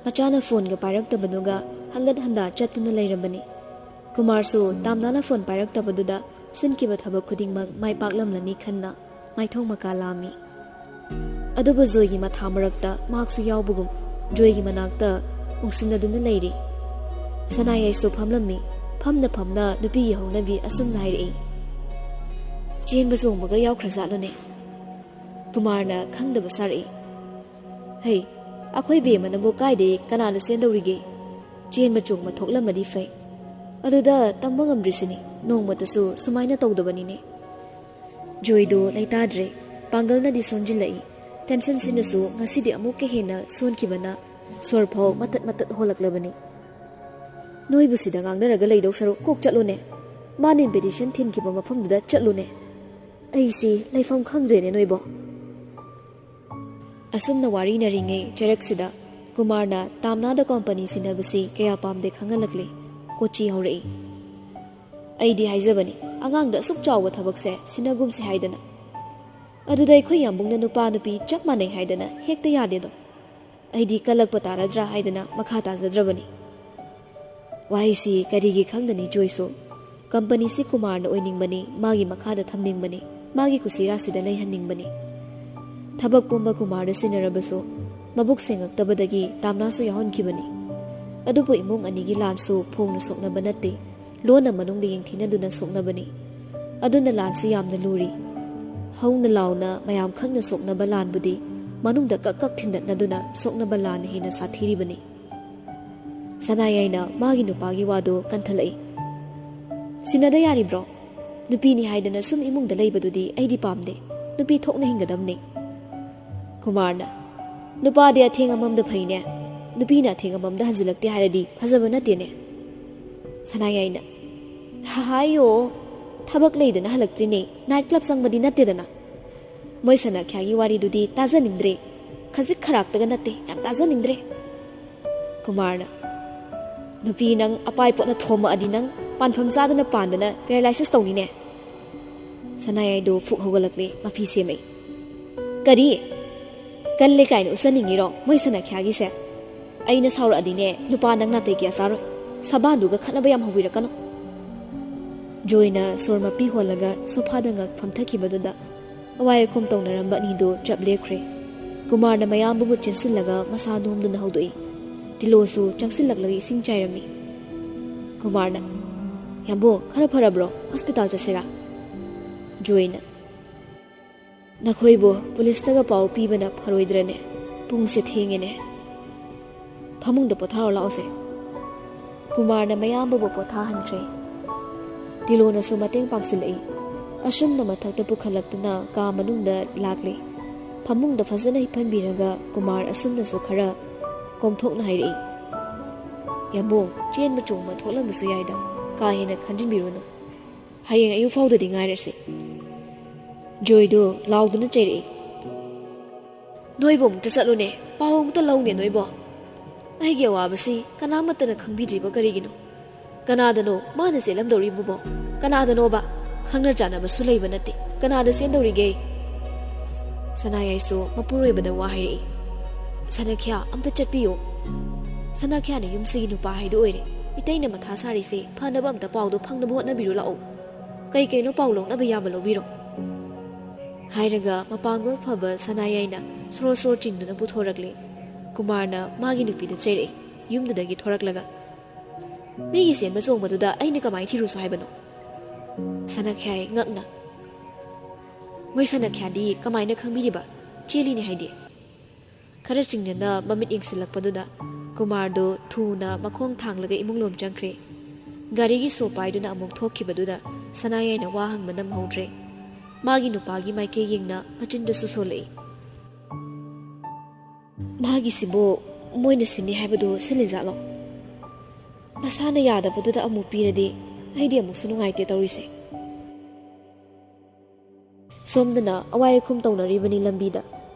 Machana phone ga pairꯛꯇꯕꯗꯨꯒ hangat handa chatuna leirabani. Kumarsu tamnana phone pairꯛꯇꯕꯗꯨꯗ sinkiba thabak khudingmak mai paklamlani khanna maithong makalami. Adubu Zoigi matha marakta maksu yaubugum Joigi manakta ungsinaduna leiri. Sanayai so phamlammi phamna nupi yahongnabi asum nairi. Chen basongbaga yaukhrajatone. Kumarna khangdaba sari. Hey, akhoi be manabu kaide kanala sendawrige. Chen machung mathoklamadi fai. Aduda tamba ngamdrisini nongmatasu sumaina tawdabanine. Joido laitadre pangalna di sonjilai. Tension sinusu ngasidi amuk hena sonkibana sorpho matat holaklabani. Noibusida ngangnaraga leidau saru kok chatlone. Manin petition thinkiba mafamduda chatlone. Aisi laifam khangdrene noibo. Asumna wari naringe charaksida Kumarna tamnada company sinabasi kaya pamde khangalakle kochi haurai. Aidi haizabani angangda suk chawa thabakse sinagumsi haidana. Aduda akhoi yambungna nupa nupi chap manai haidana hekta yadedo. Aidi kalakpa taradra haidana makha tajadrabani. Wahisi karigi khangdani joiso company si Kumarna oiningbani magi makhada thamningbani magi kusira sida leihanningbani. Thabak pumba Kumarda sinarabaso mabuk sengaktabadagi tamnaso yahonkhibani. Adubu imung anigi lanso phongna soknaba natte lona manungda yengthinaduna soknabani. Aduna lansi yamna luri. Hauna launa mayam khangna soknaba lanbudi manungda kakak thindatnaduna soknaba lan hina sathiribani. Sanayaina magi nupagi wado kanthalai. Sinada yari bro. Nupi ni haidana sum imungda leibadudi aidi pamde. Nupi thokna hingadamne. Kumarna nupa de athengamamda phaine. Nupi na athengamamda hanjilakte hairadi phajaba natene. Sanayaina hayo thabak leidana halaktrine night club sangbadi nattedana. Moi sana khyagi wari dudi tajanindre. Khajik kharaktaga natte yam tajanindre. Kumarna nupi nang apai potna thoma adi nang panpham sadana pandana paralysis tawni ne. Sanayai do phuk hogalakle mafi semai. Kari kalle kaina usaningiro moi sana khyagi se. Aina saura adine nupa nang natte kya saro. Sabanduga khanaba yam hobirakano. Joina sorma pi holaga sophada ngak phamthakibaduda awai khum tawnarambe nido chablekre. Kumarna mayambu chinsillaga masa domduna hodoi. Tilosu changsillaklagi sing chairami. Kumarna yambo khara bro hospital chasera. Joina nakhoibo police taga pau pibana pharoidrane pungse thengene. Phamungda potharo laose. Kumarna mayambu potha hankre. Tilona su mateng pangsilai. Asumna mathakta pukhalaktuna ka manungda lakle. Phamungda fazana hipanbiraga Kumar asumna su khara komthokna hairi. Yambo chen machung ma tholamsu yaida ka hena khanjinbiruna. Hayeng ayu fawda dingairase. Joido lauduna cheri. Noibom ta chatlune pawum ta laune noibo. Aige wabasi kanamatana khangbidriba karigino. Kanadano mana selamdori bubo. Kanadano ba khangna jana ba sulai banate. Kanada sendori ge. Sanayai so mapuroi bada wahiri. Sanakya amta chatpiyo. Sanakya ne yumsi nupa haidu oire. Itaina matha sari se phanaba amta pawdo phangna botna biru lao. Kai no pawlong na bayaba lo biro. Hairaga mapangro phaba Sanayaina sro chinduna puthorakle. Kumarna magi nupi da chere. Yumdadagi thoraklaga. Migi sen masong maduda aina kamai thiru so haibano. Sanakhyai ngakna. Moi sanakhyai di kamai na khangbiriba cheli ni haide. Khara chingnana mamit ingsilakpaduda Kumardo thuna makhong thanglaga imunglom changkhre. Gari gi sopaiduna amuk thokhibaduda Sanayaina wa hangmanam hodre. Magi nupagi maike yengna machinda susolei. Magi sibo moina sini haibadu silinjalo. Masana yada paduda amu piradi aidi amuk sunungaite tawrise. Somdana awai kum tawnaribani lambida.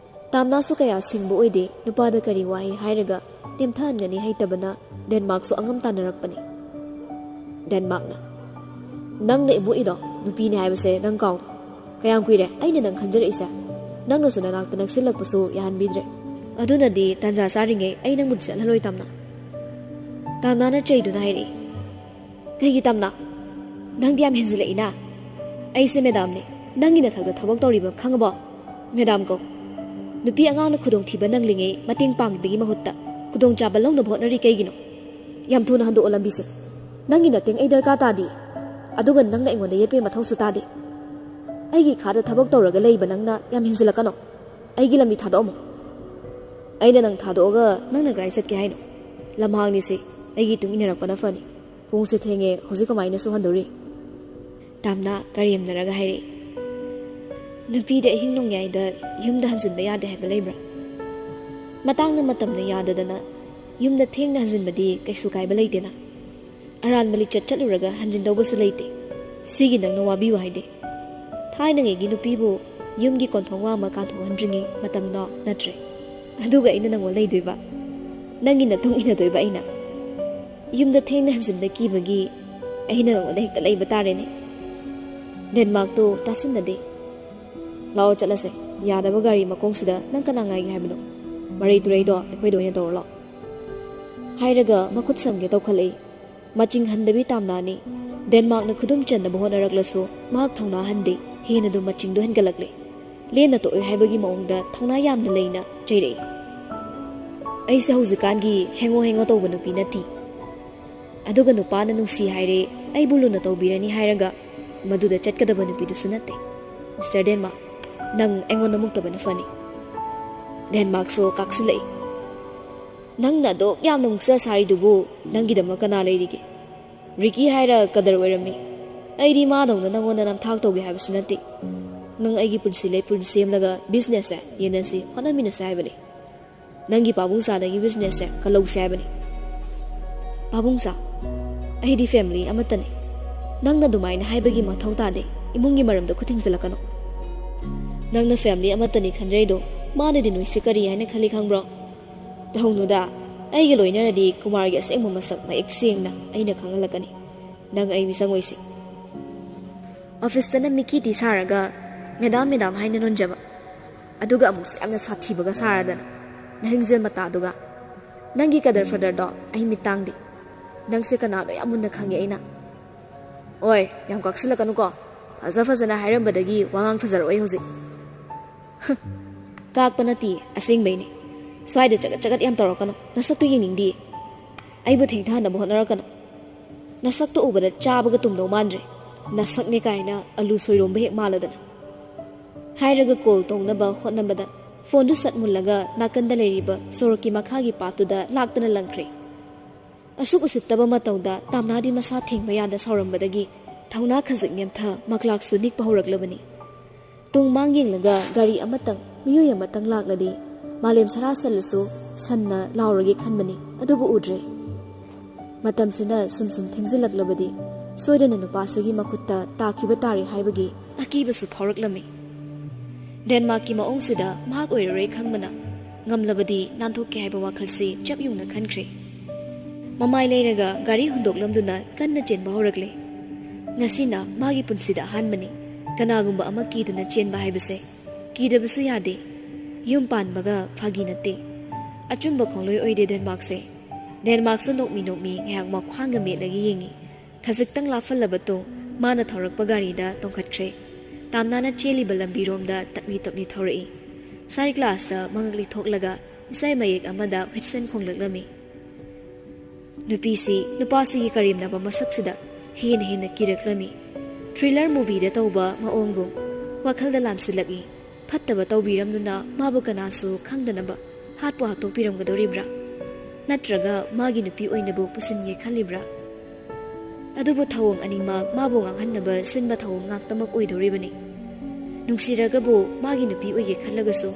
Tamna su kaya singbu oide nupada kari wahi hairaga nemthan gani haitabana Denmark so angam tanarakpani. Denmark na nang na ibu ido nupi ni haibase nang kaun. Kayang kuire aina nang khanjar isa. Nang nasu nanak tanak silak pasu yahan bidre. ꯑꯗꯨꯅꯗꯤ ꯇꯥꯟꯖꯥ ꯆꯥꯔꯤꯉꯩ ꯑꯩ ꯅꯪꯕꯨ ꯆꯠꯍꯜꯂꯣꯏ ꯇꯝꯅ ꯇꯥꯝꯅꯥꯅ ꯆꯩꯗꯨꯅ ꯍꯥꯏꯔꯛꯏ ꯀꯩꯒꯤ ꯇꯝꯅ ꯅꯪꯗꯤ ꯌꯥꯝ ꯍꯦꯟꯖꯤꯜꯂꯛꯏꯅ ꯑꯩꯁꯦ ꯃꯦꯗꯥꯝꯅꯤ ꯅꯪꯒꯤ ꯅꯊꯛꯇ ꯊꯕꯛ ꯇꯧꯔꯤꯕ ꯈꯪꯉꯕꯣ ꯃꯦꯗꯥꯝ ꯀꯧ ꯅꯨꯄꯤ ꯑꯉꯥꯡꯅ ꯈꯨꯗꯣꯡꯊꯤꯕ ꯅꯪꯂꯤꯉꯩ ꯃꯇꯦꯡ ꯄꯥꯡꯕꯒꯤ ꯃꯍꯨꯠꯇ ꯈꯨꯗꯣꯡꯆꯥꯕ ꯂꯧꯅꯕ ꯍꯣꯠꯅꯔꯤ ꯀꯩꯒꯤꯅꯣ ꯌꯥꯝ ꯊꯨꯅ ꯍꯟꯗꯣꯛꯑꯣ ꯂꯝꯕꯤꯁꯦ ꯅꯪꯒꯤ ꯅꯇꯦꯡ ꯑꯩ ꯗꯔꯀꯥꯔ ꯇꯥꯗꯦ ꯑꯗꯨꯒ ꯅꯪꯅ ꯑꯩꯉꯣꯟꯗ ꯌꯦꯠꯄꯩ ꯃꯊꯧꯁꯨ ꯇꯥꯗꯦ ꯑꯩꯒꯤ ꯈꯥꯗ ꯊꯕꯛ ꯇꯧꯔꯒ ꯂꯩꯕ ꯅꯪꯅ ꯌꯥꯝ ꯍꯦꯟꯖꯤꯜꯂꯛꯀꯅꯣ ꯑꯩꯒꯤ ꯂꯝꯕꯤ ꯊꯥꯗꯣꯛꯑꯝꯃꯣ ꯑꯩꯅ ꯅꯪ ꯊꯥꯗꯣꯛꯑꯒ ꯅꯪꯅ ꯀꯗꯥꯏ ꯆꯠꯀꯦ ꯍꯥꯏꯅꯣ ꯂꯝꯍꯥꯡꯅꯤꯁꯦ ꯑꯩꯒꯤ ꯇꯨꯡ ꯏꯟꯅꯔꯛꯄꯅ ꯐꯅꯤ ꯄꯨꯡꯁꯦ ꯊꯦꯡꯉꯦ ꯍꯧꯖꯤꯛ ꯀꯃꯥꯏꯅꯁꯨ ꯍꯟꯗꯣꯔꯤ ꯇꯥꯝꯅ ꯀꯔꯦꯝꯅꯔꯒ ꯍꯥꯏꯔꯛꯏ ꯅꯨꯄꯤꯗ ꯑꯍꯤꯡ ꯅꯣꯡꯌꯥꯏꯗ ꯌꯨꯝꯗ ꯍꯟꯖꯤꯟꯕ ꯌꯥꯗꯦ ꯍꯥꯏꯕ ꯂꯩꯕ꯭ꯔꯥ ꯃꯇꯥꯡꯅ ꯃꯇꯝꯅ ꯌꯥꯗꯗꯅ ꯌꯨꯝꯗ ꯊꯦꯡꯅ ꯍꯟꯖꯤꯟꯕꯗꯤ ꯀꯩꯁꯨ ꯀꯥꯏꯕ ꯂꯩꯇꯦꯅ ꯑꯔꯥꯟꯕ ꯂꯤꯆꯠ ꯆꯠꯂꯨꯔꯒ ꯍꯟꯖꯤꯟꯗꯧꯕꯁꯨ ꯂꯩꯇꯦ ꯁꯤꯒꯤ ꯅꯪꯅ ꯋꯥꯕꯤꯌꯨ ꯍꯥꯏꯗꯦ ꯊꯥꯏꯅꯉꯩꯒꯤ ꯅꯨꯄꯤꯕꯨ ꯌꯨꯝꯒꯤ ꯀꯣꯟꯊꯣꯡ ꯋꯥꯡꯃ ꯀꯥꯟꯊꯣꯛꯍꯟꯗ꯭ꯔꯤꯉꯩ ꯃꯇꯝꯗꯣ ꯅꯠꯇ꯭ꯔꯦ ꯑꯗꯨꯒ ꯑꯩꯅ ꯅꯪꯉꯣꯟ ꯂꯩꯗꯣꯏꯕ ꯅꯪꯒꯤ ꯅꯇꯨꯡ ꯏꯟꯅꯗꯣꯏꯕ ꯑꯩꯅ ꯌꯨꯝꯗ ꯊꯦꯡꯅ ꯍꯟꯖꯤꯟꯕ ꯀꯤꯕꯒꯤ ꯑꯩꯅ ꯅꯪꯉꯣꯟꯗ ꯍꯦꯛꯇ ꯂꯩꯕ ꯇꯥꯔꯦꯅꯦ ꯗꯦꯟꯃꯥꯔꯛꯇꯣ ꯇꯥꯁꯤꯟꯅꯗꯦ ꯂꯥꯛꯑꯣ ꯆꯠꯂꯁꯦ ꯌꯥꯗꯕ ꯒꯥꯔꯤ ꯃꯈꯣꯡꯁꯤꯗ ꯅꯪ ꯀꯅꯥ ꯉꯥꯏꯒꯦ ꯍꯥꯏꯕꯅꯣ ꯃꯔꯩ ꯇꯨꯔꯩꯗꯣ ꯑꯩꯈꯣꯏꯗ ꯑꯣꯏꯅ ꯇꯧꯔ ꯂꯥꯛꯑꯣ ꯍꯥꯏꯔꯒ ꯃꯈꯨꯠ ꯁꯝꯒꯦ ꯇꯧꯈꯠꯂꯛꯏ ꯃꯆꯤꯡ ꯍꯟꯗꯕꯤ ꯇꯥꯝꯅꯥꯅꯤ ꯗꯦꯟꯃꯥꯔꯛꯅ ꯈꯨꯗꯨꯝ ꯆꯟꯅꯕ ꯍꯣꯠꯅꯔꯛꯂꯁꯨ ꯃꯍꯥꯛ ꯊꯧꯅꯥ ꯍꯟꯗꯦ ꯍꯦꯟꯅꯗꯨ ꯃꯆꯤꯡꯗꯣ ꯍꯦꯟꯒꯠꯂꯛꯂꯦ ꯂꯦꯟꯅ ꯇꯣꯛꯑꯣꯏ ꯍꯥꯏꯕꯒꯤ ꯃꯑꯣꯡꯗ ꯊꯧꯅꯥ ꯌꯥꯝꯅ ꯂꯩꯅ ꯆꯩꯔꯛꯏ ꯑꯩꯁꯦ ꯍꯧꯖꯤꯛꯀꯥꯟꯒꯤ ꯍꯦꯡꯉꯣ ꯍꯦꯡꯉꯣ ꯇꯧꯕ ꯅꯨꯄꯤ ꯅꯠꯇꯦ ꯑꯗꯨꯒ ꯅꯨꯄꯥꯅ ꯅꯨꯡꯁꯤ ꯍꯥꯏꯔꯦ ꯑꯩꯕꯨ ꯂꯨꯅ ꯇꯧꯕꯤꯔꯅꯤ ꯍꯥꯏꯔꯒ ꯃꯗꯨꯗ ꯆꯠꯀꯗꯕ ꯅꯨꯄꯤꯗꯨꯁꯨ ꯅꯠꯇꯦ ꯃꯤꯁꯇꯔ ꯗꯦꯟꯃꯥꯔꯛ ꯅꯪ ꯑꯩꯉꯣꯟꯗ ꯃꯨꯛꯇꯕꯅ ꯐꯅꯤ ꯗꯦꯟꯃꯥꯔꯛꯁꯨ ꯀꯥꯛꯁꯤꯜꯂꯛꯏ ꯅꯪꯅ ꯑꯗꯨꯛ ꯌꯥꯝꯅ ꯃꯨꯛꯆ ꯁꯥꯔꯤꯗꯨꯕꯨ ꯅꯪꯒꯤꯗꯃꯛ ꯀꯅꯥ ꯂꯩꯔꯤꯒꯦ ꯔꯤꯀꯤ ꯍꯥꯏꯔ ꯀꯗꯔ ꯑꯣꯏꯔꯝꯃꯤ ꯑꯩꯗꯤ ꯃꯥꯗꯧꯅ ꯅꯪꯉꯣꯟꯗ ꯅꯝꯊꯥꯛ ꯇꯧꯒꯦ ꯍꯥꯏꯕꯁꯨ ꯅꯠꯇꯦ ꯅꯪ ꯑꯩꯒꯤ ꯄꯨꯟꯁꯤ ꯂꯩꯄꯨꯟ ꯁꯦꯝꯂꯒ ꯕꯤꯖꯤꯅꯦꯁꯁꯦ ꯌꯦꯟꯅꯁꯤ ꯍꯣꯠꯅꯃꯤꯟꯅꯁꯦ ꯍꯥꯏꯕꯅꯤ ꯅꯪꯒꯤ ꯄꯥꯕꯨꯡꯆꯥꯗꯒꯤ ꯕꯤꯖꯤꯅꯦꯁꯁꯦ ꯀꯜꯍꯧꯁꯦ ꯍꯥꯏꯕꯅꯤ ꯄꯥꯕꯨꯡꯆꯥ ꯑꯩꯗꯤ ꯐꯦꯃꯤꯂꯤ ꯑꯃꯠꯇꯅꯤ ꯅꯪꯅ ꯑꯗꯨꯃꯥꯏꯅ ꯍꯥꯏꯕꯒꯤ ꯃꯊꯧ ꯇꯥꯗꯦ ꯏꯃꯨꯡꯒꯤ ꯃꯔꯝꯗ ꯈꯨꯊꯤꯡꯖꯤꯜꯂꯛꯀꯅꯣ ꯅꯪꯅ ꯐꯦꯃꯤꯂꯤ ꯑꯃꯠꯇꯅꯤ ꯈꯟꯖꯩꯗꯣ ꯃꯥꯅꯗꯤ ꯅꯣꯏꯁꯤ ꯀꯔꯤ ꯍꯥꯏꯅ ꯈꯜꯂꯤ ꯈꯪꯕ꯭ꯔꯣ ꯇꯧꯅꯨꯗ ꯑꯩꯒ ꯂꯣꯏꯅꯔꯗꯤ ꯀꯨꯃꯥꯔꯒꯤ ꯑꯁꯦꯡꯕ ꯃꯁꯛ ꯃꯌꯦꯛ ꯁꯦꯡꯅ ꯑꯩꯅ ꯈꯪꯍꯜꯂꯛꯀꯅꯤ ꯅꯪ ꯑꯩ ꯃꯤꯆꯪ ꯑꯣꯏꯁꯤ ꯑꯣꯐꯤꯁꯇꯅ ꯃꯤꯀꯤꯇꯤ ꯁꯥꯔꯒ ꯃꯦꯗꯥꯝ ꯃꯦꯗꯥꯝ ꯍꯥꯏꯅ ꯅꯣꯟꯖꯕ ꯑꯗꯨꯒ ꯑꯃꯨꯛꯁꯨ ꯌꯥꯝꯅ ꯁꯥꯊꯤꯕꯒ ꯁꯥꯔꯗꯅ ꯅꯔꯤꯡꯖꯦꯜ ꯃꯇꯥꯗꯨꯒ ꯅꯪꯒꯤ ꯀꯗꯔ ꯐꯗꯔꯗꯣ ꯑꯩ ꯃꯤꯠꯇꯥꯡꯗꯦ ꯅꯪꯁꯦ ꯀꯅꯥꯗꯣ ꯌꯥꯝ ꯃꯨꯟꯅ ꯈꯪꯉꯦ ꯑꯩꯅ ꯑꯣꯏ ꯌꯥꯝ ꯀꯥꯛꯁꯤꯜꯂꯛꯀꯅꯨꯀꯣ ꯐꯖꯅ ꯍꯥꯏꯔꯝꯕꯗꯒꯤ ꯋꯥꯉꯥꯡ ꯐꯖꯔꯛꯑꯣꯏ ꯍꯧꯖꯤꯛ ꯀꯥꯛꯄ ꯅꯠꯇꯦ ꯑꯁꯦꯡꯕꯩꯅꯤ ꯁ꯭ꯋꯥꯏꯗ ꯆꯒꯠ ꯆꯒꯠ ꯌꯥꯝ ꯇꯧꯔꯛꯀꯅꯨ ꯅꯁꯛꯇꯨ ꯌꯦꯡꯅꯤꯡꯗꯤꯌꯦ ꯑꯩꯕꯨ ꯊꯦꯡꯊꯍꯟꯅꯕ ꯍꯣꯠꯅꯔꯛꯀꯅꯨ ꯅꯁꯛꯇꯨ ꯎꯕꯗ ꯆꯥꯕꯒ ꯇꯨꯝꯗꯧ ꯃꯥꯟꯗ꯭ꯔꯦ ꯅꯁꯛꯅꯦ ꯀꯥꯏꯅ ꯑꯂꯨ ꯁꯣꯏꯔꯣꯝꯕ ꯍꯦꯛ ꯃꯥꯜꯂꯗꯅ ꯍꯥꯏꯔꯒ ꯀꯣꯜ ꯇꯧꯅꯕ ꯍꯣꯠꯅꯕꯗ ꯐꯣꯟꯗꯨ ꯁꯠ ꯃꯨꯜꯂꯒ ꯅꯥꯀꯟꯗ ꯂꯩꯔꯤꯕ ꯁꯣꯔꯣꯛꯀꯤ ꯃꯈꯥꯒꯤ ꯄꯥꯠꯇꯨꯗ ꯂꯥꯛꯇꯅ ꯂꯪꯈ꯭ꯔꯦ ꯑꯁꯨꯛ ꯎꯁꯤꯠꯇꯕ ꯃꯇꯧꯗ ꯇꯥꯝꯅꯥꯗꯤ ꯃꯁꯥ ꯊꯦꯡꯕ ꯌꯥꯗ ꯁꯥꯎꯔꯝꯕꯗꯒꯤ ꯊꯧꯅꯥ ꯈꯖꯤꯛ ꯅꯦꯝꯊ ꯃꯀ꯭ꯂꯥꯛꯁꯨ ꯅꯤꯛꯄ ꯍꯧꯔꯛꯂꯕꯅꯤ ꯇꯨꯡ ꯃꯥꯡ ꯌꯦꯡꯂꯒ ꯒꯥꯔꯤ ꯑꯃꯇꯪ ꯃꯤꯑꯣꯏ ꯑꯃꯇꯪ ꯂꯥꯛꯂꯗꯤ ꯃꯥꯂꯦꯝ ꯁꯔꯥꯁꯜꯂꯁꯨ ꯁꯟꯅ ꯂꯥꯎꯔꯒꯦ ꯈꯟꯕꯅꯤ ꯑꯗꯨꯕꯨ ꯎꯗ꯭ꯔꯦ ꯃꯇꯝꯁꯤꯅ ꯁꯨꯝ ꯊꯦꯡꯖꯤꯜꯂꯛꯂꯕꯗꯤ ꯁꯣꯏꯗꯅ ꯅꯨꯄꯥꯁꯤꯒꯤ ꯃꯈꯨꯠꯇ ꯇꯥꯈꯤꯕ ꯇꯥꯔꯦ ꯍꯥꯏꯕꯒꯤ ꯑꯀꯤꯕꯁꯨ ꯐꯥꯎꯔꯛꯂꯝꯃꯤ ꯗꯦꯟꯃꯥꯔꯛꯀꯤ ꯃꯑꯣꯡꯁꯤꯗ ꯃꯍꯥꯛ ꯑꯣꯏꯔꯔꯣꯏ ꯈꯪꯕꯅ ꯉꯝꯂꯕꯗꯤ ꯅꯥꯟꯊꯣꯛꯀꯦ ꯍꯥꯏꯕ ꯋꯥꯈꯜꯁꯤ ꯆꯞ ꯌꯨꯡꯅ ꯈꯟꯈ꯭ꯔꯦ ꯃꯃꯥꯏ ꯂꯩꯔꯒ ꯒꯥꯔꯤ ꯍꯨꯟꯗꯣꯛꯂꯝꯗꯨꯅ ꯀꯟꯅ ꯆꯦꯟꯕ ꯍꯧꯔꯛꯂꯦ ꯉꯁꯤꯅ ꯃꯥꯒꯤ ꯄꯨꯟꯁꯤꯗ ꯑꯍꯥꯟꯕꯅꯤ ꯀꯅꯥꯒꯨꯝꯕ ꯑꯃ ꯀꯤꯗꯨꯅ ꯆꯦꯟꯕ ꯍꯥꯏꯕꯁꯦ ꯀꯤꯗꯕꯁꯨ ꯌꯥꯗꯦ ꯌꯨꯝ ꯄꯥꯟꯕꯒ ꯐꯥꯒꯤ ꯅꯠꯇꯦ ꯑꯆꯨꯝꯕ ꯈꯣꯡꯂꯣꯏ ꯑꯣꯏꯗꯦ ꯗꯦꯟꯃꯥꯔꯛꯁꯨ ꯅꯣꯛꯃꯤ ꯉꯥꯏꯍꯥꯛ ꯃꯈ꯭ꯋꯥꯡꯒ ꯃꯦꯠꯂꯒ ꯌꯦꯡꯉꯤ ꯈꯖꯤꯛꯇꯪ ꯂꯥꯞꯐꯜꯂꯕ ꯇꯨꯡ ꯃꯥꯅ ꯊꯧꯔꯛꯄ ꯒꯥꯔꯤꯗ ꯇꯣꯡꯈꯠꯈ꯭ꯔꯦ ꯇꯥꯝꯅꯥꯅ ꯆꯦꯜꯂꯤꯕ ꯂꯝꯕꯤꯔꯣꯝꯗ ꯇꯞꯂꯤ ꯊꯧꯔꯛꯏ ꯁꯥꯏ ꯒ꯭ꯂꯥꯁꯇ ꯃꯉꯛ ꯂꯤꯊꯣꯛꯂꯒ ꯏꯁꯩ ꯃꯌꯦꯛ ꯑꯃꯗ ꯍꯨꯏꯠꯁꯦꯟ ꯈꯣꯡꯂꯛꯂꯝꯃꯤ ꯅꯨꯄꯤꯁꯤ ꯅꯨꯄꯥꯁꯤꯒꯤ ꯀꯔꯦꯝꯅꯕ ꯃꯁꯛꯁꯤꯗ ꯍꯦꯟꯅ ꯀꯤꯔꯛꯂꯝꯃꯤ ꯊ꯭ꯔꯤꯂꯔ ꯃꯨꯚꯤꯗ ꯇꯧꯕ ꯃꯑꯣꯡꯒꯨꯝ ꯋꯥꯈꯜꯗ ꯂꯥꯝꯁꯤꯜꯂꯛꯏ ꯐꯠꯇꯕ ꯇꯧꯕꯤꯔꯝꯗꯨꯅ ꯃꯥꯕꯨ ꯀꯅꯥꯁꯨ ꯈꯪꯗꯅꯕ ꯍꯥꯠꯄꯨ ꯍꯥꯠꯇꯣꯛꯄꯤꯔꯝꯒꯗꯧꯔꯤꯕ꯭ꯔꯥ ꯅꯠꯇ꯭ꯔꯒ ꯃꯥꯒꯤ ꯅꯨꯄꯤ ꯑꯣꯏꯅꯕꯨ ꯄꯨꯁꯤꯟꯒꯦ ꯈꯜꯂꯤꯕ꯭ꯔꯥ ꯑꯗꯨꯕꯨ ꯊꯧꯑꯣꯡ ꯑꯅꯤꯃꯛ ꯃꯥꯕꯨ ꯉꯥꯡꯍꯟꯅꯕ ꯁꯤꯟꯕ ꯊꯧꯑꯣꯡ ꯉꯥꯛꯇꯃꯛ ꯑꯣꯏꯗꯧꯔꯤꯕꯅꯤ ꯅꯨꯡꯁꯤꯔꯒꯕꯨ ꯃꯥꯒꯤ ꯅꯨꯄꯤ ꯑꯣꯏꯒꯦ ꯈꯜꯂꯒꯁꯨ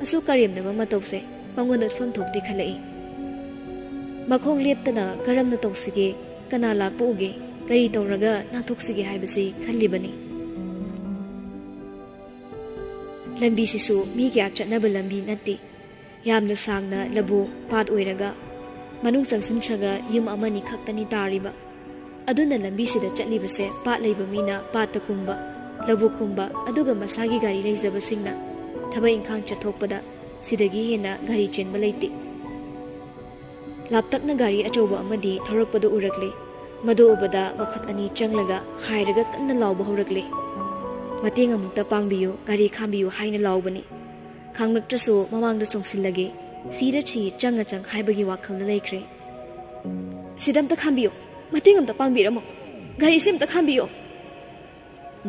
ꯑꯁꯨꯛ ꯀꯔꯦꯝꯅꯕ ꯃꯇꯧꯁꯦ ꯃꯉꯣꯟꯗ ꯎꯠꯐꯝ ꯊꯣꯛꯇꯦ ꯈꯜꯂꯛꯏ ꯃꯈꯣꯡ ꯂꯦꯞꯇꯅ ꯀꯔꯝꯅ ꯇꯧꯁꯤꯒꯦ ꯀꯅꯥ ꯂꯥꯛꯄ ꯎꯒꯦ ꯀꯔꯤ ꯇꯧꯔꯒ ꯅꯥꯟꯊꯣꯛꯁꯤꯒꯦ ꯍꯥꯏꯕꯁꯤ ꯈꯜꯂꯤꯕꯅꯤ ꯂꯝꯕꯤꯁꯤꯁꯨ ꯃꯤ ꯀꯌꯥ ꯆꯠꯅꯕ ꯂꯝꯕꯤ ꯅꯠꯇꯦ ꯌꯥꯝꯅ ꯁꯥꯡꯅ ꯂꯧꯕꯨꯛ ꯄꯥꯠ ꯑꯣꯏꯔꯒ ꯃꯅꯨꯡ ꯆꯪꯁꯤꯟꯈ꯭ꯔꯒ ꯌꯨꯝ ꯑꯃꯅꯤ ꯈꯛꯇꯅꯤ ꯇꯥꯔꯤꯕ ꯑꯗꯨꯅ ꯂꯝꯕꯤꯁꯤꯗ ꯆꯠꯂꯤꯕꯁꯦ ꯄꯥꯠ ꯂꯩꯕ ꯃꯤꯅ ꯄꯥꯠꯇ ꯀꯨꯝꯕ ꯂꯧꯕꯨꯛ ꯀꯨꯝꯕ ꯑꯗꯨꯒ ꯃꯁꯥꯒꯤ ꯒꯥꯔꯤ ꯂꯩꯖꯕꯁꯤꯡꯅ ꯊꯕꯛ ꯏꯪꯈꯥꯡ ꯆꯠꯊꯣꯛꯄꯗ सिदगी हेना गाड़ी चेनबा लेते लापतकना गाड़ी अचौबा अमदी थौरकपदो उरकले मदो उबदा मखुत अनी चंगलगा हायरगा कन्ना लाउबा हौरकले मतेंग अमुक्ता पांगबियो गाड़ी खांबियो हायना लाउबनी खांगलक्त्रसो ममांगदा चोंगसिल्लगे सीरा छी चंगा चंग हायबगी वाखलदा लेख्रे सिदमता खांबियो मतेंग अमता पांगबिरमो गाड़ी सेमता खांबियो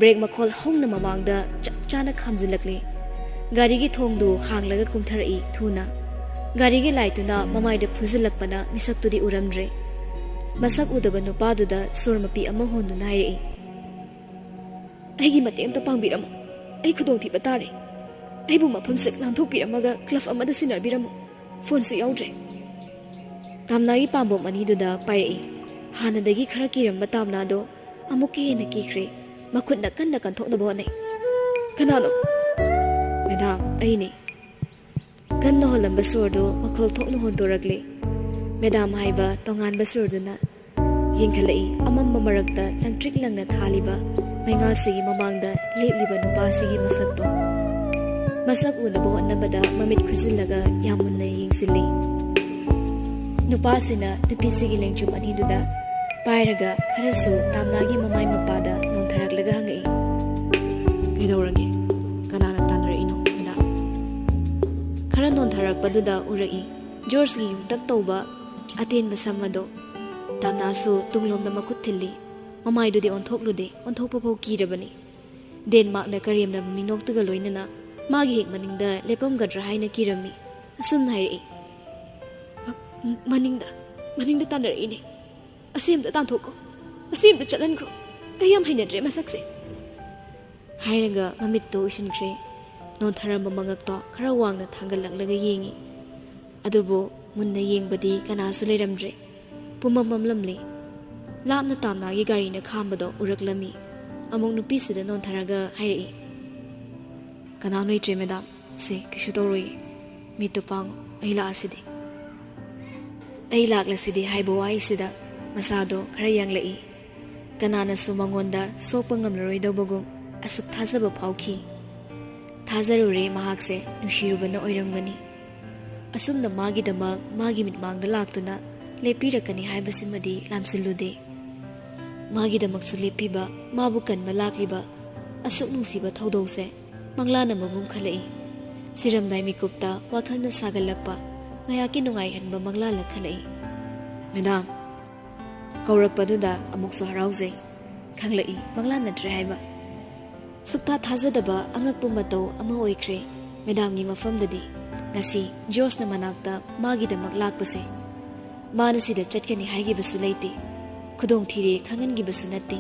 ब्रेक मखोल हौंना ममांगदा चप चाना खामजिलकले गाड़ी की थोंगदो हांगलगा कुमथरई थुना गाड़ी की लाइटुना ममाइदा फुजिलकपना मिसक्तुदी उरमद्रे मसक उदबा नुपादुदा सोरमपी अमा होंदुना हायरई अैगी मते अमता पांगबिरमो अै खुदोंथीबा तारे अैबु मफमसे लांथोकपिरमगा क्लफ अमदा सिनरबिरमो फोनसु याउद्रे तामनागी पांबोम अनीदुदा पायरई हानदगी खरा किरमबा तामनादो अमुके हेना किख्रे मखुदना कन्ना कंथोकनबा होनै कनानो मैडम अैने कन्ना होलंबा सोरदो मखोल थोकनु होंदोरकले मैडम हाइबा तोंगानबा सोरदुना येंखलई अमम्बा मरक्ता लंट्रिक लंगना थालिबा मैंगालसिगी ममांगदा लेपलिबा नुपासिगी मसक्तो मसक उनबा होनबदा ममित खुजिल्लगा यामुन्ना येंसिल्ली नुपासिना नुपिसिगी लेंजुम अनीदुदा पायरगा खरसु तामनागी ममाई मपादा नोंथरकलगा हंगई कइदौरगे कनाना तानरइनो मिना खरा नोंथरकपदुदा उरई जॉर्जगी युंतक तौबा अतेनबा समदो तामनासु तुंगलोमदा मखुत थिल्ली ममाइदुदि ओंथोकलुदे ओंथोकपफौ कीरबनी डेनमार्कना करियमना मिनोक्तगा लोइनना मागी हेक मनिंगदा लेपमगद्रा हाइना कीरमी असुम हायरई मनिंगदा तानरइने असेमदा तांथोको असेमदा चलनख्रो अै याम हैनद्रे मसक्से हायरगा ममित्तो उसिनख्रे नोंथरम्बा मंगक्तो खरा वांगना थांगलक्लगा येंगी अदुबो मुन्ना येंबदी कनासु लेरमद्रे पुमममलमले लापना तामनागी गाड़ीना खांबदो उरकलमी अमुक नुपीसिदा नोंथरगा हायरई कनाम लेट्रे मैडम से किसु तौरोई मित्तो पांगो अै लासिदी अै लाक्लसिदी हाइबो वाइसिदा मसादो खरा यांगलई कनानासु मंगोंदा सोकपा ngamlaroidobagum asuk thajaba phauki thazarure mahakse nushirubana oiramgani asumna magi damak magi mitmangda laktuna lepirakani haibasimadi lamsilude magi damak su lepiba mabu kanba lakliba asuk nungsiba thodose manglana magum khalai siramdai mikupta wakhalna sagalakpa ngayaki nungai hanba manglala khalai madam कौरकपदुदा अमुकसु हराउजै खंगलई मंगला नट्रे हाइबा सुक्ता थाजदबा अंगकपु मतौ अमा ओइख्रे मेडामगी मफमददी ngasi जॉर्जना मनाक्ता मागिदमक लाकपसे मानसिदा चटकनी हाइगिबसु लेते खुदोंग थिरे खंगनगिबसु नत्ते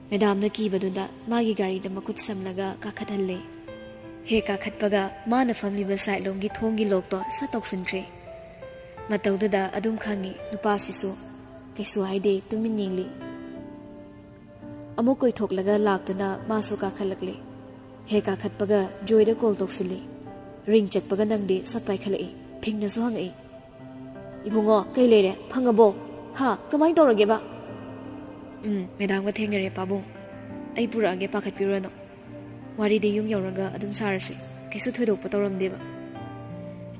मेडामना कीबदुदा मागी गाड़ीदा मकुत समलगा काखतहल्ले हे काखतपगा माना फमलिबा साइलोंगी थोंगी लोकतो सतोक्सिनख्रे मतौदुदा अदुम खंगी नुपासिसु कैसु हाइदे तुमिन निंगली अमुक कोई थोकलगा लाक्तुना मासो काखलकले हे काखतपगा जोइदा कॉल तोक्सिली रिंग चटपगा नंगदे सतपाई खलई फिंगनसु हंगई इबुंगो कई लेरे फंगबो हा कमाई तौरगेबा मैडम थेंगरे पाबो अई पुरागे पाखतपिरनो वारीदे युम यौरगा अदुम सारसे कैसु थोदोकपा तौरमदेबा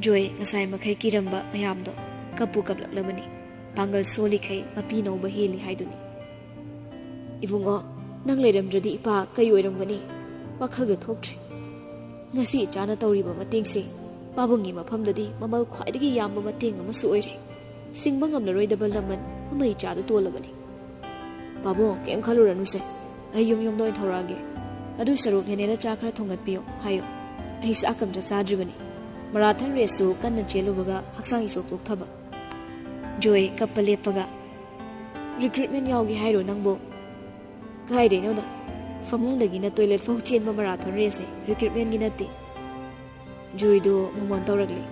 जोय ngасai मखै किरमबा मयामदो कपु कपलकलबनी पांगल सोलिखै मपी नौबा हेली हाइदुनी इबुंगो नंग लेरमद्रदि इपा कई ओइरमगनी पाखलगा थोक्ट्रे ngasi chana tawriba matengse pabungi mafamdadi mamal khwaidagi yamba mateng ama su oire singba ngamlaroidaba laman amai chadu tolabani pabo kem khaluranu se ayum yum doi thorage adu saruk henena cha khara thongat piyo hayo ai sa akamda chadribani marathon race su kanna chelubaga haksang isok tok thaba joy kapalepaga recruitment yawgi hairo nangbo kai de no da famungdagi na toilet fau chen marathon race recruitment gi nate joido momon tawragli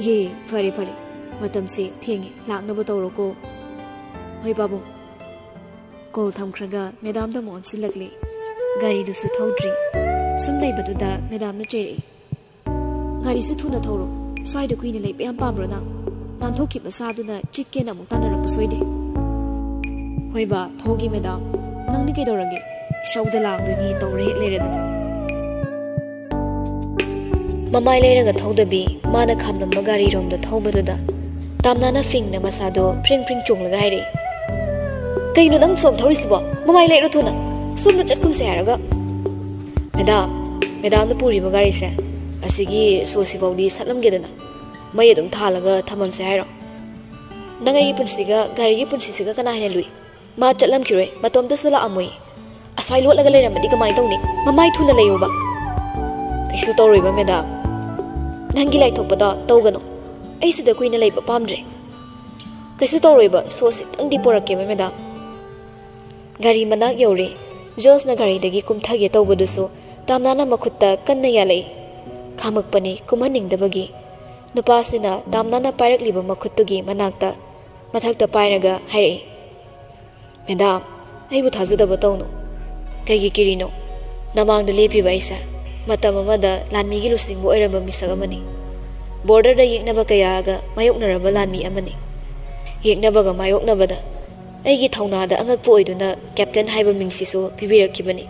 ye fare fare matam se thengi lakna ba tawroko hoi babu call thamkhraga madam da mon silakle gari du su thaudri sumlai baduda madam na cheri gari se thuna thawro swai da kuina lei pam pam ro na nan thoki ba sa du na chicken amuk tanara pa soide hoi ba thogi madam nang ni ke dorage शौद Langi तौरे लेरदनी Mamai leiraga thaudabi mana khamnamba gari romda thaubaduda tamnana fingna masado pring chunglaga haire kaino nang som thaurisbo mamai leiro thuna somna chatkum se haraga Madam na puri gari se asigi sosi faudi satlamgedana mai adum thalaga thamam se hairo nangai punsiga gari gi punsisiga kana hina lui ma chatlam khire matom da sula amoi aswai lot laga leiramadi kamai tawni mamai thuna leyoba kaisu tawriba madam nangi lai thokpada tawgano ai sida kuina leiba pamdre kaisu tawriba sosi tangdi porakke madam gari manak yore Jos na gari dagi kumthage tawbadusu tamnana makhutta kanna yalai khamakpani kumaningdabagi nupasina tamnana pairakliba makhuttugi manakta mathakta pairaga hairei Madam aibu thajadaba tawnu kaigi kirino namangda lepiba aisa matam amada lanmigi lusingbu oiraba misak amani border da yeknaba kayaga mayoknaraba lanmi amani yeknabaga mayoknabada aigi thaunada angakpu oiduna captain haiba mingsiso pibirakibani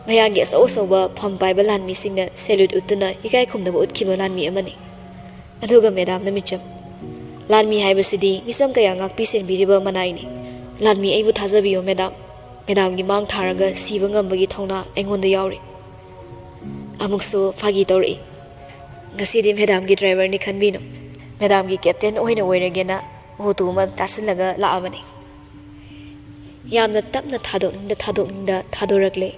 mayagi asawsawa phampaiba lanmi singna salute utuna ikai khumnaba utkiba lanmi amani aduga madam namicham lanmi haiba sidi misam kaya ngakpi senbiriba manaini lanmi aibu thajabiyo madam gi mang tharaga siba ngambagi thauna aingonda yauri amukso fagi tawri ngasidi madam gi driver ni khanbino madam gi captain oina oiragena hotuma tasinlaga laabani yamna tapna thadokningda thadorakle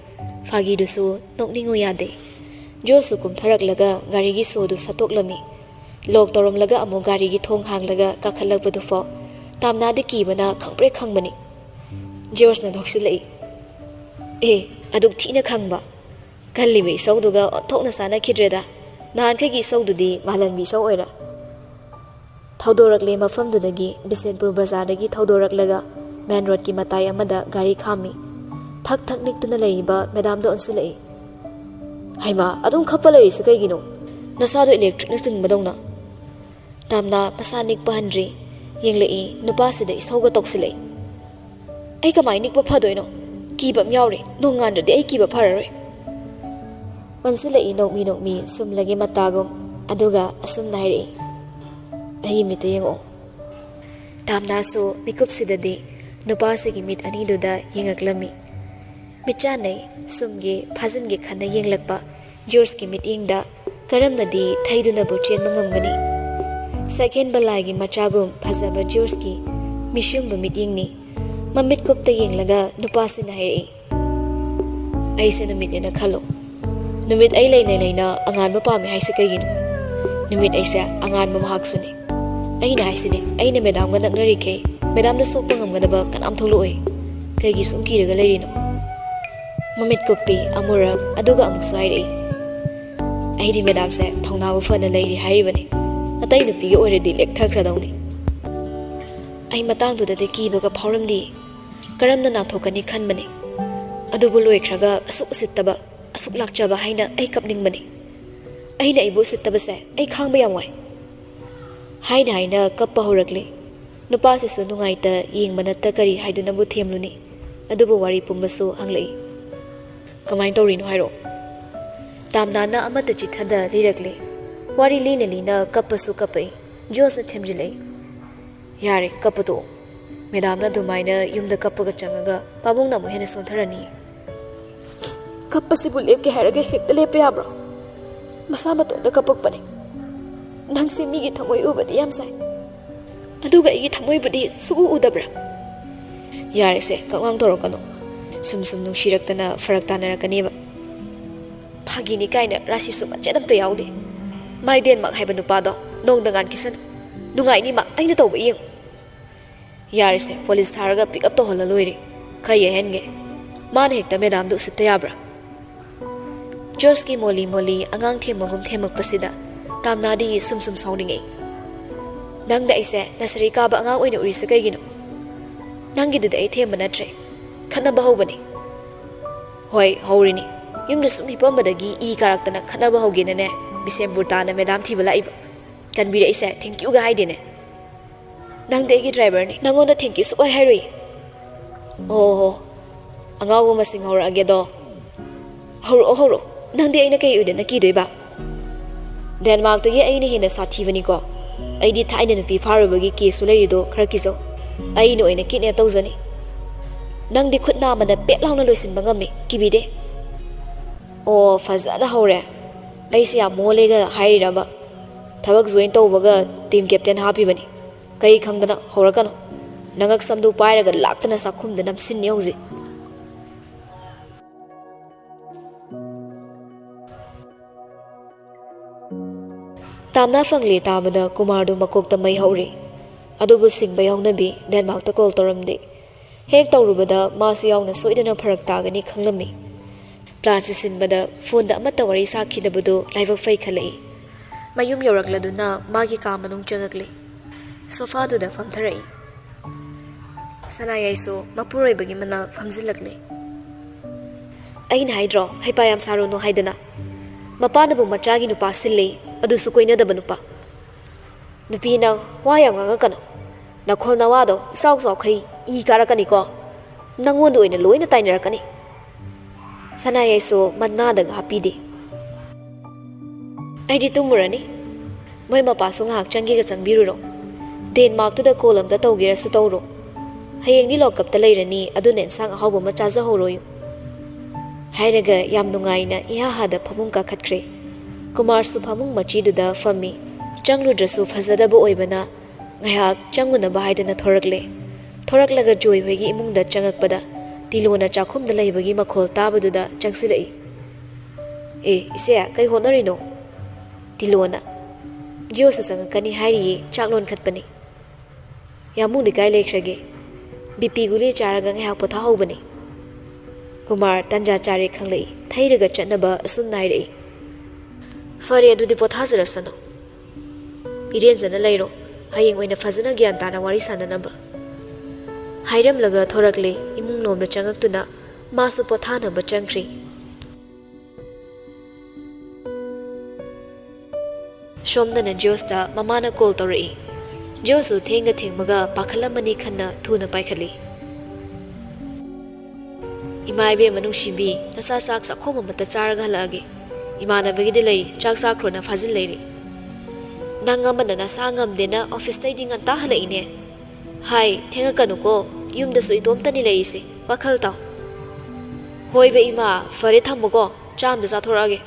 fagi dusu nokningo yade josu kumtharaklaga gari gi sodu satoklami lok toromlaga amu gari gi thong hanglaga kakhalakpadu fo tamna de kibana khangpre khangbani George na dhoksilai aduk thina khangba kallibe sauduga thokna sana khidreda nan khagi saududi malanbi sau oira thaudorakle mafamdudagi Bisenpur bazar dagi thaudoraklaga main road ki matai amada gari khami thak niktuna leiba madam do onsilai haima adum khappa lei se kaigino nasado electric na singmadongna tamna pasanik pahandri yenglei nupa sida isauga toksilai ai kamai nikpa phadoino kibam yauri nongan de ai kiba phararoi onsilai nokmi sumlage matagum aduga asum nairi ai mite yengo tamna so mikup sidadi nupa segi mit ani duda yengaklami michanai sumge phajinge khana yenglakpa George ki meeting da karamnadi thaiduna buchen mangamgani second balagi machagum phajaba George ki mishum meeting ni mamit kopta yenglaga nupa sina hai ai se numit na khalo numit ai leina angan ma pame hai se kaigino numit ai sa angan ma mahak suni ai na hai sini ai ne madam ga naknari ke madam na sokpa ngamgadaba kanam tholoi kaigi sumki raga leirino mamit kopi amurak aduga amuk sairei ai di madam se thongnabu fana leiri hairibani atai nupi ge already lek thakradawni ai matang du de kibaga phauramdi karamna na thokani khanbani adubu loikhraga asuk sittaba asuk lakchaba haina ai kapningbani aina ibu sittaba se ai khangba yamwai haina kappa horakle nupa se su nungaita yengmana takari haiduna bu themluni adubu wari pumbasu hanglei kamai tawrino hairo tamnana amata chithada lirakle wari lina kappasu kapai josa themjilei yare kappato madam na dumaina yumda kappaga changaga pabung namu hena sontharani kappasi bu lepke haraga hekta lepe abro masa matonda kappak pane nangsi migi thamoi ubadi yam sai aduga igi thamoi budi su udabra yare se kawang torokano sum nungshiraktana farak tanarakaniba phagini kaina rasi suma chenamta yaude mai den mak haiba nupado nong dangan kisan nungai ni ma aina tawba yeng yare se police tharaga pick up to hola loire khai henge man hekta madam du sitta yabra George ki moli angang themagum themak pasida tamnadi sum sauningei nang da ise nasari ka ba angang oina uri sakai gino nangi du da ai themba natre khana bahobani hoi haurini yumdu sum hipambadagi I karaktana khana bahogena ne Bisempur tana madam thibala iba kanbira ise thank you ga haidene nang de gi driver ni nangonda thank you so ai hairoi oh angawo masing hora age do horo nang de aina kai ude na ki doiba ꯗꯦꯟꯃꯥꯔꯛꯇꯒꯤ ꯑꯩꯅ ꯍꯦꯟꯅ ꯁꯥꯊꯤꯕꯅꯤꯀꯣ ꯑꯩꯗꯤ ꯊꯥꯏꯅ ꯅꯨꯄꯤ ꯐꯥꯔꯨꯕꯒꯤ ꯀꯦꯁꯁꯨ ꯂꯩꯔꯤꯗꯣ ꯈꯔ ꯀꯤꯖꯧ ꯑꯩꯅ ꯑꯣꯏꯅ kidnap ꯇꯧꯖꯅꯤ ꯅꯪꯗꯤ ꯈꯨꯠ ꯅꯥꯝꯃꯅ ꯄꯦꯠ ꯂꯥꯎꯅ ꯂꯣꯏꯁꯤꯟꯕ ꯉꯝꯃꯤ ꯀꯤꯕꯤꯗꯦ ꯑꯣ ꯐꯖꯅ ꯍꯧꯔꯦ ꯑꯩꯁꯦ ꯌꯥꯝ ꯃꯣꯜꯂꯦꯒ ꯍꯥꯏꯔꯤꯔꯕ ꯊꯕꯛ ꯖꯣꯏꯟ ꯇꯧꯕꯒ ꯇꯤꯝ ꯀꯦꯞꯇꯦꯟ ꯍꯥꯞꯄꯤꯕꯅꯤ ꯀꯩ ꯈꯪꯗꯅ ꯍꯧꯔꯛꯀꯅꯣ ꯅꯉꯛ ꯁꯝꯗꯨ ꯄꯥꯏꯔꯒ ꯂꯥꯛꯇꯅ ꯆꯥꯛꯈꯨꯝꯗ ꯅꯝꯁꯤꯟꯅꯤ ꯍꯧꯖꯤꯛ ꯇꯥꯝꯅꯥ ꯐꯪꯂꯦ ꯇꯥꯕꯗ ꯀꯨꯃꯥꯔꯗꯨ ꯃꯀꯣꯛꯇ ꯃꯩ ꯍꯧꯔꯤ ꯑꯗꯨꯕꯨ ꯁꯤꯡꯕ ꯌꯥꯎꯅꯕꯤ ꯗꯦꯟꯃꯥꯔꯛꯇ ꯀꯣꯜ ꯇꯧꯔꯝꯗꯦ ꯍꯦꯛ ꯇꯧꯔꯨꯕꯗ ꯃꯥꯁꯨ ꯌꯥꯎꯅ ꯁꯣꯏꯗꯅ ꯐꯔꯛ ꯇꯥꯒꯅꯤ ꯈꯪꯂꯝꯃꯤ ꯄ꯭ꯂꯥꯟꯁꯦ ꯁꯤꯟꯕꯗ ꯐꯣꯟꯗ ꯑꯃꯠꯇ ꯋꯥꯔꯤ ꯁꯥꯈꯤꯗꯕꯗꯨ ꯂꯥꯏꯕꯛ ꯐꯩ ꯈꯜꯂꯛꯏ ꯃꯌꯨꯝ ꯌꯧꯔꯛꯂꯗꯨꯅ ꯃꯥꯒꯤ ꯀꯥ ꯃꯅꯨꯡ ꯆꯪꯉꯛꯂꯤ ꯁꯣꯐꯥꯗꯨꯗ ꯐꯝꯊꯔꯛꯏ ꯁꯅꯥꯌꯥꯏꯁꯨ ꯃꯄꯨꯔꯣꯏꯕꯒꯤ ꯃꯅꯥꯛ ꯐꯝꯖꯤꯜꯂꯛꯂꯤ ꯑꯩꯅ ꯍꯥꯏꯗ꯭ꯔꯣ ꯍꯩꯄꯥ ꯌꯥꯝ ꯁꯥꯔꯨꯅꯨ ꯍꯥꯏꯗꯅ ꯃꯄꯥꯅꯕꯨ ꯃꯆꯥꯒꯤ ꯅꯨꯄꯥ ꯁꯤꯜꯂꯤ ꯑꯗꯨꯁꯨ ꯀꯣꯏꯅꯗꯕ ꯅꯨꯄꯥ ꯅꯨꯄꯤ ꯅꯪ ꯋꯥ ꯌꯥꯝ ꯉꯥꯡꯉꯛꯀꯅꯣ ꯅꯈꯣꯜ ꯅꯋꯥꯗꯣ ꯏꯆꯥꯎ ꯆꯥꯎꯈꯩ ꯏ ꯀꯥꯔꯛꯀꯅꯤꯀꯣ ꯅꯪꯉꯣꯟꯗ ꯑꯣꯏꯅ ꯂꯣꯏꯅ ꯇꯥꯏꯅꯔꯛꯀꯅꯤ ꯁꯅꯥꯌꯥꯏꯁꯨ ꯃꯅꯥꯗꯒ ꯍꯥꯞꯄꯤꯗꯦ ꯑꯩꯗꯤ ꯇꯨꯝꯃꯨꯔꯅꯤ ꯃꯣꯏ ꯃꯄꯥꯁꯨ ꯉꯥꯏꯍꯥꯛ ꯆꯪꯒꯦꯒ ꯆꯪꯕꯤꯔꯨꯔꯣ ꯗꯦꯟꯃꯥꯔꯛꯇꯨꯗ ꯀꯣꯜ ꯑꯝꯇ ꯇꯧꯒꯦꯔꯁꯨ ꯇꯧꯔꯣ ꯍꯌꯦꯡꯗꯤ ꯂꯣꯛꯀꯞꯇ ꯂꯩꯔꯅꯤ ꯑꯗꯨꯅ ꯏꯟꯁꯥꯡ ꯑꯍꯥꯎꯕ ꯑꯃ ꯆꯥꯖꯍꯧꯔꯣꯌꯨ ꯍꯥꯏꯔꯒ ꯌꯥꯝ ꯅꯨꯡꯉꯥꯏꯅ ꯏꯍꯥꯍꯥꯗ ꯐꯃꯨꯡ ꯀꯥꯈꯠꯈ꯭ꯔꯦ ꯀꯨꯃꯥꯔꯁꯨ ꯐꯃꯨꯡ ꯃꯆꯤꯗꯨꯗ ꯐꯝꯃꯤ ꯆꯪꯂꯨꯗ꯭ꯔꯁꯨ ꯐꯖꯗꯕ ꯑꯣꯏꯕꯅ ꯉꯥꯏꯍꯥꯛ ꯆꯪꯉꯨꯅꯕ ꯍꯥꯏꯗꯅ ꯊꯣꯔꯛꯂꯒ ꯖꯣꯏ ꯍꯣꯏꯒꯤ ꯏꯃꯨꯡꯗ ꯆꯪꯉꯛꯄꯗ ꯇꯤꯂꯣꯅ ꯆꯥꯛꯈꯨꯝꯗ ꯂꯩꯕꯒꯤ ꯃꯈꯣꯜ ꯇꯥꯕꯗꯨꯗ ꯆꯪꯁꯤꯜꯂꯛꯏ ꯑꯦ ꯏꯆꯦ ꯀꯩ ꯍꯣꯠꯅꯔꯤꯅꯣ ꯇꯤꯂꯣꯅ ꯖꯤꯑꯣꯁꯨ ꯆꯪꯉꯛꯀꯅꯤ ꯍꯥꯏꯔꯤꯌꯦ ꯆꯥꯛ ꯂꯣꯟꯈꯠꯄꯅꯤ ꯌꯥꯝꯃꯨꯡꯗꯤ ꯀꯥꯏ ꯂꯩꯈ꯭ꯔꯒꯦ ꯕꯤꯄꯤ ꯒꯨꯂꯤ ꯆꯥꯔꯒ ꯉꯥꯏꯍꯥꯛ ꯄꯣꯊꯥꯍꯧꯕꯅꯤ ꯀꯨꯃꯥꯔ ꯇꯟꯖꯥ ꯆꯥꯔꯦ ꯈꯪꯂꯛꯏ ꯊꯩꯔꯒ ꯆꯠꯅꯕ ꯑꯁꯨꯝ ꯅꯥꯏꯔꯛꯏ ꯐꯔꯦ ꯑꯗꯨꯗꯤ ꯄꯣꯊꯥꯖꯔꯁꯅꯨ ꯏꯔꯦꯟꯖꯅ ꯂꯩꯔꯣ ꯍꯌꯦꯡ ꯑꯣꯏꯅ ꯐꯖꯅ ꯒ꯭ꯌꯥꯟ ꯇꯥꯅ ꯋꯥꯔꯤ ꯁꯥꯟꯅꯅꯕ ꯍꯥꯏꯔꯝꯂꯒ ꯊꯣꯔꯛꯂꯦ ꯏꯃꯨꯡ ꯂꯣꯝꯗ ꯆꯪꯉꯛꯇꯨꯅ ꯃꯥꯁꯨ ꯄꯣꯊꯥꯅꯕ ꯆꯪꯈ꯭ꯔꯤ ꯁꯣꯝꯗꯅ ꯖꯣꯁꯇ ꯃꯃꯥꯅ ꯀꯣꯜ ꯇꯧꯔꯛꯏ ꯖꯣꯁꯁꯨ ꯊꯦꯡꯃꯒ ꯄꯥꯈꯠꯂꯝꯃꯅꯤ ꯈꯟꯅ ꯊꯨꯅ ꯄꯥꯏꯈꯠꯂꯤ ꯏꯃꯥ ꯏꯕꯦꯝꯃ ꯅꯨꯡꯁꯤꯕꯤ ꯅꯆꯥ ꯆꯥꯛ ꯆꯥꯛꯈꯣꯝ ꯑꯃꯠꯇ ꯆꯥꯔꯒ ꯍꯜꯂꯛꯑꯒꯦ ꯏꯃꯥꯟꯅꯕꯒꯤꯗꯤ ꯂꯩꯔꯤ ꯆꯥꯛ ꯆꯥꯈ꯭ꯔꯣꯅ ꯐꯥꯖꯤꯜ ꯂꯩꯔꯤ ꯅꯪ ꯑꯃꯅ ꯅꯁꯥ ꯉꯝꯗꯦꯅ ꯑꯣꯐꯤꯁꯇꯩꯗꯤ ꯉꯟꯇꯥ ꯍꯜꯂꯛꯏꯅꯦ ꯍꯥꯏ ꯊꯦꯡꯉꯛꯀꯅꯨꯀꯣ ꯌꯨꯝꯗꯁꯨ ꯏꯇꯣꯝꯇꯅꯤ ꯂꯩꯔꯤꯁꯦ ꯋꯥꯈꯜ ꯇꯥꯎ ꯍꯣꯏꯕ ꯏꯃꯥ ꯐꯔꯦ ꯊꯝꯃꯨꯀꯣ ꯆꯥꯝꯗ ꯆꯥꯊꯣꯔꯛꯑꯒꯦ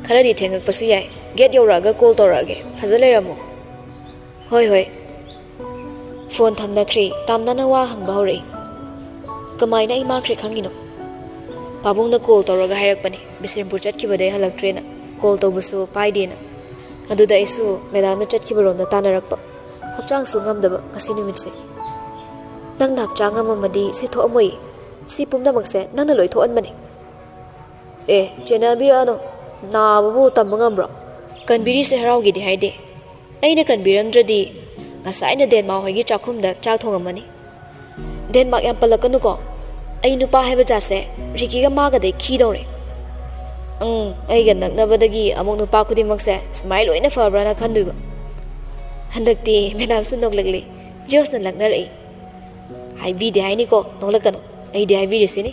ꯈꯔꯗꯤ ꯊꯦꯡꯉꯛꯄꯁꯨ ꯌꯥꯏ ꯒꯦꯠ ꯌꯧꯔꯛꯑꯒ ꯀꯣꯜ ꯇꯧꯔꯛꯑꯒꯦ ꯐꯖ ꯂꯩꯔꯝꯃꯣ ꯍꯣꯏ ꯐꯣꯟ ꯊꯝꯅꯈ꯭ꯔꯦ ꯇꯥꯝꯅꯅ ꯋꯥ ꯍꯪꯕ ꯍꯧꯔꯛꯏ ꯀꯃꯥꯏꯅ ꯑꯩ ꯃꯥꯡꯈ꯭ꯔꯦ ꯈꯪꯉꯤꯅꯣ ꯄꯥꯕꯨꯡꯅ ꯀꯣꯜ ꯇꯧꯔꯒ ꯍꯥꯏꯔꯛꯄꯅꯤ ꯕꯤꯁꯦꯝꯄꯨꯔ ꯆꯠꯈꯤꯕꯗꯩ ꯍꯜꯂꯛꯇ꯭ꯔꯦꯅ ꯀꯣꯜ ꯇꯧꯕꯁꯨ ꯄꯥꯏꯗꯦꯅ ꯑꯗꯨꯗ ꯑꯩꯁꯨ ꯃꯦꯗꯥꯝꯅ ꯆꯠꯈꯤꯕꯔꯣꯝꯗ ꯇꯥꯟꯅꯔꯛꯄ ꯍꯛꯆꯥꯡꯁꯨ ꯉꯝꯗꯕ ꯉꯁꯤ ꯅꯨꯃꯤꯠꯁꯦ ꯅꯪꯅ ꯍꯛꯆꯥꯡ ꯉꯝꯃꯝꯃꯗꯤ ꯁꯤ ꯊꯣꯛꯑꯝꯃꯣꯏ ꯁꯤ ꯄꯨꯝꯅꯃꯛꯁꯦ ꯅꯪꯅ ꯂꯣꯏ ꯊꯣꯛꯍꯟꯕꯅꯤ ꯑꯦ ꯆꯦꯟꯅꯕꯤꯔꯛꯑꯅꯣ ꯅꯥꯕꯕꯨ ꯇꯝꯕ ꯉꯝꯕ꯭ꯔꯣ ꯀꯟꯕꯤꯔꯤꯁꯦ ꯍꯔꯥꯎꯒꯦꯗꯤ ꯍꯥꯏꯗꯦ ꯑꯩꯅ ꯀꯟꯕꯤꯔꯝꯗ꯭ꯔꯗꯤ ꯉꯁꯥꯏꯅ ꯗꯦꯟꯃꯥꯔꯛ ꯍꯣꯏꯒꯤ ꯆꯥꯛꯈꯨꯝꯗ ꯆꯥꯛ ꯊꯣꯡꯉꯝꯃꯅꯤ ꯗꯦꯟꯃꯥꯔꯛ ꯌꯥꯝ ꯄꯜꯂꯛꯀꯅꯨꯀꯣ ꯑꯩ ꯅꯨꯄꯥ ꯍꯥꯏꯕ ꯖꯥꯠꯁꯦ ꯔꯤꯀꯤꯒ ꯃꯥꯒꯗꯩ ꯈꯤꯗꯧꯔꯦ ꯑꯩꯒ ꯅꯛꯅꯕꯗꯒꯤ ꯑꯃꯨꯛ ꯅꯨꯄꯥ ꯈꯨꯗꯤꯡꯃꯛꯁꯦ ꯁꯨꯃꯥꯏ ꯂꯣꯏꯅ ꯐꯕ꯭ꯔꯥꯅ ꯈꯟꯗꯣꯏꯕ ꯍꯟꯗꯛꯇꯤ ꯃꯦꯗꯥꯝꯁꯨ ꯅꯣꯛꯂꯛꯂꯤ ꯖꯣꯁꯅ ꯂꯛꯅꯔꯛꯏ ꯍꯥꯏꯕꯤꯗꯦ ꯍꯥꯏꯅꯤꯀꯣ ꯅꯣꯛꯂꯛꯀꯅꯨ ꯑꯩꯗꯤ ꯍꯥꯏꯕꯤꯔꯤꯁꯤꯅꯤ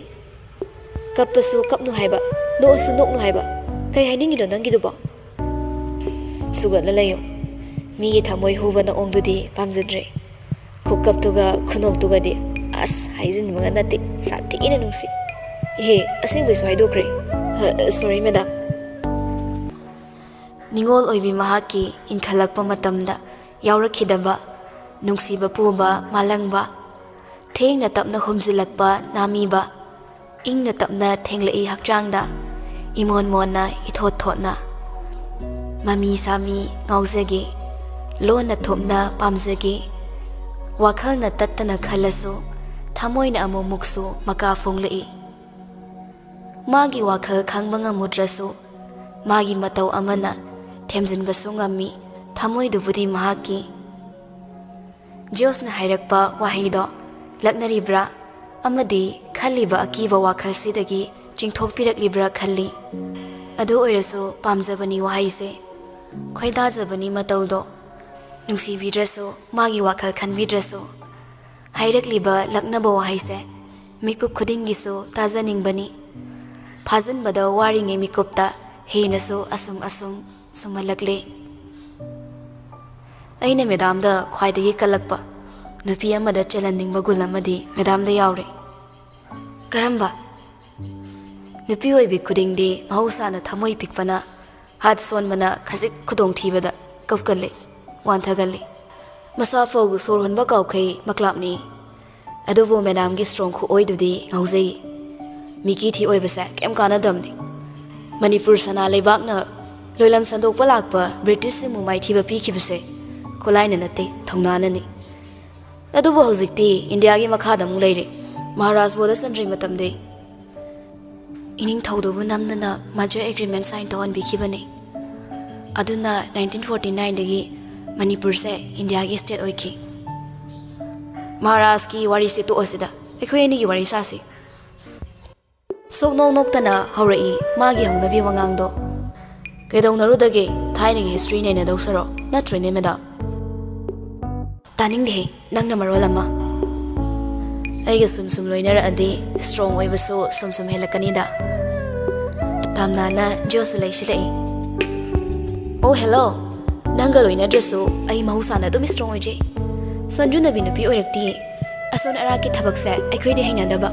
ꯀꯞꯄꯁꯨ ꯀꯞꯅꯨ ꯍꯥꯏꯕ ꯅꯣꯛꯑꯁꯨ ꯅꯣꯛꯅꯨ ꯍꯥꯏꯕ ꯀꯩ ꯍꯥꯏꯅꯤꯡꯉꯤꯅꯣ ꯅꯪꯒꯤꯗꯨꯕꯣ ꯁꯨꯒꯠꯂ ꯂꯩꯌꯨ ꯃꯤꯒꯤ ꯊꯃꯣꯏ ꯍꯨꯕ ꯅꯑꯣꯡꯗꯨꯗꯤ ꯄꯥꯝꯖꯗ꯭ꯔꯦ ꯈꯨꯀꯞꯇꯨꯒ ꯈꯨꯅꯣꯛꯇꯨꯒꯗꯤ ꯑꯁ ꯍꯥꯏꯖꯤꯟꯕꯒ ꯅꯠꯇꯦ ꯁꯥꯊꯤꯅ ꯅꯨꯡꯁꯤ ꯏꯍꯦ ꯑꯁꯦꯡꯕꯩꯁꯨ ꯍꯥꯏꯗꯣꯛꯈ꯭ꯔꯦ ꯁꯣꯔꯤ ꯃꯦꯗꯥꯝ ꯅꯤꯡꯉꯣꯜ ꯑꯣꯏꯕꯤ ꯃꯍꯥꯛꯀꯤ ꯏꯟꯈꯠꯂꯛꯄ ꯃꯇꯝꯗ ꯌꯥꯎꯔꯛꯈꯤꯗꯕ ꯅꯨꯡꯁꯤꯕ ꯄꯨꯕ ꯃꯥꯂꯪꯕ ꯊꯦꯡꯅ ꯇꯞꯅ ꯍꯨꯝꯖꯤꯜꯂꯛꯄ ꯅꯥꯃꯤꯕ ꯏꯪꯅ ꯇꯞꯅ ꯊꯦꯡꯂꯛꯏ ꯍꯛꯆꯥꯡꯗ ꯏꯃꯣꯟ ꯃꯣꯟꯅ ꯏꯊꯣꯠ ꯊꯣꯠꯅ ꯃꯃꯤ ꯁꯥꯃꯤ ꯉꯥꯎꯖꯒꯦ ꯂꯣꯟꯅ ꯊꯨꯞꯅ ꯄꯥꯝꯖꯒꯦ ꯋꯥꯈꯜꯅ ꯇꯠꯇꯅ ꯈꯜꯂꯁꯨ ꯊꯃꯣꯏꯅ ꯑꯃꯨꯛꯃꯨꯛꯁꯨ ꯃꯀꯥ ꯐꯣꯡꯂꯛꯏ ꯃꯥꯒꯤ ꯋꯥꯈꯜ ꯈꯪꯕ ꯉꯝꯃꯨꯗ꯭ꯔꯁꯨ ꯃꯥꯒꯤ ꯃꯇꯧ ꯑꯃꯅ ꯊꯦꯝꯖꯤꯟꯕꯁꯨ ꯉꯝꯃꯤ ꯊꯃꯣꯏꯗꯨꯕꯨꯗꯤ ꯃꯍꯥꯛꯀꯤ ꯖꯣꯁꯅ ꯍꯥꯏꯔꯛꯄ ꯋꯥꯍꯩꯗꯣ ꯂꯛꯅꯔꯤꯕ꯭ꯔꯥ ꯑꯃꯗꯤ ꯈꯜꯂꯤꯕ ꯑꯀꯤꯕ ꯋꯥꯈꯜꯁꯤꯗꯒꯤ ꯆꯤꯡꯊꯣꯛꯄꯤꯔꯛꯂꯤꯕ꯭ꯔꯥ ꯈꯜꯂꯤ ꯑꯗꯨ ꯑꯣꯏꯔꯁꯨ ꯄꯥꯝꯖꯕꯅꯤ ꯋꯥꯍꯩꯁꯦ ꯈꯣꯏꯗꯥꯖꯕꯅꯤ ꯃꯇꯧꯗꯣ ꯅꯨꯡꯁꯤꯕꯤꯗ꯭ꯔꯁꯨ ꯃꯥꯒꯤ ꯋꯥꯈꯜ ꯈꯟꯕꯤꯗ꯭ꯔꯁꯨ ꯍꯥꯏꯔꯛꯂꯤꯕ ꯂꯛꯅꯕ ꯋꯥꯍꯩꯁꯦ ꯃꯤꯀꯨꯞ ꯈꯨꯗꯤꯡꯒꯤꯁꯨ ꯇꯥꯖꯅꯤꯡꯕꯅꯤ ꯐꯥꯖꯤꯟꯕꯗ ꯋꯥꯔꯤꯉꯩ ꯃꯤꯀꯨꯞꯇ ꯍꯦꯟꯅꯁꯨ ꯑꯁꯨꯝ ꯁꯨꯝꯍꯜꯂꯛꯂꯦ꯫ ꯑꯩꯅ ꯃꯦꯗꯥꯝꯗ ꯈ꯭ꯋꯥꯏꯗꯒꯤ ꯀꯜꯂꯛꯄ ꯅꯨꯄꯤ ꯑꯃꯗ ꯆꯦꯜꯍꯟꯅꯤꯡꯕ ꯒꯨꯟ ꯑꯃꯗꯤ ꯃꯦꯗꯥꯝꯗ ꯌꯥꯎꯔꯦ꯫ ꯀꯔꯝꯕ? ꯅꯨꯄꯤ ꯑꯣꯏꯕꯤ ꯈꯨꯗꯤꯡꯗꯤ ꯃꯍꯧꯁꯥꯅ ꯊꯃꯣꯏ ꯄꯤꯛꯄꯅ, ꯍꯥꯠ ꯁꯣꯟꯕꯅ ꯈꯖꯤꯛ ꯈꯨꯗꯣꯡꯊꯤꯕꯗ ꯀꯞꯀꯜꯂꯤ, ꯋꯥꯟꯊꯒꯜꯂꯤ, ꯃꯁꯥ ꯐꯥꯎ ꯁꯣꯔ ꯍꯣꯟꯕ ꯀꯥꯎꯈꯩ ꯃꯀ꯭ꯂꯥꯞꯅꯤ꯫ ꯑꯗꯨꯕꯨ ꯃꯦꯗꯥꯝꯒꯤ ꯁ꯭ꯇꯔꯣꯡ ꯈꯨꯑꯣꯏꯗꯨꯗꯤ ꯉꯥꯎꯖꯩ꯫ ꯃꯤꯀꯤ ꯊꯤ ꯑꯣꯏꯕꯁꯦ ꯀꯩꯝ ꯀꯥꯟꯅꯗꯕꯅꯤ꯫ ꯃꯅꯤꯄꯨꯔ ꯁꯅꯥ ꯂꯩꯕꯥꯛꯅ ꯂꯣꯏꯂꯝ ꯁꯟꯗꯣꯛꯄ ꯂꯥꯛꯄ ꯕ꯭ꯔꯤꯇꯤꯁꯁꯤꯡꯕꯨ ꯃꯥꯏꯊꯤꯕ ꯄꯤꯈꯤꯕꯁꯦ ꯈꯨꯠꯂꯥꯏꯅ ꯅꯠꯇꯦ, ꯊꯧꯅꯥꯅꯅꯤ꯫ ꯑꯗꯨꯕꯨ ꯍꯧꯖꯤꯛꯇꯤ ꯏꯟꯗꯤꯌꯥꯒꯤ ꯃꯈꯥꯗ ꯑꯃꯨꯛ ꯂꯩꯔꯦ, ꯃꯍꯥꯔꯥꯖ ꯕꯣꯙꯆꯟꯗ꯭ꯔꯒꯤ ꯃꯇꯝꯗꯩ꯫ ꯏꯅꯤꯡꯊꯧꯗꯨꯕꯨ ꯅꯝꯗꯅ ꯃꯥꯖꯣꯏ ꯑꯦꯒ꯭ꯔꯤꯃꯦꯟ ꯁꯥꯏꯟ ꯇꯧꯍꯟꯕꯤꯈꯤꯕꯅꯤ꯫ ꯑꯗꯨꯅ 1949ꯗꯒꯤ ꯃꯅꯤꯄꯨꯔꯁꯦ ꯏꯟꯗꯤꯌꯥꯒꯤ ꯁ꯭ꯇꯦꯠ ꯑꯣꯏꯈꯤ꯫ ꯃꯍꯥꯔꯥꯖꯀꯤ ꯋꯥꯔꯤꯁꯦ ꯇꯣꯛꯑꯁꯤꯗ, ꯑꯩꯈꯣꯏ ꯑꯅꯤꯒꯤ ꯋꯥꯔꯤ ꯁꯥꯁꯤ꯫ ꯁꯣꯛꯅꯣꯛ ꯅꯣꯛꯇꯅ ꯍꯧꯔꯛꯏ ꯃꯥꯒꯤ ꯍꯧꯅꯕꯤ ꯋꯥꯉꯥꯡꯗꯣ꯫ ꯀꯩꯗꯧꯅꯔꯨꯗꯒꯦ, ꯊꯥꯏꯅꯒꯤ ꯍꯤꯁꯇ꯭ꯔꯤ ꯅꯩꯅꯗꯧ ꯁꯔꯨꯛ, ꯅꯠꯇ꯭ꯔꯅꯦ ꯃꯦꯗꯥꯝ? ꯇꯥꯅꯤꯡꯗꯦꯍꯦ, ꯅꯪꯅ ꯃꯔꯣꯜ ꯑꯃ꯫ ꯑꯩꯒ ꯁꯨꯝ ꯁꯨꯝ ꯂꯣꯏꯅꯔꯛꯑꯗꯤ ꯁ꯭ꯇꯔꯣꯡ ꯑꯣꯏꯕꯁꯨ ꯁꯨꯝ ꯁꯨꯝ ꯍꯦꯜꯂꯛꯀꯅꯤꯗ꯫ ꯇꯥꯝꯅꯥꯅ ꯖꯣꯁꯇ ꯂꯩꯁꯤꯜꯂꯛꯏ꯫ ꯑꯣ ꯍꯦꯂꯣ, ꯅꯪꯒ ꯂꯣꯏꯅꯗ꯭ꯔꯁꯨ ꯑꯩ ꯃꯍꯧꯁꯥꯅ ꯑꯗꯨꯝ ꯁ꯭ꯇꯔꯣꯡ ꯑꯣꯏꯖꯩ꯫ ꯁꯣꯟꯖꯨꯅꯕꯤ ꯅꯨꯄꯤ ꯑꯣꯏꯔꯛꯇꯤꯌꯦ, ꯑꯁꯣꯟ ꯑꯔꯥꯛꯀꯤ ꯊꯕꯛꯁꯦ ꯑꯩꯈꯣꯏꯗꯤ ꯍꯩꯅꯗꯕ꯫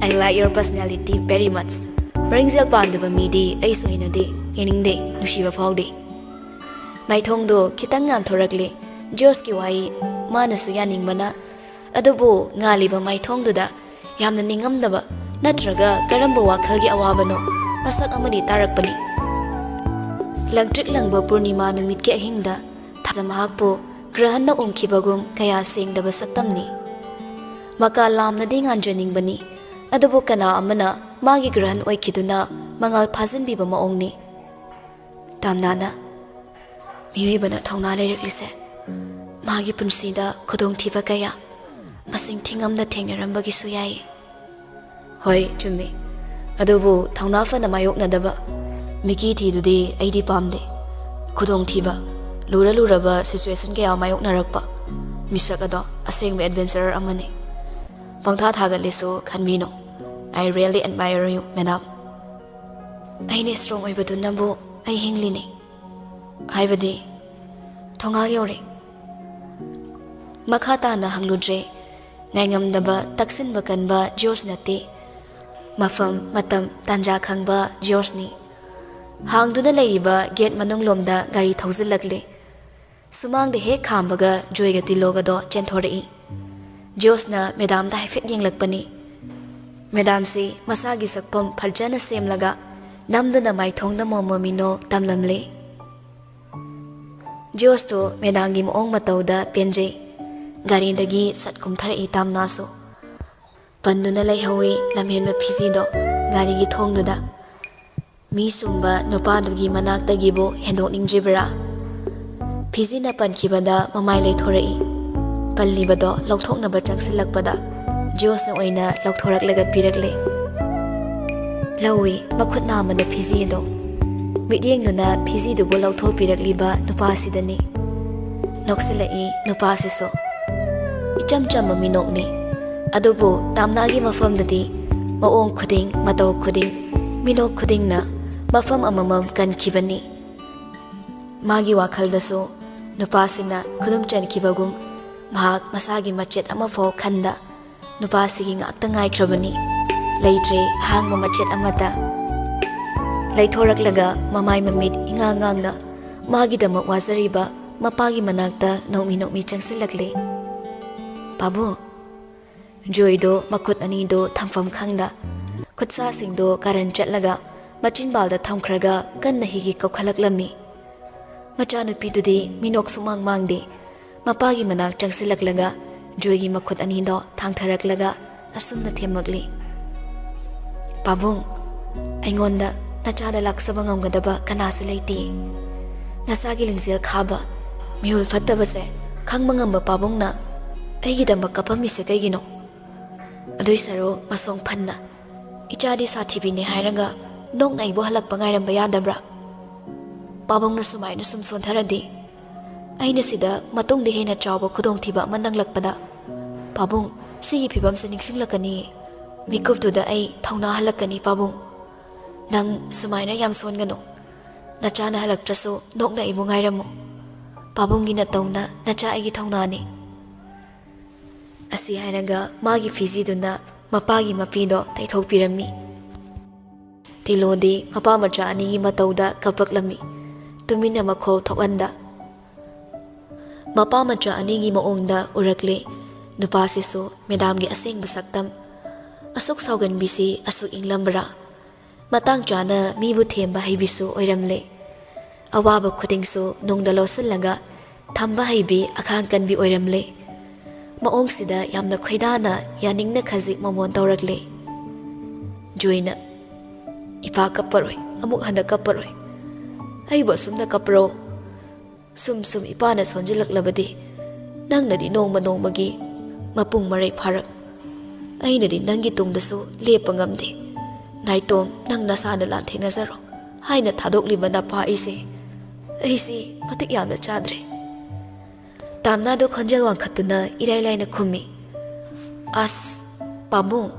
I like your personality very much. ꯃꯔꯤꯡꯖꯦꯜ ꯄꯥꯟꯗꯕ ꯃꯤꯗꯤ ꯑꯩꯁꯨ ꯍꯩꯅꯗꯦ, ꯌꯦꯡꯅꯤꯡꯗꯦ, ꯅꯨꯡꯁꯤꯕ ꯐꯥꯎꯗꯦ꯫ ꯃꯥꯏꯊꯣꯡꯗꯣ ꯈꯤꯇꯪ ꯉꯥꯟꯊꯣꯔꯛꯂꯦ ꯖꯣꯁꯀꯤ ꯋꯥꯍꯩ ꯃꯥꯅꯁꯨ ꯌꯥꯅꯤꯡꯕꯅ, ꯑꯗꯨꯕꯨ ꯉꯥꯜꯂꯤꯕ ꯃꯥꯏꯊꯣꯡꯗꯨꯗ ꯌꯥꯝꯅ ꯅꯤꯡꯉꯝꯗꯕ ꯅꯠꯇ꯭ꯔꯒ ꯀꯔꯝꯕ ꯋꯥꯈꯜꯒꯤ ꯑꯋꯥꯕꯅꯣ ꯃꯁꯛ ꯑꯃꯗꯤ ꯇꯥꯔꯛꯄꯅꯤ꯫ ꯂꯪꯇ꯭ꯔꯤꯛ ꯂꯪꯕ ꯄꯨꯔꯅꯤꯃꯥ ꯅꯨꯃꯤꯠꯀꯤ ꯑꯍꯤꯡꯗ ꯊꯥꯖ ꯃꯍꯥꯛꯄꯨ ꯒ꯭ꯔꯍꯟꯅ ꯎꯝꯈꯤꯕꯒꯨꯝ ꯀꯌꯥ ꯁꯦꯡꯗꯕ ꯁꯛꯇꯝꯅꯤ꯫ ꯃꯀꯥ ꯂꯥꯝꯅꯗꯤ ꯉꯥꯟꯖꯅꯤꯡꯕꯅꯤ, ꯑꯗꯨꯕꯨ ꯀꯅꯥ ꯑꯃꯅ ꯃꯥꯒꯤ ꯒ꯭ꯔꯍꯟ ꯑꯣꯏꯈꯤꯗꯨꯅ ꯃꯉꯥꯜ ꯐꯥꯖꯤꯟꯕꯤꯕ ꯃꯑꯣꯡꯅꯤ꯫ ꯇꯥꯝꯅꯥꯅ, ꯃꯤꯑꯣꯏꯕꯅ ꯊꯧꯅꯥ ꯂꯩꯔꯛꯂꯤꯁꯦ ꯃꯥꯒꯤ ꯄꯨꯟꯁꯤꯗ ꯈꯨꯗꯣꯡꯊꯤꯕ ꯀꯌꯥ ꯃꯁꯤꯡ ꯊꯤꯉꯝꯗ ꯊꯦꯡꯅꯔꯝꯕꯒꯤꯁꯨ ꯌꯥꯏ꯫ ꯍꯣꯏ ꯆꯨꯝꯃꯤ, ꯑꯗꯨꯕꯨ ꯊꯧꯅꯥ ꯐꯅ ꯃꯥꯌꯣꯛꯅꯗꯕ ꯃꯤꯀꯤ ꯊꯤꯗꯨꯗꯤ ꯑꯩꯗꯤ ꯄꯥꯝꯗꯦ꯫ ꯈꯨꯗꯣꯡꯊꯤꯕ, ꯂꯨꯔ ꯂꯨꯔꯕ ꯁꯤꯆꯨꯋꯦꯁꯟ ꯀꯌꯥ ꯃꯥꯌꯣꯛꯅꯔꯛꯄ ꯃꯤꯁꯛ ꯑꯗꯣ ꯑꯁꯦꯡꯕ ꯑꯦꯗꯚꯦꯟꯆꯔꯔ ꯑꯃꯅꯤ꯫ ꯄꯪꯊꯥ ꯊꯥꯒꯠꯂꯦꯁꯨ ꯈꯟꯕꯤꯅꯣ꯫ I really admire you, madam. ꯑꯩꯅ ꯁ꯭ꯇꯔꯣꯡ ꯑꯣꯏꯕꯗꯨꯅꯕꯨ ꯑꯩ ꯍꯤꯡꯂꯤꯅꯤ, ꯍꯥꯏꯕꯗꯤ ꯊꯣꯡꯒꯥꯜ ꯌꯧꯔꯦ꯫ ꯃꯈꯥ ꯇꯥꯅ ꯍꯪꯂꯨꯗ꯭ꯔꯦ, ꯉꯥꯏꯉꯝꯗꯕ ꯇꯛꯁꯤꯟꯕ ꯀꯟꯕ ꯖꯣꯔꯖ ꯅꯠꯇꯦ, ꯃꯐꯝ ꯃꯇꯝ ꯇꯥꯟꯖꯥ ꯈꯪꯕ ꯖꯣꯔꯖꯅꯤ꯫ ꯍꯥꯡꯗꯨꯅ ꯂꯩꯔꯤꯕ ꯒꯦꯠ ꯃꯅꯨꯡꯂꯣꯝꯗ ꯒꯥꯔꯤ ꯊꯧꯖꯤꯜꯂꯛꯂꯦ꯫ ꯁꯨꯃꯥꯡꯗ ꯍꯦꯛ ꯈꯥꯝꯕꯒ ꯖꯣꯏꯒ ꯇꯤꯂꯣꯒꯗꯣ ꯆꯦꯟꯊꯣꯔꯛꯏ꯫ ꯖꯣꯁꯅ ꯃꯦꯗꯥꯝꯗ ꯍꯥꯏꯐꯦꯠ ꯌꯦꯡꯂꯛꯄꯅꯤ꯫ ꯃꯦꯗꯥꯝꯁꯤ ꯃꯁꯥꯒꯤ ꯁꯛꯐꯝ ꯐꯖꯅ ꯁꯦꯝꯂꯒ ꯅꯝꯗꯨꯅ ꯃꯥꯏꯊꯣꯡꯗ ꯃꯣꯃꯣꯃꯤꯅꯣ ꯇꯝꯂꯝꯂꯦ꯫ ꯖꯣꯁꯇꯣ ꯃꯦꯗꯥꯝꯒꯤ ꯃꯑꯣꯡ ꯃꯇꯧꯗ ꯄꯦꯟꯖꯩ꯫ ꯒꯥꯔꯤꯗꯒꯤ ꯁꯠ ꯀꯨꯝꯊꯔꯛꯏ ꯇꯥꯝꯅꯥꯁꯨ꯫ ꯄꯟꯗꯨꯅ ꯂꯩꯍꯧꯏ ꯂꯝꯍꯦꯟꯕ ꯐꯤꯖꯤꯗꯣ ꯒꯥꯔꯤꯒꯤ ꯊꯣꯡꯗꯨꯗ꯫ ꯃꯤ ꯁꯨꯝꯕ ꯅꯨꯄꯥꯗꯨꯒꯤ ꯃꯅꯥꯛꯇꯒꯤꯕꯨ ꯍꯦꯟꯗꯣꯛꯅꯤꯡꯗ꯭ꯔꯤꯕꯔꯥ? ꯐꯤꯖꯤꯅ ꯄꯟꯈꯤꯕꯗ ꯃꯃꯥꯏ ꯂꯩꯊꯣꯔꯛꯏ꯫ ꯄꯜꯂꯤꯕꯗꯣ ꯂꯧꯊꯣꯛꯅꯕ ꯆꯪꯁꯤꯜꯂꯛꯄꯗ ꯖꯣꯁꯅ ꯑꯣꯏꯅ ꯂꯧꯊꯣꯔꯛꯂꯒ ꯄꯤꯔꯛꯂꯦ꯫ ꯂꯧꯏ ꯃꯈꯨꯠ ꯅꯥꯝꯃꯅ ꯐꯤꯖꯤꯗꯣ꯫ ꯃꯤꯠꯌꯦꯡꯗꯨꯅ ꯐꯤꯖꯤꯗꯨꯕꯨ ꯂꯧꯊꯣꯛꯄꯤꯔꯛꯂꯤꯕ ꯅꯨꯄꯥꯁꯤꯗꯅꯤ꯫ ꯅꯣꯛꯁꯤꯜꯂꯛꯏ ꯅꯨꯄꯥꯁꯤꯁꯨ꯫ ꯏꯆꯝ ꯆꯝꯕ ꯃꯤꯅꯣꯛꯅꯤ, ꯑꯗꯨꯕꯨ ꯇꯥꯝꯅꯥꯒꯤ ꯃꯐꯝꯗꯗꯤ ꯃꯑꯣꯡ ꯈꯨꯗꯤꯡ ꯃꯇꯧ ꯈꯨꯗꯤꯡ ꯃꯤꯅꯣꯛ ꯈꯨꯗꯤꯡꯅ ꯃꯐꯝ ꯑꯃꯃꯝ ꯀꯟꯈꯤꯕꯅꯤ꯫ ꯃꯥꯒꯤ ꯋꯥꯈꯜꯗꯁꯨ ꯅꯨꯄꯥꯁꯤꯅ ꯈꯨꯗꯨꯝ ꯆꯟꯈꯤꯕꯒꯨꯝ ꯃꯍꯥꯛ ꯃꯁꯥꯒꯤ ꯃꯆꯦꯠ ꯑꯃꯐꯥꯎ ꯈꯟꯗ ꯅꯨꯄꯥꯁꯤꯒꯤ ꯉꯥꯛꯇ ꯉꯥꯏꯈ꯭ꯔꯕꯅꯤ꯫ ꯂꯩꯇ꯭ꯔꯦ ꯑꯍꯥꯡꯕ ꯃꯆꯦꯠ ꯑꯃꯠꯇ꯫ ꯂꯩꯊꯣꯔꯛꯂꯒ ꯃꯃꯥꯏ ꯃꯃꯤꯠ ꯏꯉꯥꯡ ꯉꯥꯡꯅ ꯃꯥꯒꯤꯗꯃꯛ ꯋꯥꯖꯔꯤꯕ ꯃꯄꯥꯒꯤ ꯃꯅꯥꯛꯇ ꯅꯣꯛꯃꯤ ꯅꯣꯛꯃꯤ ꯆꯪꯁꯤꯜꯂꯛꯂꯦ꯫ ꯄꯥꯕꯨꯡ꯫ ꯖꯣꯏꯗꯣ ꯃꯈꯨꯠ ꯑꯅꯤꯗꯣ ꯊꯝꯐꯝ ꯈꯪꯗ ꯈꯨꯠꯁꯥꯁꯤꯡꯗꯣ ꯀꯥꯔꯟ ꯆꯠꯂꯒ ꯃꯆꯤꯟꯕꯥꯜꯗ ꯊꯝꯈ꯭ꯔꯒ ꯀꯟꯅ ꯍꯤꯒꯤ ꯀꯧꯈꯠꯂꯛꯂꯝꯃꯤ꯫ ꯃꯆꯥꯅꯨꯄꯤꯗꯨꯗꯤ ꯃꯤꯅꯣꯛ ꯁꯨꯃꯥꯡ ꯃꯥꯡꯗꯦ꯫ ꯃꯄꯥꯒꯤ ꯃꯅꯥꯛ ꯆꯪꯁꯤꯜꯂꯛꯂꯒ ꯖꯣꯏꯒꯤ ꯃꯈꯨꯠ ꯑꯅꯤꯗꯣ ꯊꯥꯡꯊꯔꯛꯂꯒ ꯑꯁꯨꯝꯅ ꯊꯦꯝꯂꯛꯂꯤ꯫ ꯄꯥꯕꯨꯡ, ꯑꯩꯉꯣꯟꯗ ꯅꯆꯥꯗ ꯂꯥꯛꯆꯕ ꯉꯝꯒꯗꯕ ꯀꯅꯥꯁꯨ ꯂꯩꯇꯦ꯫ ꯅꯁꯥꯒꯤ ꯂꯤꯡꯖꯦꯜ ꯈꯥꯕ ꯃꯤꯍꯨꯜ ꯐꯠꯇꯕꯁꯦ ꯈꯪꯕ ꯉꯝꯕ ꯄꯥꯕꯨꯡꯅ ꯑꯩꯒꯤꯗꯃꯛ ꯀꯞꯄꯝꯃꯤꯁꯦ ꯀꯩꯒꯤꯅꯣ? ꯑꯗꯨꯏ ꯁꯔꯨꯛ ꯃꯁꯣꯡ ꯐꯟꯅ ꯏꯆꯥꯗꯤ ꯁꯥꯊꯤꯕꯤꯅꯦ ꯍꯥꯏꯔꯒ ꯅꯣꯛꯅ ꯑꯩꯕꯨ ꯍꯜꯂꯛꯄ ꯉꯥꯏꯔꯝꯕ ꯌꯥꯗꯕ꯭ꯔꯥ? ꯄꯥꯕꯨꯡꯅ ꯁꯨꯃꯥꯏꯅ ꯁꯨꯝ ꯁꯣꯟꯊꯔꯗꯤ ꯑꯩꯅ ꯁꯤꯗ ꯃꯇꯨꯡꯗ ꯍꯦꯟꯅ ꯆꯥꯎꯕ ꯈꯨꯗꯣꯡꯊꯤꯕ ꯑꯃ ꯅꯪꯂꯛꯄꯗ ꯄꯥꯕꯨꯡ ꯁꯤꯒꯤ ꯐꯤꯕꯝꯁꯦ ꯅꯤꯡꯁꯤꯡꯂꯛꯀꯅꯤ꯫ ꯃꯤꯀꯨꯞꯇꯨꯗ ꯑꯩ ꯊꯧꯅꯥ ꯍꯜꯂꯛꯀꯅꯤ ꯄꯥꯕꯨꯡ꯫ ꯅꯪ ꯁꯨꯃꯥꯏꯅ ꯌꯥꯝ ꯁꯣꯟꯒꯅꯨ꯫ Nachana halaktrasu nokna ibu ngairamu. Pabunggi na tawna nacha aigi thawnani. Asi hainaga magi Phiji duna mapagi mapido taithokpirammi. Tilodi mapa macha anigi matauda kapaklami. Tumina makhol thokanda. Mapa macha anigi maongda urakle. Nupasisu Madamgi aseng basaktam. Asuk saugan bisi asuk inglambra. Matang chana mibu themba haibisu oiramle. Awaba khudingsu nungda losalaga thamba haibi akhang kanbi oiramle. Maong sida yamna khoidana yaningna khazik mamon tawrakle. Joina ipa kaparoi amuk handa kaparoi. Aiba sumna kapro. Sum ipana sonjilaklabadi. Nangnadi nongma nongmagi mapung maray pharak. Ainadi nangi tungdasu lepa ngamde. Naitom nang nasana lanthengazaro. Haina thadokliba napa aise. Aisi matik yamna chadre. Tamnado khonjal wangkhatuna irailaina khumi. As pamung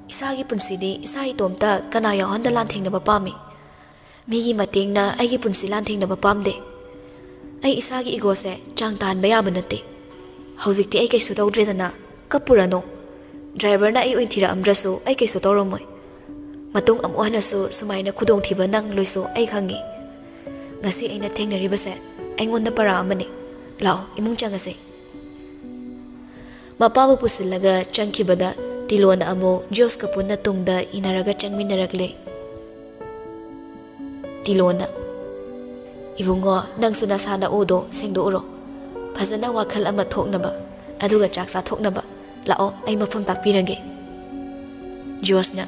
isagi punsidi isai tomta kana yahonda lanthengnaba pami. Migi matengna aigi punsi lanthengnaba pamde. Ai isagi igose chang tanba yaba nate. Hauzikti ai kaisu tawdredana kapurano. Driver na ai ointhira amdrasu ai kaisu tawromoi. Matung amuhanasu sumaina khudong thiba nang loiso ai khangi. Ngasi aina thengnaribase aingonda para amani. Lao imung changase. Mapabu pusilaga changkibada tilona amo Jos kapuna tungda inaraga changminarakle. Tilona ibungo nang suna sana udo sengdo uro. Phazana wakhal ama thoknaba aduga chaksa thoknaba lao ai mafam takpirage. Josna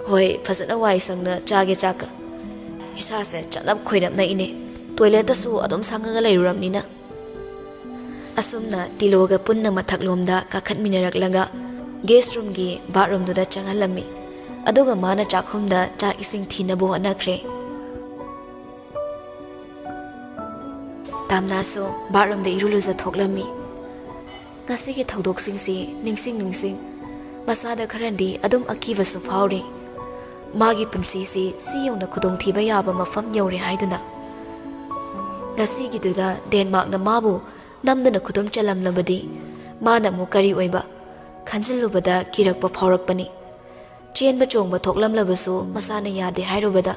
hoi phazana wai sangna chage chaka. Isa se chalap khoidap na ine. Toilet su adom sangaga leiruramnina. Asumna tiloga punna mathaklomda kakhatminaraklaga guest room gi bathroom duda changalami. Aduga mana chakhumda cha ising thinabu anakre. Tamnaso bathroom da iruluza thoklami. Ngasigi thawdoksingsi ningsing masada kharandi adum akiva su phawri. Magi punsisi siyongna khudong thiba yaba mafam yawre haiduna. Ngasigi duda Denmark na mabu namdana khudum chalamlabadi mana mu kari oiba khanjilubada kirakpa phawrakpani. Chenba chongba thoklamlabasu masana yade hairubada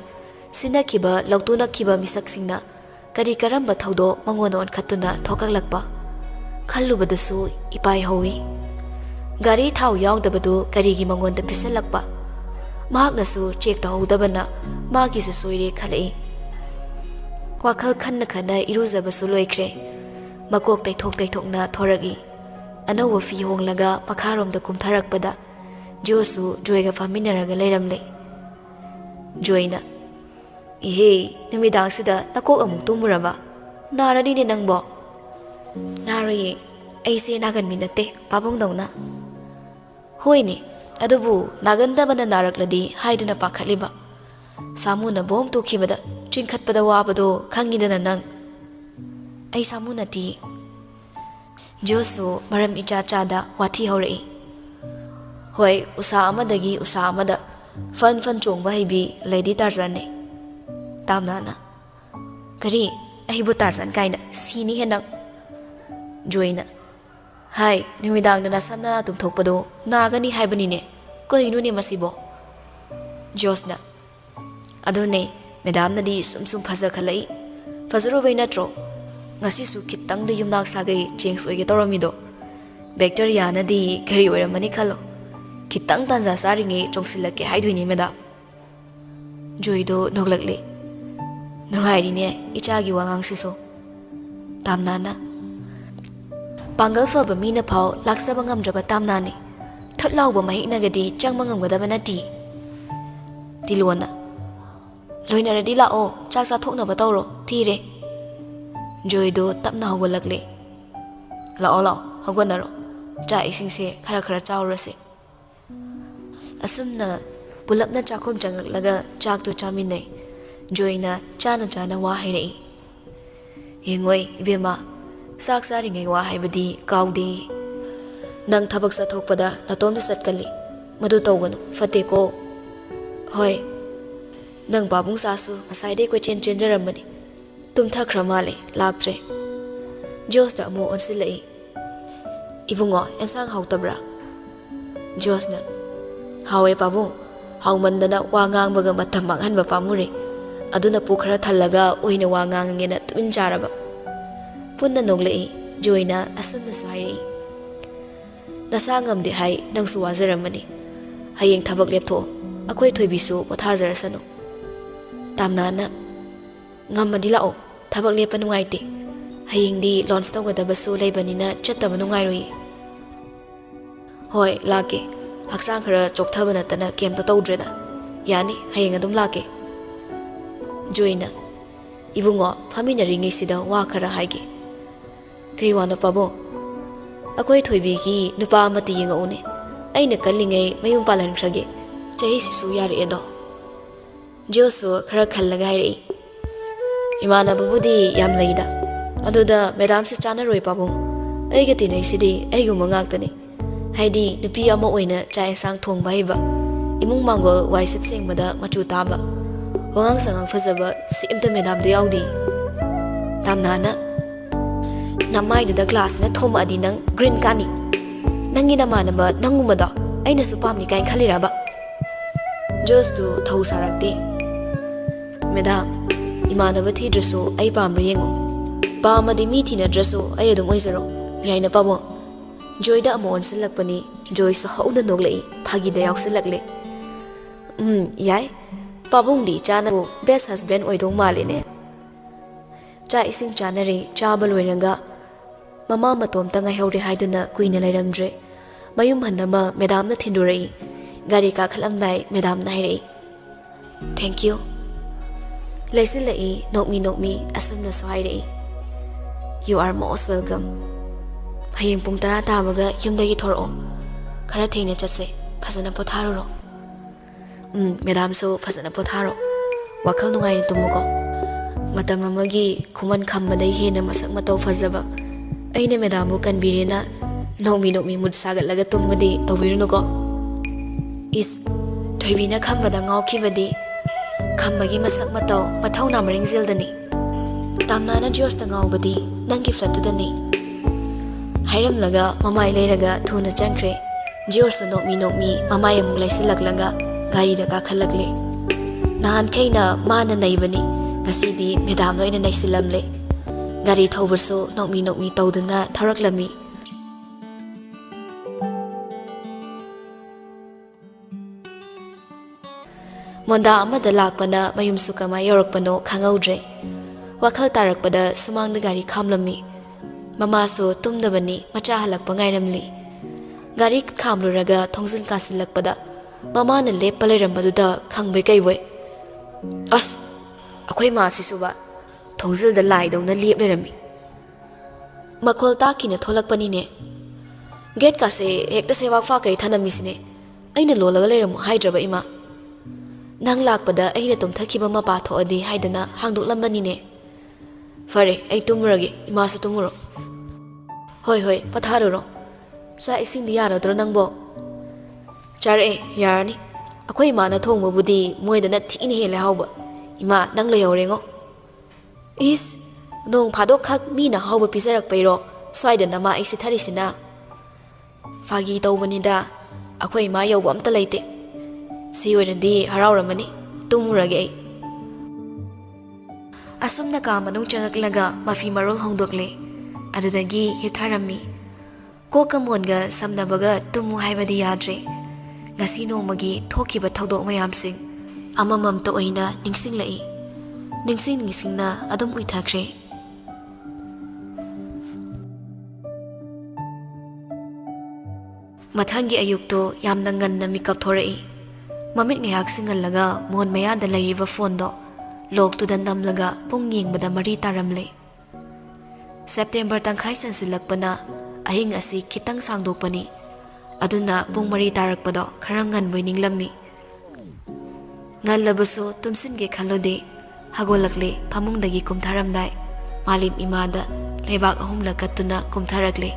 sinakhiba lautuna-khiba misaksingna kari karamba thawdo mangona onkhatuna thokaklakpa khallubadasu ipai howi. Gari thau yawdabadu karigi mangonda pisalakpa mahaknasu check tahudabana magi su soire khalai. Wakhal khanna iruzabasu loikre. Makok taithokna thoragi. Anawa fi honglaga makharomda kumtharakpada Josu Joyga faminaraga leiramle. Joyna ihe numidangsida nakok amuk tumuraba narani ne nangbo. Naraye aise nagan minate pabongdawna. Hoine adubu nagandabana narakladi haiduna pakhaliba. Samuna bom tukhibada chinkhatpada wabado khangidana nang. Ai samuna ti Josu maram icha chada wathi horai. Hoi usa amadagi usa amada fan chongba haibi Lady Tarzan ne. Tamnana kari ahibu Tarzan kaina sini henang. Joyna hai numidang na samna tumthokpado nagani haibani ne koinu ne masibo. Josna adune Madam nadi sum phaza khalai phazaro baina tro. Ngasi su kitang da yumnak sagai change oige toramido. Bacteria na di kari oiramani khalo. Kitang tanza saringe chongsilake haiduini Madam. Joido noglakle. Nungairi ne ichagi wangang siso. Tamnana Pangal faba mina pau laksaba ngamdraba tamnani. Thotlauba mahiknagadi changma ngamgadaba nati. Tilona loinaradi lao chaksa thoknaba tawro thire. Joydo tapna hogolakle. Lao hogonaro cha isingse khara chawrase. Asumna pulapna chakhom changaklaga chakto chaminai. Joyna chana wa hairei. Yengoi ibema sak saringai wa haibadi kaudi. Nang thabak sa thokpada natomda satkali. Madu tawganu fateko. Hoi Nang babung sasu ngasai ko chen chenjaramani. Tumthakra male laktre. Jos da mo onsilai. Ibungo ensang hautabra. Jos na. Hawe babung. Haumandana wa ngangbaga matam manghanba pamuri. Aduna pukhara thallaga oina wa ngangangena tumin jaraba. Punna noglei joina asumna sai. Nasangam de hai nangsu wazaramani. Hayeng thabak leptho akhoi thoibisu pothajarasanu. Tamnana ngamadi lao thabak lepa nungaite. Hayeng di launch tawgadabasu leibanina chattaba nungairoi. Hoi lake. Haksang khara choktaba natana kemta tawdrena. Yani hayeng adum lake. Joina ibungo faminaringi sida wa khara haige. Kei wano pabo. Akhoi thoibigi nupa amati yenga une. Aina kallingai mayum palan khrage. Chahi sisu yare edo. Josu khara khallaga hairei. Imana babudi yam leida. Aduda madam se chana roi pabo. Aiga tinai sidi aigu mangaktani. Haidi nupi ama oina chai sang thong baiba. Imung mangol waisit sengmada machu taba. Wangang sangang fazaba si imta madam de yaudi. Tamnana namai da glass na thoma adi nang green kani. Nangi namana ba nangumada aina supam ni kain khaliraba. Just to thau sarakti. Madam imana ba thi draso ai pam riengo. Pa amadi mi thina draso ai adum oizaro. Yaina pabo. Joyda amon silakpani joy sa hauda noglei phagi da yaksilakle. Yai pabung di chana best husband oidong malene. Cha ising chanare chabal weranga mama matom tanga heure haiduna kuina lairamdre. Mayum hanama madam na thindurai. Gari ka khalamdai madam na hairei. Thank you. Laisilai nokmi asumna sohairei. You are most welcome. Hayeng pung tara tabaga yumdagi thoro. Khara thengna chatse phasana potharo. Madam so phasana potharo. Wakhal nungai tumuko. Matam amagi khuman khambadai hena masak matau phazaba. Aina madam bu kanbirena nokmi mud sagatlaga tummadi tawbirunuko. Is thoibina khambada ngawkhibadi khambagi masak matau mathau namaring zildani. Tamnana josta ngawbadi nangi flatudani. Hairam laga mamai leiraga thuna changkre. Jiorso nokmi mamai amung laisilaklanga gari da kakhalakle. Nahan kaina mana naibani ngasidi madam noina naisilamle. Gari thaubarso nokmi tawduna tharaklami. Monda amada lakpana mayum sukama yorakpano khangaudre. Wakhal tarakpada sumangda gari khamlami. Mama so tumdabani macha halakpa ngairamli. Gari khamluraga thongzin kasilakpada mama na lepa lairambaduda khangbai kaiwai. As akhoi ma sisuba thongzil da lai dawna lep lairami. Makhol takina tholakpani ne. Gate ka se hekta sewak fa kai thanamisine. Aina lolaga lairamu haidraba ima. Nang lakpada aina tumthakiba mapa thoadi haidana hangdoklamani ne. Fare ai tumurage ima sa tumuro. Hoi patharuro. Sa ising di yaradro nangbo. Chare yarani. Akhoi ima na thongba budi moidana thini hele hauba. Ima nang layaurengo. Is nong phadok khak mi na hauba pijarak pairo swaidana ma isi tharisina. Fagi tawbanida akhoi ima yauba amta leite. Si oirandi harauramani tumurage ai. Asumna ka manung changaklaga mafi marol hongdokle. Adudagi hiptharami. Kokamonga samnabaga tumu haibadi yadre. Ngasi nongmagi thokiba thodok mayamsing amamam to oina ningsinglai. Ningsingna adum uithakre. Mathangi ayukto yamna nganna mikap thorai. Mamit ngayak singallaga mon mayada layriba fondo log to dan namlaga pung yengbada mari taramle. September tangkhai sansilakpana ahing asi kitang sangdokpani. Aduna pung mari tarakpado khara nganboi ninglammi. Ngallabaso tumsinge khalode hagolakle pamungdagi kumtharamdai malim imada leibak ahumla kattuna kumtharakle.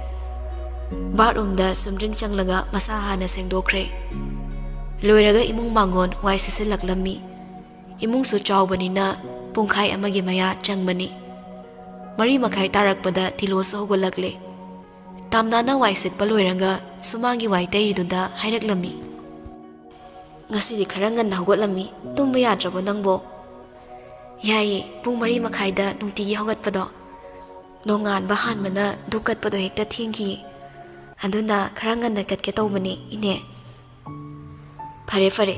Bathroomda sumdring changlaga masa hana sengdokre. Loiraga imung mangon wai sisilaklammi. Imungsu chawbanina pungkhai amagi maya changbani. Mari makhai tarakpada tilosu hogolakle. Tamnana wai sitpa loiranga sumangi wai taiduda hairaklammi. Ngasidi khara nganna hogotlammi, tumba yadrabo nangbo. Yayi, pung mari makhaida nungtigi hogatpado. Nonganba hanbana dukatpado hekta thengki. Aduna khara nganna katke tawbani ine. Fare fare,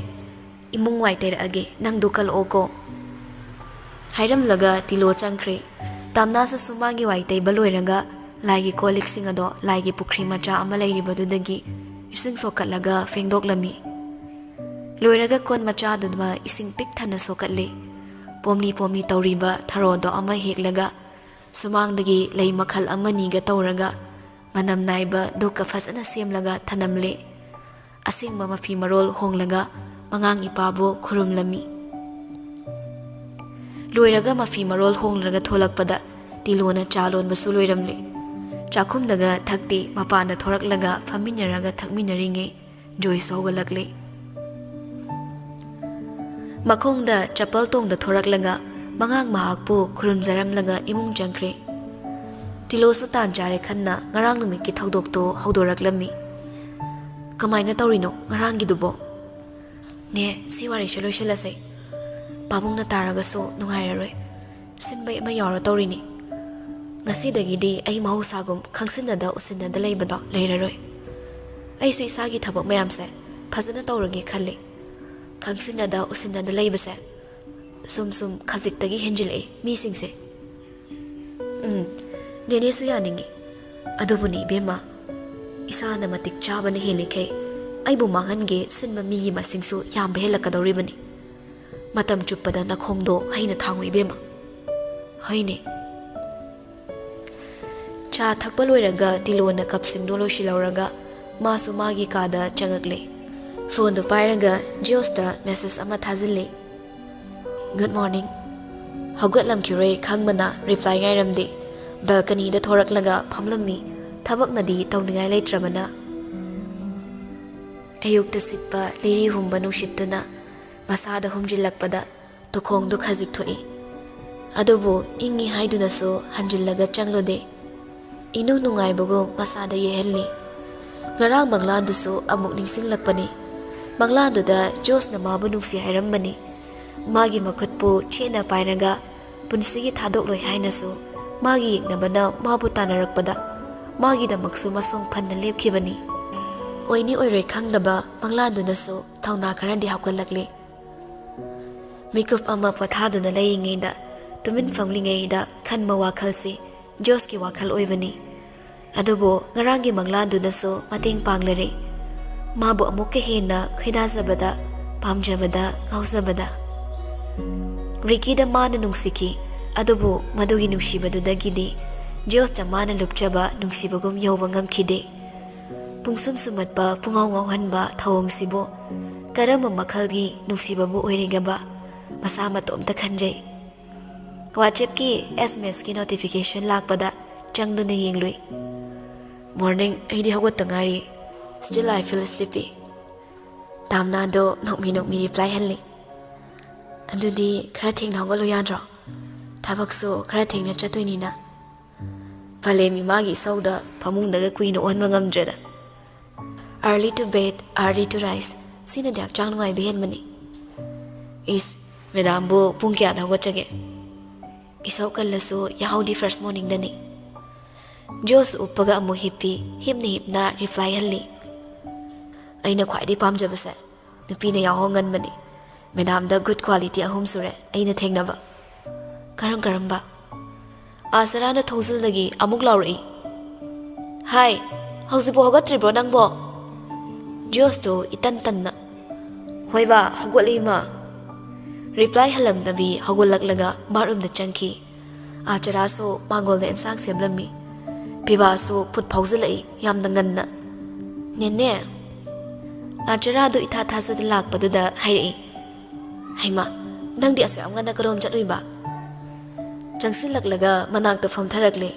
imung wai tairage nang dukal oko. Hairamlaga tilo changkre. Tamnasa sumangi wai taiba loiranga laigi kolik ado laigi pukri macha ama lairibadudagi ising sokatlaga fengdoklami. Loiraga kon macha dudma ising pik thana sokatle. Pomni tawriba tharodo ama heklaga sumangdagi lei makhal amaniga tawraga manam naiba duka fasana semlaga thanamle. Asingba mafi marol honglaga mangang ipabo khurumlami. Loiraga mafi marol honglaga tholakpada tilona chalon basu loiramle. Chakhumdaga thakti mapanda thoraklaga faminaraga thakminaringe joy sogalakle. Makhongda chapal tongda thoraklaga mangang mahakpu khurumjaramlaga imung changkre. Tilosu tan jare khanna ngarang numikki thaudokto haudoraklami. Kamaina tawrino ngarangi dubo. Ne siwari shaloishalasai. Pabungna taragaso nungairaroi. Sinbai ama yawra tawrini. Ngasidagidi ai mahusagum khangsinada usinada leibado leiraroi. Aisu isagi thabak mayamse phajana tawragi khalle. Khangsinada usinada leibase sum khajiktagi henjilai misingse. Nene su yaningi. Adubuni bema. Isana matik chabana helikai. Aibu mangange sinma migi masingsu yamba helakadoribani. Matam chuppada nakhongdo haina thangui bema. Haine. Cha thakpa loiraga tilona kapsingdo loisilauraga masu magi kada changakle. Phone do pairaga Josta message ama thazille. Good morning. Haugatlam kire khangmana reply ngairamde. Balcony da thoraklaga phamlammi thabaknadi tawningai leitrabana. Ayukta sitpa liri humba nushituna masada humjilakpada tukhongdu khazik thoi. Adubu ingi haidunaso hanjillaga changlode. Inu nungaibago masada yehelni. Ngarang Banglanduso amuk ningsinglakpani. Banglanduda Josna mabu nungsi hairambani. Magi makhutpu chena pairaga punsigi thadokloi hainaso magi yeknabana mabu tanarakpada magi damaksu masong phanna lepkhibani. Oini oiroi khangdaba Banglandudaso thawna kharandi haukalakle. Mikup ama pathaduna leingeda tumin famlingeida khanma wakhalse Joski wakhal oibani. Adubo ngarangi Banglandudaso mating panglare. Mabu amukke hena khidazabada pamjabada ngauzabada. Rikida mana nungsiki adubo madugi nungsibadudagidi Jos jamana lupchaba nungsibagum yawba ngamkhide. Pungsum sumatba pungaw ngawhanba thawong sibo karama makhalgi nungsibabu oirigaba masama tomta khanjai. WhatsApp ki SMS ki notification lakpada changduna yenglui. Morning aidi hawat tangari. Still I feel sleepy. Tamna do nokmi reply hanli. Andudi khara thengna hawgalo yadro. Thabakso khara thengna chatoinina. Valemi magi sauda phamungdaga kuino onma ngamdreda. Early to bed, early to rise. Sina dak changngai behen mani. Is Madam bo pung kya da hawachage. Isau kallaso yahaudi first morning dani. Jos uppaga amu hipna reply halli. Aina khwaidi pamjabase nupina yahongan mani. Madam da good quality ahum sure aina thengnaba. Karamba. Asarana thongzildagi amuk lawri. Hi, hausibo hogatribro nangbo. Josto itan tanna. Hoiwa hogolima. Reply halam nabi hogolaklaga barum da changki. Acharaso mangol da ensang semlammi. Pibaso put phawzilai yamna nganna. Nene. Acharado itha thasada lakpaduda hairi. Haima, nangdi asoyam ngana karom chatluiba. Changsilaklaga manakta famtharakle.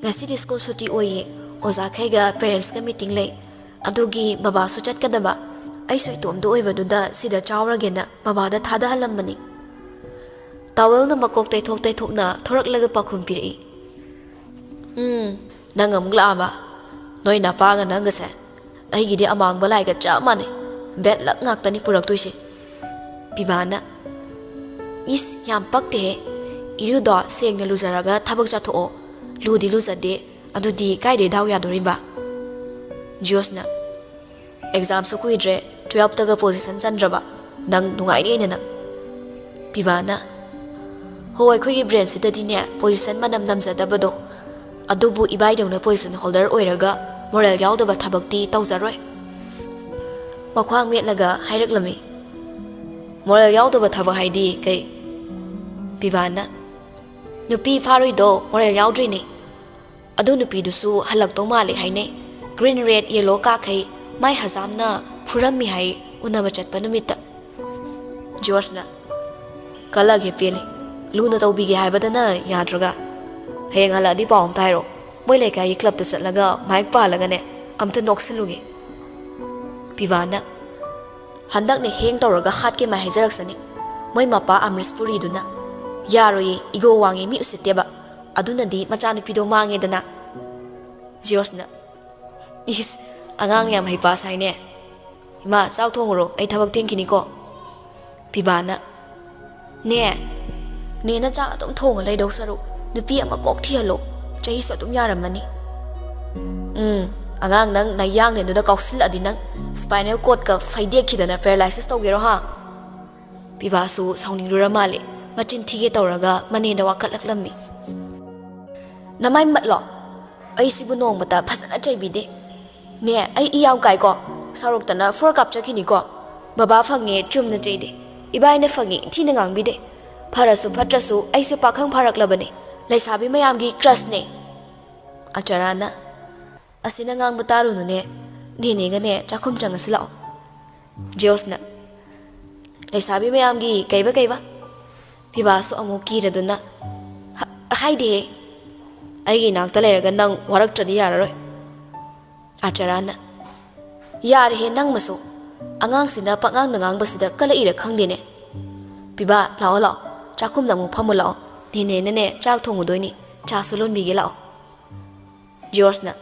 Ngasi school suti oye oza khaiga parents ka meeting lay. Adugi baba su chatkadaba ꯑꯩꯁꯨ ꯏꯇꯣꯝꯗ ꯑꯣꯏꯕꯗꯨꯗ ꯁꯤꯗ ꯆꯥꯎꯔꯒꯦꯅ ꯃꯃꯥꯗ ꯊꯥꯗꯍꯜꯂꯝꯕꯅꯤ ꯇꯥꯋꯦꯜꯅ ꯃꯀꯣꯛ ꯇꯩꯊꯣꯛ ꯇꯩꯊꯣꯛꯅ ꯊꯣꯔꯛꯂꯒ ꯄꯥꯎꯈꯨꯝ ꯄꯤꯔꯛꯏ ꯅꯪ ꯑꯃꯨꯛ ꯂꯥꯛꯑꯕ ꯅꯣꯏ ꯅꯄꯥꯒ ꯅꯪꯒꯁꯦ ꯑꯩꯒꯤꯗꯤ ꯑꯃꯥꯡꯕ ꯂꯥꯏꯒ ꯆꯞ ꯃꯥꯟꯅꯩ ꯕꯦꯠ ꯂꯛ ꯉꯥꯛꯇꯅꯤ ꯄꯨꯔꯛꯇꯣꯏꯁꯦ ꯄꯤꯕꯥꯅ ꯏꯁ ꯌꯥꯝ ꯄꯛꯇꯦꯍꯦ ꯏꯔꯨꯗꯣ ꯁꯦꯡꯅ ꯂꯨꯖꯔꯒ ꯊꯕꯛ ꯆꯠꯊꯣꯛꯑꯣ ꯂꯨꯗꯤ ꯂꯨꯖꯗꯦ ꯑꯗꯨꯗꯤ ꯀꯥꯏꯗꯩ ꯗꯥꯎ ꯌꯥꯗꯣꯔꯤꯕ ꯖꯣꯁꯅ ꯑꯦꯛꯖꯥꯝꯁꯨ ꯀꯨꯏꯗ꯭ꯔꯦ 12ꯇꯒ ꯄꯣꯖꯤꯁꯟ ꯆꯟꯗ꯭ꯔꯕ ꯅꯪ ꯅꯨꯡꯉꯥꯏꯅꯦꯅ ꯅꯪ ꯄꯤꯕꯥꯅ ꯍꯣ ꯑꯩꯈꯣꯏꯒꯤ ꯕ꯭ꯔꯦꯟꯁꯤꯗꯗꯤꯅꯦ ꯄꯣꯖꯤꯁꯟ ꯃꯅꯝ ꯅꯝꯖꯗꯕꯗꯣ ꯑꯗꯨꯕꯨ ꯏꯕꯥꯏꯗꯧꯅ ꯄꯣꯖꯤꯁꯟ ꯍꯣꯜꯗꯔ ꯑꯣꯏꯔꯒ ꯃꯣꯔꯦꯜ ꯌꯥꯎꯗꯕ ꯊꯕꯛꯇꯤ ꯇꯧꯖꯔꯣꯏ ꯃꯈ꯭ꯋꯥꯡ ꯃꯦꯠꯂꯒ ꯍꯥꯏꯔꯛꯂꯝꯃꯤ ꯃꯣꯔꯦꯜ ꯌꯥꯎꯗꯕ ꯊꯕꯛ ꯍꯥꯏꯗꯤ ꯀꯩ ꯄꯤꯕꯥꯅ ꯅꯨꯄꯤ ꯐꯥꯔꯨꯏꯗꯣ ꯃꯣꯔꯦꯜ ꯌꯥꯎꯗ꯭ꯔꯤꯅꯦ ꯑꯗꯨ ꯅꯨꯄꯤꯗꯨꯁꯨ ꯍꯜꯂꯛꯇꯧ ꯃꯥꯜꯂꯦ ꯍꯥꯏꯅꯩ ꯒ꯭ꯔꯤꯟ ꯔꯦꯗ ꯌꯦꯂꯣ ꯀꯥꯈꯩ ꯃꯥꯏ ꯍꯖꯥꯝꯅ ꯐꯨꯔꯝꯃꯤ ꯍꯥꯏ ꯎꯅꯕ ꯆꯠꯄ ꯅꯨꯃꯤꯠꯇ ꯖꯣꯔꯖꯅ ꯀꯜꯂꯒꯦ ꯄꯦꯜꯂꯤ ꯂꯨꯅ ꯇꯧꯕꯤꯒꯦ ꯍꯥꯏꯕꯗꯅ ꯌꯥꯗ꯭ꯔꯒ ꯍꯌꯦꯡ ꯍꯜꯂꯛꯑꯗꯤ ꯄꯥꯎ ꯑꯝꯇ ꯍꯥꯏꯔꯣ ꯃꯣꯏ ꯂꯩꯀꯥꯏꯒꯤ ꯀ꯭ꯂꯕꯇ ꯆꯠꯂꯒ ꯃꯥꯏꯛ ꯄꯥꯜꯂꯒꯅꯦ ꯑꯝꯇ ꯅꯣꯛꯁꯤꯜꯂꯨꯒꯦ ꯄꯤꯕꯥꯅ ꯍꯟꯗꯛꯅ ꯍꯦꯡ ꯇꯧꯔꯒ ꯍꯥꯠꯀꯦ ꯃꯥꯏ ꯍꯥꯏꯖꯔꯛꯁꯅꯤ ꯃꯣꯏ ꯃꯄꯥ ꯑꯃ꯭ꯔꯤꯁꯄꯨꯔꯤꯗꯨꯅ ꯌꯥꯔꯣꯏꯌꯦ ꯏꯒꯣ ꯋꯥꯡꯉꯦ ꯃꯤ ꯎꯁꯤꯠꯇꯦꯕ ꯑꯗꯨꯅꯗꯤ ꯃꯆꯥꯅꯨꯄꯤꯗꯣ ꯃꯥꯡꯉꯦꯗꯅ ꯖꯤꯌꯣꯁꯅ ꯏꯁ ꯑꯉꯥꯡ ꯌꯥꯝ ꯍꯩꯄꯥ ꯁꯥꯏꯅꯦ ꯏꯃꯥ ꯆꯥꯛ ꯊꯣꯡꯉꯨꯔꯣ ꯑꯩ ꯊꯕꯛ ꯊꯦꯡꯈꯤꯅꯤꯀꯣ ꯄꯤꯕꯥꯅ ꯅꯦꯅ ꯆꯥꯛ ꯑꯗꯨꯝ ꯊꯣꯡꯉ ꯂꯩꯗꯧ ꯁꯔꯨꯛ ꯅꯨꯄꯤ ꯑꯃ ꯀꯣꯛ ꯊꯤꯍꯜꯂꯣ ꯆꯍꯤꯁꯨ ꯑꯗꯨꯝ ꯌꯥꯔꯝꯃꯅꯤ ꯑꯉꯥꯡ ꯅꯪ ꯅꯌꯥꯡꯅꯦꯗꯨꯗ ꯀꯥꯎꯁꯤꯜꯂꯛꯑꯗꯤ ꯅꯪ ꯁ꯭ꯄꯥꯏꯅꯦꯜ ꯀꯣꯗꯀ ꯐꯩꯗꯦꯛꯈꯤꯗꯅ ꯄꯦꯔꯥꯂꯥꯏꯁꯤꯁ ꯇꯧꯒꯦꯔꯣ ꯍꯥ ꯄꯤꯕꯥꯁꯨ ꯁꯥꯎꯅꯤꯡꯂꯨꯔ ꯃꯥꯜꯂꯦ ꯃꯆꯤꯟ ꯊꯤꯒꯦ ꯇꯧꯔꯒ ꯃꯅꯦꯗ ꯋꯥꯀꯠꯂꯛꯂꯝꯃꯤ ꯅꯃꯥꯏ ꯃꯠꯂꯣ ꯑꯩꯁꯤꯕꯨ ꯅꯣꯡꯃꯇ ꯐꯖꯅ ꯆꯩꯕꯤꯗꯦ ꯅꯦ ꯑꯩ ꯏ ꯌꯥꯝ ꯀꯥꯏꯀꯣ ꯁꯥꯎꯔꯛꯇꯅ 4 ꯀꯥꯞꯆꯈꯤꯅꯤꯀꯣ ꯕꯕꯥ ꯐꯪꯉꯦ ꯆꯨꯝꯅ ꯆꯩꯗꯦ ꯏꯕꯥꯏꯅ ꯐꯪꯉꯦ ꯏꯟꯊꯤꯅ ꯉꯥꯡꯕꯤꯗꯦ ꯐꯔꯁꯨ ꯐꯠꯇ꯭ꯔꯁꯨ ꯑꯩꯁꯦ ꯄꯥꯈꯪ ꯐꯥꯔꯛꯂꯕꯅꯦ ꯂꯩꯁꯥꯕꯤ ꯃꯌꯥꯝꯒꯤ ꯀ꯭ꯔꯁꯅꯦ ꯑꯆꯔꯥꯅ ꯑꯁꯤꯅ ꯉꯥꯡꯕ ꯇꯥꯔꯨꯅꯨꯅꯦ ꯅꯦꯅꯦꯒꯅꯦ ꯆꯥꯛꯈꯨꯝ ꯆꯪꯉꯁꯤ ꯂꯥꯛꯑꯣ ꯖꯣꯁꯅ ꯂꯩꯁꯥꯕꯤ ꯃꯌꯥꯝꯒꯤ ꯀꯩꯕ ꯄꯤꯕꯥꯁꯨ ꯑꯃꯨꯛ ꯀꯤꯔꯗꯨꯅ ꯍꯥꯏꯗꯦꯍꯦ ꯑꯩꯒꯤ ꯏꯅꯥꯛꯇ ꯂꯩꯔꯒ ꯅꯪ ꯋꯥꯔꯛꯇ꯭ꯔꯗꯤ ꯌꯥꯔꯔꯣꯏ ꯑꯆꯔꯥꯅ ꯌꯥꯔꯦꯍꯦ ꯅꯪꯃꯁꯨ ꯑꯉꯥꯡꯁꯤꯅ ꯄꯛꯉꯥꯡꯗ ꯉꯥꯡꯕꯁꯤꯗ ꯀꯜꯂꯛꯏꯔ ꯈꯪꯗꯦꯅꯦ ꯄꯤꯕꯥ ꯂꯥꯛꯑꯣ ꯆꯥꯛꯈꯨꯝꯗ ꯑꯃꯨꯛ ꯐꯝꯃꯨ ꯂꯥꯛꯑꯣ ꯅꯦꯅꯦꯅꯅꯦ ꯆꯥꯛ ꯊꯣꯡꯉꯨꯗꯣꯏꯅꯤ ꯆꯥꯁꯨ ꯂꯣꯟꯕꯤꯒꯦ ꯂꯥꯛꯑꯣ ꯖꯣꯔꯖꯅ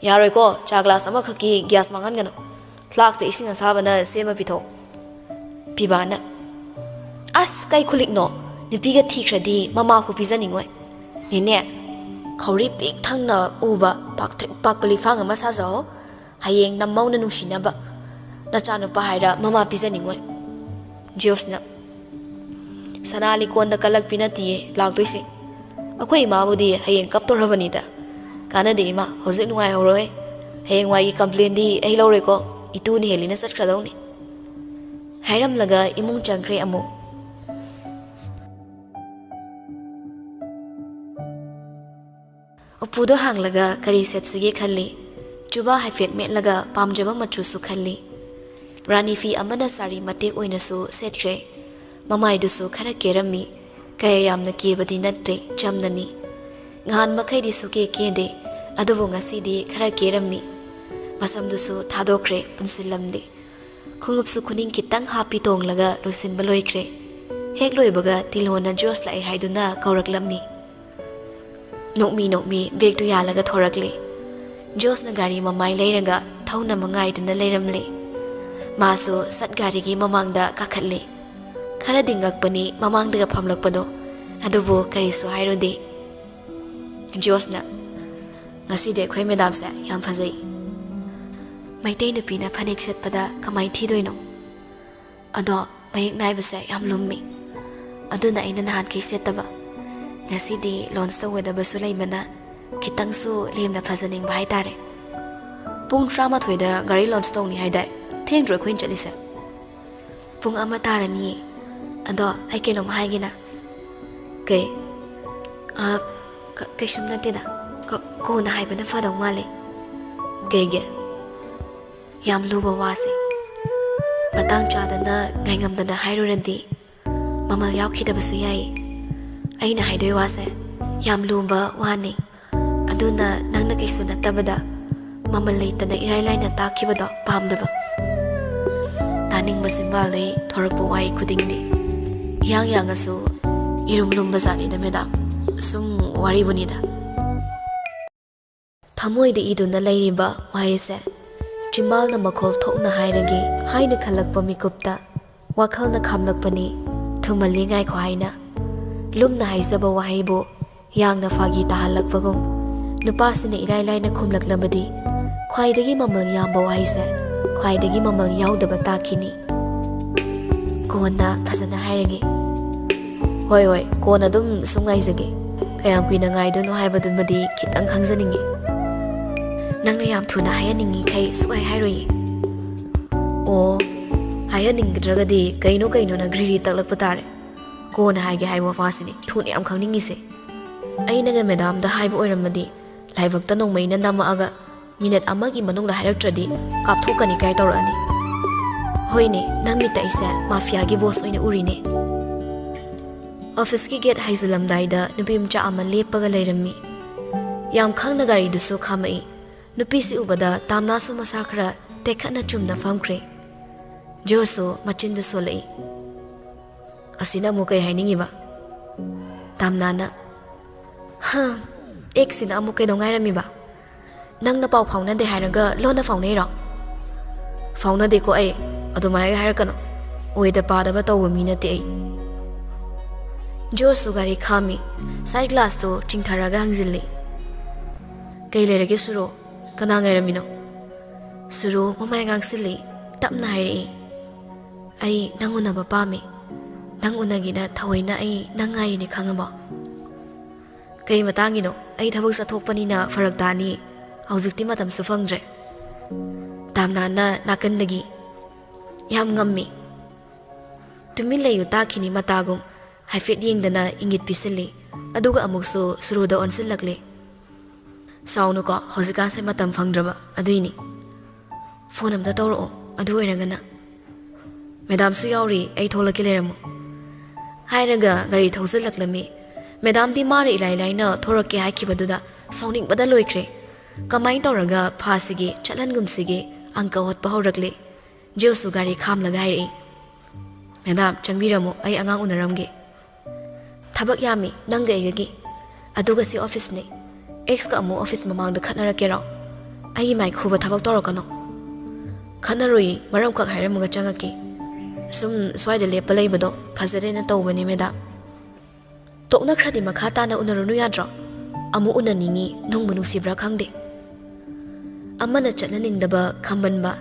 ꯌꯥꯔꯣꯏꯀꯣ ꯆꯥ ꯒ꯭ꯂꯥꯁ ꯑꯃꯈꯛꯀꯤ ꯒ꯭ꯌꯥꯁ ꯃꯥꯡꯍꯟꯒꯅꯨ ꯐ꯭ꯂꯥꯛꯁꯇ ꯏꯁꯤꯡ ꯑꯁꯥꯕꯅ ꯁꯦꯝꯃ ꯄꯤꯊꯣꯛ ꯄꯤꯕꯥꯅ ꯑꯁ ꯀꯩ ꯈꯨꯂꯤꯛꯅꯣ ꯅꯨꯄꯤꯒ ꯊꯤꯈ꯭ꯔꯗꯤ ꯃꯃꯥꯐꯥꯎ ꯄꯤꯖꯅꯤꯡꯉꯣꯏ ꯅꯦꯅꯦ ꯈꯧꯔꯤ ꯄꯤꯛ ꯊꯪꯅ ꯎꯕ ꯄꯥꯛꯊ꯭ꯔꯤꯛ ꯄꯥꯛꯄ ꯂꯤꯐꯥꯡ ꯑꯃ ꯁꯥꯖꯧ ꯍꯌꯦꯡ ꯅꯝꯃꯧꯅ ꯅꯨꯡꯁꯤꯅꯕ ꯅꯆꯥꯅꯨꯄꯥ ꯍꯥꯏꯔ ꯃꯃꯥ ꯄꯤꯖꯅꯤꯡꯉꯣꯏ ꯖꯣꯁꯅ ꯁꯅꯥ ꯂꯤꯀꯣꯟꯗ ꯀꯜꯂꯛꯄꯤ ꯅꯠꯇꯤꯌꯦ ꯂꯥꯛꯇꯣꯏꯁꯦ ꯑꯩꯈꯣꯏ ꯏꯃꯥꯕꯨꯗꯤ ꯍꯌꯦꯡ ꯀꯞꯇꯧꯔꯕꯅꯤꯗ ꯀꯥꯟꯅꯗꯦ ꯏꯃꯥ ꯍꯧꯖꯤꯛ ꯅꯨꯡꯉꯥꯏꯍꯧꯔꯣꯏ ꯍꯌꯦꯡꯋꯥꯏꯒꯤ ꯀꯝꯄ꯭ꯂꯦꯟꯗꯤ ꯑꯩ ꯂꯧꯔꯦꯀꯣ ꯏꯇꯨꯅ ꯍꯦꯜꯂꯤꯅ ꯆꯠꯈ꯭ꯔꯗꯧꯅꯤ ꯍꯥꯏꯔꯝꯂꯒ ꯏꯃꯨꯡ ꯆꯪꯈ꯭ꯔꯦ ꯑꯃꯨꯛ ꯎꯄꯨꯗꯣ ꯍꯥꯡꯂꯒ ꯀꯔꯤ ꯁꯦꯠꯁꯤꯒꯦ ꯈꯜꯂꯤ ꯆꯨꯕꯥ ꯍꯥꯏꯐꯦꯠ ꯃꯦꯠꯂꯒ ꯄꯥꯝꯖꯕ ꯃꯆꯨꯁꯨ ꯈꯜꯂꯤ ꯔꯥꯅꯤ ꯐꯤ ꯑꯃꯅ ꯁꯥꯔꯤ ꯃꯇꯦꯛ ꯑꯣꯏꯅꯁꯨ ꯁꯦꯠꯈ꯭ꯔꯦ ꯃꯃꯥꯏꯗꯨꯁꯨ ꯈꯔ ꯀꯦꯔꯝꯃꯤ ꯀꯌꯥ ꯌꯥꯝꯅ ꯀꯦꯕꯗꯤ ꯅꯠꯇ꯭ꯔꯦ ꯆꯝꯅꯅꯤ ꯉꯍꯥꯟ ꯃꯈꯩꯗꯤ ꯁꯨꯀꯦ ꯀꯦꯗꯦ ꯑꯗꯨꯕꯨ ꯉꯁꯤꯗꯤ ꯈꯔ ꯀꯦꯔꯝꯃꯤ ꯃꯁꯝꯗꯨꯁꯨ ꯊꯥꯗꯣꯛꯈ꯭ꯔꯦ ꯄꯨꯟꯁꯤꯜꯂꯝꯗꯦ ꯈꯣꯡꯎꯞꯁꯨ ꯈꯨꯅꯤꯡ ꯈꯤꯇꯪ ꯍꯥꯞꯄꯤ ꯇꯣꯡꯂꯒ ꯂꯣꯏꯁꯤꯟꯕ ꯂꯣꯏꯈ꯭ꯔꯦ ꯍꯦꯛ ꯂꯣꯏꯕꯒ ꯇꯤꯂꯣꯅ ꯖꯣꯁ ꯂꯥꯛꯑꯦ ꯍꯥꯏꯗꯨꯅ ꯀꯧꯔꯛꯂꯝꯃꯤ ꯅꯣꯛꯃꯤ ꯕꯦꯒꯇꯨ ꯌꯥꯜꯂꯒ ꯊꯣꯔꯛꯂꯦ ꯖꯣꯁꯅ ꯒꯥꯔꯤ ꯃꯃꯥꯏ ꯂꯩꯔꯒ ꯊꯧꯅꯕ ꯉꯥꯏꯗꯨꯅ ꯂꯩꯔꯝꯂꯦ ꯃꯥꯁꯨ ꯁꯠ ꯒꯥꯔꯤꯒꯤ ꯃꯃꯥꯡꯗ ꯀꯥꯈꯠꯂꯦ ꯈꯔꯗꯤ ꯉꯛꯄꯅꯤ ꯃꯃꯥꯡꯗꯒ ꯐꯝꯂꯛꯄꯗꯣ ꯑꯗꯨꯕꯨ ꯀꯔꯤꯁꯨ ꯍꯥꯏꯔꯨꯗꯦ ꯖꯣꯁꯅ ꯉꯁꯤꯗꯤ ꯑꯩꯈꯣꯏ ꯃꯦꯗꯥꯝꯁꯦ ꯌꯥꯝ ꯐꯖꯩ ꯃꯩꯇꯩ ꯅꯨꯄꯤꯅ ꯐꯅꯦꯛ ꯁꯦꯠꯄꯗ ꯀꯃꯥꯏ ꯊꯤꯗꯣꯏꯅꯣ ꯑꯗꯣ ꯃꯌꯦꯛ ꯅꯥꯏꯕꯁꯦ ꯌꯥꯝ ꯂꯨꯝꯃꯤ ꯑꯗꯨꯅ ꯑꯩꯅ ꯅꯍꯥꯟꯈꯩ ꯁꯦꯠꯇꯕ ꯉꯁꯤꯗꯤ ꯂꯣꯟꯁ ꯇꯧꯒꯗꯕꯁꯨ ꯂꯩꯕꯅ ꯈꯤꯇꯪꯁꯨ ꯂꯦꯝꯅ ꯐꯖꯅꯤꯡꯕ ꯍꯥꯏꯇꯥꯔꯦ ꯄꯨꯡ 11ꯗ ꯒꯥꯔꯤ ꯂꯣꯟꯁ ꯇꯧꯅꯤ ꯍꯥꯏꯗꯥꯏ ꯊꯦꯡꯗ꯭ꯔꯣ ꯑꯩꯈꯣꯏꯅ ꯆꯠꯂꯤꯁꯦ ꯄꯨꯡ 1 ꯇꯥꯔꯅꯤꯌꯦ ꯑꯗꯣ ꯑꯩ ꯀꯩꯅꯣꯝ ꯍꯥꯏꯒꯦꯅ ꯀꯩꯁꯨꯝ ꯅꯠꯇꯦꯗ ꯀꯣꯟꯅ ꯍꯥꯏꯕꯅ ꯐꯗꯧ ꯃꯥꯜꯂꯦ ꯀꯩꯒꯤ ꯌꯥꯝ ꯂꯨꯕ ꯋꯥꯁꯦ ꯃꯇꯥꯡ ꯆꯥꯗꯅ ꯉꯥꯏꯉꯝꯗꯅ ꯍꯥꯏꯔꯨꯔꯗꯤ ꯃꯃꯜ ꯌꯥꯎꯈꯤꯗꯕꯁꯨ ꯌꯥꯏ ꯑꯩꯅ ꯍꯥꯏꯗꯣꯏ ꯋꯥꯁꯦ ꯌꯥꯝ ꯂꯨꯕ ꯋꯥꯅꯤ ꯑꯗꯨꯅ ꯅꯪꯅ ꯀꯩꯁꯨ ꯅꯠꯇꯕꯗ ꯃꯃꯜ ꯂꯩꯇꯅ ꯏꯔꯥꯏ ꯂꯥꯏꯅ ꯇꯥꯛꯈꯤꯕꯗꯣ ꯄꯥꯝꯗꯕ taning basimbal lay thorak po wai kuding di. Yang aso irum lumba zani da madam. Sum wari bunida. Thamoy de idun na layriba wai se. Chimbal na makol thok na hairagi haina khalakpa mikupta. Wakal na khamlakpani thumali ngai ko haina. Lum na haizaba wahaibo yang na fagi tahalakpagum. Nupasina ilay na khumlaklabadi. Khwaidagi mamal yamba waise. Khwaidagi mamal yaudaba takini. Kona phasana hairagi. Hoi kona dum sungaizagi. Kayam kuina ngai dono haibadumadi kitang khangzaningi. Nangna yam thuna hayaningi kai suai hairoi. O hayaningdragadi kaino na griri taklakpatare. Kona haige haiwa pasini thuni am khangningi se. Ainaga madam da haiba oiramadi laibakta nongmaina namaaga minute amagi manungda hairaktradi kapthokani kai tawrani. Hoine namita isa mafia gi boss oina urine. Office ki gate haizalamdai da nupimcha ama lepaga leirami. Yam khangna gari duso khamai. Nupisi ubada tamna su masakra tekhana chumna famkre. Joso machinda solai. Asina mo kay hainingi ba? Tamna na. Eksina mo kay dongay rami ba? Nang napaw fauna de hairaga lo na fauna iro. Fauna de ko ay adumay hairaga no. Uwe da pada ba tawo mina te ay. Joso gari khami side glass to chingtharaga hangzili. Kay lerage suro kana ngay rami no. Suro mamay ngangsili tapna hairi. Ay nanguna ba pami. Nang unagina thawayna ay nangay ni khangaba. Kay matangino ay thabag sa thokpanina faragtani hauzikti matam su fangdre. Tamna na nakandagi yam ngammi. Tumin layu takini matagum haifet yengdana ingit pisili aduga amukso suruda onsilakle. Sauno ko hauzikan se matam fangdraba aduini. Phone amda tawro adu oiragana. Madam su yauri ay tholakileramu. Hairaga gari thauzilaklami. Madam di mari ilai na thorake haikibaduda sawning bada loikre. Kamay tawraga phasigi chatlangumsigi angka hotpa haurakle. Josu gari khamlaga hairi. Madam changbiramu ay angang unaramge. Thabak yami nangga igagi. Aduga si office ne. Ex ka amu office mamangda khatnarakera. Ay mai khuba thabak tawrakano. Khatnarui maram kak hairamuga changaki. Sum swaida lepa leibado phazare na tawbani madam. Tokna khradi makha na unarunu yadra. Amu unaningi nungbu nungsibra khangde. Amana chatnaningdaba khambanba.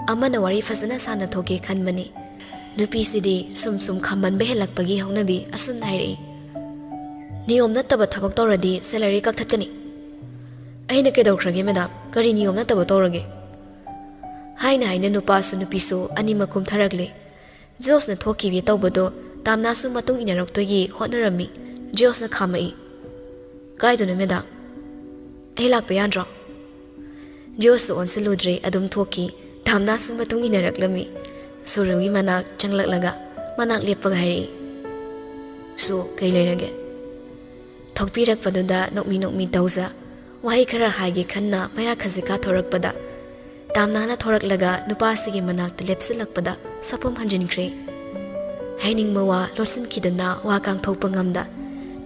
Amana wari fazana sana thoke khanbani. Nupi sidi sum khambanba helakpagi haunabi asun hairi. Niyom nattaba thabak tawradi salary kakthatkani. Aina kedawkhrage madam kari niyom nattaba tawrage. Haina nupasu nupisu animakum tharagle. Jos na thokibi tawbado tamna su matung inaraktogi hotnarami. Jos na khamai. Kaiduna madam. Ay lakpa yandra. Jos su onsiludre adum thoki tamna su matung inaraklami. Surugi manak changlaklaga manak lepaga hairi. So kay lairage. Thokpirakpaduda nokmi tawza. Wahi khara haige khanna maya khazika thorakpada. Tamna na thoraklaga nupasigi manak lepsilakpada sapum hanjinkre. Haining mawa lorsin kidana wakang thokpangamda.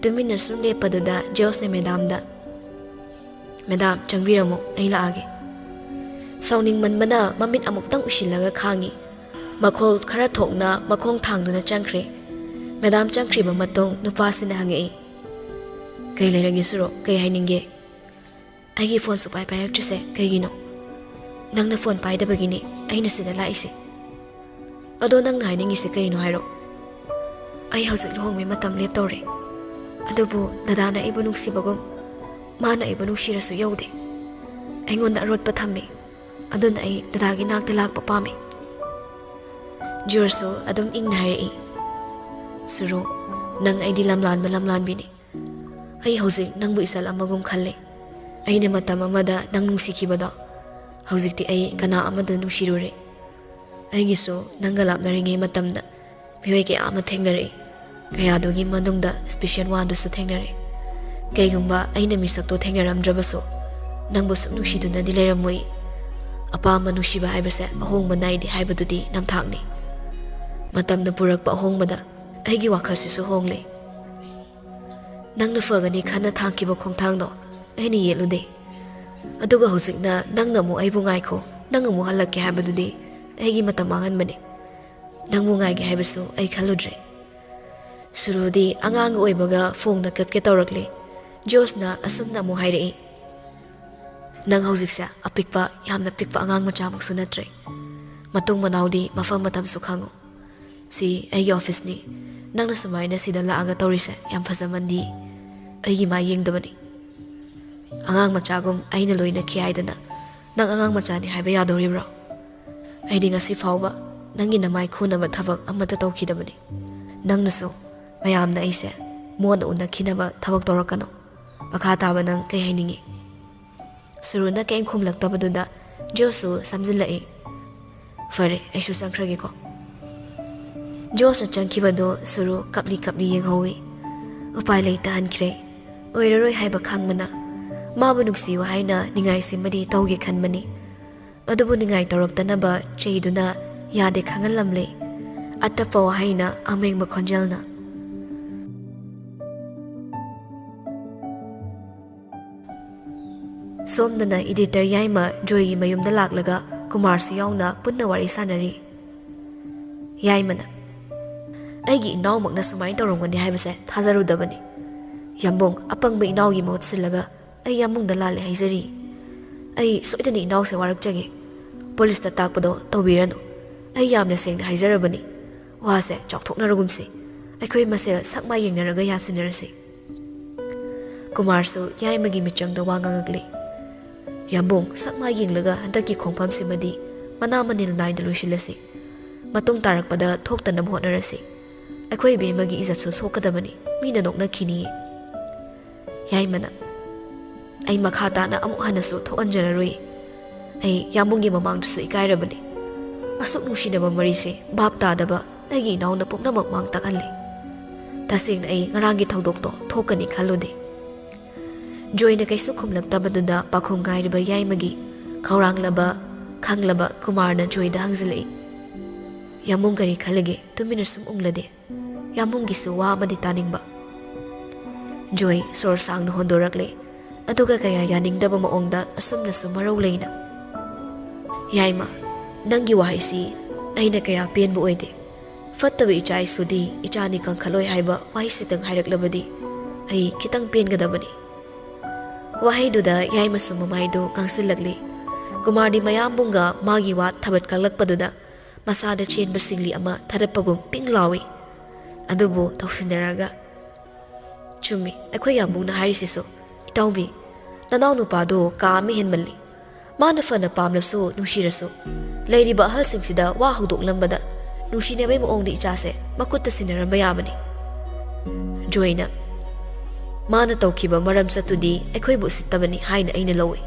Tumina sum lepaduda Jos ne madamda. Madam changbiramo ay laage. Sauning manmana mamit amuktang usilaga khangi. Makhol khara thokna makhong thangduna changkre. Madam changkriba matong nupasina hangi. Kay lairagi suro kay haininge. Aigi phone su pai chise kay gino. Nang na phone pai dabagini ay nasida laise. Ado nang na hainingi se kay no hairo. Ay hauzik lohong may matam lep tawre. Adobo dadana ibu nugsibagum. Mana ibu nugsirasu yaude. Ay ngon na arot patami. Ado na ay dadagi nagdalag papami. Jorso adom ing na hairi. Suro nang ay di lamlan bini. Ay hauzik nang bu isal amagum khale. Ay na matam amada nang nungsikibada. Hauzik ti ay kana amada nungsirure. Ay giso nang galap na ringay matamda. Miway kaya ama tengnare. Kaya dogi manungda special one duso tengnare. Kaya gumba ay namisakto tengnaram drabaso. Nang busok nungsido na dilayramoy. Apa manusiba haibase ahong manay di haibadudi namthangni. Matamna purakpa ahongmada aigi wakhasisu hongle. Nangna fagani khana thangkiba khongthangdo aini yelude. Aduga hojikna nangna mu aibu ngaikho nang mu halakke habadudi aigi matam manganbani. Nangmu ngaige habasu ai khaludre. Surudi angang oibaga phone kapke tawrakle. Josna asumna mu hairei. Nang hojiksa apikpa yamna pikpa angang machamak sunatre. Matung manaudi mafam matam sukhango. Si aigi office ni nangna sumaina sida laaga tawrise yam phajamandi aigi ma yengdabani. Angang machagum aina loina khiaidana nang angang machani haiba yadoribra. Aidi ngasi fawba nangi namai khunaba thabak amata tawkhidabani. Nangnasu mayamna aise mon una khinaba thabak torakano. Makha taba nang kai hainingi. Suruna kaim khumlaktabaduda Josu samjilai. Fare aishu sangkrage ko. Josa changkibado suru kapli yenghawi. Upai leita hankre. Oiraroi haiba khangmana. Mabu nuksiwa haina ningai simadi tawge khanmani. Adubu ningai taraktanaba chaiduna yade khangalamle. Atapa haina ameng makhonjalna. Somdana editor yaima Joy mayumda laklaga Kumar siyauna punna wari sanari. Yaimana aigi inaw magna sumai tawrongani haibase thazarudabani. Yambong apangba inawgi mahut silaga ai yamungda lale haizari. Ai soidani inaw se warakjage. Police ta takpado tawbirano. Ai yamna sengna haizarabani. Wase chawthoknaragumsi. Aikhoi masel sakma yengnaraga yasinarasi. Kumar su yaimagi michangda wangangagli. Yambong sakma yenglaga handaki khongpham simadi mana manil naida loisilasi. Matung tarakpada thoktanam hotnarasi. Aikhoi bemagi izatsu sokadabani. Mina nokna khini. Yaimana ai makhatana amuk hanasu thokanjararoi. Ai yambonggi mamangdasu ikairabani. Asuk nungsinaba marise bab tadaba aigi inauna puknamak mang takanle. Tasengna ai ngarangi thaudokto thokani khalode. Joyna kaisu khumlaktabaduda pakhum ngairiba yaimagi khauranglaba khanglaba Kumarna Joyda hangzilai. Yamung kari khalage tumina sum unglade. Yamunggi su wa amadi taningba. Joy sor sangna hondorakle. Aduga kaya yaningdaba maongda asumna su marau leina. Yaima nangi wahaisi aina kaya penbu oide. Fattaba ichai sudi ichani kangkhaloi haiba wahisitang hairaklabadi ai kitang pengadabani. Wahaiduda yaima su mamaidu ngangsilagli. Kumardi mayambunga magi wat thabat kalakpaduda masada chenba singli ama tharapagum pinglawi. Adubu tawsinaraga. Chumi akhoi yambungna hairisisu itawbi nanaw nupado kaami henmalli. Mana fana pamlapsu nushirasu. Leiriba ahal singsida wa hudoklamada nushinebay moongdi ichase makutta sinaramba yamani. Joyna mana tawkiba maram satudi akhoi bu sittabani haina aina lawi.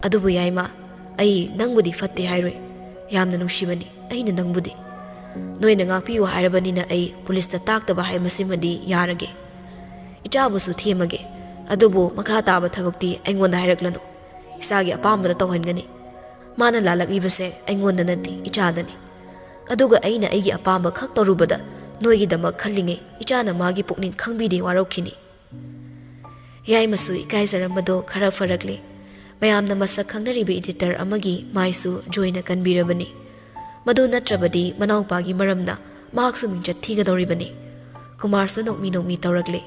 Adubu yaima ai nangbudi fatte hairoi. Yamna nushibani aina nangbudi. Noina ngakpiwa hairabanina ai police taktaba hai masimadi yarage. Ichabusu themage. Adubu makha taba thabakti aingonda hairaklanu. Isagi apamda tawhangani. Mana lalakibase aingonda nati ichadani. Aduga aina aigi apamba khak tarubada noigidama khallinge ichana magi pukning khangbidi waraukini. Yaimasu ikaizarambado khara farakle. Mayamna masak khangnariba editor amagi maisu Joyna kanbirabani. Madu natrabadi manawpagi maramna mahaksu mingchat thigadoribani. Kumarsu nokmi tawrakle.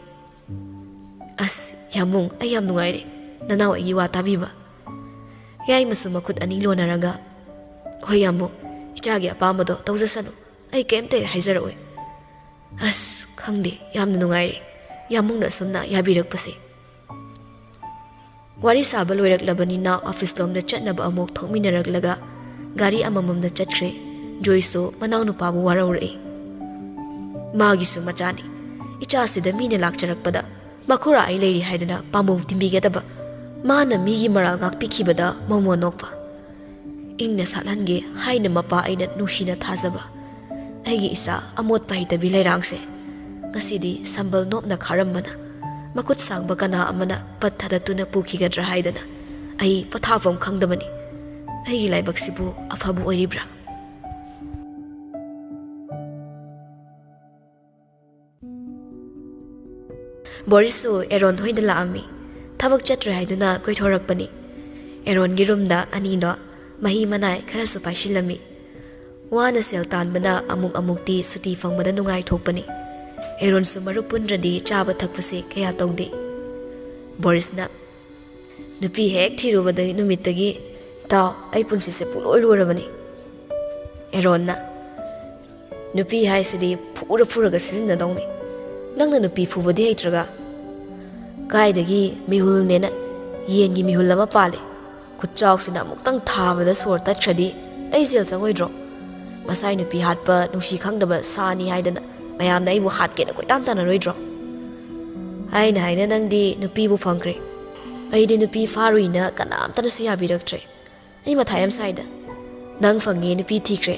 As yamung ayam nungaire nanaw aigi wa tabiba. Yaimasu makut ani lonaraga. Hoi yamung ichagi apamado tawjasanu ai kemte haizaroi. As khangde yamna nungaire yamungna sumna yabirakpase. Wari saba loiraklabanina office lomda chatnaba amuk thokminaraglaga gari amamamda chatkre. Joysu manaw nupabu waraurai. Magisu machani ichasida mina lakcharakpada makhura ai leiri haidana pamum timbigadaba mana migi maral ngakpikhibada momo nokpa. Ingna satlange haina mapa aina nushina thazaba. Aigi isa amot pahitabi lairangse. Ngasidi sambal nopna kharambana. Makut sangba kana amana pathada tuna pukhigadra haidana. Ai pathafam khangdamani. Aigi laibaksibu afabu oiribra. ꯕꯣꯔꯤꯁꯁꯨ ꯑꯦꯔꯣꯟ ꯍꯣꯏꯗ ꯂꯥꯛꯑꯝꯃꯤ ꯊꯕꯛ ꯆꯠꯇ꯭ꯔꯦ ꯍꯥꯏꯗꯨꯅ ꯀꯣꯏꯊꯣꯔꯛꯄꯅꯤ ꯑꯦꯔꯣꯟꯒꯤ ꯔꯨꯝꯗ ꯑꯅꯤꯗꯣ ꯃꯍꯤ ꯃꯅꯥꯏ ꯈꯔꯁꯨ ꯄꯥꯏꯁꯤꯜꯂꯝꯃꯤ ꯋꯥꯅ ꯁꯦꯜ ꯇꯥꯟꯕꯅ ꯑꯃꯨꯛꯇꯤ ꯁꯨꯇꯤ ꯐꯪꯕꯗ ꯅꯨꯡꯉꯥꯏꯊꯣꯛꯄꯅꯤ ꯑꯦꯔꯣꯟꯁꯨ ꯃꯔꯨꯞ ꯄꯨꯟꯗ꯭ꯔꯗꯤ ꯆꯥꯕ ꯊꯛꯄꯁꯦ ꯀꯌꯥ ꯇꯧꯗꯦ ꯕꯣꯔꯤꯁꯅ ꯅꯨꯄꯤ ꯍꯦꯛ ꯊꯤꯔꯨꯕꯗ ꯅꯨꯃꯤꯠꯇꯒꯤ ꯏꯇꯥꯎ ꯑꯩ ꯄꯨꯟꯁꯤꯁꯦ ꯄꯨꯡꯂꯣꯏ ꯂꯣꯏꯔꯕꯅꯤ ꯑꯦꯔꯣꯟꯅ ꯅꯨꯄꯤ ꯍꯥꯏꯁꯤꯗꯤ ꯐꯨꯔꯒ ꯁꯤꯖꯤꯟꯅꯗꯧꯅꯤ ꯅꯪꯅ ꯅꯨꯄꯤ ꯐꯨꯕꯗꯤ ꯍꯩꯇ꯭ꯔꯒ ꯀꯥꯏꯗꯒꯤ ꯃꯤꯍꯨꯜꯅꯦꯅ ꯌꯦꯟꯒꯤ ꯃꯤꯍꯨꯜ ꯑꯃ ꯄꯥꯜꯂꯦ ꯈꯨꯠꯆꯥꯎꯁꯤꯅ ꯑꯃꯨꯛꯇꯪ ꯊꯥꯕꯗ ꯁꯣꯔ ꯇꯠꯈ꯭ꯔꯗꯤ ꯑꯩ ꯖꯦꯜ ꯆꯪꯉꯣꯏꯗ꯭ꯔꯣ ꯃꯁꯥꯏ ꯅꯨꯄꯤ ꯍꯥꯠꯄ ꯅꯨꯡꯁꯤ ꯈꯪꯗꯕ ꯁꯥꯅꯤ ꯍꯥꯏꯗꯅ ꯃꯌꯥꯝꯅ ꯑꯩꯕꯨ ꯍꯥꯠꯀꯦꯅ ꯀꯣꯏꯇꯥꯟ ꯇꯥꯟꯅꯔꯣꯏꯗ꯭ꯔꯣ ꯍꯥꯏꯅ ꯅꯪꯗꯤ ꯅꯨꯄꯤꯕꯨ ꯐꯪꯈ꯭ꯔꯦ ꯑꯩꯗꯤ ꯅꯨꯄꯤ ꯐꯥꯔꯨꯏꯅ ꯀꯅꯥꯝꯇꯅꯁꯨ ꯌꯥꯕꯤꯔꯛꯇ꯭ꯔꯦ ꯑꯩ ꯃꯊꯥ ꯌꯥꯝ ꯁꯥꯏꯗ ꯅꯪ ꯐꯪꯉꯦ ꯅꯨꯄꯤ ꯊꯤꯈ꯭ꯔꯦ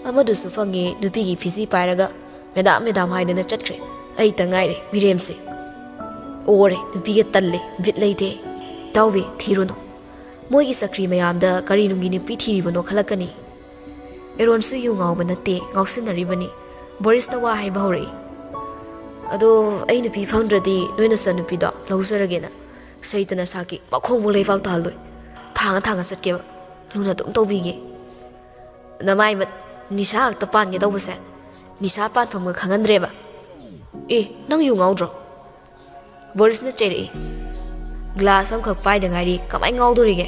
ꯑꯃꯗꯨꯁꯨ ꯐꯪꯉꯦ ꯅꯨꯄꯤꯒꯤ ꯐꯤꯖꯤ ꯄꯥꯏꯔꯒ ꯃꯦꯗꯥꯝ ꯍꯥꯏꯗꯅ ꯆꯠꯈ꯭ꯔꯦ ꯑꯩꯇ ꯉꯥꯏꯔꯦ ꯃꯤꯔꯦꯝꯁꯦ ꯑꯣꯔꯦ ꯅꯨꯄꯤꯒ ꯇꯜꯂꯦ ꯕꯤꯠ ꯂꯩꯇꯦ ꯏꯇꯥꯎꯕꯤ ꯊꯤꯔꯨꯅꯨ ꯃꯣꯏꯒꯤ ꯆꯀ꯭ꯔꯤ ꯃꯌꯥꯝꯗ ꯀꯔꯤꯅꯨꯡꯒꯤ ꯅꯨꯄꯤ ꯊꯤꯔꯤꯕꯅꯣ ꯈꯜꯂꯛꯀꯅꯤ ꯑꯦꯔꯣꯟꯁꯨ ꯌꯨ ꯉꯥꯎꯕ ꯅꯠꯇꯦ ꯉꯥꯎꯁꯤꯟꯅꯔꯤꯕꯅꯤ ꯕꯣꯔꯤꯁꯇ ꯋꯥ ꯍꯥꯏꯕ ꯍꯧꯔꯛꯏ ꯑꯗꯣ ꯑꯩ ꯅꯨꯄꯤ ꯐꯪꯗ꯭ꯔꯗꯤ ꯅꯣꯏ ꯅꯆꯟꯅꯨꯄꯤꯗꯣ ꯂꯧꯖꯔꯒꯦꯅ ꯁꯩꯇꯅ ꯁꯥꯀꯤ ꯃꯈꯣꯡꯕꯨ ꯂꯩꯐꯥꯎ ꯇꯥꯍꯜꯂꯣꯏ ꯊꯥꯡꯉ ꯆꯠꯀꯦꯕ ꯂꯨꯅ ꯑꯗꯨꯝ ꯇꯧꯕꯤꯒꯦ ꯅꯃꯥꯏ ꯅꯤꯁꯥ ꯈꯛꯇ ꯄꯥꯟꯒꯦ ꯇꯧꯕꯁꯦ ꯅꯤꯁꯥ ꯄꯥꯟꯐꯝꯒ ꯈꯪꯍꯟꯗ꯭ꯔꯦꯕ ꯑꯦ ꯅꯪ ꯌꯨ ꯉꯥꯎꯗ꯭ꯔꯣ ꯕꯣꯔꯤꯁꯅ ꯆꯩꯔꯛꯏ ꯒ꯭ꯂꯥꯁ ꯑꯃꯈꯛ ꯄꯥꯏꯗ ꯉꯥꯏꯔꯤ ꯀꯃꯥꯏꯅ ꯉꯥꯎꯗꯣꯔꯤꯒꯦ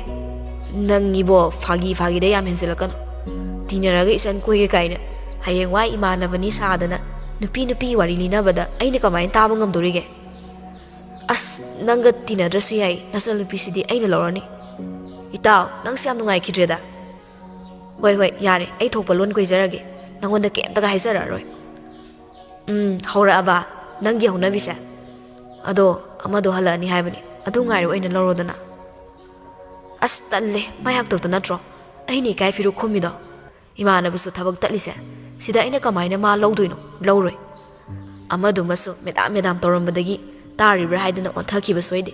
ꯅꯪꯒꯤꯕꯣ ꯐꯥꯒꯤꯗ ꯌꯥꯝ ꯍꯦꯟꯖꯤꯜꯂꯛꯀꯅꯨ ꯇꯤꯟꯅꯔꯒ ꯏꯆꯟ ꯀꯣꯏꯒꯦ ꯀꯥꯏꯅ ꯍꯌꯦꯡꯋꯥꯏ ꯏꯃꯥꯟꯅꯕꯅꯤ ꯁꯥꯗꯅ ꯅꯨꯄꯤ ꯋꯥꯔꯤ ꯂꯤꯅꯕꯗ ꯑꯩꯅ ꯀꯃꯥꯏꯅ ꯇꯥꯕ ꯉꯝꯗꯣꯔꯤꯒꯦ ꯑꯁ ꯅꯪꯒ ꯇꯤꯟꯅꯗ꯭ꯔꯁꯨ ꯌꯥꯏ ꯅꯆꯟꯅꯨꯄꯤꯁꯤꯗꯤ ꯑꯩꯅ ꯂꯧꯔꯅꯤ ꯏꯇꯥꯎ ꯅꯪꯁꯨ ꯌꯥꯝ ꯅꯨꯡꯉꯥꯏꯈꯤꯗ꯭ꯔꯦꯗ ꯍꯣꯏ ꯌꯥꯔꯦ ꯑꯩ ꯊꯣꯛꯄ ꯂꯣꯟ ꯀꯣꯏꯖꯔꯒꯦ ꯅꯪꯉꯣꯟꯗ ꯀꯩꯝꯇꯒ ꯍꯥꯏꯖꯔꯛꯑꯔꯣꯏ ꯍꯧꯔꯛꯑꯕ ꯅꯪꯒꯤ ꯍꯧꯅꯕꯤꯁꯦ ꯑꯗꯣ ꯑꯃꯗꯣ ꯍꯜꯂꯛꯑꯅꯤ ꯍꯥꯏꯕꯅꯤ ꯑꯗꯨ ꯉꯥꯏꯔ ꯑꯣꯏꯅ ꯂꯧꯔꯣꯗꯅ ꯑꯁ ꯇꯜꯂꯦ ꯃꯥꯏ ꯍꯥꯛꯇꯛꯇ ꯅꯠꯇ꯭ꯔꯣ ꯑꯩꯅ ꯏꯀꯥꯏ ꯐꯤꯔꯨꯛ ꯈꯨꯝꯃꯤꯗꯣ ꯏꯃꯥꯟꯅꯕꯁꯨ ꯊꯕꯛ ꯇꯠꯂꯤꯁꯦ ꯁꯤꯗ ꯑꯩꯅ ꯀꯃꯥꯏꯅ ꯃꯥ ꯂꯧꯗꯣꯏꯅꯣ ꯂꯧꯔꯣꯏ ꯑꯃꯗꯨꯃꯁꯨ ꯃꯦꯗꯥꯝ ꯇꯧꯔꯝꯕꯗꯒꯤ ꯇꯥꯔꯤꯕ꯭ꯔꯥ ꯍꯥꯏꯗꯅ ꯑꯣꯟꯊꯈꯤꯕ ꯁꯣꯏꯗꯦ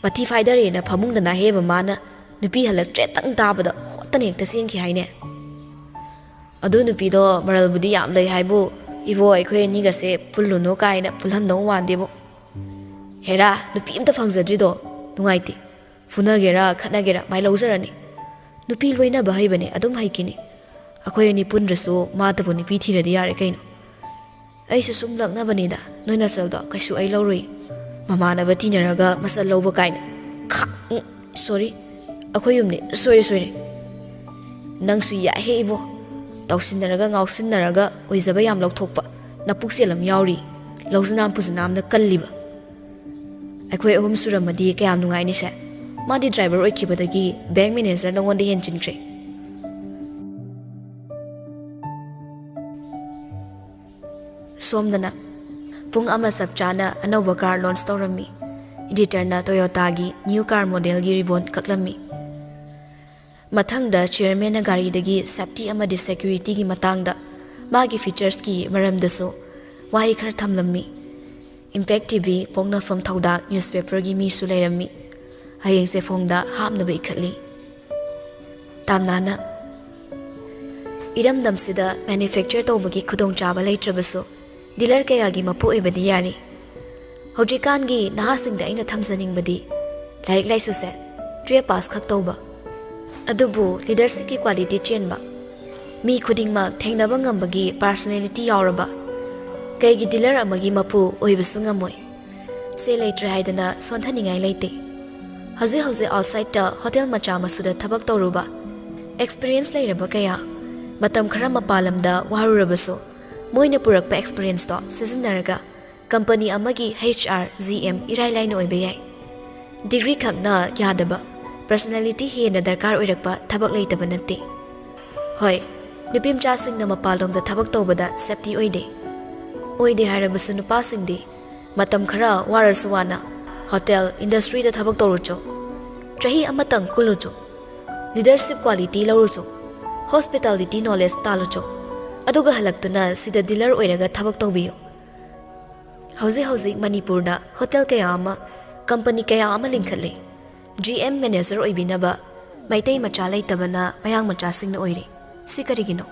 ꯃꯊꯤ ꯐꯥꯏꯗꯔꯦꯅ ꯐꯃꯨꯡꯗ ꯅꯥꯍꯦꯕ ꯃꯥꯅ ꯅꯨꯄꯤ ꯍꯜꯂꯛꯇ꯭ꯔꯦ ꯇꯪ ꯇꯥꯕꯗ ꯍꯣꯠꯇꯅ ꯍꯦꯛꯇ ꯆꯦꯟꯈꯤ ꯍꯥꯏꯅꯦ ꯑꯗꯨ ꯅꯨꯄꯤꯗꯣ ꯃꯔꯜꯕꯨꯗꯤ ꯌꯥꯝ ꯂꯩ ꯍꯥꯏꯕꯨ ꯏꯕꯣ ꯑꯩꯈꯣꯏ ꯑꯅꯤꯒꯁꯦ ꯄꯨꯜꯂꯨꯅꯨ ꯀꯥꯏꯅ ꯄꯨꯜꯍꯟꯗꯧ ꯃꯥꯟꯗꯦꯕꯨ ꯍꯦꯔꯥ ꯅꯨꯄꯤ ꯑꯝꯇ ꯐꯪꯖꯗ꯭ꯔꯤꯗꯣ ꯅꯨꯡꯉꯥꯏꯇꯦ ꯐꯨꯅꯒꯦꯔꯥ ꯈꯠꯅꯒꯦꯔꯥ ꯃꯥꯏ ꯂꯧꯖꯔꯅꯤ ꯅꯨꯄꯤ ꯂꯣꯏꯅꯕ ꯍꯩꯕꯅꯦ ꯑꯗꯨꯝ ꯍꯩꯈꯤꯅꯤ ꯑꯩꯈꯣꯏ ꯑꯅꯤ ꯄꯨꯟꯗ꯭ꯔꯁꯨ ꯃꯥꯇꯕꯨ ꯅꯨꯄꯤ ꯊꯤꯔꯗꯤ ꯌꯥꯔꯦ ꯀꯩꯅꯣ ꯑꯩꯁꯨ ꯁꯨꯝ ꯂꯛꯅꯕꯅꯤꯗ ꯅꯣꯏ ꯅꯆꯜꯗꯣ ꯀꯩꯁꯨ ꯑꯩ ꯂꯧꯔꯨꯏ ꯃꯃꯥꯟꯅꯕ ꯇꯤꯟꯅꯔꯒ ꯃꯆꯜ ꯂꯧꯕ ꯀꯥꯏꯅ ꯁꯣꯔꯤ ꯑꯩꯈꯣꯏ ꯌꯨꯝꯅꯤ ꯁꯣꯏꯔꯦ ꯅꯪꯁꯨ ꯌꯥꯏꯍꯦ ꯏꯕꯣ ꯇꯧꯁꯤꯟꯅꯔꯒ ꯉꯥꯎꯁꯤꯟꯅꯔꯒ ꯑꯣꯏꯖꯕ ꯌꯥꯝ ꯂꯧꯊꯣꯛꯄ ꯅꯄꯨꯛꯆꯦꯜ ꯑꯃ ꯌꯥꯎꯔꯤ ꯂꯧꯖꯅꯥꯝ ꯄꯨꯖꯅꯥꯝꯅ ꯀꯜꯂꯤꯕ ꯑꯩꯈꯣꯏ ꯑꯍꯨꯝ ꯁꯨꯔꯝꯃꯗꯤ ꯀꯌꯥꯝ ꯅꯨꯡꯉꯥꯏꯅꯤꯁꯦ ꯃꯥꯗꯤ ꯗ꯭ꯔꯥꯏꯚꯔ ꯑꯣꯏꯈꯤꯕꯗꯒꯤ ꯕꯦꯡꯛ ꯃꯦꯅꯦꯖꯔ ꯅꯉꯣꯟꯗ ꯍꯦꯟꯖꯤꯟꯈ꯭ꯔꯦ ꯁꯣꯝꯗꯅ ꯄꯨꯡ ꯑꯃ ꯆꯞ ꯆꯥꯅ ꯑꯅꯧꯕ ꯀꯥꯔ ꯂꯣꯟꯆ ꯇꯧꯔꯝꯃꯤ ꯏꯗꯤꯇꯔꯅ ꯇꯣꯌꯣꯇꯥꯒꯤ ꯅ꯭ꯌꯨ ꯀꯥꯔ ꯃꯣꯗꯦꯜꯒꯤ ꯔꯤꯕꯣꯟ ꯀꯛꯂꯝꯃꯤ ꯃꯊꯪꯗ ꯆꯤꯌꯔꯃꯦꯟꯅ ꯒꯥꯔꯤꯗꯒꯤ ꯁꯦꯐꯇꯤ ꯑꯃꯗꯤ ꯁꯦꯀ꯭ꯌꯨꯔꯤꯇꯤꯒꯤ ꯃꯇꯥꯡꯗ ꯃꯥꯒꯤ ꯐꯤꯆꯔꯁꯀꯤ ꯃꯔꯝꯗꯁꯨ ꯋꯥꯍꯩ ꯈꯔ ꯊꯝꯂꯝꯃꯤ ꯏꯝꯄꯦꯛ ꯇꯤꯚꯤ ꯄꯣꯛꯅꯐꯝ ꯊꯧꯗꯥꯡ ꯅ꯭ꯌꯨꯁꯄꯦꯄꯔꯒꯤ ꯃꯤꯁꯨ ꯂꯩꯔꯝꯃꯤ ꯍꯌꯦꯡꯁꯦ ꯐꯣꯡꯗ ꯍꯥꯞꯅꯕ ꯏꯈꯠꯂꯤ ꯇꯥꯝꯅꯥꯅ ꯏꯔꯝꯗꯝꯁꯤꯗ ꯃꯦꯅꯨꯐꯦꯛꯆꯔ ꯇꯧꯕꯒꯤ ꯈꯨꯗꯣꯡꯆꯥꯕ ꯂꯩꯇ꯭ꯔꯕꯁꯨ ꯗꯤꯂꯔ ꯀꯌꯥꯒꯤ ꯃꯄꯨ ꯑꯣꯏꯕꯗꯤ ꯌꯥꯔꯤ ꯍꯧꯖꯤꯛꯀꯥꯟꯒꯤ ꯅꯍꯥꯁꯤꯡꯗ ꯑꯩꯅ ꯊꯝꯖꯅꯤꯡꯕꯗꯤ ꯂꯥꯏꯔꯤꯛ ꯂꯥꯏꯁꯨꯁꯦ 12 ꯄꯥꯁ ꯈꯛ ꯇꯧꯕ ꯑꯗꯨꯕꯨ ꯂꯤꯗꯔꯁꯤꯞꯀꯤ ꯀ꯭ꯋꯥꯂꯤꯇꯤ ꯆꯦꯟꯕ ꯃꯤ ꯈꯨꯗꯤꯡꯃꯛ ꯊꯦꯡꯅꯕ ꯉꯝꯕꯒꯤ ꯄꯥꯔꯁꯣꯅꯦꯂꯤꯇꯤ ꯌꯥꯎꯔꯕ ꯀꯩꯒꯤ ꯗꯤꯂꯔ ꯑꯃꯒꯤ ꯃꯄꯨ ꯑꯣꯏꯕꯁꯨ ꯉꯝꯃꯣꯏ ꯁꯦ ꯂꯩꯇ꯭ꯔꯦ ꯍꯥꯏꯗꯅ ꯁꯣꯟꯊꯅꯤꯡꯉꯥꯏ ꯂꯩꯇꯦ ꯍꯧꯖꯤꯛ ꯑꯥꯎꯠꯁꯥꯏꯗꯇ ꯍꯣꯇꯦꯜ ꯃꯆꯥ ꯃꯁꯨꯗ ꯊꯕꯛ ꯇꯧꯔꯨꯕ ꯑꯦꯛꯁꯄꯤꯔꯤꯌꯦꯟꯁ ꯂꯩꯔꯕ ꯀꯌꯥ ꯃꯇꯝ ꯈꯔ ꯃꯄꯥꯟ ꯂꯝꯗ ꯋꯥꯔꯨꯔꯕꯁꯨ ꯃꯣꯏꯅ ꯄꯨꯔꯛꯄ ꯑꯦꯛꯁꯄꯤꯔꯤꯌꯦꯟꯁꯇꯣ ꯁꯤꯖꯤꯟꯅꯔꯒ ꯀꯝꯄꯅꯤ ꯑꯃꯒꯤ HR GM ꯏꯔꯥꯏ ꯂꯥꯏꯅ ꯑꯣꯏꯕ ꯌꯥꯏ ꯗꯤꯒ꯭ꯔꯤ ꯈꯛꯅ ꯌꯥꯗꯕ ꯄꯔꯁꯣꯅꯦꯂꯤꯇꯤ ꯍꯦꯟꯅ ꯗꯔꯀꯥꯔ ꯑꯣꯏꯔꯛꯄ ꯊꯕꯛ ꯂꯩꯇꯕ ꯅꯠꯇꯦ ꯍꯣꯏ ꯅꯨꯄꯤꯃꯆꯥꯁꯤꯡꯅ ꯃꯄꯥꯟꯂꯣꯝꯗ ꯊꯕꯛ ꯇꯧꯕꯗ ꯁꯦꯐꯇꯤ ꯑꯣꯏꯗꯦ ꯍꯥꯏꯔꯕꯁꯨ ꯅꯨꯄꯥꯁꯤꯡꯗꯤ ꯃꯇꯝ ꯈꯔ ꯋꯥꯔꯁꯨ ꯋꯥꯅ ꯍꯣꯇꯦꯜ ꯏꯟꯗꯁꯇ꯭ꯔꯤꯗ ꯊꯕꯛ ꯇꯧꯔꯨꯆꯣ ꯆꯍꯤ ꯑꯃꯇꯪ ꯀꯨꯜꯂꯨꯆꯣ ꯂꯤꯗꯔꯁꯤꯞ ꯀ꯭ꯋꯥꯂꯤꯇꯤ ꯂꯧꯔꯨꯆꯣ ꯍꯣꯁꯄꯤꯇꯥꯂꯤꯇꯤ ꯅꯣꯂꯦꯖ ꯇꯥꯜꯂꯨꯆꯣ ꯑꯗꯨꯒ ꯍꯜꯂꯛꯇꯨꯅ ꯁꯤꯗ ꯗꯤꯂꯔ ꯑꯣꯏꯔꯒ ꯊꯕꯛ ꯇꯧꯕꯤꯌꯨ ꯍꯧꯖꯤꯛ ꯃꯅꯤꯄꯨꯔꯗ ꯍꯣꯇꯦꯜ ꯀꯌꯥ ꯑꯃ ꯀꯝꯄꯅꯤ ꯀꯌꯥ ꯑꯃ ꯂꯤꯡꯈꯠꯂꯦ GM ꯃꯦꯅꯦꯖꯔ ꯑꯣꯏꯕꯤꯅꯕ ꯃꯩꯇꯩ ꯃꯆꯥ ꯂꯩꯇꯕꯅ ꯃꯌꯥꯡ ꯃꯆꯥꯁꯤꯡꯅ ꯑꯣꯏꯔꯤ ꯁꯤ ꯀꯔꯤꯒꯤꯅꯣ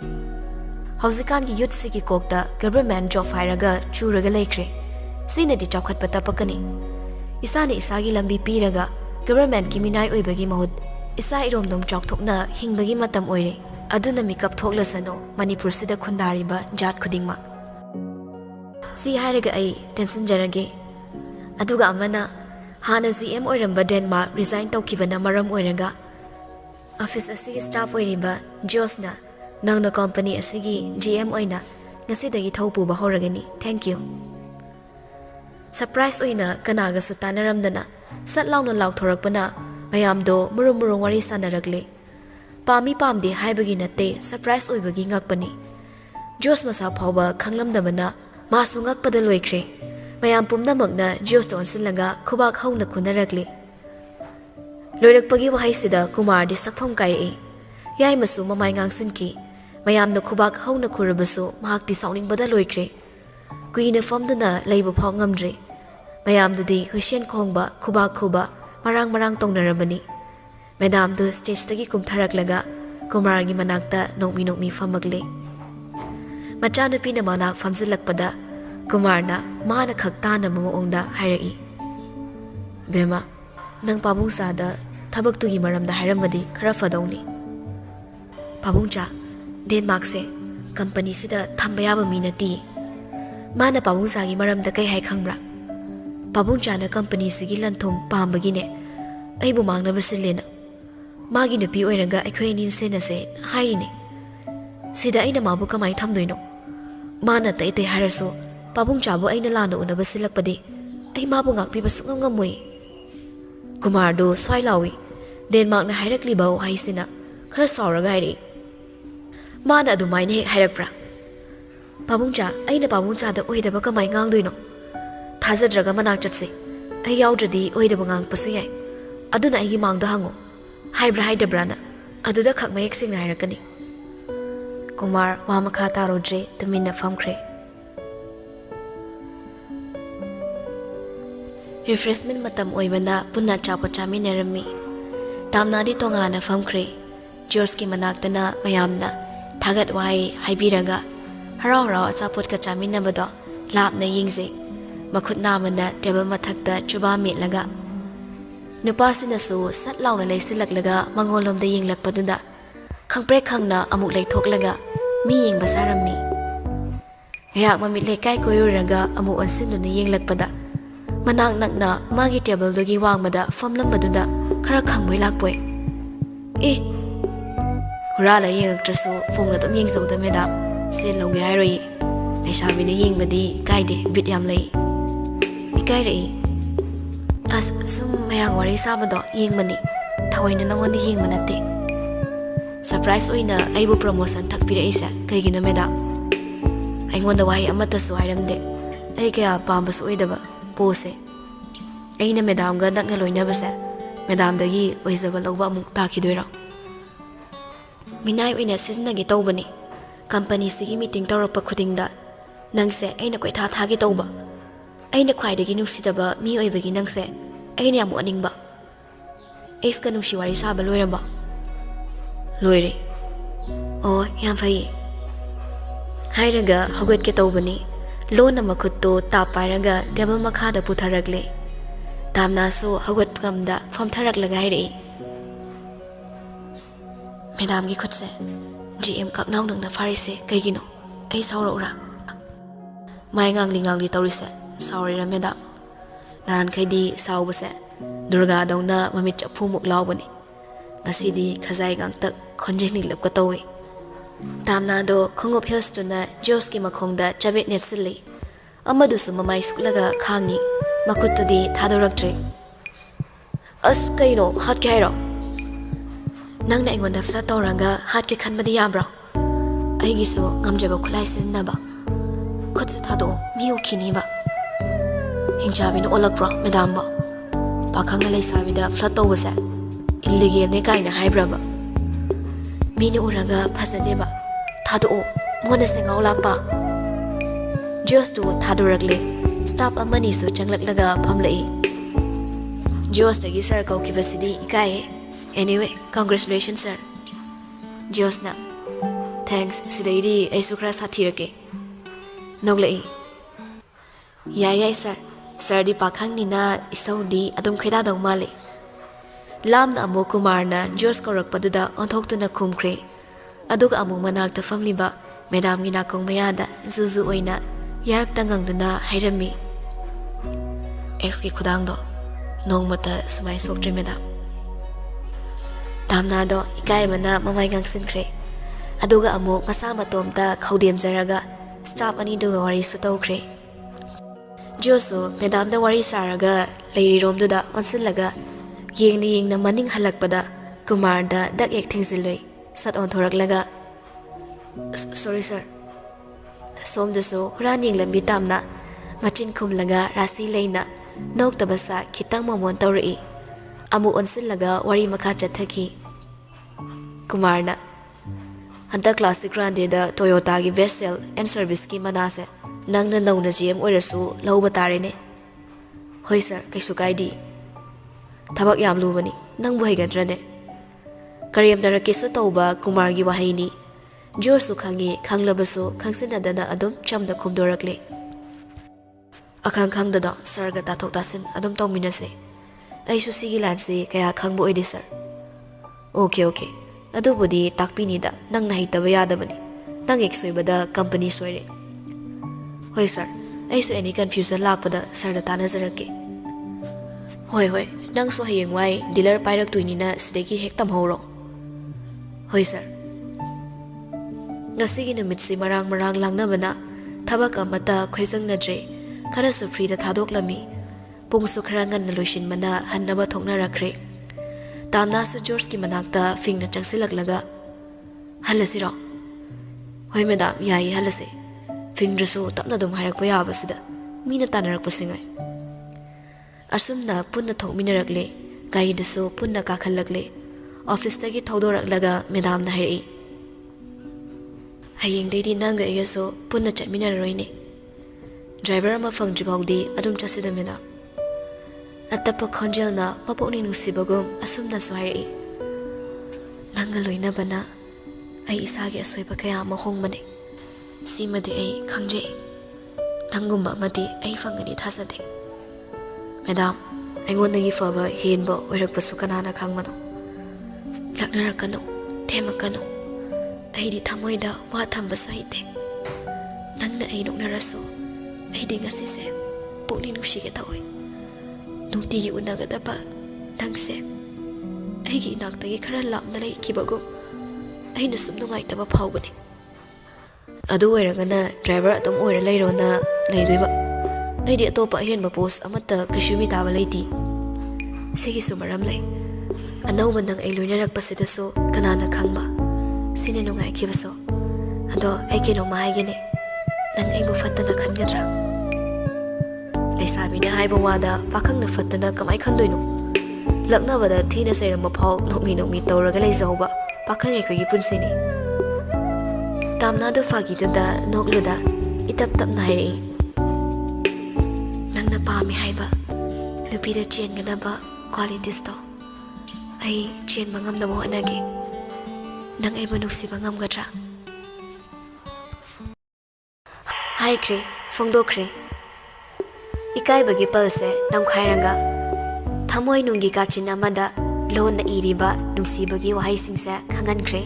ꯍꯧꯖꯤꯛꯀꯥꯟꯒꯤ ꯌꯨꯠꯁꯤꯒꯤ ꯀꯣꯛꯇ ꯒꯚꯔꯟꯃꯦꯟꯠ ꯖꯣꯕ ꯍꯥꯏꯔꯒ ꯆꯨꯔꯒ ꯂꯩꯈ꯭ꯔꯦ Sinadi chawkhat patapakani. Isani isagi lambi piraga government ki minai oibagi mahut isa iromdom chawkthokna hingbagi matam oire. Aduna mikap thoklasano Manipur sida khundariba jat khudingmak. Si hairaga ai tension jarage. Aduga amana hana GM oiramba Denmark resign tawkibana maram oiraga office asigi staff oiriba Josna nangna company asigi GM oina ngasidagi thaupu ba horagani. Thank you. Surprise oina kanaga su tanaramdana sat launa lauk thorakpana mayamdo murum wari sanaragle. Pami pamdi haibagi nate surprise oibagi ngakpani. Jos masa phawba khanglamdamana masu ngakpada loikre. Mayam pumnamagna Jos onsilaga khubak hauna kunaragle. Loirakpagi wahaisida Kumar di sakpham kaire. Yai masu mamai ngangsinki. Mayamna khubak hauna khurabasu mahakti sauningbada loikre. Kuina famduna leiba phaw ngamdre. Mayamdudi huishen khongba khuba marang tongnarabani. Madam du stage tagi kumtharaklaga Kumar gi manakta nokmi famagle. Machanupi na manak famzilakpada Kumar na mana khaktana mamuongda hairai. Bema nang pabung sada thabak tugi maramda hairamadi khara fadawni. Pabungcha Denmark se company sida thambaya ba minati. Mana pabung sagi maramda kai hai khangbra. Pabungcha na company sigi lanthum pambagi ne aibu mangna basilena. Magi nupi oiraga aikhoi nin sena se hairine. Sida aina mabu kamai thamdoino. Mana tai haraso Pabungcha bo aina lana unaba silakpadi ai mabu ngakpiba sukngam ngamoi. Kumar do swai lawi Denmark na hairakli ba haisina khara sauraga hairi. Mana adumaina hek hairakpra. Pabungcha aina Pabungcha da oidaba kamai ngangdoino. Thajadraga manak chatse ai yaudradi oidaba ngangpasu yai. Aduna aigi mangda hango. Haibra haidabrana aduda khak mayek singna hairakani. Kumar wa makha tarodre tumina famkhre. Refreshment matam oibana punna chapa chaminarami. Tamnadi tongana famkhre. Joski manaktana mayamna thagat wai haibiraga harau achapot ka chaminabado lapna yingze. Makhut namana table mathakta chuba metlaga. Nupasinasu sat launa leisilaklaga mangolomda yinglakpadunda khangprek khangna amuk leithoklaga mi yingba sarammi. Yak mamit lekai koyuraga amu onsinuna yinglakpada manak nakna magi table dogi wangmada famlambadunda khara khangmoi lakpoi. Hurala yingaktrasu phongna dum yingzauda madam sel longge hairoi. Leisabina yingbadi kaide bit yam lei. Ikairei as sum mayang wari sabado yingmani thawaina nangonda yingma nate. Surprise oina aibu promotion thakpira isa kaigina madam. Aingonda wahi amata su hairamde ai kaya pambas oidaba pose. Aina madam ga nakna loinabasa madam dagi oizaba lawba amuk takidoira. Minai oina siznagi tawbani. Company sigi meeting tawrakpa khudingda nangse aina koi thagi tawba. Aina khwaidagi nungsidaba mi oibagi nangse aina yamu aningba. Eska nungsi wari saba loiramba. Loire. Oh, yam fai. Hairaga hogot ke tawbani. Lona makutto tapairaga table makhada putharagle. Tamna so hogot kamda form tharaklaga hairei. Madam gi khutse GM kaknaw nangna farise kaigino ai saurora. Mai ngangli tawrise saurira madam. Nan khaidi saubase Durga dauna mamit chapumuk lawbani. Ngasidi khazai ngangtak khonjeni lapka tawi. Tamna do khongop hills tuna Joski makhongda chabet netsilli. Amadusu mamai suklaga khangi makutudi thadoraktre. As kaino hat kairo. Nangna ingonda fla tawranga hat ke khanbadi yabra. Aigisu ngamjaba khulai sinnaba. Khutse thado miu khiniba. Hingjabina olakpra madam ba. Pakhangna leisabida fla tawbase illegal ne kaina haibraba. Mini uraga phazadeba thado mona sengaw lakpa. Jos tu thadoragle staff amani su changlaklaga phamlai. Jos tagi sir kaukibasidi ikai. Anyway, congratulations sir. Jos na thanks sidaidi ai sukra sathirake noglai. Yai yai sir. Sir di pakhang nina isau di adum khaida dau male. Lam na amu Kumar na George korak paduda onthok tu na kumkre. Aduga amu manak ta famliba Madamgi nakong mayada zuzu oina yarak tangang duna hairami. Ex ki khudang do nong mata sumai soktre Madam. Tamna do ikai mana mamai gang sinkre. Aduga amu masa matom ta khaudem zaraga staff ani duga wari su tawkre. Joso Madam da wari saraga leiri rom duda onsillaga yeng na maning halakpada Kumar da dak ek thingsiloi sat on thoraklaga. Sorry sir. Som daso huran yeng lambi tamna machin khumlaga rasi leina nok tabasa khitang mamon tawri amu onsillaga wari makha chathaki. Kumar na Hanta classic grande da Toyota gi vessel and service ki manase nang na nauna GM oirasu lauba tare ne. Hoi sir kaisu kaidi. Thabak yam lubani nang bu haigadra ne. Kariyam dara kisa tauba Kumar gi wahini. Jor su khangi khanglabasu khangsinadana adum chamda khumdorakle. Akhang khangda da sir ga tathok tasin adum tawminase. Aisu sigi lanse kaya khangbo oide sir. Okay. Adubudi takpini da nang nahitaba yadabani. Nang eksoibada company soire. Hoi sir, aisu any confusion lakpada sir da tanazarake. Hoi, nang so hayeng wai dealer pairak tuinina sideki hek tamhoro. Hoi sir. Ngasigi numitsi marang langnabana thabak amata khoizang nadre khara su free da thadoklami pungsu khara ngan na loishin mana hannaba thokna rakre. Tamna su George ki manakta fing na changsilaklaga halasiro. Hoi Madam yai halase. Fing draso tapna dum hairakpa yabasida mina tanarakpa singai. Asumna punna thokminarakle gari daso punna kakhallakle office tagi thaudoraklaga Madam na hairi. Hayeng dei di nanga igaso punna chatminararoine. Driver ama fangdribawdi adum chasida Madam. Atapa khonjel na mapokni nungsibagum asumna so hairi. Nanga loinabana ai isagi asoiba kaya mahongbane. Simadi ai khangje. Nangumba madi ai fangani thasade. Madam, aingondagi faba henba oirakpasu kanana khangmano. Laknarakano, themakano. Aidi thamoida wa thambasu haite. Nangna ai noknaraso. Aidi ngasise pokni nungsige tawoi. Nungtigi unagadaba nangse. Aigi inaktagi khara lapna lai kibagum. Aina sum nungaitaba phawbane. Adu oiragana driver atom oira leirona leidoiba. Aidi atopa henba post amata kashumi taba leiti. Sigi sumaram lei. Anauba nang ai loinarakpasidaso kanana khangba. Sine nungai kibaso. Ado ai kino mahaigene. Nang aibu fattana khangadra. Leisabi na haiba wada pakhang na fattana kamai khandoino. Laknabada thina sairamba phau nokmi tawraga leizauba pakhang ai punsini. Tamna do fagi da nokluda itap na hairi. Nangna pami haiba nupida chen ganaba qualities to. Ai chen mangam da mo anagi. Nang ai banuksi bangam gadra. Hai kre, fongdo kre. Ikai bagi palse nang khairanga. Thamoi nungi kachin amada lon na iriba nungsi bagi wahai singsa khangan kre.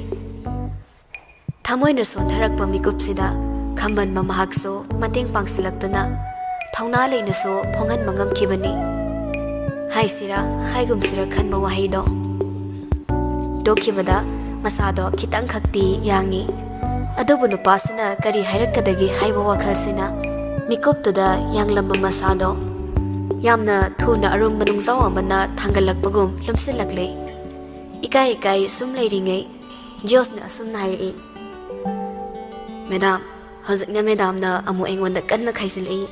Thamoi na sontharakpa mikupsida khamban mamahakso mateng pangsilaktuna thauna leinaso phongan mangam kibani. Hai sira, hai gumsira khanba wahai do. Dokibada masado kitang khakti yangi. Adobu nupasana kari hairakadagi haiba wakhalsina mikuptuda yanglamba masado. Yamna thuna Arun manungzaw amana thangalakpagum lumsilakle. Ikai sum leiringai Josna asum nairi. Madam, hozikna Madam na amu aingonda kanna khaisilai.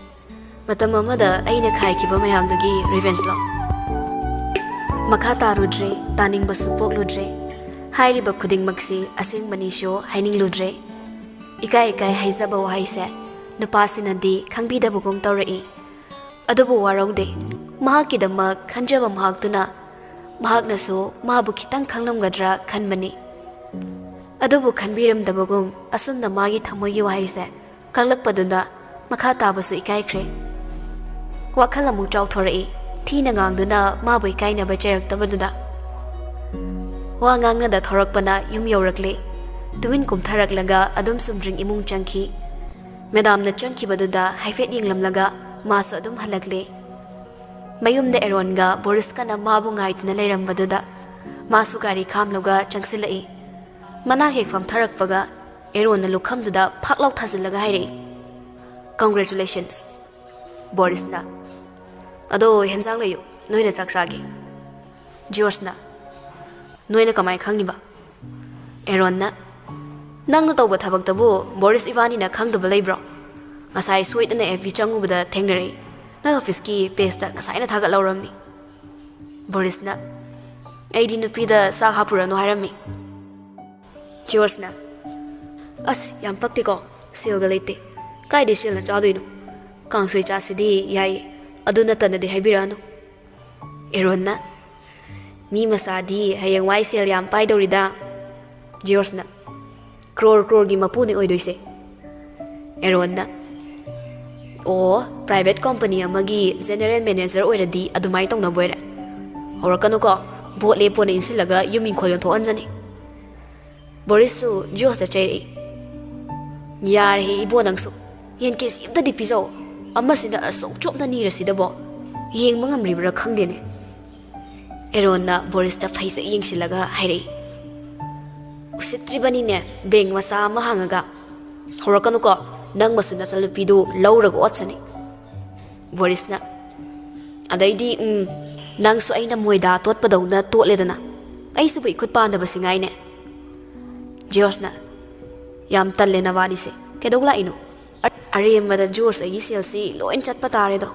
Matam amada aina khaikiba mayamdugi revenge lo. Makha tarudre taningba supok Hairiba khudingmaksi asing manisho haining ludre. Ikai haizaba wahaise nupasinadi khangbidabugum tawrai. Adubu waraude mahakidama khanjaba mahaktuna mahaknaso mahabu khitang khanglamgadra khanmani. Adubu khanbiramdabagum asumna magi thamoigi wahaise kanglakpaduna makha tabasu ikaikre. Wakhal amu chauthorei thina ngangduna mabui kainaba chairaktabaduna wa ngangna da thorakpana yum yaurakle tumin kumtharaklaga adum sumjring imung changki madam na changki baduda haifet yinglamlaga masu adum halakle mayumda Arun ga Boris kana mabu ngaitna leirambaduda masu gari khamloga changsilai mana hekfam tharakpaga Arun na lukhamduda phaklau thazillaga haire congratulations Boris na ado henzang layu noida chaksagi George na noina kamai khangiba Arun na nangna tawba thabaktabu Boris Ivani na khangdaba leibro ngasai soidana FV changubada thengnare na office ki page ta ngasai na thagat lawramni Boris na aidi nupida sa hapurano harami George na as yam pakti ko silga leite kai de sil na chadoino kangsoi cha sidi yai aduna tanade haibirano Arun na mi masadi hayang wai sel yam pai dorida George na crore gi mapuni oidoise Arun na o private company amagi general manager oiradi adumai tongna boire horakano ko bot le pone insilaga yumin khoyon tho anjani Boris su George ta chai yar hi ibonangsu yen kes imta di pizo amasina asok chopna ni rasidabo yeng mangam ribra khangdene Arun na Boris ta phaisa yengsilaga haire usitribani ne beng masa ma hangaga horakano ko nang masuna chalupidu laurago otsani Boris na adaidi nang su aina moida totpadawna totledana ai su bai khut pandaba singai ne George na yam talle na wani se kedogla ino aremada George ai selsi loin chatpa tare do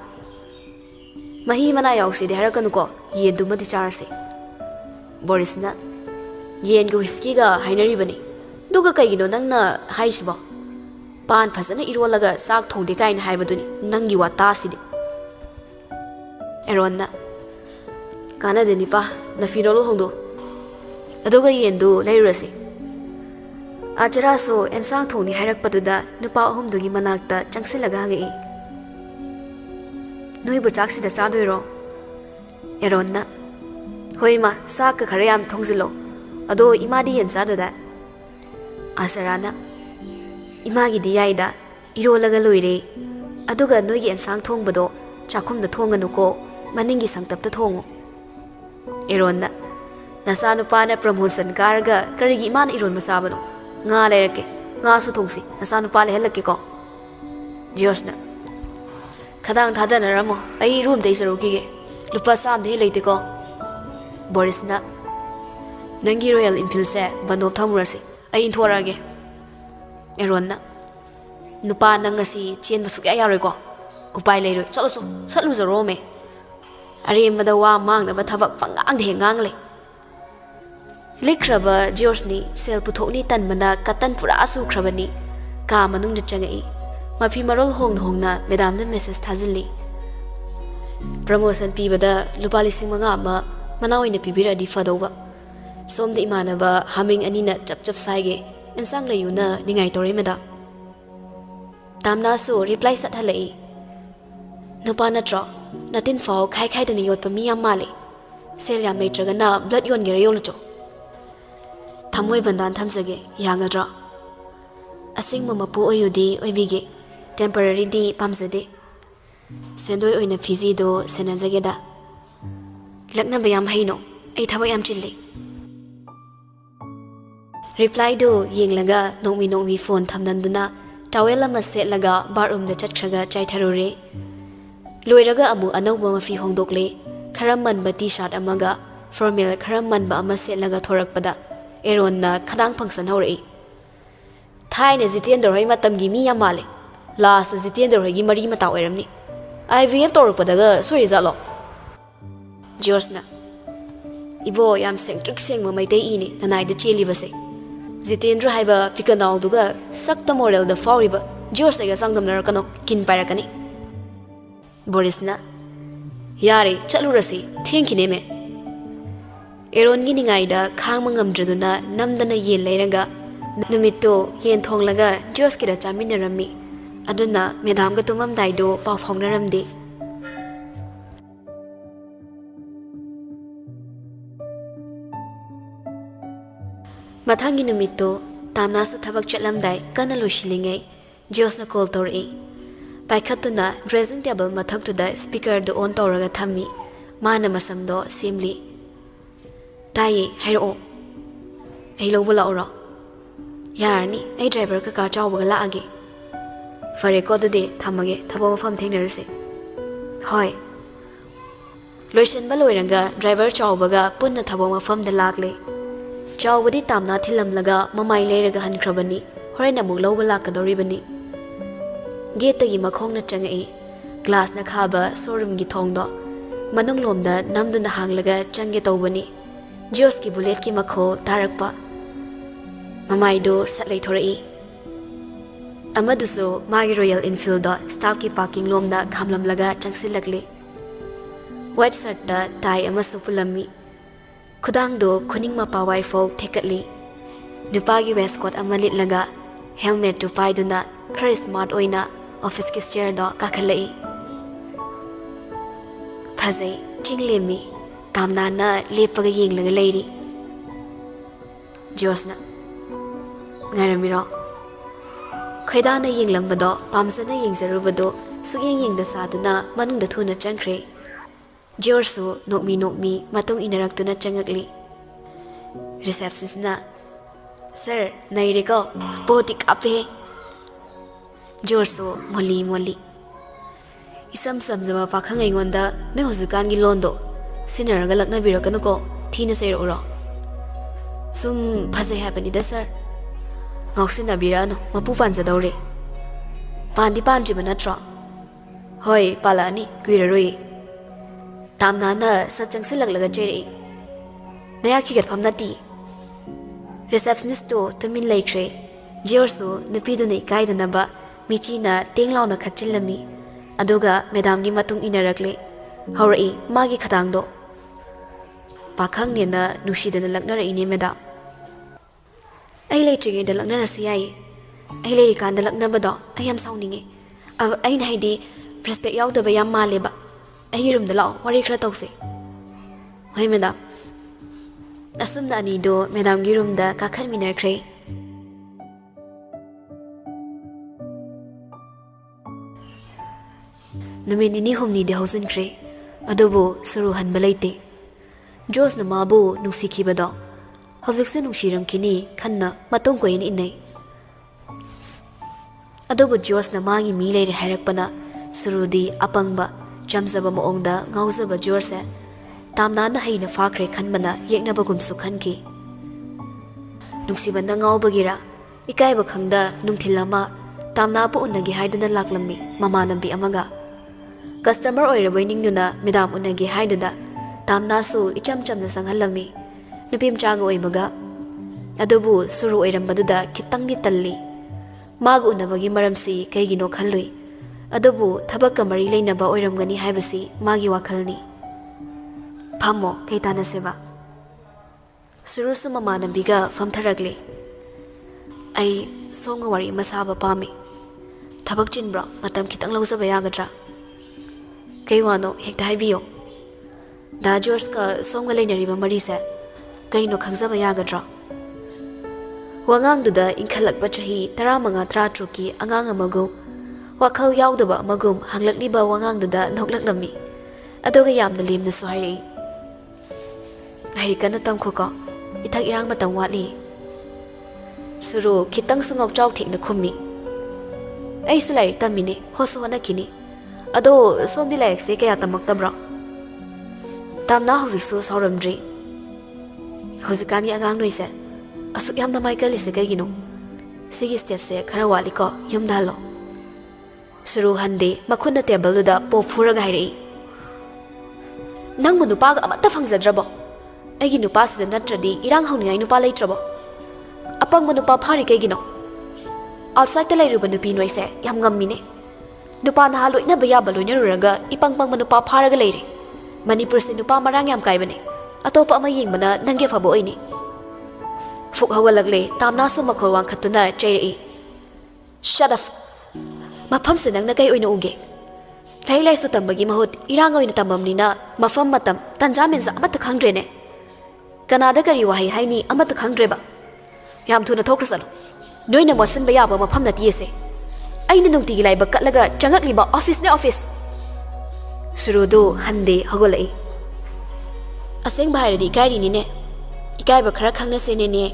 mahi mana yausi de harakanu ko yenduma di charse Boris na yen go whiskey ga hainari bani duga kaigino nangna haisibo pan phasana irolaga sak thongde kain haibaduni nangi wa taside Arun na kana deni pa na finolo hongdo aduga yendu leirasi ajara so ensang thongni hairakpaduda nupa ahumdugi manakta changsilaga ngai noi bu chaksida chadoiro Arun na hoima sak ka khare yam thongzilo ado imadi yen chadada asarana imagi di yaida irolaga loire aduga noigi ensang thongbado chakhumda thonganu ko maningi sangtapta thongo Arun na nasanu pana promotion karga karigi iman iron masabano nga lerake nga su thongsi nasanu pale helake ko George na khadang thadana ramo ai room dei saruki ge lupa sam de leite ko Boris na nangi Royal Enfield se bando thamurasi ai inthorage Arun na nupa nangasi chen basuk ya yaroi ko upai leiroi chalo cho satlu zaro me aremada wa mang na bathavak pangang de ngangle likraba George ni sel puthokni tanmana katan pura asu khrabani ka manung de changai mafi marol hongna madam na message thazili promotion pibada lupa lising manga ma manawai na pibira di fadoba somde imanaba haming anina chap saige ensang layuna ningai tore madam tamna so reply sat halai nupa na tro natin fao khai dani yot pa mi am male sel yam mai traga na blood yon gere yolo cho thamoi bandan thamsage yangadra asing mama pu oyudi oibige temporary di pamsade sendoi oina Phiji do senajage da lakna bayam haino ai thabai am chille reply do yenglaga nongmi phone thamnanduna towel ama setlaga bathroom da chatkhraga chaitharore loiraga amu anauba mafi hongdokle khara manba t-shirt amaga formal khara manba ama setlaga thorakpada Arun na khadang function hore thaina Jitendra hoi matamgi mi yamale last Jitendra hoi gi mari mata oiramni IVF torpadaga sori jalo George na ibo yam sengtrik sengma maitei ini nanai da cheli base Jitendra haiba pikanau duga sakta moral da fauriba George ga sangdam narakano kin pairakani Boris na yare chalurasi thinki me Arun gi ningai da khang ngamdraduna namdana yen leiraga numito yen thonglaga George ki da chaminarammi aduna madam ga tumam daido paw phongnaramdi Mathangi numitto tamnasu thabak chatlamdai kana loishilingei Josna call tori. Paikhatuna dressing table mathaktuda speaker do on toraga thammi mana masamdo simli. Tai hairo. Ai lo bula ora. Yarni ai driver ka car chawbaga laage. Fare ko de thamage thabo mafam thengnerase. Hoi. Loishin ba loiranga driver chawbaga punna thabo mafam da lagle. Chawbadi tamna thilamlaga mamai leiraga hankrabani. Horena muk lo bula kadoribani. Gate tagi makhong na changai. Glass na khaba showroom gi thongdo. Manung lomda namduna hanglaga change tawbani. Jios ki bullet ki makho tarakpa. Mamai do satlai thorai. Amaduso magi Royal Enfield do staff ki parking lomda khamlamlaga changsilakle. White shirt da tie amasu pulami. Khudang do khuning mapawai folk thekatli. Nupagi waistcoat amalit laga helmet to paiduna khari smart oina office ki chair do kakhalai. Phazai chinglemi tamna na lepaga yenglaga leiri. Josna Ngaramiro Khaidana yenglambado pamsana yengzarubado suyeng yengda saduna manungda thuna changkhre. Jorsu nokmi matung inaraktuna changakli. Receptionist na Sir naireko poti kape. Jorsu moli Isam samjama pakhang aingonda ne hozukan gi londo sinaraga lakna birakanu ko thina sayro uro. Sum phasai hapani da sir. Ngoksina birano mapu panjadore. Pandi panji banatra. Hoi palani kuiraroi. Tamna na satjang silaglaga jeri. Naya kigat phamna ti. Receptionist to tumin laikre. Jorsu nupidu nei kaidana ba michina tenglauna khachilami. Aduga Madamgi matung inarakle. Haurai magi khatangdo. Pakhang nena nushidana laknara ine Madam. Ai leitringe da laknara siyai. Ai leiri kan da laknabado ayam sauninge. Ai na haidi respect yaudaba yam maleba. Ai room da lao wari khra tawse. Hoi Madam. Asumna ani do Madamgi room da kakhat minarkre. Numinini humni de hausin kre. Adobo suru hanba leite. Jos na mabu nungsikibado. Hawzikse nungshiram kini khanna matong ko yin inay. Adobo Jos na mangi mi leire hairakpana surudi apangba jamzaba moongda ngauzaba Jorse tamna na haina fakre khanbana yeknaba gumsu khanki. Nungsibanda ngaubagira ikaiba khangda nungthilama tamna pu unagi haiduna laklammi mamanambi amaga. Customer oirabai ningduna Madam unagi haiduna tamna su icham chamna sanghalami nupim chaga oibaga adubu suru oirambaduda kitangni talli magu unabagi maramsi kaigino khalui adubu thabakka mari leinaba oiramgani haibasi magi wakhalni phamo kaitana seba suru su mamanambiga famtharagli ai songa wari masaba pami thabak chinbra matam kitang lauzaba yagadra Kaiwano hekta haibiyo. Da George ka songa leinariba marise kaino khangzaba yagadra. Wangangduda inkhalakba chahi 15-13 ki angang amagum wakhal yaudaba amagum hanglakliba wangangduda noklaklami. Adoga yamna limna su hairi. Hairi kana tamkhuko ithak irang matam watli. Suru kitang sungok chaw thikna khummi. Ai su lai tamine hosu hanakini. Ado somdi lairikse kaya tamaktabra. Tamna hausiksu sauramdri. Hausikani angang noise. Asuk yamna Michaelise kaigino. Sigi stage khara wali ko yumdalo. Suru hande makhunna table da pofuraga hairi. Nang nupaga amata phangjadrabo. Aigi nupa sida natradi irang hauningai nupa leitrabo. Apang nupa phari kaigino. Outside ta lairuba nupi noise yam ngammine. Nupa na halo ina baya baloy na ruraga ipangpang manupa pharaga leire. Manipur se nupa marang yam kaibane. Atopa ama yengmana nangge phabo oini. Fuk hawalagle tamna su makhol wang khatuna chairei. Shut up. Mafam se nang na kai oina uge. Lai su tambagi mahut irang oina tambamnina mafam matam tanja menza amata khangdre ne. Kanada kari wahi haini amata khangdre ba. ꯌꯥꯝ ꯊꯨꯅ ꯊꯣꯛꯈ꯭ꯔꯁꯅꯨ ꯅꯣꯏꯅ ꯃꯣꯠꯁꯤꯟꯕ ꯌꯥꯕ ꯃꯐꯝ ꯅꯠꯇꯦꯁꯦ ꯑꯩꯅ ꯅꯨꯡꯇꯤꯒꯤ ꯂꯥꯏꯕꯛ ꯀꯠꯂꯒ ꯆꯪꯉꯛꯂꯤꯕ ꯑꯣꯐꯤꯁꯅꯦ office ꯁꯨꯔꯨꯗꯨ ꯍꯟꯗꯦ ꯍꯧꯒꯠꯂꯛꯏ ꯑꯁꯦꯡꯕ ꯍꯥꯏꯔꯗꯤ ꯏꯀꯥꯏꯔꯤꯅꯤꯅꯦ ꯏꯀꯥꯏꯕ ꯈꯔ ꯈꯪꯅꯁꯦꯅꯦꯅꯦ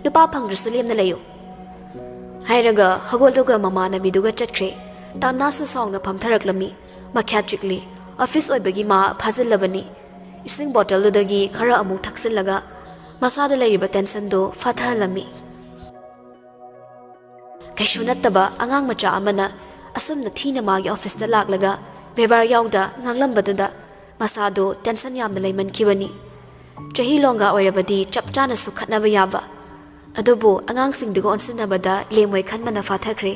ꯅꯨꯄꯥ ꯐꯪꯗ꯭ꯔꯁꯨ ꯂꯦꯝꯅ ꯂꯩꯌꯨ ꯍꯥꯏꯔꯒ ꯍꯧꯒꯠꯂꯒ ꯃꯃꯥꯟꯅꯕꯤꯗꯨꯒ ꯆꯠꯈ꯭ꯔꯦ ꯇꯥꯝꯅꯥꯁꯨ ꯁꯥꯎꯅ ꯐꯝꯊꯔꯛꯂꯝꯃꯤ ꯃꯈ꯭ꯌꯥ ꯆꯤꯛꯂꯤ ꯑꯣꯐꯤꯁ ꯑꯣꯏꯕꯒꯤ ꯃꯥ ꯐꯥꯖꯤꯜꯂꯕꯅꯤ ꯏꯁꯤꯡ ꯕꯣꯇꯜꯗꯨꯗꯒꯤ ꯈꯔ ꯑꯃꯨꯛ ꯊꯛꯆꯤꯜꯂꯒ ꯃꯁꯥꯗ ꯂꯩꯔꯤꯕ ꯇꯦꯟꯁꯟꯗꯨ ꯐꯥꯊꯍꯜꯂꯝꯃꯤ ꯀꯩꯁꯨ ꯅꯠꯇꯕ ꯑꯉꯥꯡ ꯃꯆꯥ ꯑꯃꯅ ꯑꯁꯨꯝꯅ ꯊꯤꯅ ꯃꯥꯒꯤ ꯑꯣꯐꯤꯁꯇ ꯂꯥꯛꯂꯒ ꯕꯦꯕꯥꯔ ꯌꯥꯎꯗ ꯉꯥꯡꯂꯝꯕꯗꯨꯗ ꯃꯁꯥꯗꯣ ꯇꯦꯟꯁꯟ ꯌꯥꯝꯅ ꯂꯩꯃꯟꯈꯤꯕꯅꯤ ꯆꯍꯤ ꯂꯣꯡꯒꯥ ꯑꯣꯏꯔꯕꯗꯤ ꯆꯞ ꯆꯥꯅꯁꯨ ꯈꯠꯅꯕ ꯌꯥꯕ ꯑꯗꯨꯕꯨ ꯑꯉꯥꯡꯁꯤꯡꯗꯨꯒ ꯑꯣꯟꯁꯤꯟꯅꯕꯗ ꯂꯦꯝꯃꯣꯏ ꯈꯟꯕꯅ ꯐꯥꯊꯈ꯭ꯔꯦ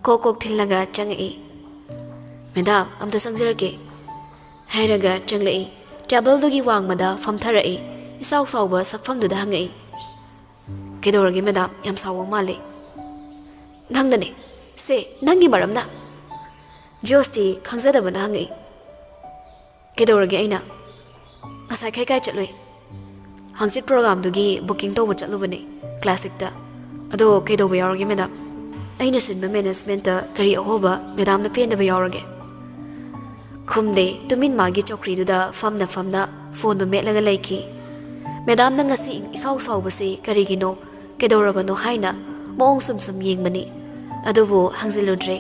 ꯀꯣꯛ ꯊꯤꯜꯂꯒ ꯆꯪꯉꯛꯏ ꯃꯦꯗꯥꯝ ꯑꯝꯇ ꯆꯪꯖꯔꯛꯀꯦ ꯍꯥꯏꯔꯒ ꯆꯪꯂꯛꯏ ꯇꯦꯕꯜꯗꯨꯒꯤ ꯋꯥꯡꯃꯗ ꯐꯝꯊꯔꯛꯏ ꯏꯁꯥꯎ ꯁꯥꯎꯕ ꯁꯛꯐꯝꯗꯨꯗ ꯍꯪꯉꯛꯏ ꯀꯩꯗꯧꯔꯒꯦ ꯃꯦꯗꯥꯝ ꯌꯥꯝ ꯁꯥꯎꯕ ꯃꯥꯜꯂꯦ ꯅꯪꯅꯅꯦ ꯁꯦ ꯅꯪꯒꯤ ꯃꯔꯝꯅ ꯖꯣꯁꯇꯤ ꯈꯪꯖꯗꯕꯅ ꯍꯪꯉꯛꯏ ꯀꯩꯗꯧꯔꯒꯦ ꯑꯩꯅ ꯉꯁꯥꯏ ꯀꯥꯏ ꯆꯠꯂꯨꯏ ꯍꯪꯆꯤꯠ ꯄ꯭ꯔꯣꯒ꯭ꯔꯥꯝꯗꯨꯒꯤ ꯕꯨꯛꯀꯤꯡ ꯇꯧꯕ ꯆꯠꯂꯨꯕꯅꯦ ꯀ꯭ꯂꯥꯁꯤꯛꯇ ꯑꯗꯣ ꯀꯩꯗꯧꯕ ꯌꯥꯎꯔꯒꯦ ꯃꯦꯗꯥꯝ ꯑꯩꯅ ꯁꯤꯟꯕ ꯃꯦꯅꯦꯖꯃꯦꯟꯇ ꯀꯔꯤ ꯑꯍꯣꯕ ꯃꯦꯗꯥꯝꯅ ꯄꯦꯟꯗꯕ ꯌꯥꯎꯔꯒꯦ ꯈꯨꯝꯗꯦ ꯇꯨꯃꯤꯟ ꯃꯥꯒꯤ ꯆꯧꯀ꯭ꯔꯤꯗꯨꯗ ꯐꯝꯅ ꯐꯣꯟꯗꯨ ꯃꯦꯠꯂꯒ ꯂꯩꯈꯤ ꯃꯦꯗꯥꯝꯅ ꯉꯁꯤ ꯏꯁꯥꯎ ꯁꯥꯎꯕꯁꯤ ꯀꯔꯤꯒꯤꯅꯣ ꯀꯩꯗꯧꯔꯕꯅꯣ ꯍꯥꯏꯅ ꯃꯑꯣꯡ ꯁꯨꯝ ꯌꯦꯡꯕꯅꯤ ꯑꯗꯨꯕꯨ ꯍꯪꯖꯤꯜꯂꯨꯗ꯭ꯔꯦ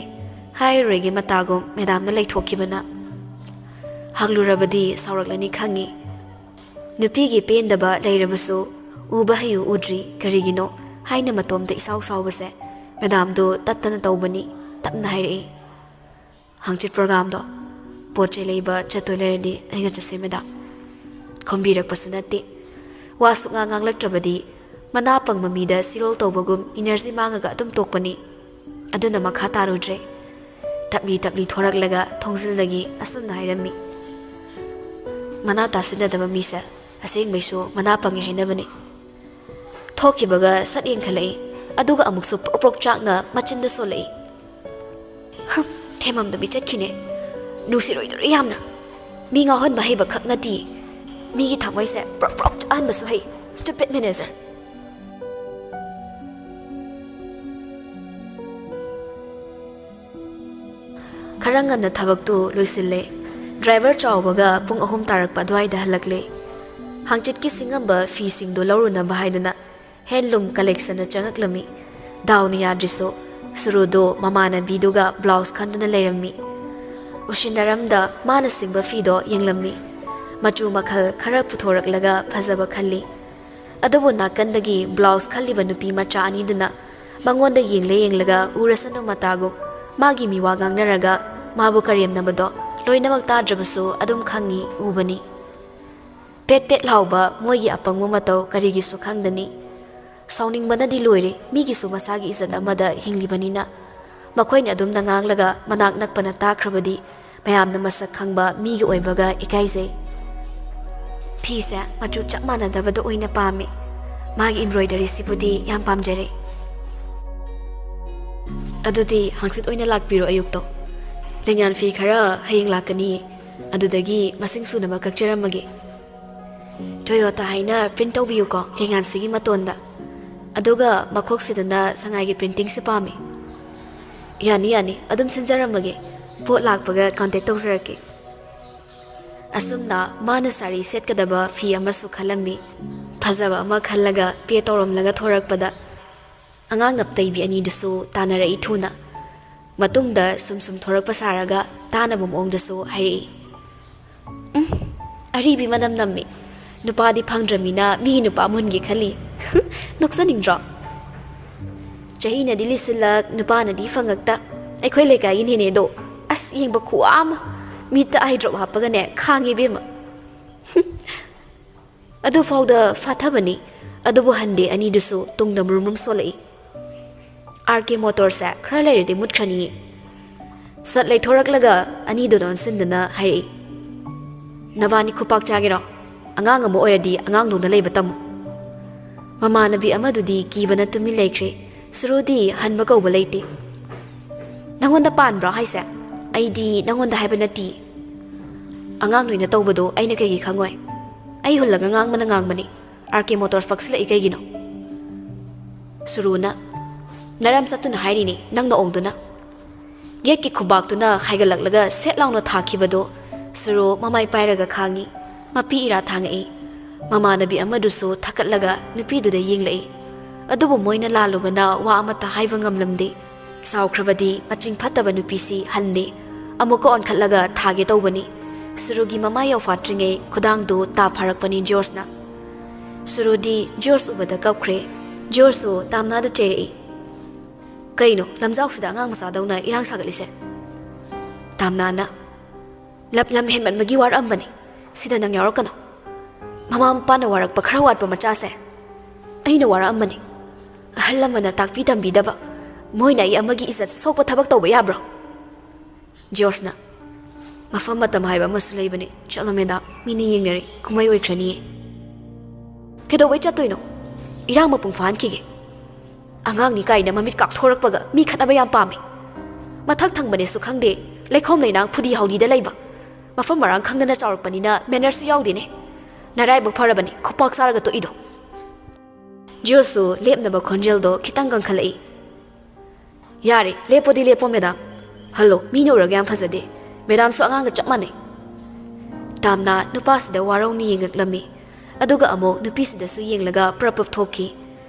ꯍꯥꯏꯔꯨꯔꯒꯦ ꯃꯇꯥꯒꯨꯝ ꯃꯦꯗꯥꯝꯅ ꯂꯩꯊꯣꯛꯈꯤꯕꯅ ꯍꯪꯂꯨꯔꯕꯗꯤ ꯁꯥꯎꯔꯛꯂꯅꯤ ꯈꯪꯉꯤ ꯅꯨꯄꯤꯒꯤ ꯄꯦꯟꯗꯕ ꯂꯩꯔꯕꯁꯨ ꯎꯕ ꯍꯩꯌꯨ ꯎꯗ꯭ꯔꯤ ꯀꯔꯤꯒꯤꯅꯣ ꯍꯥꯏꯅ ꯃꯇꯣꯝꯇ ꯏꯁꯥꯎ ꯁꯥꯎꯕꯁꯦ ꯃꯦꯗꯥꯝꯗꯣ ꯇꯠꯇꯅ ꯇꯧꯕꯅꯤ ꯇꯞꯅ ꯍꯥꯏꯔꯛꯏ ꯍꯪꯆꯤꯠ ꯄ꯭ꯔꯣꯒ꯭ꯔꯥꯝꯗꯣ ꯄꯣꯠ ꯆꯩ ꯂꯩꯕ ꯆꯠꯇꯣꯏ ꯂꯩꯔꯗꯤ ꯑꯩꯒ ꯆꯠꯁꯦ ꯃꯦꯗꯥꯝ ꯈꯨꯝꯕꯤꯔꯛꯄꯁꯨ ꯅꯠꯇꯦ ꯋꯥ ꯁꯨꯛꯉꯥꯡ ꯉꯥꯡꯂꯛꯇ꯭ꯔꯕꯗꯤ ꯃꯅꯥ ꯄꯪꯕ ꯃꯤꯗ ꯁꯤꯔꯣꯜ ꯇꯧꯕꯒꯨꯝ ꯏꯅꯔꯖꯤ ꯃꯥꯡꯉꯒ ꯑꯗꯨꯝ ꯇꯣꯛꯄꯅꯤ ꯑꯗꯨꯅ ꯃꯈꯥ ꯇꯥꯔꯨꯗ꯭ꯔꯦ ꯇꯞꯂꯤ ꯊꯣꯔꯛꯂꯒ ꯊꯣꯡꯖꯤꯜꯗꯒꯤ ꯑꯁꯨꯝꯅ ꯍꯥꯏꯔꯝꯃꯤ ꯃꯅꯥ ꯇꯥꯁꯤꯟꯅꯗꯕ ꯃꯤꯁꯦ ꯑꯁꯦꯡꯕꯩꯁꯨ ꯃꯅꯥ ꯄꯪꯉꯦ ꯍꯥꯏꯅꯕꯅꯤ ꯊꯣꯛꯈꯤꯕꯒ ꯁꯠ ꯌꯦꯡꯈꯠꯂꯛꯏ ꯑꯗꯨꯒ ꯑꯃꯨꯛꯁꯨ ꯄ꯭ꯔꯣꯛ ꯆꯥꯛꯅ ꯃꯆꯤꯟꯗ ꯁꯣꯜꯂꯛꯏ ꯊꯦꯝꯃꯝꯗꯕꯤ ꯆꯠꯈꯤꯅꯦ ꯅꯨꯡꯁꯤꯔꯣꯏꯗꯣꯔꯦ ꯌꯥꯝꯅ ꯃꯤ ꯉꯥꯎꯍꯟꯕ ꯍꯩꯕ ꯈꯛ ꯅꯠꯇꯦ ꯃꯤꯒꯤ ꯊꯃꯣꯏꯁꯦ ꯄ꯭ꯔꯣꯛ ꯆꯥꯛꯍꯟꯕꯁꯨ ꯍꯩ ꯁ꯭ꯇꯨꯄꯤꯠ ꯃꯦꯅꯦꯖꯔ ꯈꯔ ꯉꯟꯅ ꯊꯕꯛꯇꯨ ꯂꯣꯏꯁꯤꯜꯂꯦ ꯗ꯭ꯔꯥꯏꯚꯔ ꯆꯥꯎꯕꯒ ꯄꯨꯡ 3 ꯇꯥꯔꯛꯄ ꯑꯗꯨꯋꯥꯏꯗ ꯍꯜꯂꯛꯂꯦ ꯍꯥꯡꯆꯤꯠꯀꯤ ꯁꯤꯡꯉꯝꯕ ꯐꯤꯁꯤꯡꯗꯨ ꯂꯧꯔꯨꯅꯕ ꯍꯥꯏꯗꯨꯅ ꯍꯦꯟꯂꯨꯝ ꯀꯂꯦꯛꯁꯟꯅ ꯆꯪꯉꯛꯂꯝꯃꯤ ꯗꯥꯎꯅ ꯌꯥꯗ꯭ꯔꯤꯁꯨ ꯁꯨꯔꯨꯗꯣ ꯃꯃꯥꯟꯅꯕꯤꯗꯨꯒ ꯕ꯭ꯂꯥꯎꯁ ꯈꯟꯗꯨꯅ ꯂꯩꯔꯝꯃꯤ ꯎꯁꯤꯟꯅꯔꯝꯗ ꯃꯥꯅ ꯁꯤꯡꯕ ꯐꯤꯗꯣ ꯌꯦꯡꯂꯝꯃꯤ ꯃꯆꯨ ꯃꯈꯜ ꯈꯔ ꯄꯨꯊꯣꯔꯛꯂꯒ ꯐꯖꯕ ꯈꯜꯂꯤ ꯑꯗꯨꯕꯨ ꯅꯥꯀꯟꯗꯒꯤ ꯕ꯭ꯂꯥꯎꯁ ꯈꯜꯂꯤꯕ ꯅꯨꯄꯤ ꯃꯆꯥ ꯑꯅꯤꯗꯨꯅ ꯃꯉꯣꯟꯗ ꯌꯦꯡꯂꯒ ꯎꯔꯁꯅꯨ ꯃꯇꯥꯒꯨꯝ ꯃꯥꯒꯤ ꯃꯤꯋꯥ ꯉꯥꯡꯅꯔꯒ ꯃꯥꯕꯨ ꯀꯔꯦꯝꯅꯕꯗꯣ ꯂꯣꯏꯅꯃꯛ ꯇꯥꯗ꯭ꯔꯕꯁꯨ ꯑꯗꯨꯝ ꯈꯪꯉꯤ ꯎꯕꯅꯤ ꯄꯦꯠ ꯂꯥꯎꯕ ꯃꯣꯏꯒꯤ ꯑꯄꯪꯕ ꯃꯇꯧ ꯀꯔꯤꯒꯤꯁꯨ ꯈꯪꯗꯅꯤ ꯁꯥꯎꯅꯤꯡꯕꯅꯗꯤ ꯂꯣꯏꯔꯦ ꯃꯤꯒꯤꯁꯨ ꯃꯁꯥꯒꯤ ꯏꯖꯠ ꯑꯃꯗ ꯍꯤꯡꯂꯤꯕꯅꯤꯅ ꯃꯈꯣꯏꯅ ꯑꯗꯨꯝꯅ ꯉꯥꯡꯂꯒ ꯃꯅꯥꯛ ꯅꯛꯄꯅ ꯇꯥꯈ꯭ꯔꯕꯗꯤ ꯃꯌꯥꯝꯅ ꯃꯁꯛ ꯈꯪꯕ ꯃꯤꯒꯤ ꯑꯣꯏꯕꯒ ꯏꯀꯥꯏꯖꯩ ꯐꯤꯁꯦ ꯃꯆꯨ ꯆꯞ ꯃꯥꯟꯅꯗꯕꯗ ꯑꯣꯏꯅ ꯄꯥꯝꯃꯤ ꯃꯥꯒꯤ ꯏꯝꯕ꯭ꯔꯣꯏꯗꯔꯤꯁꯤꯕꯨꯗꯤ ꯌꯥꯝ ꯄꯥꯝꯖꯔꯦ ꯑꯗꯨꯗꯤ ꯍꯪꯆꯤꯠ ꯑꯣꯏꯅ ꯂꯥꯛꯄꯤꯔꯣ ꯑꯌꯨꯛꯇꯣ ꯂꯦꯡꯌꯥꯟ ꯐꯤ ꯈꯔ ꯍꯌꯦꯡ ꯂꯥꯛꯀꯅꯤꯌꯦ ꯑꯗꯨꯗꯒꯤ ꯃꯁꯤꯡ ꯁꯨꯅꯕ ꯀꯛꯆꯔꯝꯃꯒꯦ ꯇꯣꯌꯣꯇꯥ ꯍꯥꯏꯅ ꯄ꯭ꯔꯤꯟꯠ ꯇꯧꯕꯤꯌꯨꯀꯣ ꯂꯦꯡꯌꯥꯟꯁꯤꯒꯤ ꯃꯇꯣꯟꯗ ꯑꯗꯨꯒ ꯃꯈꯣꯛꯁꯤꯗꯅ ꯁꯉꯥꯏꯒꯤ ꯄ꯭ꯔꯤꯟꯇꯤꯡꯁꯦ ꯄꯥꯝꯃꯤ ꯌꯥꯅꯤ ꯑꯗꯨꯝ ꯁꯤꯟꯖꯔꯝꯃꯒꯦ ꯄꯣꯠ ꯂꯥꯛꯄꯒ ꯀꯟꯇꯦꯛ ꯇꯧꯖꯔꯛꯀꯦ ꯑꯁꯨꯝꯅ ꯃꯥꯅ ꯁꯥꯔꯤ ꯁꯦꯠꯀꯗꯕ ꯐꯤ ꯑꯃꯁꯨ ꯈꯜꯂꯝꯃꯤ ꯐꯖꯕ ꯑꯃ ꯈꯜꯂꯒ ꯄꯦ ꯇꯧꯔꯝꯂꯒ ꯊꯣꯔꯛꯄꯗ ꯑꯉꯥꯡ ꯅꯞꯇꯩꯕꯤ ꯑꯅꯤꯗꯨꯁꯨ ꯇꯥꯟꯅꯔꯛꯏ ꯊꯨꯅ ꯃꯇꯨꯡꯗ ꯁꯨꯝ ꯊꯣꯔꯛꯄ ꯁꯥꯔꯒ ꯇꯥꯅꯕ ꯃꯑꯣꯡꯗꯁꯨ ꯍꯥꯏꯔꯛꯏ ꯑꯔꯤꯕꯤ ꯃꯅꯝ ꯅꯝꯃꯤ ꯅꯨꯄꯥꯗꯤ ꯐꯪꯗ꯭ꯔꯃꯤꯅ ꯃꯤꯒꯤ ꯅꯨꯄꯥ ꯃꯨꯟꯒꯦ ꯈꯜꯂꯤ ꯅꯣꯛꯆꯅꯤꯡꯗ꯭ꯔꯣ ꯆꯍꯤꯅꯗꯤ ꯂꯤꯁꯤꯜꯂꯛ ꯅꯨꯄꯥꯅꯗꯤ ꯐꯪꯉꯛꯇ ꯑꯩꯈꯣꯏ ꯂꯩꯀꯥꯏꯒꯤ ꯅꯦꯅꯦꯗꯣ ꯑꯁ ꯌꯦꯡꯕ ꯈꯨꯋꯥ ꯑꯃ ꯃꯤꯠꯇ ꯑꯥꯏꯗ꯭ꯔꯣꯞ ꯍꯥꯞꯄꯒꯅꯦ ꯈꯥꯡꯉꯦ ꯏꯕꯦꯝꯃ ꯑꯗꯨꯐꯥꯎꯗ ꯐꯥꯊꯕꯅꯤ ꯑꯗꯨꯕꯨ ꯍꯟꯗꯦ ꯑꯅꯤꯗꯨꯁꯨ ꯇꯨꯡꯗ ꯃꯨꯔꯨꯝ ꯁꯣꯜꯂꯛꯏ RK ꯃꯣꯇꯣꯔꯁꯦ ꯈꯔ ꯂꯩꯔꯗꯤ ꯃꯨꯠꯈ꯭ꯔꯅꯤꯌꯦ ꯁꯠ ꯂꯩꯊꯣꯔꯛꯂꯒ ꯑꯅꯤꯗꯨꯗ ꯑꯣꯟꯁꯤꯟꯗꯨꯅ ꯍꯥꯏꯔꯛꯏ ꯅꯕꯥꯅꯤ ꯈꯨꯄꯥꯛ ꯆꯥꯒꯦꯔꯣ ꯑꯉꯥꯡ ꯑꯃ ꯑꯣꯏꯔꯗꯤ ꯑꯉꯥꯡꯗꯧꯅ ꯂꯩꯕ ꯇꯝꯃꯨ ꯃꯃꯥꯟꯅꯕꯤ ꯑꯃꯗꯨꯗꯤ ꯀꯤꯕꯅ ꯇꯨꯃꯤꯟ ꯂꯩꯈ꯭ꯔꯦ ꯁꯨꯔꯨꯗꯤ ꯍꯟꯕ ꯀꯧꯕ ꯂꯩꯇꯦ ꯅꯪꯉꯣꯟꯗ ꯄꯥꯟꯕ꯭ꯔꯣ ꯍꯥꯏꯁꯦ ꯑꯩꯗꯤ ꯅꯪꯉꯣꯟꯗ ꯍꯥꯏꯕ ꯅꯠꯇꯦ ꯑꯉꯥꯡ ꯅꯣꯏꯅ ꯇꯧꯕꯗꯣ ꯑꯩꯅ ꯀꯩꯒꯤ ꯈꯪꯉꯣꯏ ꯑꯩ ꯍꯨꯜꯂꯒ ꯉꯥꯡꯕꯅꯤ RK ꯃꯣꯇꯣꯔꯁ ꯄꯛꯁꯤꯜꯂꯛꯏ ꯀꯩꯒꯤꯅꯣ Suruna Naram Satun Harini, Nang no Ongduna. Get ki Kubaktuna, Haigalalaga, set long no Takibado, Suru, Mamai Piraga Kangi, Mapi ira Tangi, Mama Nabi Amaduso, Takatlaga, Nupidu the Yinglay. Adubo Moina Lalubana, Waamata Haivangam Lamdi, Sao Kravadi, Matching Pataba Nupisi, Handi, Amoko on Katlaga, Target Obani, Surugi Mamaya Fatringe, Kodangdu, Taparakpani Jorsna. Surudi, Jors over the Gapkre, Jorso, Tamna the Cherry. Kaino, Lamzaxda Ngamsadona, Irang Sagalise. Tamnana Laplam Henman Magiwar Ambani, Sidanang Yorokano. Mamam Panawarak Pakrawat Pamachase. Ainawara Ambani. Halamana Takpitam Bidaba. Moina Yamagi is at Sopa Tabakto Yabro. Josna Mafamatam Haiba Masulabani, Chalamena, Mini Yingari, Kumayo Krani. Kedowacha Toino, Iramapung Fan Kigi. Angang ni Kaina Mamit Kak Torpaga, Mi Katabayam Pami. Matak Tangbane Sukangde, like home Nang Pudi Howdy the labor. Mafamarang Kangana Charpanina, Manners Yaudine. Naraibo Parabani, Kopak Saraga to Ido. Joso, Lep Naba Congeldo, Kitangan Kalei. Yari, Lepo di Lepo Madam. Hello, Mino Ragam Fazade. Madam so Angang Chapmane. Tamna, no pass the Waroni Ying Lami. Aduga Amo, no piece the Suying Laga, prop of Toki.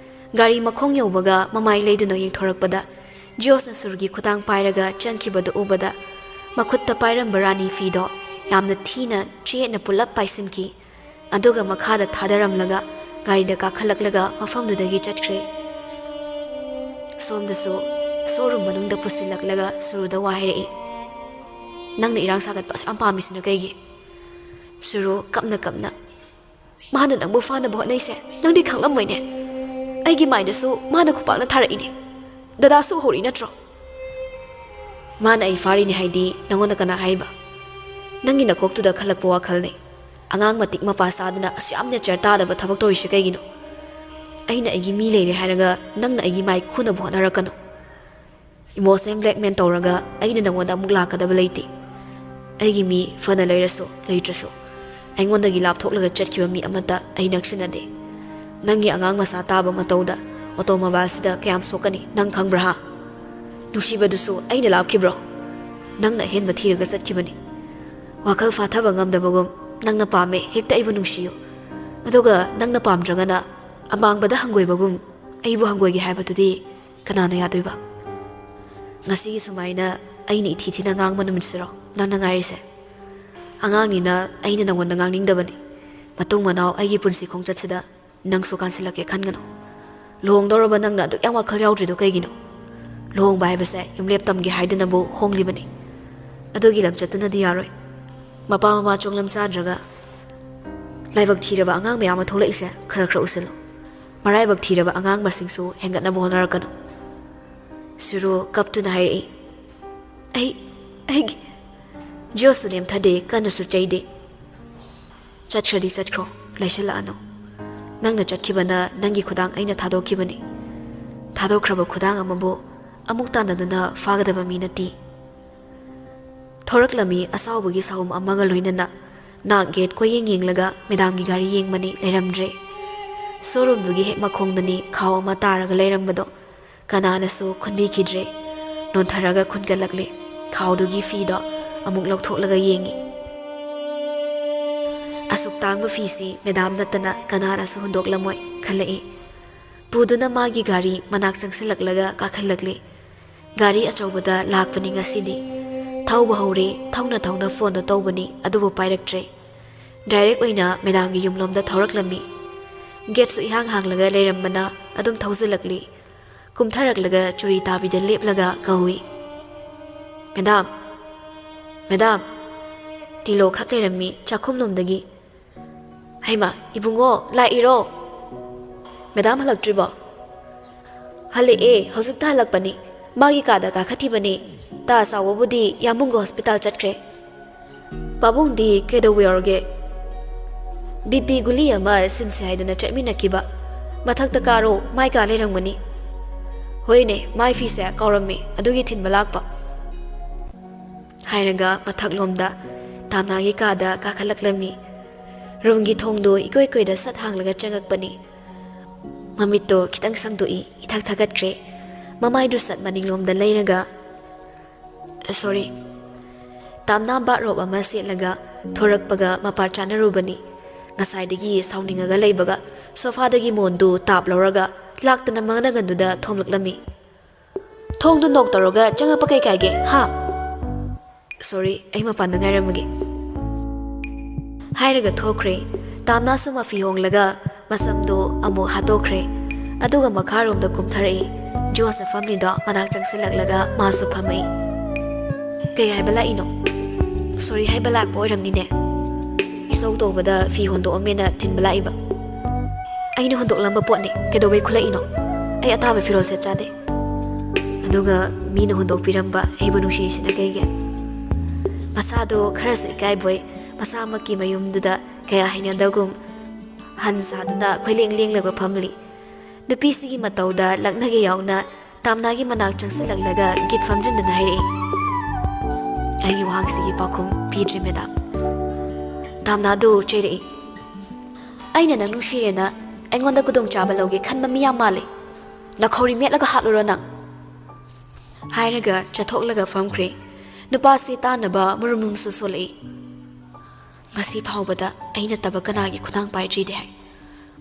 Gari Makong Yobaga, Mamai Lady no Ying Torakbada. Jos and Surgi Kutang Piraga, Chunky Bada Ubada. Makutta Piram Barani Fido. Yam the Tina, Chi and a pull up Paisinki. Aduga Makada Tadaram Laga, Gari the Kakalak Laga, Mafam the Gichat Cray. Som the so, Sorum Manung the Pusilak Laga, Suru the Wahiri. Nang the Irang Sagat Pas Ampamis in the Gagi. Suru, Kamna. Mana ang bufana buhat na isa, nang di kang lamoy niya. Ay gimay na so, mana kupak na tara ini. Dada so hori na tro. Mana ay fari ni Heidi, nangon na ka na haiba. Nang ginakok to da kalagpo wakal ni. Angang matik mapasada na asyam niya chartada ba tabak tori siya kay gino. Ay na ay gimilay ni haraga, nang na ay gimay kuna buhat na rakano. Imosem black man tauraga, ay na nangon na mugla ka da balayti. Ay gimi, fana lay raso, lay traso. Ay ngon nagi laptop laga chat kiba mi amata ay nagsinade. Nangi angang masataba matawda, automobile sida kayam sokani nang kang braha. Nusiba duso ay nilap kibro. Nang na hen matiraga chat kiba ni. Wakal fataba ngamdabagom, nang napame hekta iba nusiyo. Aduga nang napam draga na, amang bada hanggoy bagum, ay ibo hanggoy gihaiba tudi, kanana yadoy ba. Ngasi sumay na ay ni ititi na ngang manuminsiro, nang nangarise. Angang ni na ay na nangon nangang ningdabani. Matung manaw ay gipunsi kong chatsida nang sukan sila ke kan gano. Lohong doro ba nang na duk yang wakal yaw drido kay gino. Lohong bahay ba sa yung leptam gi hayda na bo hong libani. Ado gilam chato na diyaroy. Mapamama chong lam sadraga. Laibag tira ba angang mayama thola isa kara usilo. Maraibag tira ba angang masingso hengat na bo honar kano. Suro kapto na hayri. Ay Josu nem thade kana su chaide. Chatkhadi chatkro laishala ano. Nang na chatkibana nangi khudang aina thadokibani. Thadokraba khudang amabo amuk tanaduna fagadaba minati. Thoraklami asawbugi sawum amaga loinana na gate ko yenglaga Madamgi gari yengmani leiramdre. Sorum dugi hek makhongdani khaw ama taraga leirambado kanana su khundi kidre. Non tharaga khungalakle khaw dugi fido amuk lokthok laga yengi. Asuk tangba fisi Madam natana kanara su hundok lamoy khalai. Puduna magi gari manak changsilak laga kakhalakle. Gari achawbada lakpani ngasidi. Thauba hore thauna phone da tawbani adubu pairaktre. Direct oina Madamgi yumlomda thauraklammi. Gate su ihang laga leirambana adum thausilakli. Kumtharak laga churi tabida lep laga kahui. Madam, tilo khakle rami chakhum lomdagi. Haima, ibungo, la iro. Madam halak tribo. Hale hosik ta halak pani. Magi kada ka khati bani. Ta sawabudi yamungo hospital chatkre. Babung di kedo weorge. BP guli ama sinse haidana chatmi nakiba. Mathak ta karo mai ka le rangmani. Hoine, mai fi se kaurami adugi thin balakpa. Hairaga mathak lomda tamnagi kada kakhalaklamni. Rumgi thongdo ikoi da sat hanglaga changakpani. Mamito kitang sangdoi ithak thagatkre. Mamaidu sat maninglomda leiraga. Sorry. Tamna barob ama setlaga thorakpaga mapar chanarubani. Ngasaidagi sauningaga leibaga sofadagi mondu tap lauraga laktana mangnaganduda thomlaklami. Thongdu nok toroga changapa kai kaige ha. Sorry, ai mapanda ngairamagi. Hairaga thokre. Tamna sama fi honglaga masamdo amu hatokre. Aduga makharomda kumtharai. Josa family do manak changsilaklaga masu phamai. Kay haibala ino. Sorry haibala poiramnine. Isau tobada fi hondo omena tinbala iba. Aino hondok lamba potni kedobe khula ino. Ai ataba firol se chade. Aduga mina hondok piramba aiba nushi sina kayge. Masado kharasu ikai boy masamaki mayumduda kaya hainadagum hansaduna khoileng leng laga family. Nupi sigi matauda laknage yauna tamnagi manak changsilaklaga git famjindana haire. Aigi wang sigi pakum pidri medam. Tamna do chere. Aina nang nushirena aingonda kudong chaba loge khanba miyam male. Nakhori metlaga hatlura nang. Hairaga chathoklaga famkre. Nupa si tanaba murumum susolei. Ngasi phawbada aina tabakanagi khudang paidri de hai.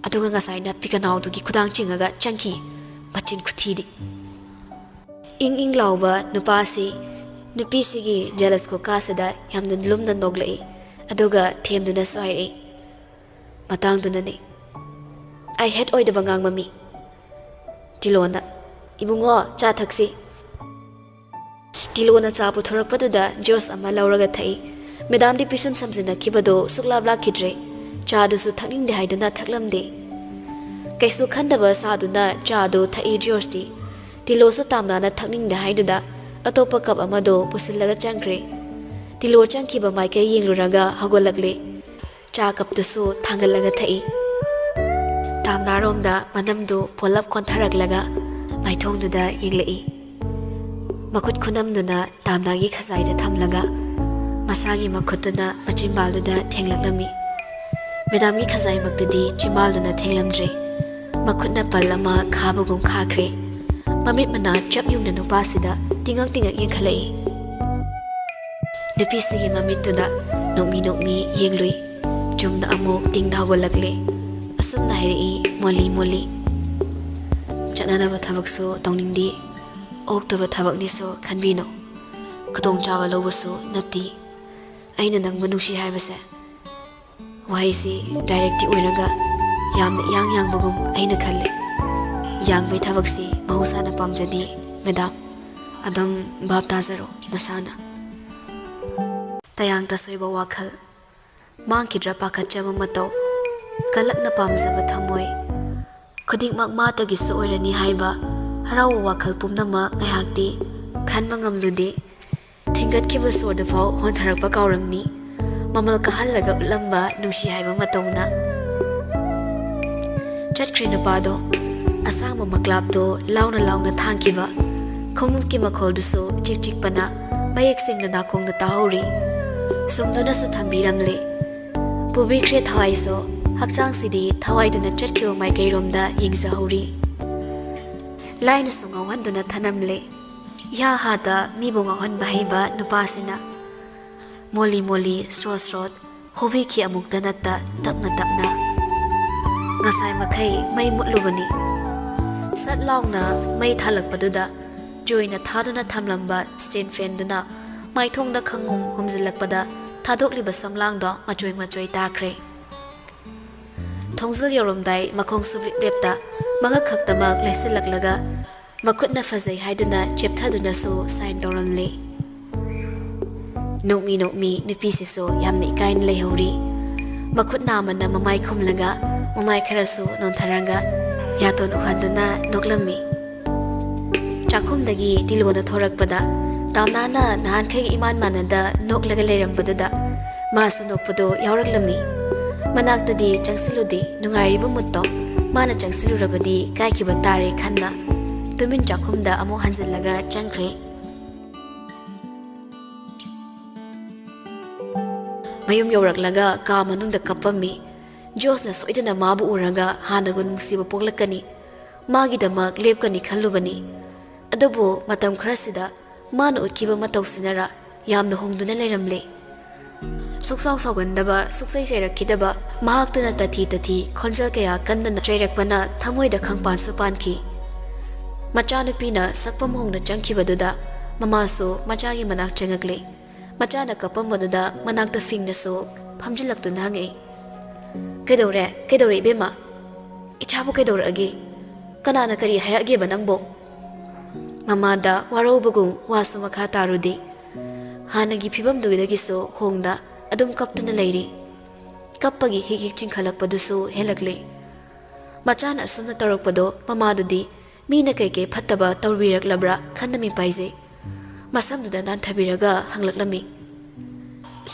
Aduga ngasaina pikanawdugi khudang chingaga changki machin khuthidi. Ing lauba nupi sigi jealous ko kasada yamdan lumdan noglai. Aduga themduna soirei. Matangduna ne. I hate oida bangang mami. Tilona. Ibungo cha thaksi. Tilona cha puthorakpaduda Jos ama lauraga thai. Madam di pisum samjina kibado suklabla kidre. Cha dusu thakning de haiduna thaklamde. Kaisu khandaba saduna cha do thai Jos di. Tilosu tamna thakning de haiduda atopa kap amado pusillaga changkre. Tilo changkiba maike yengluraga hagolakle. Cha kap dusu thangalaga thai. Tamnaromda manamdu polap kontharaklaga maithongduda yenglei. Makut khunamduna tamnagi khasaida thamlaga masagi makhutuna machimbalduda thenglaklami. Madamgi khazai maktadi chimbalduna thenglamdre. Makhutna pallama khabagum khakre. Mamit mana chap yungna nupasida tingak yengkhalai. Nupisigi mamituna nokmi yenglui. Jumna amok tingdhagolakle. Asumna hairi moli. Chanadaba thabakso tongningsdi. Oktaba thabakniso khanbino. Khudong chawa lawbaso natti. Aina nang manushi haibase. Wahaisi directi oiraga yamna yang bagum aina khalle. Yang bai thabaksi mahusana pamjadi madam adam bab tazaro nasana. Tayang tasoiba wakhal mangkidra pakhatjaba matau kalakna pamjaba thamoi khudikmak matagi so oirani haiba harawa wakhal pumnama ngaihakti khanba ngamlude thingatkhiba sorda fau hontharakpa kauramni mamal kahallaga ulamba nushi haiba matawna chatkre nupado asama maklabdo launa thangkiba khomukki makholduso chikchikpana mayek singna nakongna tahori sumduna su thambiramle pubikre thawaiso hakchang sidi thawaiduna chatkhiba maikairomda yingzahori laina sungawanduna thanamle ya hata mibonga hon bahiba nupasina moli srot hovi ki amukta natta tapna ngasai makai mai mutlubani sat laungna mai thalakpaduda joina thaduna thamlamba stand fan duna mai thongda khangum humjilakpada thadokliba samlangdo machoi takre thongzil yoromdai makhong sublik lepta manga khaktamak laisilaklaga makhutna fazai haiduna chepthaduna so sign toramle nokmi nupisi so yamni kain leihori makhutna mana mamai khumlaga mamai kharasu nontharanga yaton uhanduna noklami chakhumdagi tilona thorakpada tamnana nahan khai iman manada noklaga leirambadada masu nokpado yauraklami manaktadi changsiludi nungairibu mutto mana changsilurabadi kaikiba tare khanna tumin chakhumda amu hanjillaga changkhre mayum yoraklaga ka manungda kapami Josna soidana mabu uraga hanagun musiba poglakani मागीदमक लेपकनी खल्लुबनी अदुबु मतम खरसिदा माना उतखिबा मतौसिनरा यामना होंगदुना लेरमले सुक्साव सावगंदबा सुक्सै चैरखिदबा महाक्तुना तथी तथी खंजल कया कन्दना चैरकपना थमोइदा खंगपानसु पानखि मचानुपीना सक्पम होंगना चंखिबदुदा ममासु मचागी मनाक चंगकले मचाना कपमबदुदा मनाकता फिंगनसु फमजिलक्तुना हंगे कैदौरे बेमा इचाबु कैदौरगे कनाना करी हैरगे नंगबो ममादा वारौबगुम वासु मखा तारुदे हानगी फिबमदुगिदगिसु होंगना अदुम कप्तुना Larry कप्पगी हिग चिंखलकपदुसु हेलकले मचाना असुमना तौरकपदो ममादुदी Meena कैके फत्तबा तौरबिरकलब्रा खन्नमी पाइजे मसमदुदा नानथबिरगा हंगलकलमी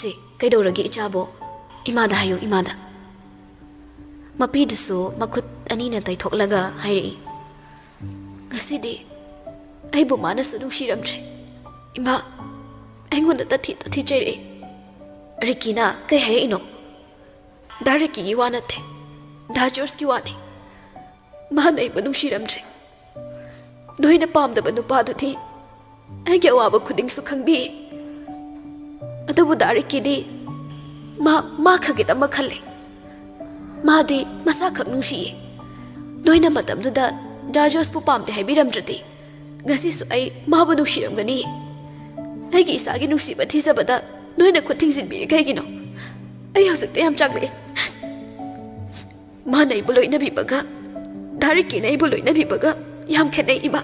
से कैदौरगे इचाबो इमादा हायो इमादा मपीदुसु मखुत अनीना तैथोकलगा हाइरई ngasidi aibu manasu nungsiramtre ima aingonda tathi chaire rikina kai hare ino dariki gi wanate dajors ki wani mana ibu nungsiramtre noina pamda banu padu thi ai ge waba khuding su khangbi adabu dariki di ma khagita makhalle मादी मसा खक नुसी नोइना मतमदुदा दाजोस पु पामते हाइबिरमद्रदि गसिसु आई माबु नुसिरमगनी आइगी इसागी नुसिबा थिजबदा नोइना खुथिंजिन बि कैगिनो आई हौजकते याम चागले मा नै बुलोइना बिबगा दारिकी नै बुलोइना बिबगा याम खेनै इमा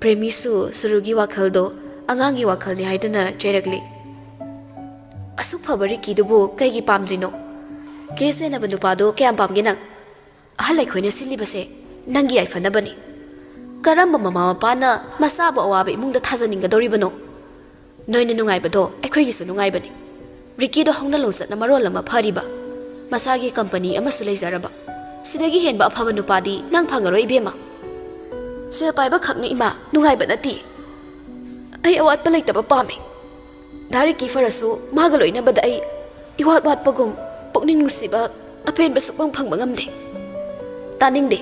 प्रेमिसु सुरुगी वाखलदो अंगांगी वाखलनि हाइदना चेरगले असुक फबरी किदुबु कैगी पामद्रिनो केसे नब नुपादो क्याम पामगे नंग अहल अखोइने सिल्लिबसे नंगी आइफनबनी करम ममा मपाना मसाबो अवाबे इमुंगदा थाजनिंगदोरिबनो नोइने नुंगाइबदो अखोइगिसु नुंगाइबनी रिकीदो हौना लोंसतना मरोल अमा फरिबा मसागी कंपनी अमसु लेजरबा सिदगी हेनबा अफबा नुपादी नंग फंगरो इबेमा सेल पाइबा खकनि इमा नुंगाइबा नति आई अवातपा लैतबा पामे दारी की फरसु मागा लोइनबदा आई इवात वातपगुम पुकनिंग नुसिबा अपेनबा सुकबंग फंगबा ngamde तानिंगदे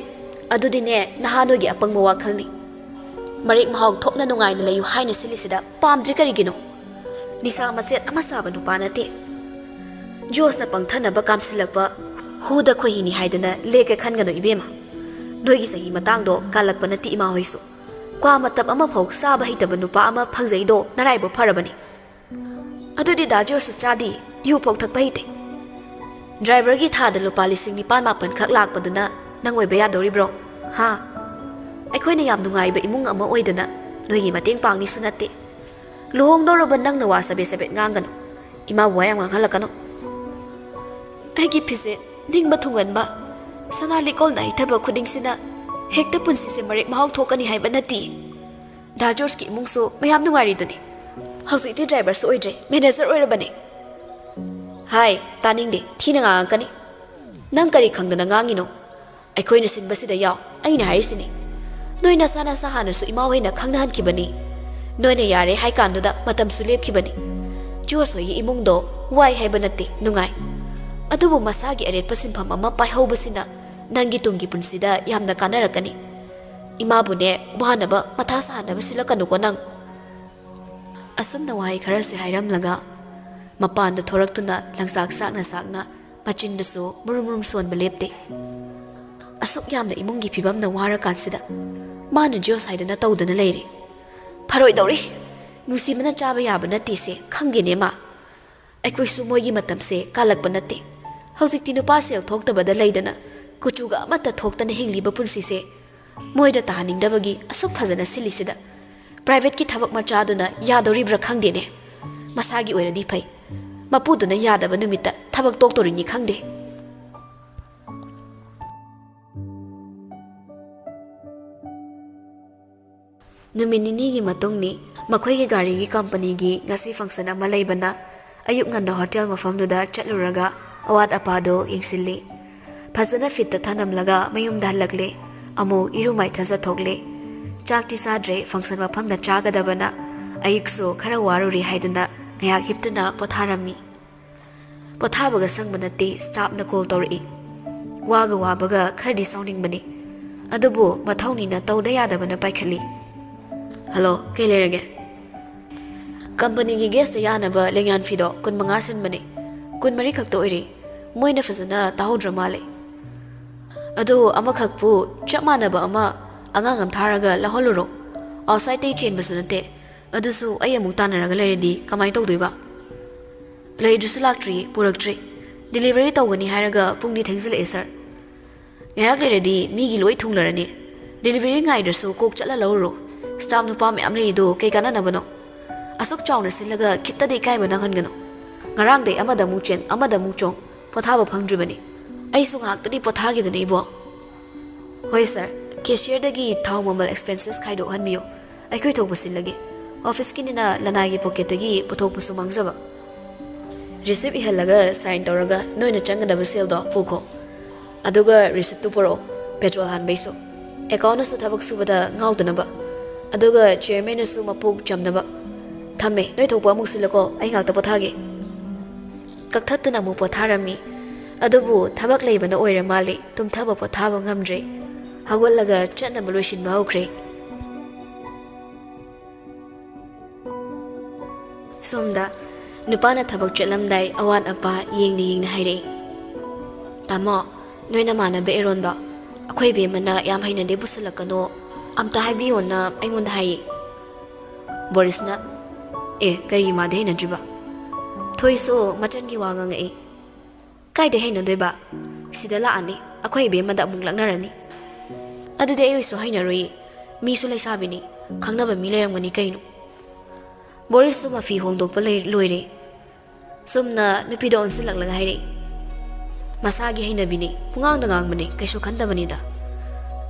अदुदिने नहानोगी अपंगबा वाखलनि मरिक महाव थोकना नुंगाइना लैयु हाइना सिलिसिदा पामद्रि करिगिनो निसा मसेत अमा साबा नुपा नते जोसना पंगथनबा कामसिलकबा हुदा खोहिनी हाइदना लेके खनगनो इबेमा नोइगी सही मतांगदो कालकपा नति इमा होइसु क्वा मतब अमा फौ साबा हितबा नुपा अमा फंगजैदो नराइबो फरबनी अदुदि दाजोस चादी यु फौ थकपा हिते ड्राइवर की थाद लुपा 9,900 खक लाकपदुना नंगोइबा यादोरिब्रो हा अखोइना याम नुंगाइबा इमुंग अमा ओइदना नोइगी मतेंग पांगनिसु नते लुहोंगदोरबा नंगना वा सबे nganggano इमा वायाम nganghalakkano आइगी फिसे निंगबा थुंगनबा सनालिकोल नाइथबा खुदिंगसिना हेक्ता पुनसिसे मरेक महाव थोकनी हाइबा नति दाजोर्स की इमुंगसु मयाम नुंगारिदुनि हौजिकति ड्राइवर सु ओइद्रे मैनेजर ओइरबने हाय तानिंगदे थीना ngangankani nang kari khangdana ngangiनो अखोइना सिनबसिदा याव अइना हाइसिनि नोइना साना साहानसु इमा होइना खंगनाहनखिबनी नोइना यारे हाइ कांदुदा मतम सुलेपखिबनी जोस होइगी इमुंगदो वाइ हाइबा नते नुंगाइ अदुबु मसागी अरेटपा सिनफम अमा पाइहौबसिना नंगी तुंगी पुनसिदा यामना कानरकनी इमाबुने वानबा मथा सानबा सिलकनुको नंग असुमना वाइ खरसे हाइरमलगा मपान थोरक्तुना लंगसाक साकना मचिंदसु मुरुम सोनबा लेपते असुक यामना इमुंगी फिबमना वारा कानसिदा मानु जोस हाइदना तौदना लेरे फरोइ दौरी नुसिमना चाबा याबा नतिसे खंगेने मा अखोइसु मोइगी मतमसे कालकपा नते हौजिकति नुपा सेल थोक्तबदा लैदना कुचुगा अमता थोक्तना हिंगलिबा पुनसिसे मोइदा ताहानिंगदबगी असुक फजना सिलिसिदा प्राइवेट की थबक मचादुना यादोरिब्रा खंगदेने मसागी ओइरदि फै मपुदुना यादबा नुमिता थबक तोक्तोरिनि खंगदे नुमिनिनी मतुंगनी मखोइगी गारीगी कंपनीगी ngasi फंक्शन अमा लैबना अयुक nganda होटल मफमदुदा चलुरगा अवात अपादो यंगसिल्ली फजना फिट थानमलगा मयुमदा हलकले अमु इरुमाइ थजा थोकले चाकति साद्रे फंक्शन मफमदा चागदबना अयुकसो खरा वारुरि हाइदना ngyak hiptuna potharami pothabaga sangbana te staff na call tori waga wabaga khardi sounding bani ꯑꯗꯨꯕꯨ ꯃꯊꯧꯅꯤꯅ ꯇꯧꯗ ꯌꯥꯗꯕꯅ ꯄꯥꯏꯈꯠꯂꯤ꯫ ꯍꯜꯂꯣ, ꯀꯩ ꯂꯩꯔꯒꯦ? ꯀꯝꯄꯅꯤꯒꯤ ꯒꯦꯁꯇ ꯌꯥꯅꯕ ꯂꯦꯡꯌꯥꯟ ꯐꯤꯗꯣ 15 ꯁꯤꯟꯕꯅꯦ, 14 ꯈꯛꯇ ꯑꯣꯏꯔꯤ꯫ ꯃꯣꯏꯅ ꯐꯖꯅ ꯇꯥꯍꯧꯗ꯭ꯔ ꯃꯥꯜꯂꯦ꯫ ꯑꯗꯨ ꯑꯃꯈꯛꯄꯨ ꯆꯞ ꯃꯥꯟꯅꯕ ꯑꯃ ꯑꯉꯥꯡ ꯑꯃ ꯊꯥꯔꯒ ꯂꯧꯍꯜꯂꯨꯔꯣ꯫ ꯑꯥꯎꯠꯁꯥꯏꯗꯇꯩ ꯆꯦꯟꯕꯁꯨ ꯅꯠꯇꯦ, ꯑꯗꯨꯁꯨ ꯑꯩ ꯑꯃꯨꯛ ꯇꯥꯟꯅꯔꯒ ꯂꯩꯔꯗꯤ ꯀꯃꯥꯏꯅ ꯇꯧꯗꯣꯏꯕ? ꯂꯩꯗ꯭ꯔꯁꯨ ꯂꯥꯛꯇ꯭ꯔꯤ, ꯄꯨꯔꯛꯇ꯭ꯔꯤ꯫ ꯗꯤꯂꯤꯚꯔꯤ ꯇꯧꯒꯅꯤ ꯍꯥꯏꯔꯒ ꯄꯨꯡꯗꯤ ꯊꯦꯡꯖꯤꯜꯂꯛꯑꯦ ꯁꯥꯔ꯫ ꯉꯥꯏꯍꯥꯛ ꯂꯩꯔꯗꯤ ꯃꯤꯒꯤ ꯂꯣꯏ ꯊꯨꯡꯂꯔꯅꯤ꯫ ꯗꯤꯂꯤꯚꯔꯤ ꯉꯥꯏꯗ꯭ꯔꯁꯨ ꯀꯣꯛ ꯆꯠꯂ ꯂꯧꯔꯨꯔꯣ꯫ ꯁ꯭ꯇꯥꯐ ꯅꯨꯄꯥ ꯃꯌꯥꯝ ꯂꯩꯔꯤꯗꯣ ꯀꯩ ꯀꯥꯟꯅꯅꯕꯅꯣ? ꯑꯁꯨꯛ ꯆꯥꯎꯅ ꯁꯤꯜꯂꯒ ꯈꯤꯠꯇꯗꯤ ꯏꯀꯥꯏꯕ ꯅꯪꯍꯟꯒꯅꯨ꯫ ꯉꯔꯥꯡꯗꯩ ꯑꯃꯗ ꯑꯃꯨꯛ ꯆꯦꯟ, ꯑꯃꯗ ꯑꯃꯨꯛ ꯆꯣꯡ, ꯄꯣꯊꯥꯕ ꯐꯪꯗ꯭ꯔꯤꯕꯅꯤ꯫ ꯑꯩꯁꯨ ꯉꯥꯏꯍꯥꯛꯇꯗꯤ ꯄꯣꯊꯥꯈꯤꯗꯅ ꯏꯕꯣ꯫ ꯍꯣꯏ ꯁꯥꯔ, ꯀꯦꯁꯤꯌꯔꯗꯒꯤ ꯊꯥꯎ ꯃꯃꯜ ꯑꯦꯛꯁꯄꯦꯟꯁꯦꯁ ꯈꯥꯏꯗꯣꯛꯍꯟꯕꯤꯌꯨ꯫ ꯑꯩꯈꯣꯏ ꯊꯣꯛꯄ ꯁꯤꯜꯂꯒꯦ꯫ ꯑꯣꯐꯤꯁꯀꯤꯅꯤꯅ ꯂꯅꯥꯏꯒꯤ ꯄꯣꯀꯦꯠꯇꯒꯤ ꯄꯨꯊꯣꯛꯄꯁꯨ ꯃꯥꯡꯖꯕ꯫ ꯔꯤꯁꯤꯞ ꯏꯍꯜꯂꯒ ꯁꯥꯏꯟ ꯇꯧꯔꯒ ꯅꯣꯏꯅ ꯆꯪꯒꯗꯕ ꯁꯦꯜꯗꯣ ꯄꯨꯈꯣ꯫ ꯑꯗꯨꯒ ꯔꯤꯁꯤꯞꯇꯨ ꯄꯨꯔꯛꯑꯣ, ꯄꯦꯇ꯭ꯔꯣꯜ ꯍꯥꯟꯕꯩꯁꯨ꯫ ꯑꯦꯀꯥꯎꯟꯅꯁꯨ ꯊꯕꯛ ꯁꯨꯕꯗ ꯉꯥꯎꯗꯅꯕ꯫ ꯑꯗꯨꯒ ꯆꯤꯌꯔꯃꯦꯟꯅꯁꯨ ꯃꯄꯨꯛ ꯆꯝꯅꯕ꯫ ꯊꯝꯃꯦ, ꯅꯣꯏ ꯊꯣꯛꯄ ꯑꯃꯨꯛ ꯁꯤꯜꯂꯀꯣ, ꯑꯩ ꯉꯥꯛꯇ ꯄꯣꯊꯥꯒꯦ꯫ ꯀꯛꯊꯠꯇꯨꯅ ꯑꯃꯨꯛ ꯄꯣꯊꯥꯔꯝꯃꯤ꯫ ꯑꯗꯨꯕꯨ ꯊꯕꯛ ꯂꯩꯕꯅ ꯑꯣꯏꯔ ꯃꯥꯜꯂꯤ ꯇꯨꯝꯊꯕ ꯄꯣꯊꯥꯕ ꯉꯝꯗ꯭ꯔꯦ꯫ ꯍꯧꯒꯠꯂꯒ ꯆꯠꯅꯕ ꯂꯣꯏꯁꯤꯟꯕ ꯍꯧꯈ꯭ꯔꯦ꯫ ꯁꯣꯝꯗ ꯅꯨꯄꯥꯅ ꯊꯕꯛ ꯆꯠꯂꯝꯗꯥꯏ ꯑꯋꯥꯠ ꯑꯄꯥ ꯌꯦꯡꯅ ꯍꯥꯏꯔꯛꯏ꯫ ꯇꯥꯃꯣ, ꯅꯣꯏ ꯅꯃꯥꯟꯅꯕ ꯑꯦꯔꯣꯟꯗꯣ ꯑꯩꯈꯣꯏ ꯕꯦꯝꯃꯅ ꯌꯥꯝ ꯍꯩꯅꯗꯦ ꯄꯨꯁꯤꯜꯂꯛꯀꯅꯣ, ꯑꯝꯇ ꯍꯥꯏꯕꯤꯌꯣꯅ ꯑꯩꯉꯣꯟꯗ ꯍꯥꯏꯌꯦ꯫ ꯕꯣꯔꯤꯁꯅ, ꯀꯩꯒꯤ ꯃꯥꯗꯤ ꯍꯩꯅꯗ꯭ꯔꯤꯕ? ꯊꯣꯏꯁꯨ ꯃꯆꯟꯒꯤ ꯋꯥ ꯉꯥꯡꯉꯛꯏ꯫ ꯀꯥꯏꯗ ꯍꯩꯅꯗꯣꯏꯕ? ꯁꯤꯗ ꯂꯥꯛꯑꯅꯤ, ꯑꯩꯈꯣꯏ ꯕꯦꯝꯃꯗ ꯑꯃꯨꯛ ꯂꯛꯅꯔꯅꯤ꯫ ꯑꯗꯨꯗꯤ ꯑꯩ ꯑꯣꯏꯁꯨ ꯍꯩꯅꯔꯣꯏꯌꯦ, ꯃꯤꯁꯨ ꯂꯩꯁꯥꯕꯤꯅꯤ, ꯈꯪꯅꯕ ꯃꯤ ꯂꯩꯔꯝꯒꯅꯤ ꯀꯩꯅꯣ꯫ ꯕꯣꯔꯤꯁꯁꯨ ꯃꯐꯤ ꯍꯣꯡꯗꯣꯛꯄ ꯂꯣꯏꯔꯦ꯫ ꯁꯨꯝꯅ ꯅꯨꯄꯤꯗ ꯑꯣꯟꯁꯤꯜꯂꯛꯂꯒ ꯍꯥꯏꯔꯛꯏ꯫ ꯃꯁꯥꯒꯤ ꯍꯩꯅꯕꯤꯅꯤ, ꯄꯨꯡꯉꯥꯡꯗ ꯉꯥꯡꯕꯅꯤ, ꯀꯩꯁꯨ ꯈꯟꯗꯕꯅꯤꯗ꯫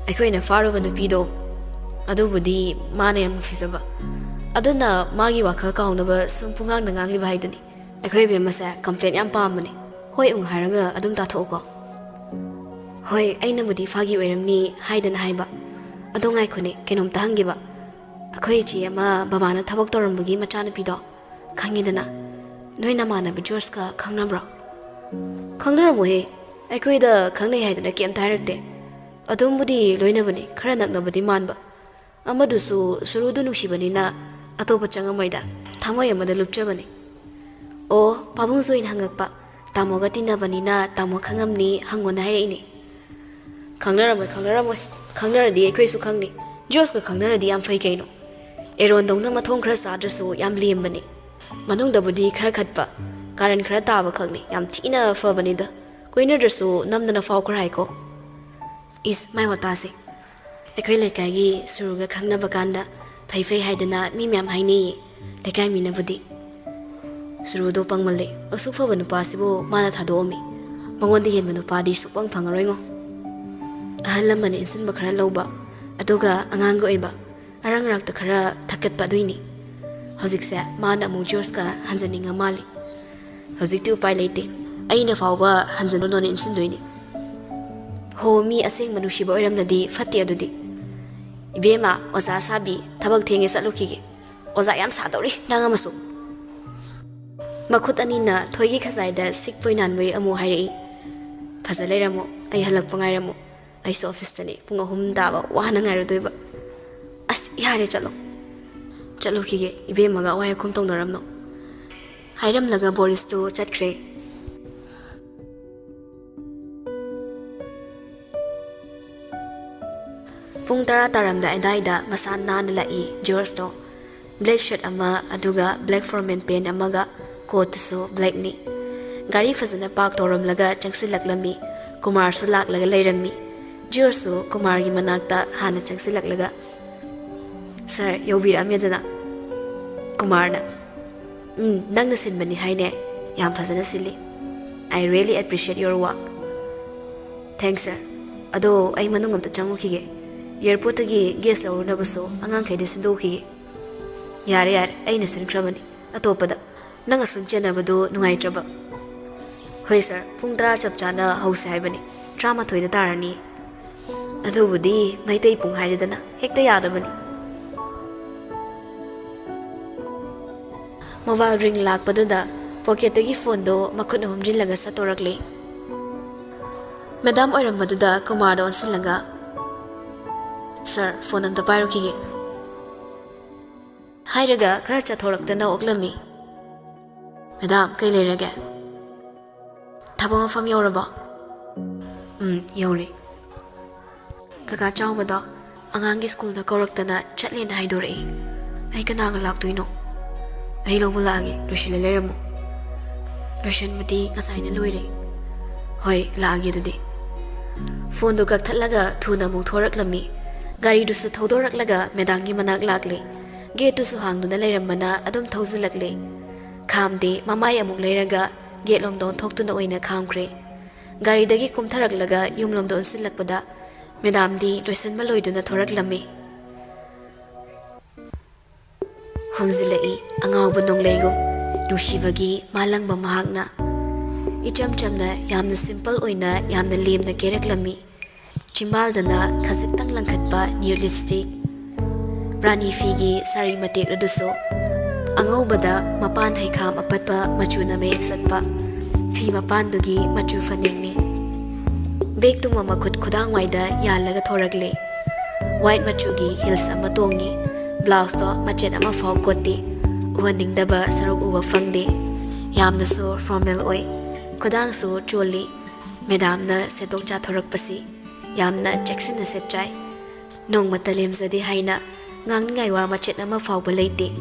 ꯑꯩꯈꯣꯏꯅ ꯐꯥꯔꯨꯕ ꯅꯨꯄꯤꯗꯣ, ꯑꯗꯨꯕꯨꯗꯤ ꯃꯥꯅ ꯌꯥꯝ ꯅꯨꯡꯁꯤꯖꯕ, ꯑꯗꯨꯅ ꯃꯥꯒꯤ ꯋꯥꯈꯜ ꯀꯥꯎꯅꯕ ꯁꯨꯝ ꯄꯨꯡꯉꯥꯡꯗ ꯉꯥꯡꯂꯤꯕ ꯍꯥꯏꯗꯨꯅꯤ꯫ ꯑꯩꯈꯣꯏ ꯕꯦꯝꯃꯁꯦ ꯀꯝꯄ꯭ꯂꯦꯟ ꯌꯥꯝ ꯄꯥꯝꯕꯅꯤ꯫ ꯍꯣꯏ ꯍꯥꯏꯔꯒ ꯑꯗꯨꯝ ꯇꯥꯊꯣꯛꯎꯀꯣ꯫ ꯍꯣꯏ, ꯑꯩꯅꯕꯨꯗꯤ ꯐꯥꯒꯤ ꯑꯣꯏꯔꯝꯅꯤ ꯍꯥꯏꯗꯅ ꯍꯥꯏꯕ꯫ ꯑꯗꯣ ꯉꯥꯏꯈꯣꯅꯦ, ꯀꯩꯅꯣꯝꯇ ꯍꯪꯒꯦꯕ꯫ ꯑꯩꯈꯣꯏ ꯏꯆꯦ ꯑꯃ ꯕꯕꯥꯅ ꯊꯕꯛ ꯇꯧꯔꯝꯕꯒꯤ ꯃꯆꯥꯅꯨꯄꯤꯗꯣ, ꯈꯪꯉꯤꯗꯅ, ꯅꯣꯏ ꯅꯃꯥꯟꯅꯕ ꯖꯣꯔꯖꯀ ꯈꯪꯅꯕ꯭ꯔꯣ? ꯈꯪꯅꯔꯝꯃꯣꯏꯍꯦ, ꯑꯩꯈꯣꯏꯗ ꯈꯪꯅꯩ ꯍꯥꯏꯗꯅ ꯀꯩꯝꯇ ꯍꯥꯏꯔꯛꯇꯦ꯫ ꯑꯗꯨꯝꯕꯨꯗꯤ ꯂꯣꯏꯅꯕꯅꯤ, ꯈꯔ ꯅꯛꯅꯕꯗꯤ ꯃꯥꯟꯕ꯫ ꯑꯃꯗꯨꯁꯨ ꯁꯨꯔꯨꯗꯨ ꯅꯨꯡꯁꯤꯕꯅꯤꯅ ꯑꯇꯣꯞꯄ ꯆꯪꯉꯝꯃꯣꯏꯗ, ꯊꯃꯣꯏ ꯑꯃꯗ ꯂꯨꯞꯆꯕꯅꯤ꯫ ꯑꯣ, ꯄꯥꯕꯨꯡꯁꯨ ꯑꯣꯏꯅ ꯍꯪꯉꯛꯄ, ꯇꯥꯃꯣꯒ ꯇꯤꯟꯅꯕꯅꯤꯅ ꯇꯥꯃꯣ ꯈꯪꯉꯝꯅꯤ ꯍꯪꯉꯣꯅ ꯍꯥꯏꯔꯛꯏꯅꯦ꯫ ꯈꯪꯅꯔꯝꯃꯣꯏ, ꯈꯪꯅꯔꯗꯤ ꯑꯩꯈꯣꯏꯁꯨ ꯈꯪꯅꯤ꯫ ꯖꯣꯔꯖꯀ ꯈꯪꯅꯔꯗꯤ ꯌꯥꯝ ꯐꯩ ꯀꯩꯅꯣ꯫ ꯑꯦꯔꯣꯟꯗꯧꯅ ꯃꯊꯣꯡ ꯈꯔ ꯆꯥꯗ꯭ꯔꯁꯨ ꯌꯥꯝ ꯂꯦꯝꯕꯅꯤ꯫ ꯃꯅꯨꯡꯗꯕꯨꯗꯤ ꯈꯔ ꯈꯠꯄ, ꯀꯥꯔꯟ ꯈꯔ ꯇꯥꯕ ꯈꯛꯅꯤ, ꯌꯥꯝ ꯊꯤꯅ ꯐꯕꯅꯤꯗ꯫ ꯀꯣꯏꯅꯗ꯭ꯔꯁꯨ ꯅꯝꯗꯅ ꯐꯥꯎ ꯈꯔ ꯍꯥꯏꯀꯣ꯫ ꯏꯁ, ꯃꯥꯏ ꯋꯥꯇꯥꯁꯦ꯫ ꯑꯩꯈꯣꯏ ꯂꯩꯀꯥꯏꯒꯤ ꯁꯨꯔꯨꯒ ꯈꯪꯅꯕ ꯀꯥꯟꯗ ꯐꯩ ꯍꯥꯏꯗꯅ ꯃꯤ ꯃꯌꯥꯝ ꯍꯥꯏꯅꯩꯌꯦ, ꯂꯩꯀꯥꯏ ꯃꯤꯅꯕꯨꯗꯤ꯫ ꯁꯨꯔꯨꯗꯣ ꯄꯪꯃꯜꯂꯦ, ꯑꯁꯨꯛ ꯐꯕ ꯅꯨꯄꯥꯁꯤꯕꯨ ꯃꯥꯅ ꯊꯥꯗꯣꯛꯑꯝꯃꯤ꯫ ꯃꯉꯣꯟꯗ ꯍꯦꯟꯕ ꯅꯨꯄꯥꯗꯤ ꯁꯨꯛꯐꯪ ꯐꯪꯉꯔꯣꯏꯉꯣ꯫ ꯑꯍꯜ ꯂꯃꯟꯅ ꯏꯟꯁꯤꯟꯕ ꯈꯔ ꯂꯧꯕ, ꯑꯗꯨꯒ ꯑꯉꯥꯡꯒ ꯑꯣꯏꯕ, ꯑꯔꯥꯡ ꯔꯥꯛꯇ ꯈꯔ ꯊꯛꯀꯠꯄ, ꯑꯗꯨꯏꯅꯤ꯫ ꯍꯧꯖꯤꯛꯁꯦ ꯃꯥꯅ ꯑꯃꯨꯛ ꯖꯣꯔꯖꯀ ꯍꯟꯖꯅꯤꯡꯉ ꯃꯥꯜꯂꯤ꯫ ꯍꯧꯖꯤꯛꯇꯤ ꯎꯄꯥꯏ ꯂꯩꯇꯦ, ꯑꯩꯅ ꯐꯥꯎꯕ ꯍꯟꯖꯟꯅꯣꯅ ꯏꯟꯁꯤꯟꯗꯣꯏꯅꯤ꯫ ꯍꯣ, ꯃꯤ ꯑꯁꯦꯡꯕ ꯅꯨꯡꯁꯤꯕ ꯑꯣꯏꯔꯝꯂꯗꯤ ꯐꯠꯇꯦ ꯑꯗꯨꯗꯤ꯫ ꯏꯕꯦꯝꯃ, ꯑꯣꯖꯥ ꯁꯥꯕꯤ, ꯊꯕꯛ ꯊꯦꯡꯉꯦ ꯆꯠꯂꯨꯈꯤꯒꯦ꯫ ꯑꯣꯖꯥ ꯌꯥꯝ ꯁꯥꯗꯧꯔꯤ ꯅꯪ ꯑꯃꯁꯨ꯫ ꯃꯈꯨꯠ ꯑꯅꯤꯅ ꯊꯣꯏꯒꯤ ꯈꯖꯥꯏꯗ ꯁꯤꯛꯄꯣꯏ ꯅꯥꯟꯕꯣꯏ ꯑꯃꯨꯛ ꯍꯥꯏꯔꯛꯏ꯫ ꯐꯖ ꯂꯩꯔꯝꯃꯣ, ꯑꯩ ꯍꯜꯂꯛꯄ ꯉꯥꯏꯔꯝꯃꯣ꯫ ꯑꯩꯁꯨ ꯑꯣꯐꯤꯁꯇꯅꯤ, ꯄꯨꯡ 3 ꯇꯥꯕ ꯋꯥꯅ ꯉꯥꯏꯔꯗꯣꯏꯕ꯫ ꯑꯁ, ꯌꯥꯔꯦ ꯆꯠꯂꯣ꯫ ꯆꯠꯂꯨꯈꯤꯒꯦ, ꯏꯕꯦꯝꯃꯒ ꯑꯋꯥꯏ ꯑꯈꯨꯝ ꯇꯧꯅꯔꯝꯅꯣ꯫ ꯍꯥꯏꯔꯝꯂꯒ ꯕꯣꯔꯤꯁꯇꯨ ꯆꯠꯈ꯭ꯔꯦ꯫ ꯄꯨꯡ 10 ꯇꯥꯔꯝꯗꯥꯏ ꯑꯗꯥꯏꯗ ꯃꯁꯥ ꯅꯥꯟꯅ ꯂꯥꯛꯏ ꯖꯣꯔꯖꯇꯣ꯫ ꯕ꯭ꯂꯦꯛ ꯁꯔꯠ ꯑꯃ, ꯑꯗꯨꯒ ꯕ꯭ꯂꯦꯛ ꯐꯣꯔꯃꯦꯜ ꯄꯦꯟ ꯑꯃꯒ, ꯀꯣꯠꯇꯨꯁꯨ ꯕ꯭ꯂꯦꯛꯅꯤ꯫ ꯒꯥꯔꯤ ꯐꯖꯅ ꯄꯥꯔꯛ ꯇꯧꯔꯝꯂꯒ ꯆꯪꯁꯤꯜꯂꯛꯂꯝꯃꯤ꯫ ꯀꯨꯃꯥꯔꯁꯨ ꯂꯥꯛꯂꯒ ꯂꯩꯔꯝꯃꯤ꯫ ꯖꯣꯔꯖꯁꯨ ꯀꯨꯃꯥꯔꯒꯤ ꯃꯅꯥꯛꯇ ꯍꯥꯟꯅ ꯆꯪꯁꯤꯜꯂꯛꯂꯒ, ꯁꯥꯔ, ꯌꯧꯕꯤꯔꯛꯑꯝꯃꯦꯗꯅ꯫ ꯀꯨꯃꯥꯔꯅ, ꯅꯪꯅ ꯁꯤꯟꯕꯅꯤ ꯍꯥꯏꯅꯦ, ꯌꯥꯝ ꯐꯖꯅ ꯁꯤꯜꯂꯤ꯫ ꯑꯥꯏ ꯔꯤꯌꯦꯂꯤ ꯑꯦꯄ꯭ꯔꯤꯁꯤꯌꯦꯠ ꯌꯣꯔ ꯋꯥꯔꯛ꯫ ꯊꯦꯡꯛꯁ ꯁꯥꯔ꯫ ꯑꯗꯣ ꯑꯩ ꯃꯅꯨꯡ ꯑꯝꯇ ꯆꯪꯉꯨꯈꯤꯒꯦ꯫ ꯏꯌꯥꯔꯄꯣꯔꯠꯇꯒꯤ ꯒꯦꯁ ꯂꯧꯔꯨꯅꯕꯁꯨ ꯑꯉꯥꯡꯈꯩꯗ ꯁꯤꯟꯗꯣꯛꯈꯤꯒꯦ꯫ ꯌꯥꯔꯦ, ꯑꯩꯅ ꯁꯤꯟꯈ꯭ꯔꯕꯅꯤ, ꯑꯇꯣꯞꯄꯗ ꯅꯪ ꯑꯁꯨꯝ ꯆꯦꯟꯅꯕꯗꯨ ꯅꯨꯡꯉꯥꯏꯇ꯭ꯔꯕ? ꯍꯣꯏ ꯁꯥꯔ, ꯄꯨꯡ 10 ꯆꯞ ꯆꯥꯅ ꯍꯧꯁꯦ ꯍꯥꯏꯕꯅꯤ, 12 ꯇꯥꯔꯅꯤ꯫ ꯑꯗꯨꯕꯨꯗꯤ ꯃꯩꯇꯩ ꯄꯨꯡ ꯍꯥꯏꯔꯦꯗꯅ, ꯍꯦꯛꯇ ꯌꯥꯗꯕꯅꯤ꯫ ꯃꯣꯕꯥꯏꯜ ꯔꯤꯡ ꯂꯥꯛꯄꯗꯨꯗ ꯄꯣꯀꯦꯠꯇꯒꯤ ꯐꯣꯟꯗꯣ ꯃꯈꯨꯠꯅ ꯍꯨꯝꯖꯤꯜꯂꯒ ꯁꯠꯇꯣꯔꯛꯂꯤ꯫ ꯃꯦꯗꯥꯝ ꯑꯣꯏꯔꯝꯕꯗꯨꯗ ꯀꯨꯃꯥꯔꯗ ꯑꯣꯟꯁꯤꯜꯂꯒ, Sir, phone amta pairukhige. Hairaga khara chathoraktana oklami. Madam, kai leirage? Thaba mafam yauraba? Yauri. Kaka chawbada angangi school da koraktana chatlena haidorei. Ai kanaga laktoino. Ai lawba laage loisila leiramu. Loisan mati ngasai na loire. Hoi laage dudi. Phone do kakthatlaga thuna muk thoraklami. Gari du su thodoraklaga Madamgi manak lakle. Gate du su hangduna leiramana adum thozilakle. Khamde mamai amuk leiraga gate lomdon thoktuna oina khamkre. Gari dagi kumtharaklaga yum lomdon silakpada Madamdi loisan maloiduna thoraklami. Humzilai angawba nongleigum nushibagi malangba mahakna. Icham chamna yamna simple oina yamna lemna keraklami. Chimbaldana khasiktang langkhatpa new lipstick. Rani Phiji sari matek raduso. Angawbada mapan haikam apatpa machuna mek satpa. Phi mapan dugi machu faningni. Beg tuma makut khudang waida yalaga thoragle. White machugi heels ama tongi. Blouse to machet ama faw koti. Uwaning daba saruk uwa fangde. Yamna so formal oi. Khudang so choli. Madam na setok cha thorak pasi. Yamna Jackson na set chai. Nong matalim zadi haina. Ngang ngay wa machet ama faw balayti.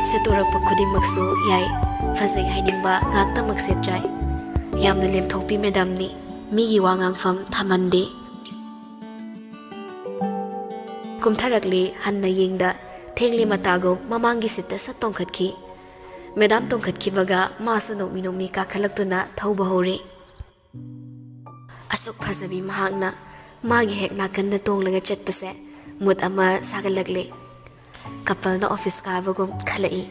Setorak pa khudim maksu yai. Fazay hainingba ngakta magset chai. Yamna lim thokpi Madam ni. Migi wa ngang fam thamande. Kumtharakli hanna yingda. Thengli matago mamangi sita sa tongkhatki. Madam tongkhatki baga masa nokmi kakhalaktu na thauba hore. Asuk phazabi mahakna magi hek nakan na tonglaga chatpase mut ama sagalagle. Kapal na office kabagum khalai.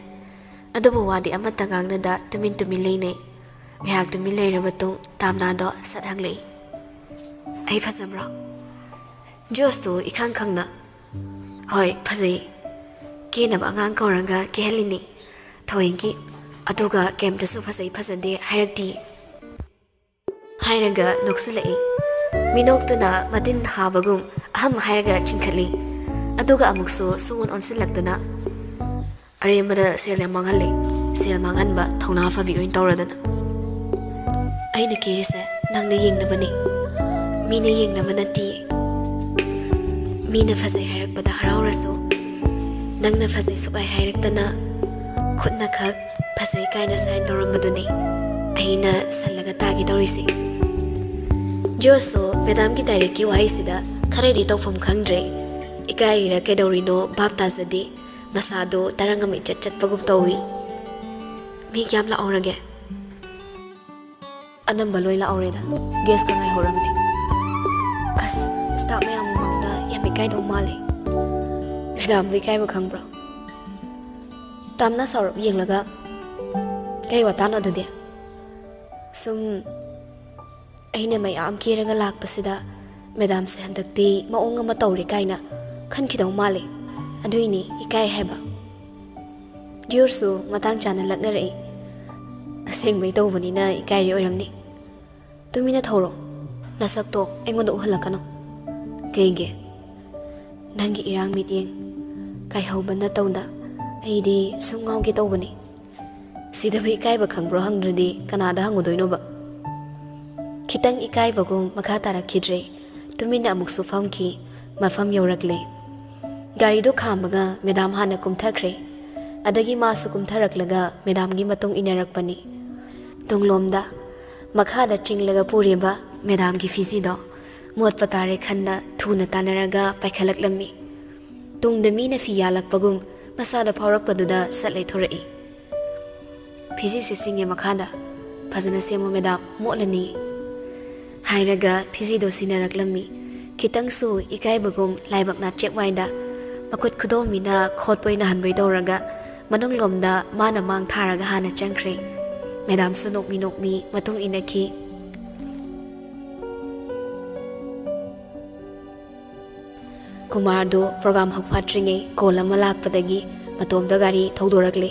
Adubu wadi ama tangang na da tumin leinay. Mihak tumin leirabatong tamna do sathanglay. Ay phazamra. Diyos to ikang na. Hoy, phazay. Kinab angang kauranga kihalini. Thawingi. Aduga kem dasu phazade hayrakti. Hayraga noksilai. Minok tu na matin habagum aham hayraga chinkali. Aduga amukso sungun onsilakdana. Aremada sel manghali. Sel manghanba thawna fabi oin tawradana. Aina kirise nang na yingnabani. Mina yingnabana ti. Mina phazay hayrakpada harawraso. Nang na phazay sukai hayraktana. Khutna khak phazay kaina sign tawramaduni. Aina salaga tagi tawrisi. Joso Madamgi direct ki wahi sida kharedi tawpham khangdre. Ikaira kedorino bapta zadi masado tarangami chat pagum tawi. Mi kyam la aurage. Anam baloi la aureda. Guess ka ngai horamne. As stop me am mangda yami kai do male. Madam vi kai ba khangbra. Tamna sarap yenglaga. Kai watan odade. Sum aina may am kiraga lakpasida Madam se handakti maong ama tawri kaina khankidaw male aduini ikai heba Diyorsu matang chana laknarai aseng bay tawbani na ikai ri oramni tumina thawro nasakto engoda uhalakano kaige nangi irang mityeng kai hawbana tawda aidi sumngaw gi tawbani sida bay ikai ba khangbro hangradi kanada hangudoino ba Kitang ikai bagum makha tarakidre tumina amuksu famki mafam yaurakle gari do khamaga Madam hana kumthakre adagi masu kumtharaklaga Madamgi matung inarakpani tunglomda makha da chinglaga puriba Madamgi Phiji do mot patare khanna thuna tanaraga paikhalaklammi tungda mina fi yalakpagum masada phaurakpaduda satlai thorai Phiji sisingye makhada phajana semo Madam molani Hairaga Phiji do sinaraklami kitang su ikai bagum laibak na check waida makut khudomina khotpoi na hanbai dawraga manung lomda mana mang tharaga hana changkhre Madam sunok mi matung inaki Kumardo program hakpatringe kolama lakpadagi matomda gari thaudorakle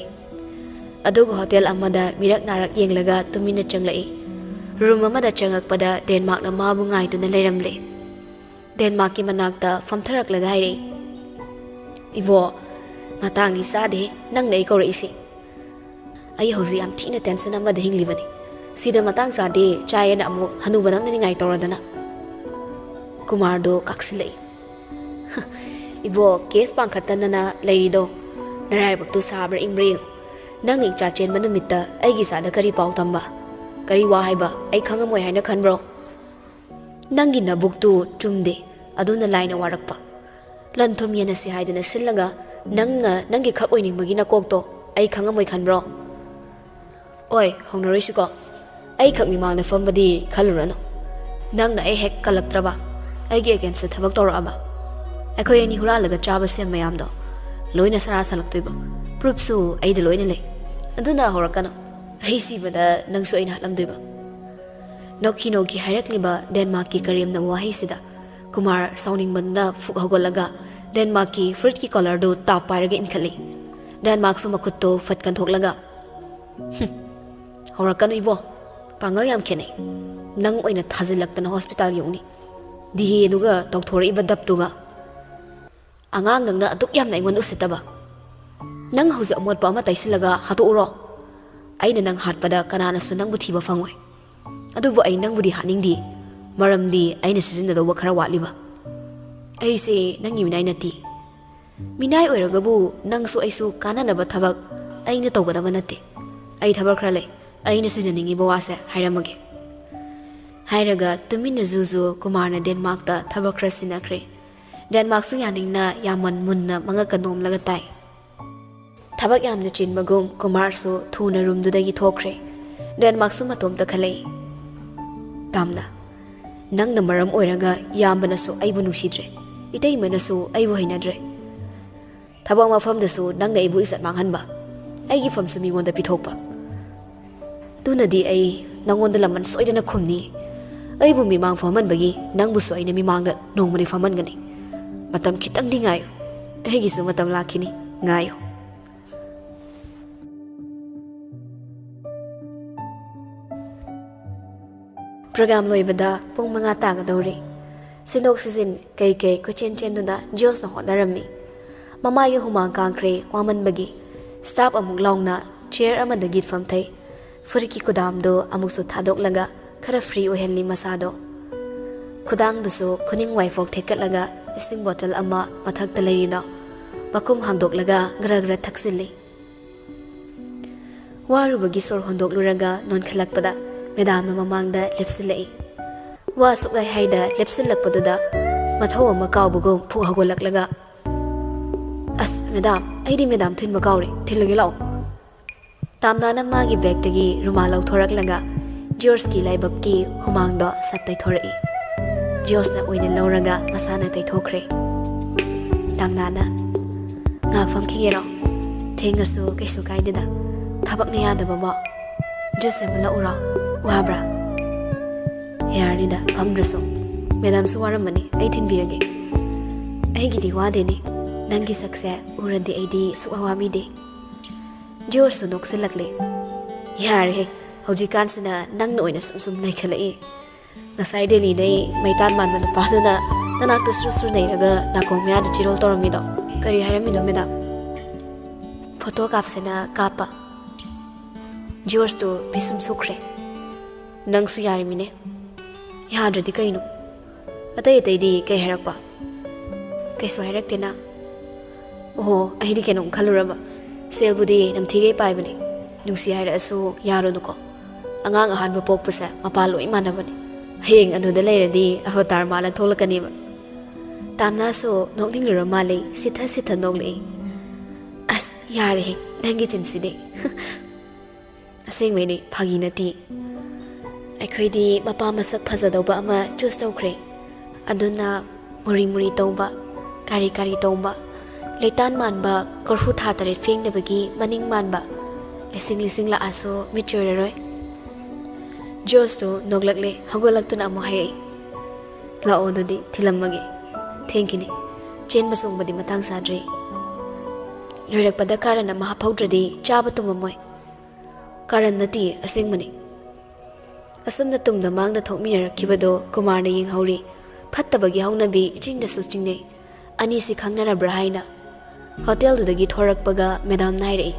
adug hotel amada mirak narak yenglaga tumina changlai Room amada changakpada Denmark na mabu ngai duna leiramle. Denmark ki manakta famtharak laga haire. Ivo, matang ni sade nang nei ko reisi. Ai hozi am thina tension ama de hinglibani. Sida matang sade chaya na amu hanuba nang ni ngai toradana. Kumar do kaksilei. Ivo case pangkhatana na leirido. Narai baktu sabra ingbre. Nang ni cha chen manumita ai gi sada kari pau tamba. Kari wa haiba ai khangamoi haina khanbro. Nangi na buktu chumde aduna laina warakpa. Lan thum yena si haidana sillaga nangi khak oining magi na kokto ai khangamoi khanbro. Oi hongnarishiko. Ai khak mi mangna fambadi khalurano. Nang na ai hek kalaktraba. Ai gi against thabak toraba. Akhoi ani huralaga chaba sem mayam do. Loina sara salaktoiba. Proof su ai de loina le. Aduna horakano. Ai sibada nang so ina halamdoiba. Noki noki hairakliba Denmark ki karim na wahi sida. Kumar sounding banda fuk hogolaga Denmark ki fruit ki color do tap paraga inkhali. Denmark su makutto fatkan thoklaga. Horakano ivo. Pangal yam khene. Nang oina thajilaktana hospital yongni. Dihi duga doktor iba daptuga. Angang nang na atuk yam na ingon usitaba. Nang hauzi amot pa ama taisilaga hatu uro. Aina nang hatpada kanana su nang buthiba fangoi. Adubu ay nang budi haningdi. Maramdi aina sizinadawa khara watliba. Ay se nang yiminay nati. Minay oiragabu nang su ay su kananaba thabak aina tawgadaba nati. Ay thabak khara lay. Aina sinaningi bawase hayramage. Hayraga tumin na zuzu Kumar na Denmark ta thabak khara sinakre. Denmark su yaning na yaman munna mga kanom lagatay. Thabak yam na chin magum Kumar su thuna room dudagi thokre. Denmark su matom ta khalay. Tamna. Nang na maram oiraga yamba na su aibu nusidre. Itay man na su aibu hainadre. Thabak mafam da su nang na ibu isat manghanba. Ay gifam su mingon da pithokpa. Tuna di ay nangon da laman soy da na khumni. Ay bu mimang faman bagi nang bu soy na mimang da nong mani faman gani. Matam kitang di ngayo. Ay gisu matam laki ni ngayo. Program loibada pung mga tagadori. Sinok sizin kay ko chen duna Diyos na honarami. Mamaya humang kangkre waman bagi. Stop amuk long na chair ama dagit famtay. Furiki kudam do amuk su thadok laga kara free ohenli masado. Kudang duso kuning waifok tekat laga ising bottle ama mathak talay na. Bakum handok laga gra taksili. Waru bagi sor hondok luraga non khalakpada. Madam na mamangda lepsilai. Wasuk ay hayda lepsilakpaduda. Mathaw ang makaw bugong puhagulak laga. As, madam, ay di madam tuin makaw ri, tilagilaw. Tamna na magi bag tagi rumalaw thorak laga. Diyos ki laibak ki humangda satay thorai. Diyos na uinin lawraga masana tay thokre. Tamna na. Ngagfam kingiraw. Tingasu kay sukay dida. Tabak na yada baba. Diyos ay malauraw. Wabra. Yarnida pamdraso. Madam suwaramani ay tinbirage. Ay gidi wadeni. Nangi sakse urandi ay di suwawami de. Diyor sunok silakle. Yari haujikan sina nang nooy na sumsum na ikalai. Nasay deli day may tanman manupado na nanakta susur na iraga nakong miyada chirol toramido. Kari haramido madam. Photo kapsina kapa. Diyor to bisum sukre. Nang suyari mine. Yahadradi kaino. Atay di kay herak pa. Kay so herak tina. Oh, ay di kenong kaluraba. Sale budi namtigay pa ibani. Nung si hara aso yaro nuko. Angang ahan mapok pa sa mapalo imana bani. Hayang ano dalay radi avatar malang tolak kanima. Tam na so nokning lura malay sita noglay. As yari nangi chinside. Asing may ni pagi na ti. Ako'y di mapamasak pazadawba ama choose tawkre. Aduna muri tawba, kari tawba. Leitan man ba korhu thatarit feng na bagi maning man ba. Lising la aso mituraroy. Diyos to noglakle hagulak to na mo hayay. Lao do di tilamagi. Thank you ni. Chen masong ba di matang sadre. Lurak padakara na mahapawdra di chaba tumamoy. Karan na ti asing mani. Asam na tung damang na thokmiyar kibado Kumar na ying hauri. ꯐꯠꯇꯕꯒꯤ ꯍꯧꯅꯕꯤ ꯏꯆꯤꯡꯗꯁꯨ ꯆꯤꯡꯅꯩ ꯑꯅꯤꯁꯤ ꯈꯪꯅꯔꯕ꯭ꯔꯥ ꯍꯥꯏꯅ ꯍꯣꯇꯦꯜꯗꯨꯗꯒꯤ ꯊꯣꯔꯛꯄꯒ ꯃꯦꯗꯥꯝꯅ ꯍꯥꯏꯔꯛꯏ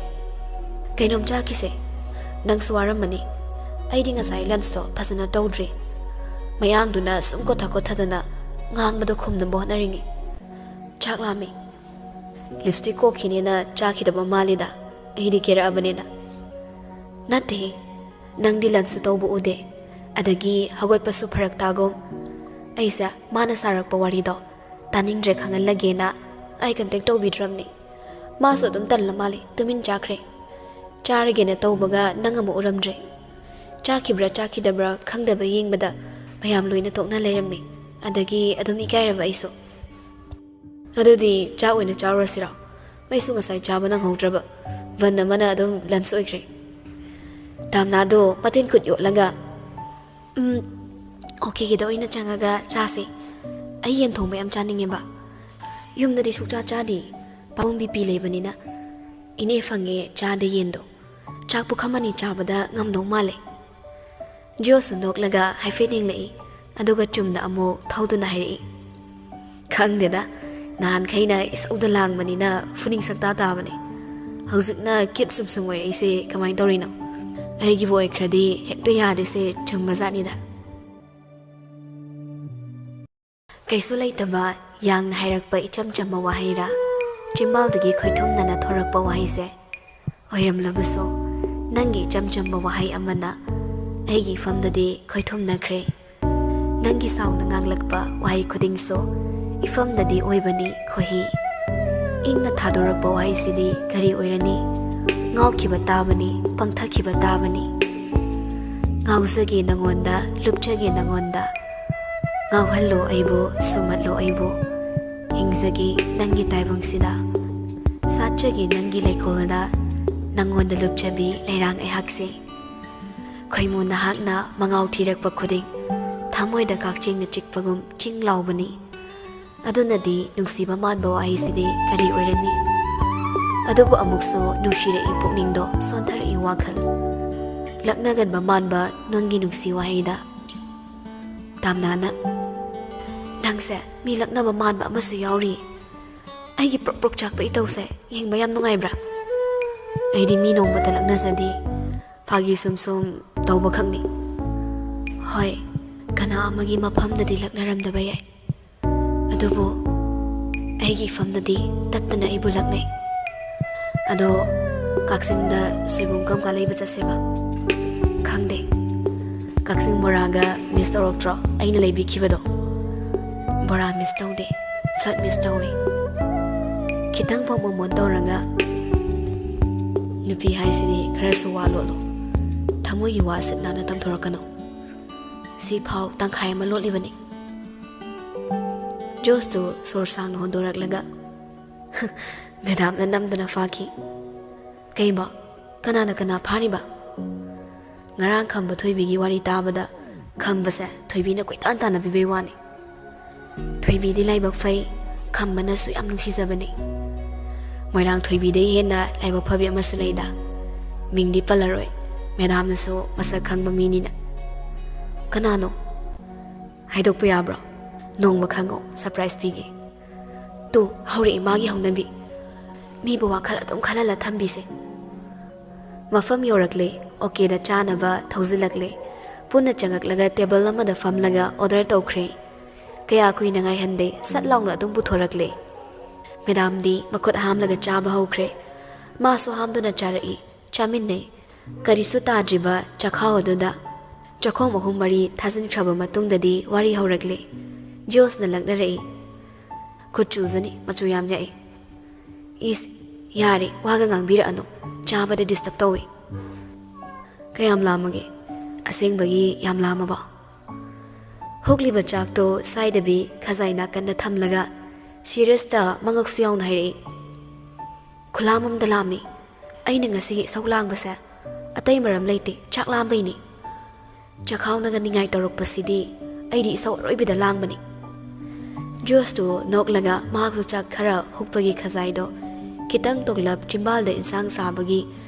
ꯀꯩꯅꯣꯝ ꯆꯥꯈꯤꯁꯦ ꯅꯪꯁꯨ ꯋꯥꯔꯝꯃꯅꯤ ꯑꯩꯗꯤ ꯉꯁꯥꯏ ꯂꯟꯆꯇꯣ ꯐꯖꯅ ꯇꯧꯗ꯭ꯔꯤ ꯃꯌꯥꯡꯗꯨꯅ ꯁꯨꯝ ꯀꯣꯊꯗꯅ ꯉꯥꯡꯕꯗꯣ ꯈꯨꯝꯅꯕ ꯍꯣꯠꯅꯔꯤꯉꯩ ꯆꯥꯛ ꯂꯥꯝꯃꯤ ꯂꯤꯞꯁꯇꯤꯛ ꯀꯣꯛꯈꯤꯅꯦꯅ ꯆꯥꯈꯤꯗꯕ ꯃꯥꯜꯂꯤꯗ ꯑꯩꯗꯤ ꯀꯦꯔꯛꯑꯕꯅꯤꯅ ꯅꯠꯇꯦ ꯅꯪꯗꯤ ꯂꯟꯆꯁꯨ ꯇꯧꯕ ꯎꯗꯦ ꯑꯗꯒꯤ ꯍꯧꯒꯠꯄꯁꯨ ꯐꯔꯛ ꯇꯥꯒꯨꯝ ꯑꯩꯁꯦ ꯃꯥꯅ ꯁꯥꯔꯛꯄ ꯋꯥꯔꯤꯗꯣ ꯇꯥꯅꯤꯡꯗ꯭ꯔꯦ ꯈꯪꯍꯜꯂꯒꯦꯅ ꯑꯩ ꯀꯟꯇꯦꯛ ꯇꯧꯕꯤꯗ꯭ꯔꯕꯅꯤ ꯃꯥꯁꯨ ꯑꯗꯨꯝ ꯇꯜꯂ ꯃꯥꯜꯂꯤ ꯇꯨꯃꯤꯟ ꯆꯥꯈ꯭ꯔꯦ ꯆꯥꯔꯒꯦꯅ ꯇꯧꯕꯒ ꯅꯪ ꯑꯃꯨꯛ ꯎꯔꯝꯗ꯭ꯔꯦ ꯆꯥꯈꯤꯕ꯭ꯔꯥ ꯆꯥꯈꯤꯗꯕ꯭ꯔꯥ ꯈꯪꯗꯕ ꯌꯦꯡꯕꯗ ꯃꯌꯥꯝ ꯂꯣꯏꯅ ꯇꯣꯛꯅ ꯂꯩꯔꯝꯃꯤ ꯑꯗꯒꯤ ꯑꯗꯨꯝ ꯏꯀꯥꯏꯔꯕ ꯑꯩꯁꯨ ꯑꯗꯨꯗꯤ ꯆꯥꯛ ꯑꯣꯏꯅ ꯆꯥꯔꯨꯔꯁꯤꯔꯣ ꯃꯩꯁꯨ ꯉꯁꯥꯏ ꯆꯥꯕ ꯅꯪꯍꯧꯗ꯭ꯔꯕ ꯚꯟ ꯑꯃꯅ ꯑꯗꯨꯝ ꯂꯟꯆ ꯑꯣꯏꯈ꯭ꯔꯦ ꯗꯥꯝꯅꯥꯗꯣ ꯃꯇꯤꯟ ꯈꯨꯠ ꯌꯣꯠꯂꯒ ꯑꯣꯀꯦꯒꯤꯗ ꯑꯣꯏꯅ ꯆꯪꯉꯒ ꯆꯥꯁꯤ ꯑꯩ ꯌꯦꯟ ꯊꯣꯡꯕ ꯌꯥꯝ ꯆꯥꯅꯤꯡꯉꯦꯕ ꯌꯨꯝꯗꯗꯤ ꯁꯨꯛꯆꯥ ꯆꯥꯗꯦ ꯄꯥꯕꯨꯡ ꯕꯤꯄꯤ ꯂꯩꯕꯅꯤꯅ ꯏꯅꯦ ꯐꯪꯉꯦ ꯆꯥꯗꯦ ꯌꯦꯟꯗꯣ ꯆꯥꯛ ꯄꯨꯈꯝ ꯑꯅꯤ ꯆꯥꯕꯗ ꯉꯝꯗꯧ ꯃꯥꯜꯂꯦ ꯖꯤꯌꯣꯁꯨ ꯅꯣꯛꯂꯒ ꯍꯥꯏꯐꯦꯠ ꯌꯦꯡꯂꯛꯏ ꯑꯗꯨꯒ ꯆꯨꯝꯅ ꯑꯃꯨꯛ ꯊꯧꯗꯨꯅ ꯍꯥꯏꯔꯛꯏ ꯈꯪꯗꯦꯗ ꯅꯍꯥꯟꯈꯩꯅ ꯏꯁꯧꯗ ꯂꯥꯡꯕꯅꯤꯅ ꯐꯨꯅꯤꯡ ꯁꯛꯇꯥ ꯇꯥꯕꯅꯦ ꯍꯧꯖꯤꯛꯅ ꯀꯤꯠ ꯁꯨꯝ ꯑꯣꯏꯔꯛꯏꯁꯦ ꯀꯃꯥꯏꯅ ꯇꯧꯔꯤꯅꯣ ꯑꯩꯒꯤꯕꯨ ꯑꯣꯏꯈ꯭ꯔꯗꯤ ꯍꯦꯛꯇ ꯌꯥꯗꯦꯁꯦ ꯆꯨꯝꯕꯖꯥꯠꯅꯤꯗ ꯀꯩꯁꯨ ꯂꯩꯇꯕ ꯌꯥꯡꯅ ꯍꯥꯏꯔꯛꯄ ꯏꯆꯝ ꯆꯝꯕ ꯋꯥꯍꯩꯔ ꯆꯤꯝꯕꯥꯜꯗꯒꯤ ꯈꯣꯏꯊꯨꯝꯅꯅ ꯊꯣꯔꯛꯄ ꯋꯥꯍꯩꯁꯦ ꯑꯣꯏꯔꯝꯂꯕꯁꯨ ꯅꯪꯒꯤ ꯏꯆꯝ ꯆꯝꯕ ꯋꯥꯍꯩ ꯑꯃꯅ ꯑꯩꯒꯤ ꯏꯐꯝꯗꯗꯤ ꯈꯣꯏꯊꯨꯝꯅꯈ꯭ꯔꯦ ꯅꯪꯒꯤ ꯁꯥꯎꯅ ꯉꯥꯡꯂꯛꯄ ꯋꯥꯍꯩ ꯈꯨꯗꯤꯡꯁꯨ ꯏꯐꯝꯗꯗꯤ ꯑꯣꯏꯕꯅꯤ ꯈꯣꯏꯍꯤ ꯏꯪꯅ ꯊꯥꯗꯣꯔꯛꯄ ꯋꯥꯍꯩꯁꯤꯗꯤ ꯀꯔꯤ ꯑꯣꯏꯔꯅꯤ ꯉꯥꯎꯈꯤꯕ ꯇꯥꯕꯅꯤ ꯄꯪꯊꯈꯤꯕ ꯇꯥꯕꯅꯤ ꯉꯥꯎꯖꯒꯦ ꯅꯉꯣꯟꯗ ꯂꯨꯞꯆꯒꯦ ꯅꯉꯣꯟꯗ ꯉꯥꯎꯍꯜꯂꯣ ꯑꯩꯕꯨ ꯁꯨꯝꯍꯠꯂꯣ ꯑꯩꯕꯨ ꯍꯤꯡꯖꯒꯦ ꯅꯪꯒꯤ ꯇꯥꯏꯕꯪꯁꯤꯗ ꯁꯥꯠꯆꯒꯦ ꯅꯪꯒꯤ ꯂꯩꯀꯣꯜꯗ ꯅꯉꯣꯟꯗ ꯂꯨꯞꯆꯕꯤ ꯂꯩꯔꯥꯡ ꯑꯩꯍꯥꯛꯁꯦ ꯈꯣꯏꯃꯨ ꯅꯍꯥꯛꯅ ꯃꯉꯥꯎ ꯊꯤꯔꯛꯄ ꯈꯨꯗꯤꯡ ꯊꯃꯣꯏꯗ ꯀꯥꯛꯆꯦꯡꯅ ꯆꯤꯛꯄꯒꯨꯝ ꯆꯤꯡ ꯂꯥꯎꯕꯅꯤ ꯑꯗꯨꯅꯗꯤ ꯅꯨꯡꯁꯤꯕ ꯃꯥꯟꯕ ꯋꯥꯍꯩꯁꯤꯗꯤ ꯀꯔꯤ ꯑꯣꯏꯔꯅꯤ ꯑꯗꯨꯕꯨ ꯑꯃꯨꯛꯁꯨ ꯅꯨꯡꯁꯤꯔꯛꯏ ꯄꯨꯛꯅꯤꯡꯗꯣ ꯁꯣꯟꯊꯔꯛꯏ ꯋꯥꯈꯜ ꯂꯛꯅꯒꯟꯕ ꯃꯥꯟꯕ ꯅꯪꯒꯤ ꯅꯨꯡꯁꯤ ꯋꯥꯍꯩꯗ ꯗꯥꯝꯅꯥꯅ ꯅꯪꯁꯦ ꯃꯤ ꯂꯛꯅꯕ ꯃꯥꯟꯕ ꯑꯃꯁꯨ ꯌꯥꯎꯔꯤ ꯑꯩꯒꯤ ꯄ꯭ꯔꯣꯛ ꯄ꯭ꯔꯣꯛ ꯆꯥꯛꯄ ꯏꯇꯧꯁꯦ ꯌꯦꯡꯕ ꯌꯥꯝ ꯅꯨꯡꯉꯥꯏꯕ꯭ꯔꯥ ꯑꯩꯗꯤ ꯃꯤ ꯅꯣꯡꯃꯇ ꯂꯛꯅꯖꯗꯦ ꯐꯥꯒꯤ ꯁꯨꯝ ꯇꯧꯕ ꯈꯛꯅꯤ ꯍꯣꯏ ꯀꯅꯥ ꯑꯃꯒꯤ ꯃꯐꯝꯗꯗꯤ ꯂꯛꯅꯔꯝꯗꯕ ꯌꯥꯏ ꯑꯗꯨꯕꯨ ꯑꯩꯒꯤ ꯏꯐꯝꯗꯗꯤ ꯇꯠꯇꯅ ꯑꯩꯕꯨ ꯂꯛꯅꯩ ꯑꯗꯣ ꯀꯛꯆꯤꯡꯗ ꯁꯣꯏꯕꯨꯝ ꯀꯝꯀꯥꯟ ꯂꯩꯕ ꯆꯠꯁꯦꯕ ꯈꯪꯗꯦ ꯀꯛꯆꯤꯡ ꯕꯣꯔꯥꯒ ꯃꯤꯁ ꯇꯧꯔꯛꯇ꯭ꯔꯣ ꯑꯩꯅ ꯂꯩꯕꯤꯈꯤꯕꯗꯣ ꯕꯣꯔꯥ ꯃꯤꯁ ꯇꯧꯗꯦ ꯐ꯭ꯂꯠ ꯃꯤꯁ ꯇꯧꯏ ꯈꯤꯇꯪ ꯐꯥꯎ ꯃꯣꯃꯣꯟ ꯇꯧꯔꯒ ꯅꯨꯄꯤ ꯍꯥꯏꯁꯤꯗꯤ ꯈꯔꯁꯨ ꯋꯥ ꯂꯣꯠꯂꯨ ꯊꯃꯣꯏꯒꯤ ꯋꯥ ꯁꯤꯠ ꯅꯥꯟꯅ ꯇꯝꯊꯣꯔꯛꯀꯅꯨ ꯁꯤ ꯐꯥꯎ ꯇꯪꯈꯥꯏ ꯑꯃ ꯂꯣꯠꯂꯤꯕꯅꯤ ꯖꯣꯁꯇꯨ ꯁꯣꯔ ꯁꯥꯡꯅ ꯍꯣꯟꯗꯣꯔꯛꯂꯒ ꯃꯦꯗꯥꯝꯅ ꯅꯝꯗꯅ ꯐꯥꯈꯤ ꯀꯩꯕꯣ ꯀꯅꯥꯅ ꯀꯅꯥ ꯐꯥꯔꯤꯕ ꯉꯔꯥꯡ ꯈꯝꯕ ꯊꯣꯏꯕꯤꯒꯤ ꯋꯥꯔꯤ ꯇꯥꯕꯗ ꯈꯝꯕꯁꯦ ꯊꯣꯏꯕꯤꯅ ꯀꯣꯏꯇꯥꯟ ꯇꯥꯟꯅꯕꯤꯕꯩ ꯋꯥꯅꯤ ꯊꯣꯏꯕꯤꯗꯤ ꯂꯥꯏꯕꯛ ꯐꯩ ꯈꯝꯕꯅꯁꯨ ꯌꯥꯝ ꯅꯨꯡꯁꯤꯖꯕꯅꯤ ꯃꯣꯏꯔꯥꯡ ꯊꯣꯏꯕꯤꯗꯩ ꯍꯦꯟꯅ ꯂꯥꯏꯕꯛ ꯐꯕꯤ ꯑꯃꯁꯨ ꯂꯩꯗ ꯃꯤꯡꯗꯤ ꯄꯜꯂꯔꯣꯏ ꯃꯦꯗꯥꯝꯅꯁꯨ ꯃꯁꯛ ꯈꯪꯕ ꯃꯤꯅꯤꯅ ꯀꯅꯥꯅꯣ ꯍꯥꯏꯗꯣꯛꯄ ꯌꯥꯕ꯭ꯔꯣ ꯅꯣꯡꯃ ꯈꯪꯉꯣ ꯁꯔꯄ꯭ꯔꯥꯏꯖ ꯄꯤꯒꯦ ꯇꯨ ꯍꯧꯔꯛꯏ ꯃꯥꯒꯤ ꯍꯧꯅꯕꯤ ꯃꯤꯕꯨ ꯋꯥꯈꯜ ꯑꯗꯨꯝ ꯈꯜꯍꯜꯂ ꯊꯝꯕꯤꯁꯦ ꯃꯐꯝ ꯌꯧꯔꯛꯂꯦ ꯑꯣꯀꯦꯗ ꯆꯥꯅꯕ ꯊꯧꯖꯤꯜꯂꯛꯂꯦ ꯄꯨꯟꯅ ꯆꯪꯉꯛꯂꯒ ꯇꯦꯕꯜ ꯑꯃꯗ ꯐꯝꯂꯒ ꯑꯣꯔꯗꯔ ꯇꯧꯈ꯭ꯔꯦ ꯀꯌꯥ ꯀꯨꯏꯅ ꯉꯥꯏꯍꯟꯗꯦ ꯁꯠ ꯂꯥꯎꯅ ꯑꯗꯨꯝ ꯄꯨꯊꯣꯔꯛꯂꯦ ꯃꯦꯗꯥꯝꯗꯤ ꯃꯈꯨꯠ ꯍꯥꯝꯂꯒ ꯆꯥꯕ ꯍꯧꯈ꯭ꯔꯦ ꯃꯥꯁꯨ ꯍꯥꯝꯗꯨꯅ ꯆꯥꯔꯛꯏ ꯆꯥꯃꯤꯟꯅꯩ ꯀꯔꯤꯁꯨ ꯇꯥꯗ꯭ꯔꯤꯕ ꯆꯈꯥꯎ ꯑꯗꯨꯗ ꯆꯈꯣꯝ 3-4 ꯊꯥꯖꯤꯟꯈ꯭ꯔꯕ ꯃꯇꯨꯡꯗꯗꯤ ꯋꯥꯔꯤ ꯍꯧꯔꯛꯂꯦ ꯖꯣꯁꯅ ꯂꯛꯅꯔꯛꯏ ꯈꯨꯠ ꯆꯨꯖꯅꯤ ꯃꯆꯨ ꯌꯥꯝ ꯌꯥꯛꯏ ꯏꯁ ꯌꯥꯔꯦ ꯋꯥꯒ ꯉꯥꯡꯕꯤꯔꯛꯑꯅꯨ ꯆꯥꯕꯗ ꯗꯤꯁꯇꯔꯕ ꯇꯧꯏ ꯀꯌꯥꯝ ꯂꯥꯝꯃꯒꯦ ꯑꯁꯦꯡꯕꯒꯤ ꯌꯥꯝ ꯂꯥꯝꯃꯕ ꯍꯨꯛꯂꯤꯕ ꯆꯥꯛꯇꯣ ꯁꯥꯏꯗꯕꯤ ꯈꯖꯥꯏ ꯅꯥꯀꯟꯗ ꯊꯝꯂꯒ ꯁꯤꯔꯤꯌꯁꯇ ꯃꯉꯛꯁꯨ ꯌꯥꯎꯅ ꯍꯥꯏꯔꯛꯏ ꯈꯨꯂꯥꯝ ꯑꯃꯗ ꯂꯥꯝꯃꯤ ꯑꯩꯅ ꯉꯁꯤꯒꯤ ꯏꯁꯧ ꯂꯥꯡꯕꯁꯦ ꯑꯇꯩ ꯃꯔꯝ ꯂꯩꯇꯦ ꯆꯥꯛ ꯂꯥꯝꯕꯩꯅꯤ ꯆꯈꯥꯎꯅꯒ ꯅꯤꯡꯉꯥꯏ ꯇꯧꯔꯛꯄꯁꯤꯗꯤ ꯑꯩꯗꯤ ꯏꯁꯧ ꯑꯔꯣꯏꯕꯤꯗ ꯂꯥꯡꯕꯅꯤ ꯖꯣꯁꯇꯨ ꯅꯣꯛꯂꯒ ꯃꯍꯥꯛꯁꯨ ꯆꯥꯛ ꯈꯔ ꯍꯨꯛꯄꯒꯤ ꯈꯖꯥꯏꯗꯣ ꯈꯤꯇꯪ ꯇꯣꯛꯂꯞ ꯆꯤꯝꯕꯥꯜꯗ ꯏꯟꯁꯥꯡ ꯁꯥꯕꯒꯤ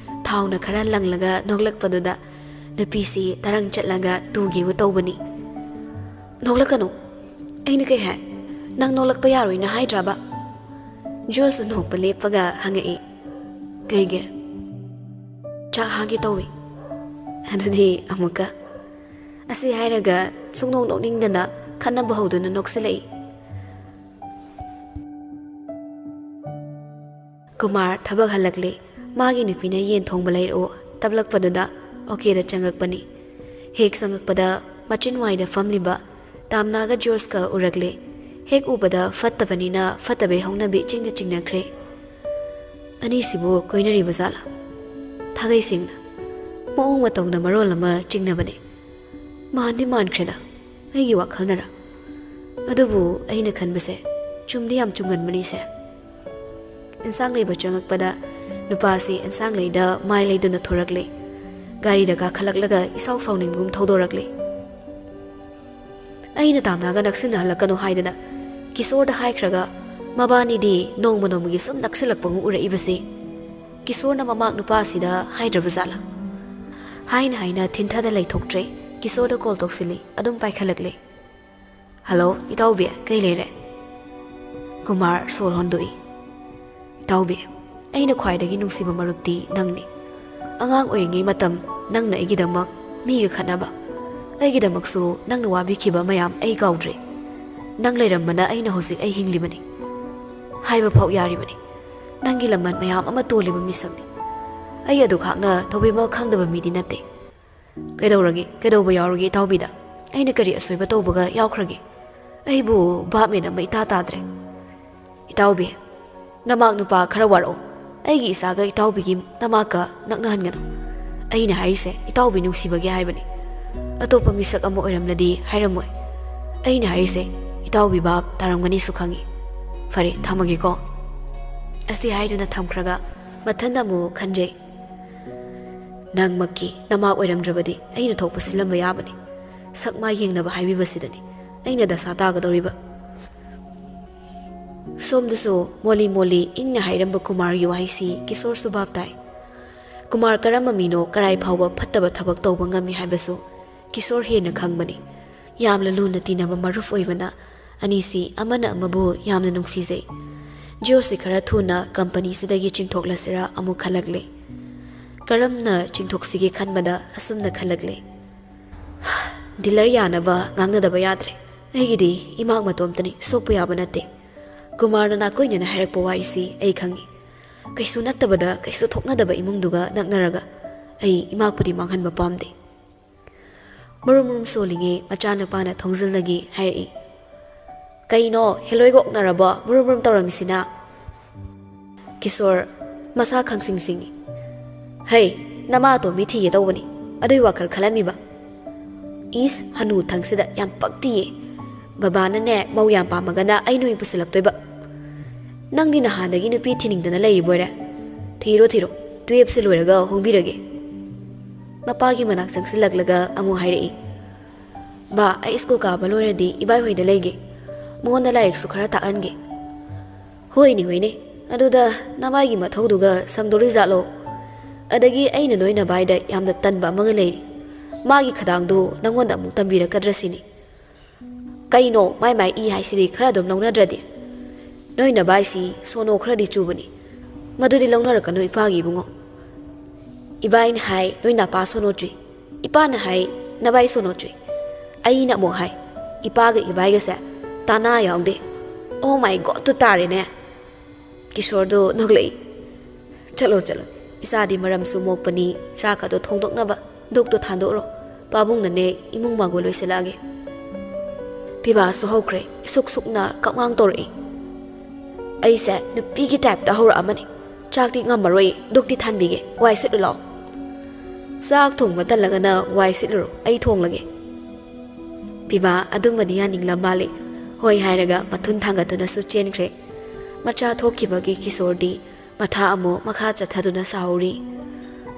ꯊꯥꯎꯅ ꯈꯔ ꯂꯪꯂꯒ ꯅꯣꯛꯂꯛꯄꯗꯨꯗ ꯅꯨꯄꯤꯁꯤ ꯇꯔꯪ ꯆꯠꯂꯒ ꯇꯨꯒꯦꯕꯨ ꯇꯧꯕꯅꯤ ꯅꯣꯛꯂꯛꯀꯅꯨ ꯑꯩꯅ ꯀꯩ ꯍꯥꯏ ꯅꯪ ꯅꯣꯛꯂꯛꯄ ꯌꯥꯔꯣꯏꯅ ꯍꯥꯏꯗ꯭ꯔꯕ ꯖꯣꯔꯁꯨ ꯅꯣꯛꯄ ꯂꯦꯞꯄꯒ ꯍꯪꯉꯛꯏ ꯀꯩꯒꯤ ꯆꯥꯛ ꯍꯥꯡꯒꯦ ꯇꯧꯏ ꯑꯗꯨꯗꯤ ꯑꯃꯨꯛꯀ ꯑꯁꯤ ꯍꯥꯏꯔꯒ ꯁꯨꯡꯅꯣꯛ ꯅꯣꯛꯅꯤꯡꯗꯅ ꯈꯟꯅꯕ ꯍꯧꯗꯨꯅ ꯅꯣꯛꯁꯤꯜꯂꯛꯏ ꯀꯨꯃꯥꯔ ꯊꯕꯛ ꯍꯜꯂꯛꯂꯦ ꯃꯥꯒꯤ ꯅꯨꯄꯤꯅ ꯌꯦꯟ ꯊꯣꯡꯕ ꯂꯩꯔꯛꯑꯣ ꯇꯞꯂꯛꯄꯗꯨꯗ ꯑꯣꯀꯦꯗ ꯆꯪꯉꯛꯄꯅꯤ ꯍꯦꯛ ꯆꯪꯉꯛꯄꯗ ꯃꯆꯤꯟꯋꯥꯏꯗ ꯐꯝꯂꯤꯕ ꯇꯥꯝꯅꯥꯒ ꯖꯣꯔꯁꯀ ꯎꯔꯛꯂꯦ ꯍꯦꯛ ꯎꯕꯗ ꯐꯠꯇꯕꯅꯤꯅ ꯐꯠꯇꯕꯩ ꯍꯧꯅꯕꯤ ꯆꯤꯡꯅ ꯆꯤꯡꯅꯈ꯭ꯔꯦ ꯑꯅꯤꯁꯤꯕꯨ ꯀꯣꯏꯅꯔꯤꯕ ꯖꯥꯠꯂꯥ ꯊꯥꯒꯩ ꯁꯦꯡꯅ ꯃꯑꯣꯡ ꯃꯇꯧꯅ ꯃꯔꯣꯜ ꯑꯃ ꯆꯤꯡꯅꯕꯅꯦ ꯃꯥꯟꯗꯤ ꯃꯥꯟꯈ꯭ꯔꯦꯗ ꯑꯩꯒꯤ ꯋꯥꯈꯜꯅꯔ ꯑꯗꯨꯕꯨ ꯑꯩꯅ ꯈꯟꯕꯁꯦ ꯆꯨꯝꯗꯤ ꯌꯥꯝ ꯆꯨꯝꯒꯟꯕꯅꯤꯁꯦ ꯏꯟꯁꯥꯡ ꯂꯩꯕ ꯆꯪꯉꯛꯄꯗ ꯅꯨꯄꯥꯁꯤ ꯏꯟꯁꯥꯡ ꯂꯩꯗ ꯃꯥꯏ ꯂꯩꯗꯨꯅ ꯊꯣꯔꯛꯂꯦ ꯒꯥꯔꯤꯗ ꯀꯥꯈꯠꯂꯛꯂꯒ ꯏꯁꯥꯎ ꯁꯥꯎꯅꯤꯡꯕꯒꯨꯝ ꯊꯧꯗꯣꯔꯛꯂꯦ ꯑꯩꯅ ꯇꯥꯝꯅꯥꯒ ꯅꯛꯁꯤꯟꯅꯍꯜꯂꯛꯀꯅꯣ ꯍꯥꯏꯗꯅ ꯀꯤꯁꯣꯔꯗ ꯍꯥꯏꯈ꯭ꯔꯒ ꯃꯕꯥꯅꯤꯗꯤ ꯅꯣꯡꯃ ꯅꯣꯡꯃꯒꯤ ꯁꯨꯝ ꯅꯛꯁꯤꯜꯂꯛꯄꯒꯨꯝ ꯎꯔꯛꯏꯕꯁꯤ ꯀꯤꯁꯣꯔꯅ ꯃꯃꯥꯛ ꯅꯨꯄꯥꯁꯤꯗ ꯍꯥꯏꯗ꯭ꯔꯕ ꯖꯥꯠꯂꯥ ꯍꯥꯏꯅ ꯊꯤꯟꯊꯗ ꯂꯩꯊꯣꯛꯇ꯭ꯔꯦ ꯀꯤꯁꯣꯔꯗ ꯀꯣꯜ ꯇꯧꯁꯤꯜꯂꯤ ꯑꯗꯨꯝ ꯄꯥꯏꯈꯠꯂꯛꯂꯦ ꯍꯜꯂꯣ ꯏꯇꯥꯎꯕꯤ ꯀꯩ ꯂꯩꯔꯦ ꯀꯨꯃꯥꯔ ꯁꯣꯜ ꯍꯣꯟꯗꯣꯛꯏ ꯏꯇꯥꯎꯕꯤ ꯑꯩꯅ ꯈ꯭ꯋꯥꯏꯗꯒꯤ ꯅꯨꯡꯁꯤꯕ ꯃꯔꯨꯞꯇꯤ ꯅꯪꯅꯤ ꯑꯉꯥꯡ ꯑꯣꯏꯔꯤꯉꯩ ꯃꯇꯝ ꯅꯪꯅ ꯑꯩꯒꯤꯗꯃꯛ ꯃꯤꯒ ꯈꯠꯅꯕ ꯑꯩꯒꯤꯗꯃꯛꯁꯨ ꯅꯪꯅ ꯋꯥꯕꯤꯈꯤꯕ ꯃꯌꯥꯝ ꯑꯩ ꯀꯥꯎꯗ꯭ꯔꯦ ꯅꯪ ꯂꯩꯔꯝꯕꯅ ꯑꯩꯅ ꯍꯧꯖꯤꯛ ꯑꯩ ꯍꯤꯡꯂꯤꯕꯅꯤ ꯍꯥꯏꯕ ꯐꯥꯎ ꯌꯥꯔꯤꯕꯅꯤ ꯅꯪꯒꯤ ꯂꯃꯟ ꯃꯌꯥꯝ ꯑꯃ ꯇꯣꯜꯂꯤꯕ ꯃꯤꯁꯛꯅꯤ ꯑꯩ ꯑꯗꯨꯈꯥꯛꯅ ꯇꯧꯕꯤꯃꯜ ꯈꯪꯗꯕ ꯃꯤꯗꯤ ꯅꯠꯇꯦ ꯀꯩꯗꯧꯕ ꯌꯥꯎꯔꯒꯦ ꯏꯇꯥꯎꯕꯤꯗ ꯑꯩꯅ ꯀꯔꯤ ꯑꯁꯣꯏꯕ ꯇꯧꯕꯒ ꯌꯥꯎꯈ꯭ꯔꯒꯦ ꯑꯩꯕꯨ ꯚꯥꯞꯃꯦꯟ ꯑꯃ ꯏꯇꯥ ꯇꯥꯗ꯭ꯔꯦ ꯏꯇꯥꯎꯕꯤ ꯅꯃꯥꯛ ꯅꯨꯄꯥ ꯈꯔ ꯋꯥꯔꯛꯑꯣ ꯑꯩꯒꯤ ꯏꯆꯥꯒ ꯏꯇꯥꯎꯕꯤꯒꯤ ꯅꯃꯥꯛꯀ ꯅꯛꯅꯍꯟꯒꯅꯨ ꯑꯩꯅ ꯍꯥꯏꯔꯤꯁꯦ ꯏꯇꯥꯎꯕꯤ ꯅꯨꯡꯁꯤꯕꯒꯤ ꯍꯥꯏꯕꯅꯤ ꯑꯇꯣꯞꯄ ꯃꯤꯁꯛ ꯑꯃ ꯑꯣꯏꯔꯝꯂꯗꯤ ꯍꯥꯏꯔꯝꯃꯣꯏ ꯑꯩꯅ ꯍꯥꯏꯔꯤꯁꯦ ꯏꯇꯥꯎꯕꯤ ꯚꯥꯞ ꯇꯥꯔꯝꯒꯅꯤꯁꯨ ꯈꯪꯉꯤ ꯐꯔꯦ ꯊꯝꯃꯒꯦꯀꯣ ꯑꯁꯤ ꯍꯥꯏꯗꯨꯅ ꯊꯝꯈ꯭ꯔꯒ ꯃꯊꯟꯗ ꯑꯃꯨꯛ ꯈꯟꯖꯩ ꯅꯪꯃꯛꯀꯤ ꯅꯃꯥꯛ ꯑꯣꯏꯔꯝꯗ꯭ꯔꯕꯗꯤ ꯑꯩꯅ ꯊꯣꯛꯄ ꯁꯤꯜꯂꯝꯕ ꯌꯥꯕꯅꯤ ꯁꯛ ꯃꯥ ꯌꯦꯡꯅꯕ ꯍꯥꯏꯕꯤꯕꯁꯤꯗꯅꯤ ꯑꯩꯅ ꯗꯁꯥ ꯇꯥꯒꯗꯧꯔꯤꯕ ꯁꯣꯝꯗꯁꯨ ꯃꯣꯂꯤ ꯏꯪꯅ ꯍꯥꯏꯔꯝꯕ ꯀꯨꯃꯥꯔꯒꯤ ꯋꯥꯍꯩꯁꯤ ꯀꯤꯁꯣꯔꯁꯨ ꯚꯥꯞ ꯇꯥꯏ ꯀꯨꯃꯥꯔ ꯀꯔꯝꯕ ꯃꯤꯅꯣ ꯀꯔꯥꯏ ꯐꯥꯎꯕ ꯐꯠꯇꯕ ꯊꯕꯛ ꯇꯧꯕ ꯉꯝꯃꯤ ꯍꯥꯏꯕꯁꯨ ꯀꯤꯁꯣꯔ ꯍꯦꯟꯅ ꯈꯪꯕꯅꯤ ꯌꯥꯝꯅ ꯂꯨꯅ ꯇꯤꯟꯅꯕ ꯃꯔꯨꯞ ꯑꯣꯏꯕꯅ ꯑꯅꯤꯁꯤ ꯑꯃꯅ ꯑꯃꯕꯨ ꯌꯥꯝꯅ ꯅꯨꯡꯁꯤꯖꯩ ꯖꯤꯑꯣꯁꯤ ꯈꯔ ꯊꯨꯅ ꯀꯝꯄꯅꯤꯁꯤꯗꯒꯤ ꯆꯤꯡꯊꯣꯛꯂꯁꯤꯔꯥ ꯑꯃꯨꯛ ꯈꯜꯂꯛꯂꯦ ꯀꯔꯝꯅ ꯆꯤꯡꯊꯣꯛꯁꯤꯒꯦ ꯈꯟꯕꯗ ꯑꯁꯨꯝꯅ ꯈꯜꯂꯛꯂꯦ ꯗꯤꯂꯔ ꯌꯥꯅꯕ ꯉꯥꯡꯅꯗꯕ ꯌꯥꯗ꯭ꯔꯦ ꯑꯩꯒꯤꯗꯤ ꯏꯃꯥꯛ ꯃꯇꯣꯝꯇꯅꯤ ꯁꯣꯛꯄ ꯌꯥꯕ ꯅꯠꯇꯦ ꯀꯨꯃꯥꯔꯅ ꯅꯥꯀꯣꯏꯅꯅ ꯍꯥꯏꯔꯛꯄ ꯋꯥꯍꯩꯁꯤ ꯑꯩ ꯈꯪꯉꯤ ꯀꯩꯁꯨ ꯅꯠꯇꯕꯗ ꯀꯩꯁꯨ ꯊꯣꯛꯅꯗꯕ ꯏꯃꯨꯡꯗꯨꯒ ꯅꯛꯅꯔꯒ ꯑꯩ ꯏꯃꯥꯛꯄꯨꯗꯤ ꯃꯥꯡꯍꯟꯕ ꯄꯥꯝꯗꯦ ꯃꯔꯨꯝ ꯁꯣꯜꯂꯤꯉꯩ ꯃꯆꯥꯅꯨꯄꯥꯅ ꯊꯣꯡꯖꯤꯜꯗꯒꯤ ꯍꯥꯏꯔꯛꯏ ꯀꯩꯅꯣ ꯍꯦꯂꯣꯏꯒ ꯑꯣꯛꯅꯔꯕꯣ ꯃꯔꯨꯝ ꯇꯧꯔꯝꯃꯤꯁꯤꯅ ꯀꯤꯁꯣꯔ ꯃꯁꯥ ꯈꯪꯁꯤꯡꯁꯤꯡꯉꯤ ꯍꯩ ꯅꯃꯥ ꯑꯇꯣꯝꯕꯤ ꯊꯤꯒꯦ ꯇꯧꯕꯅꯤ ꯑꯗꯨꯏ ꯋꯥꯈꯜ ꯈꯜꯂꯝꯃꯤꯕ ꯏꯁ ꯍꯅꯨ ꯊꯪꯁꯤꯗ ꯌꯥꯝ ꯄꯛꯇꯤꯌꯦ ꯕꯕꯥꯅꯅꯦ ꯃꯧ ꯌꯥꯝ ꯄꯥꯝꯃꯒꯅ ꯑꯩ ꯅꯣꯏ ꯄꯨꯁꯤꯜꯂꯛꯇꯣꯏꯕ ꯅꯪꯗꯤ ꯅꯍꯥꯟꯗꯒꯤ ꯅꯨꯄꯤ ꯊꯤꯅꯤꯡꯗꯅ ꯂꯩꯔꯤꯕꯣꯏꯔꯦ ꯊꯤꯔꯣ 12ꯁꯤ ꯂꯣꯏꯔꯒ ꯍꯣꯡꯕꯤꯔꯒꯦ ꯃꯄꯥꯒꯤ ꯃꯅꯥꯛ ꯆꯪꯁꯤꯜꯂꯛꯂꯒ ꯑꯃꯨꯛ ꯍꯥꯏꯔꯛꯏ ꯕꯥ ꯑꯩ ꯁ꯭ꯀꯨꯜ ꯀꯥꯕ ꯂꯣꯏꯔꯗꯤ ꯏꯕꯥꯏ ꯍꯣꯏꯗ ꯂꯩꯒꯦ ꯃꯉꯣꯟꯗ ꯂꯥꯏꯔꯤꯛꯁꯨ ꯈꯔ ꯇꯥꯛꯍꯟꯒꯦ ꯍꯣꯏꯅꯦ ꯑꯗꯨꯗ ꯅꯕꯥꯏꯒꯤ ꯃꯊꯧꯗꯨꯒ ꯁꯪꯗꯣꯔꯤꯖꯥꯠꯂꯣ ꯑꯗꯒꯤ ꯑꯩꯅ ꯅꯣꯏ ꯅꯕꯥꯏꯗ ꯌꯥꯝꯅ ꯇꯟꯕ ꯑꯃꯒ ꯂꯩꯔꯤ ꯃꯥꯒꯤ ꯈꯗꯥꯡꯗꯨ ꯅꯪꯉꯣꯟꯗ ꯑꯃꯨꯛ ꯇꯝꯕꯤꯔꯛꯀꯗ꯭ꯔꯥ ꯁꯤꯅꯤ ꯀꯩꯅꯣ ꯃꯥꯏ ꯏ ꯍꯥꯏꯁꯤꯗꯤ ꯈꯔ ꯑꯗꯨꯝ ꯂꯧꯅꯗ꯭ꯔꯗꯤ ꯅꯣꯏ ꯅꯕꯥꯏꯁꯤ ꯁꯣꯅꯣ ꯈꯔꯗꯤ ꯆꯨꯕꯅꯤ ꯃꯗꯨꯗꯤ ꯂꯧꯅꯔꯛꯀꯅꯨ ꯏꯄꯥꯒꯤ ꯏꯕꯨꯡꯉꯣ ꯏꯕꯥꯏꯅ ꯍꯥꯏ ꯅꯣꯏ ꯅꯄꯥ ꯁꯣꯅꯣ ꯆꯨꯏ ꯏꯄꯥꯅ ꯍꯥꯏ ꯅꯕꯥꯏ ꯁꯣꯅꯣ ꯆꯨꯏ ꯑꯩꯅ ꯑꯃꯨꯛ ꯍꯥꯏ ꯏꯄꯥꯒ ꯏꯕꯥꯏꯒꯁꯦ ꯇꯥꯅꯥ ꯌꯥꯎꯗꯦ ꯑꯣ ꯃꯥꯏ ꯒꯣꯠꯇꯨ ꯇꯥꯔꯦꯅꯦ ꯀꯤꯁꯣꯔꯗꯨ ꯅꯣꯛꯂꯛꯏ ꯆꯠꯂꯣ ꯏꯆꯥꯗꯤ ꯃꯔꯝꯁꯨ ꯃꯣꯛꯄꯅꯤ ꯆꯥꯛ ꯑꯗꯣ ꯊꯣꯡꯗꯣꯛꯅꯕ ꯗꯨꯛꯇꯣ ꯊꯥꯟꯗꯣꯛꯔꯣ ꯄꯥꯕꯨꯡꯅꯅꯦ ꯏꯃꯨꯡ ꯃꯥꯡꯒꯣꯜ ꯂꯣꯏꯁꯤꯜꯂꯛꯑꯒꯦ ꯄꯤꯕꯥꯁꯨ ꯍꯧꯈ꯭ꯔꯦ ꯁꯨꯛꯅ ꯀꯛꯉꯥꯡ ꯇꯧꯔꯛꯏ ꯑꯩꯁꯦ ꯅꯨꯄꯤꯒꯤ ꯇꯥꯏꯞꯇ ꯍꯧꯔꯛꯑꯃꯅꯤ ꯆꯥꯛꯇꯤ ꯉꯝꯃꯔꯣꯏ ꯗꯨꯛꯇꯤ ꯊꯥꯟꯕꯤꯒꯦ ꯋꯥꯏ ꯁꯤꯠꯂꯨ ꯂꯥꯛꯑꯣ ꯆꯥꯛ ꯊꯣꯡꯕ ꯇꯜꯂꯒꯅ ꯋꯥꯏ ꯁꯤꯠꯂꯨꯔꯣ ꯑꯩ ꯊꯣꯡꯂꯒꯦ ꯄꯤꯕꯥ ꯑꯗꯨꯃꯗꯤ ꯌꯥꯅꯤꯡꯂ ꯃꯥꯜꯂꯤ ꯍꯣꯏ ꯍꯥꯏꯔꯒ ꯃꯊꯨꯟ ꯊꯥꯡꯒꯠꯇꯨꯅꯁꯨ ꯆꯦꯟꯈ꯭ꯔꯦ ꯃꯆꯥ ꯊꯣꯛꯈꯤꯕꯒꯤ ꯀꯤꯁꯣꯔꯗꯤ ꯃꯊꯥ ꯑꯃꯨꯛ ꯃꯈꯥ ꯆꯠꯊꯗꯨꯅ ꯁꯥꯍꯧꯔꯤ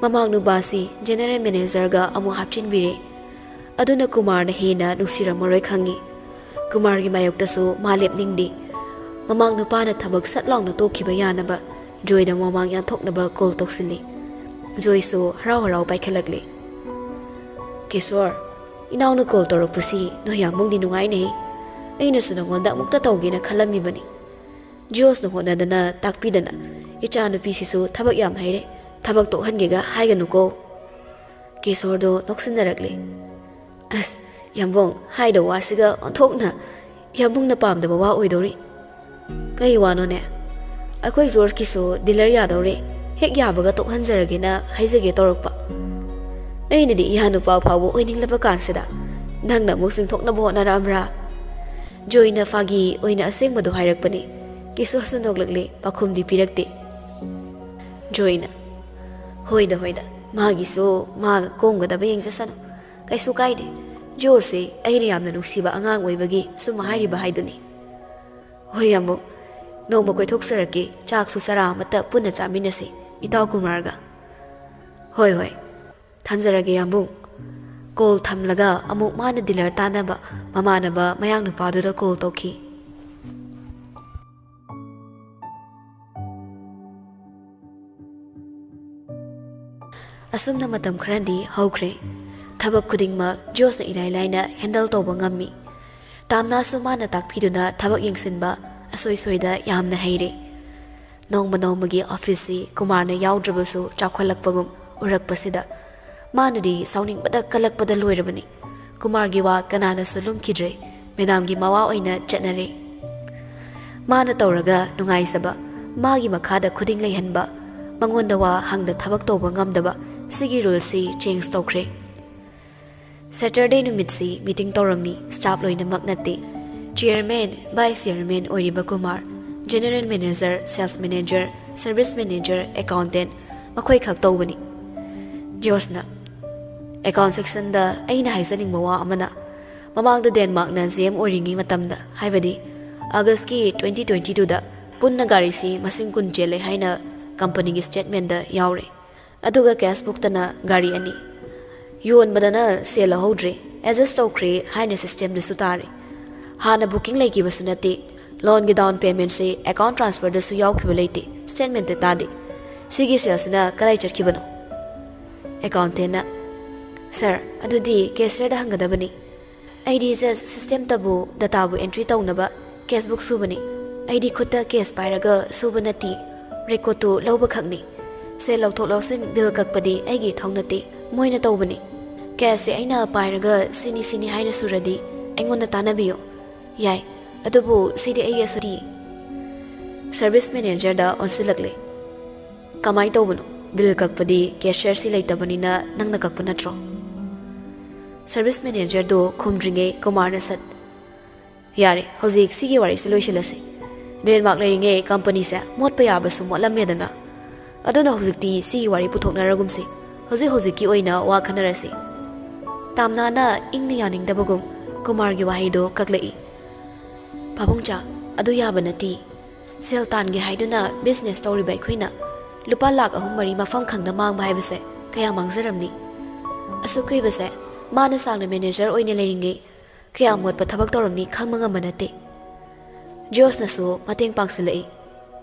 ꯃꯃꯥꯡ ꯅꯨꯄꯥꯁꯤ ꯖꯦꯅꯔꯦꯜ ꯃꯦꯅꯦꯖꯔꯒ ꯑꯃꯨꯛ ꯍꯥꯞꯆꯤꯟꯕꯤꯔꯦ ꯑꯗꯨꯅ ꯀꯨꯃꯥꯔꯅ ꯍꯦꯟꯅ ꯅꯨꯡꯁꯤꯔꯝꯃꯔꯣꯏ ꯈꯪꯉꯤ ꯀꯨꯃꯥꯔꯒꯤ ꯃꯥꯌꯣꯛꯇꯁꯨ ꯃꯥ ꯂꯦꯞꯅꯤꯡꯗꯦ ꯃꯃꯥꯡ ꯅꯨꯄꯥꯅ ꯊꯕꯛ ꯁꯠ ꯂꯥꯎꯅ ꯇꯣꯛꯈꯤꯕ ꯌꯥꯅꯕ ꯖꯣꯏꯗ ꯃꯃꯥꯡ ꯌꯥꯟꯊꯣꯛꯅꯕ ꯀꯣꯜ ꯇꯧꯁꯤꯜꯂꯤ ꯖꯣꯏꯁꯨ ꯍꯔꯥꯎ ꯄꯥꯏꯈꯠꯂꯛꯂꯤ ꯀꯤꯁꯣꯔ ꯏꯅꯥꯎꯅ ꯀꯣꯜ ꯇꯧꯔꯛꯄꯁꯤ ꯅꯣꯏ ꯌꯥꯝꯃꯨꯡꯗꯤ ꯅꯨꯡꯉꯥꯏꯅꯩ ꯑꯩꯅꯁꯨ ꯅꯉꯣꯟꯗ ꯑꯃꯨꯛꯇ ꯇꯧꯒꯦꯅ ꯈꯜꯂꯝꯃꯤꯕꯅꯤ ꯖꯣꯁꯅ ꯍꯣꯠꯅꯗꯅ ꯇꯥꯛꯄꯤꯗꯅ ꯏꯆꯥ ꯅꯨꯄꯤꯁꯤꯁꯨ ꯊꯕꯛ ꯌꯥꯝ ꯍꯩꯔꯦ ꯊꯕꯛ ꯇꯣꯛꯍꯟꯒꯦꯒ ꯍꯥꯏꯒꯅꯨꯀꯣ ꯀꯤꯁꯣꯔꯗꯣ ꯅꯣꯛꯁꯤꯟꯅꯔꯛꯂꯦ ꯑꯁ ꯌꯥꯝꯕꯨꯡ ꯍꯥꯏꯗ ꯋꯥꯁꯤꯒ ꯑꯣꯟꯊꯣꯛꯅ ꯌꯥꯝꯕꯨꯡꯅ ꯄꯥꯝꯗꯕ ꯋꯥ ꯑꯣꯏꯗꯧꯔꯤ ꯀꯩ ꯋꯥꯅꯣꯅꯦ ꯑꯩꯈꯣꯏ ꯖꯣꯔꯖꯀꯤꯁꯨ ꯗꯤꯂꯔ ꯌꯥꯗꯧꯔꯦ ꯍꯦꯛ ꯌꯥꯕꯒ ꯇꯣꯛꯍꯟꯖꯔꯒꯦꯅ ꯍꯥꯏꯖꯒꯦ ꯇꯧꯔꯛꯄ ꯑꯩꯅꯗꯤ ꯏꯍꯥ ꯅꯨꯄꯥ ꯐꯥꯎꯕ ꯑꯣꯏꯅꯤꯡꯂꯕ ꯀꯥꯟꯁꯤꯗ ꯅꯪꯅ ꯑꯃꯨꯛ ꯆꯤꯡꯊꯣꯛꯅꯕ ꯍꯣꯠꯅꯔꯛꯑꯝꯕ꯭ꯔꯥ ꯖꯣꯏꯅ ꯐꯥꯒꯤ ꯑꯣꯏꯅ ꯑꯁꯦꯡꯕꯗꯣ ꯍꯥꯏꯔꯛꯄꯅꯤ ꯀꯤꯁꯣꯔꯁꯨ ꯅꯣꯛꯂꯛꯂꯦ ꯄꯥꯈꯨꯝꯗꯤ ꯄꯤꯔꯛꯇꯦ ꯖꯣꯏꯅ ꯍꯣꯏꯗ ꯃꯥꯒꯤꯁꯨ ꯃꯥꯒ ꯀꯣꯝꯒꯗꯕ ꯌꯦꯡꯖꯁꯅꯨ ꯀꯩꯁꯨ ꯀꯥꯏꯗꯦ ꯖꯣꯔꯖꯁꯦ ꯑꯩꯅ ꯌꯥꯝꯅ ꯅꯨꯡꯁꯤꯕ ꯑꯉꯥꯡ ꯑꯣꯏꯕꯒꯤ ꯁꯨꯝ ꯍꯥꯏꯔꯤꯕ ꯍꯥꯏꯗꯨꯅꯤ ꯍꯣꯏ ꯌꯥꯝꯕꯨꯡ ꯅꯣꯡꯃ ꯀꯣꯏꯊꯣꯛꯆꯔꯛꯀꯦ ꯆꯥꯛꯁꯨ ꯆꯔꯥ ꯑꯃꯠꯇ ꯄꯨꯟꯅ ꯆꯥꯃꯤꯟꯅꯁꯤ ꯏꯇꯥꯎ ꯀꯨꯃꯥꯔꯒ ꯍꯣꯏ ꯊꯝꯖꯔꯒꯦ ꯌꯥꯝꯕꯨꯡ ꯀꯣꯜ ꯊꯝꯂꯒ ꯑꯃꯨꯛ ꯃꯥꯅ ꯗꯤꯂꯔ ꯇꯥꯟꯅꯕ ꯃꯃꯥꯟꯅꯕ ꯃꯌꯥꯡ ꯅꯨꯄꯥꯗꯨꯗ ꯀꯣꯜ ꯇꯧꯈꯤ ꯑꯁꯨꯝꯅ ꯃꯇꯝ ꯈꯔꯗꯤ ꯍꯧꯈ꯭ꯔꯦ ꯊꯕꯛ ꯈꯨꯗꯤꯡꯃꯛ ꯖꯣꯁꯅ ꯏꯔꯥꯏ ꯂꯥꯏꯅ ꯍꯦꯟꯗꯜ ꯇꯧꯕ ꯉꯝꯃꯤ ꯇꯥꯝꯅꯥꯁꯨ ꯃꯥꯅ ꯇꯥꯛꯄꯤꯗꯨꯅ ꯊꯕꯛ ꯌꯦꯡꯁꯤꯟꯕ ꯑꯁꯣꯏ-ꯁꯣꯏꯗ ꯌꯥꯝꯅ ꯍꯩꯔꯦ ꯅꯣꯡꯃ ꯅꯣꯡꯃꯒꯤ ꯑꯣꯐꯤꯁꯁꯤ ꯀꯨꯃꯥꯔꯅ ꯌꯥꯎꯗ꯭ꯔꯕꯁꯨ ꯆꯥꯎꯈꯠꯂꯛꯄꯒꯨꯝ ꯎꯔꯛꯄꯁꯤꯗ ꯃꯥꯅꯗꯤ ꯁꯥꯎꯅꯤꯡꯕꯗ ꯀꯜꯂꯛꯄꯗ ꯂꯣꯏꯔꯕꯅꯤ ꯀꯨꯃꯥꯔꯒꯤ ꯋꯥ ꯀꯅꯥꯅꯁꯨ ꯂꯨꯝꯈꯤꯗ꯭ꯔꯦ ꯃꯦꯗꯥꯝꯒꯤ ꯃꯋꯥ ꯑꯣꯏꯅ ꯆꯠꯅꯔꯦ ꯃꯥꯅ ꯇꯧꯔꯒ ꯅꯨꯡꯉꯥꯏꯖꯕ ꯃꯥꯒꯤ ꯃꯈꯥꯗ ꯈꯨꯗꯤꯡ ꯂꯩꯍꯟꯕ ꯃꯉꯣꯟꯗ ꯋꯥ ꯍꯪꯗ ꯊꯕꯛ ꯇꯧꯕ ꯉꯝꯗꯕ ꯁꯤꯒꯤ ꯔꯨꯜꯁꯤ ꯆꯦꯟꯖ ꯇꯧꯈ꯭ꯔꯦ ꯁꯦꯇꯔꯗꯦ ꯅꯨꯃꯤꯠꯁꯤ ꯃꯤꯇꯤꯡ ꯇꯧꯔꯝꯃꯤ ꯁ꯭ꯇꯥꯐ ꯂꯣꯏꯅꯃꯛ ꯅꯠꯇꯦ ꯆꯤꯌꯔꯃꯦꯟ ꯚꯥꯏꯁ ꯆꯤꯌꯔꯃꯦꯟ ꯑꯣꯏꯔꯤꯕ Kumar general manager sales manager service manager accountant ꯃꯈꯣꯏ ꯈꯛ ꯇꯧꯕꯅꯤ ꯖꯣꯔꯖꯅ ꯑꯦꯀꯥꯎꯟ ꯁꯦꯛꯁꯟꯗ ꯑꯩꯅ ꯍꯥꯏꯖꯅꯤꯡꯕ ꯋꯥ ꯑꯃꯅ ꯃꯃꯥꯡꯗ ꯗꯦꯟꯃꯥꯔꯛꯅ GM ꯑꯣꯏꯔꯤꯉꯩ ꯃꯇꯝꯗ ꯍꯥꯏꯕꯗꯤ ꯑꯥꯒꯁꯀꯤ 2022ꯗ ꯄꯨꯟꯅ ꯒꯥꯔꯤꯁꯤ ꯃꯁꯤꯡ 10 ꯆꯦꯜꯂꯦ ꯍꯥꯏꯅ ꯀꯝꯄꯅꯤꯒꯤ ꯁ꯭ꯇꯦꯠꯃꯦꯟꯗ ꯌꯥꯎꯔꯦ ꯑꯗꯨꯒ ꯀꯦꯁ ꯕꯨꯛꯇꯅ ꯒꯥꯔꯤ 2 ꯌꯣꯟꯕꯗꯅ ꯁꯦꯜ ꯂꯧꯍꯧꯗ꯭ꯔꯦ ꯑꯦꯗꯖꯁ ꯇꯧꯈ꯭ꯔꯦ ꯍꯥꯏꯅ ꯁꯤꯁꯇꯦꯝꯗꯁꯨ ꯇꯥꯔꯦ ꯍꯥꯟꯅ ꯕꯨꯀꯤꯡ ꯂꯩꯈꯤꯕꯁꯨ ꯅꯠꯇꯦ ꯂꯣꯟꯒꯤ ꯗꯥꯎꯟ ꯄꯦꯃꯦꯟꯁꯦ ꯑꯦꯀꯥꯎꯟ ꯇ꯭ꯔꯥꯟꯁꯐꯔꯗꯁꯨ ꯌꯥꯎꯈꯤꯕ ꯂꯩꯇꯦ ꯁ꯭ꯇꯦꯠꯃꯦꯟꯇ ꯇꯥꯗꯦ ꯁꯤꯒꯤ ꯁꯦꯜꯁꯤꯅ ꯀꯗꯥꯏ ꯆꯠꯈꯤꯕꯅꯣ ꯑꯦꯀꯥꯎꯟꯇꯦꯟꯅ ꯁꯔ ꯑꯗꯨꯗꯤ ꯀꯦꯁꯤꯌꯔꯗ ꯍꯪꯒꯗꯕꯅꯤ ꯑꯩꯗꯤ ꯖꯁ ꯁꯤꯁꯇꯦꯝꯇꯕꯨ ꯗꯇꯥꯕꯨ ꯑꯦꯟꯇ꯭ꯔꯤ ꯇꯧꯅꯕ ꯀꯦꯁ ꯕꯨꯛ ꯁꯨꯕꯅꯤ ꯑꯩꯗꯤ ꯈꯨꯠꯇ ꯀꯦꯁ ꯄꯥꯏꯔꯒ ꯁꯨꯕ ꯅꯠꯇꯦ ꯔꯦꯀꯣꯔꯠꯇꯨ ꯂꯧꯕ ꯈꯛꯅꯤ ꯁꯦꯜ ꯂꯧꯊꯣꯛ ꯂꯧꯁꯤꯟ ꯕꯤꯜ ꯀꯛꯄꯗꯤ ꯑꯩꯒꯤ ꯏꯊꯧ ꯅꯠꯇꯦ ꯃꯣꯏꯅ ꯇꯧꯕꯅꯤ ꯀꯦꯁꯁꯦ ꯑꯩꯅ ꯄꯥꯏꯔꯒ ꯁꯤꯅꯤ ꯍꯥꯏꯅ ꯁꯨꯔꯗꯤ ꯑꯩꯉꯣꯟꯗ ꯇꯥꯟꯅꯕꯤꯌꯨ ꯌꯥꯏ ꯑꯗꯨꯕꯨ ꯁꯤꯗꯤ ꯑꯩꯒꯤ ꯑꯁꯣꯏꯗꯤ ꯁꯔꯚꯤꯁ ꯃꯦꯅꯦꯖꯔꯗ ꯑꯣꯟꯁꯤꯜꯂꯛꯂꯦ ꯀꯃꯥꯏꯅ ꯇꯧꯕꯅꯣ ꯕꯤꯜ ꯀꯛꯄꯗꯤ ꯀꯦꯁꯤꯌꯔꯁꯤ ꯂꯩꯇꯕꯅꯤꯅ ꯅꯪꯅ ꯀꯛꯄ ꯅꯠꯇ꯭ꯔꯣ ꯁꯔꯚꯤꯁ ꯃꯦꯅꯦꯖꯔꯗꯨ ꯈꯨꯝꯗ꯭ꯔꯤꯉꯩ ꯀꯨꯃꯥꯔꯅ ꯁꯠ ꯌꯥꯔꯦ ꯍꯧꯖꯤꯛ ꯁꯤꯒꯤ ꯋꯥꯔꯤꯁꯤ ꯂꯣꯏꯁꯤꯜꯂꯁꯤ ꯗꯦꯟꯃꯥꯔꯛ ꯂꯩꯔꯤꯉꯩ ꯀꯝꯄꯅꯤꯁꯦ ꯃꯣꯠꯄ ꯌꯥꯕꯁꯨ ꯃꯣꯠꯂꯝꯃꯦꯗꯅ ꯑꯗꯨꯅ ꯍꯧꯖꯤꯛꯇꯤ ꯁꯤꯒꯤ ꯋꯥꯔꯤ ꯄꯨꯊꯣꯛꯅꯔꯒꯨꯝꯁꯤ ꯍꯧꯖꯤꯛꯀꯤ ꯑꯣꯏꯅ ꯋꯥ ꯈꯟꯅꯔꯁꯤ ꯇꯥꯝꯅꯥꯅ ꯏꯪꯅ ꯌꯥꯅꯤꯡꯗꯕꯒꯨꯝ ꯀꯨꯃꯥꯔꯒꯤ ꯋꯥꯍꯩꯗꯣ ꯀꯛꯂꯛꯏ ꯄꯥꯕꯨꯡꯆꯥ ꯑꯗꯨ ꯌꯥꯕ ꯅꯠꯇꯦ ꯁꯦꯜ ꯇꯥꯟꯒꯦ ꯍꯥꯏꯗꯨꯅ ꯕꯤꯖꯤꯅꯦꯁ ꯇꯧꯔꯤꯕ ꯑꯩꯈꯣꯏꯅ ꯂꯨꯄꯥ ꯂꯥꯛ 3-4 ꯃꯐꯝ ꯈꯪꯗ ꯃꯥꯡꯕ ꯍꯥꯏꯕꯁꯦ ꯀꯌꯥ ꯃꯥꯡꯖꯔꯝꯅꯤ ꯑꯁꯨꯛ ꯀꯨꯏꯕꯁꯦ ꯃꯥꯅ ꯁꯥꯡꯅ ꯃꯦꯅꯦꯖꯔ ꯑꯣꯏꯅ ꯂꯩꯔꯤꯉꯩ ꯀꯌꯥ ꯃꯣꯠꯄ ꯊꯕꯛ ꯇꯧꯔꯝꯅꯤ ꯈꯪꯕ ꯉꯝꯕ ꯅꯠꯇꯦ ꯖꯣꯔꯖꯅꯁꯨ ꯃꯇꯦꯡ ꯄꯥꯡꯁꯤꯜꯂꯛꯏ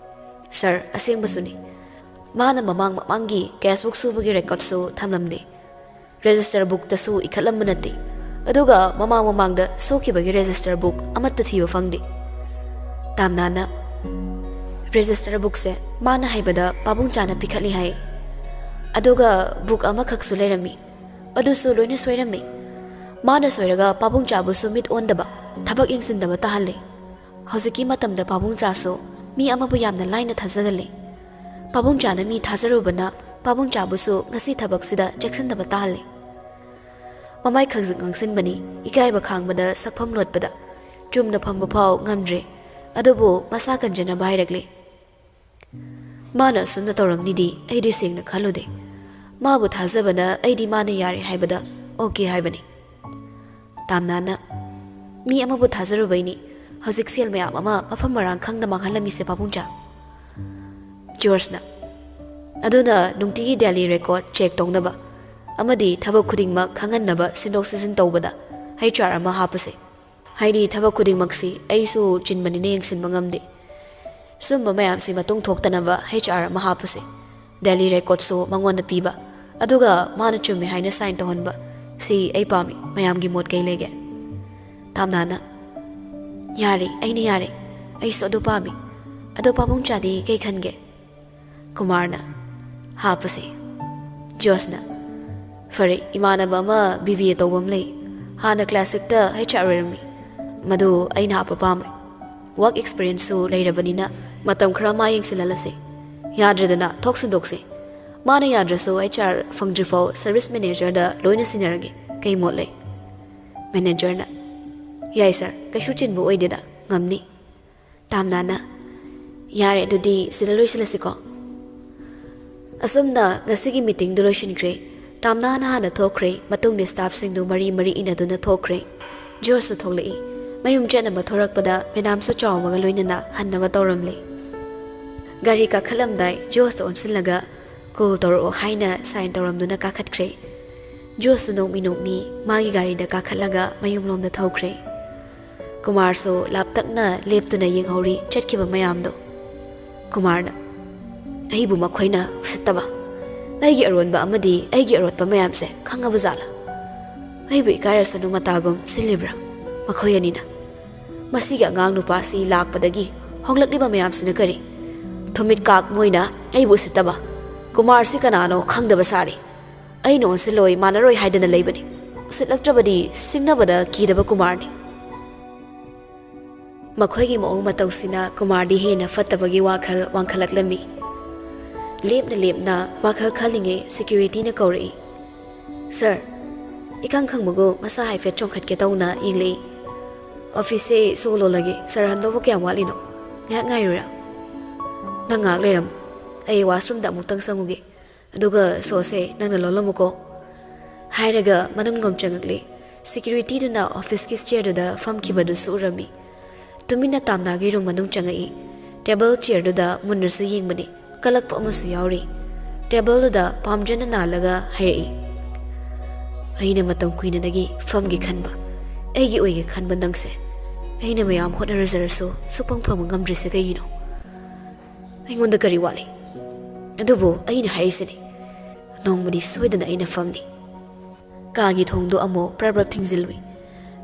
ꯁꯔ ꯑꯁꯦꯡꯕꯁꯨꯅꯤ ꯃꯥꯅ ꯃꯃꯥꯡꯒꯤ ꯀꯦꯁ ꯕꯨꯛ ꯁꯨꯕꯒꯤ ꯔꯦꯀꯣꯔꯠꯁꯨ ꯊꯝꯂꯝꯗꯦ ꯔꯦꯖꯤꯁꯇꯔ ꯕꯨꯛꯇꯁꯨ ꯏꯈꯠꯂꯝꯕ ꯅꯠꯇꯦ ꯑꯗꯨꯒ ꯃꯃꯥꯡꯗ ꯁꯣꯛꯈꯤꯕꯒꯤ ꯔꯦꯖꯤꯁꯇꯔ ꯕꯨꯛ ꯑꯃꯠꯇ ꯊꯤꯕ ꯐꯪꯗꯦ ꯇꯥꯝꯅꯥꯅ ꯔꯦꯖꯤꯁꯇꯔ ꯕꯨꯛꯁꯦ ꯃꯥꯅ ꯍꯥꯏꯕꯗ ꯄꯥꯕꯨꯡꯆꯥꯅ ꯄꯤꯈꯠꯂꯤ ꯍꯥꯏ ꯑꯗꯨꯒ ꯕꯨꯛ ꯑꯃꯈꯛꯁꯨ ꯂꯩꯔꯝꯃꯤ ꯑꯗꯨꯁꯨ ꯂꯣꯏꯅ ꯁꯣꯏꯔꯝꯃꯤ ꯃꯥꯅ ꯁꯣꯏꯔꯒ ꯄꯥꯕꯨꯡꯆꯥꯕꯨꯁꯨ ꯃꯤꯠ ꯑꯣꯟꯗꯕ ꯊꯕꯛ ꯌꯦꯡꯁꯤꯟꯗꯕ ꯇꯥꯍꯜꯂꯤ ꯍꯧꯖꯤꯛꯀꯤ ꯃꯇꯝꯗ ꯄꯥꯕꯨꯡꯆꯥꯁꯨ ꯃꯤ ꯑꯃꯕꯨ ꯌꯥꯝꯅ ꯂꯥꯏꯅ ꯊꯥꯖꯒꯜꯂꯤ ꯄꯥꯕꯨꯡꯆꯥꯅ ꯃꯤ ꯊꯥꯖꯔꯨꯕꯅ ꯄꯥꯕꯨꯡꯆꯥꯕꯨꯁꯨ ꯉꯁꯤ ꯊꯕꯛꯁꯤꯗ ꯆꯦꯛꯁꯤꯟꯗꯕ ꯇꯥꯍꯜꯂꯤ ꯃꯃꯥꯏ ꯈꯪꯖꯤꯛ ꯉꯥꯡꯁꯤꯟꯕꯅꯤ ꯏꯀꯥꯏꯕ ꯈꯥꯡꯕꯗ ꯁꯛꯐꯝ ꯂꯣꯠꯄꯗ ꯆꯨꯝꯅ ꯐꯝꯕ ꯐꯥꯎ ꯉꯝꯗ꯭ꯔꯦ ꯑꯗꯨꯕꯨ ꯃꯁꯥ ꯀꯟꯖꯅꯕ ꯍꯥꯏꯔꯛꯂꯤ ꯃꯥꯅ ꯑꯁꯨꯝꯅ ꯇꯧꯔꯝꯅꯤꯗꯤ ꯑꯩꯗꯤ ꯁꯦꯡꯅ ꯈꯜꯂꯨꯗꯦ ꯃꯥꯕꯨ ꯊꯥꯖꯕꯅ ꯑꯩꯗꯤ ꯃꯥꯅ ꯌꯥꯔꯦ ꯍꯥꯏꯕꯗ ꯑꯣꯀꯦ ꯍꯥꯏꯕꯅꯤ ꯇꯥꯝꯅꯥꯅ ꯃꯤ ꯑꯃꯕꯨ ꯊꯥꯖꯔꯨꯕꯩꯅꯤ ꯍꯧꯖꯤꯛ ꯁꯦꯜ ꯃꯌꯥꯝ ꯑꯃ ꯃꯐꯝ ꯃꯔꯥꯡ ꯈꯪꯅ ꯃꯥꯡꯍꯜꯂꯝꯃꯤꯁꯦ ꯄꯥꯕꯨꯡꯆꯥ ꯖꯣꯔꯖꯅ ꯑꯗꯨꯅ ꯅꯨꯡꯇꯤꯒꯤ ꯗꯦꯂꯤ ꯔꯦꯀꯣꯔꯠ ꯆꯦꯛ ꯇꯧꯅꯕ ꯑꯃꯗꯤ ꯊꯕꯛ ꯈꯨꯗꯤꯡꯃꯛ ꯈꯪꯍꯟꯅꯕ ꯁꯤꯟꯗꯣꯛ ꯁꯤꯟꯖꯤꯟ ꯇꯧꯕꯗ HR ꯑꯃ ꯍꯥꯞꯄꯁꯦ ꯍꯥꯏꯗꯤ ꯊꯕꯛ ꯈꯨꯗꯤꯡꯃꯛꯁꯤ ꯑꯩꯁꯨ ꯆꯤꯟꯕꯅꯤꯅ ꯌꯦꯡꯁꯤꯟꯕ ꯉꯝꯗꯦ ꯁꯨꯝꯕ ꯃꯌꯥꯝꯁꯤ ꯃꯇꯨꯡ ꯊꯣꯛꯇꯅꯕ HR ꯑꯃ ꯍꯥꯞꯄꯁꯦ ꯗꯦꯂꯤ ꯔꯦꯀꯣꯔꯠꯁꯨ ꯃꯉꯣꯟꯗ ꯄꯤꯕ ꯑꯗꯨꯒ ꯃꯥꯅ ꯆꯨꯝꯃꯦ ꯍꯥꯏꯅ ꯁꯥꯏꯟ ꯇꯧꯍꯟꯕ ꯁꯤ ꯑꯩ ꯄꯥꯝꯃꯤ ꯃꯌꯥꯝꯒꯤ ꯃꯣꯠ ꯀꯩ ꯂꯩꯒꯦ ꯇꯥꯝꯅꯥꯅ Yari, aina yari. Ay so ado pami. Ado papong chadi kay khange. Kumarna. Hapasi. Josna. Fari, imanaba ma BBA tawam lay. Hana classic ta HR mi. Madu ay napapamay. Work experience su layrabanina matam khara mayeng silalase. Yadradana thoksindoksi. Mana yadraso HR fangdrifo service manager da loina sinarage kay motlay. Manager na. Yay sir, kayshu chinbu oidida ngamni. Tamna na. Yare dudi silaloy silasiko. Asumna ngasigi meeting do loishinkre. Tamna na hana thokre matung ni staff sing do mari ina do na thokre. Josu thoklei. Mayum jana mathorakpada menam su chawmaga loina na hanna tawramle. Gari ka khalamdai Josu onsilaga ko toro haina sign tawramduna kakhatkre. Josu nokmi magi gari da kakhatlaga mayum lom da thokre. Kumar so laptakna leptuna yenghori chatkiba mayamdo. Kumarna ahibu makhoina usittaba. Aigi Arun ba amadi aigi arot pa mayamse khangaba zala. Aibu ikarasanu matagum silibra. Makhoyanina. Masiga ngang nupa si lakpadagi honglakliba mayamsina kari. Thumit kak moina aibu usittaba. Kumar si kanano khangdaba sari. Ai non siloi manaroi haidana leibani. Usitlaktrabadi singnabada kidaba Kumarni. Makhoigi maong matawsina Kumardi hena fattabagi wakhal wangkhalaklami. Lepna wakhal khalinge security na kaurei. Sir, ikang khangmago masa haifet chongkhatke tawna inglei. Office solo lagi sir handobo kya walino. Ngai ra. Nangak leram. Ai washroom da mutang sanguge. Aduga sose nangna lolomuko. Hairaga manung lom changakle. Security na office ki chair da fam kibadu surami. Tumina tamna gi room manung changai. Table chair da munnersu yingbani. Kalak pa amasu yauri. Table da pamjana nalaga hairi. Aina matang kuina nagi fam gi khanba. Aigi oigi khanba nangse. Aina mayam hotnarazaraso supang pam ngamdrese kayino. Aingonda kari wali. Adubo aina haisini. Nongmadi soidana aina famni. Kaagi thongdo amo prabrab thingzilwi.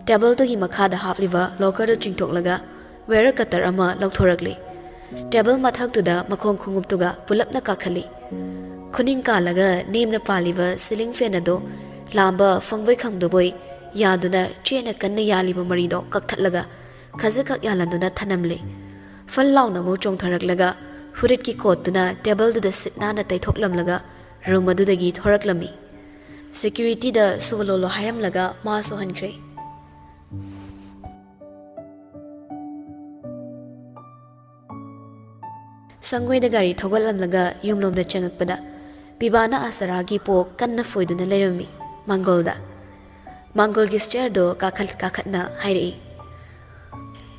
Table to gi makhada hafliva locker da chingthoklaga wera katar ama lauthorakli. Table mathak tuda makhong khungup tuga pulapna kakhali. Khuning kalaga nemna paliba ceiling fan ado lamba fangbai khangdoboi yaduna chena kanna yaliba marido kakthatlaga khazakak yalanduna thanamle. Fal launa mo chongtharaklaga hurit ki kotuna table tuda sitna na taithoklamlaga room adudagi thoraklami. Security da sololo hayamlaga ma sohankhre. Sangway da gari thogalamlaga yumlom da changakpada Bibana asaragi po kanna foiduna leirami Mangolda Mangol gi stair do kakhatna hairei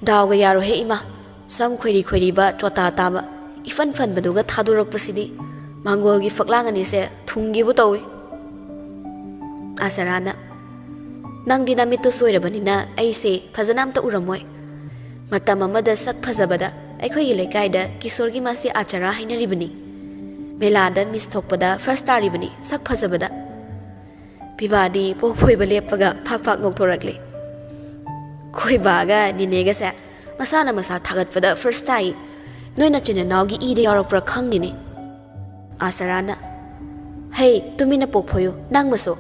Dawga yaro he ima sam khweri ba chota taba ifan baduga thadurak pasidi Mangol gi faklangani se thungi bu tawi Asarana Nang dinamito soirabanina aise phazanam ta uramoi Matam amada sak phazabada Aikhoi lekaida kisorgi masi achara hainaribani Melada miss thokpada first taribani sak phazabada Pibadi pokphoiba leppaga phak nokthorakle Khoi baga ninega sa masana masa thagatpada first tai noina china nawgi ide yaropra khangdini Asarana Hey tumina pokphoyo nangmaso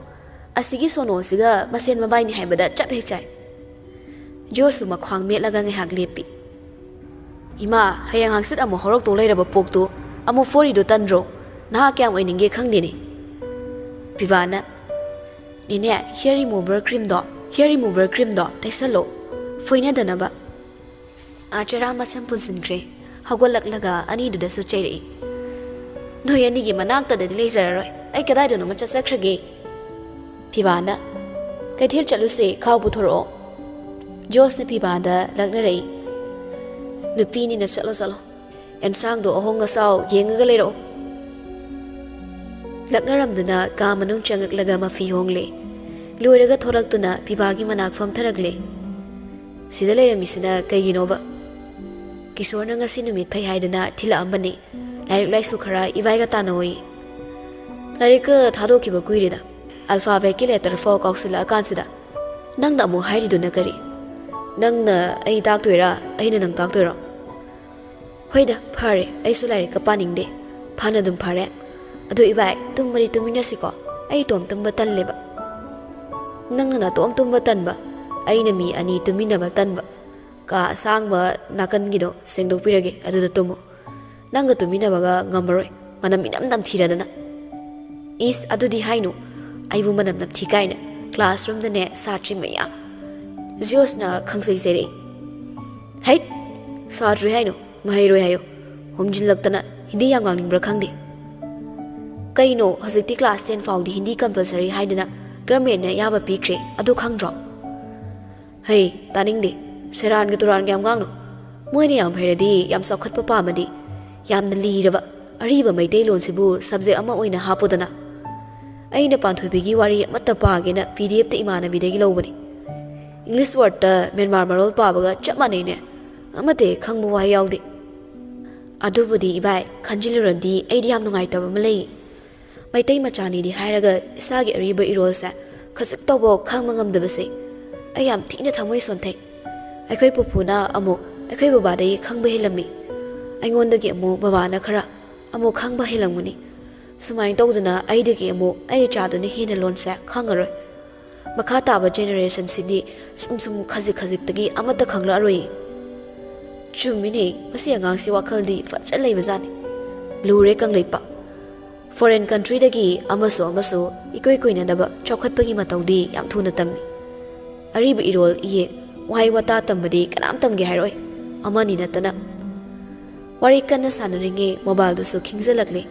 asigi sono siga masen mabaini haibada chap hechai Jorsu makhwang metlaga ngehak lepi Ima hayang hangsit amo horok to lairaba pokto amo fori do tandro na kyam oininge khangdini Pivana Nine hair remover cream do taisalo foina danaba Achara macham punsinkre hagolaklaga ani du da so chairei Noyani gi manakta da dilezaroi ai kadai do no macha sakrage Pivana kaithil chaluse khaw puthoro Jos na pibada lagnarei Nupini na salo Ensang do ahong asaw yengaga lero Laknaramduna ka manung changaglaga mafihongle Luiraga thoraktuna pibagi manak famtharagle Sida leiramisina kayginoba Kisorna ngasi numit phay haidana thila ambani Lairik laisu khara ivaiga tanoi Larika thadokiba kuirida Alphabet ki letter 4 kauksila akansida Nangda amu hairiduna kari Nangna ai taktoira aina nang taktoira. Hoida phare ai su lai ka paningde. Phana dum phare. Adu ibai tum mari tumina siko. Ai tom tum batan leba. Nangna na tom tum batan ba. Aina mi ani tumina batan ba. Ka sang ba nakan gido sengdok pirage adu da tumo. Nanga tumina baga ngamaroi. Manam inam nam thira dana. Is adu di hainu. Ai bu manam nam thikaina. Classroom da ne satri maya. Zeus na khangsai sere. Hai satri hainu. Mahiroi hayo. Homjin laktana hindi yang ngang ningbra khangdi. Kaino haziti class 10 faudi hindi compulsory haidana government na yaba pikre adu khangdro. Hey taningdi. Seran ge turan gyam ngang no. Moi ni yam phairadi yam sokhat pa pamadi. Yam na liraba ariba maitei lon sibu subject ama oina hapodana. Aina panthoibigi wari amatta pagena PDF te imana bidegi lobani. English word ta Myanmar marol pabaga chap manai ne. Amate khangbu wa yaudi. Adubudi ibai khanjilurandi aidi yam nungai taba malai. Maitai machani di hairaga isagi ariba irolsa khasik tobo khangma ngamdabase. Ayam thina thamoi sonthai. Aikhoi pupuna amu aikhoi babadai khangba helami. Aingondagi amu babana khara amu khangba helangmuni. Sumai tawdana aidagi amu ai chaduni hina lonsa khangaroi. Makha taba generation sidi sum khazik tagi amata khangla aroi. Chumine masi angang si wakhaldi facha leibazani. Lure kang leipa. Foreign country dagi amaso ikoi koina daba chokhatpagi matawdi yam thuna tammi. Ariba irol iye wahai wata tambadi kanam tamge hairoi. Amani natana. Wari kana sanaringe mobile dusu khingzalakle.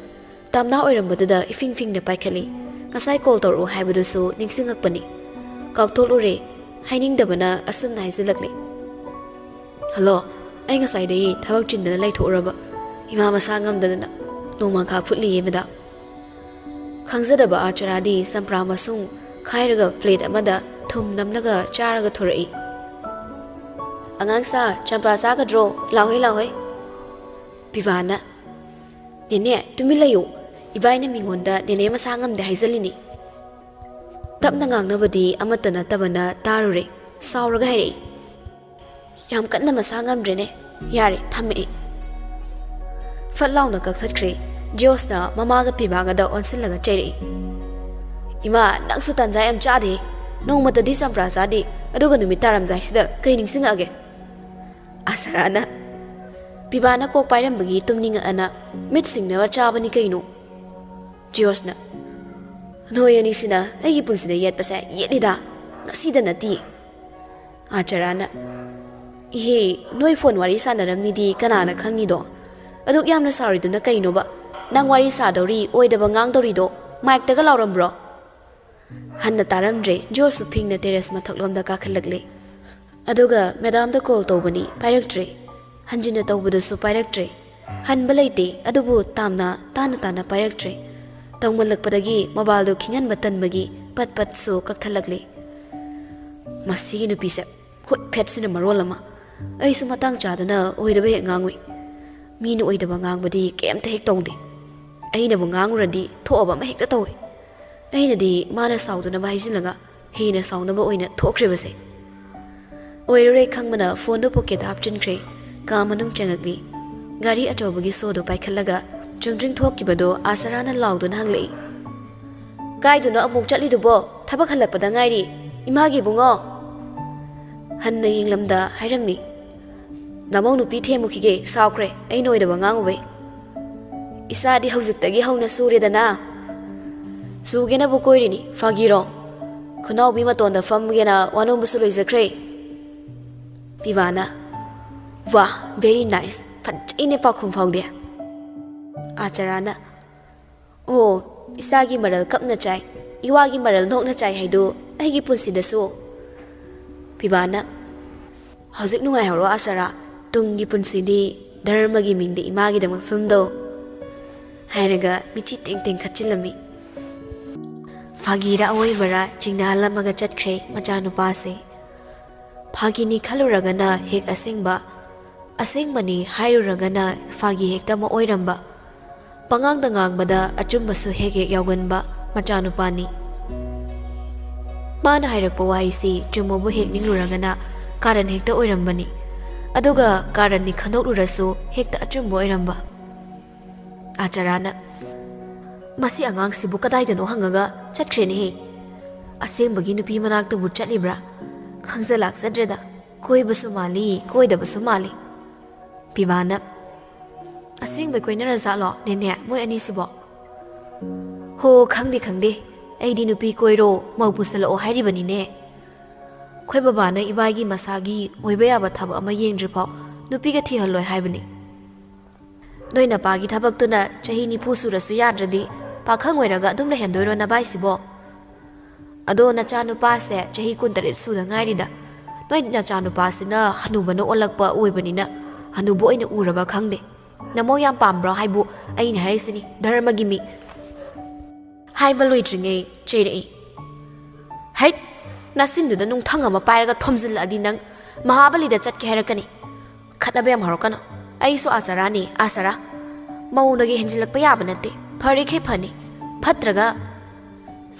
Tamna oirambadada ifing na paikhali. Ngasai call toru haibadusu ningsingakpani. Kaktolure hainingdabana asam haizalakle. Hello, ai ngasai dai thabak chindana laithoraba. Ima masa ngamdana noma kha futli yemeda. Khangzadaba acharadi sampra masung khairaga plate amada thum namlaga charaga thorai. Angangsa champra sa ka dro lawhei. Pivana nene tumilayo ibaina mingonda nene masangam de haizalini. Tapna ngangnabadi amatana tabana tarure sauraga hairei. Yam kanna masangam drene yare thamme. Fatlauna kaksatkre Josna mamaga pibaga da onsilaga chairei. Ima nangsu tanjai am chade nongmata di sampra sadi aduga numitaram jaisida kai ningsingage. Asarana Pibana kok pairam bagi tumninga ana mitsing na chabani kaino. Josna Noyani sina ai punsina yet pasa yetida ngasida nati. Acharana Ihe noi phone wari sanaramni di kanana khangni do. Aduk yamna sari duna kaino ba nang wari sadori oidaba ngangdori do mic taga laurambro. Hanna taramdre Josu phingna terrace mathaklomda ka khalakle. Aduga madam da call tobani pairaktre. Hanjina tawbudasu pairaktre. Hanba leite adubu tamna tana pairaktre. Tawmalakpadagi mobile do khingan batanbagi pat so kakthalagle. Masigi nupisa khut phetsina marolama. Ai su matang chadana oidaba he ngangui. Minu oidaba ngangbadi kemta hek tawde. Aina bu nganguradi thoaba ma hekta tawi. Aina di mana sauduna ba haisinlaga hina saunaba oina thokrebase. Oirure khangmana phone do pocket hapchinkhre. Kamanum changagli. Gari atobagi sodo paikhalaga chumdring thokibado asarana lauduna hanglei. Kaiduna amuk chatli dubo thabak halakpada ngairi imagi bungo. Hanna yinglamda hairami. Namau nupi themukhige saukre ai noidaba ngangube. Isadi haujiktagi hauna suredana. Sugena bu koirini fagiro. Khunau bi matonda famgena wanom busu loijakre. Pivana Wah, very nice. Fajine pakhum phaude. Acharana Oh, isagi maral kapna chai. Iwagi maral nokna chai haidu aigi punsida su. Pibana Hauzik nungai haro asara tungi punsidi dharmagi mingde imagi damak filmdo. Hairaga michi ting khachilami. Fagira oibara chingna halamaga chatkre machanupase. Phagini khaluragana hek asengba Asengmani hairuragana fagi hekta ma oiramba. Pangangda ngangbada achumbasu hek yauganba machanupani. Mana hairakpa waisi chumobu hek ningluragana ꯀꯥꯔꯟ ꯍꯦꯛꯇ ꯑꯣꯏꯔꯝꯕꯅꯤ ꯑꯗꯨꯒ ꯀꯥꯔꯟꯅꯤ ꯈꯟꯗꯣꯛꯂꯨꯔꯁꯨ ꯍꯦꯛꯇ ꯑꯆꯨꯝꯕ ꯑꯣꯏꯔꯝꯕ ꯑꯆꯥꯔꯥꯅ ꯃꯁꯤ ꯑꯉꯥꯡꯁꯤꯕꯨ ꯀꯗꯥꯏꯗꯅꯣ ꯍꯪꯉꯒ ꯆꯠꯈ꯭ꯔꯦꯅꯦꯍꯦ ꯑꯁꯦꯡꯕꯒꯤ ꯅꯨꯄꯤ ꯃꯅꯥꯛꯇꯕꯨ ꯆꯠꯂꯤꯕ꯭ꯔꯥ ꯈꯪꯖ ꯂꯥꯛꯆꯗ꯭ꯔꯦꯗ ꯀꯣꯏꯕꯁꯨ ꯃꯥꯜꯂꯤ ꯀꯣꯏꯗꯕꯁꯨ ꯃꯥꯜꯂꯤ ꯄꯤꯕꯥꯅ ꯑꯁꯦꯡꯕꯩ ꯀꯣꯏꯅꯔꯖꯥꯠꯂꯣ ꯅꯦꯅꯦ ꯃꯣꯏ ꯑꯅꯤꯁꯤꯕꯣ ꯍꯣ ꯈꯪꯗꯦ ꯈꯪꯗꯦ ꯑꯩꯗꯤ ꯅꯨꯄꯤ ꯀꯣꯏꯔꯣ ꯃꯧ ꯄꯨꯁꯜꯂꯛꯑꯣ ꯍꯥꯏꯔꯤꯕꯅꯤꯅꯦ ꯑꯩꯈꯣꯏ ꯕꯕꯥꯅ ꯏꯕꯥꯏꯒꯤ ꯃꯁꯥꯒꯤ ꯑꯣꯏꯕ ꯌꯥꯕ ꯊꯕꯛ ꯑꯃ ꯌꯦꯡꯗ꯭ꯔꯤꯐꯥꯎ ꯅꯨꯄꯤꯒ ꯊꯤꯍꯜꯂꯣꯏ ꯍꯥꯏꯕꯅꯤ ꯅꯣꯏ ꯅꯄꯥꯒꯤ ꯊꯕꯛꯇꯨꯅ ꯆꯍꯤ 40 ꯁꯨꯔꯁꯨ ꯌꯥꯗ꯭ꯔꯗꯤ ꯄꯥꯈꯪ ꯑꯣꯏꯔꯒ ꯑꯗꯨꯝ ꯂꯩꯍꯟꯗꯣꯏꯔꯣ ꯅꯕꯥꯏꯁꯤꯕꯣ ꯑꯗꯣ ꯅꯆꯥꯅꯨꯄꯥꯁꯦ ꯆꯍꯤ 19 ꯁꯨꯗ ꯉꯥꯏꯔꯤꯗ ꯅꯣꯏ ꯅꯆꯥꯅꯨꯄꯥꯁꯤꯅ ꯍꯅꯨꯕꯅ ꯑꯣꯜꯂꯛꯄ ꯑꯣꯏꯕꯅꯤꯅ ꯍꯅꯨꯕ ꯑꯣꯏꯅ ꯎꯔꯕ ꯈꯪꯗꯦ ꯅꯃꯧ ꯌꯥꯝ ꯄꯥꯝꯕ꯭ꯔꯣ ꯍꯥꯏꯕꯨ ꯑꯩꯅ ꯍꯥꯏꯔꯤꯁꯤꯅꯤ ꯙꯔꯃꯒꯤ ꯃꯤ ꯍꯥꯏꯕ ꯂꯣꯏꯗ꯭ꯔꯤꯉꯩ ꯆꯩꯔꯛꯏ ꯍꯩꯠ ꯅꯆꯤꯟꯗꯨꯗ ꯅꯨꯡꯊꯪ ꯑꯃ ꯄꯥꯏꯔꯒ ꯊꯣꯝꯖꯤꯜꯂꯛꯑꯗꯤ ꯅꯪ ꯃꯍꯥꯕꯂꯤꯗ ꯆꯠꯀꯦ ꯍꯥꯏꯔꯛꯀꯅꯤ ꯈꯠꯅꯕ ꯌꯥꯝ ꯍꯧꯔꯛꯀꯅꯣ ꯑꯩꯁꯨ ꯑꯆꯥꯔꯥꯅꯤ ꯑꯆꯥꯔꯥ ꯃꯧꯅꯒꯤ ꯍꯦꯟꯖꯤꯜꯂꯛꯄ ꯌꯥꯕ ꯅꯠꯇꯦ ꯐꯔꯤꯈꯩ ꯐꯅꯤ ꯐꯠꯇ꯭ꯔꯒ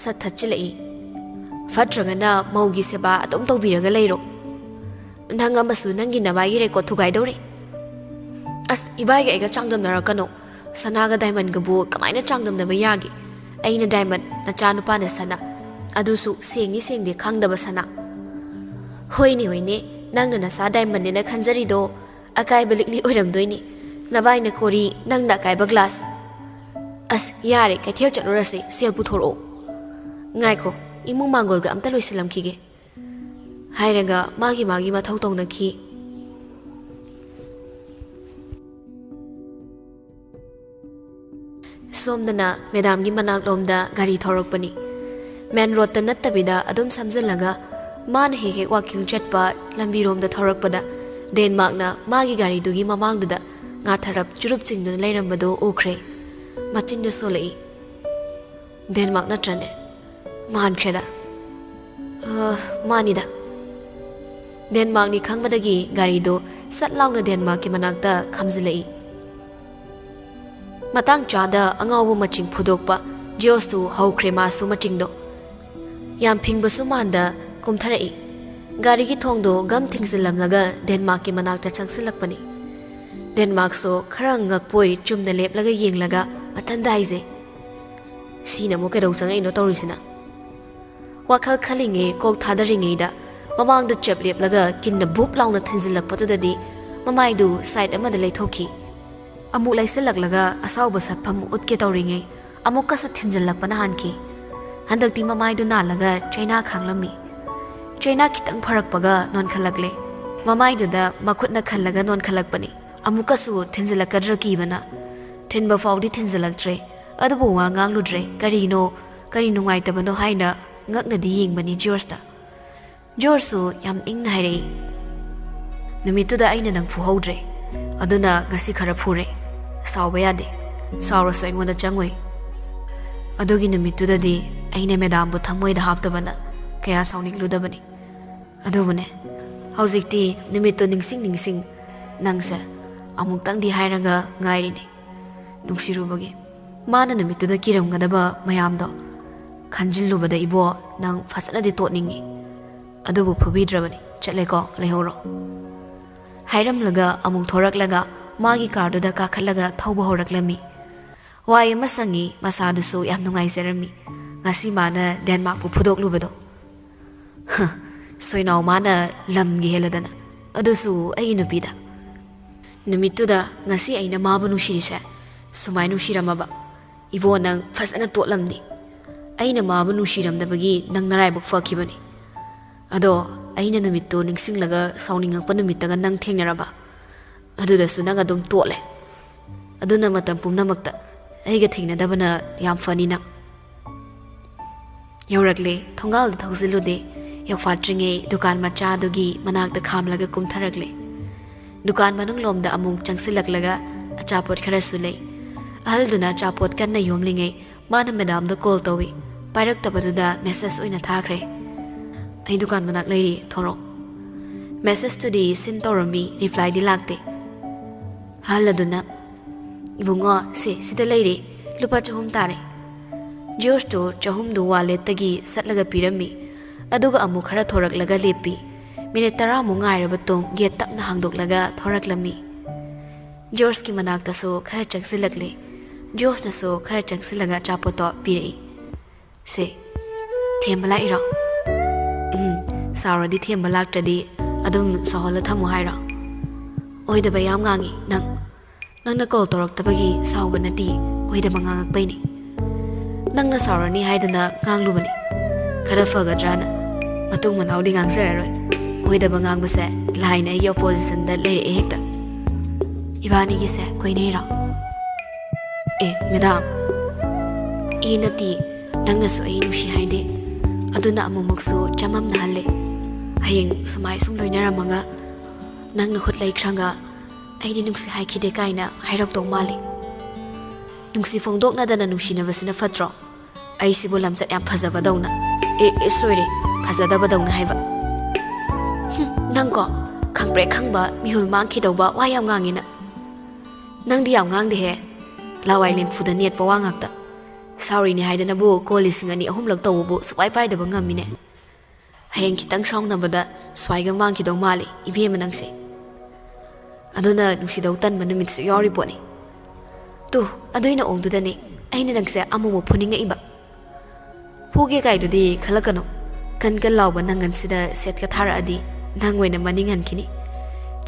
ꯁꯠ ꯊꯠꯆꯤꯜꯂꯛꯏ ꯐꯠꯇ꯭ꯔꯒꯅ ꯃꯧꯒꯤ ꯁꯦꯕꯥ ꯑꯗꯨꯝ ꯇꯧꯕꯤꯔꯒ ꯂꯩꯔꯣ ꯅꯪ ꯑꯃꯁꯨ ꯅꯪꯒꯤ ꯅꯕꯥꯏꯒꯤ ꯔꯦꯀꯣꯔꯠ ꯊꯨꯒꯥꯏꯗꯧꯔꯤ ꯑꯁ ꯏꯕꯥꯏꯒ ꯑꯩꯒ ꯆꯥꯡꯗꯝꯅꯔꯛꯀꯅꯣ ꯁꯅꯥꯒ ꯗꯥꯏꯃꯟꯒꯕꯨ ꯀꯃꯥꯏꯅ ꯆꯥꯡꯗꯝꯅꯕ ꯌꯥꯒꯦ ꯑꯩꯅ ꯗꯥꯏꯃꯟ ꯅꯆꯥꯅꯨꯄꯥꯅ ꯁꯅꯥ ꯑꯗꯨꯁꯨ ꯁꯦꯡꯉꯤ ꯁꯦꯡꯗꯦ ꯈꯪꯗꯕ ꯁꯅꯥ ꯍꯣꯏꯅꯦ ꯍꯣꯏꯅꯦ ꯅꯪꯅ ꯅꯁꯥ ꯗꯥꯏꯃꯟꯅꯦꯅ ꯈꯟꯖꯔꯤꯗꯣ ꯑꯀꯥꯏꯕ ꯂꯤꯛꯂꯤ ꯑꯣꯏꯔꯝꯗꯣꯏꯅꯤ ꯅꯕꯥꯏꯅ ꯀꯣꯔꯤ ꯅꯪꯅ ꯑꯀꯥꯏꯕ ꯒ꯭ꯂꯥꯁ ꯑꯁ ꯌꯥꯔꯦ ꯀꯩꯊꯦꯜ ꯆꯠꯂꯨꯔꯁꯤ ꯁꯦꯜ ꯄꯨꯊꯣꯔꯛꯑꯣ ꯉꯥꯏꯈꯣ ꯏꯃꯨꯡ ꯃꯥꯡꯒꯣꯜꯒ ꯑꯝꯇ ꯂꯣꯏꯁꯤꯜꯂꯝꯈꯤꯒꯦ ꯍꯥꯏꯔꯒ ꯃꯥꯒꯤ ꯃꯊꯧ ꯇꯧꯅꯈꯤ ꯁꯣꯝꯗꯅ ꯃꯦꯗꯥꯝꯒꯤ ꯃꯅꯥꯛꯂꯣꯝꯗ ꯒꯥꯔꯤ ꯊꯧꯔꯛꯄꯅꯤ ꯃꯦꯟ ꯔꯣꯗꯇ ꯅꯠꯇꯕꯤꯗ ꯑꯗꯨꯝ ꯁꯝꯖꯤꯜꯂꯒ ꯃꯥꯅ ꯍꯦꯛ ꯍꯦꯛ ꯋꯥꯀꯤꯡ ꯆꯠꯄ ꯂꯝꯕꯤꯔꯣꯝꯗ ꯊꯧꯔꯛꯄꯗ ꯗꯦꯟꯃꯥꯔꯛꯅ ꯃꯥꯒꯤ ꯒꯥꯔꯤꯗꯨꯒꯤ ꯃꯃꯥꯡꯗꯨꯗ ꯉꯥꯊꯔꯞ ꯆꯨꯔꯨꯞ ꯆꯤꯡꯗꯨꯅ ꯂꯩꯔꯝꯕꯗꯨ ꯎꯈ꯭ꯔꯦ ꯃꯆꯤꯟꯗꯨ ꯁꯣꯜꯂꯛꯏ ꯗꯦꯟꯃꯥꯔꯛ ꯅꯠꯇ꯭ꯔꯅꯦ ꯃꯥꯟꯈ꯭ꯔꯦꯗ ꯃꯥꯅꯤꯗ ꯗꯦꯟꯃꯥꯔꯛꯅꯤ ꯈꯪꯕꯗꯒꯤ ꯒꯥꯔꯤꯗꯨ ꯁꯠ ꯂꯥꯎꯅ ꯗꯦꯟꯃꯥꯔꯛꯀꯤ ꯃꯅꯥꯛꯇ ꯈꯥꯝꯖꯤꯜꯂꯛꯏ ꯃꯇꯥꯡ ꯆꯥꯗ ꯑꯉꯥꯎꯕ ꯃꯆꯤꯡ ꯐꯨꯗꯣꯛꯄ ꯖꯤꯌꯣꯁꯇꯨ ꯍꯧꯈ꯭ꯔꯦ ꯃꯥꯁꯨ ꯃꯆꯤꯡꯗꯣ ꯌꯥꯝ ꯐꯤꯡꯕꯁꯨ ꯃꯥꯟꯗ ꯀꯨꯝꯊꯔꯛꯏ ꯒꯥꯔꯤꯒꯤ ꯊꯣꯡꯗꯣ ꯒꯝ ꯊꯤꯡꯖꯤꯜꯂꯝꯂꯒ ꯗꯦꯟꯃꯥꯔꯛꯀꯤ ꯃꯅꯥꯛꯇ ꯆꯪꯁꯤꯜꯂꯛꯄꯅꯤ ꯗꯦꯟꯃꯥꯔꯛꯁꯨ ꯈꯔ ꯉꯛꯄꯣꯏ ꯆꯨꯝꯅ ꯂꯦꯞꯂꯒ ꯌꯦꯡꯂꯒ ꯃꯊꯟꯗ ꯍꯥꯏꯖꯩ ꯁꯤꯅ ꯑꯃꯨꯛ ꯀꯩꯗꯧ ꯆꯪꯉꯛꯏꯅꯣ ꯇꯧꯔꯤꯁꯤꯅ ꯋꯥꯈꯜ ꯈꯜꯂꯤꯉꯩ ꯀꯣꯛ ꯊꯥꯗꯔꯤꯉꯩꯗ ꯃꯃꯥꯡꯗ ꯆꯞ ꯂꯦꯞꯂꯒ ꯀꯤꯟꯅ ꯕꯨꯞ ꯂꯥꯎꯅ ꯊꯤꯟꯖꯤꯜꯂꯛꯄꯗꯨꯗꯗꯤ ꯃꯃꯥꯏꯗꯨ ꯁꯥꯏꯠ ꯑꯃꯗ ꯂꯩꯊꯣꯛꯈꯤ ꯑꯃꯨꯛ ꯂꯩꯁꯤꯜꯂꯛꯂꯒ ꯑꯁꯥꯎꯕ ꯁꯛꯐꯝ ꯎꯠꯀꯦ ꯇꯧꯔꯤꯉꯩ ꯑꯃꯨꯛꯀꯁꯨ ꯊꯤꯟꯖꯤꯜꯂꯛꯄꯅ ꯍꯥꯟꯈꯤ ꯍꯟꯗꯛꯇꯤ ꯃꯃꯥꯏꯗꯨ ꯅꯥꯜꯂꯒ ꯆꯩꯅꯥ ꯈꯥꯡꯂꯝꯃꯤ ꯆꯩꯅꯥ ꯈꯤꯇꯪ ꯐꯔꯛꯄꯒ ꯅꯣꯟꯈꯠꯂꯛꯂꯦ ꯃꯃꯥꯏꯗꯨꯗ ꯃꯈꯨꯠꯅ ꯈꯜꯂꯒ ꯅꯣꯟꯈꯠꯂꯛꯄꯅꯤ ꯑꯃꯨꯛꯀꯁꯨ ꯊꯤꯟꯖꯤꯜꯂꯛꯀꯗ꯭ꯔꯥ ꯀꯤꯕꯅ ꯊꯤꯟꯕ ꯐꯥꯎꯗꯤ ꯊꯤꯟꯖꯤꯜꯂꯛꯇ꯭ꯔꯦ ꯑꯗꯨꯕꯨ ꯋꯥ ꯉꯥꯡꯂꯨꯗ꯭ꯔꯦ ꯀꯔꯤ ꯅꯨꯡꯉꯥꯏꯇꯕꯅꯣ ꯍꯥꯏꯅ ꯉꯛꯅꯗꯤ ꯌꯦꯡꯕꯅꯤ ꯖꯣꯔꯖꯇ ꯖꯣꯔꯖꯁꯨ ꯌꯥꯝ ꯏꯪꯅ ꯍꯥꯏꯔꯛꯏ ꯅꯨꯃꯤꯠꯇꯨꯗ ꯑꯩꯅ ꯅꯪ ꯐꯨꯍꯧꯗ꯭ꯔꯦ ꯑꯗꯨꯅ ꯉꯁꯤ ꯈꯔ ꯐꯨꯔꯦ ꯁꯥꯎꯕ ꯌꯥꯗꯦ ꯁꯥꯎꯔꯁꯨ ꯑꯩꯉꯣꯟꯗ ꯆꯪꯉꯣꯏ ꯑꯗꯨꯒꯤ ꯅꯨꯃꯤꯠꯇꯨꯗꯗꯤ ꯑꯩꯅ ꯃꯦꯗꯥꯝꯕꯨ ꯊꯃꯣꯏꯗ ꯍꯥꯞꯇꯕꯅ ꯀꯌꯥ ꯁꯥꯎꯅꯤꯡꯂꯨꯗꯕꯅꯤ ꯑꯗꯨꯕꯨꯅꯦ ꯍꯧꯖꯤꯛꯇꯤ ꯅꯨꯃꯤꯠꯇꯨ ꯅꯤꯡꯁꯤꯡ ꯅꯪꯁꯦ ꯑꯃꯨꯛꯇꯪꯗꯤ ꯍꯥꯏꯔꯒ ꯉꯥꯏꯔꯤꯅꯤ ꯅꯨꯡꯁꯤꯔꯨꯕꯒꯤ ꯃꯥꯅ ꯅꯨꯃꯤꯠꯇꯨꯗ ꯀꯤꯔꯝꯒꯗꯕ ꯃꯌꯥꯝꯗꯣ ꯈꯟꯖꯤꯜꯂꯨꯕꯗ ꯏꯕꯣ ꯅꯪ ꯐꯖꯅꯗꯤ ꯇꯣꯠꯅꯤꯡꯉꯤ ꯑꯗꯨꯕꯨ ꯐꯨꯕꯤꯗ꯭ꯔꯕꯅꯤ ꯆꯠꯂꯦꯀꯣ ꯂꯩꯍꯧꯔꯣ ꯍꯥꯏꯔꯝꯂꯒ ꯑꯃꯨꯛ ꯊꯣꯔꯛꯂꯒ ꯃꯥꯒꯤ ꯀꯥꯔꯗꯨꯗ ꯀꯥꯈꯠꯂꯒ ꯊꯧꯕ ꯍꯧꯔꯛꯂꯝꯃꯤ ꯋꯥꯏ ꯑꯃ ꯁꯪꯉꯤ ꯃꯁꯥꯗꯨꯁꯨ ꯌꯥꯝ ꯅꯨꯡꯉꯥꯏꯖꯔꯝꯃꯤ ꯉꯁꯤ ꯃꯥꯅ ꯗꯦꯟꯃꯥꯔꯛꯄꯨ ꯐꯨꯗꯣꯛꯂꯨꯕꯗꯣ ꯁꯣꯏꯅꯥꯎ ꯃꯥꯅ ꯂꯝꯒꯤ ꯍꯦꯜꯂꯗꯅ ꯑꯗꯨꯁꯨ ꯑꯩꯒꯤ ꯅꯨꯄꯤꯗ ꯅꯨꯃꯤꯠꯇꯨꯗ ꯉꯁꯤ ꯑꯩꯅ ꯃꯥꯕꯨ ꯅꯨꯡꯁꯤꯔꯤꯁꯦ ꯁꯨꯃꯥꯏ ꯅꯨꯡꯁꯤꯔꯝꯃꯕ ꯏꯕꯣ ꯅꯪ ꯐꯖꯅ ꯇꯣꯠꯂꯝꯅꯤ ꯑꯩꯅ ꯃꯥꯕꯨ ꯅꯨꯡꯁꯤꯔꯝꯗꯕꯒꯤ ꯅꯪ ꯅꯔꯥꯏꯕꯛ ꯐꯈꯤꯕꯅꯤ ꯑꯗꯣ ꯑꯩꯅ ꯅꯨꯃꯤꯠꯇꯨ ꯅꯤꯡꯁꯤꯡꯂꯒ ꯁꯥꯎꯅꯤꯡꯉꯛꯄ ꯅꯨꯃꯤꯠꯇꯒ ꯅꯪ ꯊꯦꯡꯅꯔꯕ ꯑꯗꯨꯗꯁꯨ ꯅꯪ ꯑꯗꯨꯝ ꯇꯣꯠꯂꯦ ꯑꯗꯨꯅ ꯃꯇꯝ ꯄꯨꯝꯅꯃꯛꯇ ꯑꯩꯒ ꯊꯦꯡꯅꯗꯕꯅ ꯌꯥꯝ ꯐꯅꯤ ꯅꯪ ꯌꯧꯔꯛꯂꯦ ꯊꯣꯡꯒꯥꯜꯗ ꯊꯧꯖꯤꯜꯂꯨꯗꯦ ꯌꯧꯐꯥꯠꯇ꯭ꯔꯤꯉꯩ ꯗꯨꯀꯥꯟ ꯃꯆꯥꯗꯨꯒꯤ ꯃꯅꯥꯛꯇ ꯈꯥꯝꯂꯒ ꯀꯨꯝꯊꯔꯛꯂꯦ ꯗꯨꯀꯥꯟ ꯃꯅꯨꯡꯂꯣꯝꯗ ꯑꯃꯨꯛ ꯆꯪꯁꯤꯜꯂꯛꯂꯒ ꯑꯆꯥꯄꯣꯠ ꯈꯔꯁꯨ ꯂꯩ ꯑꯍꯜꯗꯨꯅ ꯑꯆꯥꯄꯣꯠ ꯀꯟꯅ ꯌꯣꯝꯂꯤꯉꯩ ꯃꯥꯅ ꯃꯦꯗꯥꯝꯗ ꯀꯣꯜ ꯇꯧꯏ ꯄꯥꯏꯔꯛꯇꯕꯗꯨꯗ ꯃꯦꯁꯦꯖ ꯑꯣꯏꯅ ꯊꯥꯈ꯭ꯔꯦ ꯑꯩ ꯗꯨꯀꯥꯟ ꯃꯅꯥꯛ ꯂꯩꯔꯤ ꯊꯣꯔꯛꯑꯣ ꯃꯦꯁꯦꯖꯇꯨꯗꯤ ꯁꯤꯟ ꯇꯧꯔꯝꯃꯤ ꯔꯤꯄ꯭ꯂꯥꯏꯗꯤ ꯂꯥꯛꯇꯦ ꯑꯍꯜ ꯑꯗꯨꯅ ꯏꯕꯨꯡꯉꯣ ꯁꯤꯗ ꯂꯩꯔꯤ ꯂꯨꯄꯥ 200 ꯇꯥꯔꯦ ꯖꯣꯔꯖꯇꯨ 200ꯗꯨ ꯋꯥꯂꯦꯠꯇꯒꯤ ꯁꯠꯂꯒ ꯄꯤꯔꯝꯃꯤ ꯑꯗꯨꯒ ꯑꯃꯨꯛ ꯈꯔ ꯊꯣꯔꯛꯂꯒ ꯂꯦꯞꯄꯤ Minute 10 ngairaba tung gate tapna hangdoklaga thoraklami. George ki manaktasu khara changsilakle. George nasu khara changsilaga chapoto pirei. Se thembala ira. Sauradi thembala tadi adum sahola thamu haira. Oidaba yam ngangi nangna call toraktabagi sauba nati oidaba ngangakpaini. Nangna saurani haidana nganglubani. Khara fagadrana matung manaudi ngangzararoi. Oidaba ngangbase laina ay opposition da leire hekta. Ibani gise koineira. Madam. Inati nangna so ay nushi haide. Aduna amumuksu chamam na hale. Hayeng sumay sumloinara mga nangna hutlay kranga ay di nungsi haikide kaina hayrok tong mali. Nungsi fongdok na dana nungsi na basina fatro. Ay sibulam sa yam pazaba daw na. Sorry, pazada ba daw na hayba. Nang ko, kang pre kang ba mihul mangki daw ba wayam ngangina. Nang diyam ngang dihe, laway lim fuda niyat pawangakta. Sorry ni hayda na bu ko lising ani ahumlag tawo bu sway pay da bangam mine. Hayang kitang song na bada sway gang mangki daw mali ibiye manang se. Ano na nung si daw tan manumit su yori po ni. Tu, adoy na ong duda ni, ay na nagse amo mo puning nga iba. Pugi kay do di kalakano, kan law ba nangan sida set katara adi, nangway na maningan kini.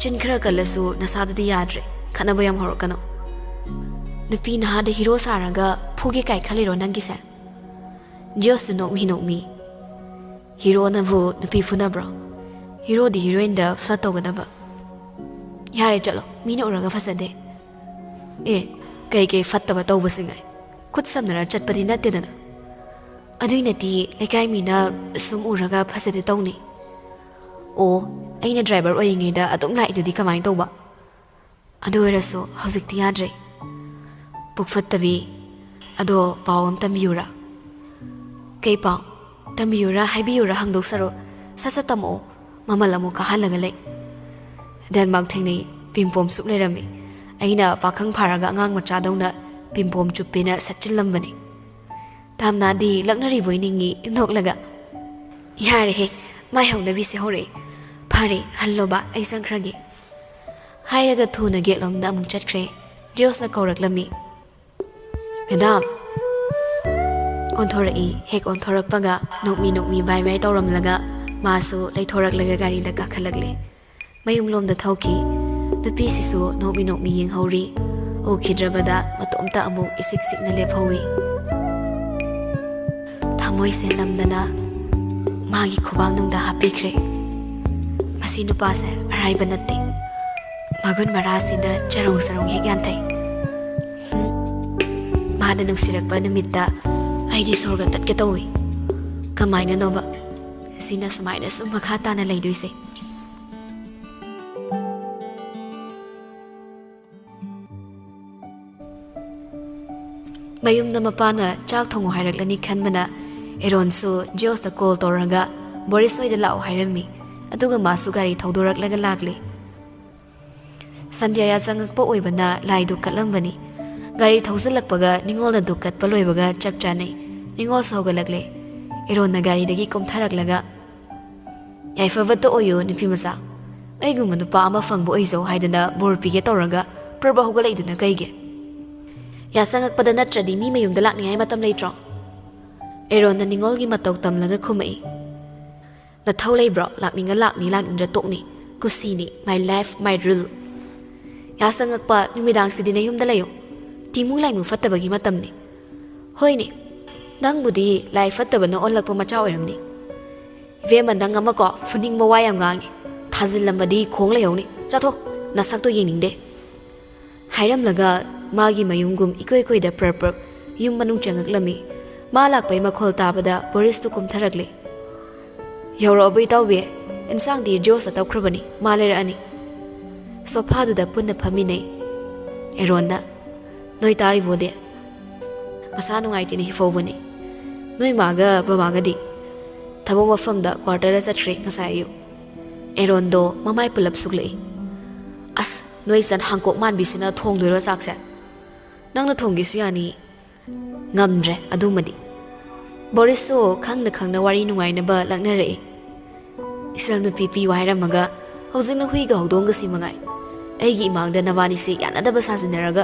Chin kara kalaso nasado di yadre, kanabayam horokano. Napi na hada hero saraga, pugi kay kaliro nanggisa. Diyos to know me. Hero na bu napi funa bro. Hero di heroine da sato ga ba. Yare chalo, mino uraga fasade. Kay fatta ba tau basingay. Kut samnara chat pati natin na. Adoy na di, lekay mina sum uraga fasade tau ni. Ay na driver o ingay da atong lai di kamain tau ba. Adoy raso, hausik ti yadre. Pugfat tabi, ado pawam tambiyura. Kay pao, tambiyura haibiyura hangdok saro, sasatamo, mamalamo kahalagalay. Dan magtengni pimpom suklerami aina pakang pharaga ngang macha dawna pimpom chupina satchilambani tamna di laknari boiningi noklaga yare he mai hauna bi se hore phare halloba ai sangkragi hairaga thuna getlomda amung chatkre dios na kauraklami madam onthori hek onthorak paga nokmi bai bai tawramlaga masu leithoraklaga gari da kakhalagle mayum lom da thauki nupi sisu nokmi yeng hauri o khidrabada matomta amuk isik na lep hawi thamoi se namdana magi khubam nung da hapikre masi nupa se arai banatte magun marasi da charong sarong hegyan thai mada nung sirak ba namitta aidi sorga tatke tawi kamai na nova sina sumai na sumakhata na laidoise mayum na mapana chak thongo hairaklani khanbana Arun su Jos da call toraga Boris oi da lao hairami aduga masu gari thaudoraklaga lagle Sandhya ya changakpa oibana laidu katlambani gari thausalakpaga ningol na dukat paloibaga chapchane ningol sogalagle Arun na gari dagi komtharaklaga yaifavato oyo nifimasa aiguma nupa ama fangbo oizo haidana borpige toraga prabha hogalaiduna kaige Yasangak pada natradi mi mayum dalak ni ay matam leitro. Arun na ningol gi mataw tamlaga kumai. Na thawlay bro lak ni tok ni kusini my life my rule. Yasangak pa numidang si dinayum dalayo. Timung lay mo fatabagi matam ni. Hoy ni. Nang budi lay fataba na olak pa machaw eram ni. Ve mandang ama ko funing mawayam ngangi. Thazil lambadi khong layaw ni. Chato nasak to yening de. Hairam laga Magi mayungum ikoi da perperp yung manung changaklami malak pay makhol tabada Boris to kumtharagle Yawro aboy tawbe ensang di Jos ataw krabani malera ani sofa du da punna phamine Arun noi tari bode masano ngai tini hifobani noi maga bamaga di thabo mafam da quarter da chatre ngasayo Arun do mamai pulap suglei as noi san hangkok man bisina thong doiro saksa Nang na thonggi suyani ngamdre adumadi Boris so khang na wari nungai na ba lakna re Isal nupi piyu hairamaga hojikna huiga hawdongasi mangai aigi imangda nabanisi yanadaba sasinaraga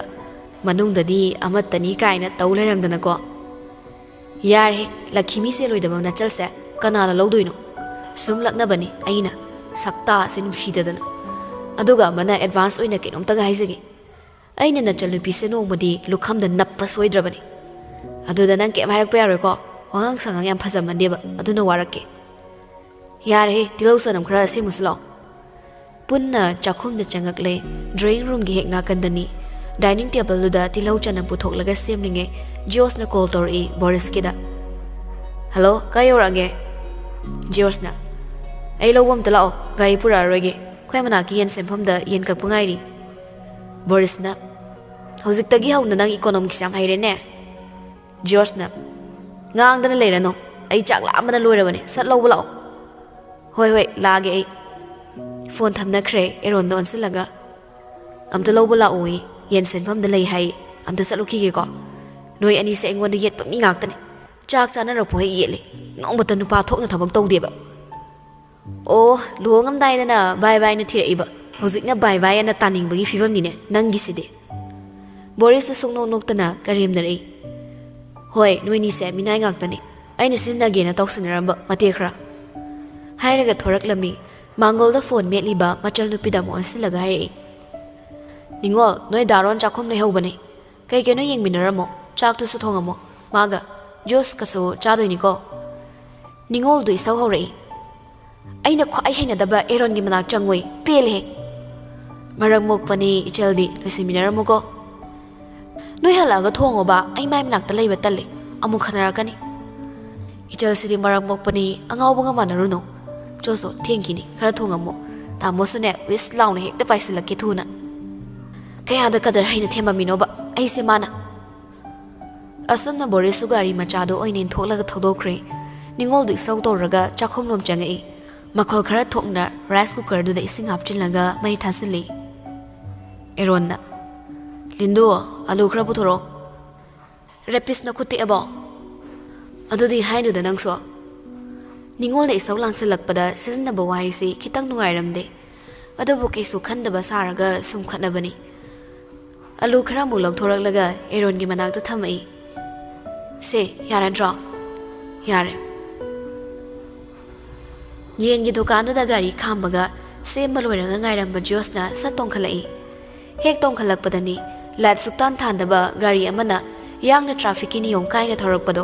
manungdadi amattani kaina taw leiramdana ko yare Lakhimi se loidaba nachalse kanala lawdoino sum laknabani aina sakta se nusidadana aduga mana advance oina kenomtaga haizagi aina nachal nupi se nongmadi lukhamda nappa soidrabani aduda nang kem hairakpa yaroi ko wangang sangang yam phajamaneba aduna warakke yare tilau sanam khara se muslo punna chakhumda changakle drawing room gi hekna kandani dining table luda tilau chanam puthoklaga semlinge Jos na call tor I Boris kida hello kayo rage Jos na ai lowam talao gari pura rage khoi manaki yen sempham da yen kak pungai ri Boris na hojik tagi hauna nang economics yam haire ne Jos na ngang dana leirano ai chak la amana loirabane sat low lao hoi hoi lage ai phone thamna khre eron don silaga amta low bula oi yen sempham da lei hai amta saluki ge ko noi ani se engwanda yet pami ngaktani chak chana rapo he yele ngong batan nupa thokna thabak tawdeba o luhongam dai na bye bye na thiraiba hojikna bye bye na taning bagi fivam ni ne nangi side Boris sungno noktana karim nari hoi noi ni se minai ngaktani aina sinna ge na tawsinaramba mate khra hairaga thorak lami mangol da phone metliba machal nupida mon silaga hai ningol noi daron chakhom nei hobani kai ke no yengminaramo chak tu su thongamo maga Jos kaso chadoini ko ningol du isau hore aina khwai haina daba Aaron gi manak changoi pele marang mok pani icheldi loisiminaramo ko noi halaga thongoba ai mai manak ta leiba talle amu khanara kani ichel sidi marang mok pani angau bunga manaruno joso thengkini khara thongamo ta mosune wis launa hekta paisilaki thuna kaya da kadar haina thema minoba ai se mana asumna Boris sugari machado oinin tholaga thodokre ningol du sau toraga chakhom nom changai makhol khara thokna rice cooker du da ising hapchinlaga mai thasili eronna lindo alu khara puthoro repis na khuti abo adudi hainu da nangso ningol nei sau langsilakpada season ba wai si khitang nungairamde adabu kesu khandaba saraga sum khatnabani alu khara mu longthoraklaga Aaron gi manak ta thamai se yaran draw yare yen gi dukan da gari khambaga se malwera ngairamba Josna satong khalai hek tong khalak padani lat suktan thandaba gari amana yangna traffic ni yong kaina thorakpado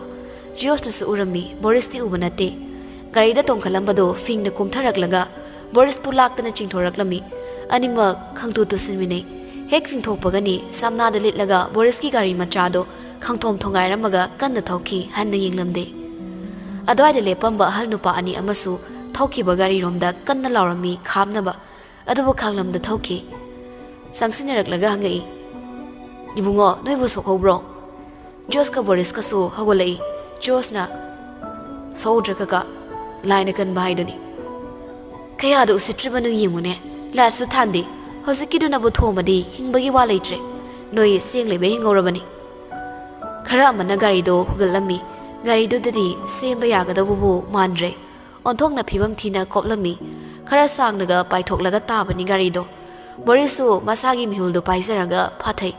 Josna su urami Boris ti ubanate gari da tong khalambado fing na kumtharaklaga Boris pulak tana chingthoraklami anima khangtu tu sinmine hek singthopagani samna da litlaga Boris ki gari machado khangthom thongairamaga kanna thauki hanna yenglamde adwai de lepamba hal nupa ani amasu thauki bagari romda kanna laurami khamnaba adubu khanglamda thauki sangsinaraklaga hangai ibungo noibu sokhobro Jos ka Boris ka so hagolai Josna saudra ka laina kan baidani kaya da usitribanu yimune la su thandi hosiki duna bu thomadi hingbagi wa leitre noi seng lebe hingorabani khara amana gari do hugalami gari do dadi semba yagadabu mandre onthokna phibam thina koplami khara sangnaga paithoklaga tabani gari do Borisu masagi mihul do paisaraga phathai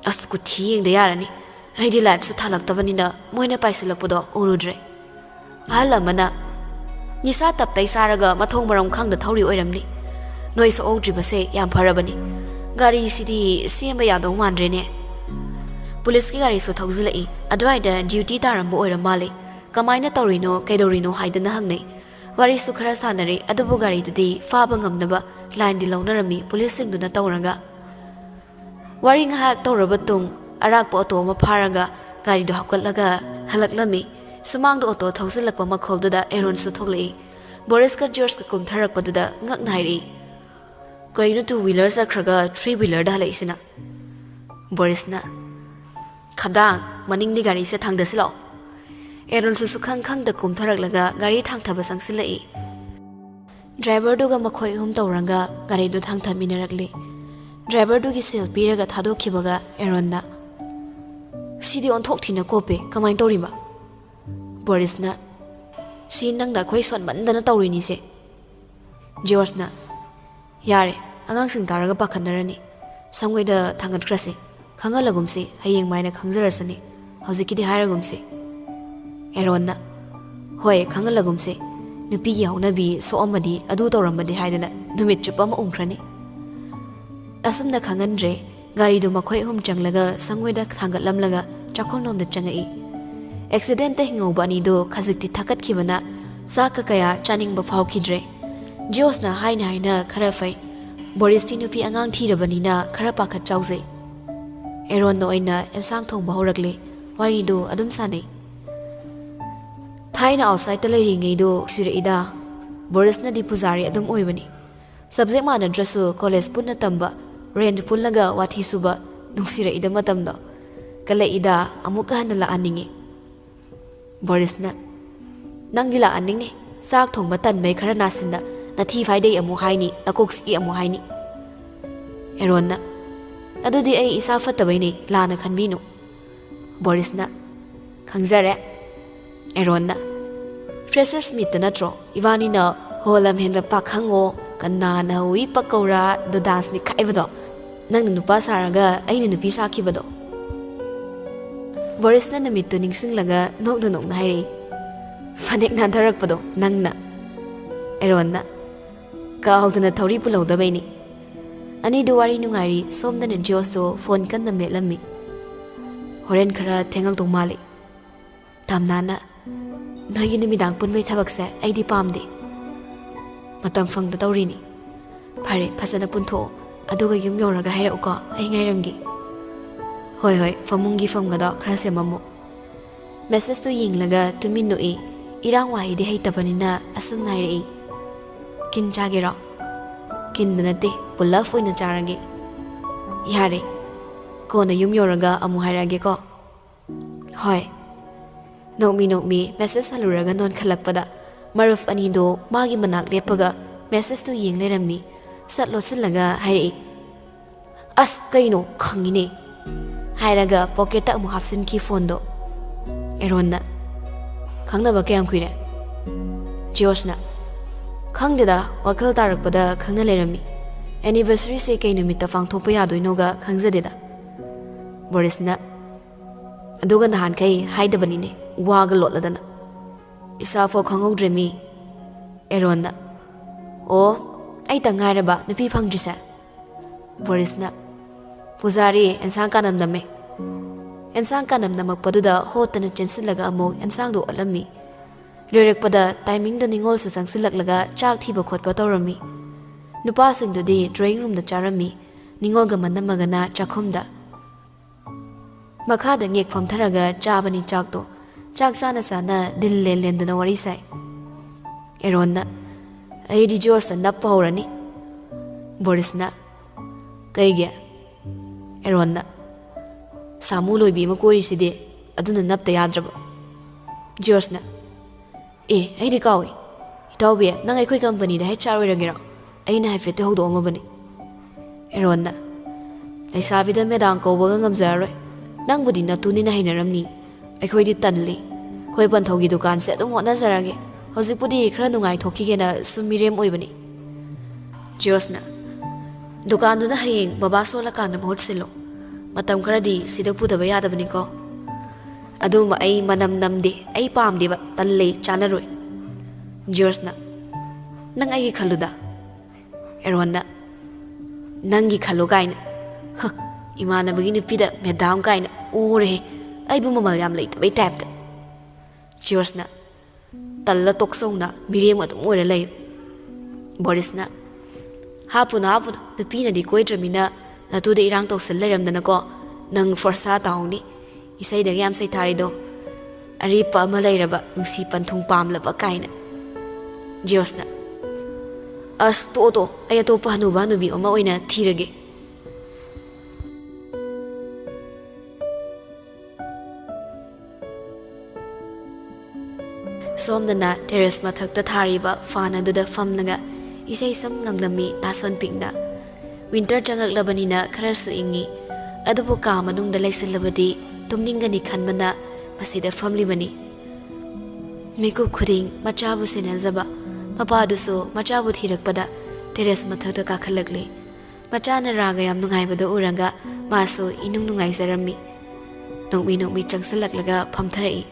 asku thiyeng de yarani aidi lat su thalak tabani na moina paisilakpodo urudre alamana nisa taptai saraga mathong maram khangda thauri oiramni noi so ogdri base yam pharabani gari sidi semba yadong mandre ne Police ki gari so thogzilai adwai da duty tarambo oiramale kamaina tawrino kaidorino haidana hangnei wari su khara sanare adubu gari dudi faba ngamnaba line di launarami police sing duna tawraga wari ngahak tawraba tung arakpo auto ma pharaga gari do hakwalaga halaklami sumang do auto thogzilakpa makhol duda Aaron su thoglei Boris ka George ka kumtharakpa duda ngaknairi kaino two wheeler sakhraga three wheeler da halaisina Boris na khadang maning di gari se thangdasilo Aaron su khang khang da kumtharaklaga gari thangthaba sangsilai driver duga makhoi hum tawranga gari do thangthaminarakli driver dugi sel piraga thadokhibaga Aaron na sidi onthok thina kope kamain torima Boris na ꯁꯤ ꯅꯪꯅ ꯑꯩꯈꯣꯏ ꯁꯣꯟꯃꯟꯗꯅ ꯇꯧꯔꯤꯅꯤꯁꯦ ꯖꯣꯔꯖꯅ ꯌꯥꯔꯦ ꯑꯉꯥꯡꯁꯤꯡ ꯇꯥꯔꯒ ꯄꯥꯈꯠꯅꯔꯅꯤ ꯁꯪꯒꯣꯏꯗ ꯊꯥꯡꯒꯠꯈ꯭ꯔꯁꯤ ꯈꯪꯍꯜꯂꯒꯨꯝꯁꯤ ꯍꯌꯦꯡ ꯃꯥꯏꯅ ꯈꯪꯖꯔꯁꯅꯤ ꯍꯧꯖꯤꯛꯀꯤꯗꯤ ꯍꯥꯏꯔꯒꯨꯝꯁꯤ ꯑꯦꯔꯣꯟꯅ ꯍꯣꯏ ꯈꯪꯍꯜꯂꯒꯨꯝꯁꯤ ꯅꯨꯄꯤꯒꯤ ꯍꯧꯅꯕꯤ ꯁꯣꯛꯑꯝꯃꯗꯤ ꯑꯗꯨ ꯇꯧꯔꯝꯃꯗꯤ ꯍꯥꯏꯗꯅ ꯅꯨꯃꯤꯠ ꯆꯨꯞꯄ ꯑꯃ ꯎꯝꯈ꯭ꯔꯅꯤ ꯑꯁꯨꯝꯅ ꯈꯪꯍꯟꯗ꯭ꯔꯦ ꯒꯥꯔꯤꯗꯨ ꯃꯈꯣꯏ ꯑꯍꯨꯝ ꯆꯪꯂꯒ ꯁꯪꯒꯣꯏꯗ ꯊꯥꯡꯒꯠꯂꯝꯂꯒ ꯆꯥꯛꯈꯨꯝꯂꯣꯝꯗ ꯆꯪꯉꯛꯏ ꯑꯦꯛꯁꯤꯗꯦꯟꯇ ꯍꯤꯡꯍꯧꯕ ꯑꯅꯤꯗꯨ ꯈꯖꯤꯛꯇꯤ ꯊꯛꯀꯠꯈꯤꯕꯅ ꯆꯥꯛꯀ ꯀꯌꯥ ꯆꯥꯅꯤꯡꯕ ꯐꯥꯎꯈꯤꯗ꯭ꯔꯦ ꯖꯣꯁꯅ ꯍꯥꯏꯅ ꯈꯔ ꯐꯩ ꯕꯣꯔꯤꯁꯇꯤ ꯅꯨꯄꯤ ꯑꯉꯥꯡ ꯊꯤꯔꯕꯅꯤꯅ ꯈꯔ ꯄꯥꯈꯠ ꯆꯥꯎꯖꯩ ꯑꯦꯔꯣꯟꯅ ꯑꯣꯏꯅ ꯑꯦꯟꯁꯥꯡ ꯊꯣꯡꯕ ꯍꯧꯔꯛꯂꯦ ꯋꯥꯔꯤꯗꯨ ꯑꯗꯨꯝ ꯁꯥꯟꯅꯩ ꯊꯥꯏꯅ ꯑꯥꯎꯠꯁꯥꯏꯗꯇ ꯂꯩꯔꯤꯉꯩꯗꯨ ꯁꯤꯔꯛꯏꯗ ꯕꯣꯔꯤꯁꯅꯗꯤ ꯄꯨꯖꯥꯔꯤ ꯑꯗꯨꯝ ꯑꯣꯏꯕꯅꯤ ꯁꯕꯖꯦꯛ ꯃꯥꯟꯅꯗ꯭ꯔꯁꯨ ꯀꯣꯂꯦꯖ ꯄꯨꯟꯅ ꯇꯝꯕ ꯔꯦꯟꯠ ꯄꯨꯜꯂꯒ ꯋꯥꯊꯤ ꯁꯨꯕ ꯅꯨꯡꯁꯤꯔꯛꯏꯗ ꯃꯇꯝꯗꯣ ꯀꯜꯂꯛꯏꯗ ꯑꯃꯨꯛꯀ ꯍꯟꯅ ꯂꯥꯛꯍꯟꯅꯤꯡꯉꯤ ꯕꯣꯔꯤꯁꯅ ꯅꯪꯗꯤ ꯂꯥꯛꯍꯟꯅꯤꯡꯅꯤ ꯆꯥꯛ ꯊꯣꯡꯕ ꯇꯟꯕꯩ ꯈꯔ ꯅꯥꯁꯤꯟꯅ ꯅꯊꯤ ꯐꯥꯏꯗꯩ ꯑꯃꯨꯛ ꯍꯥꯏꯅꯤ ꯅꯀꯣꯛꯁꯤꯒꯤ ꯑꯃꯨꯛ ꯍꯥꯏꯅꯤ ꯑꯦꯔꯣꯟꯅ ꯑꯗꯨꯗꯤ ꯑꯩ ꯏꯁꯥ ꯐꯠꯇꯕꯩꯅꯤ ꯂꯥꯟꯅ ꯈꯟꯕꯤꯅꯨ ꯕꯣꯔꯤꯁꯅ ꯈꯪꯖꯔꯦ ꯑꯦꯔꯣꯟꯅ ꯐ꯭ꯔꯦꯁꯔꯁ ꯃꯤꯠꯇ ꯅꯠꯇ꯭ꯔꯣ ꯏꯕꯥꯅꯤꯅ ꯍꯣꯂꯝ ꯍꯦꯟꯕ ꯄꯥꯈꯪꯉꯣ ꯀꯅꯥꯅ ꯍꯧꯏ ꯄꯛꯀꯧꯔꯥ ꯗ ꯗꯥꯟꯁꯅꯤ ꯈꯥꯏꯕꯗꯣ ꯅꯪꯅ ꯅꯨꯄꯥ ꯁꯥꯔꯒ ꯑꯩꯅ ꯅꯨꯄꯤ ꯁꯥꯈꯤꯕꯗꯣ ꯕꯣꯔꯤꯁꯅ ꯅꯨꯃꯤꯠꯇꯨ ꯅꯤꯡꯁꯤꯡꯂꯒ ꯅꯣꯛꯅ ꯅꯣꯛꯅ ꯍꯥꯏꯔꯛꯏ ꯐꯅꯦꯛ ꯅꯥꯟꯊꯔꯛꯄꯗꯣ ꯅꯪꯅ ꯑꯦꯔꯣꯟꯅ ꯀꯥꯎꯗꯅ ꯊꯧꯔꯤ ꯄꯨꯜꯍꯧꯗꯕꯩꯅꯤ ꯑꯅꯤꯗꯨ ꯋꯥꯔꯤ ꯅꯨꯡꯉꯥꯏꯔꯤ ꯁꯣꯝꯗꯅ ꯖꯣꯁꯇꯣ ꯐꯣꯟ ꯀꯟꯅ ꯃꯦꯠꯂꯝꯃꯤ ꯍꯣꯔꯦꯟ ꯈꯔ ꯊꯦꯡꯉꯛꯇꯧ ꯃꯥꯜꯂꯤ ꯇꯥꯝꯅꯥꯅ ꯅꯣꯏꯒꯤ ꯅꯨꯃꯤꯗꯥꯡ ꯄꯨꯟꯕꯩ ꯊꯕꯛꯁꯦ ꯑꯩꯗꯤ ꯄꯥꯝꯗꯦ ꯃꯇꯝ ꯐꯪꯗ ꯇꯧꯔꯤꯅꯤ ꯐꯔꯦ ꯐꯖꯅ ꯄꯨꯟꯊꯣꯛꯑꯣ ꯑꯗꯨꯒ ꯌꯨꯝ ꯌꯧꯔꯒ ꯍꯥꯏꯔꯛꯎꯀꯣ ꯑꯩ ꯉꯥꯏꯔꯝꯒꯦ ꯍꯣꯏ ꯍꯣꯏ ꯐꯃꯨꯡꯒꯤ ꯐꯝꯒꯗꯣ ꯈꯔ ꯁꯦꯝꯃꯝꯃꯨ ꯃꯦꯁꯦꯖꯇꯨ ꯌꯦꯡꯂꯒ ꯇꯨꯃꯤꯟ ꯅꯣꯛꯏ ꯏꯔꯥꯡ ꯋꯥꯍꯩꯗꯤ ꯍꯩꯇꯕꯅꯤꯅ ꯑꯁꯨꯝ ꯍꯥꯏꯔꯛꯏ ꯀꯤꯟ ꯆꯥꯒꯦꯔꯣ ꯀꯤꯟꯗ ꯅꯠꯇꯦ ꯄꯨꯜꯂꯞ ꯑꯣꯏꯅ ꯆꯥꯔꯒꯦ ꯌꯥꯔꯦ ꯀꯣꯟꯅ ꯌꯨꯝ ꯌꯧꯔꯒ ꯑꯃꯨꯛ ꯍꯥꯏꯔꯛꯑꯒꯦꯀꯣ ꯍꯣꯏ ꯅꯣꯛꯃꯤ ꯃꯦꯁꯦꯖ ꯍꯜꯂꯨꯔꯒ ꯅꯣꯟꯈꯠꯂꯛꯄꯗ ꯃꯔꯨꯞ ꯑꯅꯤꯗꯣ ꯃꯥꯒꯤ ꯃꯅꯥꯛ ꯂꯦꯞꯄꯒ ꯃꯦꯁꯦꯖꯇꯨ ꯌꯦꯡ ꯂꯩꯔꯝꯃꯤ ꯁꯠ ꯂꯣꯠꯁꯤꯜꯂꯒ ꯍꯥꯏꯔꯛꯏ ꯑꯁ ꯀꯩꯅꯣ ꯈꯪꯉꯤꯅꯦ ꯍꯥꯏꯔꯒ ꯄꯣꯀꯦꯠꯇ ꯑꯃꯨꯛ ꯍꯥꯞꯆꯤꯟꯈꯤ ꯐꯣꯟꯗꯣ ꯑꯦꯔꯣꯟꯅ ꯈꯪꯅꯕ ꯀꯌꯥꯝ ꯀꯨꯏꯔꯦ ꯖꯣꯁꯅ ꯈꯪꯗꯦꯗ ꯋꯥꯈꯜ ꯇꯥꯔꯛꯄꯗ ꯈꯪꯅ ꯂꯩꯔꯝꯃꯤ ꯑꯦꯅꯤꯚꯔꯁꯔꯤꯁꯦ ꯀꯩ ꯅꯨꯃꯤꯠꯇ ꯄꯥꯡꯊꯣꯛꯄ ꯌꯥꯗꯣꯏꯅꯣꯒ ꯈꯪꯖꯗꯦꯗ ꯕꯣꯔꯤꯁꯅ ꯑꯗꯨꯒ ꯅꯍꯥꯟꯈꯩ ꯍꯥꯏꯗꯕꯅꯤꯅꯦ ꯋꯥꯒ ꯂꯣꯠꯂꯗꯅ ꯏꯁꯥꯐꯥꯎ ꯈꯪꯍꯧꯗ꯭ꯔꯦ ꯃꯤ ꯑꯦꯔꯣꯟꯅ ꯑꯣ ꯑꯩꯇ ꯉꯥꯏꯔꯕ ꯅꯨꯄꯤ ꯐꯪꯗ꯭ꯔꯤꯁꯦ ꯕꯣꯔꯤꯁꯅ ꯄꯨꯖꯥꯔꯤ ꯑꯦꯟꯁꯥꯡ ꯀꯥꯅꯝ ꯅꯝꯃꯦ ꯑꯦꯟꯁꯥꯡ ꯀꯥꯅꯝ ꯅꯝꯃꯛꯄꯗꯨꯗ ꯍꯣꯠꯇꯅ ꯆꯦꯟꯁꯤꯜꯂꯒ ꯑꯃꯨꯛ ꯑꯦꯟꯁꯥꯡꯗꯣ ꯑꯣꯠꯂꯝꯃꯤ ꯂꯣꯏꯔꯛꯄꯗ ꯇꯥꯏꯃꯤꯡꯗ ꯅꯤꯡꯉꯣꯜꯁꯨ ꯆꯪꯁꯤꯜꯂꯛꯂꯒ ꯆꯥꯛ ꯊꯤꯕ ꯈꯣꯠꯄ ꯇꯧꯔꯝꯃꯤ ꯅꯨꯄꯥꯁꯤꯡꯗꯨꯗꯤ ꯗ꯭ꯔꯣꯌꯤꯡ ꯔꯨꯝꯗ ꯆꯥꯔꯝꯃꯤ ꯅꯤꯡꯉꯣꯜꯒ ꯃꯅꯝꯃꯒꯅ ꯆꯥꯛꯈꯨꯝꯗ ꯃꯈꯥꯗ ꯉꯦꯛ ꯐꯝꯊꯔꯒ ꯆꯥꯕꯅꯤ ꯆꯥꯛꯇꯣ ꯆꯥꯛ ꯆꯥꯅ ꯗꯤꯜ ꯂꯦꯟꯗꯅ ꯋꯥꯔꯤ ꯁꯥꯏ ꯑꯦꯔꯣꯟꯅ ꯑꯩꯗꯤ ꯖꯣꯁꯇ ꯅꯞꯄ ꯍꯧꯔꯅꯤ ꯕꯣꯔꯤꯁꯅ ꯀꯩꯒꯤ ꯑꯦꯔꯣꯟꯅ ꯁꯥꯃꯨ ꯂꯣꯏꯕꯤ ꯑꯃ ꯀꯣꯏꯔꯤꯁꯤꯗꯤ ꯑꯗꯨꯅ ꯅꯞꯇ ꯌꯥꯗ꯭ꯔꯕ ꯖꯣꯁꯅ ꯑꯩꯗꯤ ꯀꯥꯎꯏ ꯏꯇꯥꯎꯕꯤ ꯅꯪ ꯑꯩꯈꯣই ꯀꯝꯄꯅꯤꯗ HR ꯑꯣꯏꯔꯒꯦꯔꯣ ꯑꯩꯅ ꯍꯥꯏꯐꯦꯠꯇꯤ ꯍꯧꯗꯣꯛꯑꯝꯃꯕꯅꯤ ꯑꯦꯔꯣꯟꯅ ꯂꯩꯁꯥꯕꯤꯗ ꯃꯦꯗꯥꯝ ꯀꯧꯕꯒ ꯉꯝꯖꯔꯔꯣꯏ ꯅꯪꯕꯨꯗꯤ ꯅꯇꯨꯅꯤꯅ ꯍꯩꯅꯔꯝꯅꯤ ꯑꯩꯈꯣꯏꯗꯤ ꯇꯜꯂꯤ ꯑꯩꯈꯣꯏ ꯄꯟꯊꯧꯒꯤ ꯗꯨꯀꯥꯟꯁꯦ ꯑꯗꯨꯝ ꯍꯣꯠꯅꯖꯔꯒꯦ ꯍꯧꯖꯤꯛꯄꯨꯗꯤ ꯈꯔ ꯅꯨꯡꯉꯥꯏꯊꯣꯛꯈꯤꯒꯦꯅ ꯁꯨꯝ ꯃꯤꯔꯦꯝ ꯑꯣꯏꯕꯅꯤ ꯖꯣꯁꯅ ꯗꯨꯀꯥꯟꯗꯨꯅ ꯍꯌꯦꯡ ꯕꯕꯥ ꯁꯣꯜꯂꯀꯥꯟꯗ ꯃꯍꯨꯠ ꯁꯤꯜꯂꯣ ꯃꯇꯝ ꯈꯔꯗꯤ ꯁꯤꯗ ꯄꯨꯗꯕ ꯌꯥꯗꯕꯅꯤꯀꯣ ꯑꯗꯨꯝꯕ ꯑꯩ ꯃꯅꯝ ꯅꯝꯗꯦ ꯑꯩ ꯄꯥꯝꯗꯦꯕ ꯇꯜꯂꯦ ꯆꯥꯅꯔꯣꯏ ꯖꯣꯁꯅ ꯅꯪ ꯑꯩꯒꯤ ꯈꯜꯂꯨꯗ ꯑꯦꯔꯣꯟꯅ ꯅꯪꯒꯤ ꯈꯜꯂꯨ ꯀꯥꯏꯅ ꯏꯃꯥꯟꯅꯕꯒꯤ ꯅꯨꯄꯤꯗ ꯃꯦꯗꯥꯝ ꯀꯥꯏꯅ ꯑꯣꯔꯦꯍꯦ ꯑꯩꯕꯨ ꯃꯃꯜ ꯌꯥꯝ ꯂꯩꯇꯕꯩ ꯇꯥꯏꯞꯇ ꯖꯣꯁꯅ ꯇꯜꯂ ꯇꯣꯛꯆꯧꯅ ꯃꯤꯔꯦꯝ ꯑꯗꯨꯝ ꯑꯣꯏꯔ ꯂꯩꯌꯨ ꯕꯣꯔꯤꯁꯅ ꯍꯥꯞꯄꯨꯅ ꯅꯨꯄꯤꯅꯗꯤ ꯀꯣꯏꯗ꯭ꯔꯃꯤꯅ ꯅꯇꯨꯗ ꯏꯔꯥꯡ ꯇꯧꯁꯤꯜ ꯂꯩꯔꯝꯗꯅꯀꯣ ꯅꯪ ꯐꯣꯔꯁꯥ ꯇꯥꯍꯧꯅꯤ ꯏꯁꯩꯗꯒ ꯌꯥꯝ ꯁꯩꯊꯥꯔꯤꯗꯣ ꯑꯔꯤꯞꯄ ꯑꯃ ꯂꯩꯔꯕ ꯅꯨꯡꯁꯤ ꯄꯟꯊꯨꯡ ꯄꯥꯝꯂꯕ ꯀꯥꯏꯅ ꯖꯣꯁꯅ ꯑꯁ ꯇꯣꯛꯑꯣ ꯑꯩ ꯑꯇꯣꯞꯄ ꯍꯅꯨꯕ ꯍꯅꯨꯕꯤ ꯑꯃ ꯑꯣꯏꯅ ꯊꯤꯔꯒꯦ ꯁꯣꯝꯗꯅ ꯇꯦꯔꯦꯁ ꯃꯊꯛꯇ ꯊꯥꯔꯤꯕ ꯐꯥꯟ ꯑꯗꯨꯗ ꯐꯝꯂꯒ ꯏꯁꯩ ꯁꯨꯝ ꯉꯪꯂꯝꯃꯤ ꯅꯥꯁꯣꯟ ꯄꯤꯛꯅ ꯋꯤꯟꯇꯔ ꯆꯪꯉꯛꯂꯕꯅꯤꯅ ꯈꯔꯁꯨ ꯏꯪꯉꯤ ꯑꯗꯨꯕꯨ ꯀꯥ ꯃꯅꯨꯡꯗ ꯂꯩꯁꯤꯜꯂꯕꯗꯤ ꯇꯨꯝꯅꯤꯡꯒꯅꯤ ꯈꯟꯕꯅ ꯃꯁꯤꯗ ꯐꯝꯂꯤꯕꯅꯤ Miku khuding machabu senazaba mapaduso machabu thirakpada teres mathakta kakhalakle machana raga yam nungaibada uranga maso inung nungaizarammi nokmi changsalak phamtharai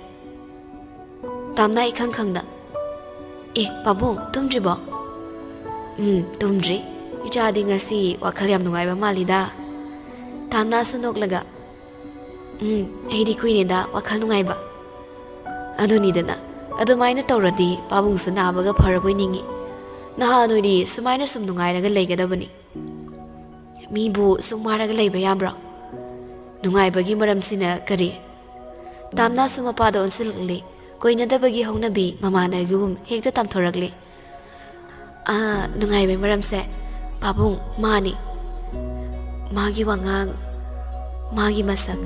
tamna ikhang khangna pabung tumdribo tumdri ichadi ngasi wakhal yam nungaiba malida tamna sunoklaga aidi kuineda wakhal nungaiba adunidana adumaina tawradi pabung sunabaga pharaboi ningi naha noidi sumaina sum nungairaga leigadabani mibu sumaraga leiba yambra nungaibagi maramsina kari tamna sumapada onsilgle koinadabagi hongnabi mamana gum hekta tamthoragle nungaibai maramse pabung mani magi wangang magi masak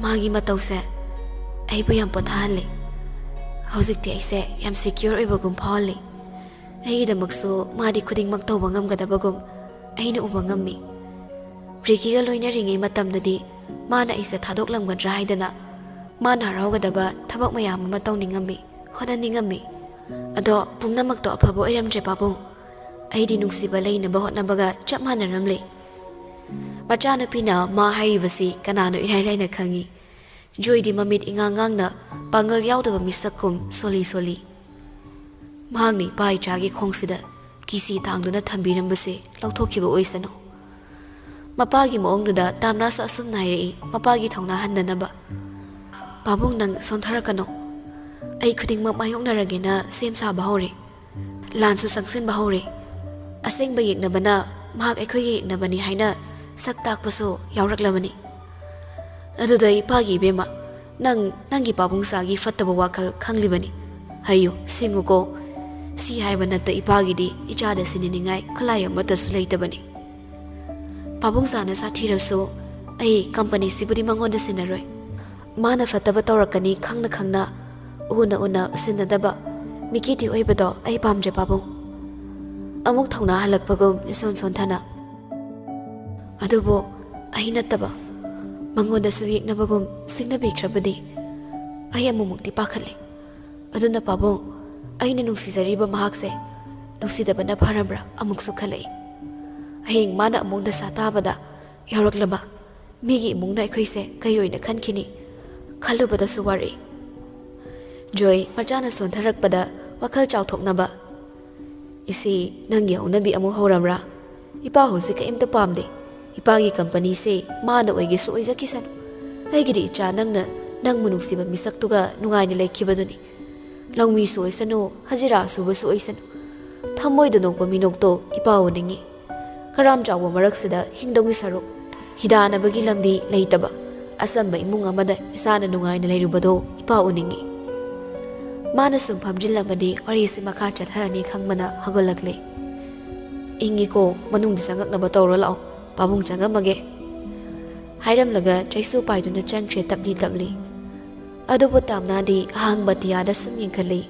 magi matause aibu yam pothalle hojikti aise yam secure oibagum phawli aidamakso madi khudingmak tawba ngamgadabagum aina uba ngammi Rikiga loinari matamdadi mana aise thadoklamgadra haidana mana haraugadaba thabak mayam ama tawningammi hodanningammi ado pungnamakto afabo airamje pabung aidi nungsiba leinaba hotnabaga chap manaramle machana pina ma hairibasi kanano irai laina khangi joidi mamit ingangangna pangal yaudaba misakum soli mahangni pai chagi khongsida kisi thangduna thambirambase lauthokhiba oisano mapagi moongduda tamna sa asum nairi mapagi thongna handanaba pabung nang sontharakano ai khuding mayoknaragena sem sa bahore lansu sangsin bahore aseng bayekna bana mahak aikhoy yekna bani haina saktak paso yawraklabani adudai pagi bema nangi pabung sagi fattaba wakhal khanglibani hayo singuko si haiba natta ipagidi ichada sininingai khalai amata su leitabani pabung sana sathiraso ai company sibudi mangonda sinaroi mana fataba tawrakani khangna una sinadaba mikiti oibado ai pamje pabung amuk thongna halakpagum ison thana adubo ai nattaba mangonda suyeknabagum singnabi khrabadi ai amumukti pakhale aduna pabung aina nungsizariba mahakse nungsidabana pharabra amuksu khalai ahing mana amungda satabada yawraklaba migi mungna ikhoise kayoina khankhini khalubada suwari joy machana sontharakpada wakhal chawthoknaba isi nangi haunabi amu horamra ipa hosika imta pamde ipagi company se mana oige so oijakisan aigidi icha nang munungsiba misaktuga nungaina lekhibaduni longmi soisanu hajira suba soisanu thamoida nokpa minokto ipawo ningi karam chawo maraksida hingdongi saruk hidana bagi lambi leitaba asamba imung amada isana nungaina leirubado ipawo ningi mana sum phamjillamadi orisi makha chatharani khangmana hagolakle ingi ko manung disangaknaba tawro lao pabung changamage hairamlaga chaisu paiduna changkhre tapli adubu tamnadi ahangba tiyada sum yengkhali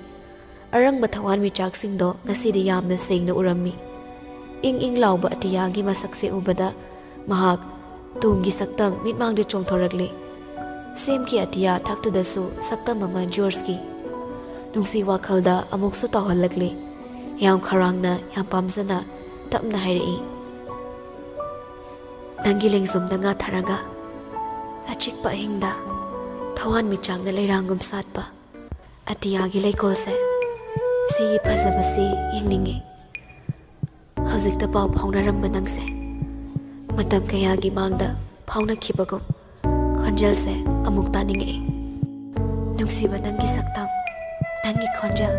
arangba thawan michak singdo ngasidi yamna sengna urammi ing lauba atiyagi masakse ubada mahak tungi saktam mitmangde chongthorakle semki atiya thaktudasu saktam mama george nungsi wakhalda amuksu tawhallakle yam kharangna yam pamjana tapna hairi nangi lengzum danga tharaga achikpa hingda thawan michangna leirangum satpa atiyagi leikolse si phajabasi yengningi hojikta pau phaunaramba nangse matam kayagi mangda phauna khibagum khonjalse amuk taningi nungsiba nangi saktam nangi khonjal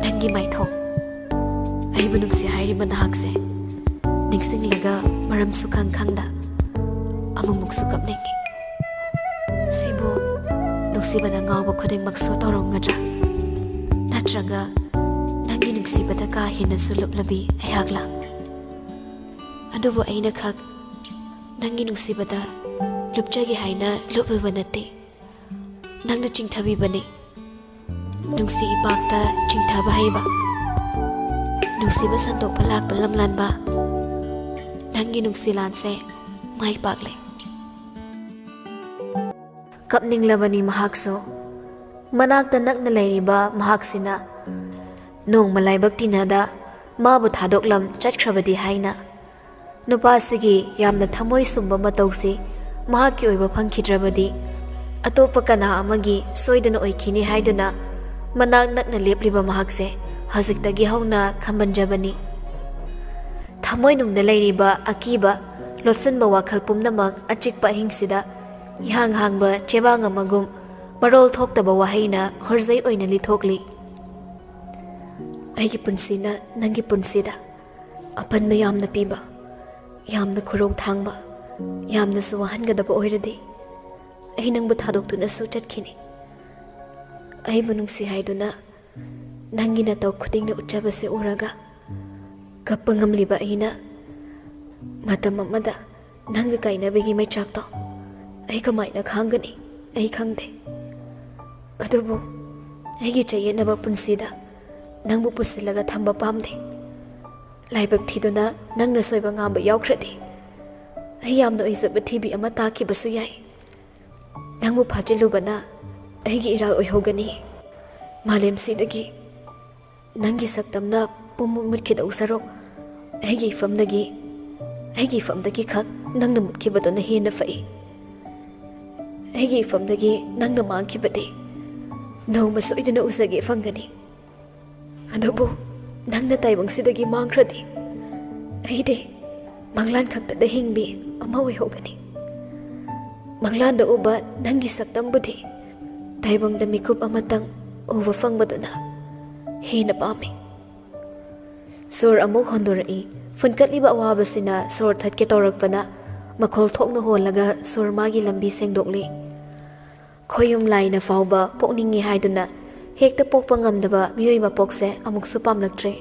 nangi maithong aibu nungsi hairi manahakse ningsing laga maram sukhang khangda amumuk sukap ningi sibu nungsibada ngawba khuding makso tawromgadra natraga nangi nungsibada ka hina suluplabi ayagla adubu aina khak nangi nungsibada lupjagi haina lupluba nate nangna chingthabi bane nungsi ipakta chingthaba haiba nungsiba sandokpa lakpa lamlanba nangi nungsilanse mai pakle kapninglabani mahakso Manakta nakna lairiba mahaksina nong malaibak tinada mabu thadoklam chatkrabadi haina nupasigi yamna thamoi sumba matausi mahakki oiba phangkhidrabadi atopa kana amagi soidana oikhini haiduna manak nakna lepliba mahakse hajiktagi hauna khambanjabani thamoi nungda lairiba akiba lotsanba wakhal pumnamak achikpa hingsida ihang hangba chebang amagum marol thoktaba wahaina khorjai oina lithokli aigi punsina nangi punsida apanba yamna piba yamna khurong thangba yamna su wahangadaba oiradi ai nangbu thadoktuna su chatkhini ai bunungsi haiduna nangi na taw khudingna uchabase uraga kappangamliba aina matam amada nanga kainabagi mai chakto ai kamaina khangani ai khangde adubu aigi chayenaba punsida nangbu pusilaga thamba pamde laibak thiduna nangna soiba ngamba yaukhradi ai yamna oizaba thibi ama takibasu yai nangbu phajilubana aigi iral oihogani malem sidagi nangi saktamna pumu mutkhida usarok aigi famdagi khak nangna mutkibadona hena fai aigi famdagi nangna mangkibadi nongma soidana usage fangani adubu nangna taibangsidagi mangkhradi aide manglan khakta hingbi ama oihogani manglanda uba nangi saktambudi taibangda mikup amatang uba fangbaduna hena pami sor amuk hondorai funkatliba awabasina sor thatke tawrakpana makhol thokna holaga sor magi lambi sengdokli khoyum laina fawba pokningi haiduna hekta pokpa ngamdaba miyoi mapokse amuksu pamlaktre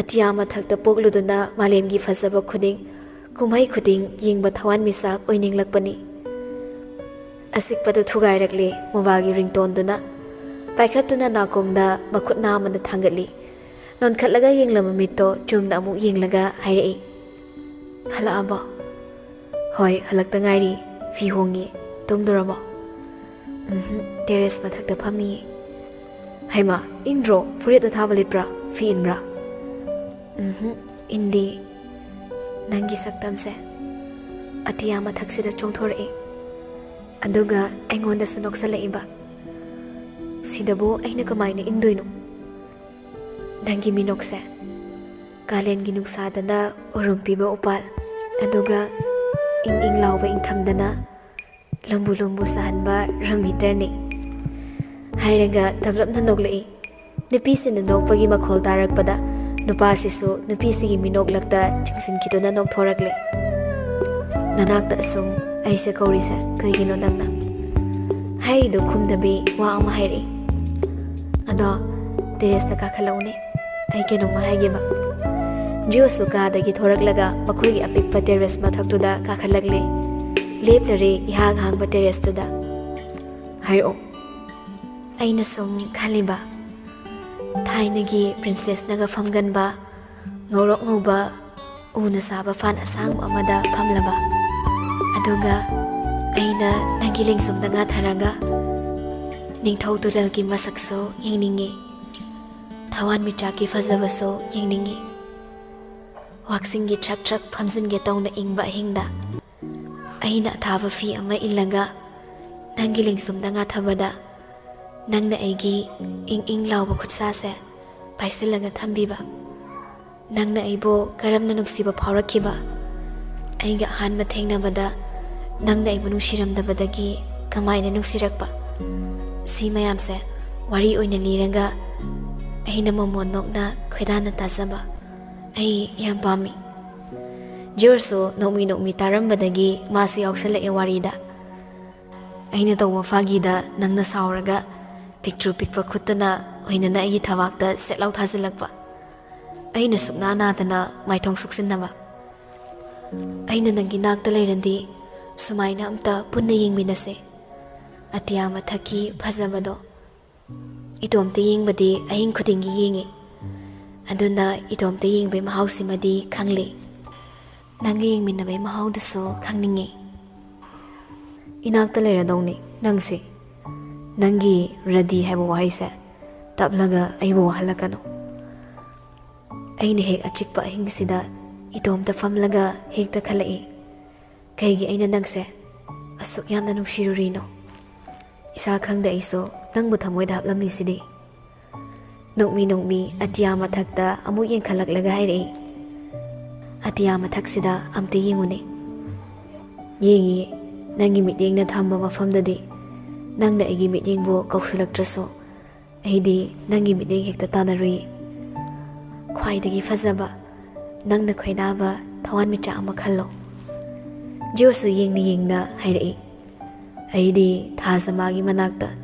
atiya mathakta pokluduna malemgi fazaba khuding kumhai khuding yingba thawan misak oininglakpani asikpadu thugairakle mobagi ringtone duna paikhatuna nakongda makhut namana thangatli nonkhatlaga yenglama mitto chumna amuk yenglaga hairai halaaba hoi halakta ngairi fi hongi tumdurama terrace mathakta phami haima ingdro furit athavalipra fi inbra indi nangi saktamse atiya mathaksida chongthore aduga aingonda sanoksala'iba sidabo aina kamaina ingdoino nangi minokse kalengi nungsadana orumpiba upal aduga ing lawba ingthamdana lambu sahanba rangmeterni hairaga developna noglai nupisi nokpagi makhol tarakpada nupasisu nupisigi minoglakta chingsinkiduna nokthorakle nanakta asum aise kaurise kaigino nangna hairido khumdabi wa ama hairi ado teresta kakhalaune ai kenoma haigeba jiwasu kadagi thoraklaga makhoigi apikpa terrace mathaktuda kakhalagle leplare ihang hangba terrace tuda hairo aina sum khaliba thainagi princess naga famganba ngorok ngoba una saba fan asang amada phamlaba aduga aina nangiling sumda nga tharaga ningthau tudalgi masakso yengningi thawan michaki fazabaso yengningi waksingi chak phamjinge tawna ingba hingda aina thaba fi ama ilaga nangiling sumda nga thabada nangna aigi ing lawba khutsa se paisilaga thambiba nangna aibo karamna nungsiba phaurakhiba aiga hanma thengnabada nangna aibu nungsiramdabadagi kamaina nungsirakpa si mayamse wari oina liraga aina momon nokna khoidana tazaba ai yam pami jorso nokmi tarambadagi masu yausala e warida aina tawwa fagida nangna sauraga picture pikpa khutana oinana ai thawakta setlaw thazilakpa aina sukna nadana maithong suksinaba aina nangi nakta leirandi sumaina amta punna yengminase atiya mathaki phazabado itomte yengbadi aing khudingi yengi aduna itomte yengbe mahausimadi khangle nangi yengminabe mahauduso khangningi inakta leiradongni nangse Nangi ready haiba wahise taplaga aibu wahalakano. Aina hek achikpa hingsida itomta famlaga hekta khalai. Kaigi aina nangse asuk yamna nungshirurino. Isa khangda iso nangbu thamoida haplamni sidi. Nokmi atiya mathakta amu yeng khalaklaga hairei. Atiya mathaksida amte yengune. Yengi nangi mityeng na thamba mafamdadi nangna igi mityeng bo kausulaktraso aidi nangi mityeng hekta tanarui. Khwaidagi fazaba nangna khoinaba thawan micha ama khallo. Jorsu yengna hairei. Aidi thazamagi manakta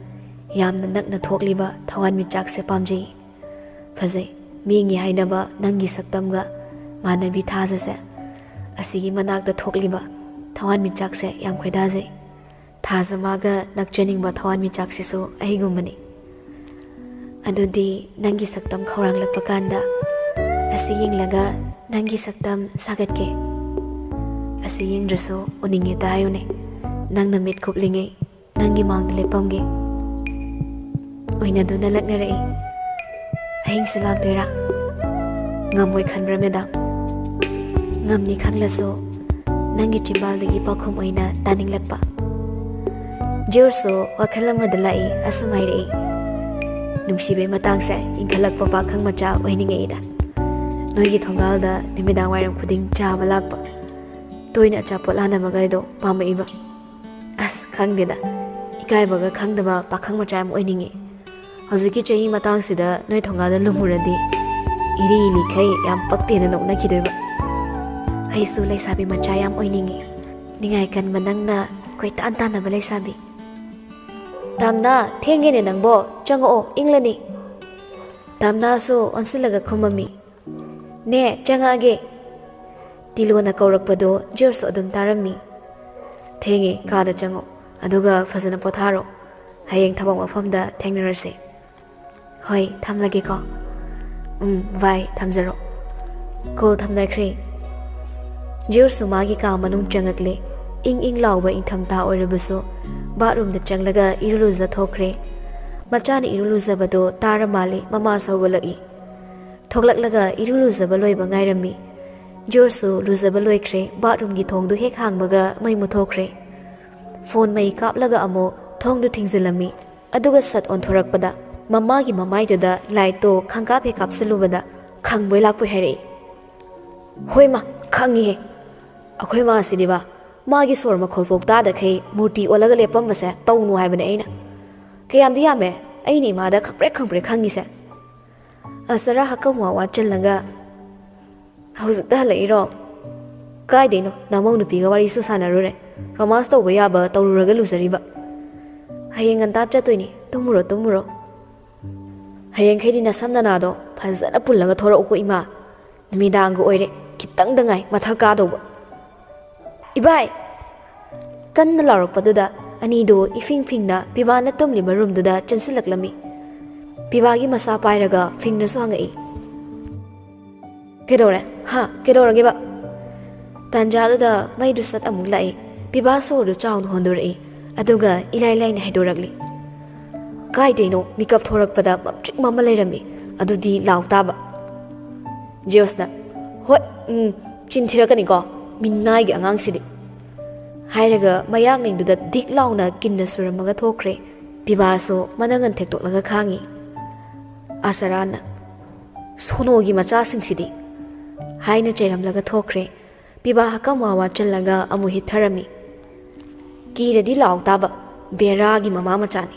yamna nakna thokliba thawan michakse pamjei. Fazai mingi hainaba nangi saktamga manabi thazase asigi manakta thokliba thawan michakse yam khoidazai. Thazamaga nakjaningba thawan michakse so ahigumbani. Adudi nangi saktam khorang lapakanda asi yenglaga nangi saktam sagatke. Asi yengdraso uninge tayone nangna mit khuplinge nangi mangda lepamge. Oina duna laknarei. Ahing salak doira. Ngamoi khanbra medam. Ngamni khanglaso nangi chimbaldagi pakhum oina taning lakpa. Jorso wakhalamada lai asumairei. Nungsibe matangse inkhalakpa pakhang macha oiningeida. Noigi thongalda nimidang wairam khuding chaba lakpa. Toina achapot lanamagaido pamaiba. As khangdeda. Ikaibaga khangdaba pakhang macha am oininge. Hoziki chahi matangsida noi thongalda lumuradi. Iri likhai yam paktena nokna khidoiba. Aisu laisabi macha yam oininge. Ningai kan manangna koi tan tanaba laisabi. Tamna thengene nangbo chango inglani. Tamna so onsilaga khumami. Ne changage. Tilona kaurakpado jorso adum tarami. Thenge kada chango. Aduga fazana potharo. Hayeng thabang mafamda thengnarase. Hoi thamlage ko. Vai thamzaro. Kol thamnaikre. Jorso magi ka manung changakle. Ing lauba ing thamta oirabaso. Bathroom da changlaga iruluza thokre. Machani iruluza bado taramali mama sogolai. Thoklaklaga iruluza baloi bangairami. Jorso luza baloi kre bathroom gi thongdu hek hangbaga mai muthokre. Phone mai kaplaga amo thongdu thingzilami. Aduga sat on thorakpada mama gi mamaiduda light to khangka phe kapsalubada khangboi lakpoi hairei. Hoima khangi he. Akhoi ma sidiba Magi sorma kholpok ta da khai murti olaga lepam base tawnu haibane aina kayam di yame aini ma da khangpre khangi se asara hakamwa wa challaga hauzik da leiro kai deino namau nupi ga wari su sanarure romance to ba ba tawruraga luzariba hayeng anta chatoini tumuro hayeng khedi na samna do phazana pullaga thora ko ima nimidang go oire kitang dangai mathaka do Ibai Kanna larakpaduda anido ifing-fingna pibana tumli marumduda chansilaklami. Pibagi masa pairaga fingna soangai. Kedore, kedorage ba? Tanjaduda may dusat amuk lai. Piba soru chaun hondurai. Aduga ilay na haidoragli. Kai deno mikap thorakpada maptrik mamalayrami. Adudi law taba. Josna. Hoi, chinthirakan ko. Minnai gi angang sidi. Hairaga mayang ningduda dik launa kinna suramaga thokre. Pibaso manangan thektoklaga khangi. Asarana. Sonogi macha singsidi. Haina chairamlaga thokre. Piba hakamawa challaga amu hitharami. Kiradi law taba. Beragi mama machani.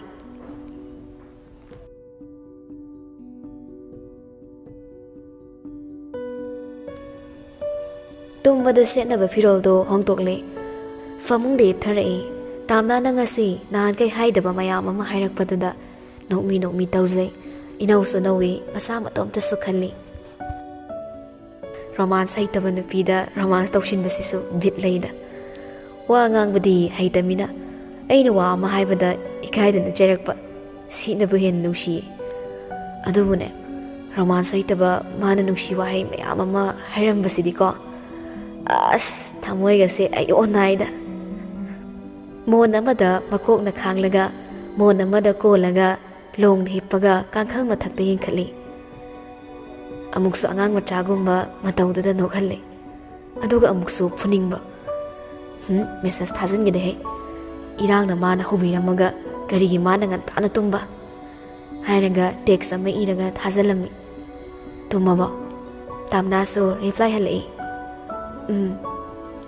Tumbada setnaba firoldo hongtokle. Famung de tharai tamna nangasi nan kai haidaba mayam ama hairakpaduda nokmi tauzai inau so nawi masa matom ta sukhalli romance haitaba nupida romance tawshin basisu bit leida wa ngangbadi haitamina aina wa ama haibada ikaidana jerakpa sinabu hen nushi adubune romance haitaba mana nushi wa hai mayam ama hairam basidi ko as thamoiga se ayo naida Mon amada makok na khanglaga ꯃꯣꯟ ꯑꯃꯗ ꯀꯣꯜꯂꯒ ꯂꯣꯡꯅ ꯍꯤꯞꯄꯒ ꯀꯥꯡꯈꯜ ꯃꯊꯛꯇ ꯌꯦꯡꯈꯠꯂꯤ. ꯑꯃꯨꯛꯁꯨ ꯑꯉꯥꯡ ꯃꯆꯥꯒꯨꯝꯕ ꯃꯇꯧꯗꯨꯗ ꯅꯣꯛꯍꯜꯂꯤ. ꯑꯗꯨꯒ ꯑꯃꯨꯛꯁꯨ ꯐꯨꯅꯤꯡꯕ. Message ꯊꯥꯖꯤꯟꯒꯗꯦꯍꯦ. ꯏꯔꯥꯡꯅ ꯃꯥꯅ ꯍꯧꯕꯤꯔꯝꯃꯒ ꯀꯔꯤꯒꯤ ꯃꯥꯅ ꯉꯟꯇꯥꯅ ꯇꯨꯝꯕ ꯍꯥꯏꯔꯒ ꯇꯦꯛꯁ ꯑꯃ ꯏꯔꯒ ꯊꯥꯖꯤꯜꯂꯝꯃꯤ. ꯇꯨꯝꯃꯕꯣ? ꯇꯥꯝꯅꯥꯁꯨ ꯔꯤꯄ꯭ꯂꯥꯏ ꯍꯜꯂꯛꯏ.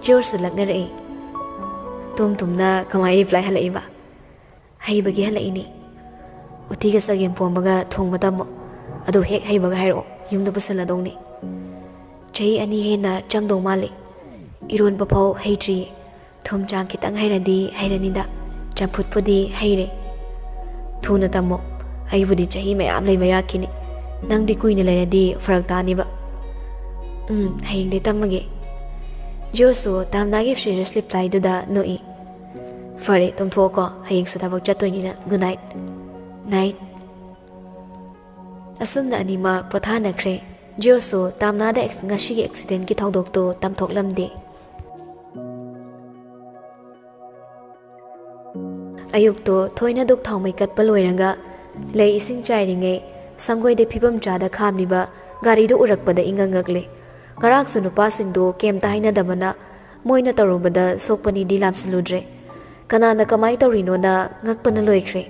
ꯖꯣꯔꯁꯨ ꯂꯛꯅꯔꯛꯏ. ꯇꯨꯝꯅ ꯀꯃꯥꯏ ꯔꯤꯄ꯭ꯂꯥꯏ ꯍꯜꯂꯛꯏꯕ? ꯍꯩꯕꯒꯤ ꯍꯜꯂꯛꯏꯅꯤ. ꯎꯇꯤꯒ ꯆꯒꯦꯝ ꯄꯣꯝꯕꯒ ꯊꯣꯡꯕ ꯇꯝꯃꯣ. ꯑꯗꯨ ꯍꯦꯛ ꯍꯩꯕꯒ ꯍꯥꯏꯔꯛꯑꯣ, ꯌꯨꯝꯗ ꯄꯨꯁꯜꯂꯗꯧꯅꯤ. ꯆꯍꯤ 2 ꯍꯦꯟꯅ ꯆꯪꯗꯧ ꯃꯥꯜꯂꯤ. ꯏꯔꯣꯟꯕ ꯐꯥꯎ ꯍꯩꯇ꯭ꯔꯤꯌꯦ. ꯊꯨꯝ ꯆꯥꯡ ꯈꯤꯇꯪ ꯍꯩꯔꯗꯤ ꯍꯩꯔꯅꯤꯗ. ꯆꯝꯐꯨꯠꯄꯨꯗꯤ ꯍꯩꯔꯦ. ꯊꯨꯅ ꯇꯝꯃꯣ. ꯑꯩꯕꯨꯗꯤ ꯆꯍꯤ ꯃꯌꯥꯝ ꯂꯩꯕ ꯌꯥꯈꯤꯅꯤ. ꯅꯪꯗꯤ ꯀꯨꯏꯅ ꯂꯩꯔꯗꯤ ꯐꯔꯛ ꯇꯥꯅꯤꯕ. ꯍꯌꯦꯡꯗꯤ ꯇꯝꯃꯒꯦ. ꯖꯣꯔꯁꯨ ꯇꯥꯝꯅꯥꯒꯤ ꯁꯤꯔꯤꯌꯁ ꯔꯤꯄ꯭ꯂꯥꯏꯗꯨꯗ ꯅꯣꯛꯏ. ꯐꯔꯦ, ꯇꯨꯝꯊꯣꯛꯑꯣꯀꯣ. ꯍꯌꯦꯡꯁꯨ ꯊꯕꯛ ꯆꯠꯇꯣꯏꯅꯤꯅ. Good night. ꯅꯥꯏꯠ. ꯑꯁꯨꯝꯅ ꯑꯅꯤꯃꯛ ꯄꯣꯊꯥꯅꯈ꯭ꯔꯦ. ꯖꯣꯔꯁꯨ ꯇꯥꯝꯅꯥꯗ ꯉꯁꯤꯒꯤ ꯑꯦꯛꯁꯤꯗꯦꯟꯠꯀꯤ ꯊꯧꯗꯣꯛꯇꯨ ꯇꯝꯊꯣꯛꯂꯝꯗꯦ. ꯑꯌꯨꯛꯇꯣ ꯊꯣꯏꯅ ꯗꯨꯛ ꯊꯥꯎꯃꯩ ꯀꯠꯄ ꯂꯣꯏꯔꯒ ꯂꯩ ꯏꯁꯤꯡ ꯆꯥꯏꯔꯤꯉꯩ ꯁꯪꯒꯣꯏꯗ ꯐꯤꯕꯝ ꯆꯥꯗ ꯈꯥꯝꯂꯤꯕ ꯒꯥꯔꯤꯗꯨ ꯎꯔꯛꯄꯗ ꯏꯉꯛ-ꯉꯛꯂꯦ. ꯉꯔꯥꯡꯁꯨ ꯅꯨꯄꯥꯁꯤꯡꯗꯨ ꯀꯩꯝꯇ ꯍꯥꯏꯅꯗꯕꯅ ꯃꯣꯏꯅ ꯇꯧꯔꯨꯕꯗ ꯁꯣꯛꯄꯅꯤꯗꯤ ꯂꯥꯝꯁꯤꯜꯂꯨꯗ꯭ꯔꯦ. ꯀꯅꯥꯅ ꯀꯃꯥꯏ ꯇꯧꯔꯤꯅꯣꯅ ꯉꯛꯄꯅ ꯂꯣꯏꯈ꯭ꯔꯦ.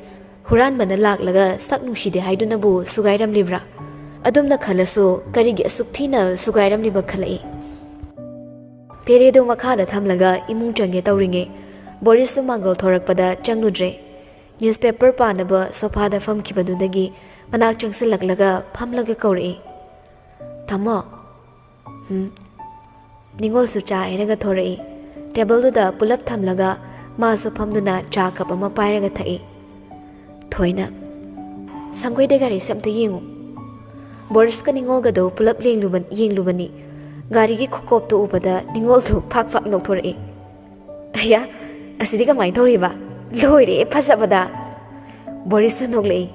ꯍꯨꯔꯥꯟꯕꯅ ꯂꯥꯛꯂꯒ ꯁꯛ ꯅꯨꯡꯁꯤꯗꯦ ꯍꯥꯏꯗꯨꯅꯕꯨ ꯁꯨꯒꯥꯏꯔꯝꯂꯤꯕ꯭ꯔꯥ? ꯑꯗꯨꯝꯅ ꯈꯜꯂꯁꯨ ꯀꯔꯤꯒꯤ ꯑꯁꯨꯛ ꯊꯤꯅ ꯁꯨꯒꯥꯏꯔꯝꯂꯤꯕ ꯈꯜꯂꯛꯏ. ꯄꯦꯔꯦꯗꯨ ꯃꯈꯥꯗ ꯊꯝꯂꯒ ꯏꯃꯨꯡ ꯆꯪꯒꯦ ꯇꯧꯔꯤꯉꯩ ꯕꯣꯔꯤꯁꯁꯨ ꯃꯥꯡꯒꯣꯜ ꯊꯣꯔꯛꯄꯗ ꯆꯪꯂꯨꯗ꯭ꯔꯦ. ꯅ꯭ꯌꯨꯁꯄꯦꯄꯔ ꯄꯥꯅꯕ ꯁꯣꯐꯥꯗ ꯐꯝꯈꯤꯕꯗꯨꯗꯒꯤ ꯃꯅꯥꯛ ꯆꯪꯁꯤꯜꯂꯛꯂꯒ ꯐꯝꯂꯒ ꯀꯧꯔꯛꯏ. ꯇꯥꯃꯣ. ꯅꯤꯡꯉꯣꯜꯁꯨ ꯆꯥ ꯍꯩꯔꯒ ꯊꯣꯔꯛꯏ. ꯇꯦꯕꯜꯗꯨꯗ ꯄꯨꯂꯞ ꯊꯝꯂꯒ ꯃꯥꯁꯨ ꯐꯝꯗꯨꯅ ꯆꯥ ꯀꯞ ꯑꯃ ꯄꯥꯏꯔꯒ ꯊꯛꯏ. ꯊꯣꯏꯅ. ꯁꯪꯒꯣꯏꯗ ꯒꯥꯔꯤꯁꯦ ꯑꯝꯇ ꯌꯦꯡꯉꯨ. ꯕꯣꯔꯤꯁꯀ ꯅꯤꯡꯉꯣꯜꯒꯗꯣ ꯄꯨꯂꯞ ꯌꯦꯡꯂꯨꯕꯅꯤ. ꯒꯥꯔꯤꯒꯤ ꯈꯨꯀꯣꯞꯇꯨ ꯎꯕꯗ ꯅꯤꯡꯉꯣꯜꯗꯨ ꯐꯥꯛ ꯅꯣꯛꯊꯣꯔꯛꯏ. ꯑꯌꯥ, ꯑꯁꯤꯗꯤ ꯀꯃꯥꯏꯅ ꯇꯧꯔꯤꯕ? ꯂꯣꯏꯔꯦ ꯐꯖꯕꯗ. ꯕꯣꯔꯤꯁꯁꯨ ꯅꯣꯛꯂꯛꯏ.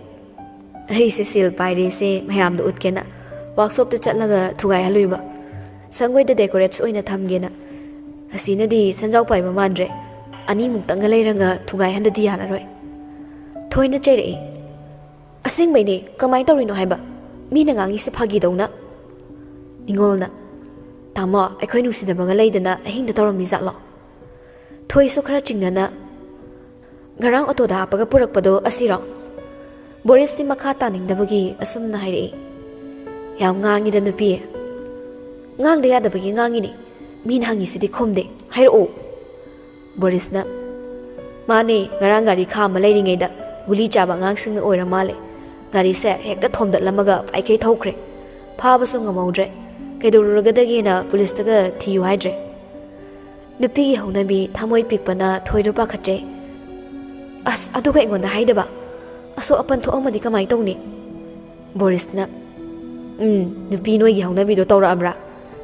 ꯑꯩꯁꯦ ꯁꯤꯜ ꯄꯥꯏꯔꯦꯁꯦ ꯃꯌꯥꯝꯗ ꯎꯠꯀꯦꯅ ꯋꯥꯛꯁꯣꯞꯇ ꯆꯠꯂꯒ ꯊꯨꯒꯥꯏꯍꯜꯂꯨꯏꯕ. ꯁꯪꯒꯣꯏꯗ ꯗꯦꯀꯣꯔꯦꯠꯁ ꯑꯣꯏꯅ ꯊꯝꯒꯦꯅ. ꯑꯁꯤꯅꯗꯤ ꯁꯦꯟꯖꯥꯎ ꯄꯥꯏꯕ ꯃꯥꯟꯗ꯭ꯔꯦ. 2ꯃꯨꯛꯇꯪꯒ ꯂꯩꯔꯒ ꯊꯨꯒꯥꯏꯍꯟꯗꯗꯤ ꯌꯥꯔꯔꯣꯏ. ꯊꯣꯏꯅ ꯆꯩꯔꯛꯏ. ꯑꯁꯦꯡꯕꯩꯅꯦ, ꯀꯃꯥꯏꯅ ꯇꯧꯔꯤꯅꯣ ꯍꯥꯏꯕ? ꯃꯤꯅ ꯉꯥꯡꯉꯤꯁꯦ ꯐꯥꯒꯤꯗꯧꯅ. ꯅꯤꯡꯉꯣꯜꯅ. ꯇꯥꯃꯣ, ꯑꯩꯈꯣꯏ ꯅꯨꯡꯁꯤꯅꯕꯒ ꯂꯩꯗꯅ ꯑꯍꯤꯡꯗ ꯇꯧꯔꯝꯃꯤ ꯖꯥꯠꯂꯣ? ꯊꯣꯏꯁꯨ ꯈꯔ ꯆꯤꯡꯅꯅ. ꯉꯔꯥꯡ ꯑꯣꯇꯣꯗ ꯍꯥꯞꯄꯒ ꯄꯨꯔꯛꯄꯗꯣ ꯑꯁꯤꯔꯣ? ꯕꯣꯔꯤꯁꯇꯤ ꯃꯈꯥ ꯇꯥꯅꯤꯡꯗꯕꯒꯤ ꯑꯁꯨꯝꯅ ꯍꯥꯏꯔꯛꯏ. ꯌꯥꯝ ꯉꯥꯡꯉꯤꯗ ꯅꯨꯄꯤ. ꯉꯥꯡꯗ ꯌꯥꯗꯕꯒꯤ ꯉꯥꯡꯉꯤꯅꯤ. ꯃꯤꯅ ꯍꯪꯉꯤꯁꯤꯗꯤ ꯈꯨꯝꯗꯦ. ꯍꯥꯏꯔꯛꯑꯣ. ꯕꯣꯔꯤꯁꯅ. ꯃꯥꯅꯦ, ꯉꯔꯥꯡ ꯒꯥꯔꯤ ꯈꯥꯝꯕ ꯂꯩꯔꯤꯉꯩꯗ ꯒꯨꯂꯤ ꯆꯥꯕ ꯑꯉꯥꯡꯁꯤꯡꯅ ꯑꯣꯏꯔ ꯃꯥꯜꯂꯦ. ꯒꯥꯔꯤꯁꯦ ꯍꯦꯛꯇ ꯊꯣꯝꯗꯠꯂꯝꯃꯒ ꯄꯥꯏꯈꯩ ꯊꯧꯈ꯭ꯔꯦ. ꯐꯥꯕꯁꯨ ꯉꯝꯍꯧꯗ꯭ರೆ. ꯀꯩꯗꯧꯔꯨꯔꯒꯗꯒꯦꯅ ꯄꯨꯂꯤꯁꯇꯒ ꯊꯤꯌꯨ ꯍꯥꯏꯗ꯭ꯔꯦ. ꯅꯨꯄꯤꯒꯤ ꯍꯧꯅꯕꯤ ꯊꯃꯣꯏ ꯄꯤꯛꯄꯅ ꯊꯣꯏꯗꯣ ꯄꯥꯈꯠꯆꯩ. ꯑꯁ, ꯑꯗꯨꯒ ꯑꯩꯉꯣꯟꯗ ꯍꯥꯏꯗꯕ. ꯑꯁꯣꯛ ꯑꯄꯟ ꯊꯣꯛꯑꯝꯃꯗꯤ ꯀꯃꯥꯏ ꯇꯧꯅꯤ? ꯕꯣꯔꯤꯁꯅ. ꯅꯨꯄꯤ ꯅꯣꯏꯒꯤ ꯍꯧꯅꯕꯤꯗꯣ ꯇꯧꯔꯛꯑꯕ꯭ꯔꯥ?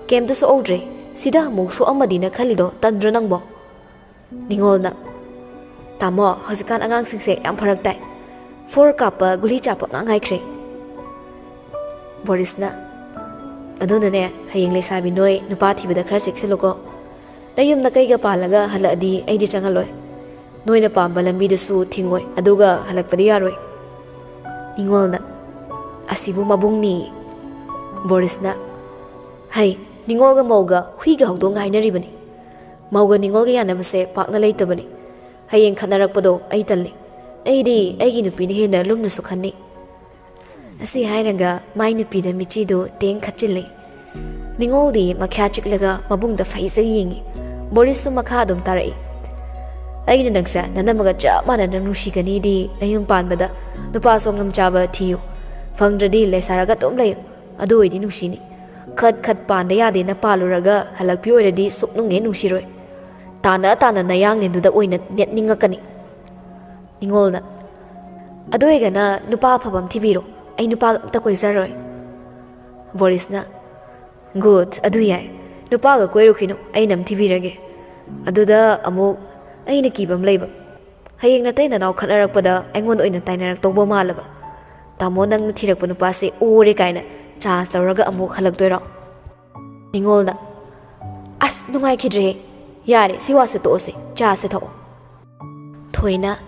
ꯀꯩꯝꯇ ꯁꯣꯛꯍꯧꯗ꯭ꯔꯦ. ꯁꯤꯗ ꯑꯃꯨꯛ ꯁꯣꯛꯑꯝꯃꯗꯤꯅ ꯈꯜꯂꯤꯗꯣ ꯇꯟꯗ꯭ꯔꯣ ꯅꯪꯕꯣ? ꯅꯤꯡꯉꯣꯜꯅ. ꯇꯥꯃꯣ, ꯍꯧꯖꯤꯛꯀꯥꯟ ꯑꯉꯥꯡꯁꯤꯡꯁꯦ ꯌꯥꯝ ꯐꯔꯛ ꯇꯥꯏ. 4 ꯀꯥꯞꯄ ꯒꯨꯂꯤ ꯆꯥꯄ ꯉꯥꯡꯉꯥꯏꯈ꯭ꯔꯦ. ꯕꯣꯔꯤꯁꯅ. ꯑꯗꯨꯅꯅꯦ, ꯍꯌꯦꯡ ꯂꯩꯁꯥꯕꯤ ꯅꯣꯏ ꯅꯨꯄꯥ ꯊꯤꯕꯗ ꯈꯔ ꯆꯦꯛꯁꯤꯜꯂꯨꯀꯣ. ꯅꯌꯨꯝꯗ ꯀꯩꯒ ꯄꯥꯜꯂꯒ ꯍꯜꯂꯛꯑꯗꯤ ꯑꯩꯗꯤ ꯆꯪꯍꯜꯂꯣꯏ. ꯅꯣꯏꯅ ꯄꯥꯝꯕ ꯂꯝꯕꯤꯗꯁꯨ ꯊꯤꯡꯉꯣꯏ, ꯑꯗꯨꯒ ꯍꯜꯂꯛꯄꯗꯤ ꯌꯥꯔꯣꯏ. ꯅꯤꯡꯉꯣꯜꯅ. ꯑꯁꯤꯕꯨ ꯃꯕꯨꯡꯅꯤ. ꯕꯣꯔꯤꯁꯅ. ꯍꯩ, ꯅꯤꯡꯉꯣꯜꯒ ꯃꯧꯒ ꯍꯨꯏꯒ ꯍꯧꯗꯣꯡꯒ ꯍꯥꯏꯅꯔꯤꯕꯅꯤ. ꯃꯧꯒ ꯅꯤꯡꯉꯣꯜꯒ ꯌꯥꯅꯕꯁꯦ ꯄꯥꯛꯅ ꯂꯩꯇꯕꯅꯤ. ꯍꯌꯦꯡ ꯈꯠꯅꯔꯛꯄꯗꯣ ꯑꯩ ꯇꯜꯂꯤ. ꯑꯩꯗꯤ ꯑꯩꯒꯤ ꯅꯨꯄꯤꯅ ꯍꯦꯟꯅ ꯂꯨꯝꯅꯁꯨ ꯈꯟꯅꯤ. ꯑꯁꯤ ꯍꯥꯏꯔꯒ ꯃꯥꯏ ꯅꯨꯄꯤꯗ ꯃꯤꯆꯤꯗꯨ ꯇꯦꯡ ꯈꯠꯆꯤꯜꯂꯤ. ꯅꯤꯡꯉꯣꯜꯗꯤ ꯃꯈ꯭ꯌꯥ ꯆꯤꯛꯂꯒ ꯃꯕꯨꯡꯗ ꯐꯩꯖ ꯌꯦꯡꯉꯤ. ꯕꯣꯔꯤꯁꯁꯨ ꯃꯈꯥ ꯑꯗꯨꯝ ꯇꯥꯔꯛꯏ. ꯑꯩꯅ ꯅꯪꯁꯦ ꯅꯅꯝꯃꯒ ꯆꯞ ꯃꯥꯟꯅꯅ ꯅꯨꯡꯁꯤꯒꯅꯤꯗꯤ ꯅꯌꯨꯝ ꯄꯥꯟꯕꯗ ꯅꯨꯄꯥ ꯁꯣꯡꯉꯝ ꯆꯥꯕ ꯊꯤꯌꯨ. ꯐꯪꯗ꯭ꯔꯗꯤ ꯂꯩꯁꯥꯔꯒ ꯑꯗꯨꯝ ꯂꯩꯌꯨ. ꯑꯗꯨ ꯑꯣꯏꯗꯤ ꯅꯨꯡꯁꯤꯅꯤ. ꯈꯠ ꯄꯥꯟꯗ ꯌꯥꯗꯦꯅ ꯄꯥꯜꯂꯨꯔꯒ ꯍꯜꯂꯛꯄꯤ ꯑꯣꯏꯔꯗꯤ ꯁꯨꯛꯅꯨꯡꯍꯦ ꯅꯨꯡꯁꯤꯔꯣꯏ. ꯇꯥꯅ ꯅꯌꯥꯡꯂꯦꯟꯗꯨꯗ ꯑꯣꯏꯅ ꯅꯦꯠꯅꯤꯡꯉꯛꯀꯅꯤ. ꯅꯤꯡꯉꯣꯜꯅ. ꯑꯗꯨ ꯑꯣꯏꯒꯅ ꯅꯨꯄꯥ ꯑꯐꯕ ꯑꯃ ꯊꯤꯕꯤꯔꯣ. ꯑꯩ ꯅꯨꯄꯥ ꯑꯝꯇ ꯀꯣꯏꯖꯔꯣꯏ. ꯕꯣꯔꯤꯁꯅ. ꯒꯨꯗ, ꯑꯗꯨ ꯌꯥꯏ. ꯅꯨꯄꯥꯒ ꯀꯣꯏꯔꯨꯈꯤꯅꯨ, ꯑꯩꯅ ꯑꯃ ꯊꯤꯕꯤꯔꯒꯦ. ꯑꯗꯨꯗ ꯑꯃꯨꯛ ꯑꯩꯅ ꯀꯤꯕ ꯑꯃ ꯂꯩꯕ. ꯍꯌꯦꯡ ꯅꯇꯩ ꯅꯅꯥꯎ ꯈꯠꯅꯔꯛꯄꯗ ꯑꯩꯉꯣꯟꯗ ꯑꯣꯏꯅ ꯇꯥꯏꯅꯔꯛꯇꯧꯕ ꯃꯥꯜꯂꯕ. ꯇꯥꯃꯣ, ꯅꯪꯅ ꯊꯤꯔꯛꯄ ꯅꯨꯄꯥꯁꯦ ꯑꯣꯔꯦ ꯀꯥꯏꯅ ꯆꯥꯟꯁ ꯂꯧꯔꯒ ꯑꯃꯨꯛ ꯍꯜꯂꯛꯇꯣꯏꯔꯣ? ꯅꯤꯡꯉꯣꯜꯅ. ꯑꯁ, ꯅꯨꯡꯉꯥꯏꯈꯤꯗ꯭ꯔꯦꯍꯦ. ꯌꯥꯔꯦ, ꯁꯤ ꯋꯥꯁꯦ ꯇꯣꯛꯑꯁꯦ. ꯆꯥꯁꯦ ꯊꯛꯑꯣ. ꯊꯣꯏꯅ.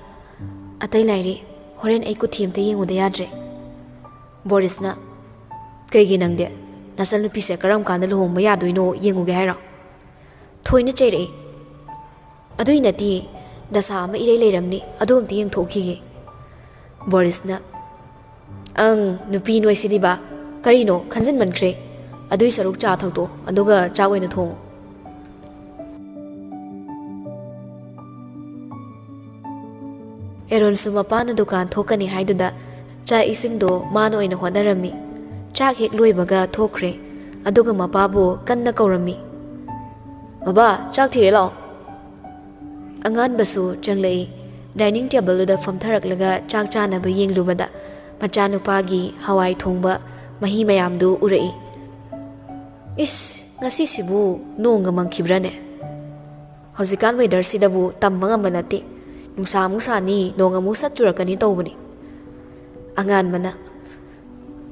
Atai lairi, horen ay kuthim te yengu de yadre. Borisna, kaigi nangde, nasal nupi se karam kanda luhong mayado ino yengu ge haira. Thoi na chay rei. Adui na ti, dasa ama ilay layramni, adom ti yung thoki ge. Borisna, ang nupi noy sidi ba, karino, kanzin man kre, adui saruk cha thak to, aduga cha way na thong. Arun sumapa na dukan thokani haiduda, cha ising do mano ina hodarami. Chak hek loy baga thokre, aduga mapabu kanna kaurami. Baba, chak thire lao. Angan basu changlai, dining table da famtharak laga chak cha na ba yeng lubada, machanu pagi hawai thongba, mahi mayam du urai. Is, ngasi sibu nonga mangkibrane. Hausikan weather sidabu tambanga manati. Nungsa musa ni nonga musa turakani tawbani. Angan mana.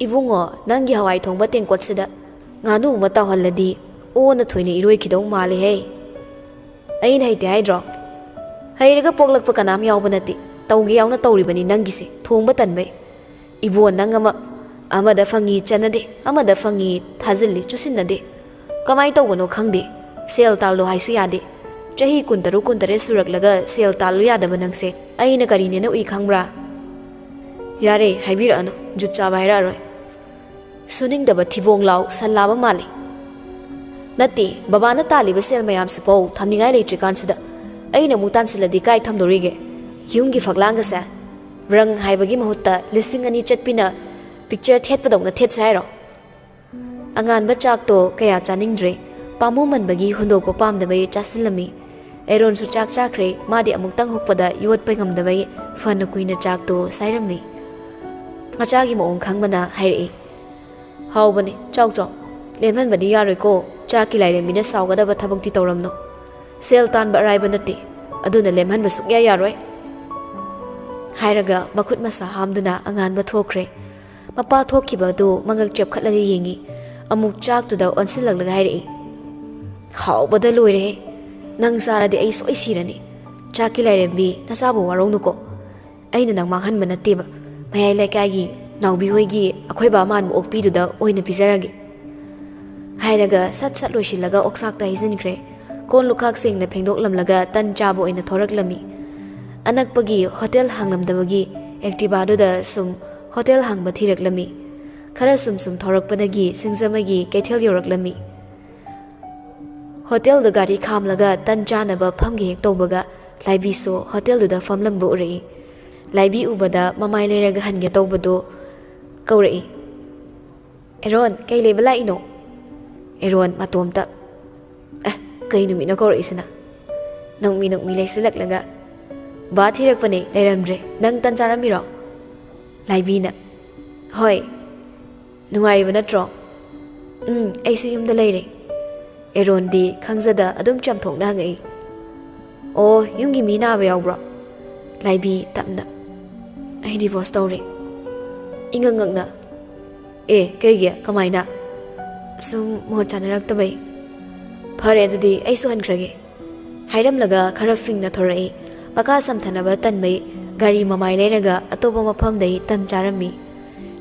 Ibungo nangi hawai thongba tengkot sida. Nganu mataw haladi o na thoini iroi kidaw mali hey. Ain haite haidro. Hairaga poglak pa kanam yawba nati. Tawgi yaw na tawribani nangi se thongba tanbay. Ibu nangama amada fangi chanade amada fangi thazilli chusinade. Kamay tawbano khangde. Sel talo haisu yade. Chahi kuntaru kuntare surak laga sel talu yadaba nangse aina karine na ui khangbra. Yare haibira ano jutcha baira roi. Suning daba thibong law salaba mali. Nati babana taliba sel mayam se pau thamningai electric kansida aina mutan siladi kai thamdorige yumgi faklanga sa rang haibagi mahutta listing ani chatpina picture thetpadongna thet sairo. Angan ba chak to kaya chaningdre pamu manbagi hundok pam dabai chasilami. Arun su chak chakre madi amuktang hukpada yuat pai ngamdabai fana kuina chak to sairami. Machagi moong khangmana hairi. Haubani chau chau lenman badi yaroi ko chaki laire mina saugada ba thabak ti tawramno. Sel tan ba rai banati aduna lemhan ba sukya yaroi. Hairaga makut masa hamduna angan ba thokre. Mapa thokkiba du mangak chep khatlaga yengi amuk chak tu da onsilak laga hairi. Haubada loire nang sara di ay so isirani. Chaki lairembi nasabu warong nuko. Ay na nang manghan manatiba. Mayay laikagi naubi hoigi akoy ba man mo okpi du da oy na pizaragi. Hairaga sat sat loisilaga oksak ta hizinkre. Kon lukhak sing na phengdok lamlaga tan chabo ina thorak lami. Anak pagi hotel hanglam damagi activa do da sum hotel hangba thirak lami. Khara sum thorak padagi singzamagi kaithel yorak lami. Hotel da gari khamlaga tan chanaba phamgi hek tawbaga laibi so hotel da famlambu urei. Laibi ubada mamai leraga hange tawbado kaurei. Arun kay lebala ino. Arun matomta. Kay numina kaurei sana. Nang mi laisilak laga. Ba thirak pane leiramdre nang tan charamiro. Laibi na. Hoy. Nungaiba natro. Ay su yumda leire. Arun di khangzada adum chamthok na ngai. Oh, yumgi mi na ba yawbra. Laibi tamna. Ay divorce tawre. Ingangak na. Kaygi kamay na. Sum mo chanarak tabay. Phare adudi ay suhan krage. Hairam laga kharafing na thorai. Baka samthanaba tanbay gari mamay layraga atopa mafam day tan charami.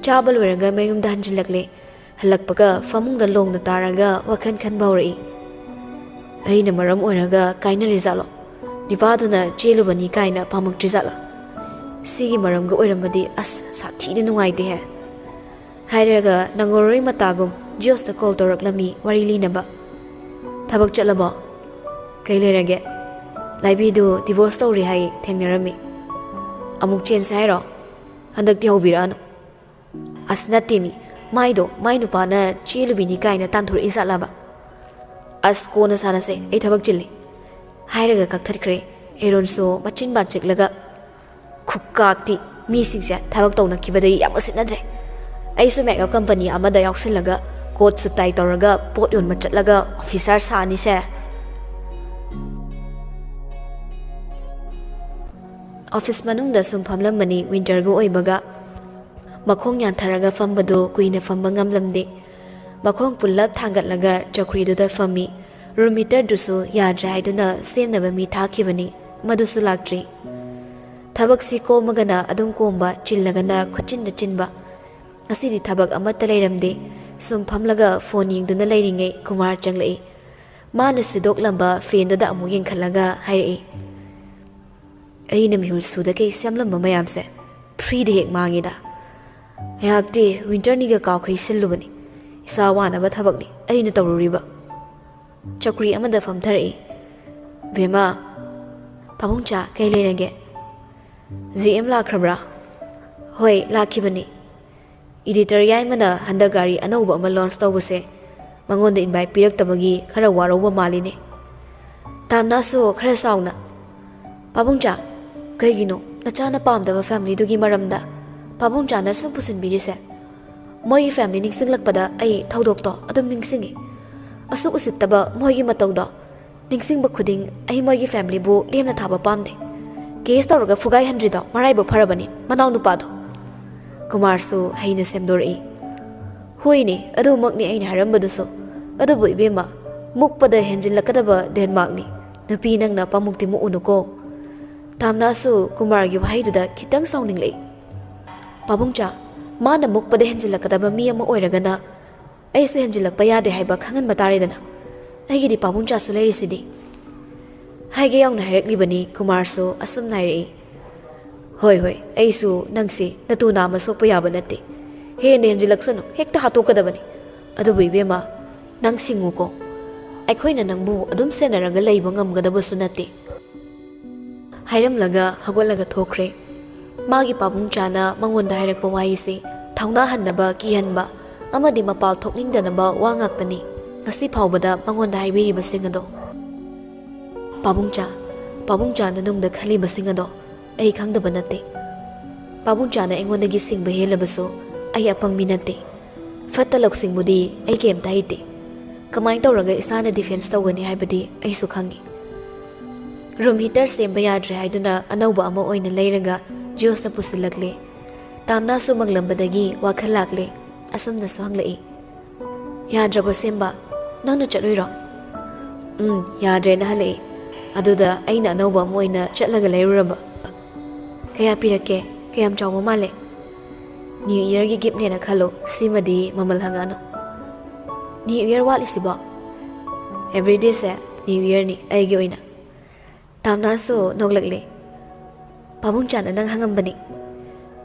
Chabal weraga mayum dahan jilakle. Halakpaga famungda long na taraga wakan kan bawrai. Ay na maram oraga kaina rizalo. Nipaduna chelubani kaina pamak rizala. Sige maram ga oiramadi as sathi na nungay de hai. Hairaga nangoroi matagum Diyos na call torak lami warili na ba. Thabak chalaba. Kailirage. Laibi do divorce story hai thengnarami. Amuk chen sairo. Handak ti hobirano. As natimi. Mai nupa na chelubini kaina tanthur izalaba. As ko na sana se ay thabak chili. Hairaga kakthakre. Arun so machin banchik laga. Khukakti mi singse thabak tawna kibadai yam asinadre. Ay su mega company amada yauksinlaga coat su tai tawraga pot yon machatlaga officer sani se. Office manungda sum phamlamani winter go oibaga. Makhong yantharaga fambado kuina famba ngamlamde. Makhong pullap thangatlaga chakriduda fami. Room meter dusu yadra haiduna semnaba mi thakibani madusu laktri. ꯊꯕꯛꯁꯤ ꯀꯣꯝꯃꯒꯅ ꯑꯗꯨꯝ ꯀꯣꯝꯕ ꯆꯤꯜꯂꯒꯅ ꯈꯨꯠꯆꯤꯟꯅ ꯆꯤꯟꯕ ꯉꯁꯤꯗꯤ ꯊꯕꯛ ꯑꯃꯠꯇ ꯂꯩꯔꯝꯗꯦ ꯁꯨꯝ ꯐꯝꯂꯒ phone ꯌꯦꯡꯗꯨꯅ ꯂꯩꯔꯤꯉꯩ ꯀꯨꯃꯥꯔ ꯆꯪꯂꯛꯏ ꯃꯥꯅ ꯁꯤꯗꯣꯛꯂꯝꯕ ꯐꯦꯟꯗꯨꯗ ꯑꯃꯨꯛ ꯌꯦꯡꯈꯠꯂꯒ ꯍꯥꯏꯔꯛꯏ ꯑꯩꯅ ꯃꯤꯍꯨꯜ ꯁꯨꯗꯈꯩ ꯁꯦꯝꯂꯝꯕ ꯃꯌꯥꯝꯁꯦ ꯐ꯭ꯔꯤꯗ ꯍꯦꯛ ꯃꯥꯡꯉꯤꯗ ꯑꯩꯍꯥꯛꯇꯤ ꯋꯤꯟꯇꯔꯅꯤꯒ ꯀꯥꯎꯈꯩ ꯁꯤꯜꯂꯨꯕꯅꯤ ꯏꯁꯥ ꯋꯥꯅꯕ ꯊꯕꯛꯅꯤ ꯑꯩꯅ ꯇꯧꯔꯨꯔꯤꯕ ꯆꯧꯀ꯭ꯔꯤ ꯑꯃꯗ ꯐꯝꯊꯔꯛꯏ ꯕꯦꯃꯥ ꯄꯥꯕꯨꯡꯆꯥ ꯀꯩ ꯂꯩꯔꯒꯦ GM ꯂꯥꯛꯈ꯭ꯔꯕ꯭ꯔꯥ ꯍꯣꯏ ꯂꯥꯛꯈꯤꯕꯅꯤꯏꯗꯤꯇꯔ ꯌꯥꯏꯃꯅ ꯍꯟꯗꯛ ꯒꯥꯔꯤ ꯑꯅꯧꯕ ꯑꯃ ꯂꯣꯟꯆ ꯇꯧꯕꯁꯦ ꯃꯉꯣꯟꯗ ꯏꯟꯚꯥꯏꯠ ꯄꯤꯔꯛꯇꯕꯒꯤ ꯈꯔ ꯋꯥꯔꯧꯕ ꯃꯥꯜꯂꯤꯅꯦ ꯇꯥꯝꯅꯥꯁꯨ ꯈꯔ ꯆꯥꯎꯅ ꯄꯥꯕꯨꯡꯆꯥ ꯀꯩꯒꯤꯅꯣ ꯅꯆꯥꯅ ꯄꯥꯝꯗꯕ ꯐꯦꯃꯤꯂꯤꯗꯨꯒꯤ ꯃꯔꯝꯗ ꯄꯥꯕꯨꯡꯆꯥꯅ ꯁꯨꯝ ꯄꯨꯁꯤꯟꯕꯤꯔꯤꯁꯦ ꯃꯣꯏꯒꯤ ꯐꯦꯃꯤꯂꯤ ꯅꯤꯡꯁꯤꯡꯂꯛꯄꯗ ꯑꯩ ꯊꯧꯗꯣꯛꯇꯣ ꯑꯗꯨꯝ ꯅꯤꯡꯁꯤꯡꯉꯤ ꯑꯁꯨꯛ ꯎꯁꯤꯠꯇꯕ ꯃꯣꯏꯒꯤ ꯃꯇꯧꯗꯣ ꯅꯤꯡꯁꯤꯡꯕ ꯈꯨꯗꯤꯡ ꯑꯩ ꯃꯣꯏꯒꯤ ꯐꯦꯃꯤꯂꯤꯕꯨ ꯂꯦꯝꯅ ꯊꯥꯕ ꯄꯥꯝꯗꯦ ꯀꯦꯁ ꯇꯧꯔꯒ ꯐꯨꯒꯥꯏꯍꯟꯗ꯭ꯔꯤꯗꯣ ꯃꯔꯥꯏꯕꯛ ꯐꯔꯕꯅꯤ ꯃꯅꯥꯎ ꯅꯨꯄꯥꯗꯣ ꯀꯨꯃꯥꯔꯁꯨ ꯍꯩꯅ ꯁꯦꯝꯗꯣꯔꯛꯏ ꯍꯣꯏꯅꯦ ꯑꯗꯨꯃꯛꯅꯤ ꯑꯩꯅ ꯍꯥꯏꯔꯝꯕꯗꯨꯁꯨ ꯑꯗꯨꯕꯨ ꯏꯕꯦꯝꯃ ꯃꯨꯛꯄꯗ ꯍꯦꯟꯖꯤꯜꯂꯛꯀꯗꯕ ꯗꯦꯟꯃꯥꯔꯛꯅꯤ ꯅꯨꯄꯤ ꯅꯪꯅ ꯄꯥꯃꯨꯛꯇꯤ ꯃꯨꯛꯎꯅꯨꯀꯣ ꯇꯥꯝꯅꯥꯁꯨ ꯀꯨꯃꯥꯔꯒꯤ ꯋꯥꯍꯩꯗꯨꯗ ꯈꯤꯇꯪ ꯁꯥꯎꯅꯤꯡꯂꯛꯏ ꯄꯥꯕꯨꯡꯆꯥ ꯃꯥꯅ ꯃꯨꯛꯄꯗ ꯍꯦꯟꯖꯤꯜꯂꯛꯀꯗꯕ ꯃꯤ ꯑꯃ ꯑꯣꯏꯔꯒꯅ ꯑꯩꯁꯨ ꯍꯦꯟꯖꯤꯜꯂꯛꯄ ꯌꯥꯗꯦ ꯍꯥꯏꯕ ꯈꯪꯍꯟꯕ ꯇꯥꯔꯦꯗꯅ ꯑꯩꯒꯤꯗꯤ ꯄꯥꯕꯨꯡꯆꯥꯁꯨ ꯂꯩꯔꯤꯁꯤꯗꯤ ꯍꯥꯏꯒꯦ ꯌꯥꯎꯅ ꯍꯥꯏꯔꯛꯂꯤꯕꯅꯤ ꯀꯨꯃꯥꯔꯁꯨ ꯑꯁꯨꯝ ꯍꯥꯏꯔꯛꯏ ꯍꯣꯏ ꯍꯣꯏ ꯑꯩꯁꯨ ꯅꯪꯁꯤ ꯅꯇꯨ ꯅꯥꯝꯃ ꯁꯣꯛꯄ ꯌꯥꯕ ꯅꯠꯇꯦ ꯍꯦꯟꯅ ꯍꯦꯟꯖꯤꯜꯂꯛꯁꯅꯨ ꯍꯦꯛꯇ ꯍꯥꯠꯇꯣꯛꯀꯗꯕꯅꯤ ꯑꯗꯨꯕꯨ ꯏꯕꯦꯝꯃ ꯅꯪ ꯁꯤꯡꯉꯨꯀꯣ ꯑꯩꯈꯣꯏꯅ ꯅꯪꯕꯨ ꯑꯗꯨꯝ ꯁꯦꯟꯅꯔꯒ ꯂꯩꯕ ꯉꯝꯒꯗꯕꯁꯨ ꯅꯠꯇꯦ ꯍꯥꯏꯔꯝꯂꯒ ꯍꯧꯒꯠꯂꯒ ꯊꯣꯛꯈ꯭ꯔꯦ ꯃꯥꯒꯤ ꯄꯥꯕꯨꯡꯆꯥꯅ ꯃꯉꯣꯟꯗ ꯍꯥꯏꯔꯛꯄ ꯋꯥꯍꯩꯁꯤ ꯊꯧꯅꯥ ꯍꯟꯅꯕ ꯀꯤꯍꯟꯕ ꯑꯃꯗꯤ ꯃꯄꯥꯜ ꯊꯣꯛꯅꯤꯡꯗꯅꯕ ꯋꯥ ꯉꯥꯛꯇꯅꯤ ꯉꯁꯤ ꯐꯥꯎꯕꯗ ꯃꯉꯣꯟꯗ ꯍꯥꯏꯕꯤꯔꯤꯕꯁꯤꯡ ꯑꯗꯣ ꯄꯥꯕꯨꯡꯆꯥꯅ ꯅꯨꯡꯗ ꯈꯜꯂꯤꯕꯁꯤꯡ ꯑꯗꯣ ꯑꯩ ꯈꯪꯗꯕ ꯅꯠꯇꯦ ꯄꯥꯕꯨꯡꯆꯥꯅ ꯑꯩꯉꯣꯟꯗꯒꯤ ꯁꯤꯡꯕ ꯍꯦꯜꯂꯕꯁꯨ ꯑꯩ ꯑꯄꯪꯕꯤ ꯅꯠꯇꯦ ꯐꯠꯇ ꯂꯧꯁꯤꯡꯕꯨꯗꯤ ꯑꯩ ꯀꯩꯝꯇ ꯍꯩꯇꯦ ꯀꯃꯥꯏꯅ ꯇꯧꯔꯒ ꯏꯁꯥꯅ ꯗꯤꯐꯦꯟꯁ ꯇꯧꯒꯅꯤ ꯍꯥꯏꯕꯗꯤ ꯑꯩꯁꯨ ꯈꯪꯉꯤ ꯔꯨꯝ ꯍꯤꯇꯔ ꯁꯦꯝꯕ ꯌꯥꯗ꯭ꯔꯦ ꯍꯥꯏꯗꯨꯅ ꯑꯅꯧꯕ ꯑꯃ ꯑꯣꯏꯅ ꯂꯩꯔꯒ ꯖꯣꯁꯅ ꯄꯨꯁꯤꯜꯂꯛꯂꯦ ꯇꯥꯝꯅꯥꯁꯨ ꯃꯪꯂꯝꯕꯗꯒꯤ ꯋꯥꯈꯜ ꯂꯥꯛꯂꯦ ꯑꯁꯨꯝꯅꯁꯨ ꯍꯪꯂꯛꯏ ꯌꯥꯗ꯭ꯔꯕ ꯁꯦꯝꯕ ꯅꯪꯅ ꯆꯠꯂꯣꯏꯔꯣ ꯌꯥꯗ꯭ꯔꯦꯅ ꯍꯜꯂꯛꯏ ꯑꯗꯨꯗ ꯑꯩꯅ ꯑꯅꯧꯕ ꯑꯃ ꯑꯣꯏꯅ ꯆꯠꯂꯒ ꯂꯩꯔꯨꯔꯕ ꯀꯌꯥ ꯄꯤꯔꯛꯀꯦ ꯀꯌꯥꯝ ꯆꯥꯎꯕ ꯃꯥꯜꯂꯦ ꯅ꯭ꯌꯨ ꯏꯌꯔꯒꯤ ꯒꯤꯐꯅꯦꯅ ꯈꯜꯂꯣ ꯁꯤꯃꯗꯤ ꯃꯃꯜ ꯍꯪꯉꯛꯑꯅꯨ ꯅ꯭ꯌꯨ ꯏꯌꯔ ꯋꯥꯠꯂꯤꯁꯤꯕꯣ ꯑꯦꯕ꯭ꯔꯤꯗꯦꯁꯦ ꯅ꯭ꯌꯨ ꯏꯌꯔꯅꯤ ꯑꯩꯒꯤ ꯑꯣꯏꯅ ꯇꯥꯝꯅꯥꯁꯨ ꯅꯣꯛꯂꯛꯂꯦ ꯄꯥꯕꯨꯡꯆꯥꯅ ꯅꯪ ꯍꯪꯉꯝꯕꯅꯤ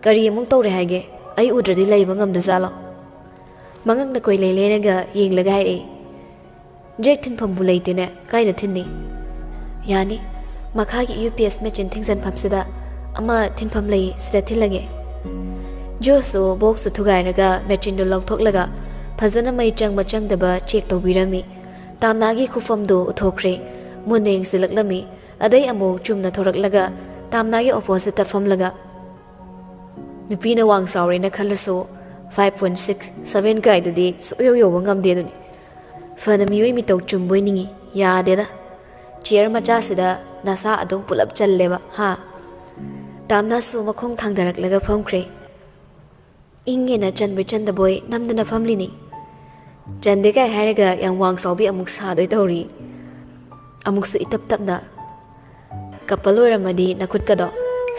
ꯀꯔꯤ ꯑꯃꯨꯛ ꯇꯧꯔꯦ ꯍꯥꯏꯒꯦ ꯑꯩ ꯎꯗ꯭ꯔꯗꯤ ꯂꯩꯕ ꯉꯝꯗꯖꯥꯠꯂꯣ ꯃꯉꯛꯅ ꯀꯣꯏꯂꯩ ꯂꯩꯔꯒ ꯌꯦꯡꯂꯒ ꯍꯥꯏꯔꯛꯏ ꯖꯦꯛ ꯊꯤꯟꯐꯝꯕꯨ ꯂꯩꯇꯦꯅꯦ ꯀꯥꯏꯗ ꯊꯤꯟꯅꯤ ꯌꯥꯅꯤ ꯃꯈꯥꯒꯤ UPS ꯃꯦꯆꯤꯟ ꯊꯤꯡꯖꯟꯐꯝꯁꯤꯗ ꯑꯃ ꯊꯤꯟꯐꯝ ꯂꯩ ꯁꯤꯗ ꯊꯤꯜꯂꯒꯦ ꯖꯣꯁꯁꯨ ꯕꯣꯛꯁꯇꯨ ꯊꯨꯒꯥꯏꯔꯒ ꯃꯦꯆꯤꯟꯗꯨ ꯂꯧꯊꯣꯛꯂꯒ ꯐꯖꯅ ꯃꯩ ꯆꯪꯕ ꯆꯪꯗꯕ ꯆꯦꯛ ꯇꯧꯕꯤꯔꯝꯃꯤ ꯇꯥꯝꯅꯥꯒꯤ ꯈꯨꯐꯝꯗꯨ ꯎꯠꯊꯣꯛꯈ꯭ꯔꯦ ꯃꯨꯟꯅ ꯌꯦꯡꯁꯤꯜꯂꯛꯂꯝꯃꯤ ꯑꯗꯩ ꯑꯃꯨꯛ ꯆꯨꯝꯅ ꯊꯣꯔꯛꯂꯒ ꯇꯥꯝꯅꯥꯒꯤ ꯑꯣꯄꯣꯖꯤꯠꯇ ꯐꯝꯂꯒ ꯅꯨꯄꯤꯅ ꯋꯥꯡ ꯆꯥꯎꯔꯦꯅ ꯈꯜꯂꯁꯨ 5.6, 7 ꯀꯥꯏꯗꯨꯗꯤ ꯁꯨꯛꯌꯧ ꯌꯧꯕ ꯉꯝꯗꯦꯗꯨꯅꯤ ꯐꯅ ꯃꯤꯑꯣꯏ ꯃꯤꯇꯧ ꯆꯨꯝꯕꯣꯏ ꯅꯤꯡꯉꯤ ꯌꯥꯗꯦꯗ ꯆꯤꯌꯔ ꯃꯆꯥꯁꯤꯗ ꯅꯁꯥ ꯑꯗꯨꯝ ꯄꯨꯂꯞ ꯆꯜꯂꯦꯕ ꯍꯥ ꯇꯥꯝꯅꯥꯁꯨ ꯃꯈꯣꯡ ꯊꯥꯡꯗꯔꯛꯂꯒ ꯐꯝꯈ꯭ꯔꯦ ꯏꯪꯉꯦꯅ ꯆꯟꯕꯣꯏ ꯆꯟꯗꯕꯣꯏ ꯅꯝꯗꯅ ꯐꯝꯂꯤꯅꯤ ꯆꯟꯗꯦ ꯀꯥꯏ ꯍꯥꯏꯔꯒ ꯌꯥꯝ ꯋꯥꯡ ꯆꯥꯎꯕꯤ ꯑꯃꯨꯛ ꯁꯥꯗꯣꯏ ꯇꯧꯔꯤ ꯑꯃꯨꯛꯁꯨ ꯏꯇꯞ ꯇꯞꯅ ꯀꯄꯜ ꯑꯣꯏꯔꯝꯃꯗꯤ ꯅꯈꯨꯠꯀꯗꯣ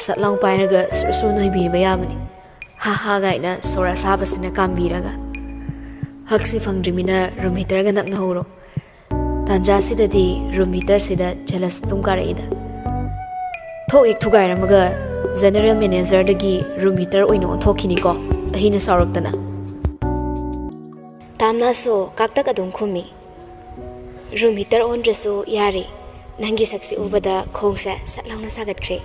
ꯁꯠ ꯂꯥꯎ ꯄꯥꯏꯔꯒ ꯁꯨꯔ ꯅꯣꯏꯕꯤꯕ ꯌꯥꯕꯅꯤ ꯍꯥ ꯍꯥ ꯒꯥꯏꯅ ꯁꯣꯔ ꯑꯁꯥꯕꯁꯤꯅ ꯀꯥꯝꯕꯤꯔꯒ ꯍꯛꯁꯤ ꯐꯪꯗ꯭ꯔꯤꯃꯤꯅ ꯔꯨꯝ ꯍꯤꯇꯔꯒ ꯅꯛꯅꯍꯧꯔꯣ ꯇꯥꯟꯖꯥꯁꯤꯗꯗꯤ ꯔꯨꯝ ꯍꯤꯇꯔꯁꯤꯗ ꯖꯦꯂꯁ ꯇꯨꯝ ꯀꯥꯔꯛꯏꯗ ꯊꯣꯛ ꯍꯦꯛ ꯊꯨꯒꯥꯏꯔꯝꯃꯒ ꯖꯦꯅꯔꯦꯜ ꯃꯦꯅꯦꯖꯔꯗꯒꯤ ꯔꯨꯝ ꯍꯤꯇꯔ ꯑꯣꯏꯅ ꯑꯣꯟꯊꯣꯛꯈꯤꯅꯤꯀꯣ ꯑꯍꯤꯅ ꯁꯥꯎꯔꯛꯇꯅ ꯇꯥꯝꯅꯥꯁꯨ ꯀꯥꯛꯇꯛ ꯑꯗꯨꯝ ꯈꯨꯝꯃꯤ ꯔꯨꯝ ꯍꯤꯇꯔ ꯑꯣꯟꯗ꯭ꯔꯁꯨ ꯌꯥꯔꯦ ꯅꯪꯒꯤ ꯁꯛꯁꯤ ꯎꯕꯗ ꯈꯣꯡꯁꯦ ꯁꯠ ꯂꯥꯎꯅ ꯁꯥꯒꯠꯈ꯭ꯔꯦ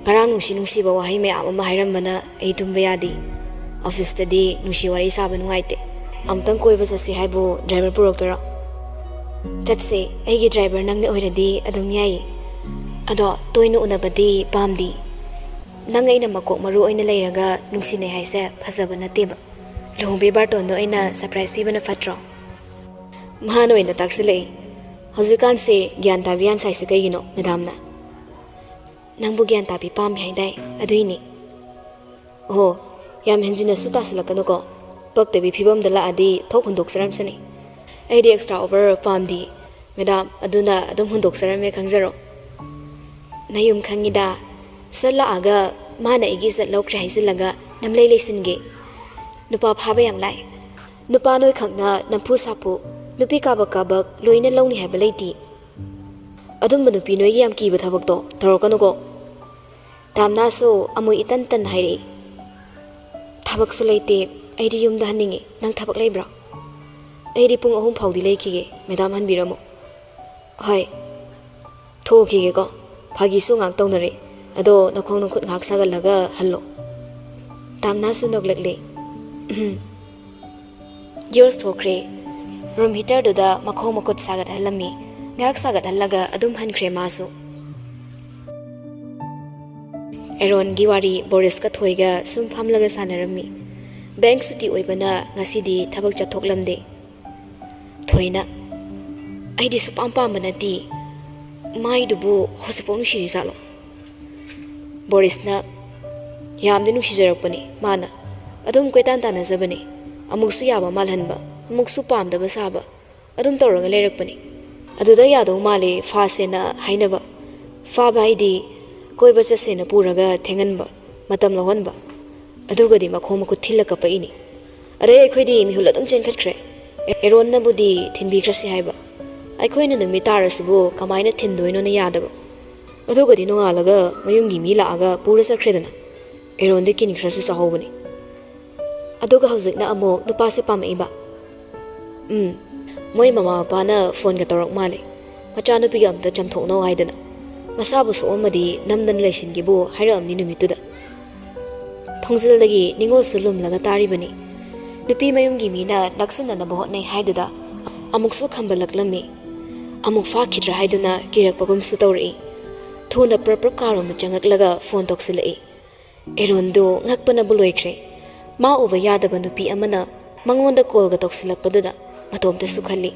ꯉꯔꯥꯡ ꯅꯨꯡꯁꯤꯕ ꯋꯥꯍꯩ ꯃꯌꯥꯝ ꯑꯃ ꯍꯥꯏꯔꯝꯕꯅ ꯑꯩ ꯇꯨꯝꯕ ꯌꯥꯗꯦ ꯑꯣꯐꯤꯁꯇꯗꯤ ꯅꯨꯡꯁꯤ ꯋꯥꯔꯤ ꯁꯥꯕ ꯅꯨꯡꯉꯥꯏꯇꯦ ꯑꯝꯇꯪ ꯀꯣꯏꯕ ꯆꯠꯁꯤ ꯍꯥꯏꯕꯨ ꯗ꯭ꯔꯥꯏꯚꯔ ꯄꯨꯔꯛꯇꯣꯏꯔꯣ ꯆꯠꯁꯦ ꯑꯩꯒꯤ ꯗ꯭ꯔꯥꯏꯚꯔ ꯅꯪꯅ ꯑꯣꯏꯔꯗꯤ ꯑꯗꯨꯝ ꯌꯥꯏꯌꯦ ꯑꯗꯣ ꯇꯣꯏꯅ ꯎꯅꯕꯗꯤ ꯄꯥꯝꯗꯤ ꯅꯪ ꯑꯩꯅ ꯃꯀꯣꯛ ꯃꯔꯨ ꯑꯣꯏꯅ ꯂꯩꯔꯒ ꯅꯨꯡꯁꯤꯅꯩ ꯍꯥꯏꯁꯦ ꯐꯖꯕ ꯅꯠꯇꯦꯕ ꯂꯨꯍꯣꯡꯕꯩ ꯕꯥꯔꯇꯣꯟꯗꯣ ꯑꯩꯅ ꯁꯔꯄ꯭ꯔꯥꯏꯖ ꯄꯤꯕꯅ ꯐꯠꯇ꯭ꯔꯣ ꯃꯍꯥꯛꯅ ꯑꯣꯏꯅ ꯇꯥꯛꯁꯤꯜꯂꯛꯏ ꯍꯧꯖꯤꯛꯀꯥꯟꯁꯦ ꯒ꯭ꯌꯥꯟ ꯇꯥꯕꯤ ꯌꯥꯝ ꯁꯥꯏꯁꯦ ꯀꯩꯒꯤꯅꯣ ꯃꯦꯗꯥꯝꯅ ꯅꯪꯕꯨ ꯒ꯭ꯌꯥꯟ ꯇꯥꯕꯤ ꯄꯥꯝꯃꯤ ꯍꯥꯏꯗꯥꯏ ꯑꯗꯨꯏꯅꯤ ꯑꯣꯍꯣ ꯌꯥꯝ ꯍꯦꯟꯖꯤꯟꯅꯁꯨ ꯇꯥꯁꯤꯜꯂꯛꯀꯅꯨꯀꯣ ꯄꯛꯇꯕꯤ ꯐꯤꯕꯝꯗ ꯂꯥꯛꯑꯗꯤ ꯊꯣꯛ ꯍꯨꯟꯗꯣꯛꯆꯔꯝꯁꯅꯤ ꯑꯩꯗꯤ ꯑꯦꯛꯁꯇ꯭ꯔꯥ ꯑꯣꯚꯔ ꯄꯥꯝꯗꯤ ꯃꯦꯗꯥꯝ ꯑꯗꯨꯅ ꯑꯗꯨꯝ ꯍꯨꯟꯗꯣꯛꯆꯔꯝꯃꯦ ꯈꯪꯖꯔꯣ ꯅꯌꯨꯝ ꯈꯪꯉꯤꯗ ꯁꯠꯂꯛꯑꯒ ꯃꯥꯅ ꯑꯩꯒꯤ ꯏꯖꯠ ꯂꯧꯈ꯭ꯔꯦ ꯍꯥꯏꯖꯤꯜꯂꯒ ꯅꯝꯂꯩ ꯂꯩꯁꯤꯟꯒꯦ ꯅꯨꯄꯥ ꯐꯥꯕ ꯌꯥꯝ ꯂꯥꯏ ꯅꯨꯄꯥ ꯅꯣꯏ ꯈꯛꯅ ꯅꯝꯐꯨ ꯁꯥꯐꯨ ꯅꯨꯄꯤ ꯀꯥꯕꯛ ꯂꯣꯏꯅ ꯂꯧꯅꯤ ꯍꯥꯏꯕ ꯂꯩꯇꯦ ꯑꯗꯨꯝꯕ ꯅꯨꯄꯤ ꯅꯣꯏꯒꯤ ꯌꯥꯝ ꯀꯤꯕ ꯊꯕꯛꯇꯣ ꯇꯧꯔꯛꯀꯅꯨꯀꯣ ꯇꯥꯝꯅꯥꯁꯨ ꯑꯃꯨꯛ ꯏꯇꯟ ꯇꯟ ꯍꯥꯏꯔꯛꯏ ꯊꯕꯛꯁꯨ ꯂꯩꯇꯦ ꯑꯩꯗꯤ ꯌꯨꯝꯗ ꯍꯟꯅꯤꯡꯉꯤ ꯅꯪ ꯊꯕꯛ ꯂꯩꯕ꯭ꯔꯣ ꯑꯩꯗꯤ ꯄꯨꯡ 3 ꯐꯥꯎꯗꯤ ꯂꯩꯈꯤꯒꯦ ꯃꯦꯗꯥꯝ ꯍꯟꯕꯤꯔꯝꯃꯣ ꯍꯣꯏ ꯊꯣꯛꯈꯤꯒꯦꯀꯣ ꯐꯥꯒꯤꯁꯨ ꯉꯥꯛ ꯇꯧꯅꯔꯦ ꯑꯗꯣ ꯅꯈꯣꯡ ꯅꯈꯨꯠ ꯉꯥꯛ ꯁꯥꯒꯠꯂꯒ ꯍꯜꯂꯣ ꯇꯥꯝꯅꯥꯁꯨ ꯅꯣꯛꯂꯛꯂꯦ ꯌꯣꯔꯁ ꯊꯣꯛꯈ꯭ꯔꯦ ꯔꯨꯝ ꯍꯤꯇꯔꯗꯨꯗ ꯃꯈꯣꯡ ꯃꯈꯨꯠ ꯁꯥꯒꯠꯍꯜꯂꯝꯃꯤ ꯉꯥꯏꯍꯥꯛ ꯁꯥꯒꯠꯍꯜꯂꯒ ꯑꯗꯨꯝ ꯍꯟꯈ꯭ꯔꯦ ꯃꯥꯁꯨ ꯑꯦꯔꯣꯟꯒꯤ ꯋꯥꯔꯤ ꯕꯣꯔꯤꯁꯀ ꯊꯣꯏꯒ ꯁꯨꯝ ꯐꯝꯂꯒ ꯁꯥꯟꯅꯔꯝꯃꯤ ꯕꯦꯡꯛ ꯁꯨꯇꯤ ꯑꯣꯏꯕꯅ ꯉꯁꯤꯗꯤ ꯊꯕꯛ ꯆꯠꯊꯣꯛꯂꯝꯗꯦ ꯊꯣꯏꯅ ꯑꯩꯗꯤ ꯁꯨꯄꯥꯝ ꯄꯥꯝꯕ ꯅꯠꯇꯦ ꯃꯥꯏꯗꯨꯕꯨ ꯍꯧꯖꯤꯛꯐꯥꯎ ꯅꯨꯡꯁꯤꯔꯤ ꯖꯥꯠꯂꯣ ꯕꯣꯔꯤꯁꯅ ꯌꯥꯝꯗꯤ ꯅꯨꯡꯁꯤꯖꯔꯛꯄꯅꯤ ꯃꯥꯅ ꯑꯗꯨꯝ ꯀꯣꯏꯇꯥꯟ ꯇꯥꯟꯅꯖꯕꯅꯤ ꯑꯃꯨꯛꯁꯨ ꯌꯥꯕ ꯃꯥꯜꯍꯟꯕ ꯑꯃꯨꯛꯁꯨ ꯄꯥꯝꯗꯕ ꯁꯥꯕ ꯑꯗꯨꯝ ꯇꯧꯔꯒ ꯂꯩꯔꯛꯄꯅꯤ ꯑꯗꯨꯗ ꯌꯥꯗꯧ ꯃꯥꯜꯂꯦ ꯐꯥꯁꯦꯅ ꯍꯥꯏꯅꯕ ꯐꯥꯕ ꯍꯥꯏꯗꯤ ꯀꯣꯏꯕ ꯆꯠꯁꯦꯅ ꯄꯨꯔꯒ ꯊꯦꯡꯍꯟꯕ ꯃꯇꯝ ꯂꯧꯍꯟꯕ ꯑꯗꯨꯒꯗꯤ ꯃꯈꯣꯡ ꯃꯈꯨꯠ ꯊꯤꯜꯂ ꯀꯞꯄꯛꯏꯅꯤ ꯑꯗꯩ ꯑꯩꯈꯣꯏꯗꯤ ꯃꯤꯍꯨꯜ ꯑꯗꯨꯝ ꯆꯦꯟꯈꯠꯈ꯭ꯔꯦ ꯑꯦꯔꯣꯟꯅꯕꯨꯗꯤ ꯊꯤꯟꯕꯤꯈ꯭ꯔꯁꯤ ꯍꯥꯏꯕ ꯑꯩꯈꯣꯏꯅ ꯅꯨꯃꯤꯠ ꯇꯥꯔꯁꯤꯕꯨ ꯀꯃꯥꯏꯅ ꯊꯤꯟꯗꯣꯏꯅꯣꯅ ꯌꯥꯗꯕ ꯑꯗꯨꯒꯗꯤ ꯅꯣꯡꯉꯥꯜꯂꯒ ꯃꯌꯨꯝꯒꯤ ꯃꯤ ꯂꯥꯛꯑꯒ ꯄꯨꯔ ꯆꯠꯈ꯭ꯔꯦꯗꯅ ꯑꯦꯔꯣꯟꯗꯤ ꯀꯤꯟ ꯈꯔꯁꯨ ꯆꯥꯍꯧꯕꯅꯤ ꯑꯗꯨꯒ ꯍꯧꯖꯤꯛꯅ ꯑꯃꯨꯛ ꯅꯨꯄꯥꯁꯦ ꯄꯥꯝꯃꯛꯏꯕ ꯃꯣꯏ ꯃꯃꯥ ꯃꯄꯥꯅ ꯐꯣꯟꯒ ꯇꯧꯔꯛ ꯃꯥꯜꯂꯦ ꯃꯆꯥꯅꯨꯄꯤꯒ ꯑꯝꯇ ꯆꯝꯊꯣꯛꯅꯧ ꯍꯥꯏꯗꯅ ꯃꯁꯥꯕꯨ ꯁꯣꯛꯑꯝꯃꯗꯤ ꯅꯝꯗꯅ ꯂꯩꯁꯤꯟꯒꯤꯕꯨ ꯍꯥꯏꯔꯛꯑꯝꯅꯤ ꯅꯨꯃꯤꯠꯇꯨꯗ ꯊꯣꯡꯖꯤꯜꯗꯒꯤ ꯅꯤꯡꯉꯣꯜꯁꯨ ꯂꯨꯝꯂꯒ ꯇꯥꯔꯤꯕꯅꯤ ꯅꯨꯄꯤ ꯃꯌꯨꯝꯒꯤ ꯃꯤꯅ ꯅꯛꯁꯤꯟꯅꯅꯕ ꯍꯣꯠꯅꯩ ꯍꯥꯏꯗꯨꯗ ꯑꯃꯨꯛꯁꯨ ꯈꯝꯕꯜꯂꯛꯂꯝꯃꯤ ꯑꯃꯨꯛ ꯐꯥꯈꯤꯗ꯭ꯔꯥ ꯍꯥꯏꯗꯨꯅ ꯀꯤꯔꯛꯄꯒꯨꯝꯁꯨ ꯇꯧꯔꯛꯏ ꯊꯨꯅ ꯄ꯭ꯔꯞ ꯀꯥꯔꯣꯝꯗ ꯆꯪꯉꯛꯂꯒ ꯐꯣꯟ ꯇꯧꯁꯤꯜꯂꯛꯏ ꯑꯦꯔꯣꯟꯗꯣ ꯉꯛꯄꯅꯕꯨ ꯂꯣꯏꯈ꯭ꯔꯦ ꯃꯥ ꯎꯕ ꯌꯥꯗꯕ ꯅꯨꯄꯤ ꯑꯃꯅ ꯃꯉꯣꯟꯗ ꯀꯣꯜꯒ ꯇꯧꯁꯤꯜꯂꯛꯄꯗꯨꯗ ꯃꯇꯣꯝꯇꯁꯨ ꯈꯜꯂꯤ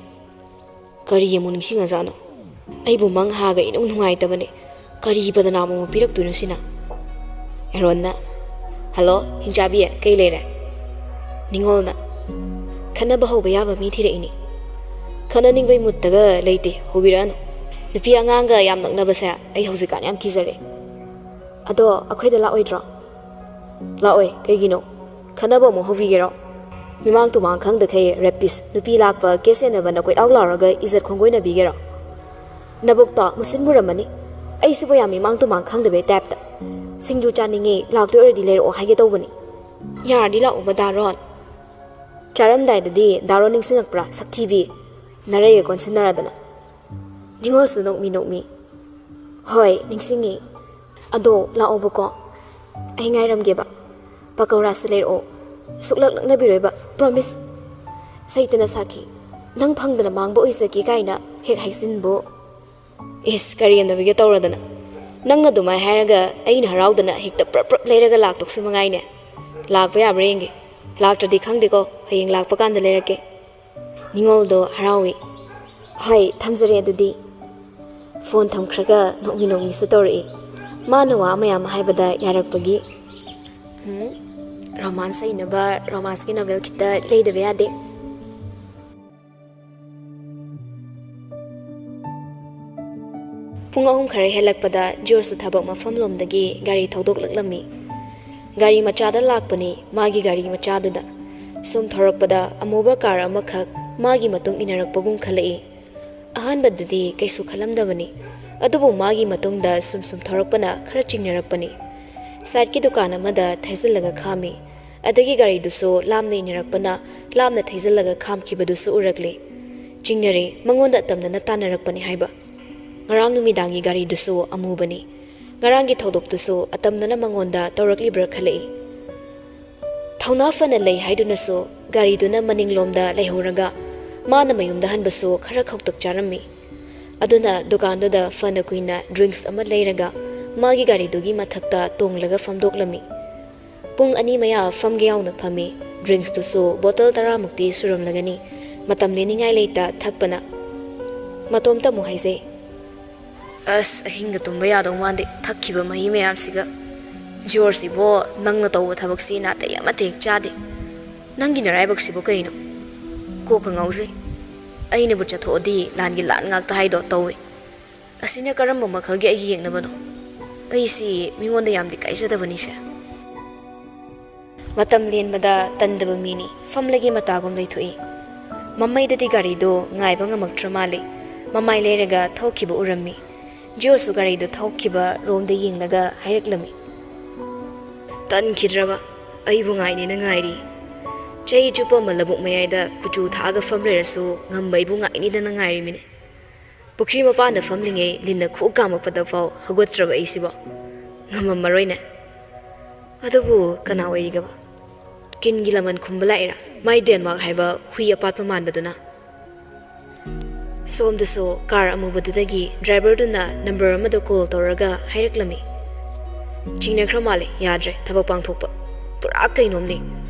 ꯀꯔꯤ ꯑꯃꯨꯛ ꯅꯤꯡꯁꯤꯡꯉꯖꯥꯠꯅꯣ ꯑꯩꯕꯨ ꯃꯪ ꯍꯥꯒ ꯏꯅꯨꯡ ꯅꯨꯡꯉꯥꯏꯇꯕꯅꯤ ꯀꯔꯤ ꯕꯗꯅꯥꯝ ꯑꯃꯨꯛ ꯄꯤꯔꯛꯇꯣꯏꯅꯣ ꯁꯤꯅ ꯑꯦꯔꯣꯟꯅ ꯍꯜꯂꯣ ꯍꯤꯡꯆꯥꯕꯤ ꯀꯩ ꯂꯩꯔꯦ ꯅꯤꯡꯉꯣꯜꯅ ꯈꯟꯅꯕ ꯍꯧꯕ ꯌꯥꯕ ꯃꯤ ꯊꯤꯔꯛꯏꯅꯤ ꯈꯟꯅꯅꯤꯡꯕꯩ ꯃꯨꯠꯇꯒ ꯂꯩꯇꯦ ꯍꯧꯕꯤꯔꯛꯑꯅꯨ ꯅꯨꯄꯤ ꯑꯉꯥꯡꯒ ꯌꯥꯝ ꯅꯛꯅꯕꯁꯦ ꯑꯩ ꯍꯧꯖꯤꯛꯀꯥꯟ ꯌꯥꯝ ꯀꯤꯖꯔꯦ ꯑꯗꯣ ꯑꯩꯈꯣꯏꯗ ꯂꯥꯛꯑꯣꯏꯗ꯭ꯔꯣ ꯂꯥꯛꯑꯣꯏ ꯀꯩꯒꯤꯅꯣ ꯈꯟꯅꯕ ꯑꯃꯨꯛ ꯍꯧꯕꯤꯒꯦꯔꯣ ꯃꯤꯃꯥꯡ ꯇꯨꯃꯥꯡ ꯈꯪꯗꯈꯩ ꯔꯦꯄꯤꯁ ꯅꯨꯄꯤ ꯂꯥꯛꯄ ꯀꯦꯁ ꯌꯦꯟꯅꯕꯅ ꯀꯣꯏꯂꯥꯎ ꯂꯥꯎꯔꯒ ꯏꯖꯠ ꯈꯣꯡꯒꯣꯏꯅꯕꯤꯒꯦꯔꯣ ꯅꯕꯨꯛꯇꯣ ꯃꯨꯁꯤꯟ ꯃꯨꯔꯝꯃꯅꯤ ꯑꯩꯁꯤꯕꯨ ꯌꯥꯝ ꯃꯤꯃꯥꯡ ꯇꯨꯃꯥꯡ ꯈꯪꯗꯕꯩ ꯇꯥꯏꯞꯇ ꯁꯤꯡꯖꯨ ꯆꯥꯅꯤꯡꯉꯤ ꯂꯥꯛꯇꯣꯏ ꯑꯣꯏꯔꯗꯤ ꯂꯩꯔꯛꯑꯣ ꯍꯥꯏꯒꯦ ꯇꯧꯕꯅꯤ ꯌꯥꯔꯗꯤ ꯂꯥꯛꯑꯣꯕ ꯗꯥꯔꯣꯟ ꯆꯥꯔꯝꯗꯥꯏꯗꯗꯤ ꯗꯥꯔꯣꯟ ꯅꯤꯡꯁꯤꯡꯉꯛꯄ꯭ꯔꯥ ꯁꯛꯊꯤꯕꯤ ꯅꯔꯩꯒ ꯀꯣꯟꯁꯤꯟꯅꯔꯗꯅ ꯅꯤꯡꯉꯣꯜꯁꯨ ꯅꯣꯛꯃꯤ ꯍꯣꯏ ꯅꯤꯡꯁꯤꯡꯉꯤ ꯑꯗꯣ ꯂꯥꯛꯑꯣꯕꯀꯣ ꯑꯩ ꯉꯥꯏꯔꯝꯒꯦꯕ ꯄꯀꯧꯔꯥꯁꯨ ꯂꯩꯔꯛꯑꯣ ꯁꯨꯛꯂꯛ ꯂꯛꯅꯕꯤꯔꯣꯏꯕ ꯄ꯭ꯔꯣꯃꯤꯁ ꯁꯩꯇꯅ ꯁꯥꯈꯤ ꯅꯪ ꯐꯪꯗꯅ ꯃꯥꯡꯕ ꯑꯣꯏꯖꯒꯦ ꯀꯥꯏꯅ ꯍꯦꯛ ꯍꯥꯏꯖꯤꯟꯕꯨ ꯏꯁ ꯀꯔꯦꯝꯅꯕꯤꯒ ꯇꯧꯔꯗꯅ ꯅꯪꯅ ꯑꯗꯨꯃꯥꯏꯅ ꯍꯥꯏꯔꯒ ꯑꯩꯅ ꯍꯔꯥꯎꯗꯅ ꯍꯦꯛꯇ ꯄ꯭ꯔꯞ ꯂꯩꯔꯒ ꯂꯥꯛꯇꯣꯛꯁꯨ ꯃꯉꯥꯏꯅꯦ ꯂꯥꯛꯄ ꯌꯥꯕ꯭ꯔꯥ ꯌꯦꯡꯒꯦ ꯂꯥꯛꯇ꯭ꯔꯗꯤ ꯈꯪꯗꯦꯀꯣ ꯍꯌꯦꯡ ꯂꯥꯛꯄ ꯀꯥꯟꯗ ꯂꯩꯔꯛꯀꯦ ꯅꯤꯡꯉꯣꯜꯗꯣ ꯍꯔꯥꯎꯏ ꯍꯣꯏ ꯊꯝꯖꯔꯦ ꯑꯗꯨꯗꯤ ꯐꯣꯟ ꯊꯝꯈ꯭ꯔꯒ ꯅꯣꯛꯃꯤꯁꯨ ꯇꯧꯔꯛꯏ ꯃꯥꯅ ꯋꯥ ꯃꯌꯥꯝ ꯍꯥꯏꯕꯗ ꯌꯥꯔꯛꯄꯒꯤ ꯔꯣꯃꯥꯟꯁ ꯏꯅꯕ ꯔꯣꯃꯥꯟꯁꯀꯤ ꯅꯣꯚꯦꯜ ꯈꯤꯇ ꯂꯩꯗꯕ ꯌꯥꯗꯦ ꯄꯨꯡ 3 ꯈꯔ ꯍꯦꯜꯂꯛꯄꯗ ꯖꯣꯔꯖꯁꯨ ꯊꯕꯛ ꯃꯐꯝꯂꯣꯝꯗꯒꯤ ꯒꯥꯔꯤ ꯊꯧꯗꯣꯛꯂꯛꯂꯝꯃꯤ ꯒꯥꯔꯤ ꯃꯆꯥꯗ ꯂꯥꯛꯄꯅꯤ ꯃꯥꯒꯤ ꯒꯥꯔꯤ ꯃꯆꯥꯗꯨꯗ ꯁꯨꯝ ꯊꯧꯔꯛꯄꯗ ꯑꯃꯨꯕ ꯀꯥꯔ ꯑꯃꯈꯛ ꯃꯥꯒꯤ ꯃꯇꯨꯡ ꯏꯟꯅꯔꯛꯄꯒꯨꯝ ꯈꯜꯂꯛꯏ ꯑꯍꯥꯟꯕꯗꯗꯤ ꯀꯩꯁꯨ ꯈꯜꯂꯝꯗꯕꯅꯤ ꯑꯗꯨꯕꯨ ꯃꯥꯒꯤ ꯃꯇꯨꯡꯗ ꯁꯨꯝ ꯊꯧꯔꯛꯄꯅ ꯈꯔ ꯆꯤꯡꯅꯔꯛꯄꯅꯤ ꯁꯥꯏꯠꯀꯤ ꯗꯨꯀꯥꯟ ꯑꯃꯗ ꯊꯩꯖꯤꯜꯂꯒ ꯈꯥꯝꯃꯤ ꯑꯗꯒꯤ ꯒꯥꯔꯤꯗꯨꯁꯨ ꯂꯥꯞꯅ ꯏꯟꯅꯔꯛꯄꯅ ꯂꯥꯞꯅ ꯊꯩꯖꯤꯜꯂꯒ ꯈꯥꯝꯈꯤꯕꯗꯨꯁꯨ ꯎꯔꯛꯂꯤ ꯆꯤꯡꯅꯔꯦ ꯃꯉꯣꯟꯗ ꯑꯇꯝꯅꯅ ꯇꯥꯟꯅꯔꯛꯄꯅꯤ ꯍꯥꯏꯕ ꯉꯔꯥꯡ ꯅꯨꯃꯤꯗꯥꯡꯒꯤ ꯒꯥꯔꯤꯗꯨꯁꯨ ꯑꯃꯨꯕꯅꯤ ꯉꯔꯥꯡꯒꯤ ꯊꯧꯗꯣꯛꯇꯨꯁꯨ ꯑꯇꯝꯅꯅ ꯃꯉꯣꯟꯗ ꯇꯧꯔꯛꯂꯤꯕ꯭ꯔꯥ ꯈꯜꯂꯛꯏ ꯊꯧꯅꯥ ꯐꯅ ꯂꯩ ꯍꯥꯏꯗꯨꯅꯁꯨ ꯒꯥꯔꯤꯗꯨꯅ ꯃꯅꯤꯡꯂꯣꯝꯗ ꯂꯩꯍꯧꯔꯒ ꯃꯥꯅ ꯃꯌꯨꯝꯗ ꯍꯟꯕꯁꯨ ꯈꯔ ꯈꯧꯇꯛ ꯆꯥꯔꯝꯃꯤ ꯑꯗꯨꯅ ꯗꯨꯀꯥꯟꯗꯨꯗ ꯐꯅ ꯀꯨꯏꯅ ꯗ꯭ꯔꯤꯡꯛꯁ ꯑꯃ ꯂꯩꯔꯒ ꯃꯥꯒꯤ ꯒꯥꯔꯤꯗꯨꯒꯤ ꯃꯊꯛꯇ ꯇꯣꯡꯂꯒ ꯐꯝꯗꯣꯛꯂꯝꯃꯤ ꯄꯨꯡ 2 ꯃꯌꯥ ꯐꯝꯒꯦ ꯌꯥꯎꯅ ꯐꯝꯃꯤ ꯗ꯭ꯔꯤꯡꯛꯁꯇꯨꯁꯨ ꯕꯣꯇꯜ 10 ꯃꯨꯛꯇꯤ ꯁꯨꯔꯝꯂꯒꯅꯤ ꯃꯇꯝ ꯂꯦꯟꯅꯤꯡꯉꯥꯏ ꯂꯩꯇ ꯊꯛꯄꯅ ꯃꯇꯣꯝꯇ ꯑꯃꯨꯛ ꯍꯥꯏꯖꯩ ꯑꯁ ꯑꯍꯤꯡꯒ ꯇꯨꯝꯕ ꯌꯥꯗꯧ ꯃꯥꯟꯗꯦ ꯊꯛꯈꯤꯕ ꯃꯍꯤ ꯃꯌꯥꯝꯁꯤꯒ ꯖꯣꯔꯖꯁꯤꯕꯣ ꯅꯪꯅ ꯇꯧꯕ ꯊꯕꯛꯁꯤ ꯅꯥꯇꯩ ꯑꯃꯠꯇ ꯍꯦꯛ ꯆꯥꯗꯦ ꯅꯪꯒꯤ ꯅꯔꯥꯏꯕꯛꯁꯤꯕꯨ ꯀꯩꯅꯣ ꯀꯣꯛꯀ ꯉꯥꯎꯖꯩ ꯑꯩꯅꯕꯨ ꯆꯠꯊꯣꯛꯑꯗꯤ ꯂꯥꯟꯒꯤ ꯂꯥꯟ ꯉꯥꯛꯇ ꯍꯥꯏꯗꯣ ꯇꯧꯏ ꯑꯁꯤꯅ ꯀꯔꯝꯕ ꯃꯈꯜꯒꯤ ꯑꯩꯒꯤ ꯌꯦꯛꯅꯕꯅꯣ ꯑꯩꯁꯤ ꯃꯤꯉꯣꯟꯗ ꯌꯥꯝꯗꯤ ꯀꯥꯏꯖꯗꯕꯅꯤꯁꯦ ꯃꯇꯝ ꯂꯦꯟꯕꯗ ꯇꯟꯗꯕ ꯃꯤꯅꯤ ꯐꯝꯂꯒꯦ ꯃꯇꯥꯒꯨꯝ ꯂꯩꯊꯣꯛꯏ ꯃꯃꯩꯗꯗꯤ ꯒꯥꯔꯤꯗꯣ ꯉꯥꯏꯕ ꯉꯝꯃꯛꯇ꯭ꯔ ꯃꯥꯜꯂꯤ ꯃꯃꯥꯏ ꯂꯩꯔꯒ ꯊꯧꯈꯤꯕ ꯎꯔꯝꯃꯤ ꯖꯤꯑꯣꯁꯨ ꯒꯥꯔꯤꯗꯣ ꯊꯧꯈꯤꯕ ꯔꯣꯝꯗ ꯌꯦꯡꯂꯒ ꯍꯥꯏꯔꯛꯂꯝꯃꯤ ꯇꯟꯈꯤꯗ꯭ꯔꯕ ꯑꯩꯕꯨ ꯉꯥꯏꯅꯦꯅ ꯉꯥꯏꯔꯤ ꯆꯍꯤ ꯆꯨꯞꯄ ꯑꯃ ꯂꯧꯕꯨꯛ ꯃꯌꯥꯏꯗ ꯀꯨꯆꯨ ꯊꯥꯛꯑꯒ ꯐꯝ ꯂꯩꯔꯁꯨ ꯉꯝꯕ ꯑꯩꯕꯨ ꯉꯥꯏꯅꯤꯗꯅ ꯉꯥꯏꯔꯤꯃꯤꯅꯦ ꯄꯨꯈ꯭ꯔꯤ ꯃꯄꯥꯟꯗ ꯐꯝꯂꯤꯉꯩ ꯂꯤꯟꯅ ꯈꯨ ꯀꯥꯝꯃꯛꯄꯗ ꯐꯥꯎ ꯍꯧꯒꯠꯇ꯭ꯔꯕ ꯑꯩꯁꯤꯕꯣ ꯉꯝꯃꯝꯃꯔꯣꯏꯅꯦ ꯑꯗꯨꯕꯨ ꯀꯅꯥ ꯑꯣꯏꯔꯤꯒꯕ ꯀꯤꯟꯒꯤ ꯂꯃꯟ ꯈꯨꯝꯕ ꯂꯥꯛꯏꯔꯥ ꯃꯥꯏ ꯗꯦꯟꯃꯥꯔꯛ ꯍꯥꯏꯕ ꯍꯨꯏ ꯑꯄꯥꯠꯄ ꯃꯥꯟꯕꯗꯨꯅ ꯁꯣꯝꯗꯁꯨ ꯀꯥꯔ ꯑꯃꯨꯕꯗꯨꯗꯒꯤ ꯗ꯭ꯔꯥꯏꯚꯔꯗꯨꯅ ꯅꯝꯕꯔ ꯑꯃꯗ ꯀꯣꯜ ꯇꯧꯔꯒ ꯍꯥꯏꯔꯛꯂꯝꯃꯤ ꯆꯤꯡꯅꯈ꯭ꯔ ꯃꯥꯜꯂꯦ ꯌꯥꯗ꯭ꯔꯦ ꯊꯕꯛ ꯄꯥꯡꯊꯣꯛꯄ ꯄꯨꯔꯥ ꯀꯩꯅꯣꯝꯅꯤ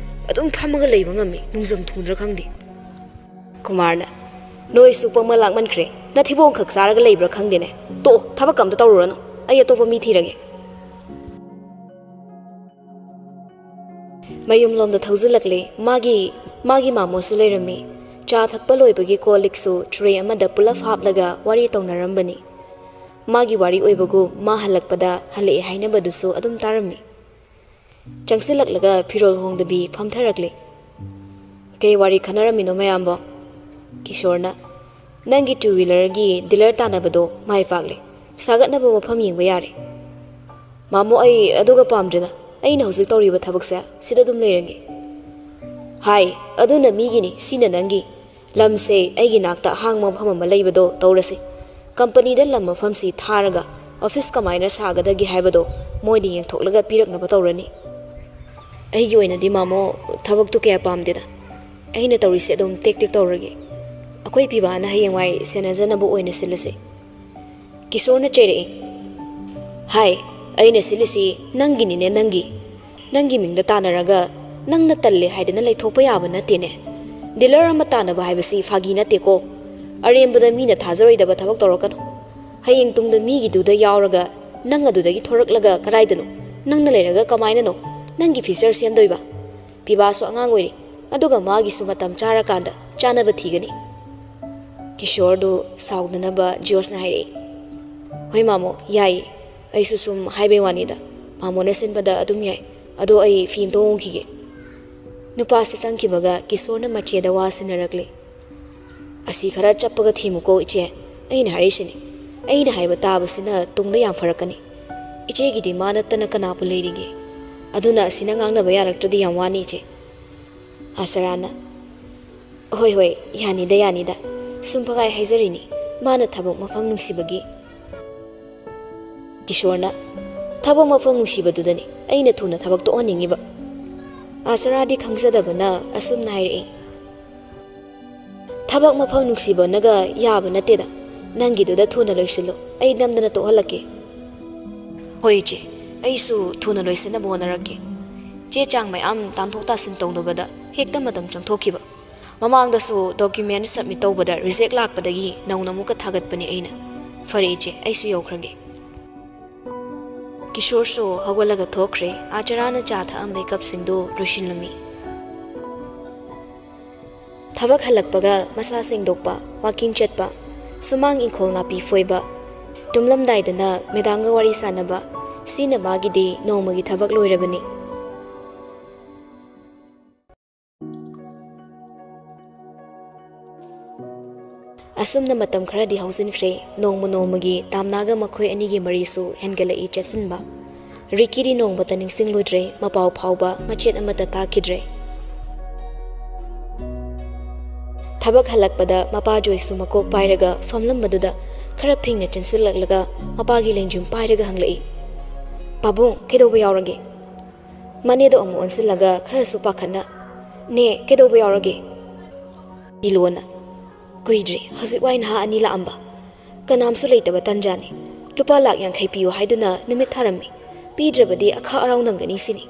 ꯑꯗꯨꯝ ꯐꯝꯃꯒ ꯂꯩꯕ ꯉꯝꯃꯤ ꯅꯨꯡꯖꯝ ꯊꯨꯡꯗ꯭ꯔꯥ ꯈꯪꯗꯦ ꯀꯨꯃꯥꯔꯅ ꯅꯣꯏꯁꯨ ꯄꯪꯃ ꯂꯥꯛꯃꯟꯈ꯭ꯔꯦ ꯅꯊꯤꯕꯣꯡ ꯈꯛ ꯆꯥꯔꯒ ꯂꯩꯕ꯭ꯔꯥ ꯈꯪꯗꯦꯅꯦ ꯇꯣꯛꯑꯣ ꯊꯕꯛ ꯑꯝꯇ ꯇꯧꯔꯨꯔꯅꯨ ꯑꯩ ꯑꯇꯣꯞꯄ ꯃꯤ ꯊꯤꯔꯒꯦ ꯃꯌꯨꯝꯂꯣꯝꯗ ꯊꯧꯖꯤꯜꯂꯛꯂꯦ ꯃꯥꯒꯤ ꯃꯥꯃꯣꯁꯨ ꯂꯩꯔꯝꯃꯤ ꯆꯥ ꯊꯛꯄ ꯂꯣꯏꯕꯒꯤ ꯀꯣꯜ ꯂꯤꯛꯁꯨ ꯇ꯭ꯔꯦ ꯑꯃꯗ ꯄꯨꯂꯞ ꯍꯥꯞꯂꯒ ꯋꯥꯔꯤ ꯇꯧꯅꯔꯝꯕꯅꯤ ꯃꯥꯒꯤ ꯋꯥꯔꯤ ꯑꯣꯏꯕꯒꯨꯝ ꯃꯥ ꯍꯜꯂꯛꯄꯗ ꯍꯜꯂꯛꯑꯦ ꯍꯥꯏꯅꯕꯗꯨꯁꯨ ꯑꯗꯨꯝ ꯇꯥꯔꯝꯃꯤ ꯆꯪꯁꯤꯜꯂꯛꯂꯒ ꯐꯤꯔꯣꯜ ꯍꯣꯡꯗꯕꯤ ꯐꯝꯊꯔꯛꯂꯦ ꯀꯩ ꯋꯥꯔꯤ ꯈꯟꯅꯔꯝꯃꯤꯅꯣ ꯃꯌꯥꯝꯕꯣ ꯀꯤꯁꯣꯔꯅ ꯅꯪꯒꯤ ꯇꯨ ꯋꯤꯂꯔꯒꯤ ꯗꯤꯂꯔ ꯇꯥꯟꯅꯕꯗꯣ ꯃꯥꯏ ꯄꯥꯛꯂꯦ ꯁꯥꯒꯠꯅꯕ ꯃꯐꯝ ꯌꯦꯡꯕ ꯌꯥꯔꯦ ꯃꯥꯃꯣ ꯑꯩ ꯑꯗꯨꯒ ꯄꯥꯝꯗ꯭ꯔꯦꯗ ꯑꯩꯅ ꯍꯧꯖꯤꯛ ꯇꯧꯔꯤꯕ ꯊꯕꯛꯁꯦ ꯁꯤꯗ ꯑꯗꯨꯝ ꯂꯩꯔꯒꯦ ꯍꯥꯏ ꯑꯗꯨꯅ ꯃꯤꯒꯤꯅꯤ ꯁꯤꯅ ꯅꯪꯒꯤ ꯂꯝꯁꯦ ꯑꯩꯒꯤ ꯅꯥꯛꯇ ꯑꯍꯥꯡꯕ ꯃꯐꯝ ꯑꯃ ꯂꯩꯕꯗꯣ ꯇꯧꯔꯁꯤ ꯀꯝꯄꯅꯤꯗ ꯂꯝ ꯃꯐꯝꯁꯤ ꯊꯥꯔꯒ ꯑꯣꯐꯤꯁ ꯀꯃꯥꯏꯅ ꯁꯥꯒꯗꯒꯦ ꯍꯥꯏꯕꯗꯣ ꯃꯣꯏꯗ ꯌꯦꯡꯊꯣꯛꯂꯒ ꯄꯤꯔꯛꯅꯕ ꯇꯧꯔꯅꯤ ꯑꯩꯒꯤ ꯑꯣꯏꯅꯗꯤ ꯃꯥꯃꯣ ꯊꯕꯛꯇꯨ ꯀꯌꯥ ꯄꯥꯝꯗꯦꯗ ꯑꯩꯅ ꯇꯧꯔꯤꯁꯦ ꯑꯗꯨꯝ ꯇꯦꯛ ꯇꯦꯛ ꯇꯧꯔꯒꯦ ꯑꯩꯈꯣꯏ ꯄꯤꯕꯥꯅ ꯍꯌꯦꯡꯋꯥꯏ ꯁꯦꯟꯅꯖꯅꯕ ꯑꯣꯏꯅ ꯁꯤꯜꯂꯁꯦ ꯀꯤꯁꯣꯔꯅ ꯆꯩꯔꯛꯏ ꯍꯥꯏ ꯑꯩꯅ ꯁꯤꯜꯂꯤꯁꯤ ꯅꯪꯒꯤꯅꯤꯅꯦ ꯅꯪꯒꯤ ꯃꯤꯡꯗ ꯇꯥꯟꯅꯔꯒ ꯅꯪꯅ ꯇꯜꯂꯦ ꯍꯥꯏꯗꯅ ꯂꯩꯊꯣꯛꯄ ꯌꯥꯕ ꯅꯠꯇꯦꯅꯦ ꯗꯤꯂꯔ ꯑꯃ ꯇꯥꯟꯅꯕ ꯍꯥꯏꯕꯁꯤ ꯐꯥꯒꯤ ꯅꯠꯇꯦꯀꯣ ꯑꯔꯦꯝꯕꯗ ꯃꯤꯅ ꯊꯥꯖꯔꯣꯏꯗꯕ ꯊꯕꯛ ꯇꯧꯔꯛꯀꯅꯨ ꯍꯌꯦꯡ ꯇꯨꯡꯗ ꯃꯤꯒꯤꯗꯨꯗ ꯌꯥꯎꯔꯒ ꯅꯪ ꯑꯗꯨꯗꯒꯤ ꯊꯣꯔꯛꯂꯒ ꯀꯗꯥꯏꯗꯅꯣ ꯅꯪꯅ ꯂꯩꯔꯒ ꯀꯃꯥꯏꯅꯅꯣ ꯅꯪꯒꯤ ꯐꯤꯆꯔ ꯁꯦꯝꯗꯣꯏꯕ ꯄꯤꯕꯥꯁꯨ ꯑꯉꯥꯡ ꯑꯣꯏꯔꯤ ꯑꯗꯨꯒ ꯃꯥꯒꯤꯁꯨ ꯃꯇꯝ ꯆꯥꯔꯀꯥꯟꯗ ꯆꯥꯅꯕ ꯊꯤꯒꯅꯤ ꯀꯤꯁꯣꯔꯗꯨ ꯁꯥꯎꯗꯅꯕ ꯖꯣꯁꯅ ꯍꯥꯏꯔꯛꯏ ꯍꯣꯏ ꯃꯥꯃꯣ ꯌꯥꯏꯌꯦ ꯑꯩꯁꯨ ꯁꯨꯝ ꯍꯥꯏꯕꯩ ꯋꯥꯅꯤꯗ ꯃꯥꯃꯣꯅ ꯁꯤꯟꯕꯗ ꯑꯗꯨꯝ ꯌꯥꯏ ꯑꯗꯣ ꯑꯩ ꯐꯤ ꯑꯝꯇ ꯍꯣꯡꯈꯤꯒꯦ ꯅꯨꯄꯥꯁꯦ ꯆꯪꯈꯤꯕꯒ ꯀꯤꯁꯣꯔꯅ ꯃꯆꯦꯗ ꯋꯥ ꯁꯤꯟꯅꯔꯛꯂꯦ ꯑꯁꯤ ꯈꯔ ꯆꯞꯄꯒ ꯊꯤꯃꯨꯀꯣ ꯏꯆꯦ ꯑꯩꯅ ꯍꯥꯏꯔꯤꯁꯤꯅꯤ ꯑꯩꯅ ꯍꯥꯏꯕ ꯇꯥꯕꯁꯤꯅ ꯇꯨꯡꯗ ꯌꯥꯝ ꯐꯔꯛꯀꯅꯤ ꯏꯆꯦꯒꯤꯗꯤ ꯃꯥ ꯅꯠꯇꯅ ꯀꯅꯥꯕꯨ ꯂꯩꯔꯤꯒꯦ ꯑꯗꯨꯅ ꯑꯁꯤꯅ ꯉꯥꯡꯅꯕ ꯌꯥꯔꯛꯇ꯭ꯔꯗꯤ ꯌꯥꯝ ꯋꯥꯅꯤ ꯏꯆꯦ ꯑꯁꯔꯥꯅ ꯍꯣꯏ ꯌꯥꯅꯤꯗ ꯁꯨꯝ ꯄꯒꯥꯏ ꯍꯥꯏꯖꯔꯤꯅꯤ ꯃꯥꯅ ꯊꯕꯛ ꯃꯐꯝ ꯅꯨꯡꯁꯤꯕꯒꯤ ꯀꯤꯁꯣꯔꯅ ꯊꯕꯛ ꯃꯐꯝ ꯅꯨꯡꯁꯤꯕꯗꯨꯗꯅꯤ ꯑꯩꯅ ꯊꯨꯅ ꯊꯕꯛ ꯇꯣꯛꯍꯟꯅꯤꯡꯉꯤꯕ ꯑꯁꯔꯥꯗꯤ ꯈꯪꯖꯗꯕꯅ ꯑꯁꯨꯝꯅ ꯍꯥꯏꯔꯛꯏ ꯊꯕꯛ ꯃꯐꯝ ꯅꯨꯡꯁꯤꯕꯅꯒ ꯌꯥꯕ ꯅꯠꯇꯦꯗ ꯅꯪꯒꯤꯗꯨꯗ ꯊꯨꯅ ꯂꯣꯏꯁꯤꯜꯂꯨ ꯑꯩ ꯅꯝꯗꯅ ꯇꯣꯛꯍꯜꯂꯛꯀꯦ ꯍꯣꯏ ꯏꯆꯦ ꯑꯩꯁꯨ ꯊꯨꯅ ꯂꯣꯏꯁꯤꯟꯅꯕ ꯍꯣꯠꯅꯔꯛꯀꯦ ꯆꯦ ꯆꯥꯡ ꯃꯌꯥꯝ ꯇꯥꯟꯊꯣꯛ ꯇꯥꯁꯤꯟ ꯇꯧꯅꯕꯗ ꯍꯦꯛꯇ ꯃꯇꯝ ꯆꯪꯊꯣꯛꯈꯤꯕ ꯃꯃꯥꯡꯗꯁꯨ ꯗꯣꯀꯨꯃꯦꯟ ꯁꯕꯃꯤꯠ ꯇꯧꯕꯗ ꯔꯤꯖꯦꯛ ꯂꯥꯛꯄꯗꯒꯤ ꯅꯧꯅ ꯑꯃꯨꯛꯀ ꯊꯥꯒꯠꯄꯅꯤ ꯑꯩꯅ ꯐꯔꯦ ꯏꯆꯦ ꯑꯩꯁꯨ ꯌꯧꯈ꯭ꯔꯒꯦ ꯀꯤꯁꯣꯔꯁꯨ ꯍꯧꯒꯠꯂꯒ ꯊꯣꯛꯈ꯭ꯔꯦ ꯑꯥꯆꯔꯥꯅ ꯆꯥ ꯊꯛꯑꯝꯕꯩ ꯀꯞꯁꯤꯡꯗꯨ ꯂꯣꯏꯁꯤꯜꯂꯝꯃꯤ ꯊꯕꯛ ꯍꯜꯂꯛꯄꯒ ꯃꯁꯥ ꯁꯦꯡꯗꯣꯛꯄ ꯋꯥꯀꯤꯡ ꯆꯠꯄ ꯁꯨꯃꯥꯡ ꯏꯪꯈꯣꯜ ꯅꯥꯄꯤ ꯐꯣꯏꯕ ꯇꯨꯝꯂꯝꯗꯥꯏꯗꯅ ꯃꯦꯗꯥꯝꯒ ꯋꯥꯔꯤ ꯁꯥꯟꯅꯕ ꯁꯤꯅ ꯃꯥꯒꯤꯗꯤ ꯅꯣꯡꯃꯒꯤ ꯊꯕꯛ ꯂꯣꯏꯔꯕꯅꯤ ꯑꯁꯨꯝꯅ ꯃꯇꯝ ꯈꯔꯗꯤ ꯍꯧꯖꯤꯟꯈ꯭ꯔꯦ ꯅꯣꯡꯃ ꯅꯣꯡꯃꯒꯤ ꯇꯥꯝꯅꯥꯒ ꯃꯈꯣꯏ ꯑꯅꯤꯒꯤ ꯃꯔꯤꯁꯨ ꯍꯦꯟꯒꯠꯂꯛꯏ ꯆꯠꯁꯤꯟꯕ ꯔꯤꯀꯤꯗꯤ ꯅꯣꯡꯃꯇ ꯅꯤꯡꯁꯤꯡꯂꯨꯗ꯭ꯔꯦ ꯃꯄꯥꯎ ꯐꯥꯎꯕ ꯃꯆꯦꯠ ꯑꯃꯠꯇ ꯇꯥꯈꯤꯗ꯭ꯔꯦ ꯊꯕꯛ ꯍꯜꯂꯛꯄꯗ ꯃꯄꯥ ꯖꯣꯏꯁꯨ ꯃꯀꯣꯛ ꯄꯥꯏꯔꯒ ꯐꯝꯂꯝꯕꯗꯨꯗ ꯈꯔ ꯐꯤꯡꯅ ꯆꯦꯟꯁꯤꯜꯂꯛꯂꯒ ꯃꯄꯥꯒꯤ ꯂꯦꯡꯖꯨꯝ ꯄꯥꯏꯔꯒ ꯍꯪꯂꯛꯏ ꯄꯥꯕꯨꯡ ꯀꯩꯗꯧꯕ ꯌꯥꯎꯔꯒꯦ ꯃꯅꯦꯗꯣ ꯑꯃꯨꯛ ꯑꯣꯟꯁꯤꯜꯂꯒ ꯈꯔꯁꯨ ꯄꯥꯈꯠꯅ ꯅꯦ ꯀꯩꯗꯧꯕ ꯌꯥꯎꯔꯒꯦ ꯏꯂꯣꯅ ꯀꯨꯏꯗ꯭ꯔꯤ ꯍꯧꯖꯤꯛ ꯋꯥꯏ ꯅꯍꯥ ꯑꯅꯤ ꯂꯥꯛꯑꯝꯕ ꯀꯅꯥꯝꯁꯨ ꯂꯩꯇꯕ ꯇꯟꯖꯥꯅꯤ ꯂꯨꯄꯥ ꯂꯥꯛ 50 ꯄꯤꯌꯨ ꯍꯥꯏꯗꯨꯅ ꯅꯨꯃꯤꯠ ꯊꯥꯔꯝꯃꯤ ꯄꯤꯗ꯭ꯔꯕꯗꯤ ꯑꯈꯥ ꯑꯔꯥꯎ ꯅꯪꯒꯅꯤ ꯁꯤꯅꯤ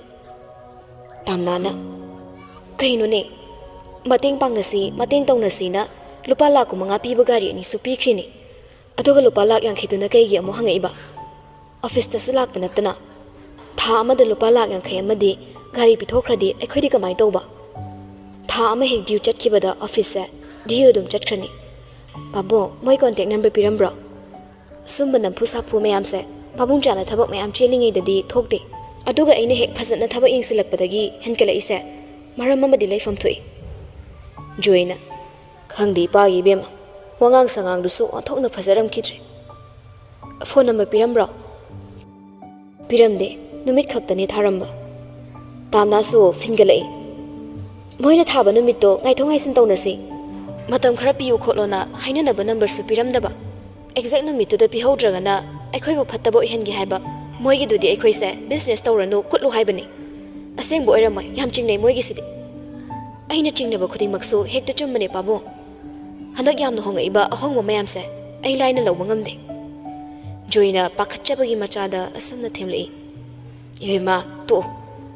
ꯇꯥꯝꯅꯥꯅ ꯀꯩꯅꯣꯅꯦ ꯃꯇꯦꯡ ꯇꯧꯅꯁꯤꯅ ꯂꯨꯄꯥ ꯂꯥꯛ 50 ꯄꯤꯕ ꯒꯥꯔꯤ ꯑꯅꯤꯁꯨ ꯄꯤꯈ꯭ꯔꯤꯅꯤ ꯑꯗꯨꯒ ꯂꯨꯄꯥ ꯂꯥꯛ 50ꯗꯨꯅ ꯀꯩꯒꯤ ꯑꯃꯨꯛ ꯍꯪꯉꯛꯏꯕ ꯑꯣꯐꯤꯁꯇꯁꯨ ꯂꯥꯛꯄ ꯅꯠꯇꯅ ꯊꯥ ꯑꯃꯗ ꯂꯨꯄꯥ ꯂꯥꯛ 50 ꯑꯃꯗꯤ ꯒꯥꯔꯤ ꯄꯤꯊꯣꯛꯈ꯭ꯔꯗꯤ ꯑꯩꯈꯣꯏꯗꯤ ꯀꯃꯥꯏꯅ ꯇꯧꯕ ꯊꯥ ꯑꯃ ꯍꯦꯛ ꯗ꯭ꯌꯨ ꯆꯠꯈꯤꯕꯗ ꯑꯣꯐꯤꯁꯁꯦ ꯗ꯭ꯌꯨ ꯑꯗꯨꯝ ꯆꯠꯈ꯭ꯔꯅꯤ ꯄꯥꯕꯨꯡ ꯃꯣꯏ ꯀꯣꯟꯇꯦꯛ ꯅꯝꯕꯔ ꯄꯤꯔꯝꯕ꯭ꯔꯣ ꯁꯨꯝꯕ ꯅꯝꯐꯨ ꯁꯥꯐꯨ ꯃꯌꯥꯝꯁꯦ ꯄꯥꯕꯨꯡ ꯆꯥꯅ ꯊꯕꯛ ꯃꯌꯥꯝ ꯆꯦꯜꯂꯤꯉꯩꯗꯗꯤ ꯊꯣꯛꯇꯦ ꯑꯗꯨꯒ ꯑꯩꯅ ꯍꯦꯛ ꯐꯖꯅ ꯊꯕꯛ ꯌꯦꯡꯁꯤꯜꯂꯛꯄꯗꯒꯤ ꯍꯦꯟꯀꯠꯂꯛꯏꯁꯦ ꯃꯔꯝ ꯑꯃꯗꯤ ꯂꯩꯐꯝ ꯊꯣꯛꯏ ꯖꯣꯏꯅ ꯈꯪꯗꯦ ꯏꯄꯥꯒꯤ ꯏꯕꯦꯝꯃ ꯋꯥꯉꯥꯡ ꯁꯉꯥꯡꯗꯨꯁꯨ ꯑꯣꯟꯊꯣꯛꯅ ꯐꯖꯔꯝꯈꯤꯗ꯭ꯔꯦ ꯐꯣꯟ ꯅꯝꯕꯔ ꯄꯤꯔꯝꯕ꯭ꯔꯣ ꯄꯤꯔꯝꯗꯦ ꯅꯨꯃꯤꯠ ꯈꯛꯇꯅꯤ ꯊꯥꯔꯝꯕ ꯇꯥꯝꯅꯥꯁꯨ ꯐꯤꯟꯒꯠꯂꯛꯏ ꯃꯣꯏꯅ ꯊꯥꯕ ꯅꯨꯃꯤꯠꯇꯣ ꯉꯥꯏꯊꯣꯛ ꯉꯥꯏꯁꯤꯟ ꯇꯧꯅꯁꯤ ꯃꯇꯝ ꯈꯔ ꯄꯤꯌꯨ ꯈꯣꯠꯂꯣꯅ ꯍꯥꯏꯅꯅꯕ ꯅꯝꯕꯔꯁꯨ ꯄꯤꯔꯝꯗꯕ ꯑꯦꯛꯖꯦꯛ ꯅꯨꯃꯤꯠꯇꯨꯗ ꯄꯤꯍꯧꯗ꯭ꯔꯒꯅ ꯑꯩꯈꯣꯏꯕꯨ ꯐꯠꯇꯕ ꯑꯣꯏꯍꯟꯒꯦ ꯍꯥꯏꯕ ꯃꯣꯏꯒꯤꯗꯨꯗꯤ ꯑꯩꯈꯣꯏꯁꯦ ꯕꯤꯖꯤꯅꯦꯁ ꯇꯧꯔꯅꯨ ꯀꯨꯠꯂꯨ ꯍꯥꯏꯕꯅꯤ ꯑꯁꯦꯡꯕ ꯑꯣꯏꯔꯝꯃꯣꯏ ꯌꯥꯝ ꯆꯤꯡꯅꯩ ꯃꯣꯏꯒꯤꯁꯤꯗꯤ ꯑꯩꯅ ꯆꯤꯡꯅꯕ ꯈꯨꯗꯤꯡꯃꯛꯁꯨ ꯍꯦꯛꯇ ꯆꯨꯝꯕꯅꯦ ꯄꯥꯕꯨꯡ ꯍꯟꯗꯛ ꯌꯥꯝꯅ ꯍꯣꯡꯉꯛꯏꯕ ꯑꯍꯣꯡꯕ ꯃꯌꯥꯝꯁꯦ ꯑꯩ ꯂꯥꯏꯅ ꯂꯧꯕ ꯉꯝꯗꯦ ꯖꯣꯏꯅ ꯄꯥꯈꯠꯆꯕꯒꯤ ꯃꯆꯥꯗ ꯑꯁꯨꯝꯅ ꯊꯦꯝꯂꯛꯏ ꯏꯕꯦꯝꯃ ꯇꯣꯛꯑꯣ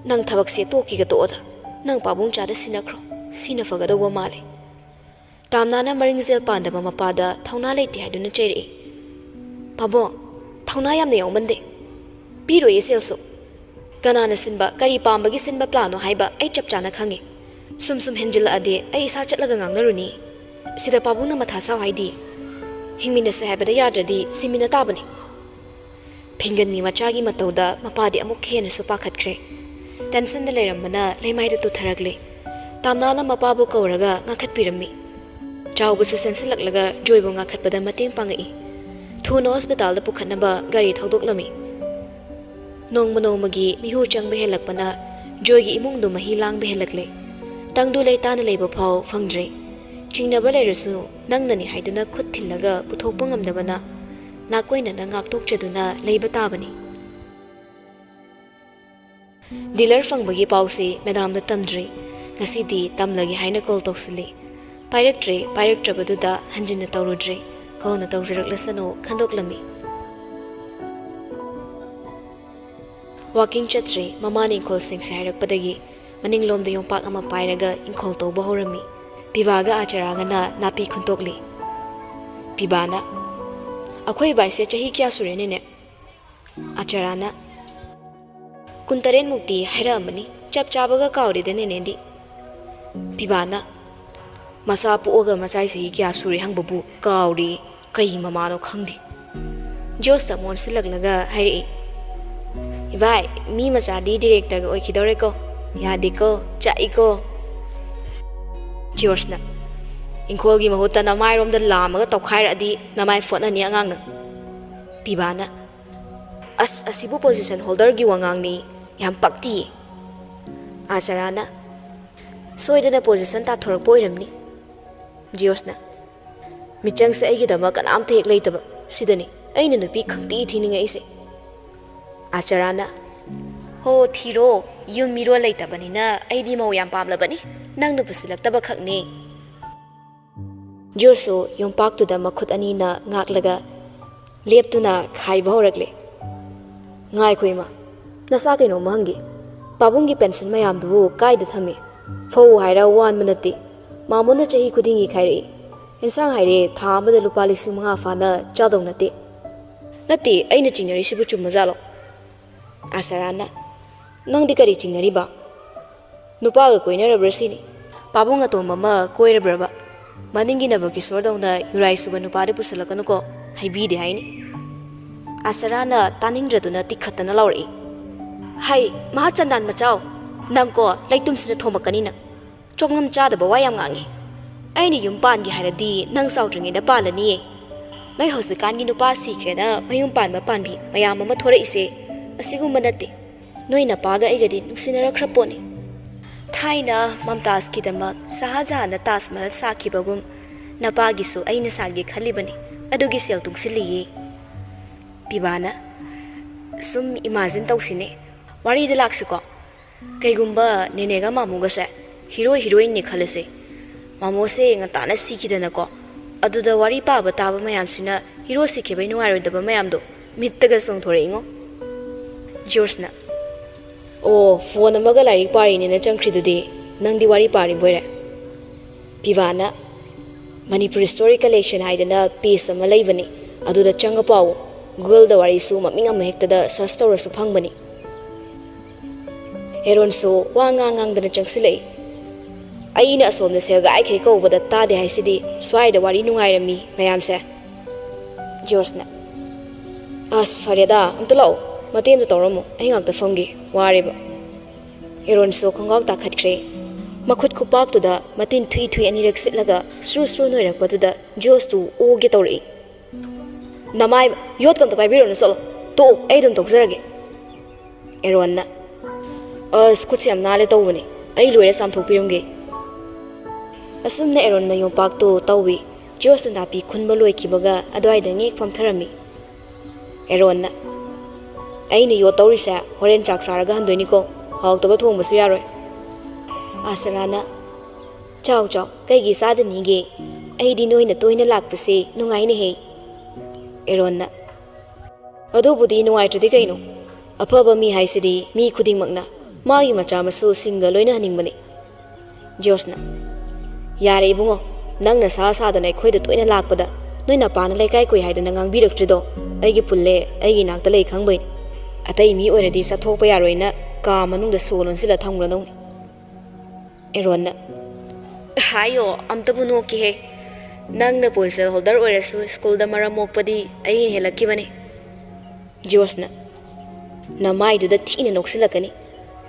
ꯅꯪ ꯊꯕꯛꯁꯦ ꯇꯣꯛꯈꯤꯒ ꯇꯣꯛꯑꯣꯗ ꯅꯪ ꯄꯥꯕꯨꯡ ꯆꯥꯗ ꯁꯤꯟꯅꯈ꯭ꯔꯣ ꯁꯤꯅ ꯐꯒꯗꯧꯕ ꯃꯥꯜꯂꯦ ꯇꯥꯝꯅꯥꯅ ꯃꯔꯤꯡꯖꯦꯜ ꯄꯥꯟꯗꯕ ꯃꯄꯥꯗ ꯊꯧꯅꯥ ꯂꯩꯇꯦ ꯍꯥꯏꯗꯨꯅ ꯆꯩꯔꯛꯏ ꯄꯥꯕꯨꯡ ꯊꯧꯅꯥ ꯌꯥꯝꯅ ꯌꯥꯎꯃꯟꯗꯦ ꯄꯤꯔꯣꯏꯌꯦ ꯁꯦꯜꯁꯨ ꯀꯅꯥꯅ ꯁꯤꯟꯕ ꯀꯔꯤ ꯄꯥꯝꯕꯒꯤ ꯁꯤꯟꯕ ꯄ꯭ꯂꯥꯟꯅꯣ ꯍꯥꯏꯕ ꯑꯩ ꯆꯞ ꯆꯥꯅ ꯈꯪꯉꯤ ꯁꯨꯝ ꯍꯦꯟꯖꯤꯜꯂꯛꯑꯗꯤ ꯑꯩ ꯏꯁꯥ ꯆꯠꯂꯒ ꯉꯥꯡꯅꯔꯨꯅꯤ ꯁꯤꯗ ꯄꯥꯕꯨꯡꯅ ꯃꯊꯥ ꯁꯥꯎ ꯍꯥꯏꯗꯤ ꯍꯤꯡꯃꯤꯟꯅꯁꯦ ꯍꯥꯏꯕꯗ ꯌꯥꯗ꯭ꯔꯗꯤ ꯁꯤꯃꯤꯟꯅ ꯇꯥꯕꯅꯤ ꯐꯤꯡꯒꯟꯒꯤ ꯃꯆꯥꯒꯤ ꯃꯇꯧꯗ ꯃꯄꯥꯗꯤ ꯑꯃꯨꯛ ꯍꯦꯟꯅꯁꯨ ꯄꯥꯈꯠꯈ꯭ꯔꯦ ꯇꯦꯟꯁꯟꯗ ꯂꯩꯔꯝꯕꯅ ꯂꯩꯃꯥꯏꯗ ꯇꯨꯊꯔꯛꯂꯦ ꯇꯥꯝꯅꯥꯅ ꯃꯄꯥꯕꯨ ꯀꯧꯔꯒ ꯉꯥꯡꯈꯠꯄꯤꯔꯝꯃꯤ ꯆꯥꯎꯕꯁꯨ ꯆꯦꯟꯁꯤꯜꯂꯛꯂꯒ ꯖꯣꯏꯕꯨ ꯉꯥꯡꯈꯠꯄꯗ ꯃꯇꯦꯡ ꯄꯥꯡꯉꯛꯏ ꯊꯨꯅ ꯍꯣꯁꯄꯤꯇꯥꯜꯗ ꯄꯨꯈꯠꯅꯕ ꯒꯥꯔꯤ ꯊꯧꯗꯣꯛꯂꯝꯃꯤ ꯅꯣꯡꯃ ꯅꯣꯡꯃꯒꯤ ꯃꯤꯍꯨ ꯆꯪꯕ ꯍꯦꯜꯂꯛꯄꯅ ꯖꯣꯏꯒꯤ ꯏꯃꯨꯡꯗꯨ ꯃꯍꯤ ꯂꯥꯡꯕ ꯍꯦꯜꯂꯛꯂꯦ ꯇꯪꯗꯨ ꯂꯩꯇꯥꯅ ꯂꯩꯕ ꯐꯥꯎ ꯐꯪꯗ꯭ꯔꯦ ꯆꯤꯡꯅꯕ ꯂꯩꯔꯁꯨ ꯅꯪꯅꯅꯤ ꯍꯥꯏꯗꯨꯅ ꯈꯨꯠ ꯊꯤꯜꯂꯒ ꯄꯨꯊꯣꯛꯄ ꯉꯝꯗꯕꯅ ꯅꯥꯀꯣꯏꯅꯅ ꯉꯥꯛꯇꯣꯛꯆꯗꯨꯅ ꯂꯩꯕ ꯇꯥꯕꯅꯤ ꯗꯤꯂꯔ ꯐꯪꯕꯒꯤ ꯄꯥꯎꯁꯤ ꯃꯦꯗꯥꯝꯗ ꯇꯝꯗ꯭ꯔꯤ ꯉꯁꯤꯗꯤ ꯇꯝꯂꯒꯦ ꯍꯥꯏꯅ ꯀꯣꯜ ꯇꯧꯁꯤꯜꯂꯤ ꯄꯥꯏꯔꯛꯇ꯭ꯔꯕꯗꯨꯗ ꯍꯟꯖꯤꯟꯅ ꯇꯧꯔꯨꯗ꯭ꯔꯦ ꯀꯧꯅ ꯇꯧꯖꯔꯛꯂꯁꯅꯨ ꯈꯟꯗꯣꯛꯂꯝꯃꯤ ꯋꯥꯀꯤꯡ ꯆꯠꯇ꯭ꯔꯦ ꯃꯃꯥꯅ ꯏꯪꯈꯣꯜꯁꯤꯡꯁꯦ ꯍꯥꯏꯔꯛꯄꯗꯒꯤ ꯃꯅꯤꯡꯂꯣꯝꯗ ꯌꯣꯝꯄꯥꯛ ꯑꯃ ꯄꯥꯏꯔꯒ ꯏꯪꯈꯣꯜ ꯇꯧꯕ ꯍꯧꯔꯝꯃꯤ ꯄꯤꯕꯥꯒ ꯑꯥꯆꯔꯥꯒꯅ ꯅꯥꯄꯤ ꯈꯨꯟꯇꯣꯛꯂꯤ ꯄꯤꯕꯥꯅ ꯑꯩꯈꯣꯏ ꯕꯥꯏꯁꯦ ꯆꯍꯤ ꯀꯌꯥ ꯁꯨꯔꯦꯅꯦꯅꯦ ꯑꯥꯆꯔꯥꯅ 19 ꯍꯥꯏꯔꯛꯑꯝꯕꯅꯤ ꯆꯞ ꯆꯥꯕꯒ ꯀꯥꯎꯔꯦꯗ ꯅꯦꯅꯦꯗꯤ ꯄꯤꯕꯥꯅ ꯃꯆꯥ ꯄꯣꯛꯑꯒ ꯃꯆꯥꯏ ꯆꯍꯤ ꯀꯌꯥ ꯁꯨꯔꯦ ꯍꯪꯕꯕꯨ ꯀꯥꯎꯔꯤ ꯀꯩ ꯃꯃꯥꯅꯣ ꯈꯪꯗꯦ ꯖꯣꯁꯇ ꯃꯣꯟꯁꯤꯜꯂꯛꯂꯒ ꯍꯥꯏꯔꯛꯏ ꯏꯚꯥꯏ ꯃꯤ ꯃꯆꯥꯗꯤ ꯗꯤꯔꯦꯛꯇꯔꯒ ꯑꯣꯏꯈꯤꯗꯧꯔꯦꯀꯣ ꯌꯥꯗꯦꯀꯣ ꯆꯥꯛꯏꯀꯣ ꯖꯣꯁꯅ ꯏꯪꯈꯣꯜꯒꯤ ꯃꯍꯨꯠꯇ ꯅꯃꯥꯏꯔꯣꯝꯗ ꯂꯥꯝꯃꯒ ꯇꯧꯈꯥꯏꯔꯛꯑꯗꯤ ꯅꯃꯥꯏ ꯐꯣꯠꯅꯅꯤ ꯑꯉꯥꯡꯅ ꯄꯤꯕꯥꯅ ꯑꯁ ꯑꯁꯤꯕꯨ ꯄꯣꯖꯤꯁꯟ ꯍꯣꯜꯗꯔꯒꯤ ꯋꯥꯉꯥꯡꯅꯤ ꯌꯥꯝ ꯄꯛꯇꯤꯌꯦ ꯑꯥꯆꯔꯥꯅ ꯁꯣꯏꯗꯅ ꯄꯣꯖꯤꯁꯟ ꯇꯥꯊꯣꯔꯛꯄ ꯑꯣꯏꯔꯝꯅꯤ ꯖꯤꯌꯣꯁꯅ ꯃꯤꯆꯪꯁꯦ ꯑꯩꯒꯤꯗꯃꯛ ꯀꯅꯥꯝꯇ ꯍꯦꯛ ꯂꯩꯇꯕ ꯁꯤꯗꯅꯤ ꯑꯩꯅ ꯅꯨꯄꯤ ꯈꯪꯇꯤ ꯊꯤꯅꯤꯡꯉꯛꯏꯁꯦ ꯑꯥꯆꯔꯥꯅ ꯍꯣ ꯊꯤꯔꯣ ꯌꯨꯝ ꯃꯤꯔꯣꯜ ꯂꯩꯇꯕꯅꯤꯅ ꯑꯩꯗꯤ ꯃꯧ ꯌꯥꯝ ꯄꯥꯝꯂꯕꯅꯤ ꯅꯪꯅ ꯄꯨꯁꯤꯜꯂꯛꯇꯕ ꯈꯛꯅꯤ ꯖꯣꯁꯨ ꯌꯣꯝꯄꯥꯛꯇꯨꯗ ꯃꯈꯨꯠ ꯑꯅꯤꯅ ꯉꯥꯛꯂꯒ ꯂꯦꯞꯇꯨꯅ ꯈꯥꯏꯕ ꯍꯧꯔꯛꯂꯦ ꯉꯥꯏꯈꯣ ꯏꯃꯥ ꯅꯆꯥ ꯀꯩꯅꯣꯝꯃ ꯍꯪꯒꯦ ꯄꯥꯕꯨꯡꯒꯤ ꯄꯦꯟꯁꯟ ꯃꯌꯥꯝꯗꯨꯕꯨ ꯀꯥꯏꯗ ꯊꯝꯃꯤ ꯐꯧ ꯍꯥꯏꯔ ꯋꯥꯟꯕ ꯅꯠꯇꯦ ꯃꯥꯃꯣꯅ ꯆꯍꯤ ꯈꯨꯗꯤꯡꯒꯤ ꯈꯥꯏꯔꯛꯏ ꯏꯟꯁꯥꯡ ꯍꯥꯏꯔꯦ ꯊꯥ ꯑꯃꯗ ꯂꯨꯄꯥ 5,000 ꯐꯥꯅ ꯆꯥꯗꯧ ꯅꯠꯇꯦ ꯅꯠꯇꯦ ꯑꯩꯅ ꯆꯤꯡꯅꯔꯤꯁꯤꯕꯨ ꯆꯨꯝꯃꯖꯥꯠꯂꯣ ꯑꯥꯆꯔꯥꯅ ꯅꯪꯗꯤ ꯀꯔꯤ ꯆꯤꯡꯅꯔꯤꯕ ꯅꯨꯄꯥꯒ ꯀꯣꯏꯅꯔꯕ꯭ꯔꯥ ꯁꯤꯅꯤ ꯄꯥꯕꯨꯡ ꯑꯇꯣꯝꯕ ꯑꯃ ꯀꯣꯏꯔꯕ꯭ꯔꯕ ꯃꯅꯤꯡꯒꯤ ꯅꯕꯀꯤꯁꯣꯔꯗꯧꯅ ꯌꯨꯔꯥꯏ ꯁꯨꯕ ꯅꯨꯄꯥꯗꯤ ꯄꯨꯁꯤꯜꯂꯛꯀꯅꯨꯀꯣ ꯍꯩꯕꯤꯗꯦ ꯍꯥꯏꯅꯤ ꯑꯥꯆꯔꯥꯅ ꯇꯥꯅꯤꯡꯗ꯭ꯔꯗꯨꯅ ꯇꯤꯈꯠꯇꯅ ꯂꯥꯎꯔꯛꯏ ꯍꯩ ꯃꯍꯥ ꯆꯟꯗꯥꯟ ꯃꯆꯥꯎ ꯅꯪꯀꯣ ꯂꯩꯇꯨꯝꯁꯤꯅ ꯊꯣꯝꯃꯛꯀꯅꯤ ꯅꯪ ꯆꯣꯡꯂꯝ ꯆꯥꯗꯕ ꯋꯥ ꯌꯥꯝ ꯉꯥꯡꯉꯤ ꯑꯩꯅ ꯌꯨꯝ ꯄꯥꯟꯒꯦ ꯍꯥꯏꯔꯗꯤ ꯅꯪ ꯆꯥꯎꯗ꯭ꯔꯤꯉꯩꯗ ꯄꯥꯜꯂꯅꯤꯌꯦ ꯅꯣꯏ ꯍꯧꯖꯤꯛꯀꯥꯟꯒꯤ ꯅꯨꯄꯥ ꯁꯤꯈ꯭ꯔꯦꯅ ꯃꯌꯨꯝ ꯄꯥꯟꯕ ꯄꯥꯟꯕꯤ ꯃꯌꯥꯝ ꯑꯃ ꯊꯣꯔꯛꯏꯁꯦ ꯑꯁꯤꯒꯨꯝꯕ ꯅꯠꯇꯦ ꯅꯣꯏ ꯅꯄꯥꯒ ꯑꯩꯒꯗꯤ ꯅꯨꯡꯁꯤꯅꯔꯛꯈ꯭ꯔ ꯄꯣꯠꯅꯤ ꯊꯥꯏꯅ ꯃꯝꯇꯥꯖꯀꯤꯗꯃꯛ ꯁꯍꯥꯖꯍꯥꯟꯅ ꯇꯥꯖ ꯃꯍꯜ ꯁꯥꯈꯤꯕꯒꯨꯝ ꯅꯄꯥꯒꯤꯁꯨ ꯑꯩꯅ ꯁꯥꯒꯦ ꯈꯜꯂꯤꯕꯅꯤ ꯑꯗꯨꯒꯤ ꯁꯦꯜ ꯇꯨꯡꯁꯤꯜꯂꯤꯌꯦ ꯄꯤꯕꯥꯅ ꯁꯨꯝ ꯏꯃꯥꯖꯤꯟ ꯇꯧꯁꯤꯅꯦ ꯋꯥꯔꯤꯗ ꯂꯥꯛꯁꯤꯀꯣ ꯀꯩꯒꯨꯝꯕ ꯅꯦꯅꯦꯒ ꯃꯥꯃꯨꯒꯁꯦ ꯍꯤꯔꯣ ꯍꯤꯔꯣꯏꯟꯅꯤ ꯈꯜꯂꯁꯦ ꯃꯥꯃꯣꯁꯦ ꯉꯟꯇꯥꯅ ꯁꯤꯈꯤꯗꯅꯀꯣ ꯑꯗꯨꯗ ꯋꯥꯔꯤ ꯄꯥꯕ ꯇꯥꯕ ꯃꯌꯥꯝꯁꯤꯅ ꯍꯤꯔꯣ ꯁꯤꯈꯤꯕꯩ ꯅꯨꯡꯉꯥꯏꯔꯣꯏꯗꯕ ꯃꯌꯥꯝꯗꯣ ꯃꯤꯠꯇꯒ ꯆꯣꯡꯊꯣꯔꯛꯏꯉꯣ ꯖꯣꯔꯖꯅ ꯑꯣ ꯐꯣꯟ ꯑꯃꯒ ꯂꯥꯏꯔꯤꯛ ꯄꯥꯔꯤꯅꯦꯅ ꯆꯪꯈ꯭ꯔꯤꯗꯨꯗꯤ ꯅꯪꯗꯤ ꯋꯥꯔꯤ ꯄꯥꯔꯤꯕꯣꯏꯔꯦ ꯄꯤꯕꯥꯅ ꯃꯅꯤꯄꯨꯔꯤ ꯁ꯭ꯇꯣꯔꯤ ꯀꯂꯦꯛꯁꯟ ꯍꯥꯏꯗꯅ ꯄꯦꯖ ꯑꯃ ꯂꯩꯕꯅꯤ ꯑꯗꯨꯗ ꯆꯪꯉ ꯄꯥꯎ ꯒꯨꯒꯜꯗ ꯋꯥꯔꯤꯁꯨ ꯃꯃꯤꯡ ꯑꯃ ꯍꯦꯛꯇꯗ ꯁꯔꯆ ꯇꯧꯔꯁꯨ ꯐꯪꯕꯅꯤ ꯑꯦꯔꯣꯟꯁꯨ ꯋꯥ ꯉꯥꯡꯗꯅ ꯆꯪꯁꯤꯜꯂꯛꯏ ꯑꯩꯅ ꯑꯁꯣꯝꯗ ꯁꯦꯜꯒꯥꯏꯈꯩ ꯀꯧꯕꯗ ꯇꯥꯗꯦ ꯍꯥꯏꯁꯤꯗꯤ ꯁ꯭ꯋꯥꯏꯗ ꯋꯥꯔꯤ ꯅꯨꯡꯉꯥꯏꯔꯝꯃꯤ ꯃꯌꯥꯝꯁꯦ ꯖꯣꯔꯖꯅ ꯑꯁ ꯐꯔꯦꯗ ꯑꯝꯇ ꯂꯥꯛꯑꯣ ꯃꯇꯦꯡ ꯑꯃꯇ ꯇꯧꯔꯝꯃꯣ ꯑꯩ ꯉꯥꯛꯇ ꯐꯝꯒꯦ ꯋꯥꯔꯦꯕ ꯑꯦꯔꯣꯟꯁꯨ ꯈꯣꯡꯒꯥꯎ ꯇꯥꯈꯠꯈ꯭ꯔꯦ ꯃꯈꯨꯠ ꯈꯨꯄꯥꯛꯇꯨꯗ ꯃꯇꯤꯟ ꯊꯨꯏ ꯑꯅꯤꯔꯛ ꯁꯤꯠꯂꯒ ꯁ꯭ꯔꯨ ꯅꯣꯏꯔꯛꯄꯗꯨꯗ ꯖꯣꯁꯇꯨ ꯑꯣꯒꯦ ꯇꯧꯔꯛꯏ ꯅꯃꯥꯏ ꯌꯣꯠꯀ ꯑꯝꯇ ꯄꯥꯏꯕꯤꯔꯣꯅꯨ ꯆꯠꯂꯣ ꯇꯣꯛꯑꯣ ꯑꯩ ꯑꯗꯨꯝ ꯇꯧꯖꯔꯒꯦ ꯑꯦꯔꯣꯟꯅ ꯑꯁ ꯈꯨꯠꯁꯦ ꯌꯥꯝ ꯅꯥꯜꯂꯦ ꯇꯧꯕꯅꯤ ꯑꯩ ꯂꯣꯏꯔ ꯆꯥꯝꯊꯣꯛꯄꯤꯔꯝꯒꯦ ꯑꯁꯨꯝꯅ ꯑꯦꯔꯣꯟꯅ ꯌꯣꯝꯄꯥꯛꯇꯨ ꯇꯧꯏ ꯖꯣꯁꯅ ꯅꯥꯄꯤ ꯈꯨꯟꯕ ꯂꯣꯏꯈꯤꯕꯒ ꯑꯗꯨꯋꯥꯏꯗ ꯉꯦꯛ ꯐꯝꯊꯔꯝꯃꯤ ꯑꯦꯔꯣꯟꯅ ꯑꯩꯅ ꯌꯣꯠ ꯇꯧꯔꯤꯁꯦ ꯍꯣꯔꯦꯟ ꯆꯥꯛ ꯆꯥꯔꯒ ꯍꯟꯗꯣꯏꯅꯤꯀꯣ ꯍꯥꯎꯇꯕ ꯊꯣꯡꯕꯁꯨ ꯌꯥꯔꯣꯏ ꯑꯥꯁꯔꯥꯅ ꯆꯥꯎ ꯀꯩꯒꯤ ꯆꯥꯗꯅꯤꯒꯦ ꯑꯩꯗꯤ ꯅꯣꯏꯅ ꯇꯣꯏꯅ ꯂꯥꯛꯄꯁꯦ ꯅꯨꯡꯉꯥꯏꯅꯦꯍꯦ ꯑꯦꯔꯣꯟꯅ ꯑꯗꯨꯕꯨꯗꯤ ꯅꯨꯡꯉꯥꯏꯇ꯭ꯔꯗꯤ ꯀꯩꯅꯣ ꯑꯐꯕ ꯃꯤ ꯍꯥꯏꯁꯤꯗꯤ ꯃꯤ ꯈꯨꯗꯤꯡꯃꯛꯅ ꯃꯥꯒꯤ ꯃꯆꯥ ꯃꯁꯨꯁꯤꯡꯒ ꯂꯣꯏꯅꯍꯟꯅꯤꯡꯕꯅꯤ ꯖꯣꯁꯅ ꯌꯥꯔꯦ ꯏꯕꯨꯡꯉꯣ ꯅꯪꯅ ꯁꯥꯗꯅ ꯑꯩꯈꯣꯏꯗ ꯇꯣꯏꯅ ꯂꯥꯛꯄꯗ ꯅꯣꯏ ꯅꯄꯥꯅ ꯂꯩꯀꯥꯏ ꯀꯣꯏ ꯍꯥꯏꯗꯅ ꯉꯥꯡꯕꯤꯔꯛꯇ꯭ꯔꯤꯗꯣ ꯑꯩꯒꯤ ꯄꯨꯜꯂꯦ ꯑꯩꯒꯤ ꯅꯥꯛꯇ ꯂꯩ ꯈꯪꯕꯩꯅꯤ ꯑꯇꯩ ꯃꯤ ꯑꯣꯏꯔꯗꯤ ꯆꯠꯊꯣꯛꯄ ꯌꯥꯔꯣꯏꯅ ꯀꯥ ꯃꯅꯨꯡꯗ ꯁꯣ ꯂꯣꯟꯁꯤꯜꯂ ꯊꯝꯒ꯭ꯔꯗꯧꯅꯤ ꯑꯦꯔꯣꯟꯅ ꯍꯥꯏꯌꯣ ꯑꯝꯇꯕꯨ ꯅꯣꯛꯀꯤꯍꯦ ꯅꯪꯅ ꯄꯣꯜꯁꯦꯜ ꯍꯣꯜꯗꯔ ꯑꯣꯏꯔꯁꯨ ꯁ꯭ꯀꯨꯜꯗ ꯃꯔꯝ ꯃꯣꯛꯄꯗꯤ ꯑꯩꯅ ꯍꯦꯜꯂꯛꯈꯤꯕꯅꯤ ꯖꯣꯁꯅ ꯅꯃꯥꯏꯗꯨꯗ ꯊꯤꯅ ꯅꯣꯛꯁꯤꯜꯂꯛꯀꯅꯤ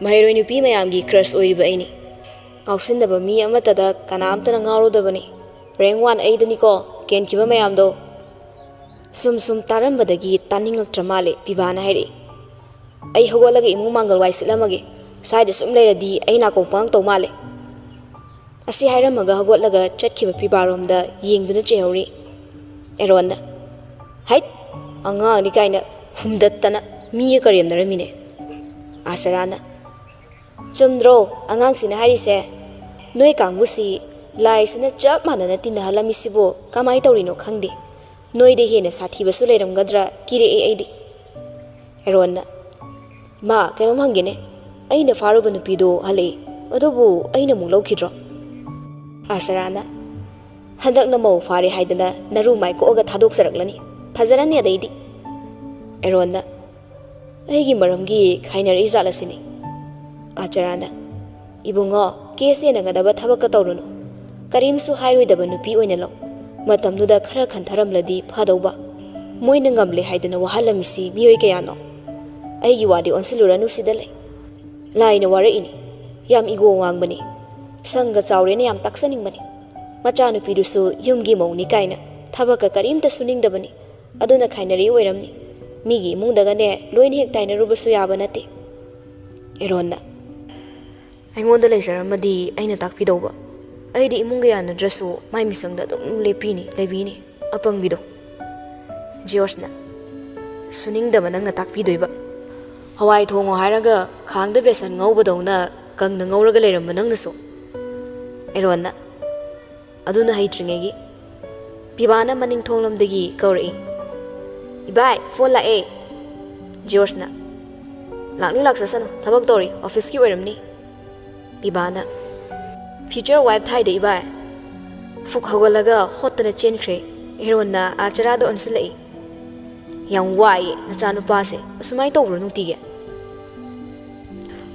ꯃꯍꯩꯔꯣꯏ ꯅꯨꯄꯤ ꯃꯌꯥꯝꯒꯤ ꯀ꯭ꯔꯁ ꯑꯣꯏꯔꯤꯕ ꯑꯩꯅꯤ ꯉꯥꯎꯁꯤꯟꯅꯕ ꯃꯤ ꯑꯃꯠꯇꯗ ꯀꯅꯥꯝꯇꯅ ꯉꯥꯎꯔꯨꯗꯕꯅꯤ ꯔꯦꯡ 1 ꯑꯩꯗꯅꯤꯀꯣ ꯀꯦꯟꯈꯤꯕ ꯃꯌꯥꯝꯗꯣ ꯁꯨꯝ ꯇꯥꯔꯝꯕꯗꯒꯤ ꯇꯥꯅꯤꯡꯉꯛꯇ꯭ꯔ ꯃꯥꯜꯂꯦ ꯄꯤꯕꯥꯅ ꯍꯥꯏꯔꯛꯏ ꯑꯩ ꯍꯧꯒꯠꯂꯒ ꯏꯃꯨꯡ ꯃꯥꯡꯒꯜ ꯋꯥꯏ ꯁꯤꯠꯂꯝꯃꯒꯦ ꯁ꯭ꯋꯥꯏꯗ ꯁꯨꯝ ꯂꯩꯔꯗꯤ ꯑꯩ ꯅꯥꯀꯣꯡ ꯄꯪ ꯇꯧ ꯃꯥꯜꯂꯦ ꯑꯁꯤ ꯍꯥꯏꯔꯝꯃꯒ ꯍꯧꯒꯠꯂꯒ ꯆꯠꯈꯤꯕ ꯄꯤꯕꯥꯔꯣꯝꯗ ꯌꯦꯡꯗꯨꯅ ꯆꯩꯍꯧꯔꯤ ꯑꯦꯔꯣꯟꯅ ꯍꯩꯠ ꯑꯉꯥꯡꯅꯤ ꯀꯥꯏꯅ ꯍꯨꯝꯗꯠꯇꯅ ꯃꯤꯒ ꯀꯔꯦꯝꯅꯔꯝꯃꯤꯅꯦ ꯑꯥꯁꯔꯥꯅ ꯆꯨꯝꯗ꯭ꯔꯣ ꯑꯉꯥꯡꯁꯤꯅ ꯍꯥꯏꯔꯤꯁꯦ ꯅꯣꯏ ꯀꯥꯡꯕꯨꯁꯤ ꯂꯥꯏꯁꯤꯅ ꯆꯞ ꯃꯥꯟꯅꯅ ꯇꯤꯟꯅꯍꯜꯂꯝꯃꯤꯁꯤꯕꯨ ꯀꯃꯥꯏꯅ ꯇꯧꯔꯤꯅꯣ ꯈꯪꯗꯦ ꯅꯣꯏꯗ ꯍꯦꯟꯅ ꯁꯥꯊꯤꯕꯁꯨ ꯂꯩꯔꯝꯒꯗ꯭ꯔꯥ ꯀꯤꯔꯛꯑꯦ ꯑꯩꯗꯤ ꯑꯦꯔꯣꯟꯅ ꯃꯥ ꯀꯩꯅꯣꯝ ꯍꯪꯒꯦꯅꯦ ꯑꯩꯅ ꯐꯥꯔꯨꯕ ꯅꯨꯄꯤꯗꯣ ꯍꯜꯂꯛꯏ ꯑꯗꯨꯕꯨ ꯑꯩꯅ ꯑꯃꯨꯛ ꯂꯧꯈꯤꯗ꯭ꯔꯣ ꯑꯥꯁꯔꯥꯅ ꯍꯟꯗꯛꯅ ꯃꯧ ꯐꯥꯔꯦ ꯍꯥꯏꯗꯅ ꯅꯔꯨ ꯃꯥꯏ ꯀꯣꯛꯑꯒ ꯊꯥꯗꯣꯛꯆꯔꯛꯂꯅꯤ ꯐꯖꯔꯅꯤ ꯑꯗꯩꯗꯤ ꯑꯦꯔꯣꯟꯅ ꯑꯩꯒꯤ ꯃꯔꯝꯒꯤ ꯈꯥꯏꯅꯔꯛꯏ ꯖꯥꯠꯂꯁꯤꯅꯤ ꯑꯥꯆꯔꯥꯅ ꯏꯕꯨꯡꯉꯣ ꯀꯦꯁ ꯌꯦꯟꯅꯒꯗꯕ ꯊꯕꯛꯀ ꯇꯧꯔꯨꯅꯨ ꯀꯔꯤꯝꯁꯨ ꯍꯥꯏꯔꯣꯏꯗꯕ ꯅꯨꯄꯤ ꯑꯣꯏꯅ ꯂꯧ ꯃꯇꯝꯗꯨꯗ ꯈꯔ ꯈꯟꯊꯔꯝꯂꯗꯤ ꯐꯗꯧꯕ ꯃꯣꯏꯅ ꯉꯝꯂꯦ ꯍꯥꯏꯗꯅ ꯋꯥꯍꯜꯂꯝꯃꯤꯁꯤ ꯃꯤꯑꯣꯏ ꯀꯌꯥꯅꯣ ꯑꯩꯒꯤ ꯋꯥꯗꯤ ꯑꯣꯟꯁꯤꯜꯂꯨꯔꯅꯨ ꯁꯤꯗ ꯂꯩ ꯂꯥꯏꯅ ꯋꯥꯔꯛꯏꯅꯤ ꯌꯥꯝ ꯏꯒꯣ ꯋꯥꯡꯕꯅꯤ ꯁꯪꯒ ꯆꯥꯎꯔꯦꯅ ꯌꯥꯝ ꯇꯥꯛꯆꯅꯤꯡꯕꯅꯤ ꯃꯆꯥꯅꯨꯄꯤꯗꯨꯁꯨ ꯌꯨꯝꯒꯤ ꯃꯧꯅꯤ ꯀꯥꯏꯅ ꯊꯕꯛꯀ ꯀꯔꯤꯝꯇ ꯁꯨꯅꯤꯡꯗꯕꯅꯤ ꯑꯗꯨꯅ ꯈꯥꯏꯅꯔꯤ ꯑꯣꯏꯔꯝꯅꯤ ꯃꯤꯒꯤ ꯏꯃꯨꯡꯗꯒꯅꯦ ꯂꯣꯏꯅ ꯍꯦꯛ ꯇꯥꯏꯅꯔꯨꯕꯁꯨ ꯌꯥꯕ ꯅꯠꯇꯦ ꯑꯦꯔꯣꯟꯅ ꯑꯩꯉꯣꯟꯗ ꯂꯩꯖꯔꯝꯃꯗꯤ ꯑꯩꯅ ꯇꯥꯛꯄꯤꯗꯧꯕ ꯑꯩꯗꯤ ꯏꯃꯨꯡꯒ ꯌꯥꯅꯗ꯭ꯔꯁꯨ ꯃꯥꯏ ꯃꯤꯆꯪꯗ ꯑꯗꯨꯝ ꯂꯩꯕꯤꯅꯤ ꯑꯄꯪꯕꯤꯗꯣ ꯖꯣꯁꯅ ꯁꯨꯅꯤꯡꯗꯕ ꯅꯪꯅ ꯇꯥꯛꯄꯤꯗꯣꯏꯕ ꯍꯋꯥꯏ ꯊꯣꯡꯉꯣ ꯍꯥꯏꯔꯒ ꯈꯥꯡꯗ ꯕꯦꯁꯟ ꯉꯧꯕꯗꯧꯅ ꯀꯪꯅ ꯉꯧꯔꯒ ꯂꯩꯔꯝꯕ ꯅꯪꯅꯁꯨ ꯑꯦꯔꯣꯟꯅ ꯑꯗꯨꯅ ꯍꯩꯇ꯭ꯔꯤꯉꯩꯒꯤ ꯄꯤꯕꯥꯅ ꯃꯅꯤꯡ ꯊꯣꯡꯂꯣꯝꯗꯒꯤ ꯀꯧꯔꯛꯏ ꯏꯕꯥꯏ ꯐꯣꯟ ꯂꯥꯛꯑꯦ ꯖꯣꯁꯅ ꯂꯥꯛꯁꯁꯅꯨ ꯊꯕꯛ ꯇꯧꯔꯤ ꯑꯣꯐꯤꯁꯀꯤ ꯑꯣꯏꯔꯝꯅꯤ ꯄꯤꯕꯥꯅ ꯐ꯭ꯌꯨꯆꯔ ꯋꯥꯏꯐ ꯊꯥꯏꯗ ꯏꯕꯥꯏ ꯐꯨꯛ ꯍꯧꯒꯠꯂꯒ ꯍꯣꯠꯇꯅ ꯆꯦꯟꯈ꯭ꯔꯦ ꯑꯦꯔꯣꯟꯅ ꯑꯥꯆꯔꯥꯗ ꯑꯣꯟꯁꯤꯜꯂꯛꯏ ꯌꯥꯝ ꯋꯥꯏꯌꯦ ꯅꯆꯥꯅꯨꯄꯥꯁꯦ ꯑꯁꯨꯃꯥꯏꯅ ꯇꯧꯕ꯭ꯔꯣ ꯅꯨꯡꯇꯤꯒꯤ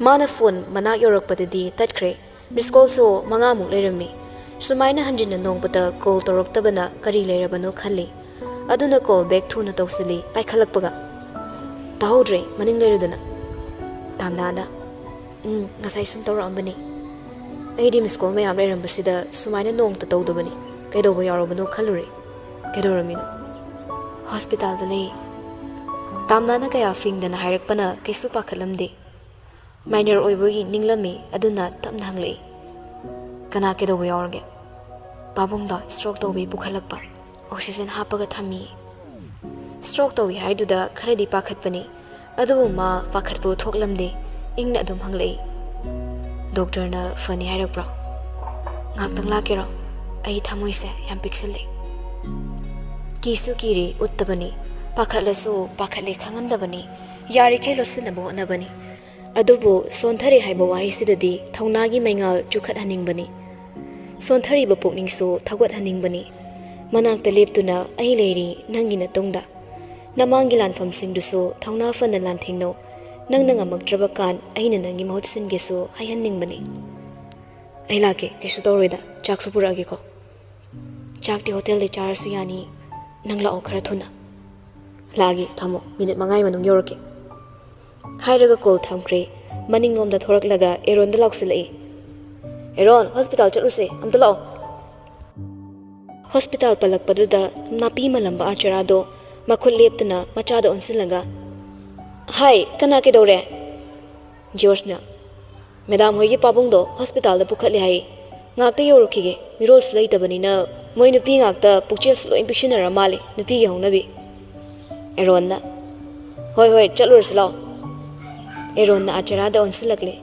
ꯃꯥꯅ ꯐꯣꯟ ꯃꯅꯥꯛ ꯌꯧꯔꯛꯄꯗꯗꯤ ꯇꯠꯈ꯭ꯔꯦ ꯃꯤꯁꯀꯣꯜꯁꯨ 5ꯃꯨꯛ ꯂꯩꯔꯝꯃꯤ ꯁꯨꯃꯥꯏꯅ ꯍꯟꯖꯤꯟꯅ ꯅꯣꯡꯄꯗ ꯀꯣꯜ ꯇꯧꯔꯛꯇꯕꯅ ꯀꯔꯤ ꯂꯩꯔꯕꯅꯣ ꯈꯜꯂꯤ ꯑꯗꯨꯅ ꯀꯣꯜ ꯕꯦꯛ ꯊꯨꯅ ꯇꯧꯁꯤꯜꯂꯤ ꯄꯥꯏꯈꯠꯂꯛꯄꯒ ꯇꯥꯍꯧꯗ꯭ꯔꯦ ꯃꯅꯤꯡ ꯂꯩꯔꯨꯗꯅ ꯇꯥꯝꯅꯥꯅ ꯉꯁꯥꯏ ꯁꯨꯝ ꯇꯧꯔꯛꯑꯝꯕꯅꯤ ꯑꯩꯗꯤ ꯃꯤꯁꯀꯣꯜ ꯃꯌꯥꯝ ꯂꯩꯔꯝꯕꯁꯤꯗ ꯁꯨꯃꯥꯏꯅ ꯅꯣꯡꯇ ꯇꯧꯗꯕꯅꯤ ꯀꯩꯗꯧꯕ ꯌꯥꯎꯔꯕꯅꯣ ꯈꯜꯂꯨꯔꯦ ꯀꯩꯗꯧꯔꯝꯃꯤꯅꯣ ꯍꯣꯁꯄꯤꯇꯥꯜꯗ ꯂꯩ ꯇꯥꯝꯅꯥꯅ ꯀꯌꯥ ꯐꯤꯡꯗꯅ ꯍꯥꯏꯔꯛꯄꯅ ꯀꯩꯁꯨ ꯄꯥꯈꯠꯂꯝꯗꯦ ꯃꯥꯏꯅꯔ ꯑꯣꯏꯕꯒꯤ ꯅꯤꯡꯂꯝꯃꯤ ꯑꯗꯨꯅ ꯇꯞꯅ ꯍꯪꯂꯛꯏ ꯀꯅꯥ ꯀꯩꯗꯧꯕ ꯌꯥꯎꯔꯒꯦ ꯄꯥꯕꯨꯡꯗꯣ ꯁ꯭ꯇ꯭ꯔꯣꯛ ꯇꯧꯕꯩ ꯄꯨꯈꯠꯂꯛꯄ ꯑꯣꯛꯁꯤꯖꯦꯟ ꯍꯥꯞꯄꯒ ꯊꯝꯃꯤ ꯁ꯭ꯇ꯭ꯔꯣꯛ ꯇꯧꯏ ꯍꯥꯏꯗꯨꯗ ꯈꯔꯗꯤ ꯄꯥꯈꯠꯄꯅꯤ ꯑꯗꯨꯕꯨ ꯃꯥ ꯄꯥꯈꯠꯄꯨ ꯊꯣꯛꯂꯝꯗꯦ ꯏꯪꯅ ꯑꯗꯨꯝ ꯍꯪꯂꯛꯏ ꯗꯣꯛꯇꯔꯅ ꯐꯅꯤ ꯍꯥꯏꯔꯛꯄ꯭ꯔꯣ ꯉꯥꯛꯇꯪ ꯂꯥꯛꯀꯦꯔꯣ ꯑꯩ ꯊꯃꯣꯏꯁꯦ ꯌꯥꯝ ꯄꯤꯛꯁꯤꯜꯂꯦ ꯀꯤꯁꯨ ꯀꯤꯔꯤ ꯎꯠꯇꯕꯅꯤ ꯄꯥꯈꯠꯂꯁꯨ ꯄꯥꯈꯠꯂꯦ ꯈꯪꯍꯟꯗꯕꯅꯤ ꯌꯥꯔꯤꯈꯩ ꯂꯣꯠꯁꯤꯟꯅꯕ ꯍꯣꯠꯅꯕꯅꯤ ꯑꯗꯨꯕꯨ ꯁꯣꯟꯊꯔꯦ ꯍꯥꯏꯕ ꯋꯥꯍꯩꯁꯤꯗꯗꯤ ꯊꯧꯅꯥꯒꯤ ꯃꯩꯉꯥꯜ ꯆꯨꯈꯠꯍꯟꯅꯤꯡꯕꯅꯤ ꯁꯣꯟꯊꯔꯤꯕ ꯄꯨꯛꯅꯤꯡꯁꯨ ꯊꯧꯒꯠꯍꯟꯅꯤꯡꯕꯅꯤ ꯃꯅꯥꯛꯇ ꯂꯦꯞꯇꯨꯅ ꯑꯩ ꯂꯩꯔꯤ ꯅꯪꯒꯤ ꯅꯇꯨꯡꯗ ꯅꯃꯥꯡꯒꯤ ꯂꯥꯟꯐꯝꯁꯤꯡꯗꯨꯁꯨ ꯊꯧꯅꯥ ꯐꯅ ꯂꯥꯟꯊꯦꯡꯅꯧ ꯅꯪꯅ ꯉꯝꯃꯛꯇ꯭ꯔꯕ ꯀꯥꯟ ꯑꯩꯅ ꯅꯪꯒꯤ ꯃꯍꯨꯠ ꯁꯤꯟꯒꯦꯁꯨ ꯍꯥꯏꯍꯟꯅꯤꯡꯕꯅꯤ ꯑꯩ ꯂꯥꯛꯀꯦ ꯀꯩꯁꯨ ꯇꯧꯔꯣꯏꯗ ꯆꯥꯛꯁꯨ ꯄꯨꯔꯛꯑꯒꯦꯀꯣ ꯆꯥꯛꯇꯤ ꯍꯣꯇꯦꯜꯗꯩ ꯆꯥꯔꯁꯨ ꯌꯥꯅꯤ ꯅꯪ ꯂꯥꯛꯑꯣ ꯈꯔ ꯊꯨꯅ ꯂꯥꯒꯤ ꯊꯝꯃꯣ ꯃꯤꯅꯤꯠ 5 ꯃꯅꯨꯡ ꯌꯧꯔꯛꯀꯦ ꯍꯥꯏꯔꯒ ꯀꯣꯜ ꯊꯝꯈ꯭ꯔꯦ ꯃꯅꯤꯡꯂꯣꯝꯗ ꯊꯣꯔꯛꯂꯒ ꯑꯦꯔꯣꯟꯗ ꯂꯥꯎꯁꯤꯜꯂꯛꯏ ꯑꯦꯔꯣꯟ ꯍꯣꯁꯄꯤꯇꯥꯜ ꯆꯠꯂꯨꯁꯦ ꯑꯝꯇ ꯂꯥꯛꯑꯣ ꯍꯣꯁꯄꯤꯇꯥꯜ ꯄꯜꯂꯛꯄꯗꯨꯗ ꯅꯥꯄꯤ ꯃꯂꯝꯕ ꯑꯥꯔꯆꯔꯥꯗꯣ ꯃꯈꯨꯠ ꯂꯦꯞꯇꯨꯅ ꯃꯆꯥꯗ ꯑꯣꯟꯁꯤꯜꯂꯒ ꯍꯥꯏ ꯀꯅꯥ ꯀꯩꯗꯧꯔꯦ ꯖꯣꯔꯖꯅ ꯃꯦꯗꯥꯝ ꯍꯣꯏꯒꯤ ꯄꯥꯕꯨꯡꯗꯣ ꯍꯣꯁꯄꯤꯇꯥꯜꯗ ꯄꯨꯈꯠꯂꯦ ꯍꯥꯏꯌꯦ ꯉꯥꯛꯇ ꯌꯧꯔꯛꯈꯤꯒꯦ ꯃꯤꯔꯣꯜꯁꯨ ꯂꯩꯇꯕꯅꯤꯅ ꯃꯣꯏ ꯅꯨꯄꯤ ꯉꯥꯛꯇ ꯄꯨꯛꯆꯦꯜꯁꯨ ꯂꯣꯏ ꯄꯤꯛꯁꯤꯟꯅꯔ ꯃꯥꯜꯂꯦ ꯅꯨꯄꯤꯒꯤ ꯍꯧꯅꯕꯤ ꯑꯦꯔꯣꯟꯅ ꯍꯣꯏ ꯆꯠꯂꯨꯔꯁꯤ ꯂꯥꯛꯑꯣ ꯑꯦꯔꯣꯟꯅ ꯑꯥꯔꯆꯔꯥꯗ ꯑꯣꯟꯁꯤꯜꯂꯛꯂꯦ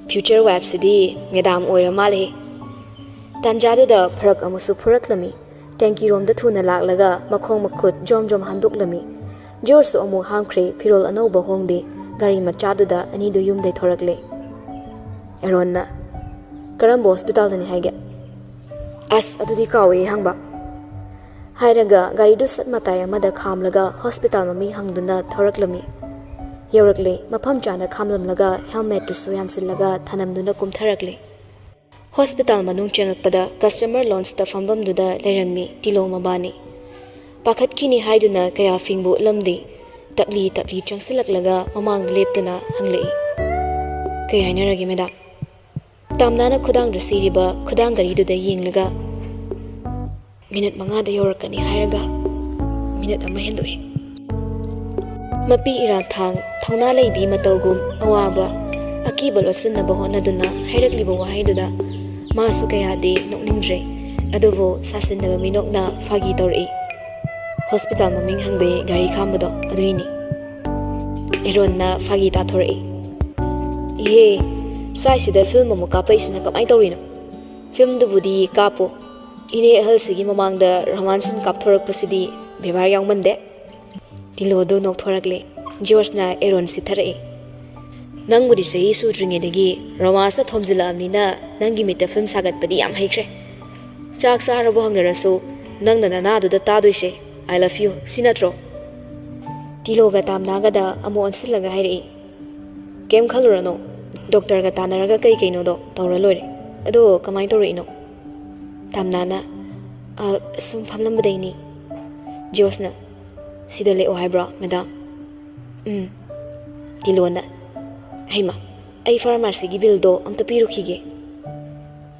ꯐ꯭ꯌꯨꯆꯔ ꯋꯥꯏꯐꯁꯤꯗꯤ ꯃꯦꯗꯥꯝ ꯑꯣꯏꯔ ꯃꯥꯜꯂꯦ ꯇꯥꯟꯖꯥꯗꯨꯗ ꯐꯔꯛ ꯑꯃꯁꯨ ꯐꯨꯔꯛꯂꯝꯃꯤ ꯇꯦꯡꯀꯤꯔꯣꯝꯗ ꯊꯨꯅ ꯂꯥꯛꯂꯒ ꯃꯈꯣꯡ ꯃꯈꯨꯠ ꯖꯣꯝ ꯍꯥꯟꯗꯣꯛꯂꯝꯃꯤ ꯖꯣꯔꯖꯁꯨ ꯑꯃꯨꯛ ꯍꯥꯝꯈ꯭ꯔꯦ ꯐꯤꯔꯣꯜ ꯑꯅꯧꯕ ꯍꯣꯡꯗꯦ ꯒꯥꯔꯤ ꯃꯆꯥꯗꯨꯗ ꯑꯅꯤꯗꯨ ꯌꯨꯝꯗꯩ ꯊꯣꯔꯛꯂꯦ ꯑꯦꯔꯣꯟꯅ ꯀꯔꯝꯕ ꯍꯣꯁꯄꯤꯇꯥꯜꯗꯅꯤ ꯍꯥꯏꯒꯦ ꯑꯁ ꯑꯗꯨꯗꯤ ꯀꯥꯎꯋꯦ ꯍꯪꯕ ꯍꯥꯏꯔꯒ ꯒꯥꯔꯤꯗꯨ ꯁꯠ ꯃꯇꯥꯏ ꯑꯃꯗ ꯈꯥꯝꯂꯒ ꯍꯣꯁꯄꯤꯇꯥꯜ ꯃꯃꯤꯡ ꯍꯪꯗꯨꯅ ꯊꯧꯔꯛꯂꯝꯃꯤ ꯌꯧꯔꯛꯂꯦ ꯃꯐꯝ ꯆꯥꯅ ꯈꯥꯝꯂꯝꯂꯒ ꯍꯦꯜꯃꯦꯠꯇꯨꯁꯨ ꯌꯥꯟꯁꯤꯜꯂꯒ ꯊꯅꯝꯗꯨꯅ ꯀꯨꯝꯊꯔꯛꯂꯦ ꯍꯣꯁꯄꯤꯇꯥꯜ ꯃꯅꯨꯡ ꯆꯪꯉꯛꯄꯗ ꯀꯁꯇꯃꯔ ꯂꯣꯟꯁꯇ ꯐꯝꯐꯝꯗꯨꯗ ꯂꯩꯔꯝꯃꯤ ꯇꯤꯂꯣ ꯃꯕꯥꯅꯤ ꯄꯥꯈꯠꯈꯤꯅꯤ ꯍꯥꯏꯗꯨꯅ ꯀꯌꯥ ꯐꯤꯡꯕ ꯎꯠꯂꯝꯗꯦ ꯇꯞꯂꯤ ꯆꯪꯁꯤꯜꯂꯛꯂꯒ ꯃꯃꯥꯡꯗ ꯂꯦꯞꯇꯨꯅ ꯍꯪꯂꯛꯏ ꯀꯩ ꯍꯥꯏꯅꯔꯒꯦ ꯃꯦꯗꯥꯝ ꯇꯥꯝꯅꯥꯅ ꯈꯨꯗꯥꯡꯗ ꯁꯤꯔꯤꯕ ꯈꯨꯗꯥꯡ ꯒꯥꯔꯤꯗꯨꯗ ꯌꯦꯡꯂꯒ ꯃꯤꯅꯤꯠ 5ꯗ ꯌꯧꯔꯛꯀꯅꯤ ꯍꯥꯏꯔꯒ ꯃꯤꯅꯤꯠ 1 ꯍꯦꯟꯗꯣꯛꯏ ꯃꯄꯤ ꯏꯔꯥꯊꯥꯡ ꯊꯧꯅꯥ ꯂꯩꯕꯤ ꯃꯇꯧꯒꯨꯝ ꯑꯋꯥꯕ ꯑꯀꯤꯕ ꯂꯣꯠꯁꯤꯟꯅꯕ ꯍꯣꯠꯅꯗꯨꯅ ꯍꯥꯏꯔꯛꯂꯤꯕ ꯋꯥꯍꯩꯗꯨꯗ ꯃꯥꯁꯨ ꯀꯌꯥꯗꯤ ꯅꯣꯛꯅꯤꯡꯗ꯭ꯔꯦ ꯑꯗꯨꯕꯨ ꯁꯥꯁꯤꯟꯅꯕ ꯃꯤꯅꯣꯛꯅ ꯐꯥꯒꯤ ꯇꯧꯔꯛꯏ ꯍꯣꯁꯄꯤꯇꯥꯜ ꯃꯃꯤꯡ ꯍꯪꯕꯩ ꯒꯥꯔꯤ ꯈꯥꯝꯕꯗꯣ ꯑꯗꯨꯏꯅꯤ ꯑꯦꯔꯣꯟꯅ ꯐꯥꯒꯤ ꯇꯥꯊꯣꯔꯛꯏ ꯏꯍꯦ ꯁ꯭ꯋꯥꯏꯁꯤꯗ ꯐꯤꯜꯝ ꯑꯃꯨꯛ ꯀꯥꯞꯄꯛꯏꯁꯤꯅ ꯀꯃꯥꯏꯅ ꯇꯧꯔꯤꯅꯣ ꯐꯤꯜꯝꯗꯨꯕꯨꯗꯤ ꯀꯥꯞꯄꯣ ꯏꯅꯦ ꯑꯍꯜꯁꯤꯒꯤ ꯃꯃꯥꯡꯗ ꯔꯣꯃꯥꯟꯁꯤꯟ ꯀꯥꯞꯊꯣꯔꯛꯄꯁꯤꯗꯤ ꯕꯦꯕꯥꯔ ꯌꯥꯎꯃꯟꯗꯦ ꯇꯤꯂꯣꯗꯨ ꯅꯣꯛꯊꯣꯔꯛꯂꯦ ꯖꯣꯔꯖꯅ ꯑꯦꯔꯣꯟ ꯁꯤꯊꯔꯛꯏ ꯅꯪꯕꯨꯗꯤ ꯆꯍꯤ ꯁꯨꯗ꯭ꯔꯤꯉꯩꯗꯒꯤ ꯔꯣꯃꯥꯟꯁꯇ ꯊꯣꯝꯖꯤꯜꯂꯛꯑꯕꯅꯤꯅ ꯅꯪꯒꯤ ꯃꯤꯠꯇ ꯐꯤल्म ꯁꯥꯒꯠꯄꯗꯤ ꯌꯥꯝ ꯍꯩꯈ꯭ꯔꯦ ꯆꯥꯛ ꯆꯥꯔꯕ ꯍꯪꯅꯔꯁꯨ ꯅꯪꯅ ꯅꯅꯥꯗꯨꯗ ꯇꯥꯗꯣꯏꯁꯦ ꯑꯥꯏ ꯂꯚ ꯌꯨ ꯁꯤ ꯅꯠꯇ꯭ꯔꯣ ꯇꯤꯂꯣꯒ ꯇꯥꯝꯅꯥꯒꯗ ꯑꯃꯨꯛ ꯑꯣꯟꯁꯤꯜꯂꯒ ꯍꯥꯏꯔꯛꯏ ꯀꯩꯝ ꯈꯜꯂꯨꯔꯅꯣ ꯗꯣꯛꯇꯔꯒ ꯇꯥꯟꯅꯔꯒ ꯀꯩꯅꯣꯗꯣ ꯇꯧꯔ ꯂꯣꯏꯔꯦ ꯑꯗꯣ ꯀꯃꯥꯏꯅ ꯇꯧꯔꯛꯏꯅꯣ ꯇꯥꯝꯅꯥꯅ ꯁꯨꯝ ꯐꯝꯂꯝꯕꯗꯩꯅꯤ ꯖꯣꯔꯖꯅ ꯁꯤꯗ ꯂꯦꯛꯑꯣ ꯍꯥꯏꯕ꯭ꯔꯣ ꯃꯦꯗꯥꯝ ꯇꯤꯂꯣꯅ ꯍꯩꯃ ꯑꯩ ꯐꯥꯔꯃꯥꯁꯤꯒꯤ ꯕꯤꯜꯗꯣ ꯑꯝꯇ ꯄꯤꯔꯨꯈꯤꯒꯦ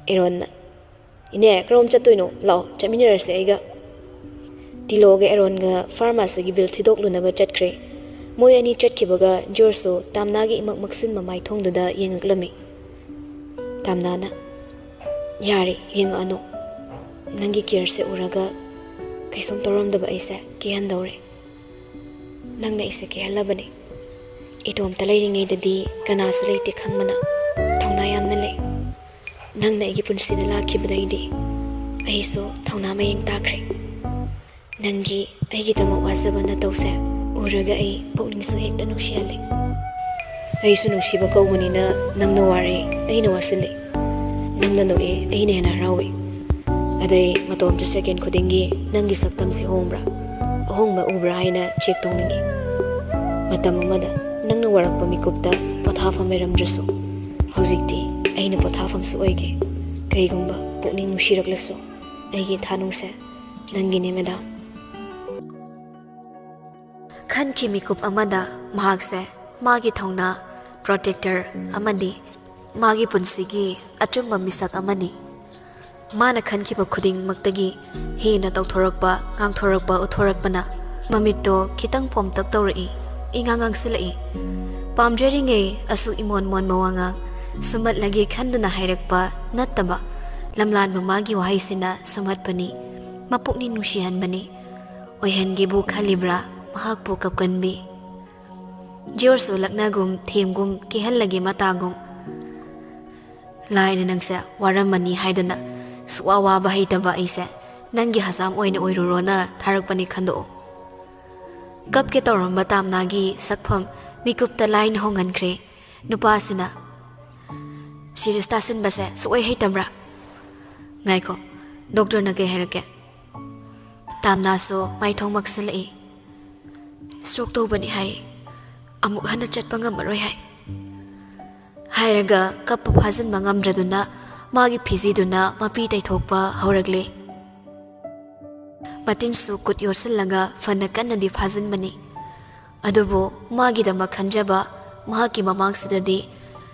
ꯑꯦꯔꯣꯟꯅ ꯏꯅꯦ ꯀꯔꯣꯝ ꯆꯠꯇꯣꯏꯅꯣ ꯂꯥꯛꯑꯣ ꯆꯠꯃꯤꯟꯅꯔꯁꯦ ꯑꯩꯒ ꯇꯤꯂꯣꯒ ꯑꯦꯔꯣꯟꯒ ꯐꯥꯔꯃꯥꯁꯤꯒꯤ ꯕꯤꯜ ꯊꯤꯗꯣꯛꯂꯨꯅꯕ ꯆꯠꯈ꯭ꯔꯦ ꯃꯣꯏ ꯑꯅꯤ ꯆꯠꯈꯤꯕꯒ ꯖꯣꯔꯖꯁꯨ ꯇꯥꯝꯅꯥꯒꯤ ꯏꯃꯛ ꯃꯛꯁꯤꯟꯕ ꯃꯥꯏꯊꯣꯡꯗꯨꯗ ꯌꯦꯡꯉꯛꯂꯝꯃꯤ ꯇꯥꯝꯅꯥꯅ ꯌꯥꯔꯦ ꯌꯦꯡꯉꯛꯑꯅꯨ ꯅꯪꯒꯤ ꯀꯤꯌꯔꯁꯦ ꯎꯔꯒ ꯀꯩꯁꯨꯝ ꯇꯧꯔꯝꯗꯕ ꯑꯩꯁꯦ ꯀꯤꯍꯟꯗꯧꯔꯦ ꯅꯪꯅ ꯑꯩꯁꯦ ꯀꯤꯍꯜꯂꯕꯅꯤ ꯏꯇꯣꯝꯇ ꯂꯩꯔꯤꯉꯩꯗꯗꯤ ꯀꯅꯥꯁꯨ ꯂꯩꯇꯦ ꯈꯪꯕꯅ ꯊꯧꯅꯥ ꯌꯥꯝꯅ ꯂꯩ ꯅꯪꯅ ꯑꯩꯒꯤ ꯄꯨꯟꯁꯤꯗ ꯂꯥꯛꯈꯤꯕꯗꯩꯗꯤ ꯑꯩꯁꯨ ꯊꯧꯅꯥ ꯃꯌꯦꯡ ꯇꯥꯈ꯭ꯔꯦ ꯅꯪꯒꯤ ꯑꯩꯒꯤꯗꯃꯛ ꯋꯥꯖꯕ ꯅꯇꯧꯁꯦ ꯎꯔꯒ ꯑꯩ ꯄꯨꯛꯅꯤꯡꯁꯨ ꯍꯦꯛꯇ ꯅꯨꯡꯁꯤꯍꯜꯂꯦ ꯑꯩꯁꯨ ꯅꯨꯡꯁꯤꯕ ꯀꯧꯕꯅꯤꯅ ꯅꯪꯅ ꯋꯥꯔꯦ ꯑꯩꯅ ꯋꯥꯁꯤꯜꯂꯦ ꯅꯪꯅ ꯅꯣꯛꯑꯦ ꯑꯩꯅ ꯍꯦꯟꯅ ꯍꯔꯥꯎꯏ ꯑꯗꯩ ꯃꯇꯣꯝꯇ ꯁꯦꯀꯦꯟ ꯈꯨꯗꯤꯡꯒꯤ ꯅꯪꯒꯤ ꯁꯛꯇꯝꯁꯤ ꯍꯣꯡꯕ꯭ꯔꯥ ꯑꯍꯣꯡꯕ ꯎꯕ꯭ꯔꯥ ꯍꯥꯏꯅ ꯆꯦꯛ ꯇꯧꯅꯤꯡꯉꯤ ꯃꯇꯝ ꯑꯃꯗ ꯅꯪꯅ ꯋꯥꯔꯛꯄ ꯃꯤꯀꯨꯞꯇ ꯄꯣꯊꯥꯐꯝ ꯂꯩꯔꯝꯗ꯭ꯔꯁꯨ ꯍꯧꯖꯤꯛꯇꯤ ꯑꯩꯅ ꯄꯣꯊꯥꯐꯝꯁꯨ ꯑꯣꯏꯒꯦ ꯀꯩꯒꯨꯝꯕ ꯄꯨꯛꯅꯤꯡ ꯅꯨꯡꯁꯤꯔꯛꯂꯁꯨ ꯑꯩꯒꯤ ꯊꯥꯅꯨꯡꯁꯦ ꯅꯪꯒꯤꯅꯦ ꯃꯦꯗꯥꯝ ꯈꯟꯈꯤ ꯃꯤꯀꯨꯞ ꯑꯃꯗ ꯃꯍꯥꯛꯁꯦ ꯃꯥꯒꯤ ꯊꯧꯅꯥ ꯄ꯭ꯔꯣꯇꯦꯛꯇꯔ ꯑꯃꯗꯤ ꯃꯥꯒꯤ ꯄꯨꯟꯁꯤꯒꯤ ꯑꯆꯨꯝꯕ ꯃꯤꯁꯛ ꯑꯃꯅꯤ ꯃꯥꯅ ꯈꯟꯈꯤꯕ ꯈꯨꯗꯤꯡꯃꯛꯇꯒꯤ ꯍꯦꯟꯅ ꯇꯧꯊꯣꯔꯛꯄ ꯉꯥꯡꯊꯣꯔꯛꯄ ꯎꯠꯊꯣꯔꯛꯄꯅ ꯃꯃꯤꯠꯇꯣ ꯈꯤꯇꯪ ꯄꯣꯝꯇꯛ ꯇꯧꯔꯛꯏ ꯉꯥꯡꯁꯤꯜꯂꯛꯏ ꯄꯥꯝꯖꯔꯤꯉꯩ ꯑꯁꯨꯛ ꯏꯃꯣꯟ ꯃꯣꯟꯕ ꯋꯥꯉꯥꯡ ꯁꯨꯝꯍꯠꯂꯒꯦ ꯈꯟꯗꯨꯅ ꯍꯥꯏꯔꯛꯄ ꯅꯠꯇꯕ ꯂꯝꯂꯥꯟꯕ ꯃꯥꯒꯤ ꯋꯥꯍꯩꯁꯤꯅ ꯁꯨꯝꯍꯠꯄꯅꯤ ꯃꯄꯨꯛꯅꯤꯡ ꯅꯨꯡꯁꯤꯍꯟꯕꯅꯤ ꯑꯣꯏꯍꯟꯒꯦꯕꯨ ꯈꯜꯂꯤꯕ꯭ꯔꯥ ꯃꯍꯥꯛꯄꯨ ꯀꯞꯀꯟꯕꯤ ꯖꯣꯔꯖꯁꯨ ꯂꯛꯅꯒꯨꯝ ꯊꯦꯝꯒꯨꯝ ꯀꯤꯍꯜꯂꯒꯦ ꯃꯇꯥꯒꯨꯝ ꯂꯥꯏꯅ ꯅꯪꯁꯦ ꯋꯥꯔꯝꯃꯅꯤ ꯍꯥꯏꯗꯅ ꯁꯨꯛꯋꯥ ꯋꯥꯕ ꯍꯩꯇꯕ ꯑꯩꯁꯦ ꯅꯪꯒꯤ ꯍꯖꯥꯝ ꯑꯣꯏꯅ ꯑꯣꯏꯔꯨꯔꯣꯅ ꯊꯥꯔꯛꯄꯅꯤ ꯈꯟꯗꯣꯛꯑꯣ ꯀꯞꯀꯦ ꯇꯧꯔꯝꯕ ꯇꯥꯝꯅꯥꯒꯤ ꯁꯛꯐꯝ ꯃꯤꯀꯨꯞꯇ ꯂꯥꯏꯅ ꯍꯣꯡꯍꯟꯈ꯭ꯔꯦ ꯅꯨꯄꯥꯁꯤꯅ ꯁꯤꯔꯤꯌꯁ ꯇꯥꯁꯤꯟꯕꯁꯦ ꯁꯨꯛꯑꯣꯏ ꯍꯩꯇꯕ꯭ꯔꯥ ꯉꯥꯏꯈꯣ ꯗꯣꯛꯇꯔꯅ ꯀꯩ ꯍꯥꯏꯔꯛꯀꯦ ꯇꯥꯝꯅꯥꯁꯨ ꯃꯥꯏꯊꯣꯡ ꯃꯛꯁꯤꯜꯂꯛꯏ ꯁ꯭ꯇ꯭ꯔꯣꯛ ꯇꯧꯕꯅꯤ ꯍꯥꯏ ꯑꯃꯨꯛ ꯍꯟꯅ ꯆꯠꯄ ꯉꯝꯃꯔꯣꯏ ꯍꯥꯏꯔꯒ ꯀꯞꯄ ꯐꯥꯖꯤꯟꯕ ꯉꯝꯗ꯭ꯔꯗꯨꯅ ꯃꯥꯒꯤ ꯐꯤꯖꯤꯗꯨꯅ ꯃꯄꯤ ꯇꯩꯊꯣꯛꯄ ꯍꯧꯔꯛꯂꯦ Matinsu kut yorsalaga fana kannadi phajinbani. Adubu magidamak khanjaba mahaki mamangsidadi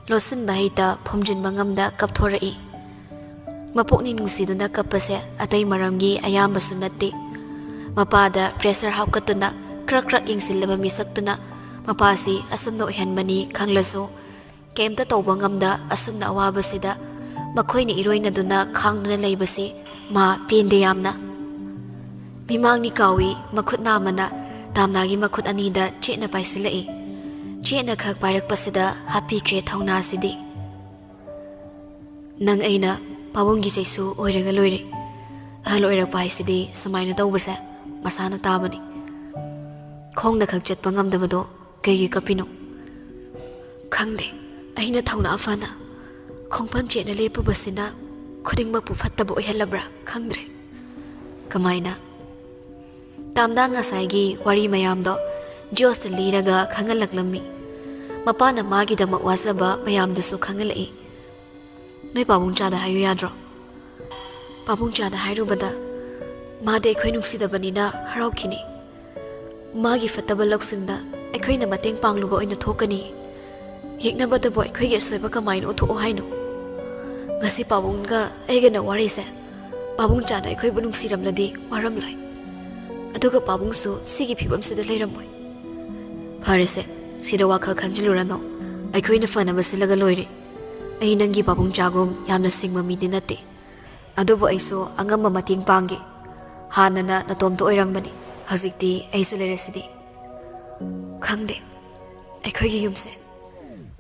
losinba heita phomjinba ngamda kapthorai. Mapokni nungsiduna kapase atai maramgi ayambasu natte. Mapada pressure hapkatuna krak yingsilaba misaktuna mapasi asumna oihanbani khanglasu kemta tawba ngamda asumna awabasida makhoini iroinaduna khangduna leibasi ma pende yamna. Mimangni kawi makhut namana tamnagi makhut anida chena paisilai. Chena khak pairakpasida hapikre thauna sidi. Nang aina pabunggi jaisu oiraga loire. Ahal oirakpa haisidi sumaina tawbase masana tabani. Khongna khak chatpa ngamdabado kaigi kapino. Khangde aina thauna afana khongpam chena lepubasina khudingmakpu fattaba oihalabra khangdre. Kamaina tamda ngasaigi wari mayamdo Josta liraga khangalaklammi. Mapana magidamak wasaba mayamdasu khangalai. Noi pabungchada hayu yadro. Pabungchada hairubada made ekhoi nungsidabanina haraukini. Magi fattaba laksingda ekhoina mateng pangluba oina thokani. Yeknabadabo ekhoige soiba kamaina utho haino. Ngasi pabungga aigana warise. Pabungchada ekhoibu nungsiramladi waramlai. Aduga pabungsu sigi phibamsida leiramoi. Farese sida wakhal khanjilurano aikhoina fanabasilaga loire. Ai nangi pabung chagum yamna singma midi nate. Adubu aiso angamba mating pangi. Hanana natomto oirambani. Hazikti aiso leresidi. Khangde aikhoigi yumse.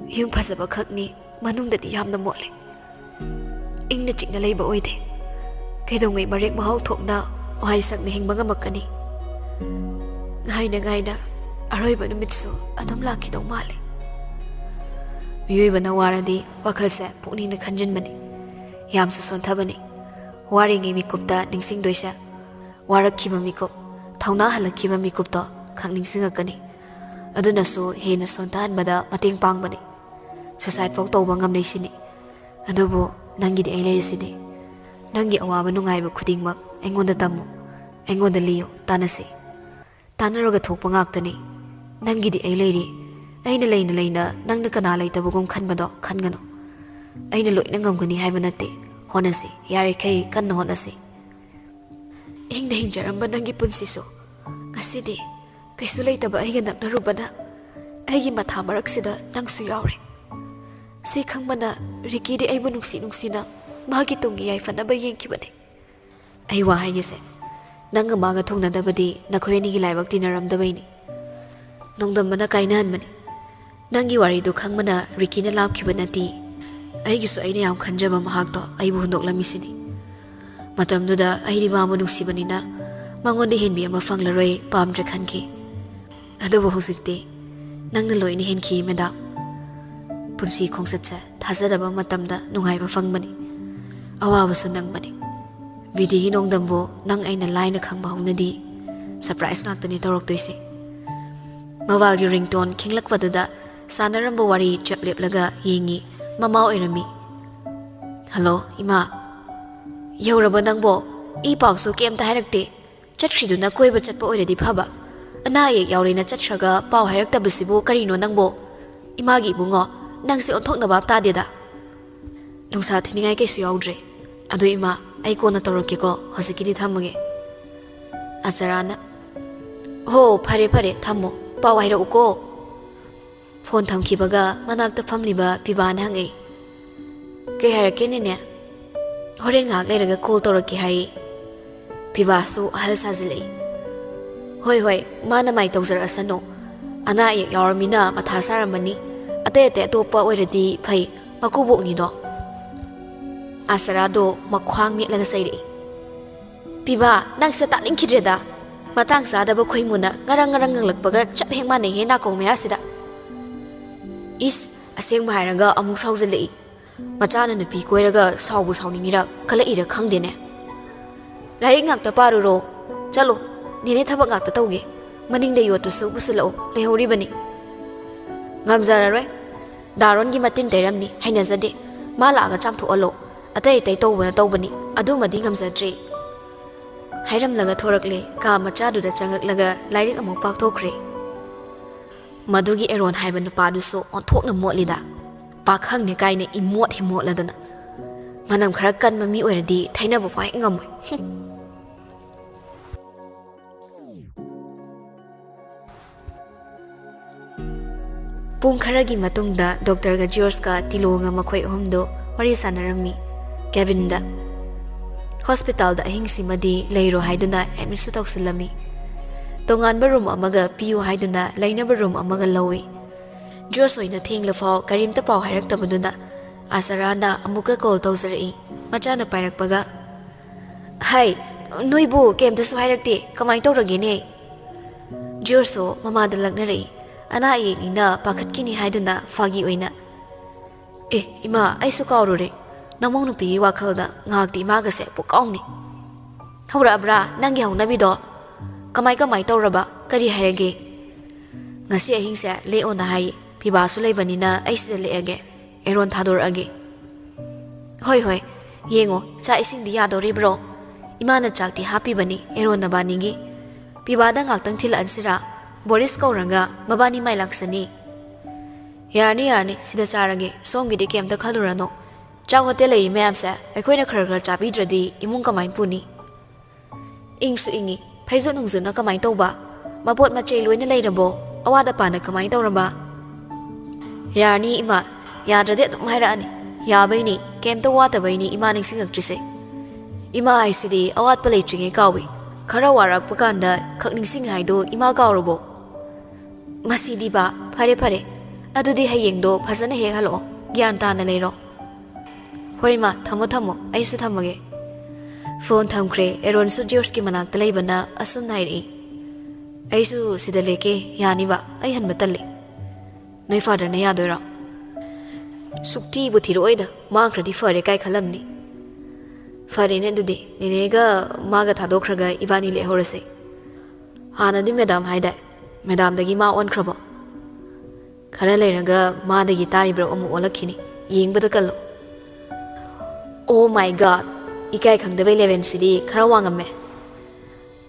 Yum phasaba khakni manungdadi yamna mole. Ingna chikna leiba oide. Kaidongai marek mahau thokna ohai sakna hingba ngamakani. Ngaina aroiba numitsu adum lakidong male. Miyuibana waradi wakhalse pukningna khanjinbani. Yamsu sonthabani. Waringi mikupta ningsingdoisa. Warakkiba mikup thauna halakkiba mikupto khang ningsingakani. Adunasu hena sontahanbada mateng pangbani. Suicide fok tawba ngamnaisini. Adubu nangidi ai leirisidi. Nangi awaba nungaiba khudingmak aingonda tamu. Aingonda liyo tanasi. Tanaroga thokpa ngaktani. Nangidi ai leiri. Aina leina nangna kana leitabugum khanbado khangano. Aina loina ngamgani haiba natte. Honasi yare kai kanna honasi. Ingna hinjaramba nangi punsiso. Ngasidi kaisu leitaba aiga naknarubana. Aigi matha maraksida nangsu yaure. Si khangmana rikidi aibu nungsina magi tungi yaifanaba yengkibane. Ai wa haigese. Nanga maga thongnadabadi nakhoyanigi laibak tinaramdabaini. Nongdambana kainahanbani. Nangi waridu khangmana rikina lapkiba nati. Aigisu aina yam khanjaba mahakto aibu hundoklamisini. Matamduda aidi bama nungsibanina mangonda henbi ama fanglaroi pamdre khanki. Adubu hozikti nangna loina henki madam. Punsi khongsatse thazadaba matamda nungaiba fangbani. Awabasu nangbani. Vidigi nongdambo nang aina laina khangba haunadi surprise ngaktani toroktoise. Mawalgi ringtone khinglakpaduda sanaramba wari chapleplaga yengi mama oirami. Hello ima. Yauraba nangbo I pawsu kemta hairakte. Chathriduna koiba chatpa oiradi phaba. Ana ye yaurina chathraga paw hairaktabasibu karino nangbo. Imagi bungo nangse onthoknaba tadeda. Nungsa thiningai kaisu yaudre. Adu ima ai kona torokeko hozikidi thamage. Acharana. Ho phare thammo paw hairauko. Phone thamkibaga manakta famliba piban hangai. Ke hairakene ne. Horen ngak leiraga call toraki hai. Pibasu ahal sajilei. Hoi mana mai tawjar asano. Ana ye yaurmina matha saramani. Ate topa oiradi phai makubok ni do. Asarado makhwang mitlaga sairi. Piba nang sa taning kidreda. Matang sadaba khoimuna ngarang ngalakbaga chapheng mane he na kong measida. Is aseng bahiraga amuk saujilei. Machana nupi koiraga saubu sauningira kala ira khangdene. Laik ngakta paruro. Chalo nene thabak ngakta tawge. Maningda yotusu busilo lehoribani. Ngamzararoi. Darongi matin tairamni hainazade. Mala aga chamtho alo. Atai tawbana tawbani. Adumadi ngamzadre. ꯍꯥꯏꯔꯝꯂꯒ ꯊꯣꯔꯛꯂꯦ ꯀꯥ ꯃꯆꯥꯗꯨꯗ ꯆꯪꯉꯛꯂꯒ ꯂꯥꯏꯔꯤꯛ ꯑꯃꯨꯛ ꯄꯥꯛꯊꯣꯛꯈ꯭ꯔꯦ ꯃꯗꯨꯒꯤ ꯑꯦꯔꯣꯟ ꯍꯥꯏꯕ ꯅꯨꯄꯥꯗꯨꯁꯨ ꯑꯣꯟꯊꯣꯛꯅ ꯃꯣꯠꯂꯤꯗ ꯄꯥꯈꯪꯅꯦ ꯀꯥꯏꯅ ꯏꯃꯣꯠ ꯍꯤꯃꯣꯠꯂꯗꯅ ꯃꯅꯝ ꯈꯔ ꯀꯟꯕ ꯃꯤ ꯑꯣꯏꯔꯗꯤ ꯊꯩꯅꯕ ꯐꯥꯎ ꯍꯦꯛ ꯉꯝꯃꯣꯏ ꯄꯨꯡ ꯈꯔꯒꯤ ꯃꯇꯨꯡꯗ ꯗꯣꯛꯇꯔꯒ ꯖꯤꯌꯣꯔꯁꯀ ꯇꯤꯂꯣꯒ ꯃꯈꯣꯏ ꯑꯍꯨꯝꯗꯣ ꯋꯥꯔꯤ ꯁꯥꯟꯅꯔꯝꯃꯤ ꯀꯦꯕꯤꯟꯗ ꯍꯣꯁꯄꯤꯇꯥꯜꯗ ꯑꯍꯤꯡꯁꯤꯃꯗꯤ ꯂꯩꯔꯣ ꯍꯥꯏꯗꯨꯅ ꯑꯦꯗꯃꯤꯠꯁꯨ ꯇꯧꯁꯤꯜꯂꯝꯃꯤ ꯇꯣꯉꯥꯟꯕ ꯔꯨꯝ ꯑꯃꯒ ꯄꯤꯌꯨ ꯍꯥꯏꯗꯨꯅ ꯂꯩꯅꯕ ꯔꯨꯝ ꯑꯃꯒ ꯂꯧꯏ ꯖꯣꯔꯁ ꯑꯣꯏꯅ ꯊꯦꯡꯂꯐꯥꯎ ꯀꯔꯤꯝꯇ ꯄꯥꯎ ꯍꯥꯏꯔꯛꯇꯕꯗꯨꯅ ꯑꯁꯔꯥꯅ ꯑꯃꯨꯛꯀ ꯀꯣꯜ ꯇꯧꯖꯔꯛꯏ ꯃꯆꯥꯅ ꯄꯥꯏꯔꯛꯄꯒ ꯍꯥꯏ ꯅꯣꯏꯕꯨ ꯀꯩꯝꯇꯁꯨ ꯍꯥꯏꯔꯛꯇꯦ ꯀꯃꯥꯏꯅ ꯇꯧꯔꯒꯦꯅꯦ ꯖꯣꯔꯁꯁꯨ ꯃꯃꯥꯗ ꯂꯛꯅꯔꯛꯏ ꯑꯅꯥ ꯑꯌꯦꯛꯅꯤꯅ ꯄꯥꯈꯠꯈꯤꯅꯤ ꯍꯥꯏꯗꯨꯅ ꯐꯥꯒꯤ ꯑꯣꯏꯅ ꯏꯃꯥ ꯑꯩꯁꯨ ꯀꯥꯎꯔꯨꯔꯦ ꯅꯃꯧ ꯅꯨꯄꯤꯒꯤ ꯋꯥꯈꯜꯗ ꯉꯥꯏꯍꯥꯛꯇꯤ ꯏꯃꯥꯒꯁꯦ ꯄꯨꯛꯀꯥꯎꯅꯤ ꯍꯧꯔꯛꯑꯕ꯭ꯔꯥ ꯅꯪꯒꯤ ꯍꯧꯅꯕꯤꯗꯣ ꯀꯃꯥꯏ ꯇꯧꯔꯕ ꯀꯔꯤ ꯍꯥꯏꯔꯒꯦ ꯉꯁꯤ ꯑꯍꯤꯡꯁꯦ ꯂꯦꯛꯑꯣꯅ ꯍꯥꯏꯌꯦ ꯄꯤꯕꯥꯁꯨ ꯂꯩꯕꯅꯤꯅ ꯑꯩ ꯁꯤꯗ ꯂꯦꯛꯑꯒꯦ ꯑꯦꯔꯣꯟ ꯊꯥꯗꯣꯔꯛꯑꯒꯦ ꯍꯣꯏ ꯌꯦꯡꯉꯣ ꯆꯥꯛ ꯏꯁꯤꯡꯗꯤ ꯌꯥꯗꯧꯔꯤꯕ꯭ꯔꯣ ꯏꯃꯥꯅ ꯆꯥꯛꯇꯤ ꯍꯥꯞꯄꯤꯕꯅꯤ ꯑꯦꯔꯣꯟ ꯅꯕꯥꯅꯤꯒꯤ ꯄꯤꯕꯥꯗ ꯉꯥꯛꯇꯪ ꯊꯤꯜꯂꯛꯑꯟꯁꯤꯔꯥ ꯕꯣꯔꯤꯁ ꯀꯧꯔꯒ ꯃꯕꯥꯅꯤ ꯃꯥꯏ ꯂꯥꯛꯁꯅꯤ ꯌꯥꯔꯅꯤ ꯁꯤꯗ ꯆꯥꯔꯒꯦ ꯁꯣꯝꯒꯤꯗꯤ ꯀꯩꯝꯇ ꯈꯜꯂꯨꯔꯅꯣ ꯆꯥꯛ ꯍꯣꯇꯦꯜ ꯂꯩꯔꯤ ꯃꯌꯥꯝꯁꯦ ꯑꯩꯈꯣꯏꯅ ꯈꯔ ꯆꯥꯕꯤꯗ꯭ꯔꯗꯤ ꯏꯃꯨꯡ ꯀꯃꯥꯏꯅ ꯄꯨꯅꯤ ꯏꯪꯁꯨ ꯏꯪꯉꯤ ꯐꯩꯖꯣꯠ ꯅꯨꯡꯖꯨꯠꯅ ꯀꯃꯥꯏꯅ ꯇꯧꯕ ꯃꯄꯣꯠ ꯃꯆꯩ ꯂꯣꯏꯅ ꯂꯩꯔꯕꯣ ꯑꯋꯥꯠ ꯑꯄꯥꯅ ꯀꯃꯥꯏꯅ ꯇꯧꯔꯕ ꯌꯥꯔꯅꯤ ꯏꯃꯥ ꯌꯥꯗ꯭ꯔꯗꯤ ꯑꯗꯨꯝ ꯍꯥꯏꯔꯛꯑꯅꯤ ꯌꯥꯕꯩꯅꯤ ꯀꯩꯝꯇ ꯋꯥꯠꯇꯕꯩꯅꯤ ꯏꯃꯥ ꯅꯤꯡꯁꯤꯡꯉꯛꯇ꯭ꯔꯤꯁꯦ ꯏꯃꯥ ꯍꯥꯏꯁꯤꯗꯤ ꯑꯋꯥꯠꯄ ꯂꯩꯇ꯭ꯔꯤꯉꯩ ꯀꯥꯎꯏ ꯈꯔ ꯋꯥꯔꯛꯄ ꯀꯥꯟꯗ ꯈꯛ ꯅꯤꯡꯁꯤꯡ ꯍꯥꯏꯗꯣ ꯏꯃꯥ ꯀꯥꯎꯔꯕꯣ ꯃꯁꯤꯗꯤ ꯕꯥ ꯐꯔꯦ ꯑꯗꯨꯗꯤ ꯍꯌꯦꯡꯗꯣ ꯐꯖꯅ ꯍꯦꯛ ꯍꯜꯂꯛꯑꯣ ꯒ꯭ꯌꯥꯟ ꯇꯥꯅ ꯂꯩꯔꯣ ꯍꯣꯏ ꯏꯃꯥ ꯊꯝꯃꯣ ꯑꯩꯁꯨ ꯊꯝꯃꯒꯦ ꯐꯣꯟ ꯊꯝꯈ꯭ꯔꯦ ꯑꯦꯔꯣꯟꯁꯨ ꯖꯤꯌꯣꯔꯁꯀꯤ ꯃꯅꯥꯛꯇ ꯂꯩꯕꯅ ꯑꯁꯨꯝ ꯍꯥꯏꯔꯛꯏ ꯑꯩꯁꯨ ꯁꯤꯗ ꯂꯦꯛꯀꯦ ꯌꯥꯅꯤꯕ ꯑꯩ ꯍꯟꯕ ꯇꯜꯂꯤ ꯅꯣꯏ ꯐꯥꯗꯔꯅ ꯌꯥꯗꯣꯏꯔꯣ ꯁꯨꯛꯊꯤꯕꯨ ꯊꯤꯔꯛꯑꯣꯏꯗ ꯃꯥꯡꯈ꯭ꯔꯗꯤ ꯐꯔꯦ ꯀꯥꯏ ꯈꯜꯂꯝꯅꯤ ꯐꯔꯦꯅꯦ ꯑꯗꯨꯗꯤ ꯅꯦꯅꯦꯒ ꯃꯥꯒ ꯊꯥꯗꯣꯛꯈ꯭ꯔꯒ ꯏꯕꯥꯅꯤ ꯂꯦꯛꯍꯧꯔꯁꯦ ꯍꯥꯟꯅꯗꯤ ꯃꯦꯗꯥꯝ ꯍꯥꯏꯗꯥꯏ ꯃꯦꯗꯥꯝꯗꯒꯤ ꯃꯥ ꯑꯣꯟꯈ꯭ꯔꯕꯣ ꯈꯔ ꯂꯩꯔꯒ ꯃꯥꯗꯒꯤ ꯇꯥꯔꯤꯕ꯭ꯔꯥ ꯑꯃꯨꯛ ꯑꯣꯜꯂꯛꯈꯤꯅꯤ ꯌꯦꯡꯕꯗ ꯀꯜꯂꯣ ꯑꯣ ꯃꯥꯏ ꯒꯥꯗ ꯏꯀꯥꯏ ꯈꯪꯗꯕꯩ ꯂꯦꯚꯦꯜꯁꯤꯗꯤ ꯈꯔ ꯋꯥꯡꯉꯝꯃꯦ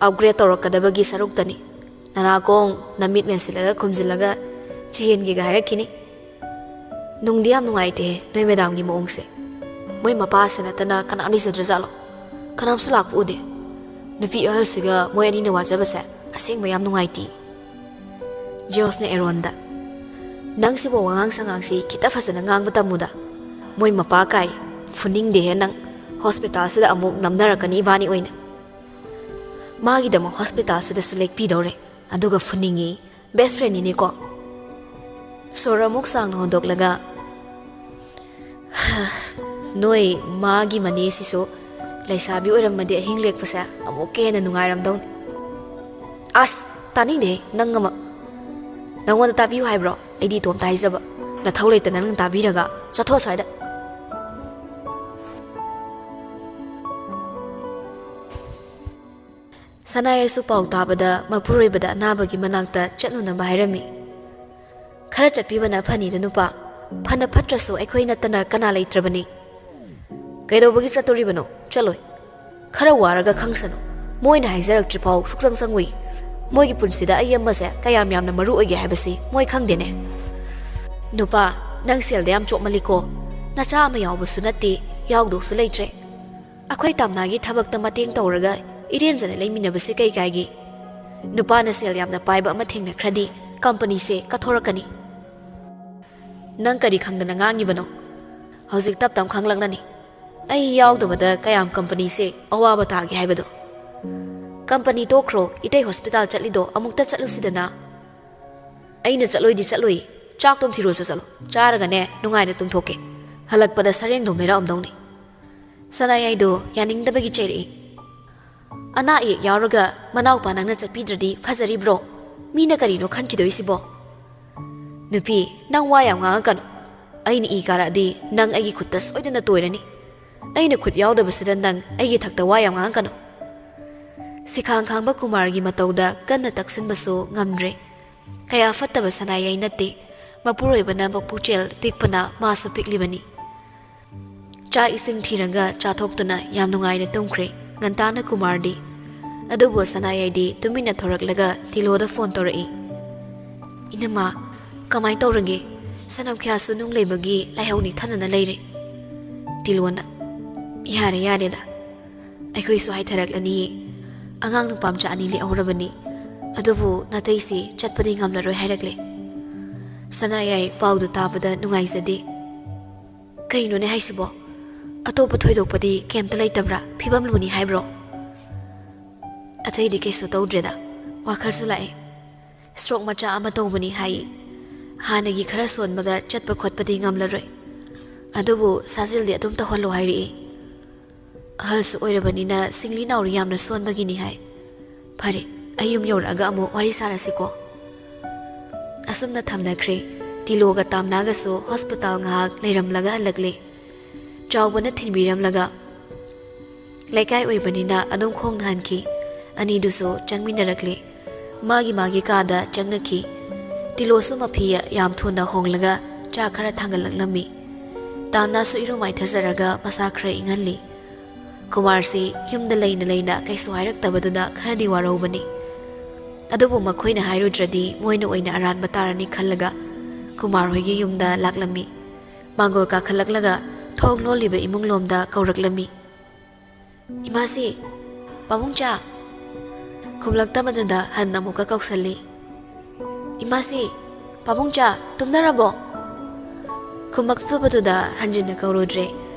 ꯑꯞꯒ꯭ꯔꯦꯗ ꯇꯧꯔꯛꯀꯗꯕꯒꯤ ꯁꯔꯨꯛꯇꯅꯤ ꯅꯅꯥꯀꯣꯡ ꯅꯃꯤꯠ ꯃꯦꯟꯁꯤꯜꯂꯒ ꯈꯨꯝꯖꯤꯜꯂꯒ ꯆꯦꯟꯒꯦꯒ ꯍꯥꯏꯔꯛꯈꯤꯅꯤ ꯅꯨꯡꯗꯤ ꯌꯥꯝ ꯅꯨꯡꯉꯥꯏꯇꯦꯍꯦ ꯅꯣꯏ ꯃꯦꯗꯥꯝꯒꯤ ꯃꯑꯣꯡꯁꯦ ꯃꯣꯏ ꯃꯄꯥꯁꯤ ꯅꯠꯇꯅ ꯀꯅꯥꯝ ꯂꯩꯖꯗ꯭ꯔꯖꯥꯠꯂꯣ ꯀꯅꯥꯝꯁꯨ ꯂꯥꯛꯄ ꯎꯗꯦ ꯅꯨꯄꯤ ꯑꯍꯜꯁꯤꯒ ꯃꯣꯏ ꯑꯅꯤꯅ ꯋꯥꯖꯕꯁꯦ ꯑꯁꯦꯡꯕ ꯌꯥꯝ ꯅꯨꯡꯉꯥꯏꯇꯦ ꯖꯤꯌꯣꯁꯅ ꯑꯦꯔꯣꯟꯗ ꯅꯪꯁꯤꯕꯨ ꯋꯥꯉꯥꯡ ꯁꯉꯥꯡꯁꯤ ꯈꯤꯇ ꯐꯖꯅ ꯉꯥꯡꯕ ꯇꯝꯃꯨꯗ ꯃꯣꯏ ꯃꯄꯥ ꯀꯥꯏ ꯐꯨꯅꯤꯡꯗꯦꯍꯦ ꯅꯪ ꯍꯣꯁꯄꯤꯇꯥꯜꯁꯤꯗ ꯑꯃꯨꯛ ꯅꯝꯅꯔꯛꯀꯅꯤ ꯏꯕꯥꯅꯤ ꯑꯣꯏꯅ ꯃꯥꯒꯤꯗꯃꯛ ꯍꯣꯁꯄꯤꯇꯥꯜꯁꯤꯗꯁꯨ ꯂꯦꯛꯄꯤꯗꯧꯔꯦ ꯑꯗꯨꯒ ꯐꯨꯅꯤꯡꯉꯤ ꯕꯦꯁ ꯐ꯭ꯔꯦꯟꯅꯤꯅꯦꯀꯣ ꯁꯣꯔ ꯑꯃꯨꯛ ꯁꯥꯡꯅ ꯍꯣꯟꯗꯣꯛꯂꯒ ꯅꯣꯏ ꯃꯥꯒꯤ ꯃꯅꯦꯁꯤꯁꯨ ꯂꯩꯁꯥꯕꯤ ꯑꯣꯏꯔꯝꯃꯗꯤ ꯑꯍꯤꯡ ꯂꯦꯛꯄꯁꯦ ꯑꯃꯨꯛꯀ ꯍꯦꯟꯅ ꯅꯨꯡꯉꯥꯏꯔꯝꯗꯧꯅꯤ ꯑꯁ ꯇꯥꯅꯤꯡꯗꯦꯍꯦ ꯅꯪ ꯑꯃ ꯅꯪꯉꯣꯟꯗ ꯇꯥꯕꯤꯌꯨ ꯍꯥꯏꯕ꯭ꯔꯣ ꯑꯩꯗꯤ ꯏꯇꯣꯝꯇ ꯍꯥꯏꯖꯕ ꯅꯊꯧ ꯂꯩꯇꯅ ꯅꯪ ꯇꯥꯕꯤꯔꯒ ꯆꯠꯊꯣ ꯁ꯭ꯋꯥꯏꯗ ꯁꯅꯥꯌꯥꯁꯨ ꯄꯥꯎ ꯇꯥꯕꯗ ꯃꯄꯨꯔꯣꯏꯕꯗ ꯑꯅꯥꯕꯒꯤ ꯃꯅꯥꯛꯇ ꯆꯠꯂꯨꯅꯕ ꯍꯥꯏꯔꯝꯃꯤ ꯈꯔ ꯆꯠꯄꯤꯕꯅ ꯐꯅꯤꯗ ꯅꯨꯄꯥ ꯐꯅ ꯐꯠꯇ꯭ꯔꯁꯨ ꯑꯩꯈꯣꯏ ꯅꯠꯇꯅ ꯀꯅꯥ ꯂꯩꯇ꯭ꯔꯕꯅꯤ ꯀꯩꯗꯧꯕꯒꯤ ꯆꯠꯇꯣꯔꯤꯕꯅꯣ ꯆꯠꯂꯣꯏ ꯈꯔ ꯋꯥꯔꯒ ꯈꯪꯁꯅꯨ ꯃꯣꯏꯅ ꯍꯥꯏꯖꯔꯛꯇ꯭ꯔꯤꯐꯥꯎ ꯁꯨꯛꯆꯪ ꯆꯪꯉꯨꯏ ꯃꯣꯏꯒꯤ ꯄꯨꯟꯁꯤꯗ ꯑꯩ ꯑꯃꯁꯦ ꯀꯌꯥꯝ ꯌꯥꯝꯅ ꯃꯔꯨ ꯑꯣꯏꯒꯦ ꯍꯥꯏꯕꯁꯤ ꯃꯣꯏ ꯈꯪꯗꯦꯅꯦ ꯅꯨꯄꯥ ꯅꯪ ꯁꯦꯜꯗ ꯌꯥꯝ ꯆꯣꯞꯃꯜꯂꯤꯀꯣ ꯅꯆꯥ ꯑꯃ ꯌꯥꯎꯕꯁꯨ ꯅꯠꯇꯦ ꯌꯥꯎꯗꯧꯁꯨ ꯂꯩꯇ꯭ꯔꯦ ꯑꯩꯈꯣꯏ ꯇꯥꯝꯅꯥꯒꯤ ꯊꯕꯛꯇ ꯃꯇꯦꯡ ꯇꯧꯔꯒ ꯏꯔꯦꯟꯖꯅ ꯂꯩꯃꯤꯟꯅꯕꯁꯦ ꯀꯩ ꯀꯥꯏꯒꯤ ꯅꯨꯄꯥꯅ ꯁꯦꯜ ꯌꯥꯝꯅ ꯄꯥꯏꯕ ꯑꯃ ꯊꯦꯡꯅꯈ꯭ꯔꯗꯤ ꯀꯝꯄꯅꯤꯁꯦ ꯀꯠꯊꯣꯔꯛꯀꯅꯤ ꯅꯪ ꯀꯔꯤ ꯈꯪꯗꯅ ꯉꯥꯡꯉꯤꯕꯅꯣ ꯍꯧꯖꯤꯛ ꯇꯞ ꯇꯞ ꯈꯪꯂꯛꯅꯤ ꯑꯩ ꯌꯥꯎꯗꯕꯗ ꯀꯌꯥꯝ ꯀꯝꯄꯅꯤꯁꯦ ꯑꯋꯥꯕ ꯇꯥꯒꯦ ꯍꯥꯏꯕꯗꯣ ꯀꯝꯄꯅꯤ ꯇꯣꯛꯈ꯭ꯔꯣ ꯏꯇꯩ ꯍꯣꯁꯄꯤꯇꯥꯜ ꯆꯠꯂꯤꯗꯣ ꯑꯃꯨꯛꯇ ꯆꯠꯂꯨꯁꯤꯗꯅ ꯑꯩꯅ ꯆꯠꯂꯣꯏꯗꯤ ꯆꯠꯂꯣꯏ ꯆꯥꯛꯇꯣꯝ ꯊꯤꯔꯣꯁꯨ ꯆꯠꯂꯣ ꯆꯥꯔꯒꯅꯦ ꯅꯨꯡꯉꯥꯏꯅ ꯇꯨꯝꯊꯣꯛꯀꯦ ꯍꯜꯂꯛꯄꯗ ꯁꯔꯦꯡꯗꯣꯝ ꯂꯩꯔꯛꯑꯝꯗꯧꯅꯤ ꯁꯅꯥꯌꯥꯏꯗꯣ ꯌꯥꯅꯤꯡꯗꯕꯒꯤ ꯆꯩꯔꯛꯏ ꯑꯅꯥ ꯑꯌꯦꯛ ꯌꯥꯎꯔꯒ ꯃꯅꯥꯎꯄꯥ ꯅꯪꯅ ꯆꯠꯄꯤꯗ꯭ꯔꯗꯤ ꯐꯖꯔꯤꯕ꯭ꯔꯣ ꯃꯤꯅ ꯀꯔꯤꯅꯣ ꯈꯟꯈꯤꯗꯣꯏꯁꯤꯕꯣ ꯅꯨꯄꯤ ꯅꯪ ꯋꯥ ꯌꯥꯝ ꯉꯥꯡꯉꯛꯀꯅꯨ ꯑꯩꯅ ꯏ ꯀꯥꯔꯛꯑꯗꯤ ꯅꯪ ꯑꯩꯒꯤ ꯈꯨꯠꯇ ꯁꯣꯏꯗꯅ ꯇꯣꯏꯔꯅꯤ ꯑꯩꯅ ꯈꯨꯠ ꯌꯥꯎꯗꯕꯁꯤꯗ ꯅꯪ ꯑꯩꯒꯤ ꯊꯛꯇ ꯋꯥ ꯌꯥꯝ ꯉꯥꯡꯉꯛꯀꯅꯨ ꯁꯤꯈꯥꯡ ꯈꯥꯡꯕ ꯀꯨꯃꯥꯔꯒꯤ ꯃꯇꯧꯗ ꯀꯟꯅ ꯇꯛꯁꯤꯟꯕꯁꯨ ꯉꯝꯗ꯭ꯔꯦ ꯀꯌꯥ ꯐꯠꯇꯕ ꯁꯅꯥꯌꯥꯏ ꯅꯠꯇꯦ ꯃꯄꯨꯔꯣꯏꯕꯅ ꯃꯄꯨꯆꯦꯜ ꯄꯤꯛꯄꯅ ꯃꯥꯁꯨ ꯄꯤꯛꯂꯤꯕꯅꯤ ꯆꯥꯛ ꯏꯁꯤꯡ ꯊꯤꯔꯒ ꯆꯥꯊꯣꯛꯇꯨꯅ ꯌꯥꯝ ꯅꯨꯡꯉꯥꯏꯅ ꯇꯨꯝꯈ꯭ꯔꯦ ꯉꯟꯇꯥꯅ ꯀꯨꯃꯥꯔꯗꯤ ꯑꯗꯨꯕꯨ ꯁꯅꯥꯌꯥꯏꯗꯤ ꯇꯨꯃꯤꯟꯅ ꯊꯣꯔꯛꯂꯒ ꯇꯤꯂꯣꯗ ꯐꯣꯟ ꯇꯧꯔꯛꯏ꯫ ꯏꯅꯝꯃ ꯀꯃꯥꯏ ꯇꯧꯔꯒꯦ? ꯁꯅꯝꯈ꯭ꯌꯥꯁꯨ ꯅꯨꯡ ꯂꯩꯕꯒꯤ ꯂꯥꯏꯍꯧ ꯅꯤꯛꯊꯗꯅ ꯂꯩꯔꯦ꯫ ꯇꯤꯂꯣꯅ ꯌꯥꯔꯦ ꯌꯥꯔꯦꯗ ꯑꯩꯈꯣꯏꯁꯨ ꯍꯥꯏꯊꯔꯛꯂꯅꯤꯌꯦ꯫ ꯑꯉꯥꯡ ꯅꯨꯄꯥꯝꯆꯥ ꯑꯅꯤ ꯂꯦꯛꯍꯧꯔꯕꯅꯤ ꯑꯗꯨꯕꯨ ꯅꯥꯇꯩꯁꯤ ꯆꯠꯄꯗꯤ ꯉꯝꯂꯔꯣꯏ ꯍꯥꯏꯔꯛꯂꯦ꯫ ꯁꯅꯥꯌꯥꯏ ꯄꯥꯎꯗꯨ ꯇꯥꯕꯗ ꯅꯨꯡꯉꯥꯏꯖꯗꯦ꯫ ꯀꯩꯅꯣꯅꯦ ꯍꯥꯏꯁꯤꯕꯣ? ꯑꯇꯣꯞꯄ ꯊꯣꯏꯗꯣꯛꯄꯗꯤ ꯀꯩꯝꯇ ꯂꯩꯇꯕ꯭ꯔꯥ? ꯐꯤꯕꯝ ꯂꯨꯅꯤ ꯍꯥꯏꯕ꯭ꯔꯣ? ꯑꯇꯩꯗꯤ ꯀꯩꯁꯨ ꯇꯧꯗ꯭ꯔꯦꯗ, ꯋꯥꯈꯜꯁꯨ ꯂꯥꯛꯑꯦ꯫ ꯁ꯭ꯇ꯭ꯔꯣꯛ ꯃꯆꯥ ꯑꯃ ꯇꯧꯕꯅꯤ ꯍꯥꯏꯌꯦ꯫ ꯍꯥꯟꯅꯒꯤ ꯈꯔ ꯁꯣꯟꯕꯒ ꯆꯠꯄ ꯈꯣꯠꯄꯗꯤ ꯉꯝꯂꯔꯣꯏ ꯑꯗꯨꯕꯨ ꯁꯥꯖꯦꯜꯗꯤ ꯑꯗꯨꯝ ꯇꯧꯍꯜꯂꯣ ꯍꯥꯏꯔꯛꯏ꯫ ꯑꯍꯜꯁꯨ ꯑꯣꯏꯔꯕꯅꯤꯅ ꯁꯤꯡꯂꯤ ꯅꯥꯎꯔꯤ ꯌꯥꯝꯅ ꯁꯣꯟꯕꯒꯤꯅꯤ ꯍꯥꯏ꯫ ꯐꯔꯦ ꯑꯩ ꯌꯨꯝ ꯌꯧꯔꯛꯑꯒ ꯑꯃꯨꯛ ꯋꯥꯔꯤ ꯁꯥꯔꯁꯤꯀꯣ꯫ ꯑꯁꯨꯝꯅ ꯊꯝꯅꯈ꯭ꯔꯦ꯫ ꯇꯤꯂꯣꯒ ꯇꯥꯝꯅꯥꯒꯁꯨ ꯍꯣꯁꯄꯤꯇꯥꯜ ꯉꯥꯏꯍꯥꯛ ꯂꯩꯔꯝꯂꯒ ꯍꯜꯂꯛꯂꯦ꯫ ꯆꯥꯎꯕꯅ ꯊꯤꯟꯕꯤꯔꯝꯂꯒ ꯂꯩꯀꯥꯏ ꯑꯣꯏꯕꯅꯤꯅ ꯑꯗꯨꯝ ꯈꯣꯡꯅ ꯍꯟꯈꯤ꯫ ꯑꯅꯤꯗꯨꯁꯨ ꯆꯪꯃꯤꯟꯅꯔꯛꯂꯦ꯫ ꯃꯥꯒꯤ ꯀꯥꯗ ꯆꯪꯅꯈꯤ꯫ ꯇꯤꯂꯣꯁꯨ ꯃꯐꯤ ꯌꯥꯝ ꯊꯨꯅ ꯍꯣꯡꯂꯒ ꯆꯥ ꯈꯔ ꯊꯥꯡꯒꯠꯂꯛꯂꯝꯃꯤ꯫ ꯇꯥꯝꯅꯥꯁꯨ ꯏꯔꯨ ꯃꯥꯏꯊꯖꯔꯒ ꯃꯁꯥ ꯈꯔ ꯏꯪꯍꯜꯂꯤ꯫ ꯀꯨꯃꯥꯔꯁꯤ ꯌꯨꯝꯗ ꯂꯩꯅ ꯂꯩꯅ ꯀꯩꯁꯨ ꯍꯥꯏꯔꯛꯇꯕꯗꯨꯅ ꯈꯔꯗꯤ ꯋꯥꯔꯧꯕꯅꯤ꯫ ꯑꯗꯨꯕꯨ ꯃꯈꯣꯏꯅ ꯍꯥꯏꯔꯨꯗ꯭ꯔꯗꯤ ꯃꯣꯏꯅ ꯑꯣꯏꯅ ꯑꯔꯥꯟꯕ ꯇꯥꯔꯅꯤ ꯈꯜꯂꯒ ꯀꯨꯃꯥꯔ ꯍꯣꯏꯒꯤ ꯌꯨꯝꯗ ꯂꯥꯛꯂꯝꯃꯤ꯫ ꯃꯥꯡꯒꯣꯜ ꯀꯥꯈꯠꯂꯛꯂꯒ ꯊꯣꯡ ꯂꯣꯜꯂꯤꯕ ꯏꯃꯨꯡ ꯂꯣꯝꯗ ꯀꯧꯔꯛꯂꯝꯃꯤ꯫ ꯏꯃꯥꯁꯤ, ꯄꯥꯕꯨꯡꯆꯥ꯫ ꯈꯨꯝꯂꯛꯇꯕꯗꯨꯗ ꯍꯟꯅ ꯑꯃꯨꯛꯀ ꯀꯧꯁꯜꯂꯤ꯫ ꯏꯃꯥꯁꯤ, ꯄꯥꯕꯨꯡꯆꯥ ꯇꯨꯝꯅꯔꯕꯣ? ꯈꯨꯝꯃꯛꯇꯕꯗꯨꯗ ꯍꯟꯖꯤꯟꯅ ꯀꯧꯔꯨꯗ꯭ꯔꯦ꯫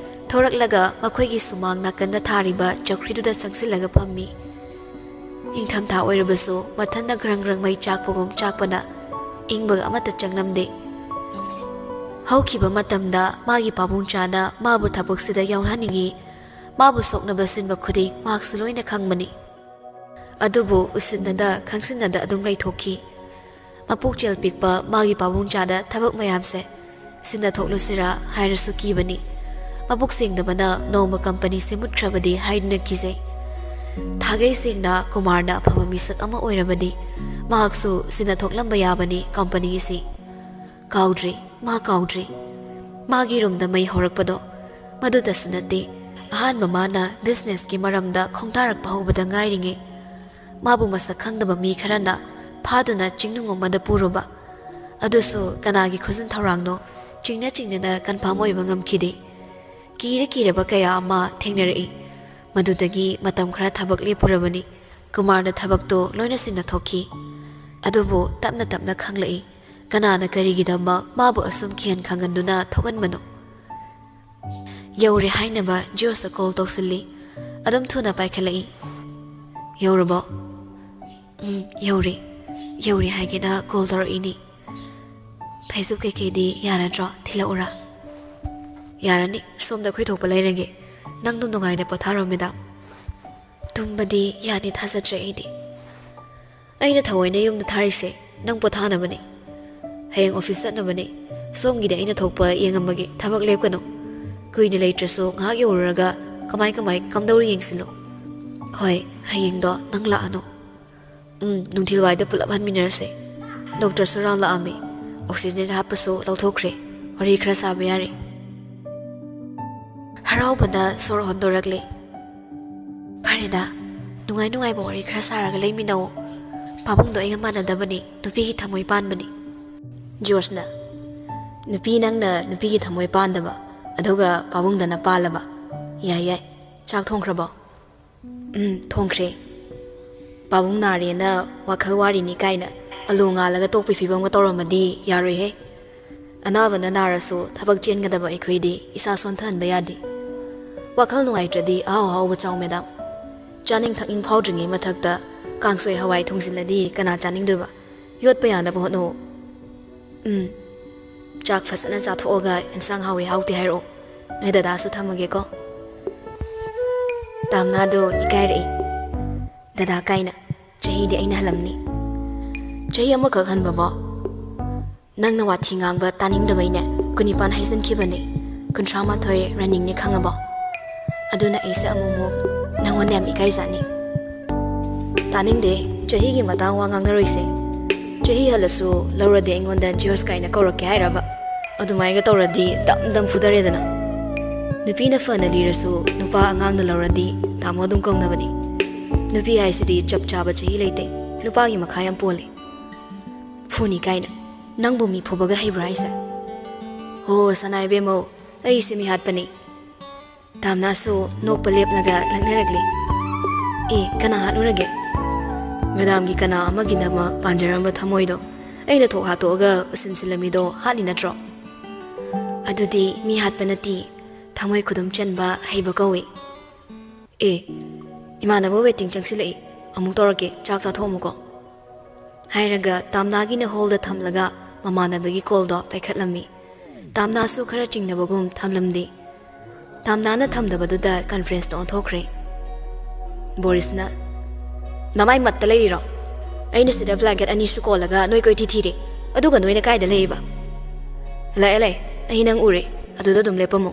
ꯊꯣꯔꯛꯂꯒ ꯃꯈꯣꯏꯒꯤ ꯁꯨꯃꯥꯡ ꯅꯥꯀꯟꯗ ꯊꯥꯔꯤꯕ ꯆꯧꯀ꯭ꯔꯤꯗꯨꯗ ꯆꯪꯁꯤꯜꯂꯒ ꯐꯝꯃꯤ꯫ ꯏꯪꯊꯝꯊꯥ ꯑꯣꯏꯔꯕꯁꯨ ꯃꯊꯟꯅ ꯒ꯭ꯔꯪ ꯒ꯭ꯔꯪ ꯃꯩ ꯆꯥꯛꯄꯒꯨꯝ ꯆꯥꯛꯄꯅ ꯏꯪꯕꯒ ꯑꯃꯠꯇ ꯆꯪꯂꯝꯗꯦ꯫ ꯍꯧꯈꯤꯕ ꯃꯇꯝꯗ ꯃꯥꯒꯤ ꯄꯥꯕꯨꯡꯆꯥꯅ ꯃꯥꯕꯨ ꯊꯕꯛꯁꯤꯗ ꯌꯥꯎꯍꯟꯅꯤꯡꯉꯤ, ꯃꯥꯕꯨ ꯁꯣꯛꯅꯕ ꯁꯤꯟꯕ ꯈꯨꯗꯤꯡ ꯃꯍꯥꯛꯁꯨ ꯂꯣꯏꯅ ꯈꯪꯕꯅꯤ꯫ ꯑꯗꯨꯕꯨ ꯎꯁꯤꯟꯅꯗ ꯈꯪꯁꯤꯟꯅꯗ ꯑꯗꯨꯝ ꯂꯩꯊꯣꯛꯈꯤ꯫ ꯃꯄꯨꯛꯆꯦꯜ ꯄꯤꯛꯄ ꯃꯥꯒꯤ ꯄꯥꯕꯨꯡꯆꯥꯗ ꯊꯕꯛ ꯃꯌꯥꯝꯁꯦ ꯁꯤꯟꯅ ꯊꯣꯛꯂꯨꯁꯤꯔꯥ ꯍꯥꯏꯔꯁꯨ ꯀꯤꯕꯅꯤ꯫ ꯃꯕꯨꯛ ꯁꯦꯡꯗꯕꯅ ꯅꯣꯡꯃ ꯀꯝꯄꯅꯤꯁꯤ ꯃꯨꯠꯈ꯭ꯔꯕꯗꯤ ꯍꯥꯏꯗꯨꯅ ꯀꯤꯖꯩ꯫ ꯊꯥꯒꯩ ꯁꯦꯡꯅ ꯀꯨꯃꯥꯔꯅ ꯑꯐꯕ ꯃꯤꯁꯛ ꯑꯃ ꯑꯣꯏꯔꯕꯗꯤ ꯃꯍꯥꯛꯁꯨ ꯁꯤꯟꯅ ꯊꯣꯛꯂꯝꯕ ꯌꯥꯕꯅꯤ ꯀꯝꯄꯅꯤꯒꯤꯁꯤ꯫ ꯀꯥꯎꯗ꯭ꯔꯤ, ꯃꯥ ꯀꯥꯎꯗ꯭ꯔꯤ꯫ ꯃꯥꯒꯤ ꯔꯨꯝꯗ ꯃꯩ ꯍꯧꯔꯛꯄꯗꯣ ꯃꯗꯨꯗꯁꯨ ꯅꯠꯇꯦ, ꯑꯍꯥꯟꯕ ꯃꯥꯅ ꯕꯤꯖꯤꯅꯦꯁꯀꯤ ꯃꯔꯝꯗ ꯈꯣꯡꯗꯥꯔꯛꯄ ꯍꯧꯕꯗ ꯉꯥꯏꯔꯤꯉꯩ ꯃꯥꯕꯨ ꯃꯁꯛ ꯈꯪꯗꯕ ꯃꯤ ꯈꯔꯅ ꯐꯥꯗꯨꯅ ꯆꯤꯡꯅꯨꯡ ꯑꯃꯗ ꯄꯨꯔꯨꯕ꯫ ꯑꯗꯨꯁꯨ ꯀꯅꯥꯒꯤ ꯈꯨꯖꯤꯟ ꯊꯧꯔꯥꯡꯅꯣ ꯆꯤꯡꯅ ꯀꯟꯐꯥꯔꯝ ꯑꯣꯏꯕ ꯉꯝꯈꯤꯗꯦ꯫ ꯀꯤꯔꯕ ꯀꯌꯥ ꯑꯃ ꯊꯦꯡꯅꯔꯛꯏ꯫ ꯃꯗꯨꯗꯒꯤ ꯃꯇꯝ ꯈꯔ ꯊꯕꯛ ꯂꯦꯞꯄꯨꯔꯕꯅꯤ꯫ ꯀꯨꯃꯥꯔꯅ ꯊꯕꯛꯇꯣ ꯂꯣꯏꯅ ꯁꯤꯟꯅ ꯊꯣꯛꯈꯤ꯫ ꯑꯗꯨꯕꯨ ꯇꯞꯅ ꯇꯞꯅ ꯈꯪꯂꯛꯏ ꯀꯅꯥꯅ ꯀꯔꯤꯒꯤꯗꯃꯛ ꯃꯥꯕꯨ ꯑꯁꯨꯝ ꯀꯤꯍꯟ ꯈꯪꯍꯟꯗꯨꯅ ꯊꯣꯛꯍꯟꯕꯅꯣ꯫ ꯌꯧꯔꯦ ꯍꯥꯏꯅꯕ ꯖꯤꯌꯣꯁꯇ ꯀꯣꯜ ꯇꯧꯁꯤꯜꯂꯤ꯫ ꯑꯗꯨꯝ ꯊꯨꯅ ꯄꯥꯏꯈꯠꯂꯛꯏ꯫ ꯌꯧꯔꯕꯣ? ꯌꯧꯔꯦ ꯍꯥꯏꯒꯦꯅ ꯀꯣꯜ ꯇꯧꯔꯛꯏꯅꯤ꯫ ꯐꯩꯖꯨꯞ ꯀꯩꯀꯩꯗꯤ ꯌꯥꯔꯗ꯭ꯔꯣ? ꯊꯤꯜꯂꯛꯎꯔꯥ? ꯌꯥꯔꯅꯤ, ꯁꯣꯝꯗ ꯑꯩꯈꯣꯏ ꯊꯣꯛꯄ ꯂꯩꯔꯒꯦ꯫ ꯅꯪꯗꯣ ꯅꯨꯡꯉꯥꯏꯅ ꯄꯣꯊꯥꯔꯣ ꯃꯦꯗꯥꯝ꯫ ꯇꯨꯝꯕꯗꯤ ꯌꯥꯅꯤ ꯊꯥꯖꯗ꯭ꯔꯦ ꯑꯩꯗꯤ꯫ ꯑꯩꯅ ꯊꯑꯣꯏꯅ ꯌꯨꯝꯗ ꯊꯥꯔꯤꯁꯦ ꯅꯪ ꯄꯣꯊꯥꯅꯕꯅꯤ꯫ ꯍꯌꯦꯡ ꯑꯣꯐꯤꯁ ꯆꯠꯅꯕꯅꯤ꯫ ꯁꯣꯝꯒꯤꯗꯤ ꯑꯩꯅ ꯊꯣꯛꯄ ꯌꯦꯡꯉꯝꯃꯒꯦ, ꯊꯕꯛ ꯂꯦꯞꯀꯅꯨ꯫ ꯀꯨꯏꯅ ꯂꯩꯇ꯭ꯔꯁꯨ ꯉꯥꯏꯍꯥꯛ ꯌꯧꯔꯨꯔꯒ ꯀꯃꯥꯏ ꯀꯝꯗꯧꯔꯤ ꯌꯦꯡꯁꯤꯜꯂꯨ꯫ ꯍꯣꯏ, ꯍꯌꯦꯡꯗꯣ ꯅꯪ ꯂꯥꯛꯑꯅꯨ꯫ ꯅꯨꯡꯊꯤꯜꯋꯥꯏꯗ ꯄꯨꯂꯞ ꯍꯟꯃꯤꯟꯅꯔꯁꯦ꯫ ꯗꯣꯛꯇꯔꯁꯨ ꯔꯥꯎꯟ ꯂꯥꯛꯑꯝꯃꯤ꯫ ꯑꯣꯛꯁꯤꯖꯦꯟ ꯍꯥꯞꯄꯁꯨ ꯂꯧꯊꯣꯛꯈ꯭ꯔꯦ꯫ ꯋꯥꯔꯤ ꯈꯔ ꯁꯥꯕ ꯌꯥꯔꯦ꯫ ꯍꯔꯥꯎꯕꯅ ꯁꯣꯔ ꯍꯣꯟꯗꯣꯔꯛꯂꯦ꯫ ꯐꯔꯦꯗ, ꯅꯨꯡꯉꯥꯏꯕ ꯋꯥꯔꯤ ꯈꯔ ꯁꯥꯔꯒ ꯂꯩꯃꯤꯟꯅꯧ꯫ ꯄꯥꯕꯨꯡꯗꯣ ꯑꯩꯒ ꯃꯥꯟꯅꯗꯕꯅꯤ, ꯅꯨꯄꯤꯒꯤ ꯊꯃꯣꯏ ꯄꯥꯟꯕꯅꯤ꯫ ꯖꯣꯔꯖꯅ ꯅꯨꯄꯤ ꯅꯪꯅ ꯅꯨꯄꯤꯒꯤ ꯊꯃꯣꯏ ꯄꯥꯟꯗꯕ, ꯑꯗꯨꯒ ꯄꯥꯕꯨꯡꯗꯅ ꯄꯥꯜꯂꯕ? ꯌꯥꯏ, ꯆꯥꯛ ꯊꯣꯡꯈ꯭ꯔꯕꯣ? ꯊꯣꯡꯈ꯭ꯔꯦ꯫ ꯄꯥꯕꯨꯡ ꯅꯥꯔꯦꯅ ꯋꯥꯈꯜ ꯋꯥꯔꯤꯅꯤ ꯀꯥꯏꯅ ꯑꯂꯨ ꯉꯥꯜꯂꯒ ꯇꯣꯛꯄꯤ ꯐꯤꯕꯝꯒ ꯇꯧꯔꯝꯃꯗꯤ ꯌꯥꯔꯣꯏꯍꯦ꯫ ꯑꯅꯥꯕꯅ ꯅꯥꯔꯁꯨ ꯊꯕꯛ ꯆꯦꯟꯒꯗꯕ ꯑꯩꯈꯣꯏꯗꯤ ꯏꯁꯥ ꯁꯣꯟꯊꯍꯟꯕ ꯌꯥꯗꯦ꯫ ꯋꯥꯈꯜ ꯅꯨꯡꯉꯥꯏꯇ꯭ꯔꯗꯤ ꯑꯍꯥꯎꯕ ꯆꯥꯎ ꯃꯦꯗꯥꯝ꯫ ꯆꯥꯅꯤꯡ ꯊꯛꯅꯤꯡ ꯐꯥꯎꯗ꯭ꯔꯤꯉꯩ ꯃꯊꯛꯇ ꯀꯥꯡꯁꯣꯏ ꯍꯋꯥꯏ ꯊꯣꯡꯖꯤꯜꯂꯗꯤ ꯀꯅꯥ ꯆꯥꯅꯤꯡꯗꯣꯏꯕ? ꯌꯣꯠꯄ ꯌꯥꯅꯕ ꯍꯣꯠꯅꯧ꯫ ꯆꯥꯛ ꯐꯖꯅ ꯆꯥꯊꯣꯛꯑꯒ ꯏꯟꯁꯥꯡ ꯍꯥꯎꯋꯤ ꯍꯥꯎꯇꯦ ꯍꯥꯏꯔꯛꯑꯣ꯫ ꯅꯣꯏ ꯗꯗꯥꯁꯨ ꯊꯝꯃꯒꯦꯀꯣ꯫ ꯇꯥꯝꯅꯥꯗꯣ ꯏꯀꯥꯏꯔꯛꯏ꯫ ꯗꯗꯥ ꯀꯥꯏꯅ, ꯆꯍꯤꯗꯤ ꯑꯩꯅ ꯍꯜꯂꯝꯅꯤ꯫ ꯆꯍꯤ ꯑꯃꯈꯛ ꯍꯟꯕꯕꯣ? ꯅꯪꯅ ꯋꯥꯊꯤ ꯉꯥꯡꯕ ꯇꯥꯅꯤꯡꯗꯕꯩꯅꯦ 19 ꯍꯩꯖꯤꯟꯈꯤꯕꯅꯦ꯫ 38 ꯔꯟꯅꯤꯡꯅꯦ ꯈꯪꯉꯕꯣ? ꯑꯗꯨꯅ ꯑꯩꯁꯦ ꯑꯃꯨꯛ ꯅꯪꯉꯣꯟꯗ ꯌꯥꯝ ꯏꯀꯥꯏꯖꯥꯠꯅꯤ꯫ ꯇꯥꯅꯤꯡꯗꯦ, ꯆꯍꯤꯒꯤ ꯃꯇꯥꯡ ꯋꯥ ꯉꯥꯡꯅꯔꯣꯏꯁꯦ꯫ ꯆꯍꯤ ꯍꯜꯂꯁꯨ ꯂꯧꯔꯗꯤ ꯑꯩꯉꯣꯟꯗ ꯖꯤꯌꯣꯁ ꯀꯥꯏꯅ ꯀꯧꯔꯛꯀꯦ ꯍꯥꯏꯔꯕ? ꯑꯗꯨꯃꯥꯏꯅ ꯇꯧꯔꯗꯤ ꯗꯝ Nupi haisidi chap chaba chahi leite nupa gi makha yam pole phuni kaina nangbu mi phobaga haibra haisa ho sanai bemo ai simi hat pani tamna so nok palep naga langneragli e kana halurage madam gi kana amagi nama panjaramba thamoido aina thok ha to ga usinsilami do hali natro adudi mi hat panati thamoi khudum chanba haiba kawi e imana bo waiting changsilai amuk torake chak cha thomuko hairaga tamna gi na hol da thamlaga mamana bagi call do paikhatlami tamna su khara chingnabagum thamlamdi tamna na thamdabadu da conference to thokre boris na namai matta leiri ro aina sida blanket ani su kolaga noi koi thithire aduga noina kaida leiba la ele ainang ure aduda dum lepamo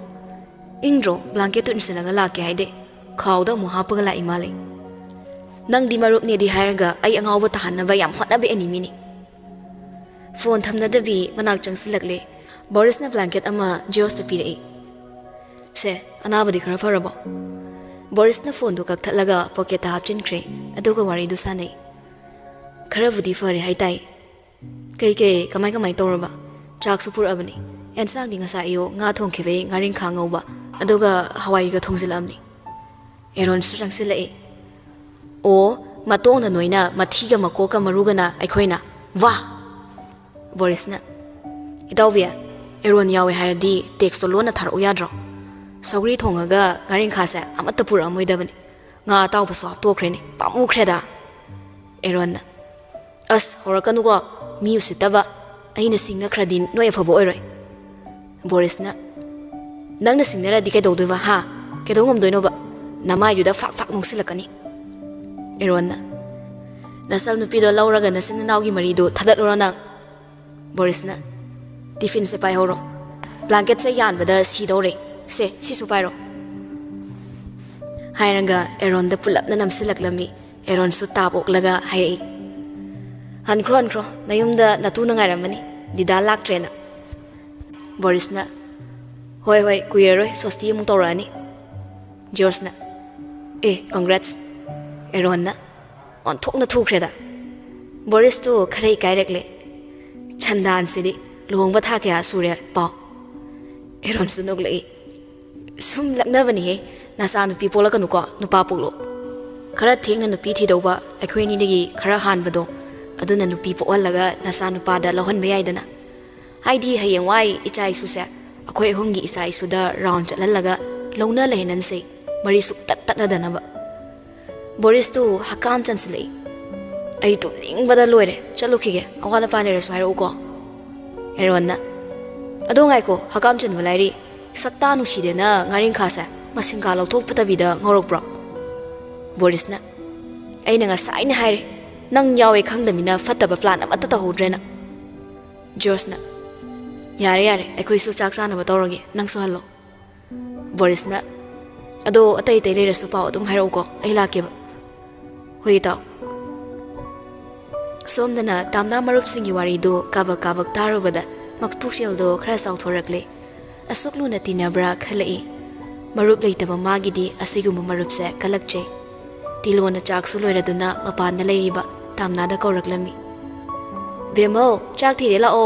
ingro blanket tu insalaga lake haide khawda mu hapaga la imale nang di marup ne di hairaga ai angawba tahanna ba yam hotna be enemy ni phone thamna da bi manak changsilakle boris na blanket ama geos ta pire se anabadi khara farabo boris na phone du kak thalaga pocket ta hapchin kre aduga wari du sanai khara budi fare haitai kai kamai toraba chak supur abani ensang dinga sa iyo nga thongkhibe ngaring khangauba aduga hawai ga thongjilamni Arun su changsilai o matong na noina mathiga makoka marugana aikhoina wa boris na idawia Arun yawe haradi text to lona thar uyadro sauri thongaga ngaring khasa amata pura moidabani nga taw paso tokhreni pamu khreda Arun na as horakanu go mi usitaba aina singna khradin noi phabo oiroi boris na nangna singnara dikai dodoi ha kedongom doino ba namai yuda fak nungsilakani Arun na nasal nupi do lauraga nasin nawgi marido thadat lorana boris na tiffin se pai horo blanket se yan bada si dore se si su pai ro hairanga Arun da pulap na namsilaklami Arun su tapok laga hairi han kro nayumda natuna ngairamani dida lak trena boris na hoi kuiroi sosti mu torani George na congrats Arun na on thok na thukreda boris to kharei kairekle chandan sidi luhongba tha kya surya pa Arun sunok lei sum lakna bani he nasan people ka nuko nupa pulo khara thengna nupi thidoba akhoi ni degi khara hanbado aduna nupi poalaga nasa nupa da lohan be aidana haidi hayeng wai ichai su se akhoi hongi isai su da round chalalaga lona lehenan se mari suk tat na dana ba boris tu hakam chanslei ai to lingbada loire chalo khige awala pa ne swai ro ko Arun na adongai ko hakam chan balairi sakta nu shide na ngaring khasa masinga lauthok patabida ngorok bro boris na ai na nga sai na haire nang yawe khangdamina fataba plan amata ta hodrena George na yare aikoi su chak sana ba tawrage nang so hallo boris na ado atai tai leira su paw dum hairo ko ai lake ba hoi taw somdana tamna marup singi wari do kabak tarubada makpuksel do khara saw thorakle asuklu na tinabra khalai marup leitaba magidi asigum marup se kalakche tilona chak su loiraduna mapan na leiriba tamna da koraklami bemo chak thire la o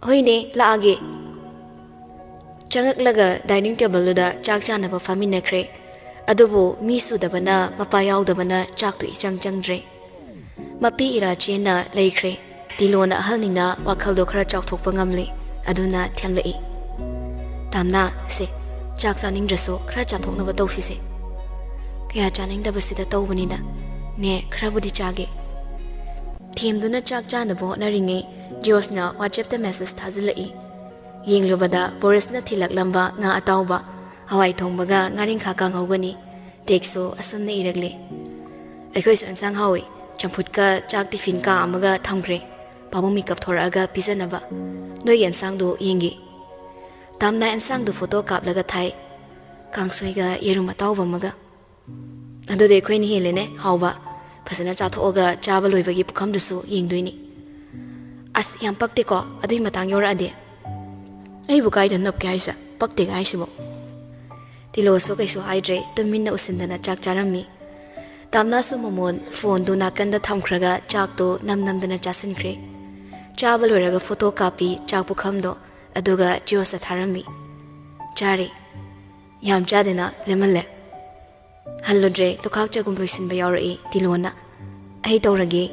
hoine la age changak laga dining table da chak chana ba famina kre adubo mi su dabana mapa yaw dabana chak tu ichang changdre mapi ira chena leikre tilona halnina wakhal do khara chak thok pangamle aduna thamlei tamna se chak chaning draso khara cha thok na ba tawsi se kaya chaning da basida tawbanina ne khara budi chage themduna chak chana bo na ringe George na WhatsApp ta message thazilai yenglubada boris na thilak lamba nga atawba hawai thongbaga ngaring kha kang hogani tekso asumne iragle aikoi sansang hawi champut ka chak tiffin ka amaga thamgre pabu makeup thoraga pijanaba noi ensang do yengi tamna ensang do photo kap laga thai kangsoi ga yeruma tawba maga adu de khoi ni helene hawba phasana cha thoga chaba loibagi pukham dusu yengdoini as yam pakte ko adui matang yora ade ai bu kai dan nop kai sa pakte gai sibo tilo so kai so haidre to minna usindana chak charami Tamnasu mamon phone do nakanda thamkhraga chakto namnamdana chasinkhre. Chaba loiraga photo copy chakpu khamdo aduga jiosa tharami. Chari yam chadena lemalle. Hallodre lukhak chagum loisinba yawrai tilona. Ai tawrage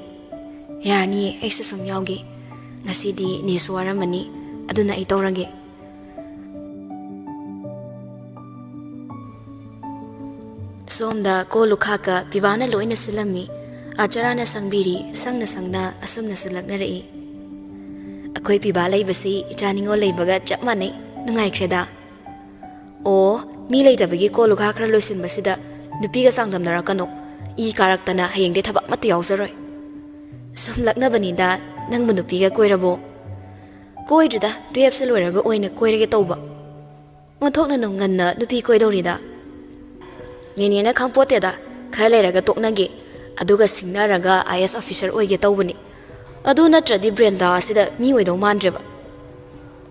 yarni aisa sum yawgi. Ngasidi ni swaramani aduna ai tawrage. Somda ko lukhaka pivana loina silami acharana sangbiri sangna sangna asumna silakna rei akoi piba leibasi ichaningo leibaga chapmane nungai khreda o mi leidabagi ko lukha khra loisin basida nupiga sangdamnara kano I karaktana hayengde thabak mat yawzaroi somlakna banida nang nupiga koirabo koidrida tuyapse loiraga oina koirage tawba monthokna nunganna nupi koidorida Nina Kampote da, Kraleraga Toknagi, Aduga Signaraga, IS officer Oige Tobani. Aduna Tradi Brenda Sida, Miwido Mandreva.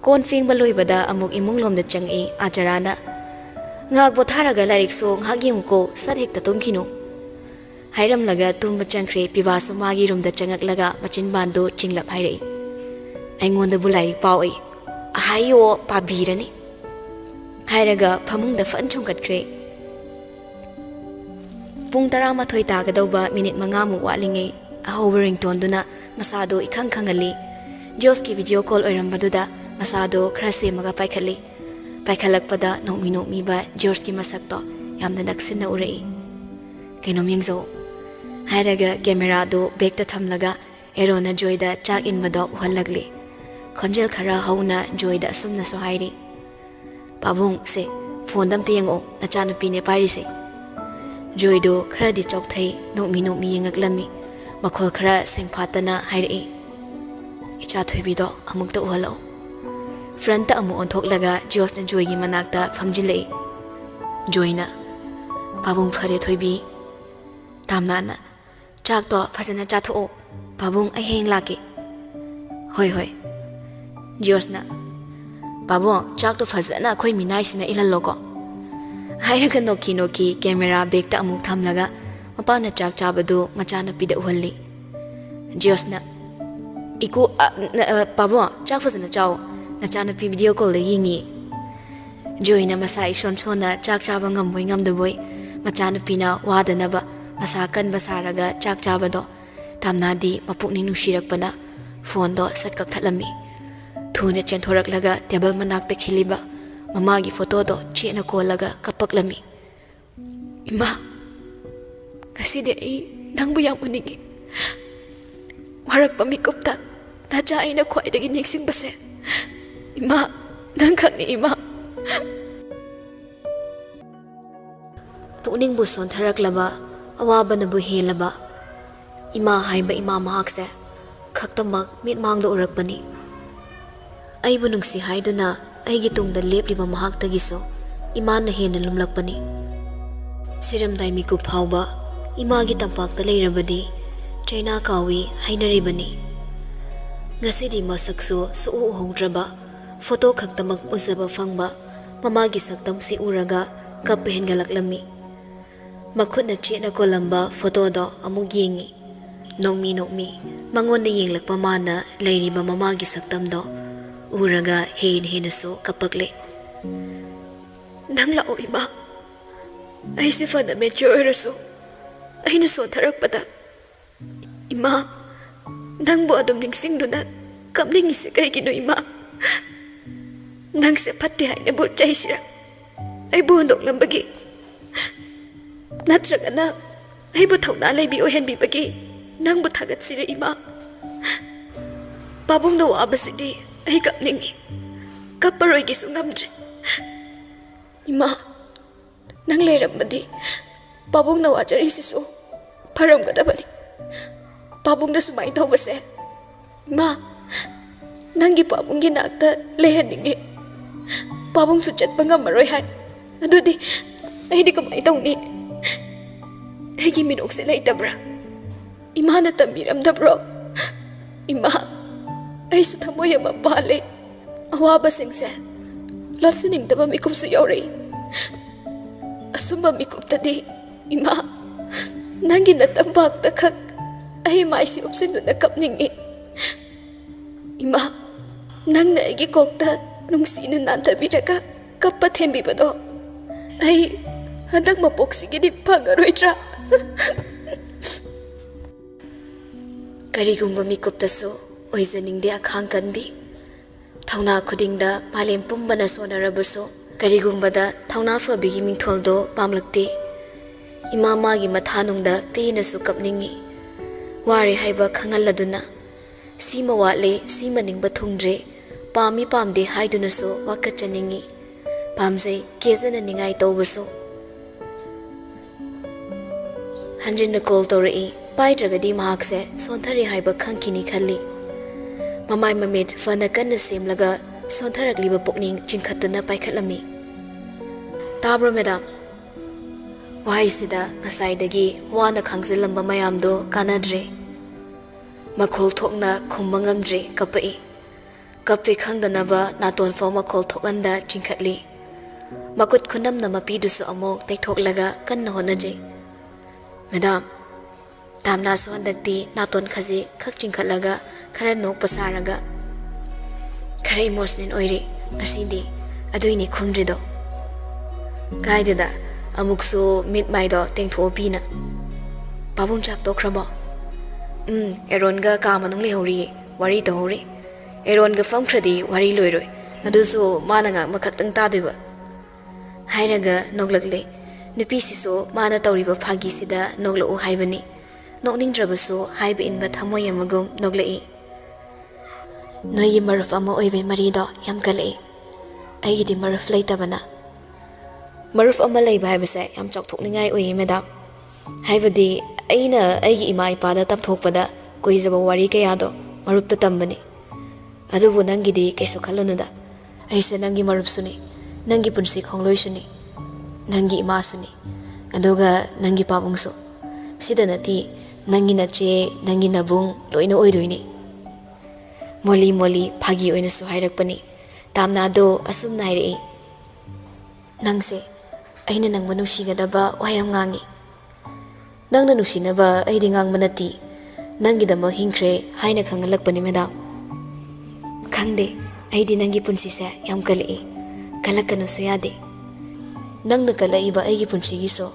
Confing Baluibada among Imunglom the Changi, Ajarana. Ngag Botaraga Larik Song, Hagimuko, Sadik Tatumkino. Hiram Laga, Tumba Chankre, Pivasa Magi Rum the Changak Laga, Machin Bando, Chinglap Hire. Angon the Bulai Paui. Ahayo Pabirani. Hiraga, Pamung the Fun Chunkat Cray. Pung tara mathoy tagadawba minute mangamu walinge ahover ringtone duna masado ikhang khangali Joski video call oirambaduda masado krase maga paikhali paikhalakpada nokmi ba Joski masakto yamna naksina urei kainom yengzo hairaga camera do back ta thamlaga erona joyda chak in mado uhalagli khonjel khara hauna joyda sumna so hairi pabung se phone dam tiyango nachanu pine pari se Joydo Kradi Chokthai, no me yangaglami, Makol Kra sing patana hide Ichatwibido among the Wallow. Franta amu on Toklaga, Jos and Joy Manakta from Jile. Joyna Pabung Pare Toibi Tamnana Chakto Fasana Chato, Pabung a hang lucky. Hoi hoi Josna Pabung Chakto Fazana quite me nice in a illa logo. Hairaga noki camera bag ta amuk thamlaga mapana chak chabadu machana pida uhali Josna iku pabo chak fasana chaw nachana pi video call le yingi Joyna masai son sona chak chaba ngamoi ngamdoboi machana pina wadanaba masakan basaraga chak chabado tamnadi mapukni nushirakpana phone do satkak thalami thune chenthораklaga table manakta khiliba Mamagi photo do chena kolaga kapaklami. Ima, kasi de nang buyang unigi. Warak pamikupta, nacha na kwai dagi niksing base. Ima, nang kang ni ima. Puning buson tharaklaba, awaba na buhilaba. Ima haiba ima mahakse, kaktamag mitmang do urakbani. Ay bunung si haiduna, ay gitong da lepliba mahagtagiso, ima na hena lumlakpani. Siramday mikup hawba, ima gitampak talay rabadi, China kawi hainaribani. Ngasidi masakso sa uuhongdraba, foto kaktamag usaba fangba, mamagi saktam si uraga, kapihin galaklami. Makut na china ko lamba foto do amug yingi. Nokmi, mangon na yinglak pamana, layriba mamagi saktam do, Uraga hin so kapakle. Nang lao iba. Ay si fana medyo eraso. Ay naso tarak pada. Ima. Nang bo adom ningsing doon kamning isi kay gino ima. Nang sa pati ay nabo chay sira. Ay buhondok lang bagi. Natraga na. Ay butaw na alay biohen bibagi. Nang butagat sira ima. Babong nawa abasidi. Ay kapningi, kaparoy gisungamdre. Ima, nang lerang badi, pabong nawajari siso, param kadabani. Pabong na sumain daw base. Ima, nang gipabong ginagta lehaningi. Pabong suchat pa nga maroy hay. Adudi, ay di kamay daw ni. Ay giminok sila itabra. Ima na tamiram da bro. Ima, ay sa tamoy ang mapali. Awaba singse. Lapsining da mamikup sa yawri. Asum mamikup tadi. Ima. Nangi na tambak takak ay maisi upsin na kapningi. Ima, nang na igi kokta nung sino nantabiraga kapathembi bado. Ay hadak mapoksigi di pangaroitra. Karigumba mikuptaso oijaningde akhang kanbi. Thauna khudingda malem pumbana sonarabaso karigumbada thauna fabigi mingtholdo pamlakti. Ima magi mathanungda penasu kapningi. Wari haiba khangaladuna sima watle sima ningba thungdre pami pamde haidunaso wakachaningi. Pamjai kezana ningai tawbaso. Hanjinna call tawrai paijagadi mahakse sonthari haiba khangkini khalli. Mamai mamit fana kanna semlaga sontharakliba pukning chingkhatuna paikhatlami. Tabro madam. Wahaisida ngasaidagi wana khangzilamba mayamdo kanadre. Makhol thokna khumba ngamdre kapai. Kapi khangdanaba naton faw makhol thokanda chingkhatli. Makut khunamna mapidusu amok tekthoklaga kanna honajai. Madam, tamna so handakti naton khaji khak chingkhatlaga khara nok pasaraga. Khara emotional oire ngasidi aduini khumdrido. Kaidada amukso mit maido tengtho pina. Babung chak tokhrabo. Arun ga ka manung lehori wari to hori. Arun ga famkhradi wari loiroi. Aduso mananga makhatang tadiba. Hairaga noglakle. Nupi siso mana tawriba phagi sida noglau haibani. Nokningdrabaso haiba inba thamoy amagum noglai. Noyi maruf ama oibe marido yam kalai. Aigidi maruf leitabana. Maruf ama leiba haibase yam chokthokningai oyi madam. Haibadi aina aigi ima ipada tamthokpada koizaba wari kayado marupta tambani. Adubu nangidi kaiso khalunada. Aisa nangi maruf suni. Nangi punsi khongloi suni. Nangi ima suni. Aduga nangi pabungso. Sida nati nangi nache nangi nabung loina oidoini. Moli moli phagi oina so hairakpani. Tamna do asum nairei. Nangse aina nang manusigadaba wayam ngangi. Nangna nusinaba aidi ngangmanati. Nangidama hingkre haina khangalakpani madam. Khangde aidi nangi punsise yam kalai. Kalakana so yade. Nangna kalaiba aigi punsigi so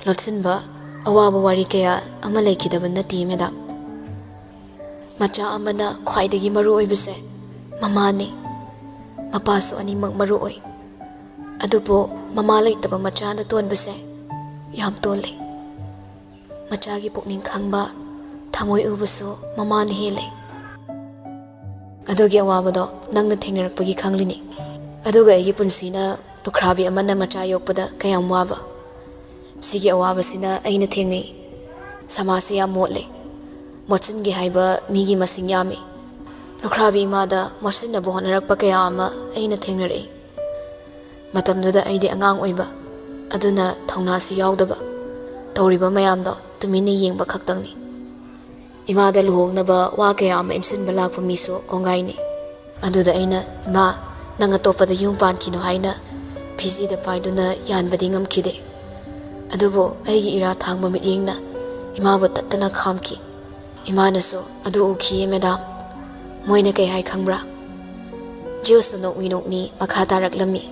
lotsinba awaba wari kaya ama laikidaba nati madam. Macha amana khwaidagi maru oibase mamani. Mapaso animak maru oi. Adupo mama laitaba macha na tonbase yam tole. Machagi pukning khangba thamoy ubaso mama ni hele. Adugi awabado nangna thengnarakpagi khanglini. Aduga aigi punsina nukhrabi amana macha yokpada kayam waba. Sigi awabasina aina thengnei. Samase yam motle. Motsingi haiba migi masing yami. Nukhrabi imada motsinabu honarakpa kaya ama aina thengnarei. Matamduda aidi angang oiba. Aduna thaunasi yaudaba. Tawriba mayamdo tumini yengba khaktangni. Imada luhongnaba wa kaya ama insinba lakpa miso kongaini. Aduda aina ima nanga topada yung pankino haina Phiji da paiduna yanbadi ngamkide. Adubo aigi ira thangba mityengna imabu tattana khamki. Imanaso adu ukhiye madam. Moina kay hai khangbra. Jiosa nok winok ni makha taraklami.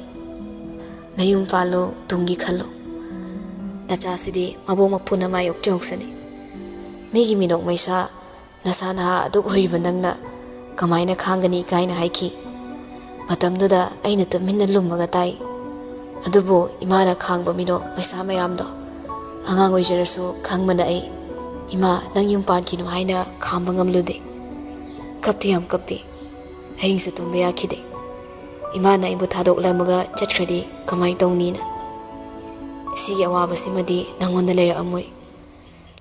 Nayum palo tungi khalo. Nachasidi mabo mapuna mayok joksani. Migi minok maisa nasana aduk hoiba nangna kamaina khangani kaina haiki. Matamduda aina tuminna lummaga tai. Adubo imana khangba mino maisa mayamdo. Angang oijarasu khangmana ai. Ima nang yung pankino haina khamba ngamlude. Kapti yam kapi. Haing sa tumba yakide. Imana ibu thadok lamaga chatkradi kamay tong-nina. Sige awaba simadi nangonda layra amoy.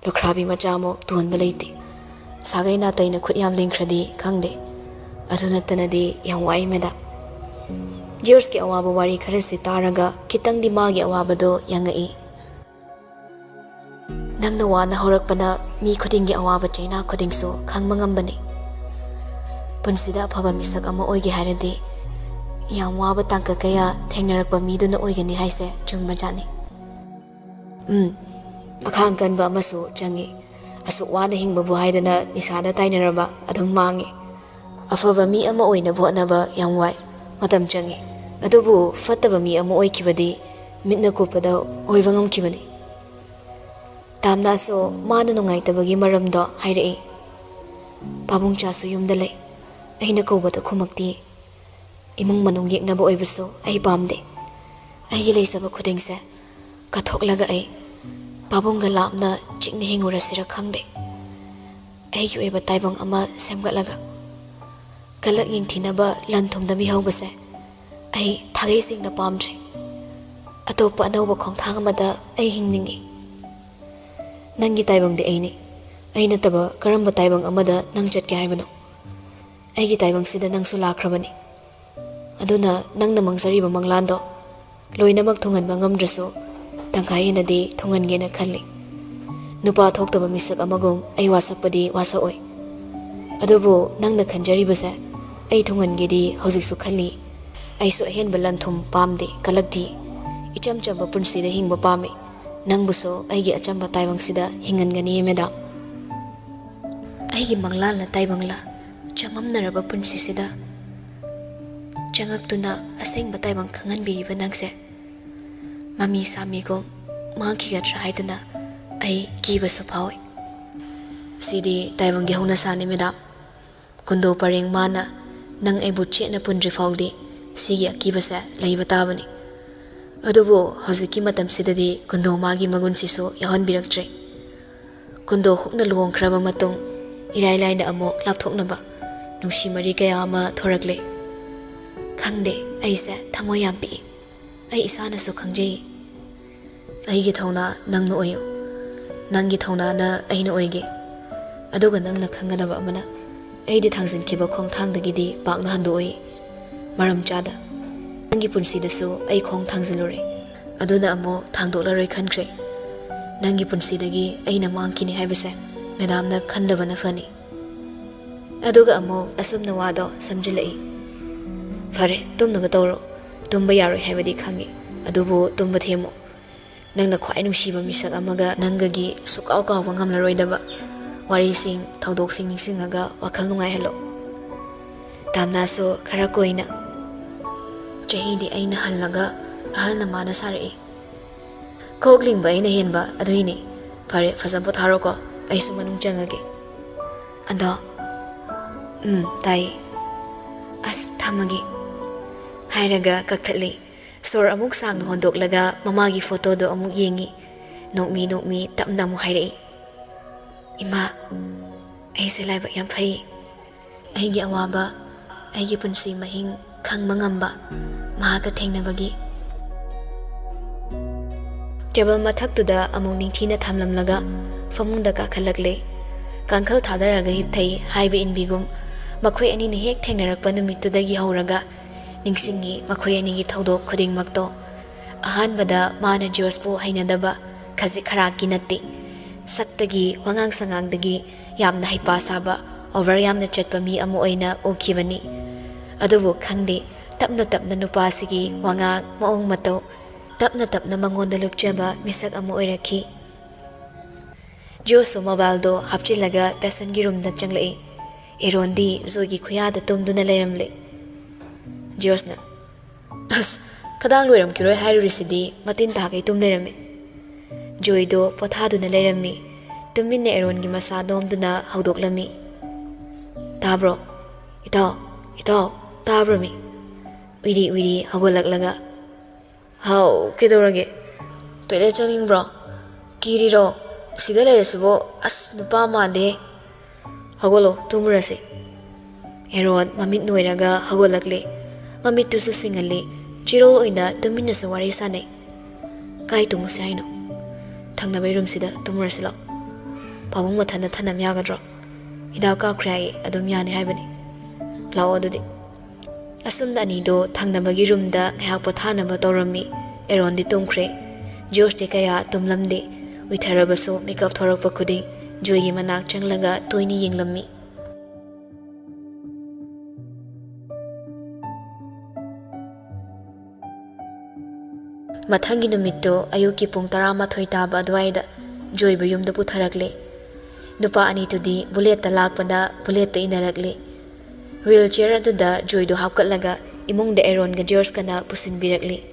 Lukrabi machamo tuhan balayti. Sagay natay na kutyam lingkradi kangde. Adunatanadi yang wai meda. Jers ki awaba wari karasi taraga kitang di magi awaba do yang ngai. Nang nawa na horak pa na mi kudingi awaba chayna kuding so kang mangambani. Punsida paba misak ama oigi haradi. Yang waba tangka kaya tengnarak pa mi do na oigani haise chung majani. ꯑꯈꯥꯡ ꯀꯟꯕ ꯑꯃꯁꯨ ꯆꯪꯏ ꯑꯁꯨꯛ ꯋꯥꯅ ꯍꯤꯡꯕꯕꯨ ꯍꯥꯏꯗꯅ ꯅꯤꯁꯥꯗ ꯇꯥꯏꯅꯔꯕ ꯑꯗꯨꯝ ꯃꯥꯡꯏ ꯑꯐꯕ ꯃꯤ ꯑꯃ ꯑꯣꯏꯅꯕ ꯍꯣꯠꯅꯕ ꯌꯥꯝ ꯋꯥꯏ ꯃꯇꯝ ꯆꯪꯏ ꯑꯗꯨꯕꯨ ꯐꯠꯇꯕ ꯃꯤ ꯑꯃ ꯑꯣꯏꯈꯤꯕꯗꯤ ꯃꯤꯠꯅ ꯀꯨꯞꯄꯗ ꯑꯣꯏꯕ ꯉꯝꯈꯤꯕꯅꯤ ꯇꯥꯝꯅꯥꯁꯨ ꯃꯥꯅ ꯅꯨꯡꯉꯥꯏꯇꯕꯒꯤ ꯃꯔꯝꯗꯣ ꯍꯥꯏꯔꯛꯏ ꯄꯥꯕꯨꯡꯆꯥꯁꯨ ꯌꯨꯝꯗ ꯂꯩ ꯑꯩꯅ ꯀꯧꯕꯗ ꯈꯨꯃꯛꯇꯤ ꯏꯃꯨꯡ ꯃꯅꯨꯡ ꯌꯦꯛꯅꯕ ꯑꯣꯏꯕꯁꯨ ꯑꯩ ꯄꯥꯝꯗꯦ ꯑꯩꯒꯤ ꯂꯩꯖꯕ ꯈꯨꯗꯤꯡꯁꯦ ꯀꯠꯊꯣꯛꯂꯒ ꯑꯩ ꯄꯥꯕꯨꯡꯒ ꯂꯥꯞꯅ ꯆꯤꯛꯅ ꯍꯤꯡꯉꯨꯔꯁꯤꯔ ꯈꯪꯗꯦ ꯑꯩꯒꯤ ꯑꯣꯏꯕ ꯇꯥꯏꯕꯪ ꯑꯃ ꯁꯦꯝꯒꯠꯂꯒ ꯀꯂꯛ ꯌꯦꯡꯊꯤꯅꯕ ꯂꯟ ꯊꯨꯝꯗ ꯃꯤꯍꯧꯕꯁꯦ ꯑꯩ ꯊꯥꯒꯩ ꯁꯦꯡꯅ ꯄꯥꯝꯗ꯭ꯔꯦ ꯑꯇꯣꯞꯄ ꯑꯅꯧꯕ ꯈꯣꯡꯊꯥꯡ ꯑꯃꯗ ꯑꯩ ꯍꯤꯡꯅꯤꯡꯏ ꯅꯪꯒꯤ ꯇꯥꯏꯕꯪꯗꯤ ꯑꯩ ꯅꯠꯇꯕ ꯀꯔꯝꯕ ꯇꯥꯏꯕꯪ ꯑꯃꯗ ꯅꯪ ꯆꯠꯀꯦ ꯍꯥꯏꯕꯅꯣ ꯑꯩꯒꯤ ꯇꯥꯏꯕꯪꯁꯤꯗ ꯅꯪꯁꯨ ꯂꯥꯛꯈ꯭ꯔꯕꯅꯤ ꯑꯗꯨꯅ ꯅꯪꯅ ꯃꯪꯖꯔꯤꯕ ꯃꯪꯂꯥꯟꯗꯣ ꯂꯣꯏꯅꯃꯛ ꯊꯨꯡꯍꯟꯕ ꯉꯝꯗ꯭ꯔꯁꯨ ꯇꯪꯈꯥꯏ ꯍꯦꯟꯅꯗꯤ ꯊꯨꯡꯍꯟꯒꯦꯅ ꯈꯜꯂꯤ ꯅꯨꯄꯥ ꯊꯣꯛꯇꯕ ꯃꯤꯁꯛ ꯑꯃꯒꯨꯝ ꯑꯩ ꯋꯥꯁꯛꯄꯗꯤ ꯋꯥꯁꯛꯑꯣꯏ ꯑꯗꯨꯕꯨ ꯅꯪꯅ ꯈꯟꯖꯔꯤꯕꯁꯦ ꯑꯩ ꯊꯨꯡꯍꯟꯒꯦꯗꯤ ꯍꯧꯖꯤꯛꯁꯨ ꯈꯜꯂꯤ ꯑꯩꯁꯨ ꯑꯍꯦꯟꯕ ꯂꯟ ꯊꯨꯝ ꯄꯥꯝꯗꯦ ꯀꯂꯛꯇꯤ ꯏꯆꯝ ꯆꯝꯕ ꯄꯨꯟꯁꯤꯗ ꯍꯤꯡꯕ ꯄꯥꯝꯃꯤ ꯅꯪꯕꯨꯁꯨ ꯑꯩꯒꯤ ꯑꯆꯝꯕ ꯇꯥꯏꯕꯪꯁꯤꯗ ꯍꯤꯡꯍꯟꯒꯅꯤ ꯃꯦꯗꯥꯝ ꯑꯩꯒꯤ ꯃꯪꯂꯥꯟꯂ ꯇꯥꯏꯕꯪꯂ ꯆꯃꯝꯅꯔꯕ ꯄꯨꯟꯁꯤꯁꯤꯗ ꯆꯪꯉꯛꯇꯨꯅ ꯑꯁꯦꯡꯕ ꯇꯥꯏꯕꯪ ꯈꯪꯍꯟꯕꯤꯔꯤꯕ ꯅꯪꯁꯦ ꯃꯃꯤ ꯁꯥꯃꯤꯒꯨꯝ ꯃꯥꯡꯈꯤꯒꯗ꯭ꯔꯥ ꯍꯥꯏꯗꯅ ꯑꯩ ꯀꯤꯕꯁꯨ ꯐꯥꯎꯏ ꯁꯤꯗꯤ ꯇꯥꯏꯕꯪꯒꯤ ꯍꯧꯅꯁꯥꯅꯤ ꯃꯦꯗꯥꯝ ꯀꯨꯟꯗꯣ ꯄꯔꯦꯡ ꯃꯥꯅ ꯅꯪ ꯑꯩꯕꯨ ꯆꯦꯠꯅ ꯄꯨꯟꯗ꯭ꯔꯤ ꯐꯥꯎꯗꯤ ꯁꯤꯒꯤ ꯑꯀꯤꯕꯁꯦ ꯂꯩꯕ ꯇꯥꯕꯅꯤ ꯑꯗꯨꯕꯨ ꯍꯧꯖꯤꯛꯀꯤ ꯃꯇꯝꯁꯤꯗꯗꯤ ꯀꯨꯟꯗꯣ ꯃꯥꯒꯤ ꯃꯒꯨꯟꯁꯤꯁꯨ ꯌꯥꯎꯍꯟꯕꯤꯔꯛꯇ꯭ꯔꯦ ꯀꯨꯟꯗꯣ ꯍꯨꯛꯅ ꯂꯨꯍꯣꯡꯈ꯭ꯔꯕ ꯃꯇꯨꯡ ꯏꯔꯥꯏ ꯂꯥꯏꯅ ꯑꯃꯨꯛ ꯂꯥꯞꯊꯣꯛꯅꯕ ꯅꯨꯡꯁꯤ ꯃꯔꯤ ꯀꯌꯥ ꯑꯃ ꯊꯣꯔꯛꯂꯦ ꯈꯪꯗꯦ ꯑꯩꯁꯦ ꯊꯃꯣꯏ ꯌꯥꯝ ꯄꯤꯛꯏ ꯑꯩ ꯏꯁꯥꯅꯁꯨ ꯈꯪꯖꯩ ꯑꯩꯒꯤ ꯊꯧꯅꯥ ꯅꯪꯅ ꯑꯣꯏꯌꯨ ꯅꯪꯒꯤ ꯊꯧꯅꯥꯅ ꯑꯩꯅ ꯑꯣꯏꯒꯦ ꯑꯗꯨꯒ ꯅꯪꯅ ꯈꯪꯒꯗꯕ ꯑꯃꯅ ꯑꯩꯗꯤ ꯊꯥꯡꯖꯤꯟꯈꯤꯕ ꯈꯣꯡꯊꯥꯡꯗꯒꯤꯗꯤ ꯄꯥꯛꯅ ꯍꯟꯗꯣꯛꯏ ꯃꯔꯝ ꯆꯥꯗ ꯅꯪꯒꯤ ꯄꯨꯟꯁꯤꯗꯁꯨ ꯑꯩ ꯈꯣꯡ ꯊꯥꯡꯖꯤꯜꯂꯨꯔꯦ ꯑꯗꯨꯅ ꯑꯃꯨꯛ ꯊꯥꯡꯗꯣꯛꯂꯔꯣꯏ ꯈꯟꯈ꯭ꯔꯦ ꯅꯪꯒꯤ ꯄꯨꯟꯁꯤꯗꯒꯤ ꯑꯩꯅ ꯃꯥꯡꯈꯤꯅꯤ ꯍꯥꯏꯕꯁꯦ ꯃꯦꯗꯥꯝꯅ ꯈꯟꯗꯕꯅ ꯐꯅꯤ ꯑꯗꯨꯒ ꯑꯃꯨꯛ ꯑꯁꯨꯝꯅ ꯋꯥꯗꯣ ꯁꯝꯖꯤꯜꯂꯛꯏ ꯐꯔꯦ ꯇꯨꯝꯅꯕ ꯇꯧꯔꯣ ꯇꯨꯝꯕ ꯌꯥꯔꯣꯏ ꯍꯥꯏꯕꯗꯤ ꯈꯪꯉꯤ ꯑꯗꯨꯕꯨ ꯇꯨꯝꯕ ꯊꯦꯝꯃꯨ ꯅꯪꯅ ꯈ꯭ꯋꯥꯏ ꯅꯨꯡꯁꯤꯕ ꯃꯤꯁꯛ ꯑꯃꯒ ꯅꯪꯒꯒꯤ ꯁꯨꯛꯀꯥꯎ ꯀꯥꯎꯕ ꯉꯝꯂꯔꯣꯏꯗꯕ ꯋꯥꯔꯤꯁꯤꯡ ꯊꯧꯗꯣꯛꯁꯤꯡ ꯅꯤꯡꯁꯤꯡꯉꯒ ꯋꯥꯈꯜ ꯅꯨꯡꯉꯥꯏꯍꯜꯂꯣ ꯇꯥꯝꯅꯥꯁꯨ ꯈꯔ ꯀꯣꯏꯅ ꯆꯍꯤꯗꯤ ꯑꯩꯅ ꯍꯜꯂꯒ ꯑꯍꯜꯅ ꯃꯥꯅ ꯁꯥꯔꯛꯏ ꯀꯣꯛꯂꯤꯡꯕ ꯑꯩꯅ ꯍꯦꯟꯕ ꯑꯗꯨꯏꯅꯤ ꯐꯔꯦ ꯐꯖꯅ ꯄꯣꯊꯥꯔꯣꯀꯣ ꯑꯩꯁꯨ ꯃꯅꯨꯡ ꯆꯪꯉꯒꯦ ꯑꯗꯣ ꯇꯥꯏ ꯑꯁ ꯊꯝꯃꯒꯦ ꯍꯥꯏꯔꯒ ꯀꯛꯊꯠꯂꯤ ꯁꯣꯔ ꯑꯃꯨꯛ ꯁꯥꯡꯅ ꯍꯣꯟꯗꯣꯛꯂꯒ ꯃꯃꯥꯒꯤ ꯐꯣꯇꯣꯗꯣ ꯑꯃꯨꯛ ꯌꯦꯡꯉꯤ ꯅꯣꯛꯃꯤ ꯇꯞꯅ ꯑꯃꯨꯛ ꯍꯥꯏꯔꯛꯏ ꯏꯃꯥ ꯑꯩꯁꯦ ꯂꯥꯏꯕꯛ ꯌꯥꯝ ꯐꯩ ꯑꯩꯒꯤ ꯑꯋꯥꯕ ꯑꯩꯒꯤ ꯄꯨꯟꯁꯤ ꯃꯍꯤꯡ ꯈꯪꯕ ꯉꯝꯕ ꯃꯍꯥꯛꯀ ꯊꯦꯡꯅꯕꯒꯤ ꯇꯦꯕꯜ ꯃꯊꯛꯇꯨꯗ ꯑꯃꯨꯛ ꯅꯤꯡꯊꯤꯅ ꯊꯝꯂꯝꯂꯒ ꯐꯃꯨꯡꯗ ꯀꯥꯈꯠꯂꯛꯂꯦ ꯀꯥꯡꯈꯜ ꯊꯥꯗꯔꯒ ꯍꯤꯞꯊꯩ ꯍꯥꯏꯕ ꯏꯟꯕꯤꯒꯨꯝ ꯃꯈꯣꯏ ꯑꯅꯤꯅ ꯍꯦꯛ ꯊꯦꯡꯅꯔꯛꯄ ꯅꯨꯃꯤꯠꯇꯨꯗꯒꯤ ꯍꯧꯔꯒ ꯅꯤꯡꯁꯤꯡꯉꯤ ꯃꯈꯣꯏ ꯑꯅꯤꯒꯤ ꯊꯧꯗꯣꯛ ꯈꯨꯗꯤꯡꯃꯛꯇꯣ ꯑꯍꯥꯟꯕꯗ ꯃꯥꯅ ꯖꯣꯁꯄꯨ ꯍꯩꯅꯗꯕ ꯈꯖꯤꯛ ꯈꯔꯥꯛꯀꯤ ꯅꯠꯇꯦ ꯁꯛꯇꯒꯤ ꯋꯥꯉꯥꯡ ꯁꯉꯥꯡꯗꯒꯤ ꯌꯥꯝꯅ ꯍꯩꯄꯥ ꯁꯥꯕ ꯑꯣꯚꯔ ꯌꯥꯝꯅ ꯆꯠꯄ ꯃꯤ ꯑꯃ ꯑꯣꯏꯅ ꯎꯈꯤꯕꯅꯤ ꯑꯗꯨꯕꯨ ꯈꯪꯗꯦ ꯇꯞꯅ ꯇꯞꯅ ꯅꯨꯄꯥꯁꯤꯒꯤ ꯋꯥꯉꯥꯡ ꯃꯑꯣꯡ ꯃꯇꯧ ꯇꯞꯅ ꯇꯞꯅ ꯃꯉꯣꯟꯗ ꯂꯨꯞꯆꯕ ꯃꯤꯁꯛ ꯑꯃ ꯑꯣꯏꯔꯛꯈꯤ ꯖꯣꯁꯨ ꯃꯣꯕꯥꯏꯜꯗꯣ ꯍꯥꯞꯆꯤꯜꯂꯒ ꯄꯦꯁꯟꯒꯤ ꯔꯨꯝꯗ ꯆꯪꯂꯛꯏ ꯑꯦꯔꯣꯟꯗꯤ ꯖꯣꯏꯒꯤ ꯈꯨꯌꯥꯗ ꯇꯨꯝꯗꯨꯅ ꯂꯩꯔꯝꯂꯦ ꯖꯣꯁꯅ ꯑꯁ ꯈꯗꯥꯡ ꯂꯣꯏꯔꯝꯈꯤꯔꯣꯏ ꯍꯥꯏꯔꯨꯔꯤꯁꯤꯗꯤ ꯃꯇꯤꯟ ꯇꯥꯈꯩ ꯇꯨꯝ ꯂꯩꯔꯝꯃꯦ ꯖꯣꯏꯗꯣ ꯄꯣꯊꯥꯗꯨꯅ ꯂꯩꯔꯝꯃꯤ ꯇꯨꯃꯤꯟꯅ ꯑꯦꯔꯣꯟꯒꯤ ꯃꯁꯥ ꯅꯣꯝꯗꯨꯅ ꯍꯧꯗꯣꯛꯂꯝꯃꯤ ꯇꯥꯕ꯭ꯔꯣ ꯏꯇꯥꯎ ꯇꯥꯕ꯭ꯔꯣ ꯃꯤ ꯎꯏꯔꯤ ꯍꯧꯒꯠꯂꯛꯂꯒ ꯍꯥꯎ ꯀꯩꯗꯧꯔꯒꯦ ꯇꯣꯏꯂꯦꯠ ꯆꯪꯅꯤꯡꯕ꯭ꯔꯣ ꯀꯤꯔꯤꯔꯣ ꯁꯤꯗ ꯂꯩꯔꯁꯤꯕꯣ ꯑꯁ ꯅꯨꯄꯥ ꯃꯥꯟꯗꯦ ꯍꯧꯒꯠꯂꯣ ꯇꯨꯝꯃꯨꯔꯁꯤ ꯑꯦꯔꯣꯟ ꯃꯃꯤꯠ ꯅꯣꯏꯔꯒ ꯍꯧꯒꯠꯂꯛꯂꯦ ꯃꯃꯤꯠꯇꯨꯁꯨ ꯁꯤꯡꯍꯜꯂꯤ ꯆꯤꯔꯣꯜ ꯑꯣꯏꯅ ꯇꯨꯃꯤꯟꯅꯁꯨ ꯋꯥꯔꯤ ꯁꯥꯟꯅꯩ ꯀꯥꯏ ꯇꯨꯝꯃꯨꯁꯤ ꯍꯥꯏꯅꯣ ꯊꯪꯅꯕꯩ ꯔꯨꯝꯁꯤꯗ ꯇꯨꯝꯃꯨꯔꯁꯤ ꯂꯥꯛ ꯄꯥꯕꯨꯡ ꯃꯊꯟꯇ ꯊꯅꯝ ꯌꯥꯒꯗ꯭ꯔꯣ ꯍꯤꯗꯥꯛ ꯀꯥꯞꯈ꯭ꯔꯦ ꯍꯥꯏꯌꯦ ꯑꯗꯨꯝ ꯌꯥꯅꯤ ꯍꯥꯏꯕꯅꯤ ꯂꯥꯛꯑꯣ ꯑꯗꯨꯗꯤ ꯑꯁꯨꯝꯅ ꯑꯅꯤꯗꯣ ꯊꯪꯅꯕꯒꯤ ꯔꯨꯝꯗ ꯉꯥꯏꯍꯥꯛ ꯄꯣꯊꯥꯅꯕ ꯇꯧꯔꯝꯃꯤ ꯑꯦꯔꯣꯟꯗꯤ ꯇꯨꯝꯈ꯭ꯔꯦ ꯖꯣꯁꯇꯤ ꯀꯌꯥ ꯇꯨꯝꯂꯝꯗꯦ ꯎꯏꯊꯔꯕꯁꯨ ꯃꯤꯀꯞ ꯊꯣꯔꯛꯄ ꯈꯨꯗꯤꯡ ꯖꯣꯏꯒꯤ ꯃꯅꯥꯛ ꯆꯪꯂꯒ ꯇꯣꯏꯅ ꯌꯦꯡꯂꯝꯃꯤ ꯃꯊꯪꯒꯤ ꯅꯨꯃꯤꯠꯇꯨ ꯑꯌꯨꯛꯀꯤ ꯄꯨꯡ 12 ꯇꯥꯕ ꯑꯗꯨꯋꯥꯏꯗ Joybu yumda putharakle. Nupa anitudi bullet lakpana bullet inarakle. Wheelchair aduda Joydu hapkatlaga imung da Arun ga George kana pusinbirakle.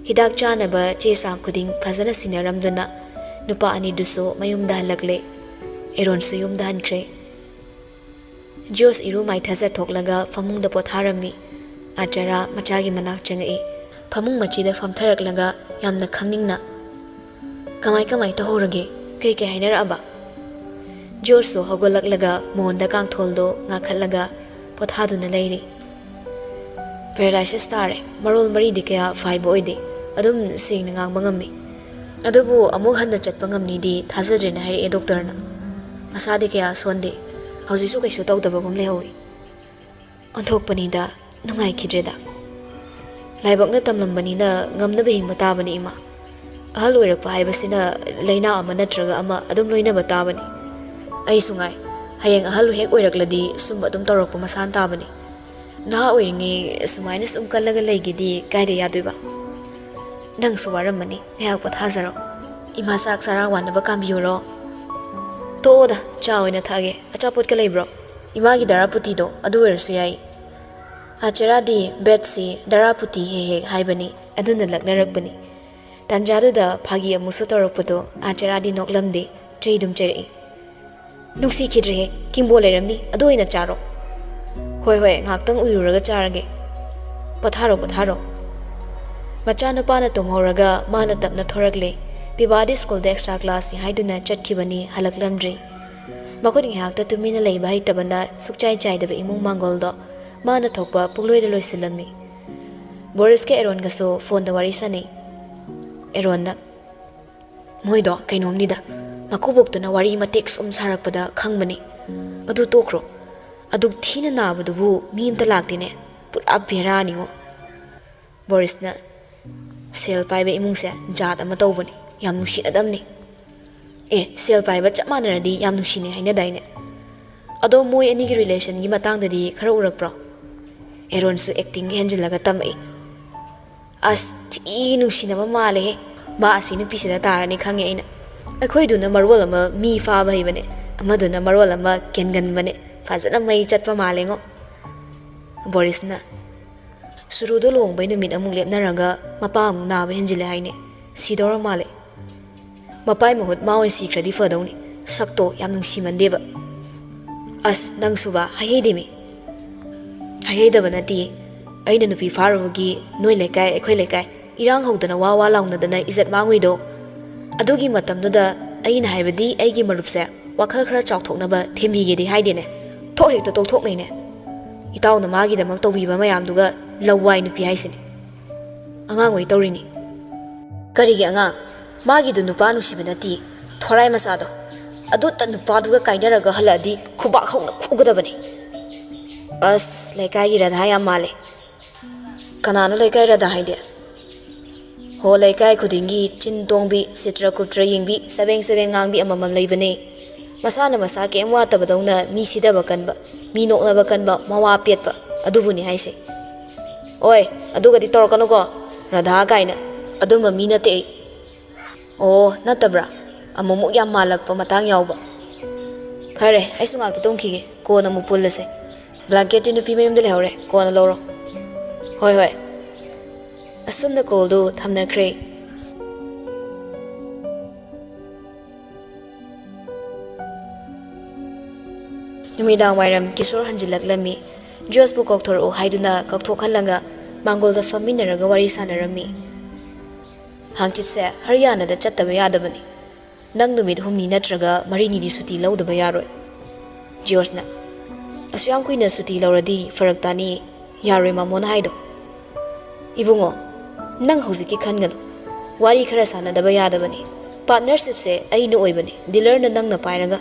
Hidak chanaba che sang khuding phajana sinaramduna nupa ani duso mayumda halakle. Arun su yumda hankre. George iru mai thaza thoklaga famung da potharami. Ajara machagi manak changai. Famung machida famtharaklaga yamna khangningna. Kamai tahorage kai hainaraba. George so hogolaklaga monda kang tholdo ngakhatlaga pothaduna leiri. Paralysis tare marol mari dikaya 5 oide adum sing ngang bangami. Adubu amuk hanna chatpa ngamni di thajajrena hairi e doctor na. Masadi kaya sonde haujisu kaisu tawdabagum lehowi. Onthokpani da nungai khidreda. Laibakna tamlambanina ngamnaba hingma tabani ima. Ahal oirakpa haibasina laina ama natraga ama adum loinaba tabani. Ai sungai hayeng ahal hek oirakladi sum adum tawrakpa masan tabani. Naha oiringi sumaina sum kallaga leigidi kaida yadoiba. Nang suwaramani ngayak pothajaro. Ima sak sara wanaba kambiyuro. Toda cha oina thage achapot ka leibro. Imagi daraputi do adu oirasu yai. Acharadi betsi daraputi he haibani aduna laknarakbani. Tanjaduda phagi amusu tawrakpado acharadi noklamde cheidum cheri. Nuksi khidre kimbo leramni adu oina charo. Hoi ngaktang uiruraga charage. Potharo. Machana pana tumhoraga mana tapna thorakle. Pibadi school de extra class ni haiduna chatkibani halaklamdri. Makuding hakta tumina leiba haitabana sukchai chaidaba imung mangoldo mana thokpa pugloida loisilami. Boris ke Arun gaso phone da wari sani. Arun na moido kainomnida. Makuboktuna wari matek sarakpada khangbani. Adu tokro. Aduk thina nabadubu mi amta laktine pura berani ngo. Boris na sel paiba imungse jat ama tawbani yam nungsinadamni. Sel paiba chap manaradi yam nungsine hainadaine. Ado moi anigi relation gi matangdadi khara urakpro. Arun su acting gi hanjilaga tamai. As thi nungsinaba male he ma asi nupisida tarani khange aina. Akhoiduna marwal ama mi faaba haibane amaduna marwal ama kenganbane. Fazana mai chatpa malengo. Boris na surudo longbai numit amuk lepnaraga mapa amuk naba henjile haine sidora male. Mapai mahut maoi sikradi fadawni sakto yam nungsimandeba. As nang suba hayeidemi. Hayedaba nati aina nupi farabagi noi lekai ekhoi lekai irang hogdana wa launadana izat manguido. Adugi matamduda aina haibadi aigi marupse wakhal khara chawthoknaba thembigedi haidene. Thok hekta tokthok naine. Itaw na magi damak tawbiba mayamduga lawai nupi haisini. Angang oi tawrini. Karigi angang magi du nupa nusibinati thorai masado. Adu ta nupa duga kainaraga haladi khubak hawna khugadabani. As lekai gi radha yam male. Kanano lekai radha haide. Ho lekai khudingi chin tongbi sitra kutra yingbi sabeng ngangbi amamam leibane. Masana masake emwa tabadawna mi sidaba kanba mi noknaba kanba mawa petba adubuni haise. Oi adugadi torkano ko radha kaina aduma mi nate. Natabra amumuk yam malakpa matang yawba. Phare ai su ngakta tongkhige kona mu pullase. Blanket nupi mayumda lehore kona loro. Hoi asumna call do thamna kre. Numidang wairam kisor hanjilaklami George bu kokthor o haiduna kokthokhanlanga mangolda faminaraga wari sanarami. Hangchitse Haryana da chattaba yadabani. Nang numit humni natraga marini di suti lawdaba yaroi. George na asyam kuina suti lawradi faraktani yaroi mamona haido. Ibungo nang hojiki khangano wari khara sanadaba yadabani. Partnership se ainu oibani dealer na nang na pairaga.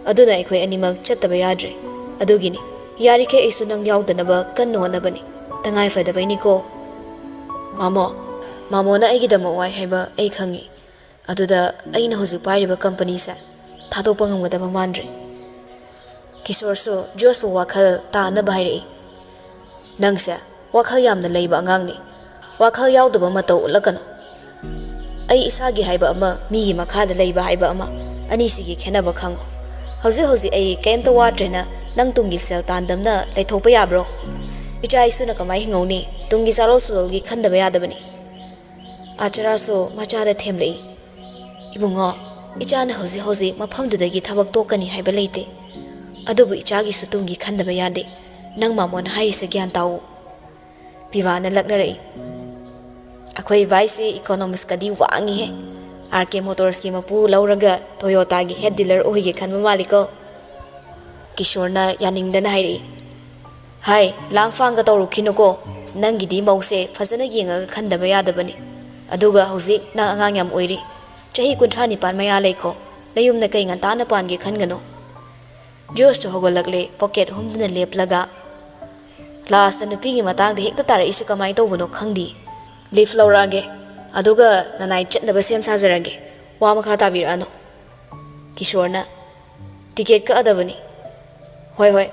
Aduna aikhoi animak chattaba yadre. Adugini yarike isu nang yawdanaba kanno honabani. Tangai fadabaini ko. Mamo na aigidama wai haiba ai khangi. Aduda aina hoji pairiba company sa thadokpa ngamgadaba mandre. Kishore so George bu wakhal taana bairei. Nangsa wakhal yamna leiba angangni. Wakhal yawdaba matau ulakano. ꯑꯩ ꯏꯁꯥꯒꯤ ꯍꯥꯏꯕ ꯑꯃ ꯃꯤꯒꯤ ꯃꯈꯥꯗ ꯂꯩꯕ ꯍꯥꯏꯕ ꯑꯃ ꯑꯅꯤꯁꯤꯒꯤ ꯈꯦꯠꯅꯕ ꯈꯪꯉꯣ ꯍꯧꯖꯤꯛ ꯑꯩ ꯀꯩꯝꯇ ꯋꯥꯠꯇ꯭ꯔꯦꯅ ꯅꯪ ꯇꯨꯡꯒꯤ ꯁꯦꯜ ꯇꯥꯟꯗꯝꯅ ꯂꯩꯊꯣꯛꯄ ꯌꯥꯕ꯭ꯔꯣ ꯏꯆꯥ ꯏꯁꯨꯅ ꯀꯃꯥꯏ ꯍꯤꯡꯍꯧꯅꯤ ꯇꯨꯡꯒꯤ ꯆꯥꯔꯣꯜ ꯁꯨꯔꯣꯜꯒꯤ ꯈꯟꯗꯕ ꯌꯥꯗꯕꯅꯤ ꯑꯆꯔꯥꯁꯨ ꯃꯆꯥꯗ ꯊꯦꯝꯂꯛꯏ ꯏꯕꯨꯡꯉꯣ ꯏꯆꯥꯅ ꯍꯧꯖꯤꯛ ꯃꯐꯝꯗꯨꯗꯒꯤ ꯊꯕꯛ ꯇꯣꯛꯀꯅꯤ ꯍꯥꯏꯕ ꯂꯩꯇꯦ ꯑꯗꯨꯕꯨ ꯏꯆꯥꯒꯤꯁꯨ ꯇꯨꯡꯒꯤ ꯈꯟꯗꯕ ꯌꯥꯗꯦ ꯅꯪ ꯃꯥꯃꯣꯅ ꯍꯥꯏꯔꯤꯁꯦ ꯒ꯭ꯌꯥꯟ ꯇꯥꯎ ꯄꯤꯕꯥꯅ ꯂꯛꯅꯔꯛꯏ ꯑꯩꯈꯣꯏ ꯏꯕꯥꯏꯁꯤ ꯏꯀꯣꯅꯣꯃꯤꯛꯁꯀꯗꯤ ꯋꯥꯡꯉꯤꯍꯦ RK ꯃꯣꯇꯣꯔꯁꯀꯤ ꯃꯄꯨ ꯂꯧꯔꯒ ꯇꯣꯌꯣꯇꯥꯒꯤ ꯍꯦꯗ ꯗꯤꯂꯔ ꯑꯣꯏꯒꯦ ꯈꯟꯕ ꯃꯥꯜꯂꯤꯀꯣ ꯀꯤꯁꯣꯔꯅ ꯌꯥꯅꯤꯡꯗꯅ ꯍꯥꯏꯔꯛꯏ ꯍꯥꯏ ꯂꯥꯡꯐꯥꯡꯒ ꯇꯧꯔꯨꯈꯤꯅꯨꯀꯣ ꯅꯪꯒꯤꯗꯤ ꯃꯧꯁꯦ ꯐꯖꯅ ꯌꯦꯡꯉꯒ ꯈꯟꯗꯕ ꯌꯥꯗꯕꯅꯤ ꯑꯗꯨꯒ ꯍꯧꯖꯤꯛ ꯅꯪ ꯑꯉꯥꯡ ꯌꯥꯝ ꯑꯣꯏꯔꯤ ꯆꯍꯤ 39 ꯃꯌꯥ ꯂꯩꯈꯣ ꯅꯌꯨꯝꯗ ꯀꯩ ꯉꯟꯇꯥꯅ ꯄꯥꯟꯒꯦ ꯈꯟꯒꯅꯣ ꯖꯣꯁꯇꯣ ꯍꯧꯒꯠꯂꯛꯂꯦ ꯄꯣꯀꯦꯠ ꯍꯨꯝꯗꯨꯅ ꯂꯦꯞꯂꯒ ꯀ꯭ꯂꯥꯁꯇ ꯅꯨꯄꯤꯒꯤ ꯃꯇꯥꯡꯗ ꯍꯦꯛꯇ ꯇꯥꯔꯛꯏꯁꯦ ꯀꯃꯥꯏꯅ ꯇꯧꯕꯅꯣ ꯈꯪꯗꯦ ꯂꯤꯐ ꯂꯧꯔꯛꯑꯒꯦ ꯑꯗꯨꯒ ꯅꯅꯥꯏ ꯆꯠꯅꯕ ꯁꯦꯝ ꯁꯥꯖꯔꯒꯦ ꯋꯥ ꯃꯈꯥ ꯇꯥꯕꯤꯔꯛꯑꯅꯨ ꯀꯤꯁꯣꯔꯅ ꯇꯤꯀꯦꯠ ꯀꯛꯑꯗꯕꯅꯤ ꯍꯣꯏ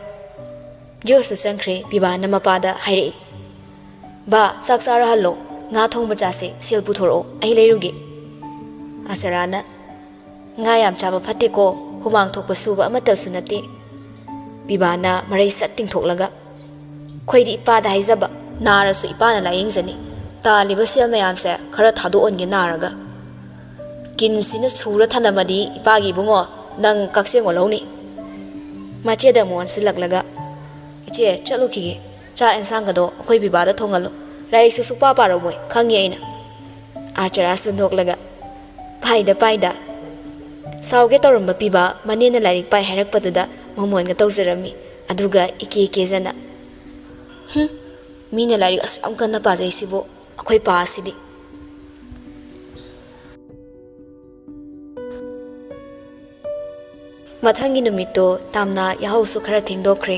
ꯖꯣꯁꯇꯣ ꯆꯪꯈ꯭ꯔꯦ ꯄꯤꯕꯥꯅ ꯃꯄꯥꯗ ꯍꯥꯏꯔꯛꯏ ꯕꯥ ꯆꯥꯛ ꯆꯥꯔꯍꯜꯂꯣ ꯉꯥ ꯊꯣꯡꯕ ꯆꯥꯁꯦ ꯁꯦꯜ ꯄꯨꯊꯣꯔꯛꯑꯣ ꯑꯩ ꯂꯩꯔꯨꯒꯦ ꯑꯆꯔꯥꯅ ꯉꯥ ꯌꯥꯝ ꯆꯥꯕ ꯐꯠꯇꯦꯀꯣ ꯍꯨꯃꯥꯡ ꯊꯣꯛꯄ ꯁꯨꯕ ꯑꯃꯠꯇꯁꯨ ꯅꯠꯇꯦ ꯄꯤꯕꯥꯅ ꯃꯔꯩ ꯁꯠ ꯇꯤꯡꯊꯣꯛꯂꯒ ꯑꯩꯈꯣꯏꯗꯤ ꯏꯄꯥꯗ ꯍꯥꯏꯖꯕ ꯅꯥꯔꯁꯨ ꯏꯄꯥꯅ ꯂꯥꯏꯌꯦꯡꯖꯅꯤ ꯇꯥꯜꯂꯤꯕ ꯁꯦꯜ ꯃꯌꯥꯝꯁꯦ ꯈꯔ ꯊꯥꯗꯣꯛꯑꯟꯒꯦ ꯅꯥꯔꯒ ꯀꯤꯟꯁꯤꯅ ꯁꯨꯔ ꯊꯅꯝꯃꯗꯤ ꯏꯄꯥꯒꯤ ꯏꯕꯨꯡꯉꯣ ꯅꯪ ꯀꯛꯆꯦꯡ ꯑꯣꯜꯍꯧꯅꯤ ꯃꯆꯦꯗ ꯑꯃꯨꯛ ꯑꯣꯟꯁꯤꯜꯂꯛꯂꯒ ꯏꯆꯦ ꯆꯠꯂꯨꯈꯤꯒꯦ ꯆꯥꯛ ꯑꯦꯟꯁꯥꯡꯒꯗꯣ ꯑꯩꯈꯣꯏ ꯄꯤꯕꯥꯗ ꯊꯣꯡꯍꯜꯂꯨ ꯂꯥꯏꯔꯤꯛꯁꯨ ꯁꯨꯛꯄꯥ ꯄꯥꯔꯝꯃꯣꯏ ꯈꯪꯉꯤ ꯑꯩꯅ ꯑꯥꯆꯔꯥꯁꯨ ꯅꯣꯛꯂꯒ ꯄꯥꯏꯗ ꯁꯥꯎꯒꯦ ꯇꯧꯔꯝꯕ ꯄꯤꯕꯥ ꯃꯅꯦꯅ ꯂꯥꯏꯔꯤꯛ ꯄꯥꯏ ꯍꯥꯏꯔꯛꯄꯗꯨꯗ ꯃꯃꯣꯟꯒ ꯇꯧꯖꯔꯝꯃꯤ ꯑꯗꯨꯒ ꯏꯀꯦ ꯀꯦꯖꯅ ꯃꯤꯅ ꯂꯥꯏꯔꯤꯛ ꯑꯁꯨꯛ ꯌꯥꯝ ꯀꯟꯅ ꯄꯥꯖꯩꯁꯤꯕꯨ ꯑꯩꯈꯣꯏ ꯄꯥꯁꯤꯗꯤ ꯃꯊꯪꯒꯤ ꯅꯨꯃꯤꯠꯇꯣ ꯇꯥꯝꯅ ꯌꯥꯍꯧꯁꯨ ꯈꯔ ꯊꯦꯡꯗꯣꯛꯈ꯭ꯔꯦ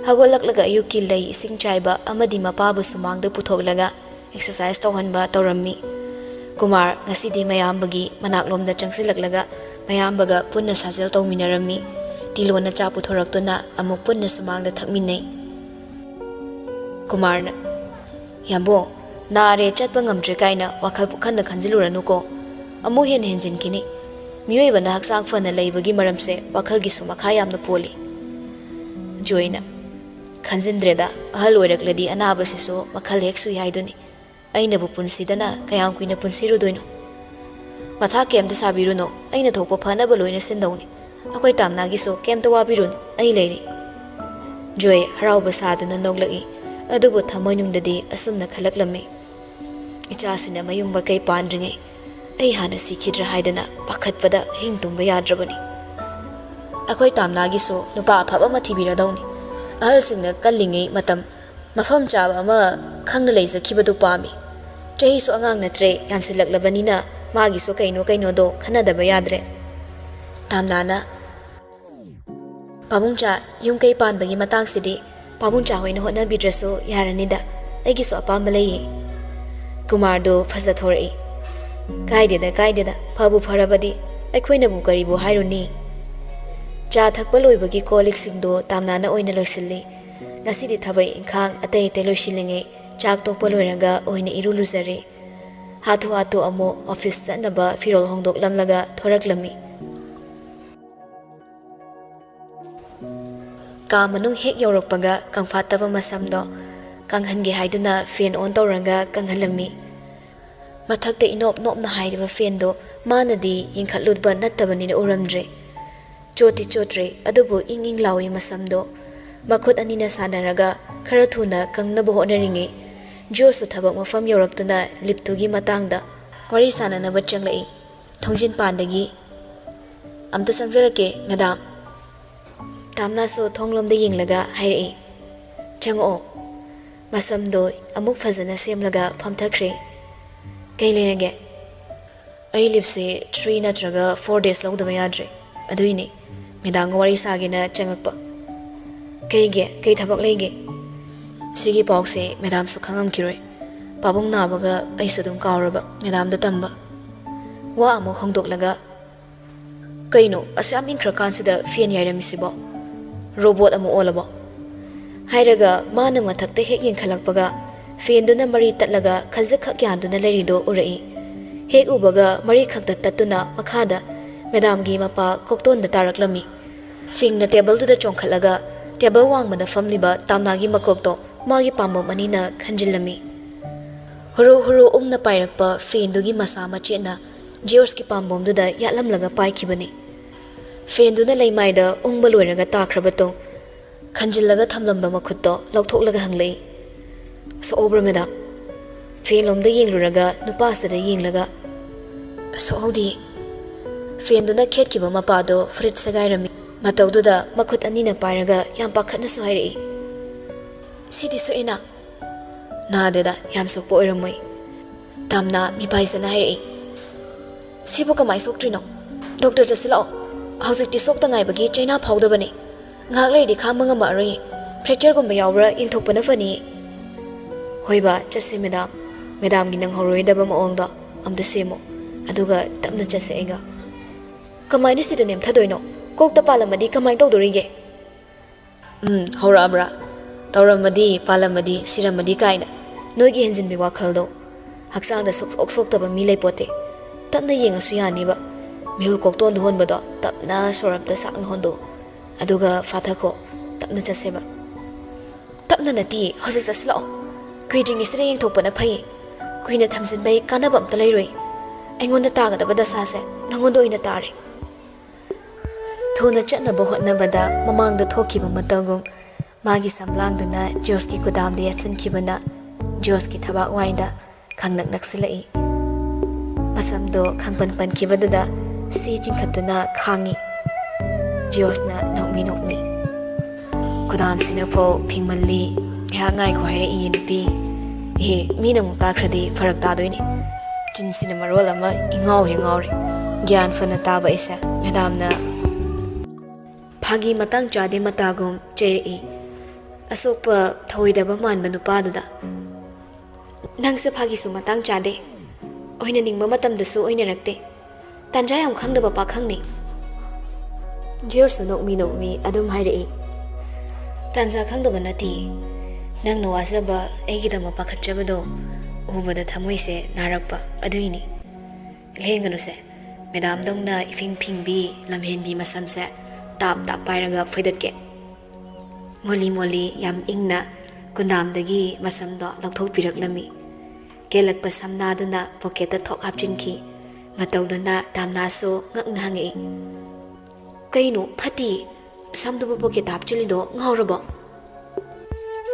ꯍꯧꯒꯠꯂꯛꯂꯒ ꯑꯌꯨꯛꯀꯤ ꯂꯩ ꯏꯁꯤꯡ ꯆꯥꯏꯕ ꯑꯃꯗꯤ ꯃꯄꯥꯕꯨ ꯁꯨꯃꯥꯡꯗ ꯄꯨꯊꯣꯛꯂꯒ ꯑꯦꯛꯁꯔꯁꯥꯏꯁ ꯇꯧꯍꯟꯕ ꯇꯧꯔꯝꯃꯤ ꯀꯨꯃꯥꯔ ꯉꯁꯤꯗꯤ ꯃꯌꯥꯝꯕꯒꯤ ꯃꯅꯥꯛꯂꯣꯝꯗ ꯆꯪꯁꯤꯜꯂꯛꯂꯒ ꯃꯌꯥꯝꯕꯒ ꯄꯨꯟꯅ ꯁꯥꯖꯦꯜ ꯇꯧꯃꯤꯟꯅꯔꯝꯃꯤ ꯇꯤꯂꯣꯅ ꯆꯥ ꯄꯨꯊꯣꯔꯛꯇꯨꯅ ꯑꯃꯨꯛ ꯄꯨꯟꯅ ꯁꯨꯃꯥꯡꯗ ꯊꯛꯃꯤꯟꯅꯩ ꯀꯨꯃꯥꯔꯅ ꯌꯥꯝꯕꯣ ꯅꯥꯔꯦ ꯆꯠꯄ ꯉꯝꯗ꯭ꯔꯦ ꯀꯥꯏꯅ ꯋꯥꯈꯜ ꯄꯨꯈꯟꯅ ꯈꯟꯖꯤꯜꯂꯨꯔꯅꯨꯀꯣ ꯑꯃꯨꯛ ꯍꯦꯟꯅ ꯍꯦꯟꯖꯤꯟꯈꯤꯅꯤ ꯃꯤꯑꯣꯏꯕꯅ ꯍꯛꯆꯥꯡ ꯐꯅ ꯂꯩꯕꯒꯤ ꯃꯔꯝꯁꯦ ꯋꯥꯈꯜꯒꯤꯁꯨ ꯃꯈꯥ ꯌꯥꯝꯅ ꯄꯣꯜꯂꯤ ꯖꯣꯏꯅ ꯈꯟꯖꯤꯟꯗ꯭ꯔꯦꯗ ꯑꯍꯜ ꯑꯣꯏꯔꯛꯂꯗꯤ ꯑꯅꯥꯕꯁꯤꯁꯨ ꯃꯈꯜ ꯍꯦꯛ ꯁꯨꯏ ꯍꯥꯏꯗꯨꯅꯤ ꯑꯩꯅꯕꯨ ꯄꯨꯟꯁꯤꯗꯅ ꯀꯌꯥꯝ ꯀꯨꯏꯅ ꯄꯨꯟꯁꯤꯔꯨꯗꯣꯏꯅꯣ ꯃꯊꯥ ꯀꯩꯝꯇ ꯁꯥꯕꯤꯔꯨꯅꯣ ꯑꯩꯅ ꯊꯣꯛꯄ ꯐꯅꯕ ꯂꯣꯏꯅ ꯁꯤꯟꯗꯧꯅꯤ ꯑꯩꯈꯣꯏ ꯇꯥꯝꯅꯥꯒꯤꯁꯨ ꯀꯩꯝꯇ ꯋꯥꯕꯤꯔꯨꯅꯨ ꯑꯩ ꯂꯩꯔꯤ ꯖꯣꯏ ꯍꯔꯥꯎꯕ ꯁꯥꯗꯨꯅ ꯅꯣꯛꯂꯛꯏ ꯑꯗꯨꯕꯨ ꯊꯃꯣꯏꯅꯨꯡꯗꯗꯤ ꯑꯁꯨꯝꯅ ꯈꯜꯂꯛꯂꯝꯃꯤ ꯏꯆꯥꯁꯤꯅ ꯃꯌꯨꯝ ꯃꯀꯩ ꯄꯥꯟꯗ꯭ꯔꯤꯉꯩ ꯑꯩ ꯍꯥꯟꯅ ꯁꯤꯈꯤꯗ꯭ꯔꯥ ꯍꯥꯏꯗꯅ ꯄꯥꯈꯠꯄꯗ ꯑꯍꯤꯡ ꯇꯨꯝꯕ ꯌꯥꯗ꯭ꯔꯕꯅꯤ ꯑꯩꯈꯣꯏ ꯇꯥꯝꯅꯥꯒꯤꯁꯨ ꯅꯨꯄꯥ ꯑꯐꯕ ꯑꯃ ꯊꯤꯕꯤꯔꯗꯧꯅꯤ ꯑꯍꯜꯁꯤꯡꯅ ꯀꯜꯂꯤꯉꯩ ꯃꯐꯝ ꯆꯥꯕ ꯑꯃ ꯈꯪꯅ ꯂꯩꯖꯈꯤꯕꯗꯨ ꯄꯥꯝꯃꯤ ꯆꯍꯤꯁꯨ ꯑꯉꯥꯡ ꯅꯠꯇ꯭ꯔꯦ ꯌꯥꯝꯁꯤꯜꯂꯛꯂꯕꯅꯤꯅ ꯃꯥꯒꯤꯁꯨ ꯀꯩꯅꯣꯗꯣ ꯈꯟꯅꯗꯕ ꯌꯥꯗ꯭ꯔꯦ ꯇꯥꯝꯅꯥꯅ ꯄꯥꯕꯨꯡꯆꯥ ꯌꯨꯝ ꯀꯩ ꯄꯥꯟꯕꯒꯤ ꯃꯇꯥꯡꯁꯤꯗꯤ ꯄꯥꯕꯨꯡꯆꯥ ꯍꯣꯏꯅ ꯍꯣꯠꯅꯕꯤꯗ꯭ꯔꯁꯨ ꯌꯥꯔꯅꯤꯗ ꯑꯩꯒꯤꯁꯨ ꯑꯄꯥꯝꯕ ꯂꯩꯌꯦ ꯀꯨꯃꯥꯔꯗꯨ ꯐꯖꯊꯣꯔꯛꯏ ꯀꯥꯏꯗꯦꯗ ꯐꯕꯨ ꯐꯔꯕꯗꯤ ꯑꯩꯈꯣꯏꯅꯕꯨ ꯀꯔꯤꯕꯨ ꯍꯥꯏꯔꯨꯅꯤ ꯆꯥ ꯊꯛꯄ ꯂꯣꯏꯕꯒꯤ ꯀꯣꯜꯂꯤꯛꯁꯤꯡꯗꯨ ꯇꯥꯝꯅꯥꯅ ꯑꯣꯏꯅ ꯂꯣꯏꯁꯤꯜꯂꯤ ꯉꯁꯤꯗꯤ ꯊꯕꯛ ꯏꯪꯈꯥꯡ ꯑꯇꯩ ꯂꯣꯏꯁꯤꯜꯂꯤꯉꯩ ꯆꯥꯛ ꯇꯣꯛꯄ ꯂꯣꯏꯔꯒ ꯑꯣꯏꯅ ꯏꯔꯨ ꯂꯨꯖꯔꯦ ꯍꯥꯊꯨ ꯑꯃꯨꯛ ꯑꯣꯐꯤꯁ ꯆꯠꯅꯕ ꯐꯤꯔꯣꯜ ꯍꯣꯡꯗꯣꯛꯂꯝꯂꯒ ꯊꯣꯔꯛꯂꯝꯃꯤ ꯀꯥ ꯃꯅꯨꯡ ꯍꯦꯛ ꯌꯧꯔꯛꯄꯒ ꯀꯪꯐꯥꯠꯇꯕ ꯃꯁꯝꯗꯣ ꯀꯪꯍꯟꯒꯦ ꯍꯥꯏꯗꯨꯅ ꯐꯦꯟ ꯑꯣꯟ ꯇꯧꯔꯒ ꯀꯪꯍꯜꯂꯝꯃꯤ ꯃꯊꯛꯇ ꯏꯅꯣꯞ ꯅꯣꯞꯅ ꯍꯥꯏꯔꯤꯕ ꯐꯦꯟꯗꯣ ꯃꯥꯅꯗꯤ ꯌꯦꯡꯈꯠꯂꯨꯕ ꯅꯠꯇꯕꯅꯤꯅ ꯎꯔꯝꯗ꯭ꯔꯦ ꯆꯣꯠꯇꯤ ꯆꯣꯠꯇ꯭ꯔꯦ ꯑꯗꯨꯕꯨ ꯏꯪ ꯂꯥꯎꯏ ꯃꯁꯝꯗꯣ ꯃꯈꯨꯠ ꯑꯅꯤꯅ ꯁꯥꯟꯅꯔꯒ ꯈꯔ ꯊꯨꯅ ꯀꯪꯅꯕ ꯍꯣꯠꯅꯔꯤꯉꯩ ꯖꯣꯁꯁꯨ ꯊꯕꯛ ꯃꯐꯝ ꯌꯧꯔꯛꯇꯨꯅ ꯂꯤꯞꯇꯨꯒꯤ ꯃꯇꯥꯡꯗ ꯋꯥꯔꯤ ꯁꯥꯟꯅꯅꯕ ꯆꯪꯂꯛꯏ ꯊꯣꯡꯖꯤꯟ ꯄꯥꯟꯗꯒꯤ ꯑꯝꯇ ꯆꯪꯖꯔꯛꯀꯦ ꯃꯦꯗꯥꯝ ꯇꯥꯝꯅꯥꯁꯨ ꯊꯣꯡꯂꯣꯝꯗ ꯌꯦꯡꯂꯒ ꯍꯥꯏꯔꯛꯏ ꯆꯪꯉꯛꯑꯣ ꯃꯁꯝꯗꯣ ꯑꯃꯨꯛ ꯐꯖꯅ ꯁꯦꯝꯂꯒ ꯐꯝꯊꯈ꯭ꯔꯦ ꯀꯩ ꯂꯩꯔꯒꯦ ꯑꯩ ꯂꯤꯞꯁꯦ 3 ꯅꯠꯇ꯭ꯔꯒ 4 days ꯂꯧꯗꯕ ꯌꯥꯗ꯭ꯔꯦ ꯑꯗꯨꯏꯅꯦ ꯃꯦꯗꯥꯝꯒ ꯋꯥꯔꯤ ꯁꯥꯒꯦꯅ ꯆꯪꯉꯛꯄ ꯀꯩ ꯊꯕꯛ ꯂꯩꯒꯦ ꯁꯤꯒꯤ ꯄꯥꯎꯁꯦ ꯃꯦꯗꯥꯝꯁꯨ ꯈꯪꯉꯝꯈꯤꯔꯣꯏ ꯄꯥꯕꯨꯡ ꯅꯥꯕꯒ ꯑꯩꯁꯨ ꯑꯗꯨꯝ ꯀꯥꯎꯔꯕ ꯃꯦꯗꯥꯝꯗ ꯇꯝꯕ ꯋꯥ ꯑꯃꯨꯛ ꯍꯣꯡꯗꯣꯛꯂꯒ ꯀꯩꯅꯣ ꯑꯁꯨꯛ ꯌꯥꯝ ꯏꯪꯈ꯭ꯔꯀꯥꯟꯁꯤꯗ ꯐꯦꯟ ꯌꯥꯏꯔꯝꯃꯤꯁꯤꯕꯣ ꯔꯣꯕꯣꯠ ꯑꯃꯨꯛ ꯑꯣꯜꯂꯕꯣ ꯍꯥꯏꯔꯒ ꯃꯥꯅ ꯃꯊꯛꯇ ꯍꯦꯛ ꯌꯦꯡꯈꯠꯂꯛꯄꯒ ꯐꯦꯟꯗꯨꯅ ꯃꯔꯤ ꯇꯠꯂꯒ ꯈꯖꯤꯛꯈꯛ ꯌꯥꯟꯗꯨꯅ ꯂꯩꯔꯤꯗꯣ ꯎꯔꯛꯏ Hek ubaga mari khakta tatuna makhada Madamgi mapa kokton da taraklami. Fing na table da chongkhalaga table wang mana famliba tamnagi makokto magi pambo manina khanjilami. Huru huru na pairakpa fendugi masa machena George ki pambom da yatlam laga pai khibani. Fenduna leimaida balweraga takrabatong khanjillaga thamlamba makhutto lokthok hanglei. So over madam. Fenlomda yengluraga nupasada yenglaga. So hodi. Fenduna khetkiba mapado frit sagairami. Matawduda makhut anina pairaga yam pakhatna su hairei. Sidi so ina. Nadeda yam sokpo oiramoi. Tamna mipaisana hairei. Sibu kamai soktrino. Doctor jasilao. Hausikti sokta ngaibagi China phawdabani. Ngak leidi khamanga maroi. Fracture gumba yawra inthokpana fani. Hoiba chase madam. Madam gi nang horoidaba maongda amda semo. Aduga tamna chase ega. Kamai ni sida nem thadoino. Kokta palamadi kamai tawdorige. Hora abra. Tawramadi palamadi siramadi kaina. Noigi henjin bi wakhaldo. Haksangda soktaba mi leipote. Tapna yengasu yaniba. Mihul kokton honbado tapna soramta sakna hondo. Aduga fathako tapna chaseba. Tapna nati hosik saslao. Kuidring isra yengthokpana phai. Kuina thamsin bai kanaba amta leiroi. Aingonda tagadaba dasase nangondo ina tare. Thuna chatnaba hotnabada mamangda thokiba matagum magi samlangduna Joski kudamda yatsankibana Joski thabak waida khangnak naksilai. Masamdo khangpan kibadada si chingkhatuna khangi. Josna nokmi. Kudam sinafo phingmalli ya ngai ko haire inpi. Mina mukta khradi farak tadoini. Chinsina marol ama ingawri. Gyan fana taba isa madamna phagi matang chade matagum cheri. Asokpa thoidaba manba nupaduda. Nangsa phagi su matang chade. Oina ningba matamdasu oina rakte. Tanjay am khangdaba pakhangni. George nokmi adum hairei. Tanza khangdaba nati. Nang nawazaba egidama pakhatjabado ubada thamoise narakpa aduini. Lehenganu se madam dongna ifing phingbi lamhenbi masamse tap pairaga foidatke. Moli yam ingna kundamdagi masamdo lokthokpiraklami. Kelakpa samnaduna pocketa thok hapchinki. Matawduna tamnaso ngakna hangi. Kaino phati samduba pocket hapchilido ngawrabo.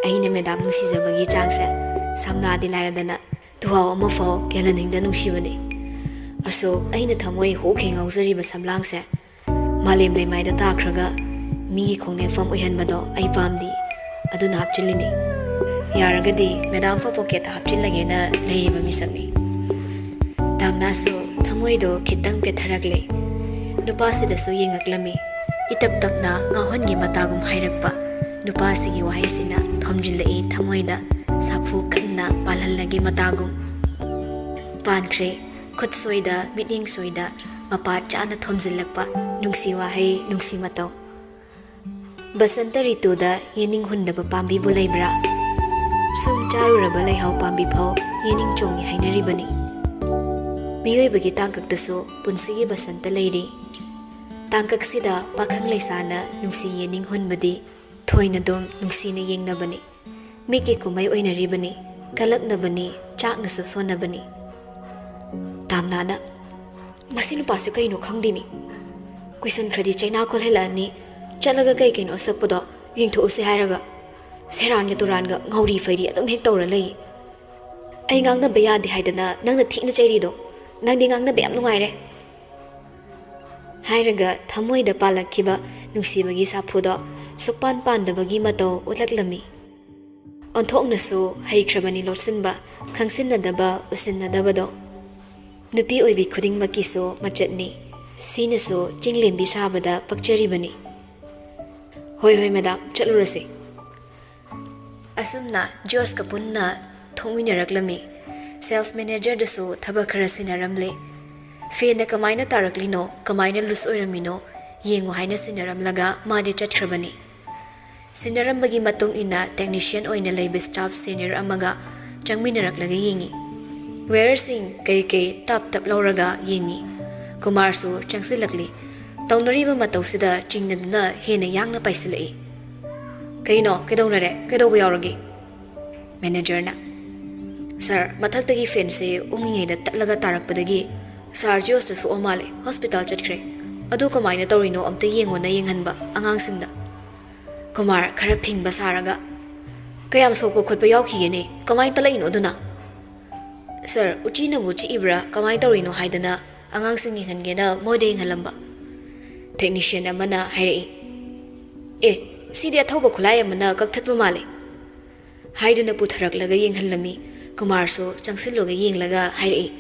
Aina madam nusizabagi changse samnadi lairadana tuhaw amafo kelaningda nusibani. Aso aina thamoi hokhe ngawjariba samlangse malem leimaida takhraga mi khongnefam oihanbado ai pamdi aduna hapchilini. Yaragadi madam fa pocket hapchilagena leiba misakni. Tamnaso thamoido khitang petharakle. Nupasidasu yengaklami. Itap tapna ngahongi matagum hairakpa. Nupasigi wahaisina thomjilai thamoida sapu kanna palhallagi matagum. Pankre khutsoida miting soida mapa chana thomjillakpa nungsi wahai nungsi mataw. Basanta rituda yening hundaba pambi bulaibra. Sum charuraba leihau pambi phau yening chongi hainaribani. Miyoibagi tangkaktasu punsigi basanta leiri. Tangkaksida pakhang leisana nungsi yening hunbadi thoinadom nungsina yengnabani. Miki kumay oinaribani kalaknabani chaknasu sonabani. Tamnana masinu pasu kaino khangdimi. Question khradi China kolhelani chalaga kai kaino sakpado yingthu use hairaga seranga turanga ngauri fairi adum hek tawra lei. Ai ngangna bayadi haidana nangna thikna chairido nangdi ngangna bayam nungaire. Hairaga thamoida palakkiba nungsibagi saphudo sukpan pandabagi mataw utlaklami. Onthoknasu haikhrabani lotsinba khangsinnadaba usinnadabado. Nupi oibi khudingmakiso machatni sinaso chinglembi sabada pakcharibani. Hoi madam chalurase. Asumna George kapunna thongminaraklami. Sales manager dasu thabak khara sinaramle. Fena kamaina taraklino kamaina lus oiramino yengo haina sinaramlaga madi chatkrabani. Sinarambagi matung ina technician oina leiba staff senior amaga changminaraklaga yengi. ꯋꯦꯌꯔꯁꯤꯡ ꯀꯩ ꯇꯞ ꯇꯞ ꯂꯧꯔꯒ ꯌꯦꯡꯉꯤ ꯀꯨꯃꯥꯔꯁꯨ ꯆꯪꯁꯤꯜꯂꯛꯂꯤ ꯇꯧꯅꯔꯤꯕ ꯃꯇꯧꯁꯤꯗ ꯆꯤꯡꯅꯗꯨꯅ ꯍꯦꯟꯅ ꯌꯥꯡꯅ ꯄꯥꯏꯁꯤꯜꯂꯛꯏ ꯀꯩꯅꯣ ꯀꯩꯗꯧꯅꯔꯦ ꯀꯩꯗꯧꯕ ꯌꯥꯎꯔꯒꯦ ꯃꯦꯅꯦꯖꯔꯅ ꯁꯥꯔ ꯃꯊꯛꯇꯒꯤ ꯐꯦꯟꯁꯦ ꯎꯡꯉꯤꯉꯩꯗ ꯇꯠꯂꯒ ꯇꯥꯔꯛꯄꯗꯒꯤ ꯁꯥꯔ ꯖꯤꯌꯣꯁꯇ ꯁꯣꯛꯑ ꯃꯥꯜꯂꯦ ꯍꯣꯁꯄꯤꯇꯥꯜ ꯆꯠꯈ꯭ꯔꯦ ꯑꯗꯨ ꯀꯃꯥꯏꯅ ꯇꯧꯔꯤꯅꯣ ꯑꯝꯇ ꯌꯦꯡꯉꯣꯅ ꯌꯦꯡꯍꯟꯕ ꯑꯉꯥꯡꯁꯤꯡꯗ ꯀꯨꯃꯥꯔ ꯈꯔ ꯐꯤꯡꯕ ꯁꯥꯔꯒ ꯀꯌꯥꯝ ꯁꯣꯛꯄ ꯈꯣꯠꯄ ꯌꯥꯎꯈꯤꯒꯦꯅꯦ ꯀꯃꯥꯏꯅ ꯇꯠꯂꯛꯏꯅꯣ ꯑꯗꯨꯅ ꯁꯥꯔ ꯎꯆꯤꯅꯕꯨ ꯆꯤꯛꯏꯕ꯭ꯔꯥ ꯀꯃꯥꯏꯅ ꯇꯧꯔꯤꯅꯣ ꯍꯥꯏꯗꯅ ꯑꯉꯥꯡꯁꯤꯡ ꯌꯦꯡꯍꯟꯒꯦꯅ ꯃꯣꯏꯗ ꯌꯦꯡꯍꯜꯂꯝꯕ ꯇꯦꯛꯅꯤꯁꯤꯌꯟ ꯑꯃꯅ ꯍꯥꯏꯔꯛꯏ ꯑꯦ ꯁꯤꯗꯤ ꯑꯊꯧꯕ ꯈꯨꯠꯂꯥꯏ ꯑꯃꯅ ꯀꯛꯊꯠꯄ ꯃꯥꯜꯂꯦ ꯍꯥꯏꯗꯨꯅ ꯄꯨꯊꯔꯛꯂꯒ ꯌꯦꯡꯍꯜꯂꯝꯃꯤ ꯀꯨꯃꯥꯔꯁꯨ ꯆꯪꯁꯤꯜꯂꯒ ꯌꯦꯡꯂꯒ ꯍꯥꯏꯔꯛꯏ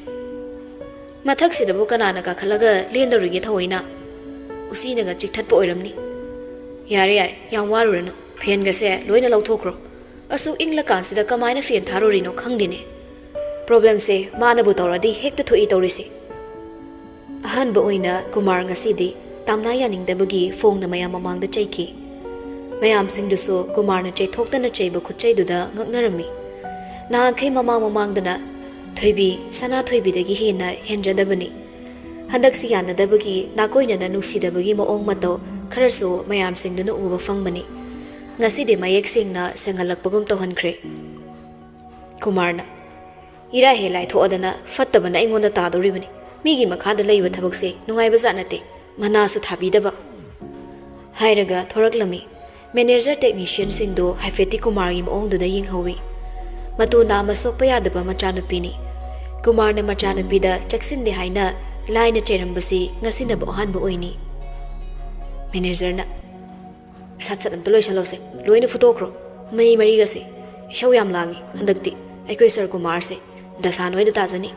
ꯃꯊꯛꯁꯤꯗꯕꯨ ꯀꯅꯥꯅ ꯀꯥꯈꯠꯂꯒ ꯂꯦꯟꯗꯧꯔꯤꯒꯦ ꯊꯑꯣꯏꯅ ꯎꯆꯤꯅꯒ ꯆꯤꯛꯊꯠꯄ ꯑꯣꯏꯔꯝꯅꯤ ꯌꯥꯔꯦ ꯌꯥꯝ ꯋꯥꯔꯨꯔꯅꯨ ꯐꯦꯟꯒꯁꯦ ꯂꯣꯏꯅ ꯂꯧꯊꯣꯛꯈ꯭ꯔꯣ ꯑꯁꯨꯛ ꯏꯪꯂꯀꯥꯟꯁꯤꯗ ꯀꯃꯥꯏꯅ ꯐꯦꯟ ꯊꯥꯔꯨꯔꯤꯅꯣ ꯈꯪꯗꯦꯅꯦ ꯄ꯭ꯔꯣꯕ꯭ꯂꯦꯝꯁꯦ ꯃꯥꯅꯕꯨ ꯇꯧꯔꯗꯤ ꯍꯦꯛꯇ ꯊꯣꯛꯏ ꯇꯧꯔꯤꯁꯦ ꯑꯍꯥꯟꯕ ꯑꯣꯏꯅ ꯀꯨꯃꯥꯔ ꯉꯁꯤꯗꯤ ꯇꯥꯝꯅꯥ ꯌꯥꯅꯤꯡꯗꯕꯒꯤ ꯐꯣꯡꯅ ꯃꯌꯥꯝ ꯃꯃꯥꯡꯗ ꯆꯩꯈꯤ ꯃꯌꯥꯝꯁꯤꯡꯗꯨꯁꯨ ꯀꯨꯃꯥꯔꯅ ꯆꯩꯊꯣꯛꯇꯅ ꯆꯩꯕ ꯈꯨꯠꯆꯩꯗꯨꯗ ꯉꯛꯅꯔꯝꯃꯤ ꯅꯍꯥꯟꯈꯩ ꯃꯃꯥꯡꯗꯅ ꯊꯣꯏꯕꯤ ꯁꯅꯥꯊꯣꯏꯕꯤꯗꯒꯤ ꯍꯦꯟꯅ ꯍꯦꯟꯖꯗꯕꯅꯤ ꯍꯟꯗꯛꯁꯤ ꯌꯥꯅꯗꯕꯒꯤ ꯅꯥꯀꯣꯏꯅꯅ ꯅꯨꯡꯁꯤꯗꯕꯒꯤ ꯃꯑꯣꯡ ꯃꯇꯧ ꯈꯔꯁꯨ ꯃꯌꯥꯝꯁꯤꯡꯗꯨꯅ ꯎꯕ ꯐꯪꯕꯅꯤ ꯉꯁꯤꯗꯤ ꯃꯌꯦꯛ ꯁꯦꯡꯅ ꯁꯦꯡꯍꯜꯂꯛꯄꯒꯨꯝ ꯇꯧꯍꯟꯈ꯭ꯔꯦ ꯀꯨꯃꯥꯔꯅ ꯏꯔꯥꯏ ꯍꯦ ꯂꯥꯏꯊꯣꯛꯑꯗꯅ ꯐꯠꯇꯕꯅ ꯑꯩꯉꯣꯟꯗ ꯇꯥꯗꯧꯔꯤꯕꯅꯤ ꯃꯤꯒꯤ ꯃꯈꯥꯗ ꯂꯩꯕ ꯊꯕꯛꯁꯦ ꯅꯨꯡꯉꯥꯏꯕꯖꯥꯠ ꯅꯠꯇꯦ ꯃꯅꯥꯁꯨ ꯊꯥꯕꯤꯗꯕ ꯍꯥꯏꯔꯒ ꯊꯣꯔꯛꯂꯝꯃꯤ ꯃꯦꯅꯦꯖꯔ ꯇꯦꯛꯅꯤꯁꯤꯌꯟꯁꯤꯡꯗꯣ ꯍꯥꯏꯐꯦꯠꯇꯤ ꯀꯨꯃꯥꯔꯒꯤ ꯃꯑꯣꯡꯗꯨꯗ ꯌꯦꯡꯍꯧꯋꯤ ꯃꯇꯨ ꯅꯥꯝꯃ ꯁꯣꯛꯄ ꯌꯥꯗꯕ ꯃꯆꯥꯅꯨꯄꯤꯅꯤ ꯀꯨꯃꯥꯔꯅ ꯃꯆꯥꯅꯨꯄꯤꯗ ꯆꯦꯛꯁꯤꯟꯗꯦ ꯍꯥꯏꯅ ꯂꯥꯏꯅ ꯆꯩꯔꯝꯕꯁꯤ ꯉꯁꯤꯅꯕꯨ ꯑꯍꯥꯟꯕ ꯑꯣꯏꯅꯤ ꯃꯦꯅꯦꯖꯔꯅ ꯁꯠ ꯁꯠ ꯑꯝꯇ ꯂꯣꯏꯁꯜꯂꯣꯁꯦ ꯂꯣꯏꯅ ꯐꯨꯠꯇꯣꯛꯈ꯭ꯔꯣ ꯃꯩ ꯃꯔꯤꯒꯁꯦ ꯏꯁꯧ ꯌꯥꯝ ꯂꯥꯡꯉꯤ ꯍꯟꯗꯛꯇꯤ ꯑꯩꯈꯣꯏ ꯁꯔ ꯀꯨꯃꯥꯔꯁꯦ ꯗꯁꯥ ꯅꯣꯏꯗ ꯇꯥꯖꯅꯤ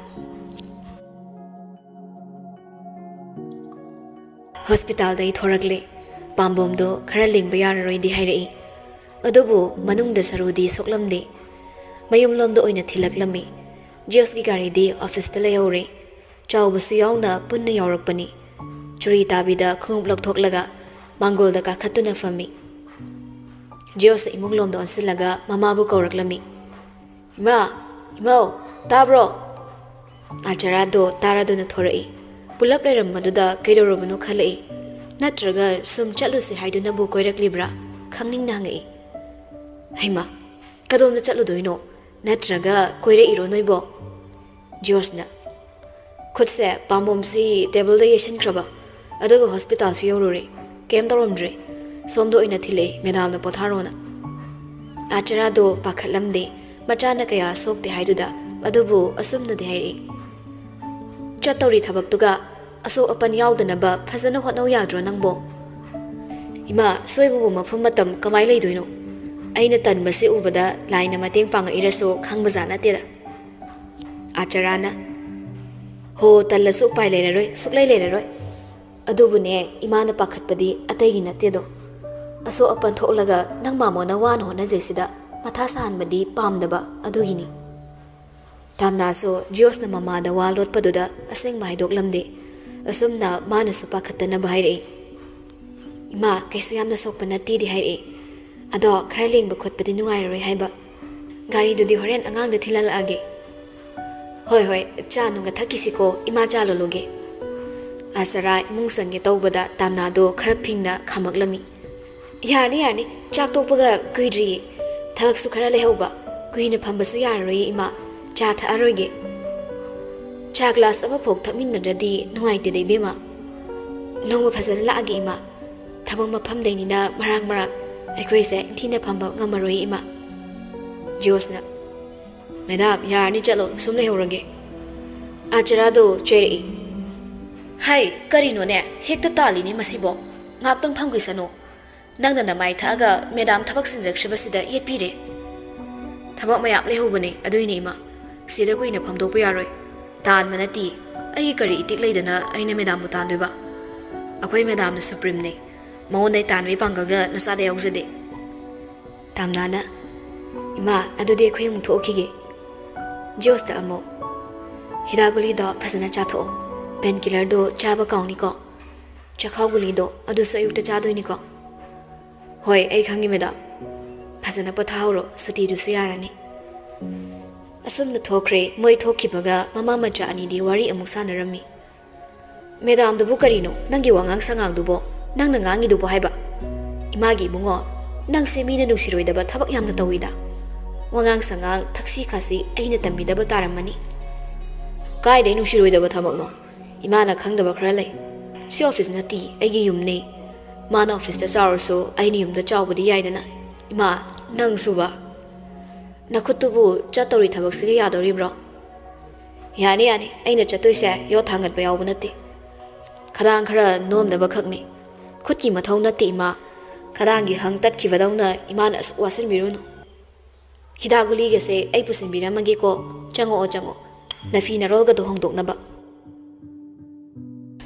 ꯍꯣꯁꯄꯤꯇꯥꯜꯗꯒꯤ ꯊꯣꯔꯛꯂꯦ ꯄꯥꯝꯕꯣꯝꯗꯣ ꯈꯔ ꯂꯦꯡꯕ ꯌꯥꯔꯔꯣꯏꯗꯤ ꯍꯥꯏꯔꯛꯏ ꯑꯗꯨꯕꯨ ꯃꯅꯨꯡꯗ ꯁꯔꯨꯗꯤ ꯁꯣꯛꯂꯝꯗꯦ ꯃꯌꯨꯝꯂꯣꯝꯗ ꯑꯣꯏꯅ ꯊꯤꯜꯂꯛꯂꯝꯃꯤ ꯖꯤꯌꯣꯁꯀꯤ ꯒꯥꯔꯤꯗꯤ ꯑꯣꯐꯤꯁꯇ ꯂꯩꯍꯧꯔꯦ ꯆꯥꯎꯕꯁꯨ ꯌꯥꯎꯅ ꯄꯨꯟꯅ ꯌꯥꯎꯔꯛꯄꯅꯤ ꯆꯨꯔꯤ ꯇꯥꯕꯤꯗ ꯈꯣꯡꯎꯞ ꯂꯧꯊꯣꯛꯂꯒ ꯃꯥꯡꯒꯣꯜꯗ ꯀꯥꯈꯠꯇꯨꯅ ꯐꯝꯃꯤ ꯖꯤꯌꯣꯁ ꯏꯃꯨꯡꯂꯣꯝꯗ ꯑꯣꯟꯁꯤꯜꯂꯒ ꯃꯃꯥꯕꯨ ꯀꯧꯔꯛꯂꯝꯃꯤ ꯏꯃꯥꯎ ꯇꯥꯕ꯭ꯔꯣ ꯑꯥꯆꯥꯔꯥꯗꯣ ꯇꯥꯔꯗꯨꯅ ꯊꯣꯔꯛꯏ ꯄꯨꯂꯞ ꯂꯩꯔꯝꯕꯗꯨꯗ ꯀꯩꯗꯧꯔꯕꯅꯣ ꯈꯜꯂꯛꯏ ꯅꯠꯇ꯭ꯔꯒ ꯁꯨꯝ ꯆꯠꯂꯨꯁꯤ ꯍꯥꯏꯗꯨꯅꯕꯨ ꯀꯣꯏꯔꯛꯂꯤꯕ꯭ꯔꯥ ꯈꯪꯅꯤꯡꯅ ꯍꯪꯉꯛꯏ ꯍꯩꯃꯥ ꯀꯗꯣꯝꯗ ꯆꯠꯂꯨꯗꯣꯏꯅꯣ ꯅꯠꯇ꯭ꯔꯒ ꯀꯣꯏꯔꯛꯏꯔꯣ ꯅꯣꯏꯕꯣ ꯖꯤꯌꯣꯁꯅ ꯈꯨꯠꯁꯦ ꯄꯥꯝꯕꯣꯝꯁꯤ ꯇꯦꯕꯜꯗ ꯌꯩꯁꯤꯟꯈ꯭ꯔꯕ ꯑꯗꯨꯒ ꯍꯣꯁꯄꯤꯇꯥꯜꯁꯨ ꯌꯧꯔꯨꯔꯦ ꯀꯩꯝ ꯇꯧꯔꯝꯗ꯭ꯔꯦ ꯁꯣꯝꯗ ꯑꯣꯏꯅ ꯊꯤꯜꯂꯛꯑꯦ ꯃꯦꯗꯥꯝꯅ ꯄꯣꯊꯥꯔꯣꯅ ꯑꯥꯆꯥꯔꯥꯗꯣ ꯄꯥꯈꯠꯂꯝꯗꯦ ꯃꯆꯥꯅ ꯀꯌꯥ ꯁꯣꯛꯇꯦ ꯍꯥꯏꯗꯨꯗ ꯑꯗꯨꯕꯨ ꯑꯁꯨꯝꯅꯗꯤ ꯍꯥꯏꯔꯛꯏ ꯆꯠꯇꯧꯔꯤ ꯊꯕꯛꯇꯨꯒ ꯑꯁꯣꯛ ꯑꯄꯟ ꯌꯥꯎꯗꯅꯕ ꯐꯖꯅ ꯍꯣꯠꯅꯧ ꯌꯥꯗ꯭ꯔꯣ ꯅꯪꯕꯣ ꯏꯃꯥ ꯁꯣꯏꯕꯕꯨ ꯃꯐꯝ ꯃꯇꯝ ꯀꯃꯥꯏꯅ ꯂꯩꯗꯣꯏꯅꯣ ꯑꯩꯅ ꯇꯟꯕꯁꯤ ꯎꯕꯗ ꯂꯥꯏꯅ ꯃꯇꯦꯡ ꯄꯥꯡꯉꯛꯏꯔꯁꯨ ꯈꯪꯕꯖꯥꯠ ꯅꯠꯇꯦꯗ ꯑꯥꯆꯥꯔꯥꯅ ꯍꯣ ꯇꯜꯂꯁꯨ ꯎꯄꯥꯏ ꯂꯩꯔꯔꯣꯏ ꯁꯨꯛꯂꯩ ꯂꯩꯔꯔꯣꯏ ꯑꯗꯨꯕꯨꯅꯦ ꯏꯃꯥꯅ ꯄꯥꯈꯠꯄꯗꯤ ꯑꯇꯩꯒꯤ ꯅꯠꯇꯦꯗꯣ ꯑꯁꯣꯛ ꯑꯄꯟ ꯊꯣꯛꯂꯒ ꯅꯪ ꯃꯥꯃꯣꯅ ꯋꯥꯅ ꯍꯣꯠꯅꯖꯩꯁꯤꯗ ꯃꯊꯥ ꯁꯥꯍꯟꯕꯗꯤ ꯄꯥꯝꯗꯕ ꯑꯗꯨꯒꯤꯅꯤ ꯇꯥꯝꯅꯥꯁꯨ ꯖꯤꯌꯣꯁꯅ ꯃꯃꯥꯗ ꯋꯥ ꯂꯣꯠꯄꯗꯨꯗ ꯑꯁꯦꯡꯕ ꯍꯥꯏꯗꯣꯛꯂꯝꯗꯦ ꯑꯁꯨꯝꯅ ꯃꯥꯅꯁꯨ ꯄꯥꯈꯠꯇꯅꯕ ꯍꯥꯏꯔꯛꯏ ꯏꯃꯥ ꯀꯩꯁꯨ ꯌꯥꯝꯅ ꯁꯣꯛꯄ ꯅꯠꯇꯦꯗꯤ ꯍꯥꯏꯔꯛꯏ ꯑꯗꯣ ꯈꯔ ꯂꯦꯡꯕ ꯈꯣꯠꯄꯗꯤ ꯅꯨꯡꯉꯥꯏꯔꯔꯣꯏ ꯍꯥꯏꯕ ꯒꯥꯔꯤꯗꯨꯗꯤ ꯍꯣꯔꯦꯟ ꯑꯉꯥꯡꯗ ꯊꯤꯜꯍꯜꯂꯛꯑꯒꯦ ꯍꯣꯏ ꯆꯥ ꯅꯨꯡꯒ ꯊꯛꯈꯤꯁꯤꯀꯣ ꯏꯃꯥ ꯆꯥ ꯂꯣꯜꯂꯨꯒꯦ ꯑꯥꯆꯥꯔꯥ ꯏꯃꯨꯡ ꯆꯪꯒꯦ ꯇꯧꯕꯗ ꯇꯥꯝꯅꯥꯗꯣ ꯈꯔ ꯐꯤꯡꯅ ꯈꯥꯝꯃꯛꯂꯝꯃꯤ ꯌꯥꯔꯅꯤ ꯆꯥꯛ ꯇꯣꯛꯄꯒ ꯀꯨꯏꯗ꯭ꯔꯤꯌꯦ ꯊꯕꯛꯁꯨ ꯈꯔ ꯂꯩꯍꯧꯕ ꯀꯨꯏꯅ ꯐꯝꯕꯁꯨ ꯌꯥꯔꯔꯣꯏꯌꯦ ꯏꯃꯥ ꯆꯥ ꯊꯛꯑꯔꯣꯏꯒꯦ ꯆꯥ ꯒ꯭ꯂꯥꯁ ꯑꯃꯐꯥꯎ ꯊꯛꯃꯤꯟꯅꯗ꯭ꯔꯗꯤ ꯅꯨꯡꯉꯥꯏꯇꯦꯗ ꯏꯕꯦꯝꯃ ꯅꯣꯡꯃ ꯐꯖꯅ ꯂꯥꯛꯑꯒꯦ ꯏꯃꯥ ꯊꯕꯛ ꯃꯐꯝꯗꯩꯅꯤꯅ ꯃꯔꯛ ꯑꯩꯈꯣꯏꯁꯦ ꯏꯟꯊꯤꯅ ꯐꯝꯕ ꯉꯝꯃꯔꯣꯏ ꯏꯃꯥ ꯖꯤꯌꯣꯁꯅ ꯃꯦꯗꯥꯝ ꯌꯥꯔꯅꯤ ꯆꯠꯂꯣ ꯁꯨꯝ ꯂꯩꯍꯧꯔꯒꯦ ꯑꯥꯆꯥꯔꯥꯗꯣ ꯆꯩꯔꯛꯏ ꯍꯥꯏ ꯀꯔꯤꯅꯣꯅꯦ ꯍꯦꯛꯇ ꯇꯥꯜꯂꯤꯅꯦ ꯃꯁꯤꯕꯣ ꯉꯥꯛꯇꯪ ꯐꯝꯈꯤꯁꯅꯨ ꯅꯪꯅ ꯅꯃꯥꯏ ꯊꯛꯑꯒ ꯃꯦꯗꯥꯝ ꯊꯕꯛ ꯁꯤꯟꯖꯈ꯭ꯔꯤꯕꯁꯤꯗ ꯌꯦꯠꯄꯤꯔꯦ ꯊꯕꯛ ꯃꯌꯥꯝ ꯂꯩꯍꯧꯕꯅꯦ ꯑꯗꯨꯏꯅꯦ ꯏꯃꯥ ꯁꯤꯗ ꯀꯨꯏꯅ ꯐꯝꯗꯣꯛꯄ ꯌꯥꯔꯣꯏ ꯇꯥꯟꯕ ꯅꯠꯇꯦ ꯑꯩꯒꯤ ꯀꯔꯤ ꯏꯇꯤꯛ ꯂꯩꯗꯅ ꯑꯩꯅ ꯃꯦꯗꯥꯝꯕꯨ ꯇꯥꯟꯗꯣꯏꯕ ꯑꯩꯈꯣꯏ ꯃꯦꯗꯥꯝꯅ ꯁꯨꯄ꯭ꯔꯤꯝꯅꯦ ꯃꯉꯣꯟꯗꯩ ꯇꯥꯟꯕꯒꯤ ꯄꯥꯡꯒꯜꯒ ꯅꯆꯥꯗ ꯌꯥꯎꯖꯗꯦ ꯇꯥꯝꯅꯥꯅ ꯏꯃꯥ ꯑꯗꯨꯗꯤ ꯑꯩꯈꯣꯏ ꯑꯃꯨꯛ ꯊꯣꯛꯈꯤꯒꯦ ꯖꯤꯌꯣꯁꯇ ꯑꯃꯨꯛ ꯍꯤꯗꯥꯛ ꯒꯨꯂꯤꯗꯣ ꯐꯖꯅ ꯆꯥꯊꯣꯛꯑꯣ ꯄꯦꯟ ꯀꯤꯂꯔꯗꯣ ꯆꯥꯕ ꯀꯥꯎꯅꯤꯀꯣ ꯆꯈꯥꯎ ꯒꯨꯂꯤꯗꯣ ꯑꯗꯨꯁꯨ ꯑꯌꯨꯛꯇ ꯆꯥꯗꯣꯏꯅꯤꯀꯣ ꯍꯣꯏ ꯑꯩ ꯈꯪꯉꯤ ꯃꯦꯗꯥꯝ ꯐꯖꯅ ꯄꯣꯊꯥꯍꯧꯔꯣ ꯁꯨꯇꯤꯗꯨꯁꯨ ꯌꯥꯔꯅꯤ Asumna thokre moi thokhibaga mama macha ani di wari amuk sanarami. Madam dubu karino nangi wangang sangang dubo nang nangangi dubo haiba. Imagi bungo nang semina nusiroi daba thabak yamna tawida. Wangang sangang taksi kasi aina tambi daba taramani. Kai de nusiroi daba thabak no. Imana khang daba khra lai. Si office na ti aigi yumne. Mana office ta chawrso aini yumda chawbudi yaidana. Ima nang suba. Nakhutubu chatori thabak sige yadori bro. Yani aina chatoise yo thangat ba yawba nati. Khadang khara nom daba khakni. Khutki mathau nati ima. Khadangi hang tat khibadawna imana wasin biruno. Hidaguli gase ai pusin biramagi ko chango nafi na rolga do hongdok naba.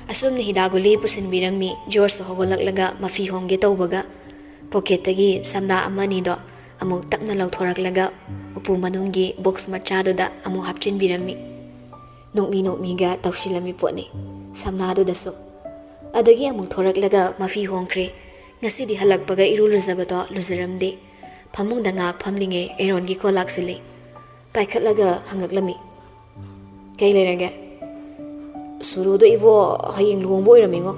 Asumni hidaguli pusin birami George hogolaklaga mafi hongge tawbaga pocket tagi samna amani do amuk tapna lawthoraklaga upu manunggi box machado da amu hapchin birami. Nokmi ga tawsilami potni samna do daso. Adagi amuk thoraklaga mafi hongkre ngasi di halakpaga iruluzabado luzaramde. Pamung dangak pamlinge Arun gi ko laksili. Paikhatlaga hangaklami. Kay lerage. Surudo ibo hayeng luhongbo iramingo.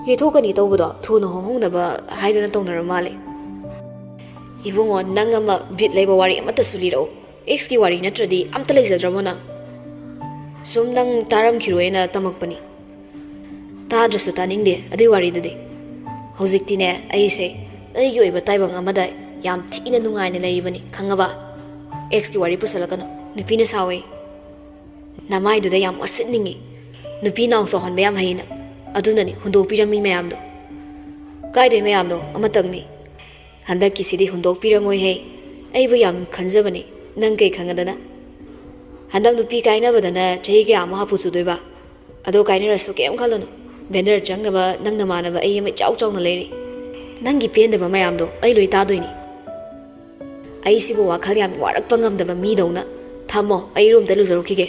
Yethokani tawbado thuno hongnaba haidana tongnaramale. Ibungo nangama bit leba wari amata suliro. Ex ki wari natradi amta leizadramona. Sum nang taram khiroena tamakpani. Tadrasu taningde adi wari dude. Haujiktine aise aigi oiba taibang amada yam thina nungaina leibani khangaba ex ki wari pusalakano nupina sawe namai duda yam asitningi nupi naw so hon mayam haina adunani hundok pirami mayam do kaide mayam do amatagni handak ki sidi hundok piramoi he aibu yam khanjabani nang kai khangadana handak nupi kaina badana chahi ke am hapu chudoiba ado kaina rasu kem khalono banner changnaba nang namanaba ai ma chaw chaw na leiri nangi pendaba mayam do ai loi ta doini ai sibo wakhal yam warak pangam daba mi dona thamo ai room da luzarukhige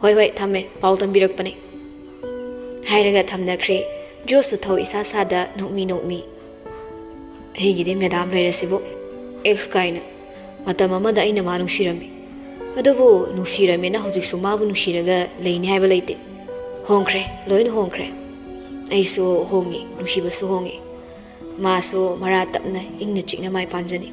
hoi thamme paul tambirak pane hairaga thamna khre josu thau isa sada nokmi hegi de madam leirasibo ex kaina matama mada ina manu shirami adubu nusirame na hojik su mabu nusiraga leini haiba leite hongkre loin hongkre ai so hongi nusiba su hongi maso mara tapna ingna chikna mai panjani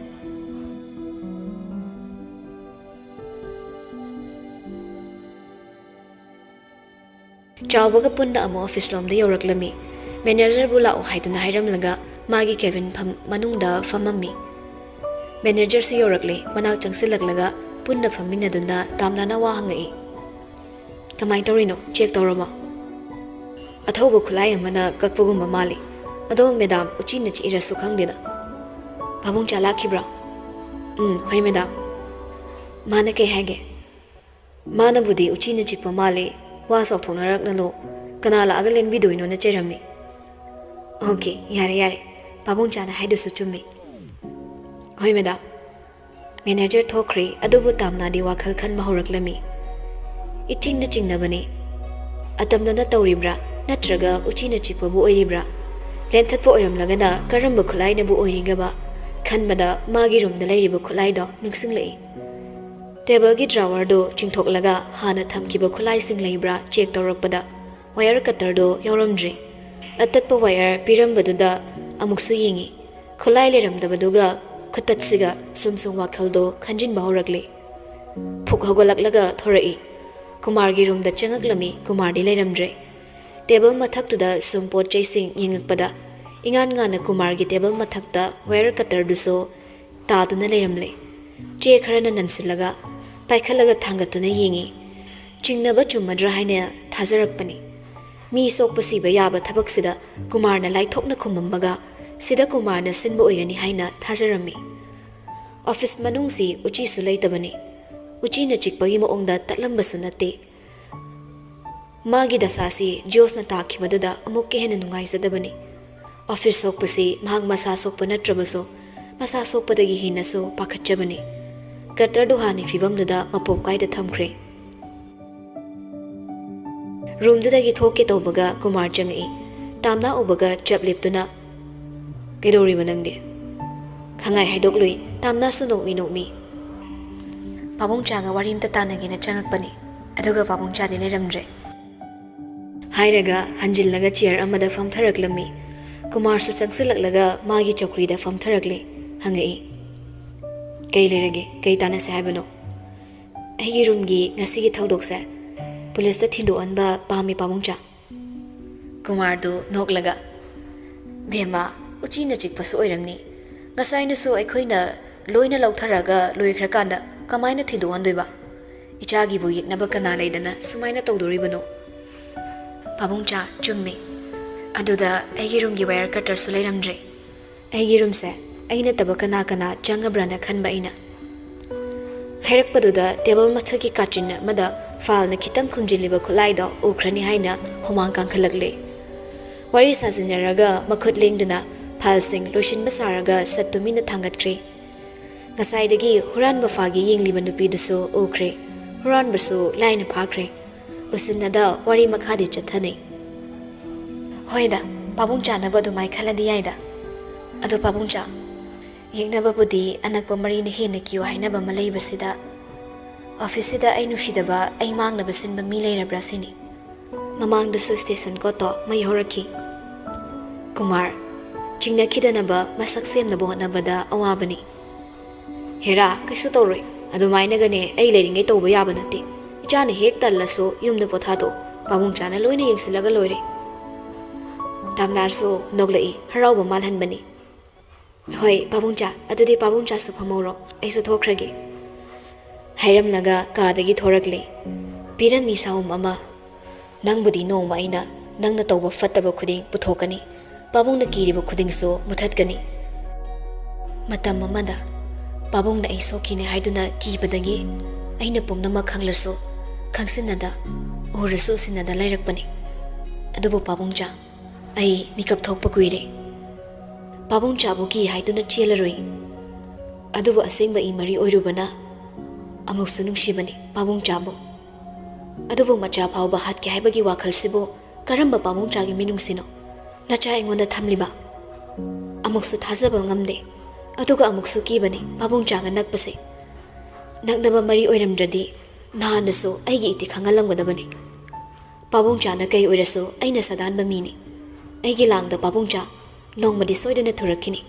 Chawbaga punda amo office lom de yoraklami manager bula o haiduna hairamlaga magi Kevin pham manungda famami manager si yorakle manak changsilaklaga punda famina duna tamnana wa hangai kamai torino check torama athobu khulai amana kakpagum mali ado madam uchina chi ira sukhangdena babung chala khibra hoi madam mana ke hage mana budi uchina chi pamale wa sok thonarak nalo kanala agalen bidoino na cheramni okay yare babung chana haidu su chummi hoi madam manager thokri adubu tamna di wakhal khan mahoraklami iching na chingna bani atamna na tawribra natraga uchina chi pabu oiribra lenthat po oiramlagana karamba khulai na bu oirigaba khanbada magi room da leiriba khulai do ningsinglei table gi drawer do chingthoklaga hana thamkiba khulai sing leibra check tawrakpada wire cutter do yoramdri atatpa wire pirambaduda amuksu yingi khulai leramdabaduga khatatsiga sumsung wakhal do khanjin bahorakle phuk hogolaklaga thorai kumar gi room da changaklami kumar di leramdre table mathaktuda sumpot chaising yingakpada ingan ngana kumar gi table mathakta wire cutter du so taduna leramle che kharana nansilaga paikhalaga thangatuna yingi chingnaba chumadra haina thajarakpani mi sokpasi ba yaba thabaksida kumarna laithokna khumambaga sida kumarna sinba oyani haina thajarami office manungsi uchi sulaitabani uchi na chikpagi maongda tatlamba sunate magi dasasi josna takhi maduda amuk ke hena nungai sadabani office sokpasi mahag masa sokpa natrabaso masa sokpadagi hinaso pakhatchabani cutter do hani fibamduda mapop kaida thamkhre room dagi thoke tawbaga kumar changai tamna ubaga chapliptuna kedori manangde khangai haidoklui tamna su nokmi ꯄꯥꯕꯨꯡ ꯆꯥꯒ ꯋꯥꯔꯤ ꯑꯃꯇ ꯇꯥꯟꯅꯒꯦꯅ ꯆꯪꯉꯛꯄꯅꯤ ꯑꯗꯨꯒ ꯄꯥꯕꯨꯡ ꯆꯥꯗꯤ ꯂꯩꯔꯝꯗ꯭ꯔꯦ ꯍꯥꯏꯔꯒ ꯍꯟꯖꯤꯜꯂꯒ ꯆꯤꯌꯔ ꯑꯃꯗ ꯐꯝꯊꯔꯛꯂꯝꯃꯤ ꯀꯨꯃꯥꯔꯁꯨ ꯆꯪꯁꯤꯜꯂꯛꯂꯒ ꯃꯥꯒꯤ ꯆꯧꯀ꯭ꯔꯤꯗ ꯐꯝꯊꯔꯛꯂꯦ ꯍꯪꯉꯛꯏ ꯀꯩ ꯂꯩꯔꯒꯦ ꯀꯩ ꯇꯥꯟꯅꯁꯦ ꯍꯥꯏꯕꯅꯣ ꯑꯩꯒꯤ ꯔꯨꯝꯒꯤ ꯉꯁꯤꯒꯤ ꯊꯧꯗꯣꯛꯁꯦ ꯄꯨꯂꯤꯁꯇ ꯊꯤꯟꯗꯣꯛꯍꯟꯕ ꯄꯥꯝꯃꯤ ꯄꯥꯕꯨꯡꯆꯥ ꯀꯨꯃꯥꯔꯗꯨ ꯅꯣꯛꯂꯒ ꯚꯦꯃꯥ ꯎꯆꯤꯅ ꯆꯤꯛꯄꯁꯨ ꯑꯣꯏꯔꯝꯅꯤ ꯉꯁꯥꯏꯅꯁꯨ ꯑꯩꯈꯣꯏꯅ ꯂꯣꯏꯅ ꯂꯧꯊꯔꯒ ꯂꯣꯏꯈ꯭ꯔꯀꯥꯟꯗ ꯀꯃꯥꯏꯅ ꯊꯤꯟꯗꯣꯛꯍꯟꯗꯣꯏꯕ ꯏꯆꯥꯒꯤꯕꯨ ꯌꯦꯛꯅꯕ ꯀꯅꯥ ꯂꯩꯗꯅ ꯁꯨꯃꯥꯏꯅ ꯇꯧꯗꯣꯔꯤꯕꯅꯣ ꯄꯥꯕꯨꯡꯆꯥ ꯆꯨꯝꯃꯤ ꯑꯗꯨꯗ ꯑꯩꯒꯤ ꯔꯨꯝꯒꯤ ꯋꯥꯌꯔ ꯀꯇꯔꯁꯨ ꯂꯩꯔꯝꯗ꯭ꯔꯦ ꯑꯩꯒꯤ ꯔꯨꯝꯁꯦ ꯑꯩ ꯅꯠꯇꯕ ꯀꯅꯥ ꯀꯅꯥ ꯆꯪꯉꯕ꯭ꯔꯅ ꯈꯟꯕ ꯑꯩꯅ ꯍꯥꯏꯔꯛꯄꯗꯨꯗ ꯇꯦꯕꯜ ꯃꯊꯛꯀꯤ ꯀꯥꯆꯤꯟ ꯑꯃꯗ ꯐꯥꯜꯅ ꯈꯤꯇꯪ ꯈꯨꯝꯖꯤꯜꯂꯤꯕ ꯈꯨꯠꯂꯥꯏꯗꯣ ꯎꯈ꯭ꯔꯅꯤ ꯍꯥꯏꯅ ꯍꯨꯃꯥꯡ ꯀꯥꯡꯈꯠꯂꯛꯂꯦ ꯋꯥꯔꯤ ꯁꯥꯖꯤꯟꯅꯔꯒ ꯃꯈꯨꯠ ꯂꯦꯡꯗꯨꯅ ꯐꯥꯏꯜꯁꯤꯡ ꯂꯣꯏꯁꯤꯟꯕ ꯁꯥꯔꯒ ꯁꯠ ꯇꯨꯃꯤꯟꯅ ꯊꯥꯡꯒꯠꯈ꯭ꯔꯦ ꯉꯁꯥꯏꯗꯒꯤ ꯍꯨꯔꯥꯟꯕ ꯐꯥꯒꯤ ꯌꯦꯡꯂꯤꯕ ꯅꯨꯄꯤꯗꯨꯁꯨ ꯎꯈ꯭ꯔꯦ ꯍꯨꯔꯥꯟꯕꯁꯨ ꯂꯥꯏꯅ ꯐꯥꯈ꯭ꯔꯦ ꯎꯁꯤꯟꯅꯗ ꯋꯥꯔꯤ ꯃꯈꯥꯗꯤ ꯆꯠꯊꯅꯩ ꯍꯣꯏꯗ ꯄꯥꯕꯨꯡ ꯆꯥꯅꯕ ꯑꯗꯨꯃꯥꯏ ꯈꯜꯂꯗꯤ ꯌꯥꯏꯗ ꯑꯗꯣ ꯄꯥꯕꯨꯡꯆꯥ ꯌꯦꯛꯅꯕꯕꯨꯗꯤ ꯑꯅꯛꯄ ꯃꯔꯤꯅ ꯍꯦꯟꯅ ꯀꯤꯌꯨ ꯍꯥꯏꯅꯕ ꯑꯃ ꯂꯩꯕꯁꯤꯗ ꯑꯣꯐꯤꯁꯁꯤꯗ ꯑꯩ ꯅꯨꯡꯁꯤꯗꯕ ꯑꯩ ꯃꯥꯡꯅꯕ ꯁꯤꯟꯕ ꯃꯤ ꯂꯩꯔꯕ꯭ꯔꯥ ꯁꯤꯅꯤ ꯃꯃꯥꯡꯗꯁꯨ ꯁ꯭ꯇꯦꯁꯟ ꯀꯣꯠꯇꯣ ꯃꯩ ꯍꯧꯔꯛꯈꯤ ꯀꯨꯃꯥꯔ ꯆꯤꯡꯅꯈꯤꯗꯅꯕ ꯃꯁꯛ ꯁꯦꯝꯅꯕ ꯍꯣꯠꯅꯕꯗ ꯑꯋꯥꯕꯅꯤ ꯍꯦꯔꯥ ꯀꯩꯁꯨ ꯇꯧꯔꯣꯏ ꯑꯗꯨꯃꯥꯏꯅꯒꯅꯦ ꯑꯩ ꯂꯩꯔꯤꯉꯩ ꯇꯧꯕ ꯌꯥꯕ ꯅꯠꯇꯦ ꯏꯆꯥꯅ ꯍꯦꯛ ꯇꯜꯂꯁꯨ ꯌꯨꯝꯗ ꯄꯣꯊꯥꯗꯣ ꯄꯥꯕꯨꯡꯆꯥꯅ ꯂꯣꯏꯅ ꯌꯦꯡꯁꯤꯜꯂꯒ ꯂꯣꯏꯔꯦ ꯗꯥꯝꯅꯥꯁꯨ ꯅꯣꯛꯂꯛꯏ ꯍꯔꯥꯎꯕ ꯃꯥꯜꯍꯟꯕꯅꯤ ꯍꯣꯏ ꯄꯥꯕꯨꯡꯆꯥ ꯑꯗꯨꯗꯤ ꯄꯥꯕꯨꯡꯆꯥꯁꯨ ꯐꯝꯍꯧꯔꯣ ꯑꯩꯁꯨ ꯊꯣꯛꯈ꯭ꯔꯒꯦ ꯍꯥꯏꯔꯝꯂꯒ ꯀꯥꯗꯒꯤ ꯊꯣꯔꯛꯂꯦ ꯄꯤꯔꯝꯃꯤ ꯁꯥꯍꯨꯝ ꯑꯃ ꯅꯪꯕꯨꯗꯤ ꯅꯣꯡꯃ ꯑꯩꯅ ꯅꯪꯅ ꯇꯧꯕ ꯐꯠꯇꯕ ꯈꯨꯗꯤꯡ ꯄꯨꯊꯣꯛꯀꯅꯤ ꯄꯥꯕꯨꯡꯅ ꯀꯤꯔꯤꯕ ꯈꯨꯗꯤꯡꯁꯨ ꯃꯨꯊꯠꯀꯅꯤ ꯃꯇꯝ ꯑꯃꯗ ꯄꯥꯕꯨꯡꯅ ꯑꯩ ꯁꯣꯛꯈꯤꯅꯦ ꯍꯥꯏꯗꯨꯅ ꯀꯤꯕꯗꯒꯤ ꯑꯩꯅ ꯄꯨꯝꯅꯃꯛ ꯈꯪꯂꯁꯨ ꯈꯪꯁꯤꯟꯅꯗ ꯎꯔꯁꯨ ꯎꯁꯤꯟꯅꯗ ꯂꯩꯔꯛꯄꯅꯤ ꯑꯗꯨꯕꯨ ꯄꯥꯕꯨꯡꯆꯥ ꯑꯩ ꯃꯤꯀꯞ ꯊꯣꯛꯄ ꯀꯨꯏꯔꯦ ꯄꯥꯕꯨꯡꯆꯥꯕꯨ ꯀꯤ ꯍꯥꯏꯗꯨꯅ ꯆꯦꯜꯂꯔꯣꯏ ꯑꯗꯨꯕꯨ ꯑꯁꯦꯡꯕ ꯏ ꯃꯔꯤ ꯑꯣꯏꯔꯨꯕꯅ ꯑꯃꯨꯛꯁꯨ ꯅꯨꯡꯁꯤꯕꯅꯤ ꯄꯥꯕꯨꯡꯆꯥꯕꯨ ꯑꯗꯨꯕꯨ ꯃꯆꯥ ꯐꯥꯎꯕ ꯍꯥꯠꯀꯦ ꯍꯥꯏꯕꯒꯤ ꯋꯥꯈꯜꯁꯤꯕꯨ ꯀꯔꯝꯕ ꯄꯥꯕꯨꯡꯆꯥꯒꯤ ꯃꯤꯅꯨꯡꯁꯤꯅꯣ ꯅꯆꯥ ꯑꯩꯉꯣꯟꯗ ꯊꯝꯂꯤꯕ ꯑꯃꯨꯛꯁꯨ ꯊꯥꯖꯕ ꯉꯝꯗꯦ ꯑꯗꯨꯒ ꯑꯃꯨꯛꯁꯨ ꯀꯤꯕꯅꯤ ꯄꯥꯕꯨꯡꯆꯥꯒ ꯅꯛꯄꯁꯦ ꯅꯛꯅꯕ ꯃꯔꯤ ꯑꯣꯏꯔꯝꯗ꯭ꯔꯗꯤ ꯅꯍꯥꯟꯅꯁꯨ ꯑꯩꯒꯤ ꯏꯇꯤ ꯈꯪꯍꯜꯂꯝꯒꯗꯕꯅꯤ ꯄꯥꯕꯨꯡꯆꯥꯅ ꯀꯩ ꯑꯣꯏꯔꯁꯨ ꯑꯩꯅ ꯁꯥꯗꯥꯟꯕ ꯃꯤꯅꯤ ꯑꯩꯒꯤ ꯂꯥꯡꯗ ꯄꯥꯕꯨꯡꯆꯥ ꯅꯣꯡꯃꯗꯤ ꯁꯣꯏꯗꯅ ꯊꯨꯔꯛꯈꯤꯅꯤ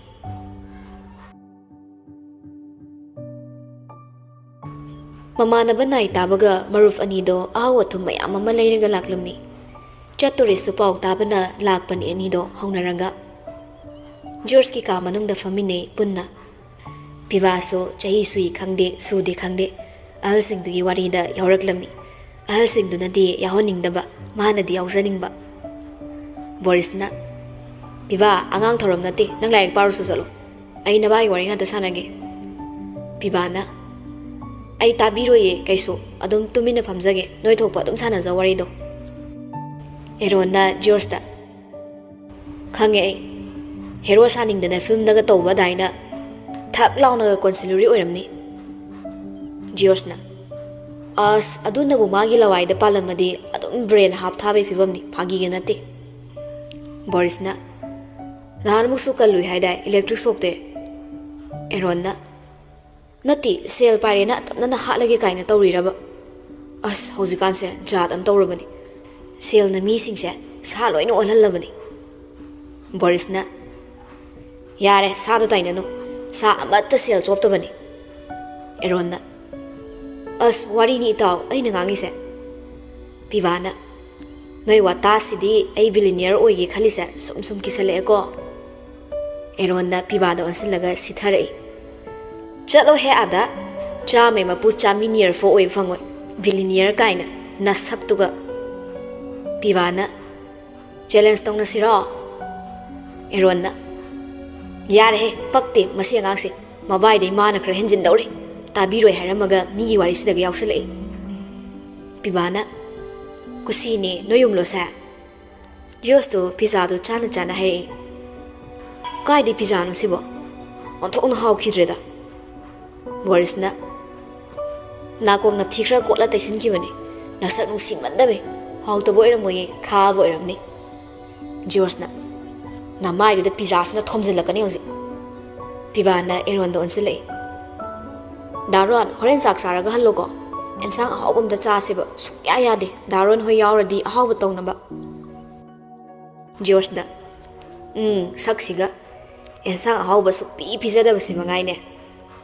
ꯃꯃꯥꯟꯅꯕ ꯅꯥꯏ ꯇꯥꯕꯒ ꯃꯔꯨꯞ ꯑꯅꯤꯗꯣ ꯑꯍꯥꯎ ꯑꯊꯨꯝ ꯃꯌꯥꯝ ꯑꯃ ꯂꯩꯔꯒ ꯂꯥꯛꯂꯝꯃꯤ ꯆꯠꯇꯣꯔꯦꯁꯨ ꯄꯥꯎ ꯇꯥꯕꯅ ꯂꯥꯛꯄꯅꯤ ꯑꯅꯤꯗꯣ ꯍꯧꯅꯔꯒ ꯖꯣꯔꯖꯀꯤ ꯀꯥ ꯃꯅꯨꯡꯗ ꯐꯝꯃꯤꯟꯅꯩ ꯄꯨꯟꯅ ꯄꯤꯕꯥꯁꯨ ꯆꯍꯤ ꯁꯨꯏ ꯈꯪꯗꯦ ꯁꯨꯗꯦ ꯈꯪꯗꯦ ꯑꯍꯜꯁꯤꯡꯗꯨꯒꯤ ꯋꯥꯔꯤꯗ ꯌꯥꯎꯔꯛꯂꯝꯃꯤ ꯑꯍꯜꯁꯤꯡꯗꯨꯅꯗꯤ ꯌꯥꯎꯍꯟꯅꯤꯡꯗꯕ ꯃꯥꯅꯗꯤ ꯌꯥꯎꯖꯅꯤꯡꯕ ꯕꯣꯔꯤꯁꯅ ꯄꯤꯕꯥ ꯑꯉꯥꯡ ꯊꯧꯔꯝ ꯅꯠꯇꯦ ꯅꯪ ꯂꯥꯏꯔꯤꯛ ꯄꯥꯔꯨꯁꯨ ꯆꯠꯂꯣ ꯑꯩ ꯅꯕꯥꯒꯤ ꯋꯥꯔꯤ ꯉꯥꯛꯇ ꯁꯥꯟꯅꯒꯦ ꯄꯤꯕꯥꯅ ꯑꯩ ꯇꯥꯕꯤꯔꯣꯏꯌꯦ ꯀꯩꯁꯨ ꯑꯗꯨꯝ ꯇꯨꯃꯤꯟꯅ ꯐꯝꯖꯒꯦ ꯅꯣꯏ ꯊꯣꯛꯄ ꯑꯗꯨꯝ ꯁꯥꯟꯅꯖ ꯋꯥꯔꯤꯗꯣ ꯑꯦꯔꯣꯟꯅ ꯖꯣꯔꯖꯇ ꯈꯪꯉꯦ ꯑꯩ ꯍꯦꯔꯣ ꯁꯥꯅꯤꯡꯗꯅ ꯐꯤꯜꯝꯗꯒ ꯇꯧꯕ ꯑꯗꯥꯏꯅ ꯊꯛ ꯂꯥꯎꯅꯒ ꯀꯣꯟꯁꯤꯂꯨꯔꯤ ꯑꯣꯏꯔꯝꯅꯤ ꯖꯤꯌꯣꯔꯖꯅ ꯑꯁ ꯑꯗꯨꯅꯕꯨ ꯃꯥꯒꯤ ꯂꯋꯥꯏꯗ ꯄꯥꯜꯂꯝꯃꯗꯤ ꯑꯗꯨꯝ ꯕ꯭ꯔꯦꯟ ꯍꯥꯞ ꯊꯥꯕꯩ ꯐꯤꯕꯝꯅꯤ ꯐꯥꯒꯤꯒ ꯅꯠꯇꯦ ꯕꯣꯔꯤꯁꯅ ꯅꯍꯥꯟꯃꯨꯛꯁꯨ ꯀꯜꯂꯨꯏ ꯍꯥꯏꯗꯥꯏ ꯏꯂꯦꯛꯇ꯭ꯔꯤꯛ ꯁꯣꯛꯇꯦ ꯑꯦꯔꯣꯟꯅ ꯅꯠꯇꯦ ꯁꯦꯜ ꯄꯥꯏꯔꯦꯅ ꯇꯞꯅꯅ ꯍꯥꯠꯂꯒꯦ ꯀꯥꯏꯅ ꯇꯧꯔꯤꯔꯕ ꯑꯁ ꯍꯧꯖꯤꯛꯀꯥꯟꯁꯦ ꯖꯥꯠ ꯑꯃ ꯇꯧꯔꯕꯅꯤ ꯁꯦꯜꯅ ꯃꯤꯁꯤꯡꯁꯦ ꯁꯥ ꯂꯣꯏꯅ ꯑꯣꯜꯍꯜꯂꯕꯅꯤ ꯕꯣꯔꯤꯁꯅ ꯌꯥꯔꯦ ꯁꯥꯗ ꯇꯥꯏꯅꯅꯨ ꯁꯥ ꯑꯃꯠꯇ ꯁꯦꯜ ꯆꯣꯞꯇꯕꯅꯤ ꯑꯦꯔꯣꯟꯅ ꯑꯁ ꯋꯥꯔꯤꯅꯤ ꯏꯇꯥꯎ ꯑꯩꯅ ꯉꯥꯡꯉꯤꯁꯦ ꯄꯤꯕꯥꯅ ꯅꯣꯏ ꯋꯥꯇꯥꯁꯤꯗꯤ ꯑꯩ ꯕꯤꯂꯤꯅꯤꯌꯔ ꯑꯣꯏꯒꯦ ꯈꯜꯂꯤꯁꯦ ꯁꯨꯝ ꯁꯨꯝ ꯀꯤꯁꯜꯂꯛꯑꯦꯀꯣ ꯑꯦꯔꯣꯟꯅ ꯄꯤꯕꯥꯗ ꯑꯣꯟꯁꯤꯜꯂꯒ ꯁꯤꯊꯔꯛꯏ ꯆꯠꯂꯣꯍꯦ ꯑꯥꯗ ꯆꯥꯝꯃꯩ ꯃꯄꯨ ꯆꯥꯃꯤꯅꯤꯌꯔ ꯐꯥꯎ ꯑꯣꯏꯕ ꯐꯪꯉꯣꯏ ꯕꯤꯂꯤꯅꯤꯌꯔ ꯀꯥꯏꯅ ꯅꯁꯛꯇꯨꯒ ꯄꯤꯕꯥꯅ ꯆꯦꯂꯦꯟꯖ ꯇꯧꯅꯁꯤꯔꯣ ꯑꯦꯔꯣꯟꯅ ꯌꯥꯔꯦꯍꯦ ꯄꯛꯇꯦ ꯃꯁꯤ ꯑꯉꯥꯡꯁꯦ ꯃꯕꯥꯏꯗꯩ ꯃꯥꯅ ꯈꯔ ꯍꯦꯟꯖꯤꯟꯗꯧꯔꯤ ꯇꯥꯕꯤꯔꯣꯏ ꯍꯥꯏꯔꯝꯃꯒ ꯃꯤꯒꯤ ꯋꯥꯔꯤꯁꯤꯗꯒ ꯌꯥꯎꯁꯜꯂꯛꯏ ꯄꯤꯕꯥꯅ ꯀꯨꯁꯤꯅꯦ ꯅꯣꯏ ꯌꯨꯝꯂꯣꯁꯦ ꯖꯣꯁꯇꯣ ꯄꯤꯖꯥꯗꯣ ꯆꯥꯅ ꯆꯥꯅ ꯍꯥꯏꯔꯛꯏ ꯀꯥꯏꯗꯩ ꯄꯤꯖꯥꯅꯣ ꯁꯤꯕꯣ ꯑꯣꯟꯊꯣꯛꯅ ꯍꯥꯎꯈꯤꯗ꯭ꯔꯦꯗ ꯕꯣꯔꯤꯁꯅ ꯅꯥꯀꯣꯡ ꯅꯞꯊꯤ ꯈꯔ ꯀꯣꯠꯂ ꯇꯩꯁꯤꯟꯈꯤꯕꯅꯤ ꯅꯁꯛ ꯅꯨꯡꯁꯤꯃꯟꯗꯕꯩ ꯍꯥꯎꯇꯕ ꯑꯣꯏꯔꯝꯃꯣꯏꯌꯦ ꯈꯥꯕ ꯑꯣꯏꯔꯝꯅꯤ ꯖꯣꯔꯖꯅ ꯅꯃꯥꯏꯗꯨꯗ ꯄꯤꯖꯥꯁꯤꯅ ꯊꯣꯝꯖꯤꯜꯂꯛꯀꯅꯤ ꯍꯧꯖꯤꯛ ꯄꯤꯕꯥꯅ ꯑꯦꯔꯣꯟꯗ ꯑꯣꯟꯁꯤꯜꯂꯛꯏ Daron horen sak saraga hallogo ensang ahawbam da chaseba sukya yade Daron hoi yauradi ahawba tawnaba George na saksiga ensang ahawba sukpi pizadabasi mangaine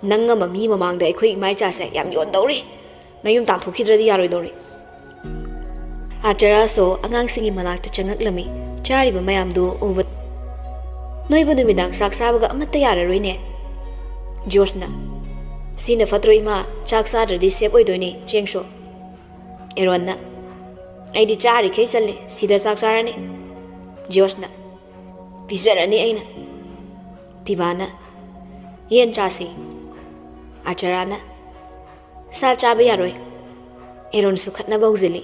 nanga mami mamangda ekhoi imai chase yam yon dori nayum tangthokidradi yaroidori Ajara so angang singi manakta changaklami chariba mayamdu uba noiba numidang sak sabaga amatta yararoine George na Sina fatro ima chak sadradi sep oidoini chengsho Arun na aidi chari khei challe sida sak sarani George na pizarani aina Pibana yen chasi Acharana Sal chabe yaroi Arun su khatna bauzili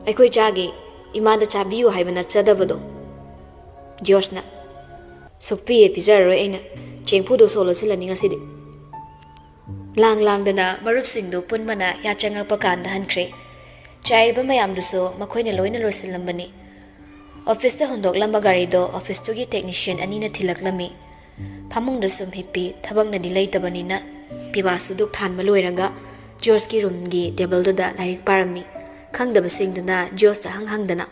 Aikoi chagi imada chabiyu haibana chadabado George na Sukpi pizaroi aina chengpudo solo silani ngasidi Lang dana marupsingdo punmana yachangakpa kanda hankre Chariba mayamduso makoina loina losilambani Office da hundoklamba garido office tugi technician anina thilaklami Phamungda sum hippi thabakna di leitabanina Pibasu duk thanma loiraga George ki room gi table da lairik parami khangdabasingduna George da hanghangdana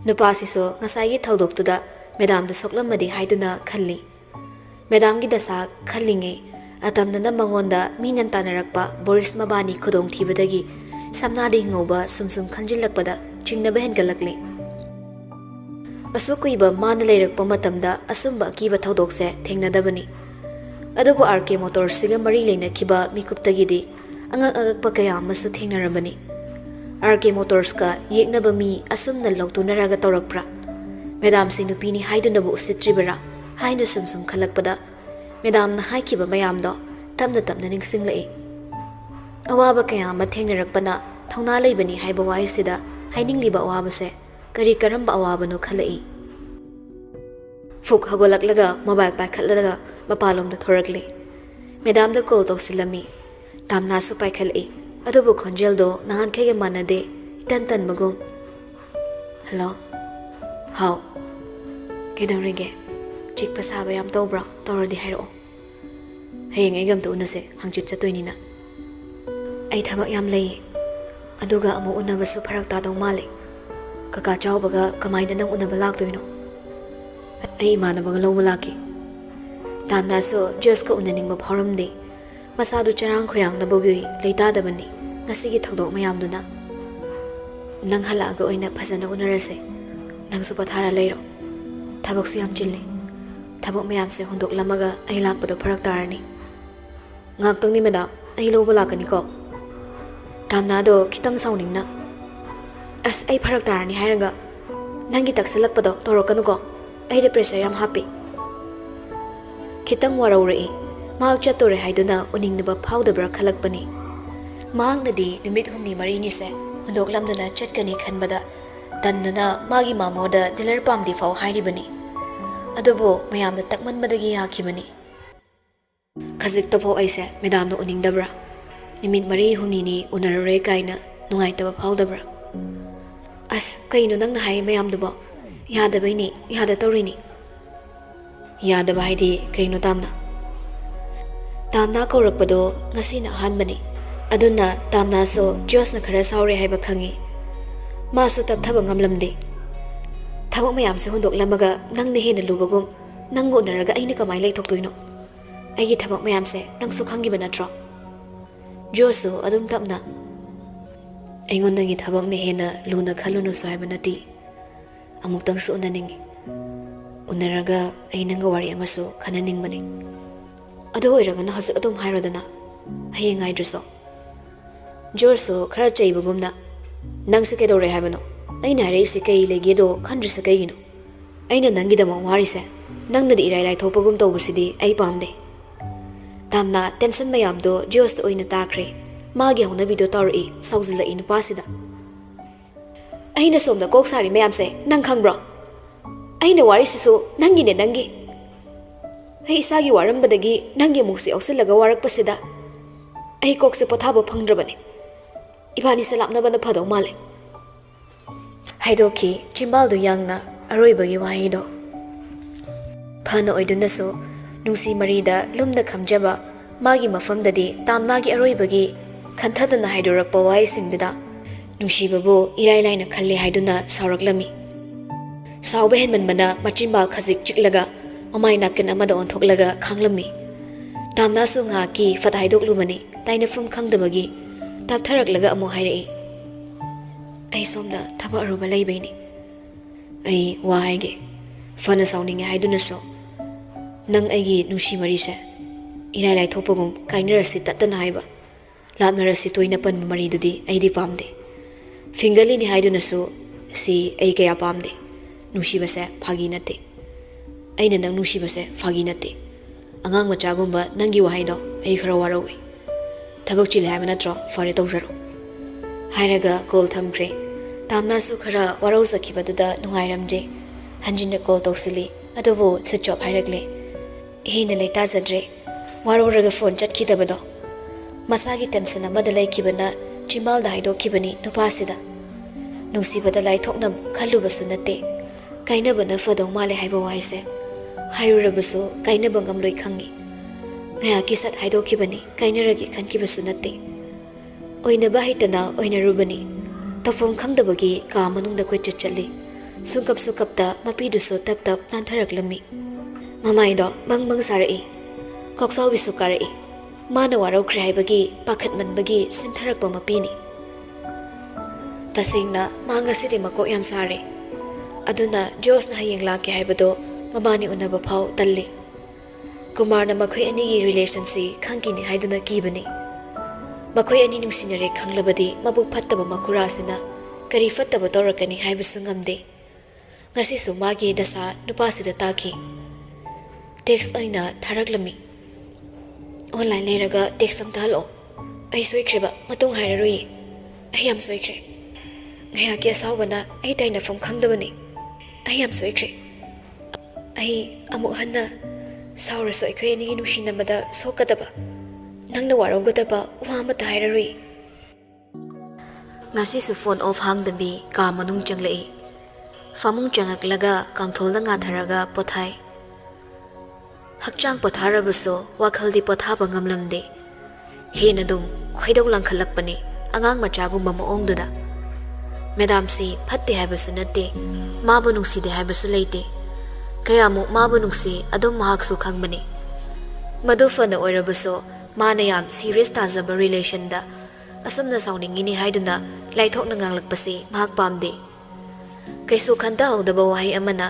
Nupasi so ngasai thaudoktuda Madam da soklamadi haiduna khalli Madamgi dasa khallinge atamdana mangonda minan tanarakpa Boris mabani khudong thibadagi samnadi ngoba sumsum khanjilakpada chingnaba hengalakli Asukuiba mana leirakpa matamda asumba kiba thaudokse thengnadabani Adubu RK Motors siga mari leina kiba mikuptagidi angakpa kaya masu thengnarabani RK Motors ka yeknaba mi asumna lautunaraga tawrakpra Madam sinupini haidunabu usitribara haina sumsum khalakpada Madam na haikiba mayamdo tamna ningsinglai Awaba kaya ma thengnarakpana thongna leibani haiba waisida hainingliba awabase kari karamba awabano khalai Fuk hagolaklaga mobile paikhatlaga mapalomda thorakli Madam da call toksilami tamna su paikhalai adubu khonjeldo nahan khege manade tan magum Hello How Kedawrige Chik pasaba yam tawbra tawradi hairo Hayeng ay gamto unase hangchit sa toynina Ay thabak yam lay Aduga amu unaba su parak tatong mali Kaka chaw baga kamay na nang unaba laktoy no Ay imana baga law malaki Tamna so Diyos ka unaning mapharam di Masado charang khurang na bagyoy laytada bani Ngasigi thagdok mayam duna Nang halaga oy na pasana unarase Nang supathara layro Thabak su yam chili Thabak mayam se hundok lamaga ay lakpado parak tarani Ngagtang ni madam ay law balakani ko Tamna do kitang sauning na As ay parak tarani hairaga Nangi taksalakpado torokanu ko Ay de pressure yam happy Kitang warawrai Maag chatore haiduna uning naba phawdabra khalakpani Maag nadi numit humni marini se hundok lamdana chatkani khanbada Tanduna magi mamoda dilar pamdi faw hairibani Adubo mayamda takmanmadagi yakibani Khazik tapo aise madam no uning dabra Nimit mari humni ni unarare kaina nungay taba phawdabra As kaino nang nahay mayam dubo Yadabay ni yada tawrini Yadaba haidi kaino tamna Tamna kaurakpado ngasi na hanbani Aduna tamna so Diyos na khara sauri haiba khangi Masu tab thabang ngamlamdi Thabang mayam sa hundok lamaga nang nahina lubagum Nang unaraga ay ni kamay lay toktoyno Ay thabang mayam se nang sukhangi ba natro Diyos so adum tamna Ay ngon nangi thabang nahina luna khaluno so haiba nati Amuktang su unaningi Unaraga ay nangawari amaso kananing maning Ado oiraga na hasik atum hayrodana Hayeng ay druso Jorso khara chaybagumna Nang sa kedore haibano Ay nare si kay legido khandri sa kay gino Ay na nangi damang wari se Nang nadi iray thopagum tawbasidi ay pamde Tamna tension mayamdo Diyos to oy na takre Magi hong nabido tawri Sawzila inupasida Ay na somda koksari mayam se Nang khang bro Ay na wari sisu Nangi ne nangi Ay isagi warambadagi Nangi muksi ausilaga warak pasida Ay kokse pothabo phangdrabani Ibani sa lapna ba na phadaw mali Haidoki Chimbaldo yang na Aroy bagi wahido Phano oy dunaso Nungsi marida lumda khamjaba magi mafamdadi tamnagi aroibagi khantadana haidorakpa wahisingduda nungsibabu irai laina khalli haiduna sauraklami. Sauba henmanbana machimbal khajik chiklaga mamai nakin amada onthoklaga khanglami. Tamnasu ngaki fat haidoklumani tainafum khangdabagi taptharaklaga amu hairai. Ai somda thaba aruba leibaini. Ai wa haige fana sauninge haidunaso nang aigi nungsi marise irai lai thopagum kainarasi tatana haiba lapnarasi toina panba maridudi aidi pamde fingali ni haidunaso si ai kaya pamde nungsi base phagi nate aina nang nungsi base phagi nate angang machagumba nangi wahaido ai khara warawi thabak chile haiba natro fare tawzaro hairaga kol thamkre tamnasu khara warau sakhibaduda nungairamje hanjinna kol tawsili adobo sachop hairakle hina leita zadre waruraga phone chatkidabado masagi tension amada laikibana chimbal da haido kibani nupasida nungsibada lai thoknam khalubasu nate kainabana fadong male haiba waise hairurabasu kainabangam loi khangi ngaya kisat haido kibani kainaragi khankibasu nate oina bahitana oina rubani tafom khangdabagi ka manungda koi chachali sungkap sukapta mapiduso tap tap nantharaklami mamaido bang bang sarai koksaw bisu karai mana warau khrai bagi pakhat manbagi sintharakpa mapini tasengna manga sidi mako yam sare aduna jos na hayeng la ke haibado mamani unaba phau talli kumar na makhoi ani gi relationship khangki ni haiduna kibani makhoi ani nungsinare khanglabadi mabuk phattaba makura sina kari fattaba torakani haibisu ngamde ngasi su magi dasa nupasida taki text aina tharaklami online leraga text am thalo ai soikhriba matung hairarui ai am soikhre ngaya ke sawbana ai taina fam khangdabani ai am soikhre ai amu hanna sawra soikhoi ni nushinamada sokadaba nangna waraugadaba wa mata hairarui ngasi su phone off hangdabi ka manung changlai famung changaklaga kangtholda nga tharaga pothai hakchang potharabaso wakhaldi pothaba ngamlamde henadum khoidau langkhalakpani angang machagumba maongduda madam si phatte haibasu natte mabu nungside haibasu leite kayamu mabu nungsi adum mahaksu khangbani madu fana oirabaso mana yam serious tajaba relation da asumna sawningini haiduna laithokna nganglakpasi mahak pamde kaisu khanda hawdaba wahi amana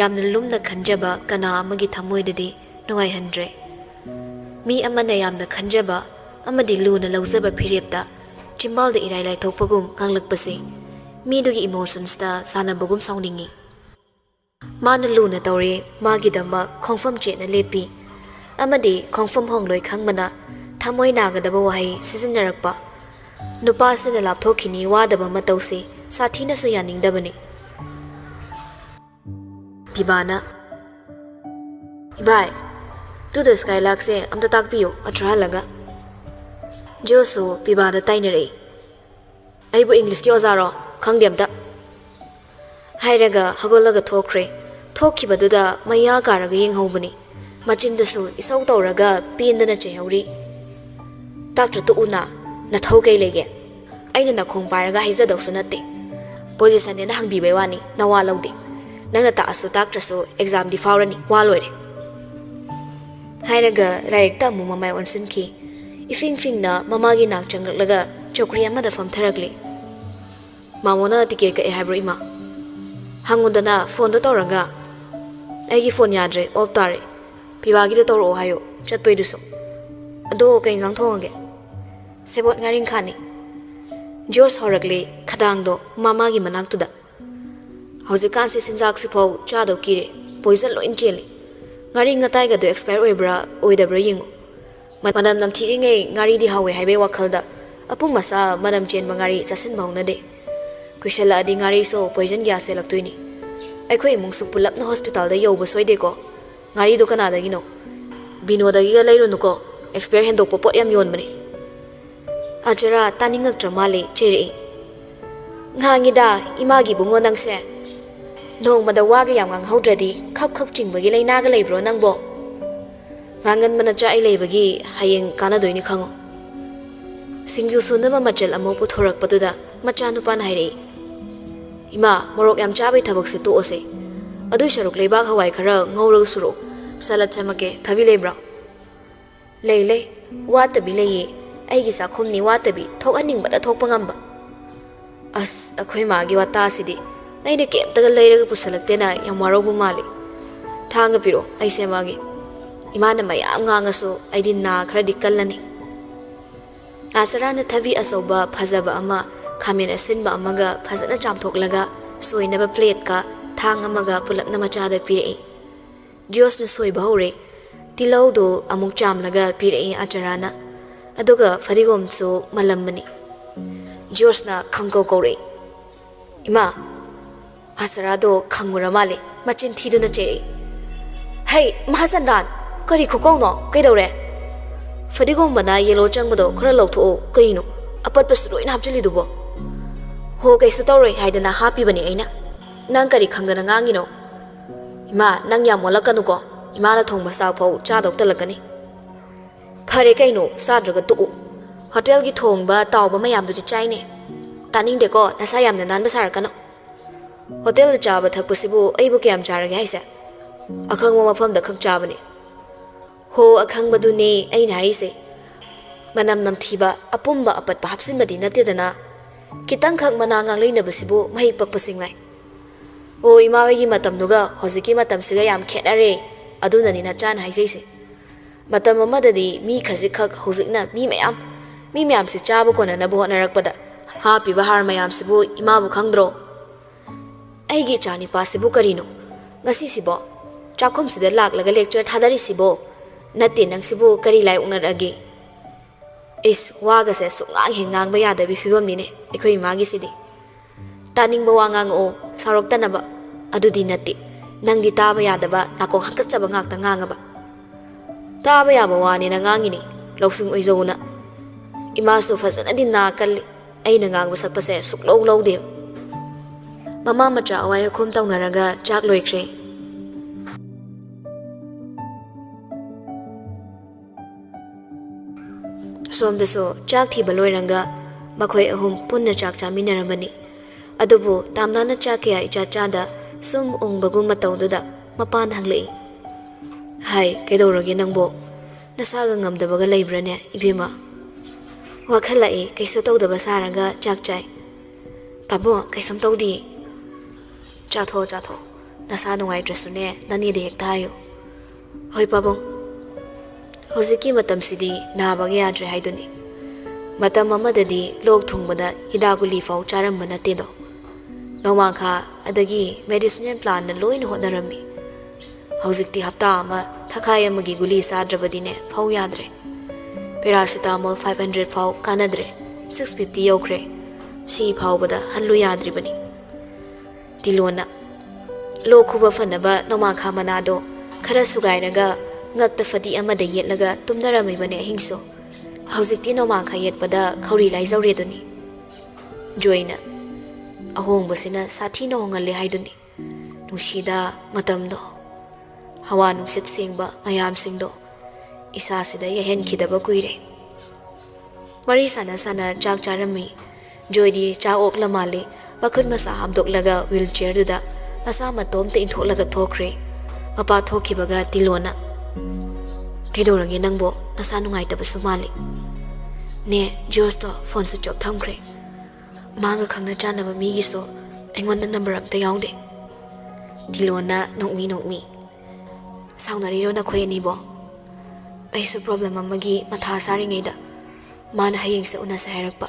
yamna lumna khanjaba kana amagi thamoidadi nungai handre mi amana yamna khanjaba amadi luna lawzaba phirepta chimbal da irai lai thokpagum kanglakpase mi dugi emotions da sanabagum sawningi mana luna tawre magi damba khongfam che na lepi amadi khongfam hongloi khangmana thamoi nagadaba wahi sizinnarakpa nupa sina lapthokhini wadaba matausi sathina su yaningdabani Pibana Ibai tu the skylark se amta takpiyo atralaga Joso pibana tainare aibu English ki ozaro khangdemta hairaga hagolaga thokre thokhibaduda maya karaga yenghobani machindasu isau tawraga pendana chehauri taktra tu una na thaukai lege aina na khong paraga haijadau sunate position ne na hangbi bewani nawa lawde nangna ta asu tak trasu exam di faurani walore hairaga laik ta mu mamai onsin ki ifing fing na mamagi nak changaklaga chokri amada fam tharagli mamona ticket ka e habro ima hangundana phone do toranga aigi phone yadre off tare pibagi de toro hayo chatpei duso ado kai jang thongage sebot ngaring khani jos horagle khadang do mamagi manak tuda haujikan se sinjak sipau chado kire poison lo incheli ngari ngatai ga do expire oibra oidabra yingu madam nam thiri ngai ngari di hawe haibe wakhalda apum masa madam chen bangari chasin bauna de kuishala di ngari so poison gas se laktuini aikhoi mungsu pulap na hospital da yoba soide ko ngari do kana da gino bino da gi ga leiru nuko expire hen do popot yam yon mani ajara taningak tramale chere ngangi da imagi bungo nangse nong mada waga yam ngang haudradi khap khap chingba gi leina ga leibro nangbo ngangan manacha ai leibagi hayeng kana doini khango singju sunaba machel amo puthorak patuda macha nupan haire ima morok yam chabai thabak se to ose adu sharuk leibak hawai khara ngorog suro salat chamake thabi lebra leile watabi leye aigi sakhum ni watabi thok aning bada thok pangamba as akhoi magi wata sidi naine kem taga leiraga pusalakte na yam warobu mali thanga piro ai se magi imana mayam ngangaso aidi na khara dikallani asarana thabi asoba phajaba ama khamen asinba amaga phajana chamthoklaga soinaba plate ka thang amaga pulapna machada pirei Dios na soiba hore tilau do amuk chamlaga pirei acharana aduga farigom so malambani Dios na khangko kore ima asarado khangura male machin thiduna cheri hey mahasandan kari khokong no kaidore farigom bana yellow changbodo khara lawtho kaino apat pasroi na hapchili dubo ho kaisu tawroi haidana happy bani aina nang kari khangana ngangi no ima nang yam molakanu ko ima na thongba saw phau cha dok talakani phare kaino sadraga tu hotel gi thongba tawba mayam du chaine taning de ko nasa yam na nan basar kanu hotel cha ba thak pasibu aibu kyam charage haisa akhang ma mafam da khak cha bani ho akhang badu ne ai nari se manam nam thiba apumba apat pa hapsin badi nate dana kitang khak mana ngang leina basibu mai pak pasing lai o ima gi matam nuga hoziki matam siga yam khenare aduna ni na chan haisei se matam amadadi mi khazik khak hozikna mi mayam se chaba kona na bo narakpada ha pi bahar mayam sibu ima bu khangdro ai gi chani pa sibu karino ngasi sibo chakhom sida lak laga lecture thadari sibo natti nang sibu kari lai unarage is waga se sungang hengang ba yada bi phibam ni ne ekhoi magi sidi taning ba wangang o sarok tanaba adudi natti nang di taba yada ba nakong hakta chaba ngak ta nganga ba taba ya ba wani na ngangi ni loksung oizona ima so fazana din na kalli ai na ngang wasak pa se suk low de mama macha awai khom taw naraga chak loikre somdaso chak thi baloiranga makhoi ahum punna chak chaminaramani adubu tamdana chakya icha chada sum ungbagu matawduda mapan hanglei hai kedoroge nangbo nasaga ngamdabaga leibrane ibima wakhalai kaiso tawdaba saraga chak chai pabo kaisam tawdi chatho nasa nungai dressune nani de hektayo hoi pabo hoziki matam sidi nabage adre haiduni matam amadadi lok thungbada hidaguli fau charam banate do nowangkha adagi medicinal plan na loin hodarami hozikti hapta ama thakai amagi guli sadrabadine fau yadre paracetamol 500 fau kanadre 650 yokre si fau bada hanlu yadri bani tilona lokhuba fanaba nowangkha manado khara sugairaga ngakta fadi amada yetlaga tumdarami bane hingso hozikti nowangkha yetpada khauri laizawre duni joina ahong basina sathi no ngale haiduni nushida matamdo hawa nungsit singba mayam singdo isa sida yehen khidaba kuire mari sana chak charami joidi cha okla male pakhun masa hamdok laga wheelchair duda masa matom te inthok laga thokre mapa thokhibaga tilona kedorage nangbo nasa nungai tabasu mali ne josto phone switch off thamkre maga khangna chanaba mi gi so engon number am ta yawde tilona nokmi saunari ro na khoi ni bo ai su problem amagi matha sari ngeida man hayeng se una sa herakpa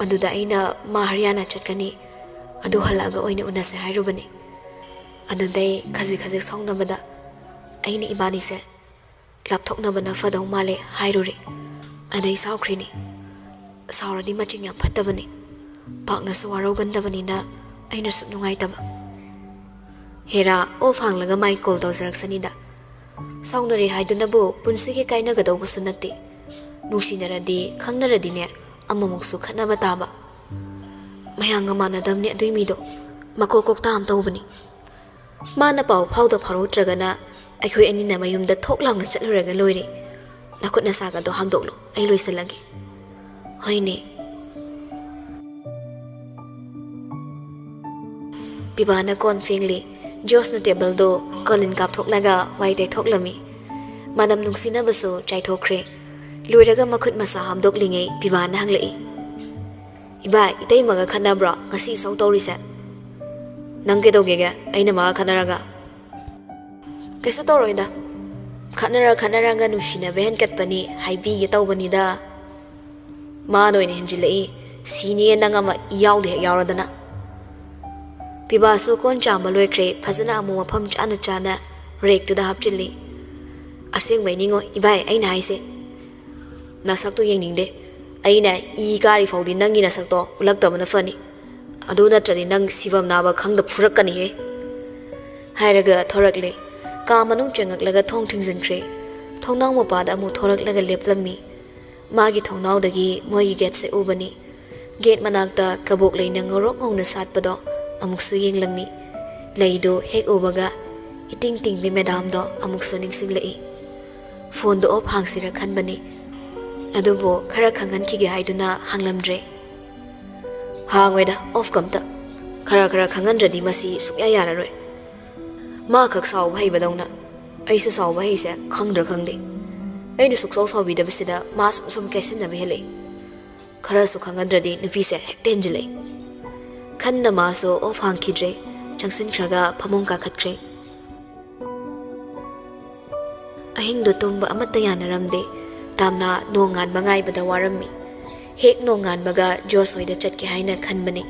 aduda aina ma haryana chatkani adu halaga oina una sa hairubani adudai khazi saunabada aina ibani se lapthok na bana fadau male hairuri adai saukhrini sauradi machin yam phatabani pakna su waro gandabani na aina su nungai taba hera o phanglaga mai call tawjarak sanida saunari haiduna bu punsi ke kaina gadaw bu sunati nusinaradi khangnaradi ne amamuk su khana bataba mayanga manadamni adui mido makokok tam tawbani mana paw phawda pharo tragana ꯑꯩꯈꯣꯏ ꯑꯅꯤꯅ ꯃꯌꯨꯝꯗ ꯊꯣꯛ ꯂꯥꯎꯅ ꯆꯠꯂꯨꯔꯒ ꯂꯣꯏꯔꯦ ꯅꯈꯨꯠ ꯅꯁꯥꯒꯗꯣ ꯍꯥꯝꯗꯣꯛꯂꯣ ꯑꯩ ꯂꯣꯏꯁꯤꯜꯂꯒꯦ ꯍꯣꯏꯅꯦ ꯄꯤꯕꯥꯅ ꯀꯣꯟ ꯐꯦꯡꯂꯤ ꯖꯣꯁꯅ ꯇꯦꯕꯜꯗꯣ ꯀꯣꯂꯤꯟ ꯀꯥꯞꯊꯣꯛꯂꯒ ꯋꯥꯏ ꯇꯩꯊꯣꯛꯂꯝꯃꯤ ꯃꯅꯝ ꯅꯨꯡꯁꯤꯅꯕꯁꯨ ꯆꯥꯏꯊꯣꯛꯈ꯭ꯔꯦ ꯂꯣꯏꯔꯒ ꯃꯈꯨꯠ ꯃꯁꯥ ꯍꯥꯝꯗꯣꯛꯂꯤꯉꯩ ꯄꯤꯕꯥꯅ ꯍꯪꯂꯛꯏ ꯏꯕꯥꯏ ꯏꯇꯩꯃꯒ ꯈꯠꯅꯕ꯭ꯔꯣ ꯉꯁꯤ ꯏꯁꯧ ꯇꯧꯔꯤꯁꯦ ꯅꯪ ꯀꯩꯗꯧꯒꯦꯒꯦ ꯑꯩꯅ ꯃꯥꯒ ꯈꯠꯅꯔꯒ ꯀꯩꯁꯨ ꯇꯧꯔꯣꯏꯗ ꯈꯠꯅꯔꯒ ꯅꯨꯡꯁꯤꯅꯕ ꯍꯦꯟꯀꯠꯄꯅꯤ ꯍꯥꯏꯕꯤꯒꯦ ꯇꯧꯕꯅꯤꯗ ꯃꯥꯅ ꯑꯣꯏꯅ ꯍꯦꯟꯖꯤꯜꯂꯛꯏ ꯁꯤꯅꯤꯌꯦ ꯅꯪ ꯑꯃ ꯌꯥꯎꯗꯦ ꯍꯦꯛ ꯌꯥꯎꯔꯗꯅ ꯄꯤꯕꯥꯁꯨ ꯀꯣꯟ ꯆꯥꯝꯕ ꯂꯣꯏꯈ꯭ꯔꯦ ꯐꯖꯅ ꯑꯃꯨꯛ ꯃꯐꯝ ꯆꯥꯅ ꯔꯦꯛꯇꯨꯗ ꯍꯥꯞꯆꯤꯜꯂꯤ ꯑꯁꯦꯡꯕꯩꯅꯤꯉꯣ ꯏꯕꯥꯏ ꯑꯩꯅ ꯍꯥꯏꯁꯦ ꯅꯁꯛꯇꯣ ꯌꯦꯡꯅꯤꯡꯗꯦ ꯑꯩꯅ ꯏ ꯀꯥꯔꯤ ꯐꯥꯎꯗꯤ ꯅꯪꯒꯤ ꯅꯁꯛꯇꯣ ꯎꯠꯂꯛꯇꯕꯅ ꯐꯅꯤ ꯑꯗꯨ ꯅꯠꯇ꯭ꯔꯗꯤ ꯅꯪ ꯁꯤꯐꯝ ꯅꯥꯕ ꯈꯪꯗ ꯐꯨꯔꯛꯀꯅꯤꯍꯦ ꯍꯥꯏꯔꯒ ꯊꯣꯔꯛꯂꯦ ꯀꯥ ꯃꯅꯨꯡ ꯆꯪꯉꯛꯂꯒ ꯊꯣꯡ ꯊꯤꯡꯖꯤꯟꯈ꯭ꯔꯦ ꯊꯣꯡꯅꯥꯎ ꯃꯄꯥꯗ ꯑꯃꯨꯛ ꯊꯣꯔꯛꯂꯒ ꯂꯦꯞꯂꯝꯃꯤ ꯃꯥꯒꯤ ꯊꯣꯡꯅꯥꯎꯗꯒꯤ ꯃꯣꯏꯒꯤ ꯒꯦꯠꯁꯦ ꯎꯕꯅꯤ ꯒꯦꯠ ꯃꯅꯥꯛꯇ ꯀꯕꯣꯛ ꯂꯩꯅ ꯉꯧꯔꯣꯛ ꯉꯧꯅ ꯁꯥꯠꯄꯗꯣ ꯑꯃꯨꯛꯁꯨ ꯌꯦꯡꯂꯝꯃꯤ ꯂꯩꯗꯣ ꯍꯦꯛ ꯎꯕꯒ ꯏꯇꯤꯡ ꯇꯤꯡꯕꯤ ꯃꯦꯗꯥꯝꯗꯣ ꯑꯃꯨꯛꯁꯨ ꯅꯤꯡꯁꯤꯡꯂꯛꯏ ꯐꯣꯟꯗꯣ ꯑꯣꯐ ꯍꯥꯡꯁꯤꯔ ꯈꯟꯕꯅꯤ ꯑꯗꯨꯕꯨ ꯈꯔ ꯈꯪꯍꯟꯈꯤꯒꯦ ꯍꯥꯏꯗꯨꯅ ꯍꯥꯡꯂꯝꯗ꯭ꯔꯦ ꯍꯥꯡꯉꯣꯏꯗ ꯑꯣꯐ ꯀꯝꯇ ꯈꯔ ꯈꯪꯍꯟꯗ꯭ꯔꯗꯤ ꯃꯁꯤ ꯁꯨꯛꯌꯥ ꯌꯥꯔꯔꯣꯏ ꯃꯥ ꯈꯛ ꯁꯥꯎꯕ ꯍꯩꯕꯗꯧꯅ ꯑꯩꯁꯨ ꯁꯥꯎꯕ ꯍꯩꯁꯦ ꯈꯪꯗ꯭ꯔꯥ ꯈꯪꯗꯦ ꯑꯩꯅ ꯁꯨꯛꯁꯥꯎ ꯁꯥꯎꯕꯤꯗꯕꯁꯤꯗ ꯃꯥ ꯁꯨꯝ ꯀꯦꯁꯤꯟꯅꯕ ꯍꯦꯜꯂꯛꯏ ꯈꯔꯁꯨ ꯈꯪꯍꯟꯗ꯭ꯔꯗꯤ ꯅꯨꯄꯤꯁꯦ ꯍꯦꯛꯇ ꯍꯦꯟꯖꯤꯜꯂꯛꯏ ꯈꯟꯅ ꯃꯥꯁꯨ ꯑꯣꯐ ꯍꯥꯡꯈꯤꯗ꯭ꯔꯦ ꯆꯪꯁꯤꯟꯈ꯭ꯔꯒ ꯐꯃꯨꯡ ꯀꯥꯈꯠꯈ꯭ꯔꯦ ꯑꯍꯤꯡꯗꯣ ꯇꯨꯝꯕ ꯑꯃꯠꯇ ꯌꯥꯅꯔꯝꯗꯦ ꯇꯥꯝꯅ ꯅꯣꯡ ꯉꯥꯟꯕ ꯉꯥꯏꯕꯗ ꯋꯥꯔꯝꯃꯤ ꯍꯦꯛ ꯅꯣꯡ ꯉꯥꯟꯕꯒ ꯖꯣꯁ ꯍꯣꯏꯗ ꯆꯠꯀꯦ ꯍꯥꯏꯅ ꯈꯟꯕꯅꯤ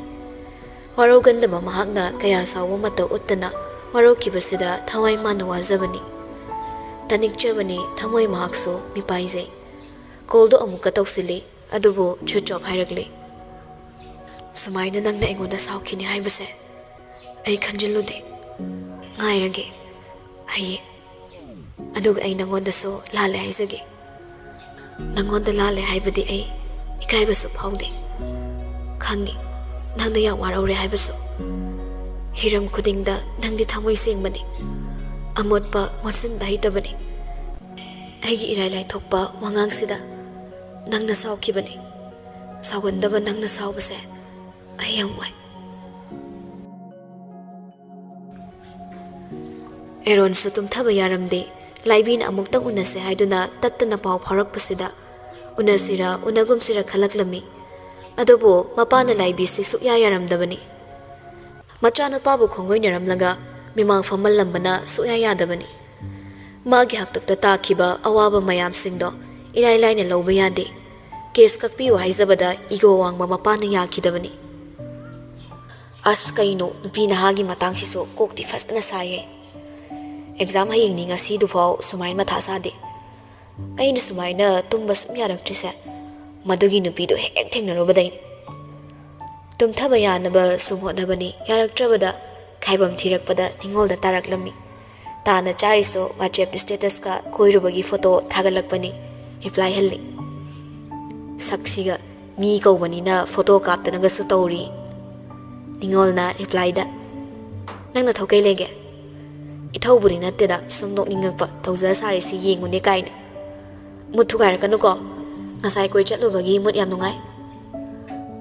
ꯋꯥꯔꯧꯒꯟꯗꯕ ꯃꯍꯥꯛꯅ ꯀꯌꯥ ꯁꯥꯎꯕ ꯃꯇꯧ ꯎꯠꯇꯅ ꯋꯥꯔꯧꯈꯤꯕꯁꯤꯗ ꯊꯋꯥꯏ ꯃꯥꯅ ꯋꯥꯖꯕꯅꯤ ꯇꯅꯤꯛꯆꯕꯅꯤ ꯊꯃꯣꯏ ꯃꯍꯥꯛꯁꯨ ꯃꯤꯄꯥꯏꯖꯩ ꯀꯣꯜꯗꯣ ꯑꯃꯨꯛꯀ ꯇꯧꯁꯤꯜꯂꯤ ꯑꯗꯨꯕꯨ ꯁ꯭ꯋꯤꯆ ꯑꯣꯐ ꯍꯥꯏꯔꯛꯂꯦ ꯁꯨꯃꯥꯏꯅ ꯅꯪꯅ ꯑꯩꯉꯣꯟꯗ ꯁꯥꯎꯈꯤꯅꯤ ꯍꯥꯏꯕꯁꯦ ꯑꯩ ꯈꯟꯖꯤꯜꯂꯨꯗꯦ ꯉꯥꯏꯔꯒꯦ ꯍꯌꯦꯡ ꯑꯗꯨꯒ ꯑꯩ ꯅꯪꯉꯣꯟꯗꯁꯨ ꯂꯥꯜꯂꯦ ꯍꯥꯏꯖꯒꯦ ꯅꯪꯉꯣꯟꯗ ꯂꯥꯜꯂꯦ ꯍꯥꯏꯕꯗꯤ ꯑꯩ ꯏꯀꯥꯏꯕꯁꯨ ꯐꯥꯎꯗꯦ ꯈꯪꯉꯤ ꯅꯪꯅ ꯌꯥꯝ ꯋꯥꯔꯧꯔꯦ ꯍꯥꯏꯕꯁꯨ ꯍꯤꯔꯝ ꯈꯨꯗꯤꯡꯗ ꯅꯪꯗꯤ ꯊꯃꯣꯏ ꯁꯦꯡꯕꯅꯤ ꯑꯃꯣꯠꯄ ꯃꯣꯠꯁꯤꯟꯕ ꯍꯩꯇꯕꯅꯤ ꯑꯩꯒꯤ ꯏꯔꯥꯏ ꯂꯥꯏꯊꯣꯛꯄ ꯋꯥꯉꯥꯡꯁꯤꯗ ꯅꯪꯅ ꯁꯥꯎꯈꯤꯕꯅꯤ ꯁꯥꯎꯒꯟꯗꯕ ꯅꯪꯅ ꯁꯥꯎꯕꯁꯦ ꯑꯩ ꯌꯥꯝ ꯋꯥꯏ ꯑꯦꯔꯣꯟꯁꯨ ꯇꯨꯝꯊꯕ ꯌꯥꯔꯝꯗꯦ ꯂꯥꯏꯕꯤꯅ ꯑꯃꯨꯛꯇꯪ ꯎꯅꯁꯦ ꯍꯥꯏꯗꯨꯅ ꯇꯠꯇꯅ ꯄꯥꯎ ꯐꯥꯎꯔꯛꯄꯁꯤꯗ ꯎꯅꯁꯤꯔ ꯎꯅꯒꯨꯝꯁꯤꯔ ꯈꯜꯂꯛꯂꯝꯃꯤ ꯑꯗꯨꯕꯨ ꯃꯄꯥꯅ ꯂꯥꯏꯕꯤꯁꯤ ꯁꯨꯛꯌꯥ ꯌꯥꯔꯝꯗꯕꯅꯤ ꯃꯆꯥꯅꯨꯄꯥꯕꯨ ꯈꯣꯡꯒꯣꯏꯅꯔꯝꯂꯒ ꯃꯤꯃꯥꯡ ꯐꯝꯍꯜꯂꯝꯕꯅ ꯁꯨꯛꯌꯥ ꯌꯥꯗꯕꯅꯤ ꯃꯥꯒꯤ ꯍꯥꯛꯇꯛꯇ ꯇꯥꯈꯤꯕ ꯑꯋꯥꯕ ꯃꯌꯥꯝꯁꯤꯡꯗꯣ ꯏꯔꯥꯏ ꯂꯥꯏꯅ ꯂꯧꯕ ꯌꯥꯗꯦ ꯀꯦꯁ ꯀꯛꯄꯤꯌꯨ ꯍꯥꯏꯖꯕꯗ ꯏꯒꯣ ꯋꯥꯡꯕ ꯃꯄꯥꯅ ꯌꯥꯈꯤꯗꯕꯅꯤ ꯑꯁ ꯀꯩꯅꯣ ꯅꯨꯄꯤ ꯅꯍꯥꯒꯤ ꯃꯇꯥꯡꯁꯤꯁꯨ ꯀꯣꯛꯇꯤ ꯐꯖꯅ ꯁꯥꯏꯌꯦ ꯑꯦꯛꯖꯥꯝ ꯍꯌꯦꯡꯅꯤ ꯉꯁꯤꯗꯨꯐꯥꯎ ꯁꯨꯃꯥꯏꯅ ꯃꯊꯥ ꯁꯥꯗꯦ ꯑꯩꯅ ꯁꯨꯃꯥꯏꯅ ꯇꯨꯝꯕ ꯁꯨꯝ ꯌꯥꯔꯛꯇ꯭ꯔꯤꯁꯦ ꯃꯗꯨꯒꯤ ꯅꯨꯄꯤꯗꯣ ꯍꯦꯛ ꯊꯦꯡꯅꯔꯨꯕꯗꯩꯅꯤ ꯇꯨꯝꯊꯕ ꯌꯥꯅꯕ ꯁꯨꯝ ꯍꯣꯠꯅꯕꯅꯤ ꯌꯥꯔꯛꯇ꯭ꯔꯕꯗ ꯈꯥꯏꯕꯝ ꯊꯤꯔꯛꯄꯗ ꯅꯤꯡꯉꯣꯜꯗ ꯇꯥꯔꯛꯂꯝꯃꯤ ꯇꯥꯅ ꯆꯥꯔꯤꯁꯨ ꯋꯥꯆꯦꯞ ꯁ꯭ꯇꯦꯇꯁꯀ ꯀꯣꯏꯔꯨꯕꯒꯤ ꯐꯣꯇꯣ ꯊꯥꯒꯠꯂꯛꯄꯅꯤ ꯔꯤꯄ꯭ꯂꯥꯏ ꯍꯜꯂꯤ ꯁꯛꯁꯤꯒ ꯃꯤ ꯀꯧꯕꯅꯤꯅ ꯐꯣꯇꯣ ꯀꯥꯞꯇꯅꯒꯁꯨ ꯇꯧꯔꯤ ꯅꯤꯡꯉꯣꯜꯅ ꯔꯤꯄ꯭ꯂꯥꯏꯗ ꯅꯪꯅ ꯊꯧꯀꯩ ꯂꯩꯒꯦ ꯏꯊꯧꯕꯨꯗꯤ ꯅꯠꯇꯦꯗ ꯁꯨꯝ ꯅꯣꯛꯅꯤꯡꯉꯛꯄ ꯇꯧꯖ ꯁꯥꯔꯤꯁꯤ ꯌꯦꯡꯉꯨꯅꯦ ꯀꯥꯏꯅ ꯃꯨꯠ ꯊꯨꯒꯥꯏꯔꯛꯀꯅꯨꯀꯣ ꯉꯁꯥꯏ ꯀꯣꯏ ꯆꯠꯂꯨꯕꯒꯤ ꯃꯨꯠ ꯌꯥꯝ ꯅꯨꯡꯉꯥꯏ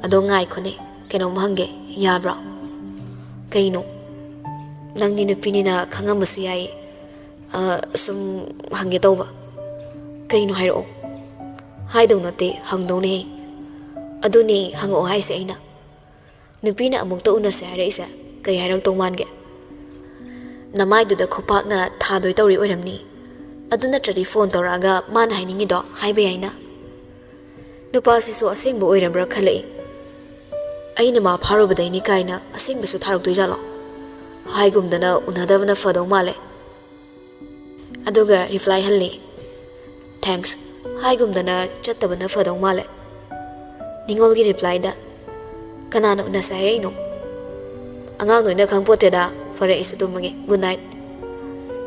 ꯑꯗꯣ ꯉꯥꯏꯈꯣꯅꯦ ꯀꯩꯅꯣꯝ ꯍꯪꯒꯦ ꯌꯥꯕ꯭ꯔꯣ ꯀꯩꯅꯣ ꯅꯪꯗꯤ ꯅꯨꯄꯤꯅꯤꯅ ꯈꯪꯉꯝꯕꯁꯨ ꯌꯥꯏ ꯁꯨꯝ ꯍꯪꯒꯦ ꯇꯧꯕ ꯀꯩꯅꯣ ꯍꯥꯏꯔꯛꯑꯣ ꯍꯥꯏꯗꯧ ꯅꯠꯇꯦ ꯍꯪꯗꯧꯅꯦ ꯑꯗꯨꯅꯦ ꯍꯪꯉꯛꯑꯣ ꯍꯥꯏꯁꯦ ꯑꯩꯅ ꯅꯨꯄꯤꯅ ꯑꯃꯨꯛꯇ ꯎꯅꯁꯦ ꯍꯥꯏꯔꯛꯏꯁꯦ ꯀꯩ ꯍꯥꯏꯔꯛꯇꯧ ꯃꯥꯟꯒꯦ ꯅꯃꯥꯏꯗꯨꯗ ꯈꯨꯄꯥꯛꯅ ꯊꯥꯗꯣꯏ ꯇꯧꯔꯤ ꯑꯣꯏꯔꯝꯅꯤ ꯑꯗꯨ ꯅꯠꯇ꯭ꯔꯗꯤ ꯐꯣꯟ ꯇꯧꯔꯛꯑꯒ ꯃꯥꯅ ꯍꯥꯏꯅꯤꯡꯉꯤꯗꯣ ꯍꯥꯏꯕ ꯌꯥꯏꯅ ꯅꯨꯄꯥꯁꯤꯁꯨ ꯑꯁꯦꯡꯕ ꯑꯣꯏꯔꯝꯕ꯭ꯔꯥ ꯈꯜꯂꯛꯏ ꯑꯩꯅ ꯃꯥ ꯐꯥꯔꯨꯕꯗꯩꯅꯤ ꯀꯥꯏꯅ ꯑꯁꯦꯡꯕꯁꯨ ꯊꯥꯔꯛꯇꯣꯏꯖꯥꯠꯂꯣ ꯍꯥꯏꯒꯨꯝꯗꯅ ꯎꯅꯗꯕꯅ ꯐꯗꯧ ꯃꯥꯜꯂꯦ ꯑꯗꯨꯒ ꯔꯤꯄ꯭ꯂꯥꯏ ꯍꯜꯂꯤ ꯊꯦꯡꯛꯁ ꯍꯥꯏꯒꯨꯝꯗꯅ ꯆꯠꯇꯕꯅ ꯐꯗꯧ ꯃꯥꯜꯂꯦ ꯅꯤꯡꯉꯣꯜꯒꯤ ꯔꯤꯄ꯭ꯂꯥꯏꯗ ꯀꯅꯥꯅ ꯎꯅꯁꯦ ꯍꯥꯏꯔꯛꯏꯅꯣ ꯑꯉꯥꯡ ꯅꯣꯏꯅ ꯈꯪꯄꯣꯠꯇꯦꯗ ꯐꯔꯦ ꯑꯩꯁꯨ ꯇꯨꯝꯃꯒꯦ ꯒꯨꯗ ꯅꯥꯏꯠ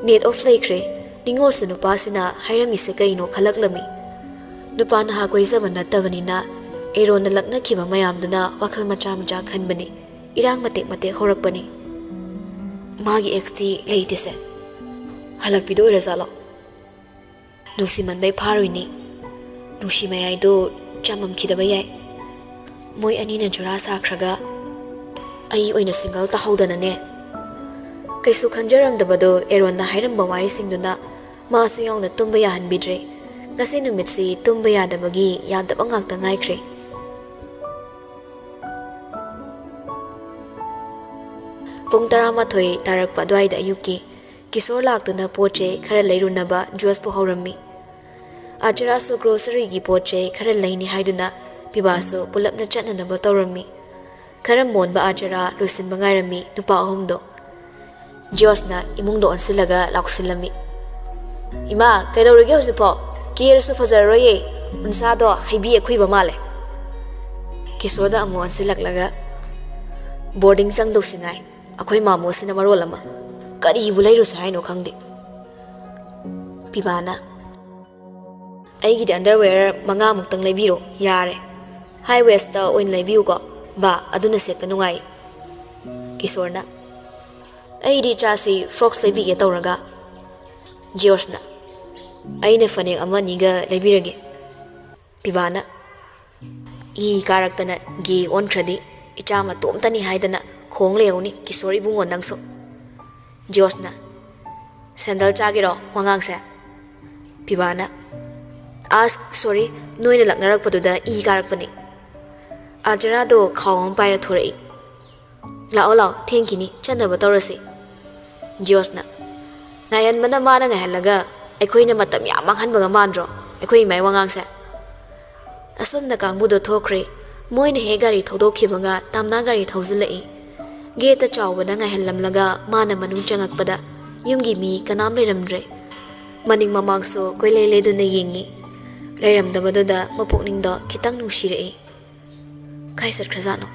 ꯅꯦꯠ ꯑꯣꯐ ꯂꯩꯈ꯭ꯔꯦ ꯅꯤꯡꯉꯣꯜꯁꯨ ꯅꯨꯄꯥꯁꯤꯅ ꯍꯥꯏꯔꯝꯃꯤꯁꯦ ꯀꯩꯅꯣ ꯈꯜꯂꯛꯂꯝꯃꯤ ꯅꯨꯄꯥ ꯅꯍꯥ ꯀꯣꯏꯖꯕ ꯅꯠꯇꯕꯅꯤꯅ ꯑꯦꯔꯣꯟꯅ ꯂꯛꯅꯈꯤꯕ ꯃꯌꯥꯝꯗꯨꯅ ꯋꯥꯈꯜ ꯃꯆꯥ ꯈꯟꯕꯅꯤ ꯏꯔꯥꯡ ꯃꯇꯦꯛ ꯍꯧꯔꯛꯄꯅꯤ ꯃꯥꯒꯤ ꯑꯦꯛꯁꯇꯤ ꯂꯩꯇꯦꯁꯦ halakpido oirajalo nusi manbai pharuini nusi mayai do chamam khidaba yai moi ani na jura sakhraga ai oina single ta hodana ne kaisu khanjaram dabado Arun na hairam bawai singduna ma su yauna tumba ya hanbidre ngasi numit si tumba ya dabagi ya daba ngakta ngaikre pung 12 tarakpa dwaida ayuki kisor laktuna poche khara leirunaba juice po haurammi ajara su grocery gi poche khara leini haiduna pibaso pulapna chatnanaba tawrammi khara monba ajara lusin bangairami nupa ahomdo Josna imungdo ansilaga lauksilami ima kaidawrige hosipo kirsu fajaroye unsado haibi ekhuiba male kisoda amu ansilaklaga boarding changdo singai akhoi mamo sina marol ama kari bulairu saino khangde pibana aigi de underwear manga muktang leibiro yare high waist ta oin leibiu ko ba aduna set nungai kisorna aidi chasi frocks lebi ge tawraga Josna aine fane ama niga leibirage pibana I karaktana gi on khradi ichama tomtani haidana khong leuni kisori bungo nangso Josna sandal chagiro wangang se pibana as sorry noina laknarak paduda I karakpani ajara do khawang paira thorai lao lao thankini chanaba tawrasi Josna nayan mana mana ngahalaga aikhoina matam ya manghanbaga mandro aikoi mai wangang se asumna kangbudo thokre moina he gari thodokhibaga tamna gari thawjilai gate chawbana ngaihallamlaga mana manung changakpada yumgi mi kanam leiramdre maning mamangso koilei leduna yengi leiramdabadoda mapukningda khitang nungshirei khaisat khrazano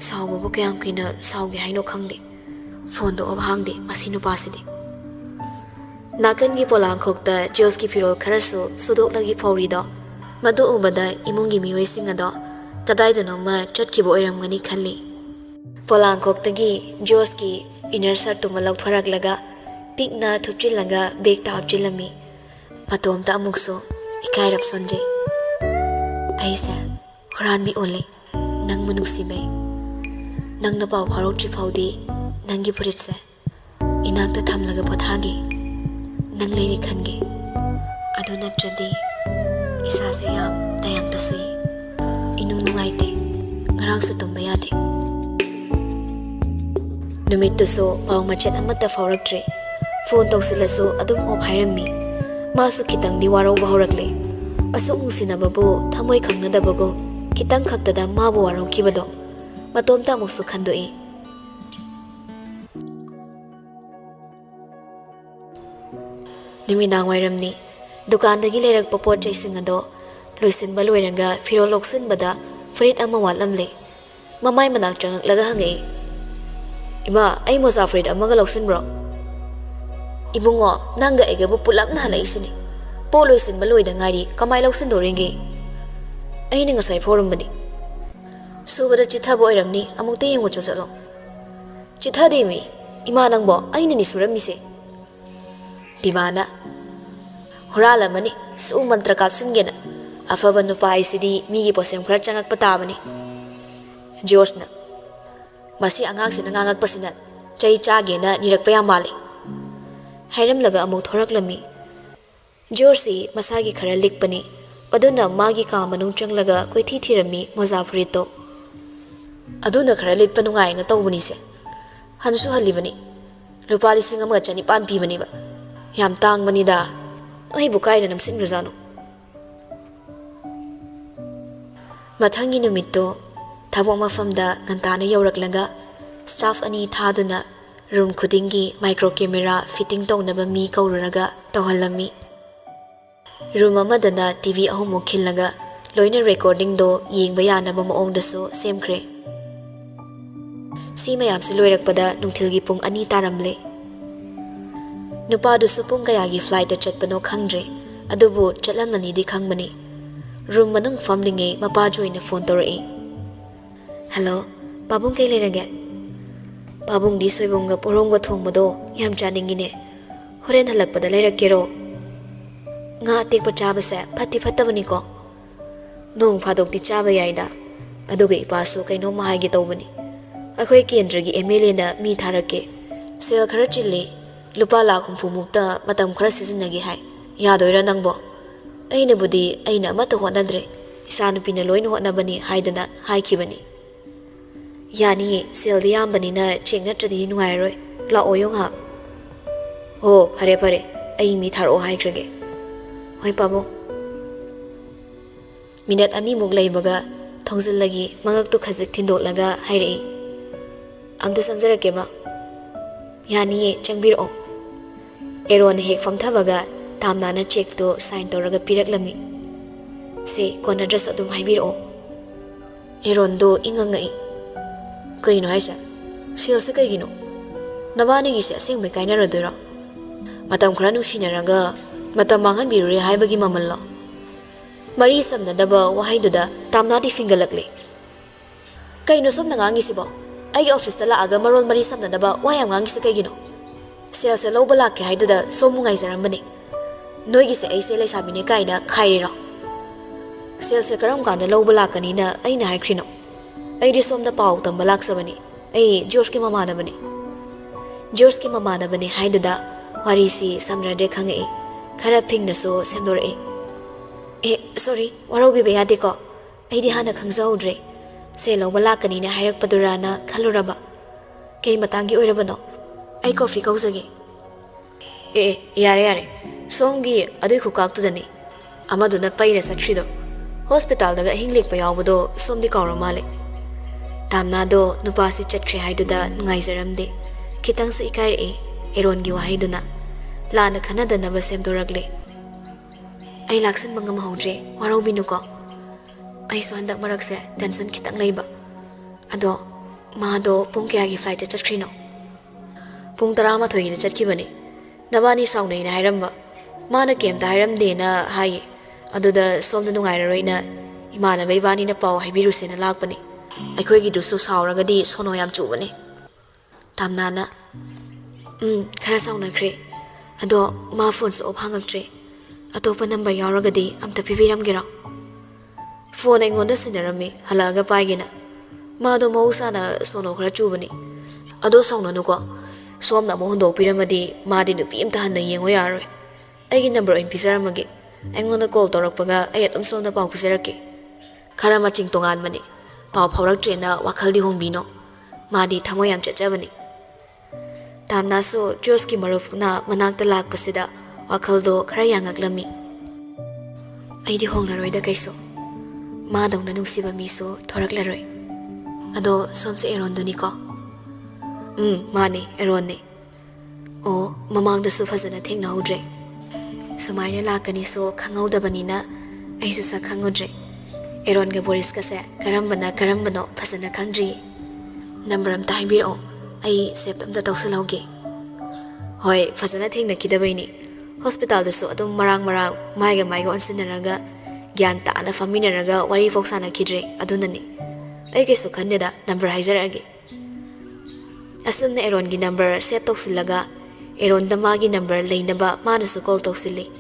sawbo kyam kina sawge haino khangde phone do abhangde masinu paside nakan gi polang khokta Jos ki firol kharaso sudok lagi phawri do madu ubada imungi miwei singado kadai dano ma chatkhibo oiramgani khalli polang khoktagi Jos ki inner shirt to malak thorak laga pikna thupchilaga bag ta hapchilami matom ta amukso ikairap sonje aisa horanbi ole nang manusibai nang na paw pharok chi faudi nangi puritse inakta thamlaga pothagi nang leiri khange aduna chadi isa se yam tayang tasui inung nungaite ngarang su tumba yade numit to so paw machet amata fauraktre phone tawsilaso adum op hairammi masu kitang ni waro bahorakle asok nusinababu thamoi khangnadabago kitang khaktada mabu waro kibado matomta muksu khandoi nimidang wairamni dukandagi leirakpa pot chaising ado loisinba loiraga firol loksinbada frit ama walamle mamai manak changaklaga hangai ima ai moza frit amaga loksinbro ibungo nanga egabu pulapna halaisini po loisinba loida ngari kamai loksindoringe aini ngasai forumbani subada chithabo oiramni amukte yengo chosalo chithademi ima nangbo aini ni suramise bimana hurala mani su mantra kapsingena afaba nupa isidi migi posem khra changak patabani Josna masi angang sina ngangak pasina chai chagena nirakpa ya male hairam laga amuk thoraklami Jorsi masagi khara likpani aduna magi ka manung changlaga koithi thirami mozafrito aduna khara litpa nungai na tawbani se hansu halibani rupa lising ama chani pan pibani ba yam tang bani da ai bukai na namsin rajano mathangi numitto thabok mafamda gantana yauraklaga staff ani thaduna room khudingi micro camera fitting townaba mi kaururaga tawhalami room amadana TV ahom khillaga loina recording do yengba yanaba maong daso semkhre si mayam se loirakpada nungthilgi pung ani taramle nupa du supung kayagi flight da chatpano khangdre adubu chatlanmani di khangbani room manung famlinge mapa joina phone torai hello babung kay leirage babung di soibungga porongga thongmado yam chaningine Horen halakpada leirakero. Nga atekpa chabase phatti phattabaniko. Nong phadokti chaba yaida. Aduga ipaso kaino mahagi tawbani. Akhoi kendragi MLA na mi tharake. Sel khara chilli. Lupa lakh humfu mukta matam khara sizinagi hai. Yadoira nangbo. Aina budi aina amata honadre. Isanupina loina honabani haidana haikibani. Yani sel diyambani na cheng natradi nuairoi. La oyong ha. Oh, pare pare. Ai mi tharo haikrage. Hoi pabo. Minute ani muk laibaga thongzil lagi mangak tu khazik thindok laga hairei. Amta sanjarake ba. Yani changbiro. Arun hek famthabaga tamnana check to sign toraga piraklami. Se kona dress adum haibiro. Arun do ingangai. Kaino haisa. Sel se kaigino. Nabani gi se sing me kaina radura. Matam khara nusinaraga matam mangan birure haibagi mamallo. Mari samna daba wahaiduda tamnadi fingalakle. Kaino somna ngangi sibo. Ai office ta laaga marol mari samna daba wayam ngangi se kaigino. Sel se loba lakke haiduda somu ngai jarambani. Noigi se ai se lai sabine kaina khairira. Sel se karam kana loba lakani na aina haikrino. Ai ri somda pau tamba laksabani. Ai George ki mama na bani. George ki mama na bani haiduda warisi samrade khangai. Khara phingna so sendore. Sorry, warobi bayade ko. Ai di hana khangzaudre. Se loba lakani na hairak padurana khaluraba. Kei matangi oirabano. Ai coffee kauzage. Yare. Somgi adui khukak tu dani. Amaduna paira sakhrido. Hospital daga hinglek pa yawbado somdi kawra male. Tamna do nupasi chatkri haiduda nungaizaramde. Kitang sa ikaire Arun gi wahaiduna. Lana khanada na basem doragle. Ai laksan mangam haudre waraw binuko. Ai so handak marakse tension kitang leiba. Ado ma do pung kya gi flight chatkrino. Pung 12 na chatkibani. Nabani saunai na hairamba. Mana kem ta hairamde na haye. Aduda somda nungairaroi na imana baibani na pau haibiruse na lakpani. Aikhoi gi dusu sauragadi sono yam chubani. Tamnana khara saunakre. Ado ma phone so ophangaktre. Atopa number yauragadi amta pibiramgira. Phone aingonda sinarami halaga paigina. Ma do mausana sono khara chubani. Ado saunanu ko somna mo hondo piramadi ma di nupi amta hanna yengo yaroi. Aigi number oin pisaramagi. Aingonda call torakpaga ay atum somna pau pisarake. Khara maching tongan mani. Pau phaurak trena wakhaldi hongbino. Ma di thamoyam chachabani. Tamna so Jos ki marufna manakta lakpasida wakhaldo khara yangaklami. Aidi honglaroida kaiso. Ma dongna nungsiba mi so thoraklaroi. Ado somse Arun duni ko. Mani Arun ne. O mamangda su fazana thengna hodre. Sumaina lakani so khangaudabanina aisu sa khangodre. Arun ga Boris ka se karambano fazana khangdri. Number am taibiro. Ai septam da tawsalauge. Hoi fazana thengna kidabaini. Hospital da so adum marang maiga onsinaraga gyan ta ana faminaraga wari foksana kidre adunani. Ai ke so khaneda number haizarage. Asunna Arun gi number save tawsilaga Arun da magi number leinaba manasu call tawsili.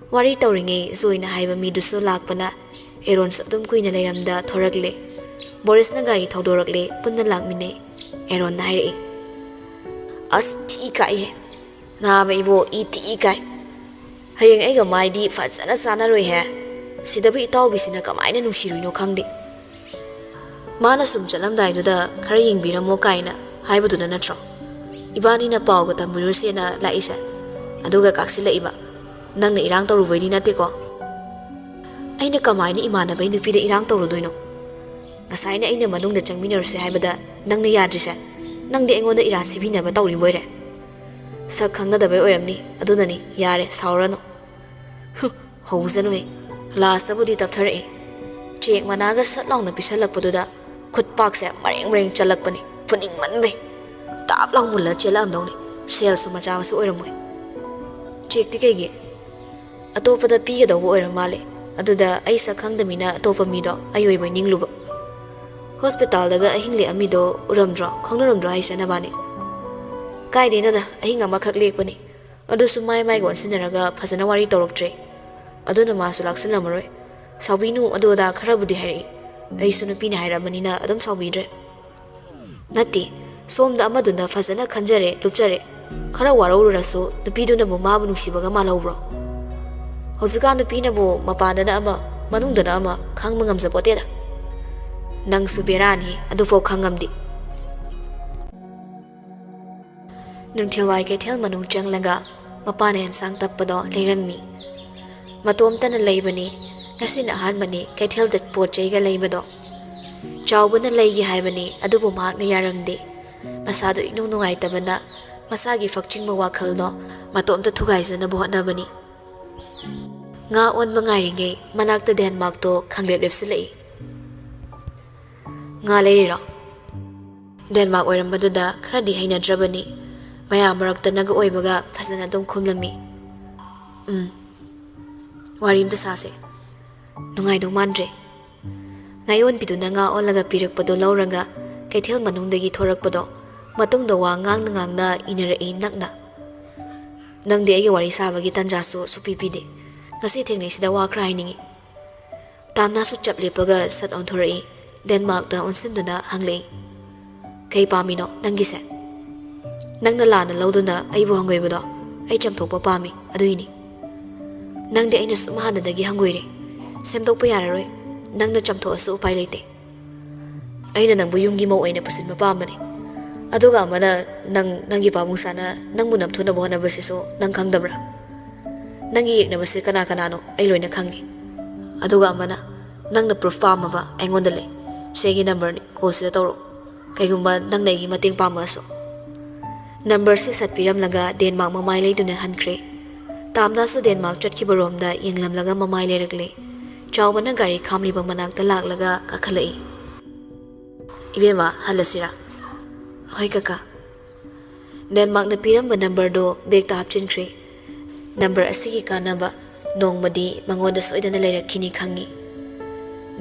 Wari tawringe zoina haiba mi duso lakpana Arun so adum kuina leiramda thorakle. Boris na gari thaudorakle punna lakmine. Arun na haire. As ti kai na ba ibo ti kai. Hayeng ai ga mai di fazana sana roi he. Sidabi itaw bisina kamaina nungsiruino khangde. Mana sum chalamdai duda khara yingbiramo kaina haibaduna natro. Ibani na pau ga tamburuse na laisa. Aduga kaksila iba. Nangna irang tawrubaidi nate ko. Aina kamaina imana bai nupida irang tawrudoino. Ngasai na aina manungda changminaruse haibada nangna yadrise. Nangdi aingonda ira sibinaba tawriboire. Sak khangnadabai oiramni adunani yare saurano. Howzanu he. Last abudi tapthare. Chek managa satlaungna pisalakpaduda khut pakse mareng chalakpani. Puning manbe. Tap lang mulla chela amdongni. Sel su macha masu oiramoi. Chek ti kaigi. Atopada piga daw oiramale. Aduda ai sa khangdamina atopa mido ayoiba ningluba. Hospital daga ahingli amido uramdra khangnaramdra haisana bani. Kai dena da ahinga makhak lekpani. ꯑꯗꯨꯁꯨ ꯃꯥꯏ ꯒꯣꯟꯁꯤꯟꯅꯔꯒ ꯐꯖꯅ ꯋꯥꯔꯤ ꯇꯧꯔꯛꯇ꯭ꯔꯦ ꯑꯗꯨꯅ ꯃꯥꯁꯨ ꯂꯥꯛꯁꯤꯜꯂꯝꯃꯔꯣꯏ ꯁꯥꯎꯕꯤꯅꯨ ꯑꯗꯨ ꯑꯗꯥ ꯈꯔꯕꯨꯗꯤ ꯍꯥꯏꯔꯛꯏ ꯑꯩꯁꯨ ꯅꯨꯄꯤꯅ ꯍꯥꯏꯔꯕꯅꯤꯅ ꯑꯗꯨꯝ ꯁꯥꯎꯕꯤꯗ꯭ꯔꯦ ꯅꯠꯇꯦ ꯁꯣꯝꯗ ꯑꯃꯗꯨꯅ ꯐꯖꯅ ꯈꯟꯖꯔꯦ ꯂꯨꯞꯆꯔꯦ ꯈꯔ ꯋꯥꯔꯧꯔꯨꯔꯁꯨ ꯅꯨꯄꯤꯗꯨꯅꯕꯨ ꯃꯥꯕꯨ ꯅꯨꯡꯁꯤꯕꯒ ꯃꯥꯜꯍꯧꯕ꯭ꯔꯣ ꯍꯧꯖꯤꯛꯀꯥꯟ ꯅꯨꯄꯤꯅꯕꯨ ꯃꯄꯥꯟꯗꯅ ꯑꯃ ꯃꯅꯨꯡꯗꯅ ꯑꯃ ꯈꯪꯕ ꯉꯝꯖꯄꯣꯠꯇꯦꯗ ꯅꯪꯁꯨ ꯕꯦꯔꯥꯅꯤ ꯑꯗꯨꯐꯥꯎ ꯈꯪꯉꯝꯗꯤ ꯅꯨꯡꯊꯤꯜꯋꯥꯏ ꯀꯩꯊꯦꯜ ꯃꯅꯨꯡ ꯆꯪꯂꯒ ꯃꯄꯥꯅ ꯌꯦꯟꯁꯥꯡ ꯇꯞꯄꯗꯣ ꯂꯩꯔꯝꯃꯤ ꯃꯇꯣꯝꯇꯅ ꯂꯩꯕꯅꯤ ꯉꯁꯤꯅ ꯑꯍꯥꯟꯕꯅꯤ ꯀꯩꯊꯦꯜꯗ ꯄꯣꯠ ꯆꯩꯒ ꯂꯩꯕꯗꯣ ꯆꯥꯎꯕꯅ ꯂꯩꯒꯦ ꯍꯥꯏꯕꯅꯤ ꯑꯗꯨꯕꯨ ꯃꯍꯥꯛꯅ ꯌꯥꯔꯝꯗꯦ ꯃꯁꯥꯗꯣ ꯏꯅꯨꯡ ꯅꯨꯡꯉꯥꯏꯇꯕꯅ ꯃꯁꯥꯒꯤ ꯐꯛꯆꯤꯡꯕ ꯋꯥꯈꯜꯗꯣ ꯃꯇꯣꯝꯇ ꯊꯨꯒꯥꯏꯖꯅꯕ ꯍꯣꯠꯅꯕꯅꯤ ꯉꯥ ꯑꯣꯟꯕ ꯉꯥꯏꯔꯤꯉꯩ ꯃꯅꯥꯛꯇ ꯗꯦꯟꯃꯥꯔꯛꯇꯣ ꯈꯪꯂꯦꯞ ꯂꯦꯞꯁꯤꯜꯂꯛꯏ ꯉꯥ ꯂꯩꯔꯤꯔꯣ ꯗꯦꯟꯃꯥꯔꯛ ꯑꯣꯏꯔꯝꯕꯗꯨꯗ ꯈꯔꯗꯤ ꯍꯩꯅꯗ꯭ꯔꯕꯅꯤ ꯃꯌꯥꯝ ꯃꯔꯛꯇꯅꯒ ꯑꯣꯏꯕꯒ ꯐꯖꯅ ꯑꯗꯨꯝ ꯈꯨꯝꯂꯝꯃꯤ ꯋꯥꯔꯤ ꯑꯝꯇ ꯁꯥꯁꯦ ꯅꯨꯡꯉꯥꯏꯗꯧ ꯃꯥꯟꯗ꯭ꯔꯦ ꯉꯥꯌꯣꯟꯕꯤꯗꯨꯅ ꯉꯥ ꯑꯣꯜꯂꯒ ꯄꯤꯔꯛꯄꯗꯣ ꯂꯧꯔꯒ ꯀꯩꯊꯦꯜ ꯃꯅꯨꯡꯗꯒꯤ ꯊꯣꯔꯛꯄꯗꯣ ꯃꯇꯨꯡꯗ ꯋꯥ ꯉꯥꯡꯅ ꯉꯥꯡꯅ ꯏꯅꯔꯛꯏ ꯅꯛꯅ ꯅꯪꯗꯤ ꯑꯩꯒꯤ ꯋꯥꯔꯤ ꯁꯥꯕꯒꯤ ꯇꯟꯖꯥꯁꯨ ꯁꯨꯄꯤ ꯄꯤꯗꯦ ꯉꯁꯤ ꯊꯦꯡꯅꯩꯁꯤꯗ ꯋꯥ ꯈꯔ ꯍꯥꯏꯅꯤꯡꯉꯤ ꯇꯥꯝꯅꯥꯁꯨ ꯆꯞ ꯂꯦꯞꯄꯒ ꯁꯠ ꯑꯣꯟꯊꯣꯔꯛꯏ ꯗꯦꯟꯃꯥꯔꯛꯇ ꯑꯣꯟꯁꯤꯟꯗꯨꯅ ꯍꯪꯂꯛꯏ ꯀꯩ ꯄꯥꯝꯃꯤꯅꯣ ꯅꯪꯒꯤꯁꯦ ꯅꯪꯅ ꯂꯥꯟꯅ ꯂꯧꯗꯨꯅ ꯑꯩꯕꯨ ꯍꯪꯒꯣꯏꯕꯗꯣ ꯑꯩ ꯆꯝꯊꯣꯛꯄ ꯄꯥꯝꯃꯤ ꯑꯗꯨꯏꯅꯤ ꯅꯪꯗꯤ ꯑꯩꯅ ꯁꯨꯝ ꯍꯥꯟꯅꯗꯒꯤ ꯍꯪꯒꯣꯏꯔꯦ ꯁꯦꯝꯗꯣꯛꯄ ꯌꯥꯔꯔꯣꯏ ꯅꯪꯅ ꯆꯝꯊꯣꯛꯑꯁꯨ ꯎꯄꯥꯏ ꯂꯩꯇꯦ ꯑꯩꯅ ꯅꯪꯕꯨ ꯌꯨꯝꯒꯤ ꯃꯧ ꯑꯣꯏꯅ ꯄꯨꯁꯤꯟꯕ ꯄꯥꯝꯕꯅꯤ ꯑꯗꯨꯒ ꯑꯃꯅ ꯅꯪꯒꯤ ꯄꯥꯕꯨꯡꯁꯥꯅ ꯅꯪꯕꯨ ꯅꯝꯊꯨꯅꯕ ꯍꯣꯠꯅꯕꯁꯤꯁꯨ ꯅꯪ ꯈꯪꯗꯕ꯭ꯔꯥ ꯅꯪꯒꯤ ꯌꯦꯛꯅꯕꯁꯤ ꯀꯅꯥ ꯀꯅꯥꯅꯣ ꯑꯩ ꯂꯣꯏꯅ ꯈꯪꯉꯤ ꯑꯗꯨꯒ ꯑꯃꯅ ꯅꯪꯅ ꯄ꯭ꯔꯨꯐ ꯄꯥꯝꯃꯕ ꯑꯩꯉꯣꯟꯗ ꯂꯩ ꯁꯤꯒꯤ ꯅꯝꯕꯔꯅꯤ ꯀꯣꯜꯁꯤꯗ ꯇꯧꯔꯛꯑꯣ ꯀꯩꯒꯨꯝꯕ ꯅꯪꯅ ꯑꯩꯒꯤ ꯃꯇꯦꯡ ꯄꯥꯝꯃꯁꯨ ꯅꯝꯕꯔꯁꯤ ꯁꯠꯄꯤꯔꯝꯂꯒ ꯗꯦꯟꯃꯥꯔꯛ ꯃꯃꯥꯏ ꯂꯩꯗꯨꯅ ꯍꯟꯈ꯭ꯔꯦ ꯇꯥꯝꯅꯥꯁꯨ ꯗꯦꯟꯃꯥꯔꯛ ꯆꯠꯈꯤꯕꯔꯣꯝꯗ ꯌꯦꯡꯂꯝꯂꯒ ꯃꯃꯥꯏ ꯂꯩꯔꯛꯂꯦ ꯆꯥꯎꯕꯅ ꯒꯥꯔꯤ ꯈꯥꯝꯂꯤꯕ ꯃꯅꯥꯛꯇ ꯂꯥꯛꯂꯒ ꯀꯥꯈꯠꯂꯛꯏ ꯏꯕꯦꯝꯃ ꯍꯜꯂꯁꯤꯔꯥ ꯍꯣꯏ ꯀꯀꯥ ꯗꯦꯟꯃꯥꯔꯛꯅ ꯄꯤꯔꯝꯕ ꯅꯝꯕꯔꯗꯣ ꯕꯦꯒꯇ ꯍꯥꯞꯆꯤꯟꯈ꯭ꯔꯦ ꯅꯝꯕꯔ ꯑꯁꯤꯒꯤ ꯀꯥꯟꯅꯕ ꯅꯣꯡꯃꯗꯤ ꯃꯉꯣꯟꯗ ꯁꯣꯏꯗꯅ ꯂꯩꯔꯛꯈꯤꯅꯤ ꯈꯪꯉꯤ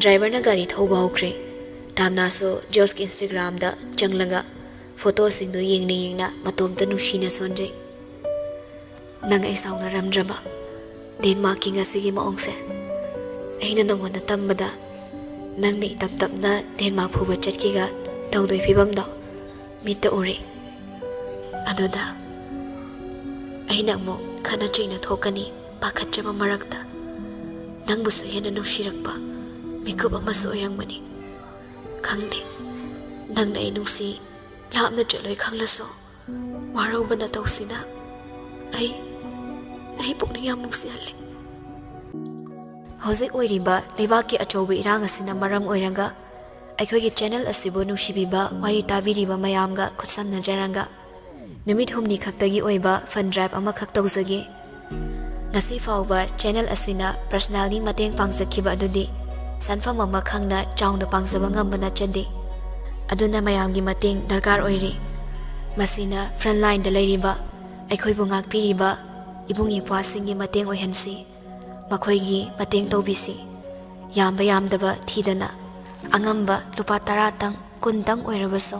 ꯗ꯭ꯔꯥꯏꯚꯔꯅ ꯒꯥꯔꯤ ꯊꯧꯕ ꯍꯧꯈ꯭ꯔꯦ ꯇꯥꯝꯅꯥꯁꯨ ꯖꯣꯁꯀꯤ ꯏꯟꯁꯇꯥꯒ꯭ꯔꯥꯝꯗ ꯆꯪꯂꯒ ꯐꯣꯇꯣꯁꯤꯡꯗꯨ ꯌꯦꯡꯅ ꯃꯇꯣꯝꯇ ꯅꯨꯡꯁꯤꯅ ꯁꯣꯟꯖꯩ ꯅꯪ ꯑꯩ ꯁꯥꯎꯅꯔꯝꯗ꯭ꯔꯕ ꯗꯦꯟꯃꯥꯔꯛꯀꯤ ꯉꯁꯤꯒꯤ ꯃꯑꯣꯡꯁꯦ ꯑꯩꯅ ꯅꯉꯣꯟꯗ ꯇꯝꯕꯗ ꯅꯪꯅ ꯇꯞ ꯇꯞꯅ ꯗꯦꯟꯃꯥꯔꯛ ꯐꯨꯕ ꯆꯠꯈꯤꯒ ꯇꯧꯗꯣꯏ ꯐꯤꯕꯝꯗꯣ ꯃꯤꯠꯇ ꯎꯔꯤ ꯑꯗꯨꯗ ꯑꯩꯅ ꯑꯃꯨꯛ ꯈꯠꯅ ꯆꯩꯅ ꯊꯣꯛꯀꯅꯤ ꯄꯥꯈꯠꯆꯕ ꯃꯔꯛꯇ ꯅꯪꯕꯨꯁꯨ ꯍꯦꯟꯅ ꯅꯨꯡꯁꯤꯔꯛꯄ ꯃꯤꯀꯨꯞ ꯑꯃꯁꯨ ꯑꯣꯏꯔꯝꯒꯅꯤ ꯈꯪꯗꯦ ꯅꯪꯅ ꯑꯩ ꯅꯨꯡꯁꯤ ꯂꯥꯞꯅ ꯆꯠꯂꯣꯏ ꯈꯪꯂꯁꯨ ꯋꯥꯔꯧꯕꯅ ꯇꯧꯁꯤꯅ ꯑꯩ ꯄꯨꯛꯅꯤꯡ ꯌꯥꯝ ꯅꯨꯡꯁꯤꯍꯜꯂꯦ ꯍꯧꯖꯤꯛ ꯑꯣꯏꯔꯤꯕ ꯂꯩꯕꯥꯛꯀꯤ ꯑꯆꯧꯕ ꯏꯔꯥꯡ ꯑꯁꯤꯅ ꯃꯔꯝ ꯑꯣꯏꯔꯒ ꯑꯩꯈꯣꯏꯒꯤ ꯆꯦꯅꯦꯜ ꯑꯁꯤꯕꯨ ꯅꯨꯡꯁꯤꯕꯤꯕ ꯋꯥꯔꯤ ꯇꯥꯕꯤꯔꯤꯕ ꯃꯌꯥꯝꯒ ꯈꯨꯠꯁꯝꯅꯖꯔꯒ ꯅꯨꯃꯤꯠ ꯍꯨꯝꯅꯤ ꯈꯛꯇꯒꯤ ꯑꯣꯏꯕ ꯐꯟ ꯗ꯭ꯔꯥꯏꯕ ꯑꯃꯈꯛ ꯇꯧꯖꯒꯦ ꯉꯁꯤ ꯐꯥꯎꯕ ꯆꯦꯅꯦꯜ ꯑꯁꯤꯅ ꯄꯔꯁꯅꯦꯜꯂꯤ ꯃꯇꯦꯡ ꯄꯥꯡꯖꯈꯤꯕ ꯑꯗꯨꯗꯤ ꯁꯟꯐꯝ ꯑꯃ ꯈꯪꯅ ꯆꯥꯎꯅ ꯄꯥꯡꯖꯕ ꯉꯝꯕ ꯅꯠꯆꯗꯦ ꯑꯗꯨꯅ ꯃꯌꯥꯝꯒꯤ ꯃꯇꯦꯡ ꯗꯔꯀꯥꯔ ꯑꯣꯏꯔꯤ ꯃꯁꯤꯅ ꯐ꯭ꯔꯟꯠꯂꯥꯏꯟꯗ ꯂꯩꯔꯤꯕ ꯑꯩꯈꯣꯏꯕꯨ ꯉꯥꯛꯄꯤꯔꯤꯕ ꯏꯕꯨꯡ ꯏꯄ꯭ꯋꯥꯁꯤꯡꯒꯤ ꯃꯇꯦꯡ ꯑꯣꯏꯍꯟꯁꯤ ꯃꯈꯣꯏꯒꯤ ꯃꯇꯦꯡ ꯇꯧꯕꯤꯁꯤ ꯌꯥꯝꯕ ꯌꯥꯝꯗꯕ ꯊꯤꯗꯅ ꯑꯉꯝꯕ ꯂꯨꯄꯥ 10 10 ꯑꯣꯏꯔꯕꯁꯨ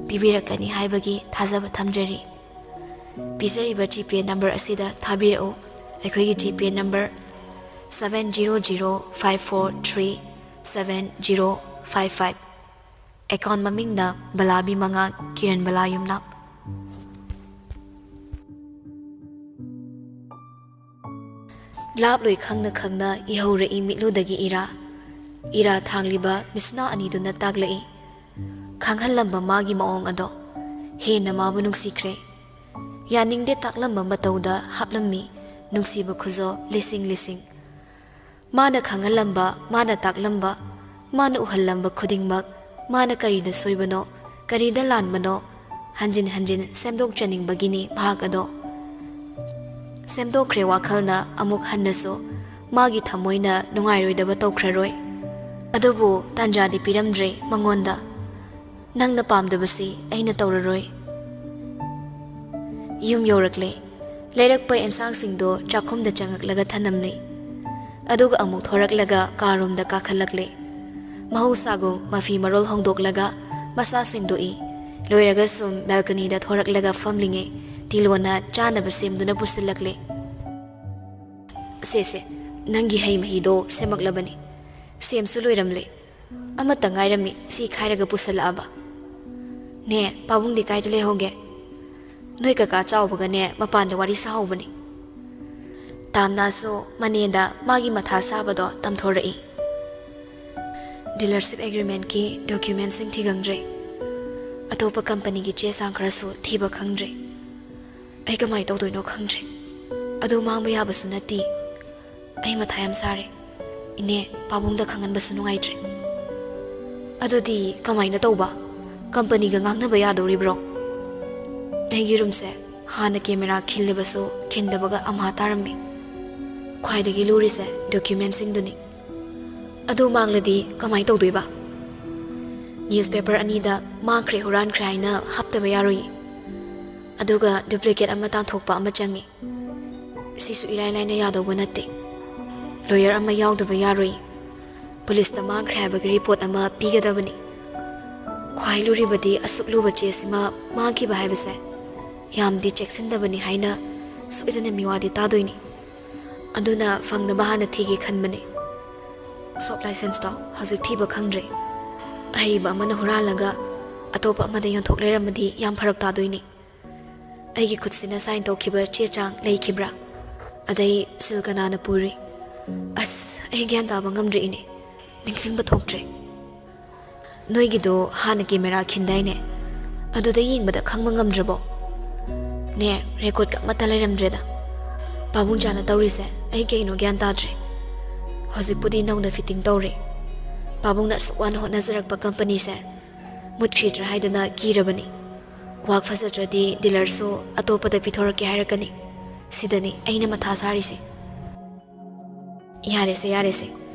ꯄꯤꯕꯤꯔꯛꯀꯅꯤ ꯍꯥꯏꯕꯒꯤ ꯊꯥꯖꯕ ꯊꯝꯖꯔꯤ ꯄꯤꯖꯔꯤꯕ ꯖꯤꯄꯦ ꯅꯝꯕꯔ ꯑꯁꯤꯗ ꯊꯥꯕꯤꯔꯛꯎ ꯑꯩꯈꯣꯏꯒꯤ ꯖꯤꯄꯦ ꯅꯝꯕꯔ 7005437055 ꯑꯦꯀꯥꯎꯟ ꯃꯃꯤꯡꯅ ꯕꯂꯥꯕꯤ ꯃꯉꯥꯡ ꯀꯤꯔꯟ ꯕꯂꯥ ꯌꯨꯝꯅꯥꯝ ꯂꯥꯞꯂꯣꯏ ꯈꯪꯅ ꯈꯪꯅ ꯏꯍꯧꯔꯛꯏ ꯃꯤꯠꯂꯨꯗꯒꯤ ꯏꯔꯥ ꯊꯥꯡꯂꯤꯕ ꯃꯤꯁꯅꯥ ꯑꯅꯤꯗꯨꯅ ꯇꯥꯛꯂꯛꯏ ꯈꯪꯍꯜꯂꯝꯕ ꯃꯥꯒꯤ ꯃꯑꯣꯡ ꯑꯗꯣ ꯍꯦꯟꯅ ꯃꯥꯕꯨ ꯅꯨꯡꯁꯤꯈ꯭ꯔꯦ ꯌꯥꯅꯤꯡꯗꯦ ꯇꯥꯛꯂꯝꯕ ꯃꯇꯧꯗ ꯍꯥꯞꯂꯝꯃꯤ ꯅꯨꯡꯁꯤꯕ ꯈꯨꯖꯣ ꯂꯤꯁꯤꯡ ꯃꯥꯅ ꯈꯪꯍꯜꯂꯝꯕ ꯃꯥꯅ ꯇꯥꯛꯂꯝꯕ ꯃꯥꯅ ꯎꯍꯜꯂꯝꯕ ꯈꯨꯗꯤꯡꯃꯛ ꯃꯥꯅ ꯀꯔꯤꯗ ꯁꯣꯏꯕꯅꯣ ꯀꯔꯤꯗ ꯂꯥꯟꯕꯅꯣ ꯍꯟꯖꯤꯟ ꯍꯟꯖꯤꯟ ꯁꯦꯝꯗꯣꯛꯆꯅꯤꯡꯕꯒꯤꯅꯤ ꯃꯍꯥꯛ ꯑꯗꯣ ꯁꯦꯝꯗꯣꯛꯈ꯭ꯔꯦ ꯋꯥꯈꯜꯅ ꯑꯃꯨꯛ ꯍꯟꯅꯁꯨ ꯃꯥꯒꯤ ꯊꯃꯣꯏꯅ ꯅꯨꯡꯉꯥꯏꯔꯣꯏꯗꯕ ꯇꯧꯈ꯭ꯔꯔꯣꯏ ꯑꯗꯨꯕꯨ ꯇꯥꯟꯖꯥꯗꯤ ꯄꯤꯔꯝꯗ꯭ꯔꯦ ꯃꯉꯣꯟꯗ ꯅꯪꯅ ꯄꯥꯝꯗꯕꯁꯤ ꯑꯩꯅ ꯇꯧꯔꯔꯣꯏ ꯌꯨꯝ ꯌꯧꯔꯛꯂꯦ ꯂꯩꯔꯛꯄ ꯑꯦꯟꯁꯥꯡꯁꯤꯡꯗꯣ ꯆꯥꯛꯈꯨꯝꯗ ꯆꯪꯉꯛꯂꯒ ꯊꯅꯝꯂꯦ ꯑꯗꯨꯒ ꯑꯃꯨꯛ ꯊꯣꯔꯛꯂꯒ ꯀꯥꯔꯣꯝꯗ ꯀꯥꯈꯠꯂꯛꯂꯦ ꯃꯍꯧꯁꯥꯒꯨꯝ ꯃꯐꯤ ꯃꯔꯣꯜ ꯍꯣꯡꯗꯣꯛꯂꯒ ꯃꯁꯥ ꯁꯦꯡꯗꯣꯛꯏ ꯂꯣꯏꯔꯒ ꯁꯨꯝ ꯕꯦꯜꯀꯅꯤꯗ ꯊꯣꯔꯛꯂꯒ ꯐꯝꯂꯤꯉꯩ ꯇꯤꯂꯣꯅ ꯆꯥꯅꯕ ꯁꯦꯝꯗꯨꯅ ꯄꯨꯁꯤꯜꯂꯛꯂꯦ꯫ ꯁꯦ ꯅꯪꯒꯤ ꯍꯩ ꯃꯍꯤꯗꯣ ꯁꯦꯝꯃꯛꯂꯕꯅꯤ, ꯁꯦꯝꯁꯨ ꯂꯣꯏꯔꯝꯂꯦ, ꯑꯃꯠꯇ ꯉꯥꯏꯔꯝꯃꯤ ꯁꯤ ꯈꯥꯏꯔꯒ ꯄꯨꯁꯜꯂꯛꯑꯕ꯫ ꯅꯦ ꯄꯥꯕꯨꯡꯗꯤ ꯀꯥꯏꯗ ꯂꯩꯍꯧꯒꯦ? ꯅꯣꯏ ꯀꯀꯥ ꯆꯥꯎꯕꯒꯅꯦ ꯃꯄꯥꯟꯗ ꯋꯥꯔꯤ ꯁꯥꯍꯧꯕꯅꯤ꯫ ꯇꯥꯝꯅꯥꯁꯨ ꯃꯅꯦꯗ ꯃꯥꯒꯤ ꯃꯊꯥ ꯁꯥꯕꯗꯣ ꯇꯝꯊꯣꯔꯛꯏ꯫ ꯗꯤꯂꯔꯁꯤꯞ ꯑꯦꯒ꯭ꯔꯤꯃꯦꯟꯠꯀꯤ ꯗꯣꯀ꯭ꯌꯨꯃꯦꯟꯠꯁꯤꯡ ꯊꯤꯒꯪꯗ꯭ꯔꯦ, ꯑꯇꯣꯞꯄ ꯀꯝꯄꯅꯤꯒꯤ ꯆꯦ ꯆꯥꯡ ꯈꯔꯁꯨ ꯊꯤꯕ ꯈꯪꯗ꯭ꯔꯦ꯫ ꯑꯩ ꯀꯃꯥꯏ ꯇꯧꯗꯣꯏꯅꯣ ꯈꯪꯗ꯭ꯔꯦ, ꯑꯗꯨ ꯃꯥꯡꯕ ꯌꯥꯕꯁꯨ ꯅꯠꯇꯦ꯫ ꯑꯩ ꯃꯊꯥ ꯌꯥꯝ ꯁꯥꯔꯦ, ꯏꯅꯦ ꯄꯥꯕꯨꯡꯗ ꯈꯪꯍꯟꯕꯁꯨ ꯅꯨꯡꯉꯥꯏꯇ꯭ꯔꯦ꯫ ꯑꯗꯨꯗꯤ ꯀꯃꯥꯏꯅ ꯇꯧꯕ? ꯀꯝꯄꯅꯤꯒ ꯉꯥꯡꯅꯕ ꯌꯥꯗꯧꯔꯤꯕ꯭ꯔꯣ? ꯑꯩꯒꯤ ꯔꯨꯝꯁꯦ ꯍꯥꯟꯅ ꯀꯦꯃꯦꯔꯥ ꯈꯤꯜꯂꯤꯕꯁꯨ ꯈꯤꯟꯗꯕꯒ ꯑꯃꯍꯥ ꯇꯥꯔꯝꯃꯤ꯫ ꯈ꯭ꯋꯥꯏꯗꯒꯤ ꯂꯨꯔꯤꯁꯦ ꯗꯣꯀ꯭ꯌꯨꯃꯦꯟꯠꯁꯤꯡꯗꯨꯅꯤ꯫ ꯑꯗꯨ ꯃꯥꯡꯂꯗꯤ ꯀꯃꯥꯏ ꯇꯧꯗꯣꯏꯕ? ꯅ꯭ꯌꯨꯁꯄꯦꯄꯔ 2ꯗ ꯃꯥꯡꯈ꯭ꯔꯦ ꯍꯨꯔꯥꯟꯈ꯭ꯔꯦ ꯍꯥꯏꯅ ꯍꯥꯞꯇꯕ ꯌꯥꯔꯣꯏ, ꯑꯗꯨꯒ ꯗꯨꯄ꯭ꯂꯤꯀꯦꯠ ꯑꯃ ꯇꯥꯟꯊꯣꯛꯄ ꯑꯃ ꯆꯪꯏ꯫ ꯁꯤꯁꯨ ꯏꯔꯥꯏ ꯂꯥꯏꯅ ꯌꯥꯗꯧꯕ ꯅꯠꯇꯦ, ꯂꯣꯌꯔ ꯑꯃ ꯌꯥꯎꯗꯕ ꯌꯥꯔꯣꯏ꯫ ꯄꯨꯂꯤꯁꯇ ꯃꯥꯡꯈ꯭ꯔꯦ ꯍꯥꯏꯕꯒꯤ ꯔꯤꯄꯣꯔꯠ ꯑꯃ ꯄꯤꯒꯗꯕꯅꯤ꯫ ꯈ꯭ꯋꯥꯏ ꯂꯨꯔꯤꯕꯗꯤ ꯑꯁꯨꯛ ꯂꯨꯕ ꯆꯦꯁꯤꯃ ꯃꯥꯡꯈꯤꯕ ꯍꯥꯏꯕꯁꯦ ꯌꯥꯝꯗꯤ ꯆꯦꯛꯁꯤꯟꯗꯕꯅꯤ ꯍꯥꯏꯅ ꯁꯣꯏꯗꯅ ꯃꯤꯋꯥꯗꯤ ꯇꯥꯗꯣꯏꯅꯤ꯫ ꯑꯗꯨꯅ ꯐꯪꯅꯕ ꯍꯥꯟꯅ ꯊꯤꯒꯦ ꯈꯟꯕꯅꯤ꯫ ꯁꯣꯞ ꯂꯥꯏꯁꯦꯟꯁꯇꯣ ꯍꯧꯖꯤꯛ ꯊꯤꯕ ꯈꯪꯗ꯭ꯔꯦ꯫ ꯑꯍꯩꯕ ꯑꯃꯅ ꯍꯨꯔꯥꯜꯂꯒ ꯑꯇꯣꯞꯄ ꯑꯃꯗ ꯌꯣꯟꯊꯣꯛ ꯂꯩꯔꯝꯃꯗꯤ ꯌꯥꯝ ꯐꯔꯛ ꯇꯥꯗꯣꯏꯅꯤ꯫ ꯑꯩꯒꯤ ꯈꯨꯠꯁꯤꯅ ꯁꯥꯏꯟ ꯇꯧꯈꯤꯕ ꯆꯦ ꯆꯥꯡ ꯂꯩꯈꯤꯕ꯭ꯔꯥ? ꯑꯗꯩ ꯁꯤꯜ ꯀꯅꯥꯅ ꯄꯨꯔꯤ? ꯑꯁ ꯑꯩ ꯒ꯭ꯌꯥꯟ ꯇꯥꯕ ꯉꯝꯗ꯭ꯔꯦ ꯏꯅꯦ, ꯅꯤꯡꯁꯤꯡꯕ ꯊꯣꯛꯇ꯭ꯔꯦ꯫ ꯅꯣꯏꯒꯤꯗꯣ ꯍꯥꯟꯅ ꯀꯦꯃꯦꯔꯥ ꯈꯤꯟꯗꯥꯏꯅꯦ, ꯑꯗꯨꯗ ꯌꯦꯡꯕꯗ ꯈꯪꯕ ꯉꯝꯗ꯭ꯔꯕꯣ? ꯅꯦ ꯔꯦꯀꯣꯔꯠꯀ ꯑꯃꯠꯇ ꯂꯩꯔꯝꯗ꯭ꯔꯦꯗ꯫ ꯄꯥꯕꯨꯡ ꯆꯥꯅ ꯇꯧꯔꯤꯁꯦ ꯑꯩ ꯀꯩꯅꯣ ꯒ꯭ꯌꯥꯟ ꯇꯥꯗ꯭ꯔꯦ꯫ ꯍꯧꯖꯤꯛꯄꯨꯗꯤ ꯅꯧꯅ ꯐꯤꯠꯇꯤꯡ ꯇꯧꯔꯦ, ꯄꯥꯕꯨꯡꯅ ꯑꯁꯨꯛ ꯋꯥꯅ ꯍꯣꯠꯅꯖꯔꯛꯄ ꯀꯝꯄꯅꯤꯁꯦ ꯃꯨꯠꯈꯤꯗ꯭ꯔꯥ ꯍꯥꯏꯗꯅ ꯀꯤꯔꯕꯅꯤ꯫ ꯋꯥꯛ ꯐꯖꯗ꯭ꯔꯗꯤ ꯗꯤꯂꯔꯁꯨ ꯑꯇꯣꯞꯄꯗ ꯄꯤꯊꯣꯔꯛꯀꯦ ꯍꯥꯏꯔꯛꯀꯅꯤ꯫ ꯁꯤꯗꯅꯤ ꯑꯩꯅ ꯃꯊꯥ ꯁꯥꯔꯤꯁꯦ꯫ ꯌꯥꯔꯦꯁꯦ,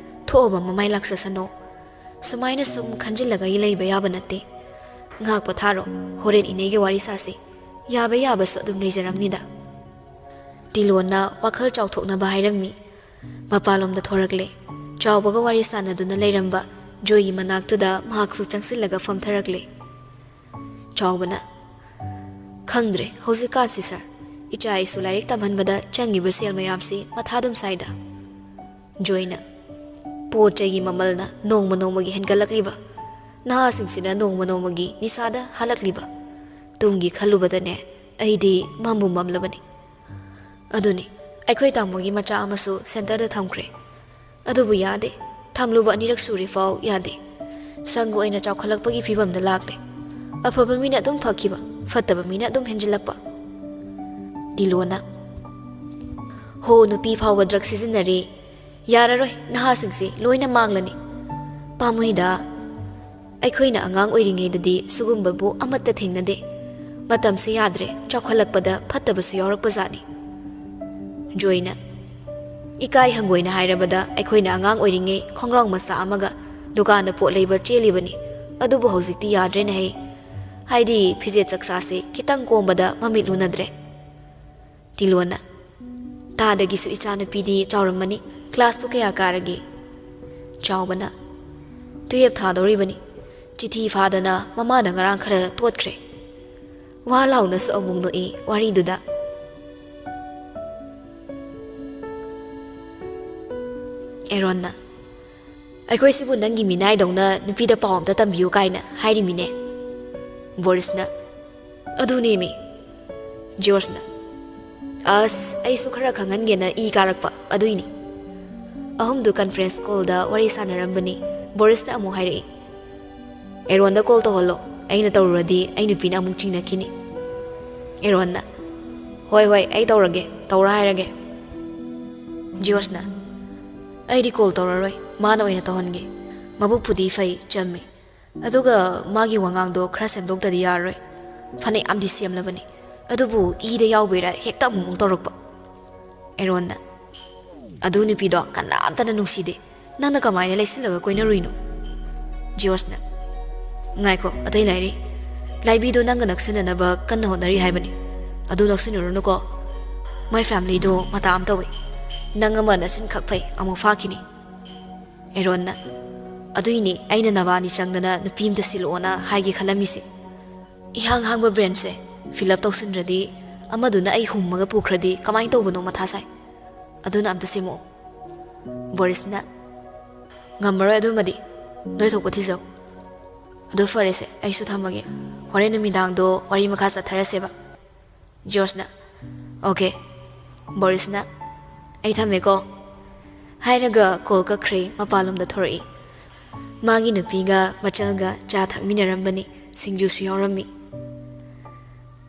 ꯊꯣꯛꯑꯕ ꯃꯃꯥꯏ ꯂꯥꯛꯆꯁꯅꯣ꯫ ꯁꯨꯃꯥꯏꯅ ꯁꯨꯝ ꯈꯟꯖꯤꯜꯂꯒ ꯂꯩꯕ ꯌꯥꯕ ꯅꯠꯇꯦ꯫ ꯉꯥꯛ ꯄꯣꯊꯥꯔꯣ, ꯍꯣꯔꯦꯟ ꯏꯅꯦꯒꯤ ꯋꯥꯔꯤ ꯁꯥꯁꯤ, ꯌꯥꯕꯁꯨ ꯑꯗꯨꯝ ꯂꯩꯖꯔꯝꯅꯤꯗ꯫ ꯇꯤꯂꯣꯅ ꯋꯥꯈꯜ ꯆꯥꯎꯊꯣꯛꯅꯕ ꯍꯥꯏꯔꯝꯃꯤ꯫ ꯃꯄꯥꯟꯂꯣꯝꯗ ꯊꯣꯔꯛꯂꯦ꯫ ꯆꯥꯎꯕꯒ ꯋꯥꯔꯤ ꯁꯥꯟꯅꯗꯨꯅ ꯂꯩꯔꯝꯕ ꯖꯣꯏꯒꯤ ꯃꯅꯥꯛꯇꯨꯗ ꯃꯍꯥꯛꯁꯨ ꯆꯪꯁꯤꯜꯂꯒ ꯐꯝꯊꯔꯛꯂꯦ꯫ ꯆꯥꯎꯕꯅ, ꯈꯪꯗ꯭ꯔꯦ ꯍꯧꯖꯤꯛꯀꯥꯟꯁꯤ ꯁꯥꯔ, ꯏꯆꯥ ꯏꯁꯨ ꯂꯥꯏꯔꯤꯛ ꯇꯝꯍꯟꯕꯗ ꯆꯪꯉꯤꯕ ꯁꯦꯜ ꯃꯌꯥꯝꯁꯤ ꯃꯊꯥꯗꯨꯝ ꯁꯥꯏꯗ꯫ ꯖꯣꯏꯅ, ꯄꯣꯠ ꯆꯩꯒꯤ ꯃꯃꯜꯅ ꯅꯣꯡꯃ ꯅꯣꯡꯃꯒꯤ ꯍꯦꯟꯒꯠꯂꯛꯂꯤꯕ, ꯅꯍꯥꯁꯤꯡꯁꯤꯅ ꯅꯣꯡꯃ ꯅꯣꯡꯃꯒꯤ ꯅꯤꯁꯥꯗ ꯍꯜꯂꯛꯂꯤꯕ, ꯇꯨꯡꯒꯤ ꯈꯜꯂꯨꯕꯗꯅꯦ ꯑꯩꯗꯤ ꯃꯝꯕꯨ ꯃꯝꯂꯕꯅꯤ꯫ ꯑꯗꯨꯅꯤ ꯑꯩꯈꯣꯏ ꯇꯥꯃꯣꯒꯤ ꯃꯆꯥ ꯑꯃꯁꯨ ꯁꯦꯟꯇꯔꯗ ꯊꯝꯈ꯭ꯔꯦ, ꯑꯗꯨꯕꯨ ꯌꯥꯗꯦ, ꯊꯝꯂꯨꯕ 2ꯔꯛ ꯁꯨꯔꯤꯐꯥꯎ ꯌꯥꯗꯦ꯫ ꯁꯪꯒ ꯑꯣꯏꯅ ꯆꯥꯎꯈꯠꯂꯛꯄꯒꯤ ꯐꯤꯕꯝꯗ ꯂꯥꯛꯂꯦ꯫ ꯑꯐꯕ ꯃꯤꯅ ꯑꯗꯨꯝ ꯐꯈꯤꯕ, ꯐꯠꯇꯕ ꯃꯤꯅ ꯑꯗꯨꯝ ꯍꯦꯟꯖꯤꯜꯂꯛꯄ꯫ ꯇꯤꯂꯣꯅ, ꯍꯣ ꯅꯨꯄꯤ ꯐꯥꯎꯕ ꯗ꯭ꯔꯒ ꯁꯤꯖꯤꯟꯅꯔꯦ, ꯌꯥꯔꯔꯣꯏ, ꯅꯍꯥꯁꯤꯡꯁꯤ ꯂꯣꯏꯅ ꯃꯥꯡꯂꯅꯤ꯫ ꯄꯥꯝꯃꯨꯏꯗ, ꯑꯩꯈꯣꯏꯅ ꯑꯉꯥꯡ ꯑꯣꯏꯔꯤꯉꯩꯗꯗꯤ ꯁꯤꯒꯨꯝꯕꯕꯨ ꯑꯃꯠꯇ ꯊꯦꯡꯅꯗꯦ꯫ ꯃꯇꯝꯁꯤ ꯌꯥꯗ꯭ꯔꯦ, ꯆꯥꯎꯈꯠꯂꯛꯄꯗ ꯐꯠꯇꯕꯁꯨ ꯌꯥꯎꯔꯛꯄꯖꯥꯠꯅꯤ꯫ ꯖꯣꯏꯅ, ꯏꯀꯥꯏ ꯍꯪꯒꯣꯏꯅ ꯍꯥꯏꯔꯕꯗ ꯑꯩꯈꯣꯏꯅ ꯑꯉꯥꯡ ꯑꯣꯏꯔꯤꯉꯩ ꯈꯣꯡꯒ꯭ꯔꯥꯎ ꯃꯆꯥ ꯑꯃꯒ ꯗꯨꯀꯥꯟꯗ ꯄꯣꯠ ꯂꯩꯕ ꯆꯦꯜꯂꯤꯕꯅꯤ, ꯑꯗꯨꯕꯨ ꯍꯧꯖꯤꯛꯇꯤ ꯌꯥꯗ꯭ꯔꯦꯅꯦꯍꯦ꯫ ꯍꯥꯏꯗꯤ ꯐꯤꯖꯦꯠ ꯆꯛꯆꯥꯁꯦ ꯈꯤꯇꯪ ꯀꯣꯝꯕꯗ ꯃꯃꯤꯠ ꯂꯨꯅꯗ꯭ꯔꯦ꯫ ꯇꯤꯂꯣꯅ, ꯇꯥꯗꯒꯤꯁꯨ ꯏꯆꯥꯅꯨꯄꯤꯗꯤ ꯆꯥꯎꯔꯝꯃꯅꯤ, ꯀ꯭ꯂꯥꯁꯄꯨ ꯀꯌꯥ ꯀꯥꯔꯒꯦ? ꯆꯥꯎꯕꯅ, 12 ꯊꯥꯗꯧꯔꯤꯕꯅꯤ, ꯆꯤꯊꯤ ꯐꯥꯗꯅ ꯃꯃꯥꯅ ꯉꯔꯥꯡ ꯈꯔ ꯇꯣꯠꯈ꯭ꯔꯦ꯫ ꯋꯥ ꯂꯥꯎꯅꯁꯨ ꯑꯃꯨꯛ ꯅꯣꯛꯏ ꯋꯥꯔꯤꯗꯨꯗ꯫ ꯑꯦꯔꯣꯟꯅ, ꯑꯩꯈꯣꯏꯁꯤꯕꯨ ꯅꯪꯒꯤ ꯃꯤꯅꯥꯏꯗꯧꯅ ꯅꯨꯄꯤꯗ ꯄꯥꯎ ꯑꯝꯇ ꯇꯝꯕꯤꯌꯨ ꯀꯥꯏꯅ ꯍꯥꯏꯔꯤꯃꯤꯅꯦ꯫ ꯕꯣꯔꯤꯁꯅ, ꯑꯗꯨꯅꯦꯃꯤ꯫ ꯖꯣꯔꯖꯅ, ꯑꯁ ꯑꯩꯁꯨ ꯈꯔ ꯈꯪꯍꯟꯒꯦꯅ ꯏ ꯀꯥꯔꯛꯄ ꯑꯗꯨꯏꯅꯤ꯫ ꯑꯍꯨꯝꯗꯨ ꯀꯟꯐꯔꯦꯟꯁ ꯀꯣꯜꯗ ꯋꯥꯔꯤ ꯁꯥꯟꯅꯔꯝꯕꯅꯤ꯫ ꯕꯣꯔꯤꯁꯅ ꯑꯃꯨꯛ ꯍꯥꯏꯔꯛꯏ, ꯑꯦꯔꯣꯟꯗ ꯀꯣꯜ ꯇꯧꯍꯜꯂꯣ, ꯑꯩꯅ ꯇꯧꯔꯨꯔꯗꯤ ꯑꯩ ꯅꯨꯄꯤꯅ ꯑꯃꯨꯛ ꯆꯤꯡꯅꯈꯤꯅꯤ꯫ ꯑꯦꯔꯣꯟꯅ, ꯍꯣꯏ ꯑꯩ ꯇꯧꯔꯒꯦ, ꯇꯧꯔ ꯍꯥꯏꯔꯒꯦ꯫ ꯖꯣꯔꯖꯅ, ꯑꯩꯗꯤ ꯀꯣꯜ ꯇꯧꯔꯔꯣꯏ, ꯃꯥꯅ ꯑꯣꯏꯅ ꯇꯧꯍꯟꯒꯦ꯫ ꯃꯕꯨꯛꯄꯨꯗꯤ ꯐꯩ, ꯆꯝꯃꯤ, ꯑꯗꯨꯒ ꯃꯥꯒꯤ ꯋꯥꯉꯥꯡꯗꯣ ꯈꯔ ꯁꯦꯝꯗꯣꯛꯇꯗꯤ ꯌꯥꯔꯔꯣꯏ꯫ ꯐꯅꯌꯥꯝꯗꯤ ꯁꯦꯝꯂꯕꯅꯤ, ꯑꯗꯨꯕꯨ ꯏꯗ ꯌꯥꯎꯕꯩꯔꯥ ꯍꯦꯛꯇ ꯑꯃꯨꯛ ꯇꯧꯔꯛꯄ꯫ ꯑꯦꯔꯣꯟꯅ, ꯑꯗꯨ ꯅꯨꯄꯤꯗꯣ ꯀꯅꯥꯝꯇꯅ ꯅꯨꯡꯁꯤꯗꯦ, ꯅꯪꯅ ꯀꯃꯥꯏꯅ ꯂꯩꯁꯤꯜꯂꯒ ꯀꯣꯏꯅꯔꯨꯏꯅꯣ? ꯖꯣꯔꯖꯅ, ꯉꯥꯏꯈꯣ ꯑꯇꯩ ꯂꯩꯔꯤ, ꯂꯥꯏꯕꯤꯗꯣ ꯅꯪꯒ ꯅꯛꯁꯤꯟꯅꯅꯕ ꯀꯟꯅ ꯍꯣꯠꯅꯔꯤ ꯍꯥꯏꯕꯅꯤ, ꯑꯗꯨ ꯅꯛꯁꯤꯟꯅꯔꯨꯅꯨꯀꯣ, ꯃꯣꯏ ꯐꯦꯃꯤꯂꯤꯗꯣ ꯃꯇꯥ ꯑꯃ ꯇꯧꯏ, ꯅꯪ ꯑꯃ ꯅꯆꯤꯟ ꯈꯛ ꯐꯩ ꯑꯃꯨꯛ ꯐꯥꯈꯤꯅꯤ꯫ ꯑꯦꯔꯣꯟꯅ, ꯑꯗꯨꯏꯅꯤ ꯑꯩꯅ ꯅꯕꯥꯅꯤ ꯆꯪꯗꯅ ꯅꯨꯄꯤ ꯑꯃꯇ ꯁꯤꯜꯂꯛꯑꯣꯅ ꯍꯥꯏꯒꯦ ꯈꯜꯂꯝꯃꯤꯁꯦ꯫ ꯏꯍꯥꯡ ꯍꯥꯡꯕ ꯕ꯭ꯔꯦꯟꯁꯦ ꯐꯤꯜ ꯑꯞ ꯇꯧꯁꯤꯟꯗ꯭ꯔꯗꯤ amaduna ai hummaga pukhradi kamai tawbano matha sai aduna amta semo Borisna ngammaroi adumadi noi thokpa thijau ado farese aisu thamage hore numidang do wari makha satharaseba George okay Borisna ai thameko hairaga kol ka khre mapalum da thori magi nupiga machalga cha thakminarambani singju su yaurami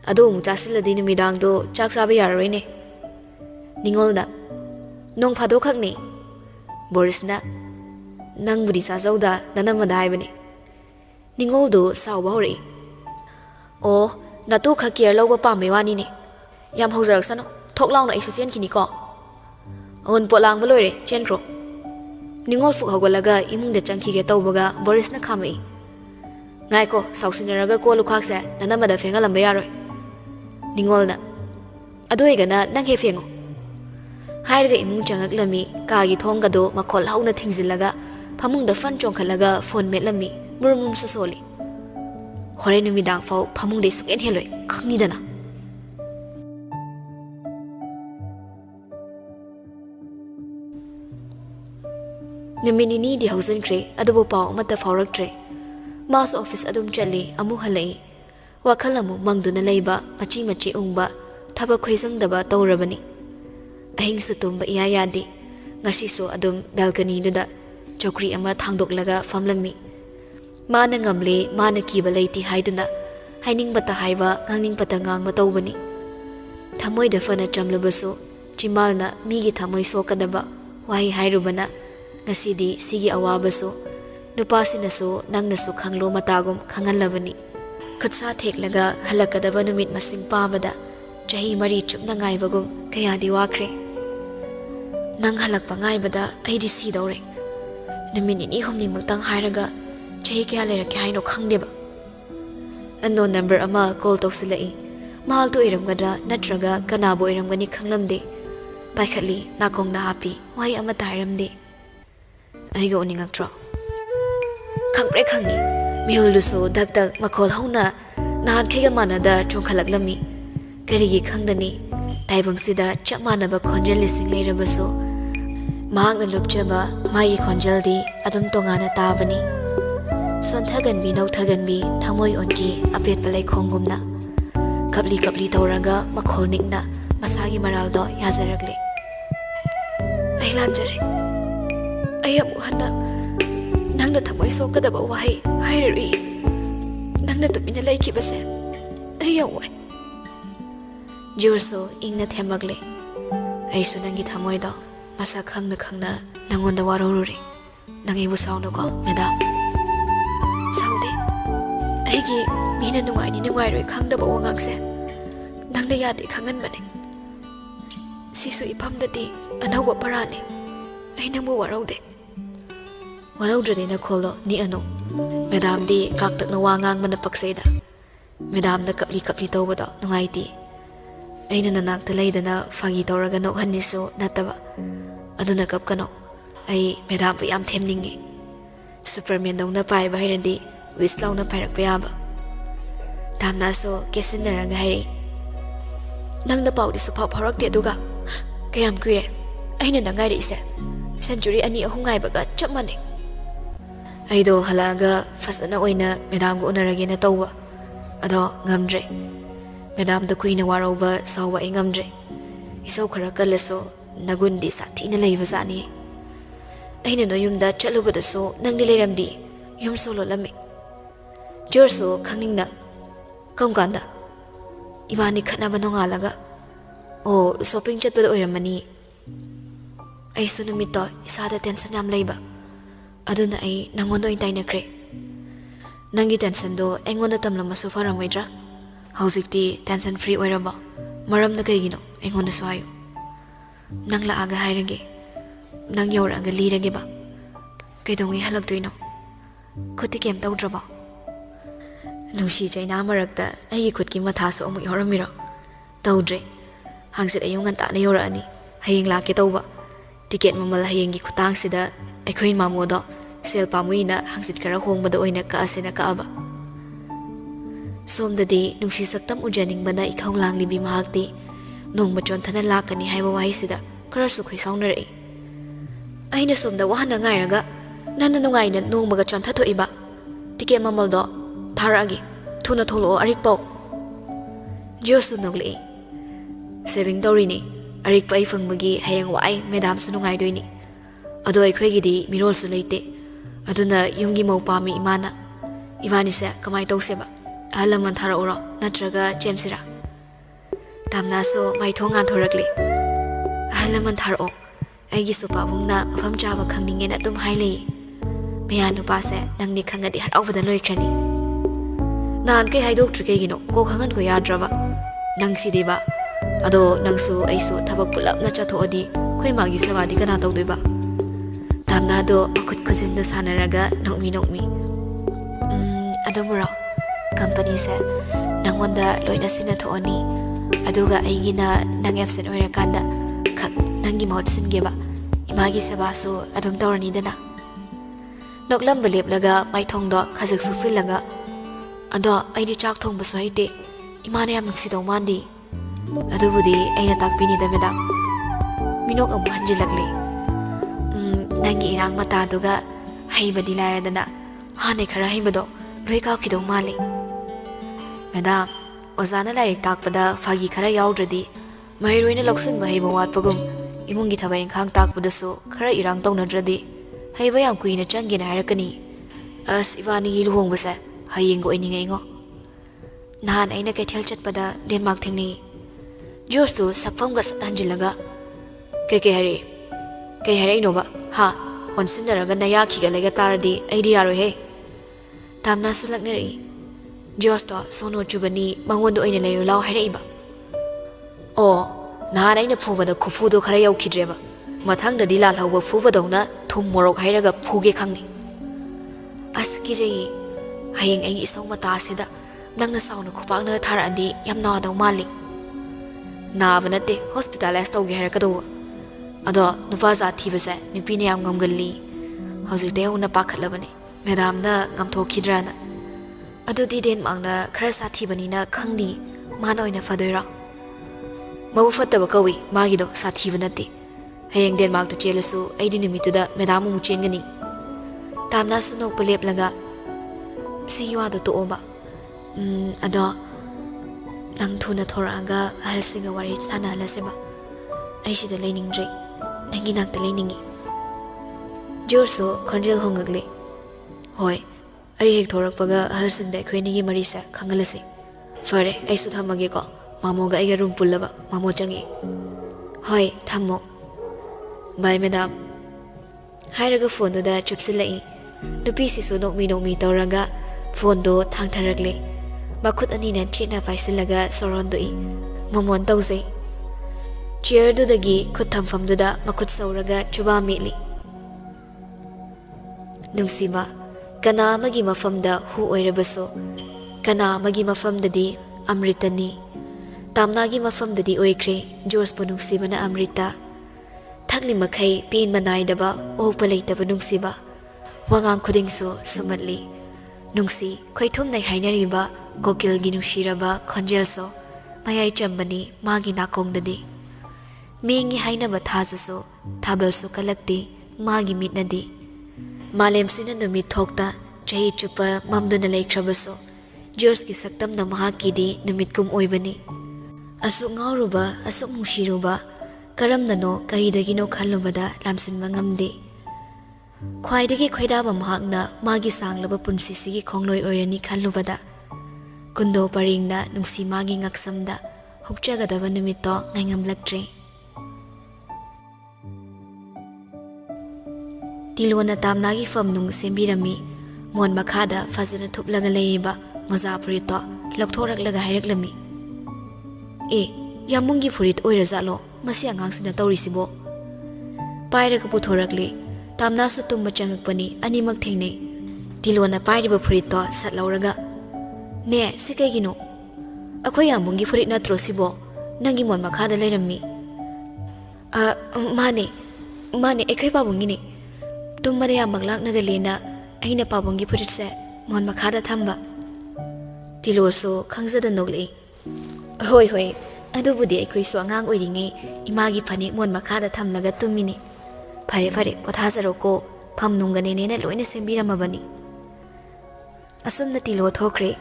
ado mu chasiladi numidang do chak sabe yaroine ningolda nong phado khakni Borisna nang budi sa zauda nanamada haibani ningol do sawba hori o natu khakir lawba pambe wani ne yam haujarak sano thok launa isu sen kini ko on polang balore chenkro ningol fu hogolaga imung de changki ge tawbaga Borisna khamai ngai ko sausinaraga ko lukhakse nanamada fenga lambe yaroi ningolna adoigana nang he fengo hairga imung changaklami kagi thongga do makhol hauna thingzilaga phamungda fan chongkhalaga phone metlami murmum sasoli hore numidang fau phamungde suken heloi khangidana numinini di hausen kre adubo paw mata fauraktre mas office adum chali amu halai wakhalamu mangduna leiba machi machi ungba thaba khoizangdaba tawrabani ahing sutumba iya yadi ngasi so adum balcony duda chokri ama thangdoklaga famlami mana ngamle mana kiba leiti haiduna haining bata haiba ngangning pata ngang matawbani thamoi da fana chamlabaso chimalna migi thamoi sokadaba wahi hairubana ngasidi sigi awabaso nupasinaso nangnaso khanglo matagum khangalabani khatsa theklaga halakadaba numit masing pabada chahi mari chupna ngaibagum kayadi wakre nang halakpa ngaibada aidi si dawre numinini humni mutang hairaga chahi kya lerake haino khangdeba unknown number ama call tawsilai mahal to iramgadra natraga kanabo iramgani khanglamde paikhatli nakong na happy wai ama tairamde aiga uningaktra khangpre khangni mihulduso dakdak makhol hauna nahan khega manada chongkhalaklami karigi khangdani taibungsida chapmanaba khonjel lising leirabaso mahakna lupchaba mai khonjaldi adum tongana tabani sonthaganbi nokthaganbi thamoi onki apet palai khongumna kapli kapli tawraga makhol nikna masagi maraldo yazaragle ai lanjare ayam hana nangna thamoi sokadaba wahai hairui nangna tumina laiki base ayam wai Jurso ingna themagle aisu nangi thamoi do masa khangna nangonda warorure nangi bu saunu ko madam saude aigi mina nungai roi khangda ba wangakse nangna yade khangan bane sisu ipamdati anawa parane ai nangbu waraude waraudre na kholo ni anu madam di kaktak na wangang mana pakseda madam na kapli tawbada nungaiti aina nanakta leidana fagi tawraga nokhannisu nataba aduna kapkano ai madam bu yam themningi superman dongna pai bairandi wislauna pairak payaba damna so kesinaraga hairi nangna paudi su phau pharak te duga kayam kuire aina nangai ri se century ani ahungai baga chapmane aido halaga fasana oina madam gu unarage na tawba ado ngamdre madam da kuina waroba sawa ingamdre iso khara kalaso nagundi sathina leiba zani aina no yumda chalubada so nangni leiramdi yum solo lami jorso khangingna kamkanda ibani khatnaba nongalaga o shopping chatbada oiramani ai sunu mito isada tension yam leiba aduna ai nangondo intaina kre nangi tension do engonda tamlamasu faramoidra haujikti tension free oiraba maramna kaigino engonda swayo nangla aga hairage nang yauraga lirage ba kaidongi halaktoino khuti kem tawdraba nushi chaina marakta ai khutki matha so amu yoramiro tawdre hangsit ayungan ta na yorani hayeng lake tawba ticket mamal hayengi khutang sida aikhoin mamodo sel pamuina hangsit kara hongbada oina ka asena ka aba Somdadi nungsi saktam ujaning bana ikhong lang libi mahakti nong machon thana lakani haiba wahi sida karasu khoi saunare aina somda wahana ngairaga nana nungaina nong maga chon thatho iba ticket mamal do tharagi thuna tholo arik pau George nogli saving dawrini arik pai fangbagi hayang wai madam su nungai doini ado aikhoi mirol su leite aduna yumgi mau pami imana ibani se kamai tawseba ahalaman thara uro natraga chensira tamna so mai thongan thorakli ahalaman tharo aigi su pabungna mafam chaba khangninge na tum hailei meya nupa se nangni khangadi harauda loikrani nan ke haidok trike gino ko khangan ko yadraba nangsi deba ado nangsu aisu thabak pulap na chathoadi khoi magi sawadi kana tawdeba tamna do makut khujin na sanaraga nokmi adomura company se nangwanda loina sina thoani aduga aigina nang absent oira kanda khak nangi maut singeba imagi seba so adom tawrani dana noklam belep laga mai thong do khajak suksil laga ado aidi chak thong baso haite imane yam nuksi do mandi adubudi aina takpini da meda minok am hanjilakle nangi irang mata duga haibadi laira dana hane khara haibado loi kaw kido mali Madam, ozana laik takpada fagi khara yaudradi mahiroi na loksun bahai bawat pagum imungi thabai khang takpada so khara irang tawnadradi haiba yam kuina changina hairakani as iwani gi luhong basa hayeng go iningai ngo nahan aina ke thel chatpada Denmark thengni George to sakfam ga sanjilaga ke hari no ba ha onsinaraga naya khiga lega taradi idea ro he tamna sulakneri George to sono chubani mangondo aina leyo law hairaiba o nahan aina phubada khufudo khara yaukidreba mathang da dilal hawa phubadona thum morok hairaga phuge khangni aski jei hayeng ai isong mata sida nangna sauna khupakna tharandi yamna daw mali na banate hospitalize tawge hairaka do ado nupa za thibase nipine yam ngamgalli hojik de una pakhatlabani madam na ngamthokidrana adudi Denmark na khara sathi bani na khangni mana oina fadoira mabu fattaba kawi magi do sathi banati hayeng Denmark to chelasu aidi nimitu da madam mu chengani tamna sunok pelep laga siwa do to oba ado nang thuna thoraga halsinga wari sana laseba aishi da lening dre nangi nak da leningi Jorso khonjel hongagle hoi ai hek thorakpaga halsin da khweni gi mari sa khangalasi fare ai su thamage ko mamo ga ai room pullaba mamo changi hoi thammo bye madam hairaga phone da chupsilai nupi si so nokmi tawraga phone do thangtharakle makhut ani na thina paisilaga soron doi momon tawjai chair do dagi khut thamfam do da makhut sauraga chuba meli nungsiba kana magi mafam da hu oirabaso kana magi mafam dadi amritani tamnagi mafam dadi oikre George punungsibana amrita thakli makhai pin manai daba o palai daba nungsiba wangang khuding so sumatli nungsi khoithum nai hainariba kokil gi nushiraba khonjel so mayai chambani magi nakong dadi mengi hainaba thaja so thabal so kalakti magi mitnadi malem sina numit thokta chahi chupa mamduna laikhrabaso George ki saktam na mahaki di numit kum oibani asuk ngauruba asuk nushiruba karam nano karidagino khallubada lamsin mangamde khwaidagi khoidaba mahakna magi sanglaba punsisigi khongloi oirani khallubada kundo paringna nungsi magi ngaksamda hukchagadaba numitto ngaingamlaktre tilwana tamnagi famnung sembirami mon makhada fazana thuplaga leiba mazapuri to lokthoraglaga haireklami e yamungi furit oirazalo masi angangsina tawrisibo pairaga puthorakle tamna su tumma changakpani animak thengne tilwana pairiba furit to satlauraga ne sikagino akhoi yamungi furit natro sibo nangi mon makhada leirami mane ekhoi babungini tummada yamak laknaga lena aina pabungi furit se mon makhada thamba ꯇꯤꯂꯣꯁꯨ ꯈꯪꯖꯗ ꯅꯣꯛꯂꯛꯏ꯫ ꯍꯣꯏ ꯍꯣꯏ, ꯑꯗꯨꯕꯨꯗꯤ ꯑꯩꯈꯣꯏꯁꯨ ꯑꯉꯥꯡ ꯑꯣꯏꯔꯤꯉꯩ ꯏꯃꯥꯒꯤ ꯐꯅꯦꯛ ꯃꯣꯟ ꯃꯈꯥꯗ ꯊꯝꯂꯒ ꯇꯨꯝꯃꯤꯅꯤ꯫ ꯐꯔꯦ ꯐꯔꯦ ꯄꯣꯊꯥꯖꯔꯣꯀꯣ, ꯐꯝ ꯅꯨꯡꯒꯅꯦꯅꯦꯅ ꯂꯣꯏꯅ ꯁꯦꯝꯕꯤꯔꯝꯃꯕꯅꯤ꯫ ꯑꯁꯨꯝꯅ ꯇꯤꯂꯣ ꯊꯣꯛꯈ꯭ꯔꯦ꯫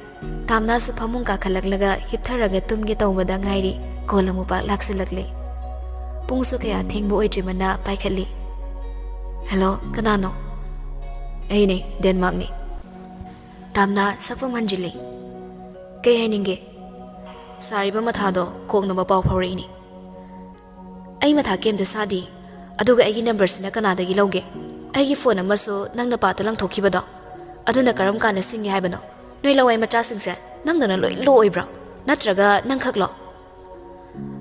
ꯇꯥꯝꯅꯥꯁꯨ ꯐꯃꯨꯡ ꯀꯥꯈꯠꯂꯛꯂꯒ ꯍꯤꯞꯊꯔꯒ ꯇꯨꯝꯒꯦ ꯇꯧꯕꯗ ꯉꯥꯏꯔꯤ ꯀꯣꯜ ꯑꯃꯨꯛ ꯄꯥꯛ ꯂꯥꯛꯁꯤꯜꯂꯛꯂꯦ꯫ ꯄꯨꯡꯁꯨ ꯀꯌꯥ ꯊꯦꯡꯕ ꯑꯣꯏꯗ꯭ꯔꯤꯕꯅ ꯄꯥꯏꯈꯠꯂꯤ꯫ ꯍꯦꯜꯂꯣ, ꯀꯅꯥꯅꯣ? ꯑꯩꯅꯦ, ꯗꯦꯟꯃꯥꯔꯛꯅꯤ꯫ ꯇꯥꯝꯅꯥ ꯁꯛꯐꯝ ꯍꯟꯖꯤꯜꯂꯤ꯫ ꯀꯩ ꯍꯥꯏꯅꯤꯡꯒꯦ? ꯁꯥꯔꯤꯕ ꯃꯊꯥꯗꯣ ꯀꯣꯛꯅꯕ ꯄꯥꯎ ꯐꯥꯎꯔꯛꯏꯅꯤ꯫ ꯑꯩ ꯃꯊꯥ ꯀꯦꯝꯇ ꯁꯥꯗꯤ, ꯑꯗꯨꯒ ꯑꯩꯒꯤ ꯅꯝꯕꯔꯁꯤꯅ ꯀꯅꯥꯗꯒꯤ ꯂꯧꯒꯦ? ꯑꯩꯒꯤ ꯐꯣꯟ ꯑꯃꯁꯨ ꯅꯪꯅ ꯄꯥꯠꯇ ꯂꯪꯊꯣꯛꯈꯤꯕꯗꯣ, ꯑꯗꯨꯅ ꯀꯔꯝ ꯀꯥꯟꯗ ꯁꯤꯡꯒꯦ ꯍꯥꯏꯕꯅꯣ? ꯅꯣꯏ ꯂꯋꯥꯏ ꯃꯆꯥꯁꯤꯡꯁꯦ ꯅꯪꯗꯅ ꯂꯣꯏ ꯂꯣ ꯑꯣꯏꯕ꯭ꯔꯣ? ꯅꯠꯇ꯭ꯔꯒ ꯅꯪ ꯈꯛꯂꯣ?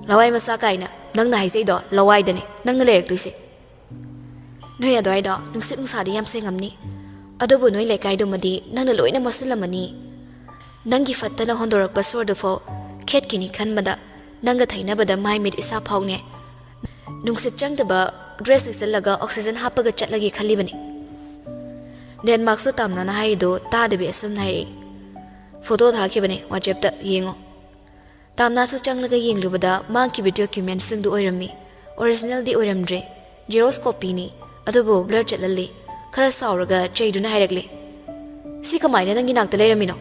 ꯂꯋꯥꯏ ꯃꯆꯥ ꯀꯥꯏꯅ ꯅꯪꯅ ꯍꯥꯏꯖꯩꯗꯣ ꯂꯋꯥꯏꯗꯅꯦ ꯅꯪꯅ ꯂꯩꯔꯛꯇꯣꯏꯁꯦ꯫ ꯅꯣꯏ ꯑꯗꯨꯋꯥꯏꯗꯣ ꯅꯨꯡꯁꯤꯠ ꯅꯨꯡꯁꯥꯗꯤ ꯌꯥꯝ ꯁꯦꯡꯉꯝꯅꯤ, ꯑꯗꯨꯕꯨ ꯅꯣꯏ ꯂꯩꯀꯥꯏꯗꯨꯃꯗꯤ ꯅꯪꯅ ꯂꯣꯏꯅ ꯃꯣꯠꯁꯤꯜꯂꯝꯃꯅꯤ꯫ ꯅꯪꯒꯤ ꯐꯠꯇꯅ ꯍꯣꯟꯗꯣꯔꯛꯄ ꯁꯣꯔꯗꯨꯐꯥꯎ ꯈꯦꯠꯈꯤꯅꯤ ꯈꯟꯕꯗ ꯅꯪꯒ ꯊꯩꯅꯕꯗ ꯃꯥꯏ ꯃꯤꯠ ꯏꯁꯥ ꯐꯥꯎꯅꯦ ꯅꯨꯡꯁꯤꯠ ꯆꯪꯗꯕ ꯗ꯭ꯔꯦꯁ ꯁꯦꯠꯆꯜꯂꯒ ꯑꯣꯛꯁꯤꯖꯦꯟ ꯍꯥꯞꯄꯒ ꯆꯠꯂꯒꯦ ꯈꯜꯂꯤꯕꯅꯤ꯫ ꯗꯦꯟꯃꯥꯔꯛꯁꯨ ꯇꯥꯝꯅꯥꯅ ꯍꯥꯏꯔꯤꯗꯣ ꯇꯥꯗꯕꯤ ꯑꯁꯨꯝꯅ ꯍꯥꯏꯔꯛꯏ꯫ ꯐꯣꯇꯣ ꯊꯥꯈꯤꯕꯅꯦ ꯋꯥꯆꯦꯞꯇ, ꯌꯦꯡꯉꯣ꯫ ꯇꯥꯝꯅꯥꯁꯨ ꯆꯪꯂꯒ ꯌꯦꯡꯂꯨꯕꯗ ꯃꯥꯡꯈꯤꯕ ꯗꯣꯀ꯭ꯌꯨꯃꯦꯟꯠꯁꯤꯡꯗꯨ ꯑꯣꯏꯔꯝꯃꯤ꯫ ꯑꯣꯔꯤꯖꯤꯅꯦꯜꯗꯤ ꯑꯣꯏꯔꯝꯗ꯭ꯔꯦ, ꯖꯦꯔꯣꯛꯁ ꯀꯣꯄꯤꯅꯤ, ꯑꯗꯨꯕꯨ ꯕ꯭ꯂꯔ ꯆꯠꯍꯜꯂꯤ꯫ ꯈꯔ ꯁꯥꯎꯔꯒ ꯆꯩꯗꯨꯅ ꯍꯥꯏꯔꯛꯂꯦ, ꯁꯤ ꯀꯃꯥꯏꯅ ꯅꯪꯒꯤ ꯅꯥꯛꯇ ꯂꯩꯔꯝꯃꯤꯅꯣ?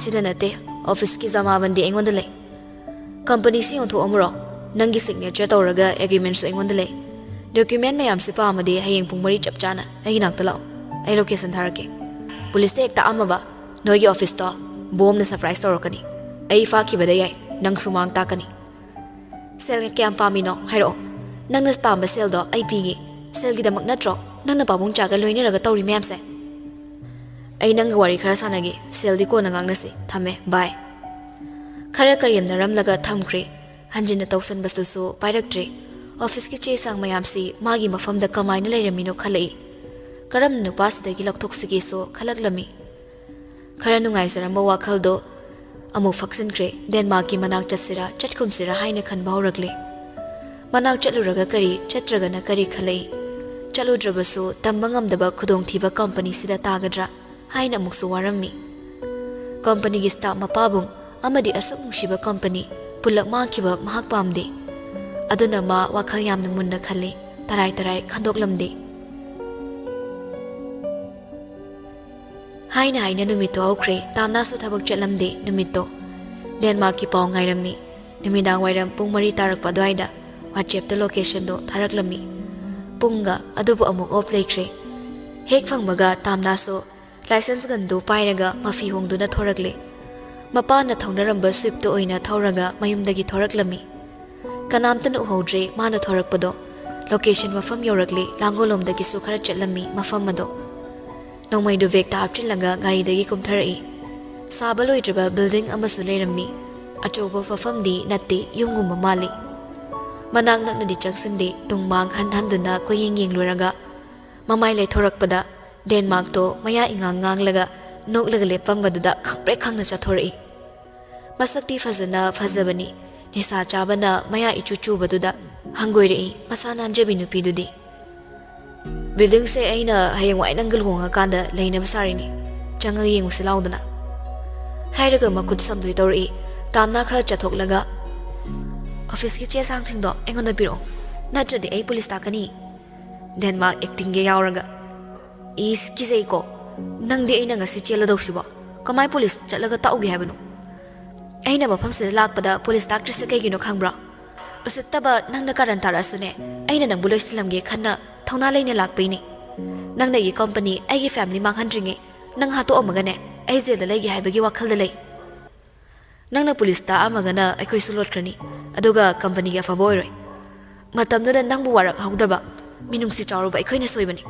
ꯁꯤꯗ ꯅꯠꯇꯦ, ꯑꯣꯐꯤꯁꯀꯤ ꯖꯃꯥꯕꯟꯗꯤ ꯑꯩꯉꯣꯟꯗ ꯂꯩ꯫ ꯀꯝꯄꯅꯤꯁꯤ ꯌꯣꯟꯊꯣꯛꯑꯝꯃꯨꯔꯣ, ꯅꯪꯒꯤ ꯁꯤꯒꯅꯦꯆꯔ ꯇꯧꯔꯒ ꯑꯦꯒ꯭ꯔꯤꯃꯦꯟꯠꯁꯨ ꯑꯩꯉꯣꯟꯗ ꯂꯩ꯫ ꯗꯣꯀ꯭ꯌꯨꯃꯦꯟꯠ ꯃꯌꯥꯝꯁꯤ ꯄꯥꯝꯃꯗꯤ ꯍꯌꯦꯡ ꯄꯨꯡ 4 ꯆꯞ ꯆꯥꯅ ꯑꯩꯒꯤ ꯅꯥꯛꯇ ꯂꯥꯛꯑꯣ, ꯑꯩ ꯂꯣꯀꯦꯁꯟ ꯊꯥꯔꯛꯀꯦ꯫ ꯄꯨꯂꯤꯁꯇ ꯍꯦꯛ ꯇꯥꯛꯑꯝꯃꯕ ꯅꯣꯏꯒꯤ ꯑꯣꯐꯤꯁꯇꯣ ꯕꯣꯝꯅ ꯁꯔꯄ꯭ꯔꯥꯏꯖ ꯇꯧꯔꯛꯀꯅꯤ꯫ ꯑꯩ ꯐꯥꯈꯤꯕꯗ ꯌꯥꯏ, ꯅꯪꯁꯨ ꯃꯥꯡ ꯇꯥꯛꯀꯅꯤ꯫ ꯁꯦꯜ ꯀꯌꯥꯝ ꯄꯥꯝꯃꯤꯅꯣ ꯍꯥꯏꯔꯛꯑꯣ, ꯅꯪꯅ ꯄꯥꯝꯕ ꯁꯦꯜꯗꯣ ꯑꯩ ꯄꯤꯒꯦ꯫ ꯁꯦꯜꯒꯤꯗꯃꯛ ꯅꯠꯇ꯭ꯔꯣ ꯅꯪꯅ ꯄꯥꯕꯨꯡ ꯆꯥꯒ ꯂꯣꯏꯅꯔꯒ ꯇꯧꯔꯤ ꯃꯌꯥꯝꯁꯦ? ꯑꯩ ꯅꯪꯒ ꯋꯥꯔꯤ ꯈꯔ ꯁꯥꯟꯅꯒꯦ, ꯁꯦꯜꯗꯤ ꯀꯣꯟꯅ ꯉꯥꯡꯅꯁꯤ, ꯊꯝꯃꯦ, ꯕꯥꯏ꯫ ꯈꯔ ꯀꯔꯦꯝꯅꯔꯝꯂꯒ ꯊꯝꯈ꯭ꯔꯦ꯫ ꯍꯟꯖꯤꯟꯅ ꯇꯧꯁꯟꯕꯗꯨꯁꯨ ꯄꯥꯏꯔꯛꯇ꯭ꯔꯦ꯫ ꯑꯣꯐꯤꯁꯀꯤ ꯆꯦ ꯆꯥꯡ ꯃꯌꯥꯝꯁꯤ ꯃꯥꯒꯤ ꯃꯐꯝꯗ ꯀꯃꯥꯏꯅ ꯂꯩꯔꯝꯃꯤꯅꯣ ꯈꯜꯂꯛꯏ꯫ ꯀꯔꯝꯅ ꯅꯨꯄꯥꯁꯤꯗꯒꯤ ꯂꯧꯊꯣꯛꯁꯤꯒꯦꯁꯨ ꯈꯜꯂꯛꯂꯝꯃꯤ꯫ ꯈꯔ ꯅꯨꯡꯉꯥꯏꯖꯔꯝꯕ ꯋꯥꯈꯜꯗꯣ ꯑꯃꯨꯛ ꯐꯛꯆꯤꯟꯈ꯭ꯔꯦ꯫ ꯗꯦꯟꯃꯥꯔꯛꯀꯤ ꯃꯅꯥꯛ ꯆꯠꯁꯤꯔꯥ ꯆꯠꯀꯨꯝꯁꯤꯔꯥ ꯍꯥꯏꯅ ꯈꯟꯕ ꯍꯧꯔꯛꯂꯦ꯫ ꯃꯅꯥꯛ ꯆꯠꯂꯨꯔꯒ ꯀꯔꯤ, ꯆꯠꯇ꯭ꯔꯒꯅ ꯀꯔꯤ ꯈꯜꯂꯛꯏ꯫ ꯆꯠꯂꯨꯗ꯭ꯔꯕꯁꯨ ꯇꯝꯕ ꯉꯝꯗꯕ ꯈꯨꯗꯣꯡꯊꯤꯕ ꯀꯝꯄꯅꯤꯁꯤꯗ ꯇꯥꯒꯗ꯭ꯔꯥ ꯍꯥꯏꯅ ꯑꯃꯨꯛꯁꯨ ꯋꯥꯔꯝꯃꯤ꯫ ꯀꯝꯄꯅꯤꯒꯤ ꯁ꯭ꯇꯥꯐ ꯃꯄꯥꯕꯨꯡ ꯑꯃꯗꯤ ꯑꯁꯨꯛ ꯅꯨꯡꯁꯤꯕ ꯀꯝꯄꯅꯤ ꯄꯨꯜꯂꯞ ꯃꯥꯡꯈꯤꯕ ꯃꯍꯥꯛ ꯄꯥꯝꯗꯦ꯫ ꯑꯗꯨꯅ ꯃꯥ ꯋꯥꯈꯜ ꯌꯥꯝꯅ ꯃꯨꯟꯅ ꯈꯜꯂꯤ, ꯇꯔꯥꯏ ꯇꯔꯥꯏ ꯈꯟꯗꯣꯛꯂꯝꯗꯦ꯫ ꯍꯥꯏꯅ ꯍꯥꯏꯅ ꯅꯨꯃꯤꯠꯇꯣ ꯍꯧꯈ꯭ꯔꯦ꯫ ꯇꯥꯝꯅꯥꯁꯨ ꯊꯕꯛ ꯆꯠꯂꯝꯗꯦ ꯅꯨꯃꯤꯠꯇꯣ꯫ ꯗꯦꯟꯃꯥꯔꯛꯀꯤ ꯄꯥꯎ ꯉꯥꯏꯔꯝꯃꯤ꯫ ꯅꯨꯃꯤꯗꯥꯡ ꯋꯥꯏꯔꯝ ꯄꯨꯡ 4 ꯇꯥꯔꯛꯄ ꯑꯗꯨꯋꯥꯏꯗ ꯋꯥꯆꯦꯞꯇ ꯂꯣꯀꯦꯁꯟꯗꯣ ꯊꯥꯔꯛꯂꯝꯃꯤ꯫ ꯄꯨꯡꯒ ꯑꯗꯨꯕꯨ ꯑꯃꯨꯛ ꯑꯣꯐ ꯂꯩꯈ꯭ꯔꯦ꯫ ꯍꯦꯛ ꯐꯪꯕꯒ ꯇꯥꯝꯅꯥꯁꯨ ꯂꯥꯏꯁꯦꯟꯁ ꯒꯟꯗꯨ ꯄꯥꯏꯔꯒ ꯃꯐꯤ ꯍꯣꯡꯗꯨꯅ ꯊꯣꯔꯛꯂꯦ꯫ ꯃꯄꯥꯅ ꯊꯧꯅꯔꯝꯕ ꯁ꯭ꯋꯤꯞꯇꯨ ꯑꯣꯏꯅ ꯊꯧꯔꯒ ꯃꯌꯨꯝꯗꯒꯤ ꯊꯣꯔꯛꯂꯝꯃꯤ꯫ ꯀꯅꯥꯝꯇꯅ ꯎꯍꯧꯗ꯭ꯔꯦ ꯃꯥꯅ ꯊꯣꯔꯛꯄꯗꯣ꯫ ꯂꯣꯀꯦꯁꯟ ꯃꯐꯝ ꯌꯧꯔꯛꯂꯦ꯫ ꯂꯥꯡꯒꯣꯜꯂꯣꯝꯗꯒꯤꯁꯨ ꯈꯔ ꯆꯠꯂꯝꯃꯤ ꯃꯐꯝ ꯑꯗꯣ꯫ ꯅꯣꯡꯃꯩꯗꯨ ꯕꯦꯛꯇ ꯍꯥꯞꯆꯤꯜꯂꯒ ꯒꯥꯔꯤꯗꯒꯤ ꯀꯨꯝꯊꯔꯛꯏ꯫ ꯁꯥꯕ ꯂꯣꯏꯗ꯭ꯔꯤꯕ ꯕꯤꯜꯗꯤꯡ ꯑꯃꯁꯨ ꯂꯩꯔꯝꯃꯤ꯫ ꯑꯆꯧꯕ ꯃꯐꯝꯗꯤ ꯅꯠꯇꯦ, ꯌꯨꯝꯒꯨꯝꯕ ꯃꯥꯜꯂꯤ꯫ ꯃꯅꯥꯛ ꯅꯛꯅꯗꯤ ꯆꯪꯁꯤꯟꯗꯦ꯫ ꯇꯨꯡꯃꯥꯡ ꯍꯟꯗꯨꯅ ꯀꯣꯏꯌꯦꯡ ꯌꯦꯡꯂꯨꯔꯒ ꯃꯃꯥꯏ ꯂꯩꯊꯣꯔꯛꯄꯗ ꯗꯦꯟꯃꯥꯔꯛꯇꯣ ꯃꯌꯥ ꯏꯉꯥꯡ ꯉꯥꯡꯂꯒ ꯅꯣꯛꯂꯒ ꯂꯦꯞꯄꯝꯕꯗꯨꯗ ꯈꯪꯄ꯭ꯔꯦꯛ ꯈꯪꯅ ꯆꯠꯊꯣꯔꯛꯏ꯫ ꯃꯁꯛꯇꯤ ꯐꯖꯅ ꯐꯖꯕꯅꯤ꯫ ꯅꯤꯁꯥ ꯆꯥꯕꯅ ꯃꯌꯥ ꯏꯆꯨ ꯆꯨꯕꯗꯨꯗ ꯍꯪꯒꯣꯏꯔꯛꯏ ꯃꯁꯥ ꯅꯥꯟꯖꯕꯤ ꯅꯨꯄꯤꯗꯨꯗꯤ꯫ ꯕꯤꯜꯗꯤꯡꯁꯦ ꯑꯩꯅ ꯍꯌꯦꯡꯋꯥꯏ ꯅꯪꯒ ꯂꯨꯍꯣꯡꯉꯀꯥꯟꯗ ꯂꯩꯅꯕ ꯁꯥꯔꯤꯅꯤ, ꯆꯪꯉꯒ ꯌꯦꯡꯉꯨꯁꯤ ꯂꯥꯎꯗꯅ ꯍꯥꯏꯔꯒ ꯃꯈꯨꯠ ꯁꯝꯗꯣꯏ ꯇꯧꯔꯛꯏ꯫ ꯇꯥꯝꯅꯥ ꯈꯔ ꯆꯠꯊꯣꯛꯂꯒ ꯑꯣꯐꯤꯁꯀꯤ ꯆꯦ ꯆꯥꯡꯁꯤꯡꯗꯣ ꯑꯩꯉꯣꯟꯗ ꯄꯤꯔꯛꯑꯣ, ꯅꯠꯇ꯭ꯔꯗꯤ ꯑꯩ ꯄꯨꯂꯤꯁ ꯇꯥꯛꯀꯅꯤ꯫ ꯗꯦꯟꯃꯥꯔꯛ ꯑꯦꯛꯇꯤꯡꯒ ꯌꯥꯎꯔꯒ, ꯏꯁ ꯀꯤꯖꯩꯀꯣ, ꯅꯪꯗꯤ ꯑꯩꯅ ꯉꯁꯤ ꯆꯦꯜꯂꯗꯧꯁꯤꯕꯣ ꯀꯃꯥꯏ ꯄꯨꯂꯤꯁ ꯆꯠꯂꯒ ꯇꯥꯛꯎꯒꯦ ꯍꯥꯏꯕꯅꯣ? ꯑꯩꯅ ꯃꯐꯝꯁꯤꯗ ꯂꯥꯛꯄꯗ ꯄꯨꯂꯤꯁ ꯇꯥꯛꯇ꯭ꯔꯤꯁꯦ ꯀꯩꯒꯤꯅꯣ ꯈꯪꯕ꯭ꯔꯥ? ꯎꯁꯤꯠꯇꯕ ꯅꯪꯅ ꯀꯥꯔꯟ ꯇꯥꯔꯛꯑꯁꯨꯅꯦ ꯑꯩꯅ ꯅꯪꯕꯨ ꯂꯣꯏꯁꯤꯜꯂꯝꯒꯦ ꯈꯟꯅ ꯊꯧꯅꯥ ꯂꯩꯅ ꯂꯥꯛꯄꯩꯅꯤ꯫ ꯅꯪꯅ ꯑꯩꯒꯤ ꯀꯝꯄꯅꯤ, ꯑꯩꯒꯤ ꯐꯦꯃꯤꯂꯤ ꯃꯥꯡꯍꯟꯗ꯭ꯔꯤꯉꯩ ꯅꯪ ꯍꯥꯠꯇꯣꯛꯑꯝꯃꯒꯅꯦ ꯑꯩ ꯖꯦꯜꯗ ꯂꯩꯒꯦ ꯍꯥꯏꯕꯒꯤ ꯋꯥꯈꯜꯗ ꯂꯩ꯫ ꯅꯪꯅ ꯄꯨꯂꯤꯁ ꯇꯥꯛꯑꯝꯃꯒꯅ ꯑꯩꯈꯣꯏꯁꯨ ꯂꯣꯠꯈ꯭ꯔꯅꯤ, ꯑꯗꯨꯒ ꯀꯝꯄꯅꯤꯒꯤ ꯑꯐꯕ ꯑꯣꯏꯔꯣꯏ꯫ ꯃꯇꯝꯗꯨꯗ ꯅꯪꯕꯨ ꯋꯥꯔꯛꯍꯧꯗ꯭ꯔꯕ ꯃꯤꯅꯨꯡꯁꯤ ꯆꯥꯎꯔꯨꯕ ꯑꯩꯈꯣꯏꯅ ꯁꯣꯏꯕꯅꯤ꯫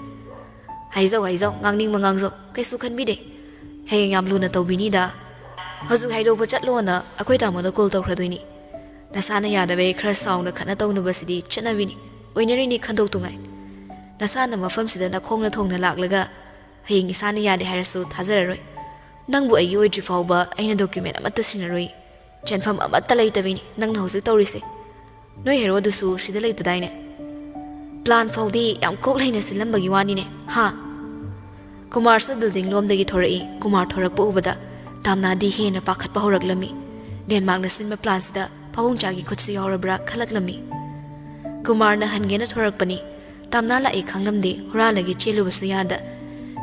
ꯍꯥꯏꯖꯧ ꯍꯥꯏꯖꯧ, ꯉꯥꯡꯅꯤꯡꯕ ꯉꯥꯡꯖꯧ, ꯀꯩꯁꯨ ꯈꯟꯕꯤꯗꯦ, ꯍꯌꯦꯡ ꯌꯥꯝ ꯂꯨꯅ ꯇꯧꯕꯤꯅꯤꯗ꯫ ꯍꯧꯖꯤꯛ ꯍꯥꯏꯗꯣꯛꯄ ꯆꯠꯂꯣꯅ ꯑꯩꯈꯣꯏ ꯇꯥꯃꯣꯗ ꯀꯣꯜ ꯇꯧꯈ꯭ꯔꯗꯣꯏꯅꯤ꯫ ꯅꯁꯥꯅ ꯌꯥꯗꯕꯩ ꯈꯔ ꯁꯥꯎꯅ ꯈꯠꯅ ꯇꯧꯅꯕꯁꯤꯗꯤ ꯆꯠꯅꯕꯤꯅꯤ, ꯑꯣꯏꯅꯔꯤꯅꯤ ꯈꯟꯗꯣꯛꯇꯨꯉꯥꯏ꯫ ꯅꯁꯥꯅ ꯃꯐꯝꯁꯤꯗ ꯅꯈꯣꯡꯅ ꯊꯣꯡꯅ ꯂꯥꯛꯂꯒ ꯍꯌꯦꯡ ꯏꯁꯥꯅ ꯌꯥꯗꯦ ꯍꯥꯏꯔꯁꯨ ꯊꯥꯖꯔꯔꯣꯏ꯫ ꯅꯪꯕꯨ ꯑꯩꯒꯤ ꯑꯣꯏꯗ꯭ꯔꯤ ꯐꯥꯎꯕ ꯑꯩꯅ ꯗꯣꯀ꯭ꯌꯨꯃꯦꯟ ꯑꯃꯠꯇ ꯁꯤꯟꯅꯔꯣꯏ꯫ ꯆꯦꯟꯐꯝ ꯑꯃꯠꯇ ꯂꯩꯇꯕꯩꯅꯤ ꯅꯪꯅ ꯍꯧꯖꯤꯛ ꯇꯧꯔꯤꯁꯦ꯫ ꯅꯣꯏ ꯍꯦꯔꯣꯗꯨꯁꯨ ꯁꯤꯗ ꯂꯩꯇꯗꯥꯏꯅꯦ? ꯄ꯭ꯂꯥꯟ ꯐꯥꯎꯗꯤ ꯌꯥꯝ ꯀꯣꯛ ꯂꯩꯅ ꯁꯤꯜꯂꯝꯕꯒꯤ ꯋꯥꯅꯤꯅꯦ, ꯍꯥ? ꯀꯨꯃꯥꯔꯁꯨ ꯕꯤꯜꯗꯤꯡ ꯂꯣꯝꯗꯒꯤ ꯊꯣꯔꯛꯏ꯫ ꯀꯨꯃꯥꯔ ꯊꯣꯔꯛꯄ ꯎꯕꯗ ꯇꯥꯝꯅꯥꯗꯤ ꯍꯦꯟꯅ ꯄꯥꯈꯠꯄ ꯍꯧꯔꯛꯂꯝꯃꯤ ꯗꯦꯟꯃꯥꯔꯛꯅ ꯁꯤꯟꯕ ꯄ꯭ꯂꯥꯟꯁꯤꯗ ꯄꯥꯕꯨꯡꯆꯥꯒꯤ ꯈꯨꯠꯁꯨ ꯌꯥꯎꯔꯕ꯭ꯔꯥ ꯈꯜꯂꯛꯂꯝꯃꯤ ꯀꯨꯃꯥꯔꯅ ꯍꯟꯒꯦꯅ ꯊꯣꯔꯛꯄꯅꯤ ꯇꯥꯝꯅꯥ ꯂꯥꯛꯏ ꯈꯪꯂꯝꯗꯦ ꯍꯨꯔꯥꯜꯂꯒꯤ ꯆꯦꯜꯂꯨꯕꯁꯨ ꯌꯥꯗ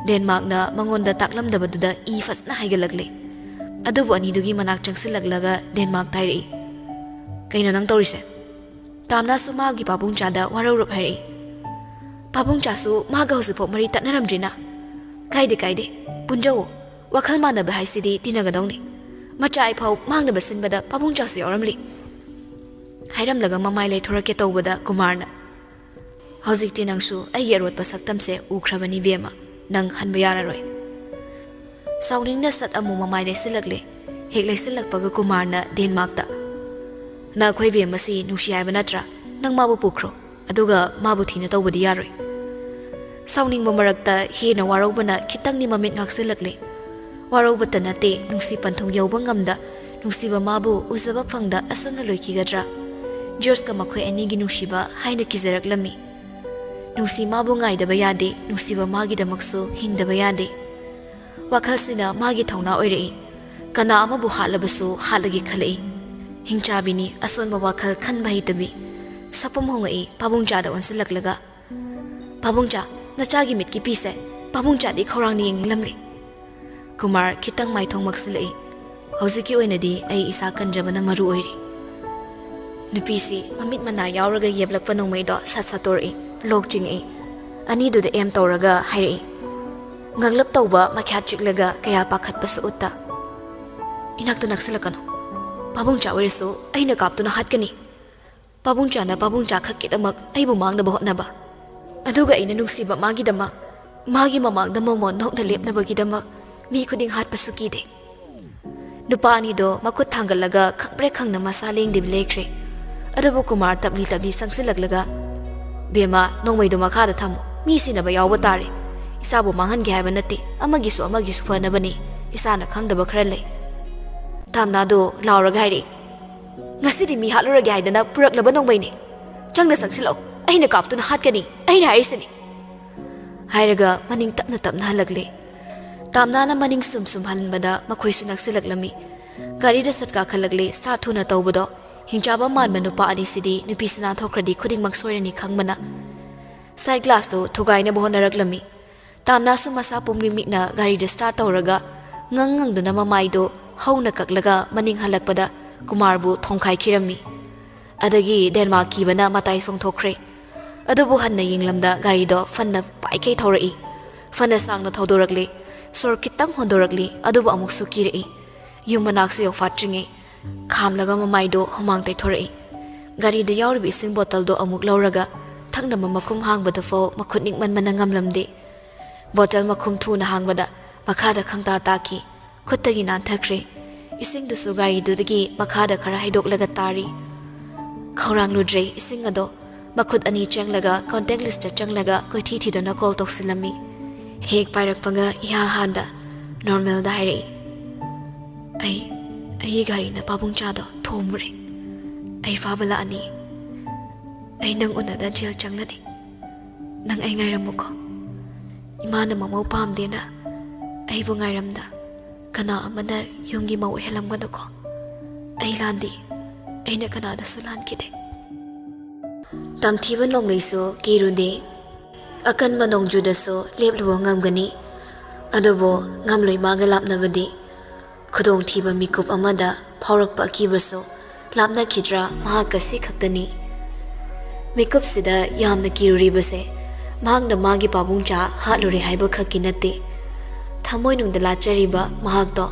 ꯗꯦꯟꯃꯥꯔꯛꯅ ꯃꯉꯣꯟꯗ ꯇꯥꯛꯂꯝꯗꯕꯗꯨꯗ ꯏ ꯐꯖꯅ ꯍꯥꯏꯒꯠꯂꯛꯂꯦ ꯑꯗꯨꯕꯨ ꯑꯅꯤꯗꯨꯒꯤ ꯃꯅꯥꯛ ꯆꯪꯁꯤꯜꯂꯛꯂꯒ ꯗꯦꯟꯃꯥꯔꯛ ꯍꯥꯏꯔꯛꯏ ꯀꯩꯅꯣ ꯅꯪ ꯇꯧꯔꯤꯁꯦ ꯇꯥꯝꯅꯥꯁꯨ ꯃꯥꯒꯤ ꯄꯥꯕꯨꯡꯆꯥꯗ ꯋꯥꯔꯧꯔꯞ ꯍꯥꯏꯔꯛꯏ ꯄꯥꯕꯨꯡꯆꯥꯁꯨ ꯃꯥꯒ ꯍꯧꯖꯤꯛꯐꯥꯎ ꯃꯔꯤ ꯇꯠꯅꯔꯝꯗ꯭ꯔꯤꯅ ꯀꯥꯏꯗꯦ ꯄꯨꯟꯖꯧ ꯋꯥꯈꯜ ꯃꯥꯟꯅꯕ ꯍꯥꯏꯁꯤꯗꯤ ꯇꯤꯟꯅꯒꯗꯧꯅꯤ ꯃꯆꯥ ꯑꯩꯐꯥꯎ ꯃꯥꯡꯅꯕ ꯁꯤꯟꯕꯗ ꯄꯥꯕꯨꯡꯆꯥꯁꯨ ꯌꯥꯎꯔꯝꯂꯤ ꯍꯥꯏꯔꯝꯂꯒ ꯃꯃꯥꯏ ꯂꯩꯊꯣꯔꯛꯀꯦ ꯇꯧꯕꯗ ꯀꯨꯃꯥꯔꯅ ꯍꯧꯖꯤꯛꯇꯤ ꯅꯪꯁꯨ ꯑꯩꯒꯤ ꯑꯔꯣꯠꯄ ꯁꯛꯇꯝꯁꯦ ꯎꯈ꯭ꯔꯕꯅꯤ ꯕꯦꯝꯃ ꯅꯪ ꯍꯟꯕ ꯌꯥꯔꯔꯣꯏ ꯁꯥꯎꯅꯤꯡꯅ ꯁꯠ ꯑꯃꯨꯛ ꯃꯃꯥꯏ ꯂꯩꯁꯤꯜꯂꯛꯂꯦ ꯍꯦꯛ ꯂꯩꯁꯤꯜꯂꯛꯄꯒ ꯀꯨꯃꯥꯔꯅ ꯗꯦꯟꯃꯥꯔꯛꯇ ꯅꯈꯣꯏ ꯕꯦꯝꯃꯁꯤ ꯅꯨꯡꯁꯤ ꯍꯥꯏꯕ ꯅꯠꯇ꯭ꯔꯥ ꯅꯪ ꯃꯥꯕꯨ ꯄꯨꯈ꯭ꯔꯣ ꯑꯗꯨꯒ ꯃꯥꯕꯨ ꯊꯤꯅ ꯇꯧꯕꯗꯤ ꯌꯥꯔꯣꯏ ꯁꯥꯎꯅꯤꯡꯕ ꯃꯔꯛꯇ ꯍꯦꯟꯅ ꯋꯥꯔꯧꯕꯅ ꯈꯤꯇꯪꯗꯤ ꯃꯃꯤꯠ ꯉꯥꯛꯁꯤꯜꯂꯛꯂꯦ ꯋꯥꯔꯧꯕꯇ ꯅꯠꯇꯦ ꯅꯨꯡꯁꯤ ꯄꯟꯊꯨꯡ ꯌꯧꯕ ꯉꯝꯗ ꯅꯨꯡꯁꯤꯕ ꯃꯥꯕꯨ ꯎꯖꯕ ꯐꯪꯗ ꯑꯁꯨꯝꯅ ꯂꯣꯏꯈꯤꯒꯗ꯭ꯔꯥ ꯖꯣꯔꯖꯀ ꯃꯈꯣꯏ ꯑꯅꯤꯒꯤ ꯅꯨꯡꯁꯤꯕ ꯍꯥꯏꯅ ꯀꯤꯖꯔꯛꯂꯝꯃꯤ ꯅꯨꯡꯁꯤ ꯃꯥꯕꯨ ꯉꯥꯏꯗꯕ ꯌꯥꯗꯦ ꯅꯨꯡꯁꯤꯕ ꯃꯥꯒꯤꯗꯃꯛꯁꯨ ꯍꯤꯡꯗꯕ ꯌꯥꯗꯦ ꯋꯥꯈꯜꯁꯤꯅ ꯃꯥꯒꯤ ꯊꯧꯅꯥ ꯑꯣꯏꯔꯛꯏ ꯀꯅꯥ ꯑꯃꯕꯨ ꯍꯥꯠꯂꯕꯁꯨ ꯍꯥꯠꯂꯒꯦ ꯈꯜꯂꯛꯏ ꯍꯤꯡꯆꯥꯕꯤꯅꯤ ꯑꯁꯣꯟꯕ ꯋꯥꯈꯜ ꯈꯟꯕ ꯍꯩꯇꯕꯤ ꯁꯄꯝ ꯍꯣꯡꯉꯛꯏ ꯄꯥꯕꯨꯡꯆꯥꯗ ꯑꯣꯟꯁꯤꯜꯂꯛꯂꯒ ꯄꯥꯕꯨꯡꯆꯥ ꯅꯆꯥꯒꯤ ꯃꯤꯠꯀꯤ ꯄꯤꯁꯦ ꯄꯥꯕꯨꯡꯆꯥꯗꯤ ꯈꯧꯔꯥꯡꯅ ꯌꯦꯡꯅꯤꯡꯂꯝꯂꯦ ꯀꯨꯃꯥꯔ ꯈꯤꯇꯪ ꯃꯥꯏꯊꯣꯡ ꯃꯛꯁꯤꯜꯂꯛꯏ ꯍꯧꯖꯤꯛꯀꯤ ꯑꯣꯏꯅꯗꯤ ꯑꯩ ꯏꯁꯥ ꯀꯟꯖꯕꯅ ꯃꯔꯨ ꯑꯣꯏꯔꯤ ꯅꯨꯄꯤꯁꯤ ꯃꯃꯤꯠ ꯃꯅꯥ ꯌꯥꯎꯔꯒ ꯌꯦꯞꯂꯛꯄ ꯅꯣꯡꯃꯩꯗꯣ ꯁꯠ ꯁꯠꯇꯣꯔꯛꯏ ꯂꯣꯛ ꯆꯤꯡꯉꯛꯏ ꯑꯅꯤꯗꯨꯗ ꯑꯦꯝ ꯇꯧꯔꯒ ꯍꯥꯏꯔꯛꯏ ꯉꯛꯂꯞ ꯇꯧꯕ ꯃꯈ꯭ꯌꯥꯠ ꯆꯤꯛꯂꯒ ꯀꯌꯥ ꯄꯥꯈꯠꯄꯁꯨ ꯎꯠꯇ ꯏꯅꯥꯛꯇ ꯅꯛꯁꯤꯜꯂꯛꯀꯅꯨ ꯄꯥꯕꯨꯡꯆꯥ ꯑꯣꯏꯔꯁꯨ ꯑꯩꯅ ꯀꯥꯞꯇꯨꯅ ꯍꯥꯠꯀꯅꯤ ꯄꯥꯕꯨꯡꯆꯥꯅ ꯄꯥꯕꯨꯡꯆꯥ ꯈꯛꯀꯤꯗꯃꯛ ꯑꯩꯕꯨ ꯃꯥꯡꯅꯕ ꯍꯣꯠꯅꯕ ꯑꯗꯨꯒ ꯑꯩꯅ ꯅꯨꯡꯁꯤꯕ ꯃꯥꯒꯤꯗꯃꯛ ꯃꯥꯒꯤ ꯃꯃꯥꯡꯗ ꯃꯣꯃꯣꯟ ꯅꯣꯛꯅ ꯂꯦꯞꯅꯕꯒꯤꯗꯃꯛ ꯃꯤ ꯈꯨꯗꯤꯡ ꯍꯥꯠꯄꯁꯨ ꯀꯤꯗꯦ ꯅꯨꯄꯥ ꯑꯅꯤꯗꯣ ꯃꯈꯨꯠ ꯊꯥꯡꯒꯠꯂꯒ ꯈꯪꯄ꯭ꯔꯦꯛ ꯈꯪꯅ ꯃꯁꯥ ꯂꯦꯡꯗꯕꯤ ꯂꯩꯈ꯭ꯔꯦ ꯑꯗꯨꯕꯨ ꯀꯨꯃꯥꯔ ꯇꯞꯂꯤ ꯆꯪꯁꯤꯜꯂꯛꯂꯒ ꯕꯦꯝꯃ ꯅꯣꯡꯃꯩꯗꯨ ꯃꯈꯥꯗ ꯊꯝꯃꯨ ꯃꯤ ꯁꯤꯟꯅꯕ ꯌꯥꯎꯕ ꯇꯥꯔꯦ ꯏꯁꯥꯕꯨ ꯃꯥꯡꯍꯟꯒꯦ ꯍꯥꯏꯕ ꯅꯠꯇꯦ ꯑꯃꯒꯤꯁꯨ ꯐꯅꯕꯅꯤ ꯏꯁꯥꯅ ꯈꯪꯗꯕ ꯈꯔ ꯂꯩ ꯇꯥꯝꯅꯥꯗꯣ ꯂꯥꯎꯔꯒ ꯍꯥꯏꯔꯛꯏ ꯉꯁꯤꯗꯤ ꯃꯤ ꯍꯥꯠꯂꯨꯔꯒꯦ ꯍꯥꯏꯗꯅ ꯄꯨꯔꯛꯂꯕ ꯅꯣꯡꯃꯩꯅꯤ ꯆꯪꯅ ꯆꯪꯁꯤꯜꯂꯛꯎ ꯑꯩꯅ ꯀꯥꯞꯇꯨꯅ ꯍꯥꯠꯀꯅꯤ ꯑꯩꯅ ꯍꯥꯏꯔꯤꯁꯤꯅꯤ ꯍꯥꯏꯔꯒ ꯃꯅꯤꯡ ꯇꯞꯅ ꯍꯜꯂꯛꯂꯦ ꯇꯥꯝꯅꯥꯅ ꯃꯅꯤꯡ ꯁꯨꯝ ꯍꯟꯕꯗ ꯃꯈꯣꯏꯁꯨ ꯅꯛꯁꯤꯜꯂꯛꯂꯝꯃꯤ ꯒꯥꯔꯤꯗ ꯁꯠ ꯀꯥꯈꯠꯂꯛꯂꯦ ꯁ꯭ꯇꯥꯔꯠ ꯊꯨꯅ ꯇꯧꯕꯗꯣ ꯍꯤꯡꯆꯥꯕ ꯃꯥꯟꯕ ꯅꯨꯄꯥ ꯑꯅꯤꯁꯤꯗꯤ ꯅꯨꯄꯤꯁꯤꯅ ꯊꯣꯛꯈ꯭ꯔꯗꯤ ꯈꯨꯗꯤꯡꯃꯛ ꯁꯣꯏꯔꯅꯤ ꯈꯪꯕꯅ ꯁꯥꯏꯠ ꯒ꯭ꯂꯥꯁꯇꯨ ꯊꯨꯒꯥꯏꯅꯕ ꯍꯣꯠꯅꯔꯛꯂꯝꯃꯤ ꯇꯥꯝꯅꯥꯁꯨ ꯃꯁꯥ ꯄꯨꯝꯅꯤꯡ ꯒꯥꯔꯤꯗ ꯁ꯭ꯇꯥꯔꯠ ꯇꯧꯔꯒ ꯉꯪꯗꯨꯅ ꯃꯃꯥꯏꯗꯣ ꯍꯧꯅ ꯀꯛꯂꯒ ꯃꯅꯤꯡ ꯍꯜꯂꯛꯄꯗ ꯀꯨꯃꯥꯔꯕꯨ ꯊꯣꯝꯈꯥꯏꯈꯤꯔꯝꯃꯤ ꯑꯗꯒꯤ ꯗꯦꯟꯃꯥꯔꯛ ꯀꯤꯕꯅ ꯃꯇꯥꯏ ꯆꯣꯡꯊꯣꯛꯈ꯭ꯔꯦ ꯑꯗꯨꯕꯨ ꯍꯟꯅ ꯌꯦꯡꯂꯝꯗ ꯒꯥꯔꯤꯗꯣ ꯐꯟꯅ ꯄꯥꯏꯈꯩ ꯊꯧꯔꯛꯏ ꯐꯅ ꯁꯥꯡꯅ ꯊꯧꯗꯣꯔꯛꯂꯦ ꯁꯣꯔ ꯈꯤꯇꯪ ꯍꯣꯟꯗꯣꯔꯛꯂꯤ ꯑꯗꯨꯕꯨ ꯑꯃꯨꯛꯁꯨ ꯀꯤꯔꯛꯏ ꯌꯨꯝ ꯃꯅꯥꯛꯁꯨ ꯌꯧꯐꯥꯠꯇ꯭ꯔꯤꯉꯩ ꯈꯥꯝꯂꯒ ꯃꯃꯥꯏꯗꯣ ꯍꯨꯃꯥꯡ ꯇꯩꯊꯣꯔꯛꯏ ꯒꯥꯔꯤꯗ ꯌꯥꯎꯔꯤꯕ ꯏꯁꯤꯡ ꯕꯣꯇꯜꯗꯣ ꯑꯃꯨꯛ ꯂꯧꯔꯒ ꯊꯛꯅꯕ ꯃꯈꯨꯝ ꯍꯥꯡꯕꯗꯐꯥꯎ ꯃꯈꯨꯠ ꯅꯤꯛꯃꯟꯕꯅ ꯉꯝꯂꯝꯗꯦ ꯕꯣꯇꯜ ꯃꯈꯨꯝ ꯊꯨꯅ ꯍꯥꯡꯕꯗ ꯃꯈꯥꯗ ꯈꯪꯇꯥ ꯇꯥꯈꯤ ꯈꯨꯠꯇꯒꯤ ꯅꯥꯟꯊꯈ꯭ꯔꯦ ꯏꯁꯤꯡꯗꯨꯁꯨ ꯒꯥꯔꯤꯗꯨꯗꯒꯤ ꯃꯈꯥꯗ ꯈꯔ ꯍꯩꯗꯣꯛꯂꯒ ꯇꯥꯔꯤ ꯈꯧꯔꯥꯡꯂꯨꯗ꯭ꯔꯦ ꯏꯁꯤꯡ ꯑꯗꯣ ꯃꯈꯨꯠ ꯑꯅꯤ ꯆꯪꯂꯒ ꯀꯣꯟꯇꯦꯛ ꯂꯤꯁꯇ ꯆꯪꯂꯒ ꯀꯣꯏꯊꯤ ꯊꯤꯗꯨꯅ ꯀꯣꯜ ꯇꯧꯁꯤꯜꯂꯝꯃꯤ ꯍꯦꯛ ꯄꯥꯏꯔꯛꯄꯒ ꯏꯍꯥꯟꯗ ꯅꯣꯔꯃꯦꯜꯗ ꯍꯥꯏꯔꯛꯏ ꯑꯩꯒꯤ ꯒꯥꯔꯤꯅ ꯄꯥꯕꯨꯡꯆꯥꯗꯣ ꯊꯣꯝꯃꯨꯔꯦ ꯑꯩ ꯐꯥꯕ ꯂꯥꯛꯑꯅꯤ ꯑꯩ ꯅꯪ ꯎꯅꯗ ꯖꯦꯜ ꯆꯪꯂꯅꯤ ꯅꯪ ꯑꯩ ꯉꯥꯏꯔꯝꯃꯨꯀꯣ ꯏꯃꯥꯅ ꯃꯃꯧ ꯄꯥꯝꯗꯦꯅ ꯑꯩꯕꯨ ꯉꯥꯏꯔꯝꯗ ꯀꯅꯥ ꯑꯃꯅ ꯌꯨꯝꯒꯤ ꯃꯧ ꯑꯣꯏꯍꯜꯂꯝꯒꯅꯨꯀꯣ ꯑꯩ ꯂꯥꯟꯗꯤ ꯑꯩꯅ ꯀꯅꯥꯗꯁꯨ ꯂꯥꯟꯈꯤꯗꯦ ꯇꯝꯊꯤꯕ ꯅꯣꯡꯂꯩꯁꯨ ꯀꯤꯔꯨꯗꯦ ꯑꯀꯟꯕ ꯅꯣꯡꯖꯨꯗꯁꯨ ꯂꯦꯞꯂꯨꯕ ꯉꯝꯒꯅꯤ ꯑꯗꯨꯕꯨ ꯉꯝꯂꯣꯏ ꯃꯥꯒ ꯂꯥꯞꯅꯕꯗꯤ ꯈꯨꯗꯣꯡꯊꯤꯕ ꯃꯤꯀꯨꯞ ꯑꯃꯗ ꯐꯥꯎꯔꯛꯄ ꯑꯀꯤꯕꯁꯨ ꯂꯥꯞꯅꯈꯤꯗ꯭ꯔꯥ ꯃꯍꯥꯛꯀ ꯁꯤ ꯈꯛꯇꯅꯤ ꯃꯤꯀꯨꯞꯁꯤꯗ ꯌꯥꯝꯅ ꯀꯤꯔꯨꯔꯤꯕꯁꯦ ꯃꯍꯥꯛꯅ ꯃꯥꯒꯤ ꯄꯥꯕꯨꯡꯆꯥ ꯍꯥꯠꯂꯨꯔꯦ ꯍꯥꯏꯕ ꯈꯛꯀꯤ ꯅꯠꯇꯦ ꯊꯃꯣꯏꯅꯨꯡꯗ ꯂꯥꯠꯆꯔꯤꯕ ꯃꯍꯥꯛꯇꯣ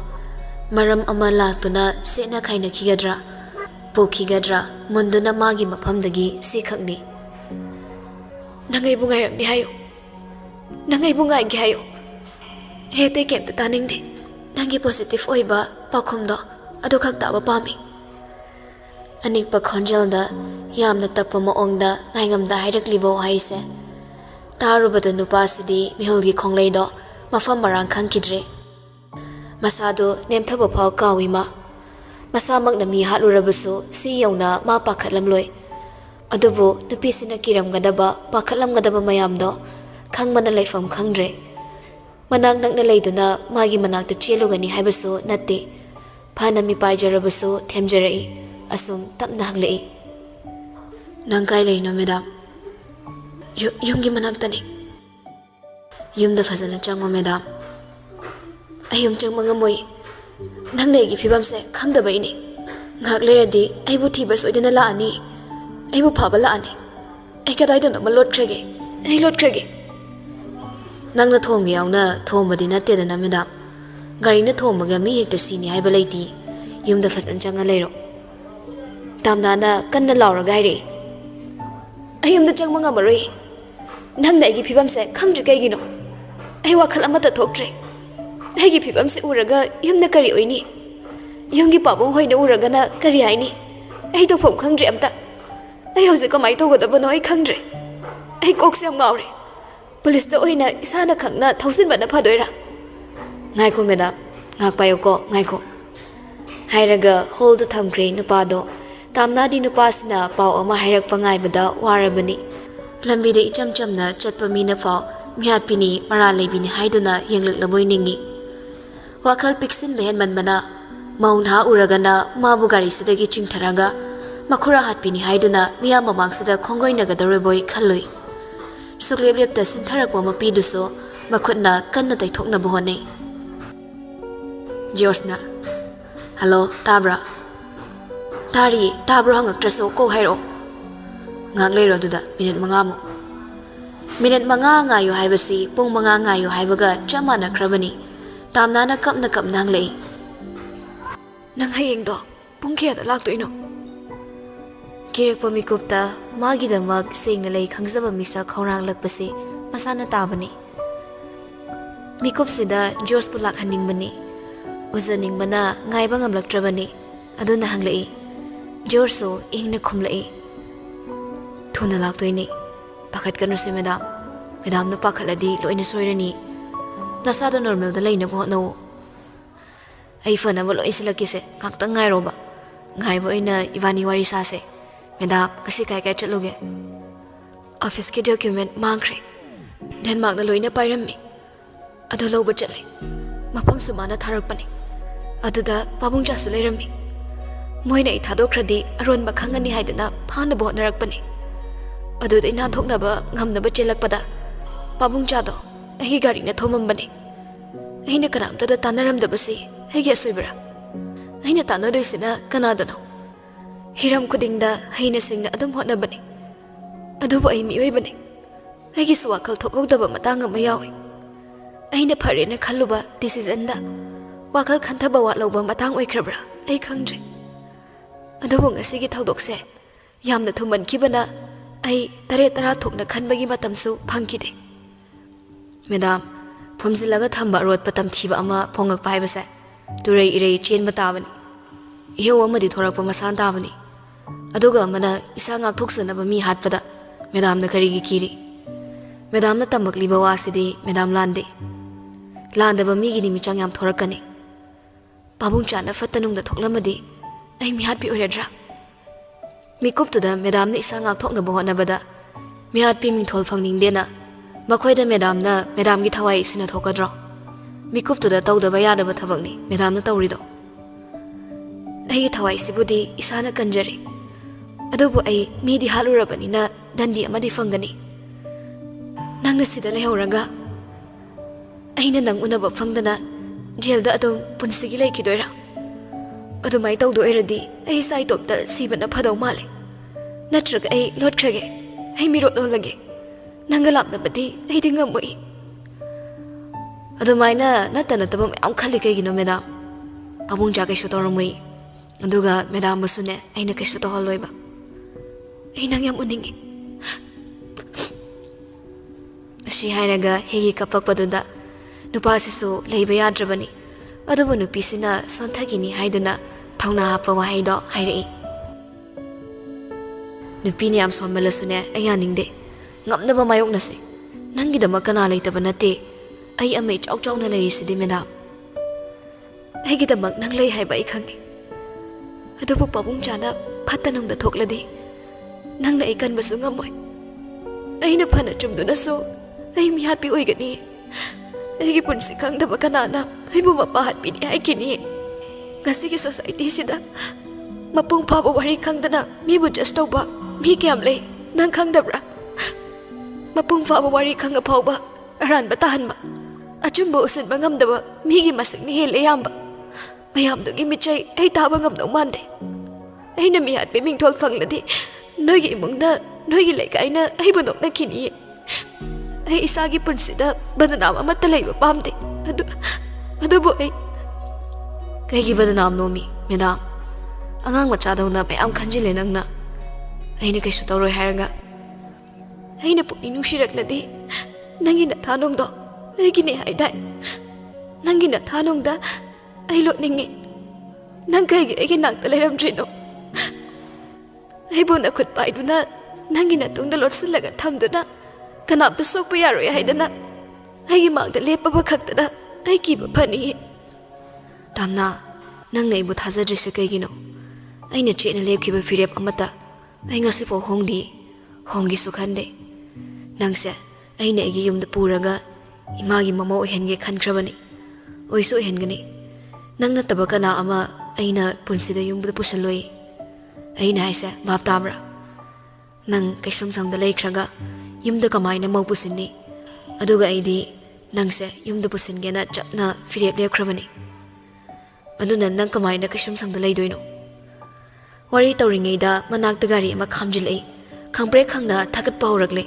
ꯃꯔꯝ ꯑꯃ ꯂꯥꯛꯇꯨꯅ ꯁꯦꯠꯅ ꯈꯥꯏꯅꯈꯤꯒꯗ꯭ꯔꯥ ꯄꯨꯈꯤꯒꯗ꯭ꯔꯥ ꯃꯨꯟꯗꯨꯅ ꯃꯥꯒꯤ ꯃꯐꯝꯗꯒꯤ ꯁꯤ ꯈꯛꯅꯤ ꯅꯪ ꯑꯩꯕꯨ ꯉꯥꯏꯔꯝꯅꯤ ꯍꯥꯏꯌꯨ ꯅꯪ ꯑꯩꯕꯨ ꯉꯥꯏꯒꯦ ꯍꯥꯏꯌꯨ ꯍꯦꯛꯇꯩ ꯀꯩꯝꯇ ꯇꯥꯅꯤꯡꯗꯦ ꯅꯪꯒꯤ ꯄꯣꯖꯤꯇꯤꯚ ꯑꯣꯏꯕ ꯄꯥꯎꯈꯨꯝꯗꯣ ꯑꯗꯨ ꯈꯛ ꯇꯥꯕ ꯄꯥꯝꯃꯤ ꯑꯅꯤꯛꯄ ꯈꯣꯟꯖꯦꯜꯗ ꯌꯥꯝꯅ ꯇꯞꯄ ꯃꯑꯣꯡꯗ ꯉꯥꯏꯉꯝꯗ ꯍꯥꯏꯔꯛꯂꯤꯕ ꯋꯥꯍꯩꯁꯦ ꯇꯥꯔꯨꯕꯗ ꯅꯨꯄꯥꯁꯤꯗꯤ ꯃꯤꯍꯨꯜꯒꯤ ꯈꯣꯡꯂꯩꯗꯣ ꯃꯐꯝ ꯃꯔꯥꯡ ꯈꯪꯈꯤꯗ꯭ꯔꯦ ꯃꯁꯥꯗꯣ ꯅꯦꯝꯊꯕ ꯐꯥꯎ ꯀꯥꯎꯏ ꯃꯁꯥꯃꯛꯅ ꯃꯤ ꯍꯥꯠꯂꯨꯔꯕꯁꯨ ꯁꯤ ꯌꯧꯅ ꯃꯥ ꯄꯥꯈꯠꯂꯝꯂꯣꯏ ꯑꯗꯨꯕꯨ ꯅꯨꯄꯤꯁꯤꯅ ꯀꯤꯔꯝꯒꯗꯕ ꯄꯥꯈꯠꯂꯝꯒꯗꯕ ꯃꯌꯥꯝꯗꯣ ꯈꯪꯕꯅ ꯂꯩꯐꯝ ꯈꯪꯗ꯭ꯔꯦ Manak nakna leiduna magi manakta chelugani haibasu natte. Phana mi paijarabasu themjarai asum tapna hanglei. Nang kai leino madam? Yumgi manaktani. Yumda fazana chango madam. Ayum chang mangamoi. Nang negi phibamse khangdabaini. Ngak leradi aibu thiba soidana laani. Aibu phaba laani. Ai kadaidana malot khrege. Ai lot khrege. Nangna thom yauna thomadi natte dana madam. Gari na thomaga mi hekta sini haiba leiti. Yumda fazana changa leiro. Tamnana kanna laura gairi. Ayumda chang mangamaroi. Nang negi phibamse khangdri kaigino. Ai wakhal amata thoktre. Aigi phibamse uraga yumna kari oini. Yumgi pabung hoina uragana kari haini. Ai to phom khangdri amta. Ai hauze kamai togodabano ai khangdri. Ai kokse am ngawre. Police da oina isana khangna thausin bana phadoira. Ngai ko madam, ngak payo ko ngai ko. Hairaga hold the thamkre nupado. Tamna di nupasina pau ama hairak pangai bada warabani. Lambi de icham chamna chatpa mina pau mihat pini mara lebini haiduna yenglek lamoy ningi. Wakal piksin behen manmana maun ha uragana mabu gari sidagi chingtharaga makhura hatpini haiduna miya mamangsida khongoi nagadare boy khaloi. Suklep ta sintharakwa mapi duso makhutna kanna taithokna bohone. Josna. Hello, tabra. Tari, tabra ngaktraso ko hairo. Ngak leiro duda minute mangamu. Minute manga ngayo haibasi pong manga ngayo haibaga chamana krabani. Tamnana kapna kapnang lei. Nang hayeng do pung kya da laktoino. Kirekpa mikupta magi damag sengna lei khangzaba misa khorang lakpasi masana tabani. Mikupsida George pulak haning bani. Uzaning mana ngaiba ngamlaktrabani. Aduna hanglei. George so ingna khumlei. Thuna laktoini. Pakat kanu si madam. Madam na pakhaladi loina soirani. Nasado normal da lay na po no. Ay fa na walo isilakise kaktang ngay roba. Ngay bo ay na ibani wari sase. Madam, kasi kay chatluge. Office ki document mangkre. Denmark na loy na pairami. Ado low ba chatlay. Mapam sumana tharak pani. Ado da pabung jasu lay rami. Moy na itadok radi Arun makhangani hayda na phana bo narak pani. Ado da inathok na ba ngam na ba chelak pada. Pabung jado. Ahi gari na thomam bani. Ahi na karam tada tanaram da basi. Ahi asoybra. Ahi na tanadoy sina kanada no. Hiram kuding da ahi na sing na adum hot na bani. Ado bo ahi miyoy bani. Ahi suwakal thokok da ba matanga mayawi. Ahi na pare na khaluba decision da. Wakal khanta ba wat ba matang oy krabra. Ahi khangdri. Ado bo ngasigi thawdok se. Yam na thuman kibana. Ahi tare tara thok na khanbagi matamsu phangkide. Madam, phomzilaga thamba rod patam thiba ama phongak paibase turei irei chen batabani iheu amadi thorak pa masan tabani aduga amana isa ngak thoksana ba mi hatpada madam na kari gi kiri madam na tamakli ba wasidi madam lande landa ba mi gi ni michang yam thorakani pabung chana fatanung da thoklamadi ai mi hat bi oradra mi kuptu da madam na isa ngak thokna bo hona bada mi hat pi mi thol phangning dena Makoy da madam gi thawai sina thokadro. Mikup tu da tawda ba yada ba thabak ni madam na tawri do. Ai gi thawai sibudi isana kanjari. Adubu ai mi di halura bani na dandi amadi fangani. Nang na sida lehoraga. Ai na nang una ba fangdana jail da adom punsigi lai kidoira. Adu mai tawdo eradi ai sai top da sibana phadaw male. Natraga ai lot khrage. Ai mi rot lage. Nangalap na badi ay di nga mo eh. Adumaina natana tabam ang khali kay gino madam. Pabung ja kay sutoro mo eh. Aduga madam masune ay na kay sutoro loy ba. Ay nangyam uning eh. Si haynaga higi kapak paduda. Nupa siso layba yadrabani. Adubo nupi sina sontagini hayduna thawna hapa wahay do hayrai. Nupi niyam somala sune ayaning de. Ngam na ba mayok na si? Nangi da magkanalay taba na te. Ay amay chok-chok na lay si di madam. Ay kita mag nang lay hay ba ikang ni? Ito po pabung jana patanong da thokla di. Nang na ikan baso nga moy. Ay na pa na chumdo na so. Ay mihat pi oy gani. ꯑꯩꯒꯤ ꯄꯨꯟꯁꯤ ꯈꯪꯗꯕ ꯀꯅꯥꯅ ꯑꯩꯕꯨ ꯃꯄꯥ ꯍꯥꯠꯄꯤꯅꯤ ꯍꯥꯏꯈꯤꯅꯤ? ꯉꯁꯤꯒꯤ ꯁꯣꯁꯥꯏꯇꯤꯁꯤꯗ ꯃꯄꯨꯡ ꯐꯥꯕ ꯋꯥꯔꯤ ꯈꯪꯗꯅ ꯃꯤꯕꯨ ꯖꯁ ꯇꯧꯕ ꯃꯤ ꯀꯌꯥꯝ ꯂꯩ ꯅꯪ ꯈꯪꯗꯕ꯭ꯔꯥ? ꯃꯄꯨꯡ ꯐꯥꯕ ꯋꯥꯔꯤ ꯈꯪꯉ ꯐꯥꯎꯕ ꯑꯔꯥꯟꯕ ꯇꯥꯍꯟꯕ, ꯑꯆꯨꯝꯕ ꯎꯁꯤꯟꯕ ꯉꯝꯗꯕ ꯃꯤꯒꯤ ꯃꯁꯛꯅ ꯍꯦꯜꯂꯦ ꯑꯌꯥꯝꯕ. ꯃꯌꯥꯝꯗꯨꯒꯤ ꯃꯤꯆꯩ ꯑꯩ ꯇꯥꯕ ꯉꯝꯗꯧ ꯃꯥꯟꯗꯦ. ꯑꯩꯅ ꯃꯤꯍꯥꯠꯄꯩ ꯃꯤꯡꯊꯣꯜ ꯐꯪꯂꯗꯤ ꯅꯣꯏꯒꯤ ꯏꯃꯨꯡꯅ, ꯅꯣꯏꯒꯤ ꯂꯩꯀꯥꯏꯅ ꯑꯩꯕꯨ ꯅꯣꯛꯅꯈꯤꯅꯤꯌꯦ. ꯑꯩ ꯏꯁꯥꯒꯤ ꯄꯨꯟꯁꯤꯗ ꯕꯗꯅꯥꯝ ꯑꯃꯠꯇ ꯂꯩꯕ ꯄꯥꯝꯗꯦ. ꯑꯗꯨꯕꯨ ꯑꯩ ꯀꯩꯒꯤ ꯕꯗꯅꯥꯝꯅꯣꯃꯤ ꯃꯦꯗꯥꯝ? ꯑꯉꯥꯡ ꯃꯆꯥꯗꯧꯅ ꯃꯌꯥꯝ ꯈꯟꯖꯤꯜꯂꯦ ꯅꯪꯅ. ꯑꯩꯅ ꯀꯩꯁꯨ ꯇꯧꯔꯣꯏ ꯍꯥꯏꯔꯒ. ꯑꯩꯅ ꯄꯨꯛꯅꯤꯡ ꯅꯨꯡꯁꯤꯔꯛꯂꯗꯤ ꯅꯪꯒꯤ ꯅꯊꯥꯅꯨꯡꯗꯣ ꯑꯩꯒꯤꯅꯦ ꯍꯥꯏꯗꯥꯏ. ꯅꯪꯒꯤ ꯅꯊꯥꯅꯨꯡꯗ ꯑꯩ ꯂꯣꯠꯅꯤꯡꯉꯦ. ꯅꯪ ꯀꯩꯒꯤ ꯑꯩꯒꯤ ꯅꯥꯛꯇ ꯂꯩꯔꯝꯗ꯭ꯔꯤꯅꯣ? ꯑꯩꯕꯨ ꯅꯈꯨꯠ ꯄꯥꯏꯗꯨꯅ ꯅꯪꯒꯤ ꯅꯇꯨꯡꯗ ꯂꯣꯠꯁꯤꯜꯂꯒ ꯊꯝꯗꯨꯅ ꯀꯅꯥꯝꯇ ꯁꯣꯛꯄ ꯌꯥꯔꯣꯏ ꯍꯥꯏꯗꯅ ꯑꯩꯒꯤ ꯃꯥꯡꯗ ꯂꯦꯞꯄꯕ ꯈꯛꯇꯗ ꯑꯩ ꯀꯤꯕ ꯐꯅꯤꯌꯦ. ꯇꯥꯝꯅꯥ, ꯅꯪꯅ ꯑꯩꯕꯨ ꯊꯥꯖꯗ꯭ꯔꯤꯁꯦ ꯀꯩꯒꯤꯅꯣ? ꯑꯩꯅ ꯆꯦꯠꯅ ꯂꯦꯞꯈꯤꯕ ꯐꯤꯔꯦꯞ ꯑꯃꯠꯇ ꯑꯩ ꯉꯁꯤꯐꯥꯎ ꯍꯣꯡꯗꯦ, ꯍꯣꯡꯒꯦꯁꯨ ꯈꯟꯗꯦ. ꯅꯪꯁꯦ ꯑꯩꯅ ꯑꯩꯒꯤ ꯌꯨꯝꯗ ꯄꯨꯔꯒ ꯏꯃꯥꯒꯤ ꯃꯃꯧ ꯑꯣꯏꯍꯟꯒꯦ ꯈꯟꯈ꯭ꯔꯕꯅꯤ. ꯑꯣꯏꯁꯨ ꯑꯣꯏꯍꯟꯒꯅꯤ. ꯅꯪ ꯅꯠꯇꯕ ꯀꯅꯥ ꯑꯃ ꯑꯩꯅ ꯄꯨꯟꯁꯤꯗ ꯌꯨꯝꯗ ꯄꯨꯁꯤꯜꯂꯣꯏ. ꯑꯩꯅ ꯍꯥꯏꯁꯦ ꯚꯥꯞ ꯇꯥꯕ꯭ꯔꯥ? ꯅꯪ ꯀꯩꯁꯨꯝꯁꯪꯗ ꯂꯩꯈ꯭ꯔꯒ ꯌꯨꯝꯗ ꯀꯃꯥꯏꯅ ꯃꯧ ꯄꯨꯁꯤꯟꯅꯤ? ꯑꯗꯨꯒ ꯑꯩꯗꯤ ꯅꯪꯁꯦ ꯌꯨꯝꯗ ꯄꯨꯁꯤꯟꯒꯦꯅ ꯆꯞꯅ ꯐꯤꯔꯦꯞ ꯂꯦꯞꯈ꯭ꯔꯕꯅꯤ. ꯑꯗꯨꯅ ꯅꯪ ꯀꯃꯥꯏꯅ ꯀꯩꯁꯨꯝꯁꯪꯗ ꯂꯩꯗꯣꯏꯅꯣ? ꯋꯥꯔꯤ ꯇꯧꯔꯤꯉꯩꯗ ꯃꯅꯥꯛꯇ ꯒꯥꯔꯤ ꯑꯃ ꯈꯥꯝꯖꯤꯜꯂꯛꯏ. ꯈꯪꯄ꯭ꯔꯦꯛ ꯈꯪꯅ ꯊꯥꯒꯠꯄ ꯍꯧꯔꯛꯂꯦ.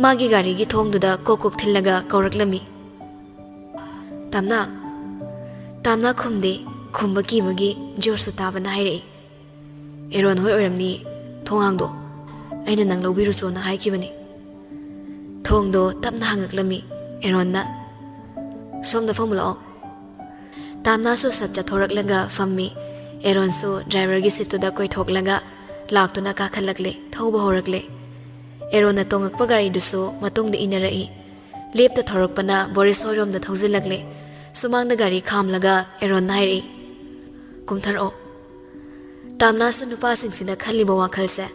ꯃꯥꯒꯤ ꯒꯥꯔꯤꯒꯤ ꯊꯣꯡꯗꯨꯗ ꯀꯣꯛ ꯀꯣꯛ ꯊꯤꯜꯂꯒ ꯀꯧꯔꯛꯂꯝꯃꯤ. ꯇꯥꯝꯅꯥ. ꯇꯥꯝꯅꯥ ꯈꯨꯝꯗꯦ. ꯈꯨꯝꯕ ꯀꯤꯕꯒꯤ ꯖꯣꯔꯁꯨ ꯇꯥꯕꯅ ꯍꯥꯏꯔꯛꯏ. ꯑꯦꯔꯣꯟ ꯍꯣꯏ ꯑꯣꯏꯔꯝꯅꯤ. ꯊꯣꯡ ꯍꯥꯡꯗꯣ. ꯑꯩꯅ ꯅꯪ ꯂꯧꯕꯤꯔꯨꯆꯣꯅ ꯍꯥꯏꯈꯤꯕꯅꯤ. ꯊꯣꯡꯗꯣ ꯇꯞꯅ ꯍꯥꯡꯉꯛꯂꯝꯃꯤ. ꯑꯦꯔꯣꯟꯅ ꯁꯣꯝꯗ ꯐꯝꯃꯨ ꯂꯥꯛꯑꯣ. ꯇꯥꯝꯅꯥꯁꯨ ꯁꯠ ꯆꯠꯊꯣꯔꯛꯂꯒ ꯐꯝꯃꯤ. ꯑꯦꯔꯣꯟꯁꯨ ꯗ꯭ꯔꯥꯏꯚꯔꯒꯤ ꯁꯤꯠꯇꯨꯗ ꯀꯣꯏꯊꯣꯛꯂꯒ ꯂꯥꯛꯇꯨꯅ ꯀꯥꯈꯠꯂꯛꯂꯦ. ꯊꯧꯕ ꯍꯧꯔꯛꯂꯦ. ꯑꯦꯔꯣꯟꯅ ꯇꯣꯡꯉꯛꯄ ꯒꯥꯔꯤꯗꯨꯁꯨ ꯃꯇꯨꯡꯗ ꯏꯟꯅꯔꯛꯏ. ꯂꯦꯞꯇ ꯊꯧꯔꯛꯄꯅ ꯕꯣꯔꯤꯁ ꯍꯣꯏꯔꯣꯝꯗ ꯊꯧꯖꯤꯜꯂꯛꯂꯦ. ꯁꯨꯃꯥꯡꯗ ꯒꯥꯔꯤ ꯈꯥꯝꯂꯒ ꯑꯦꯔꯣꯟꯅ ꯍꯥꯏꯔꯛꯏ. ꯀꯨꯝꯊꯔꯛꯑꯣ. ꯇꯥꯝꯅꯥꯁꯨ ꯅꯨꯄꯥꯁꯤꯡꯁꯤꯅ ꯈꯜꯂꯤꯕ ꯋꯥꯈꯜꯁꯦ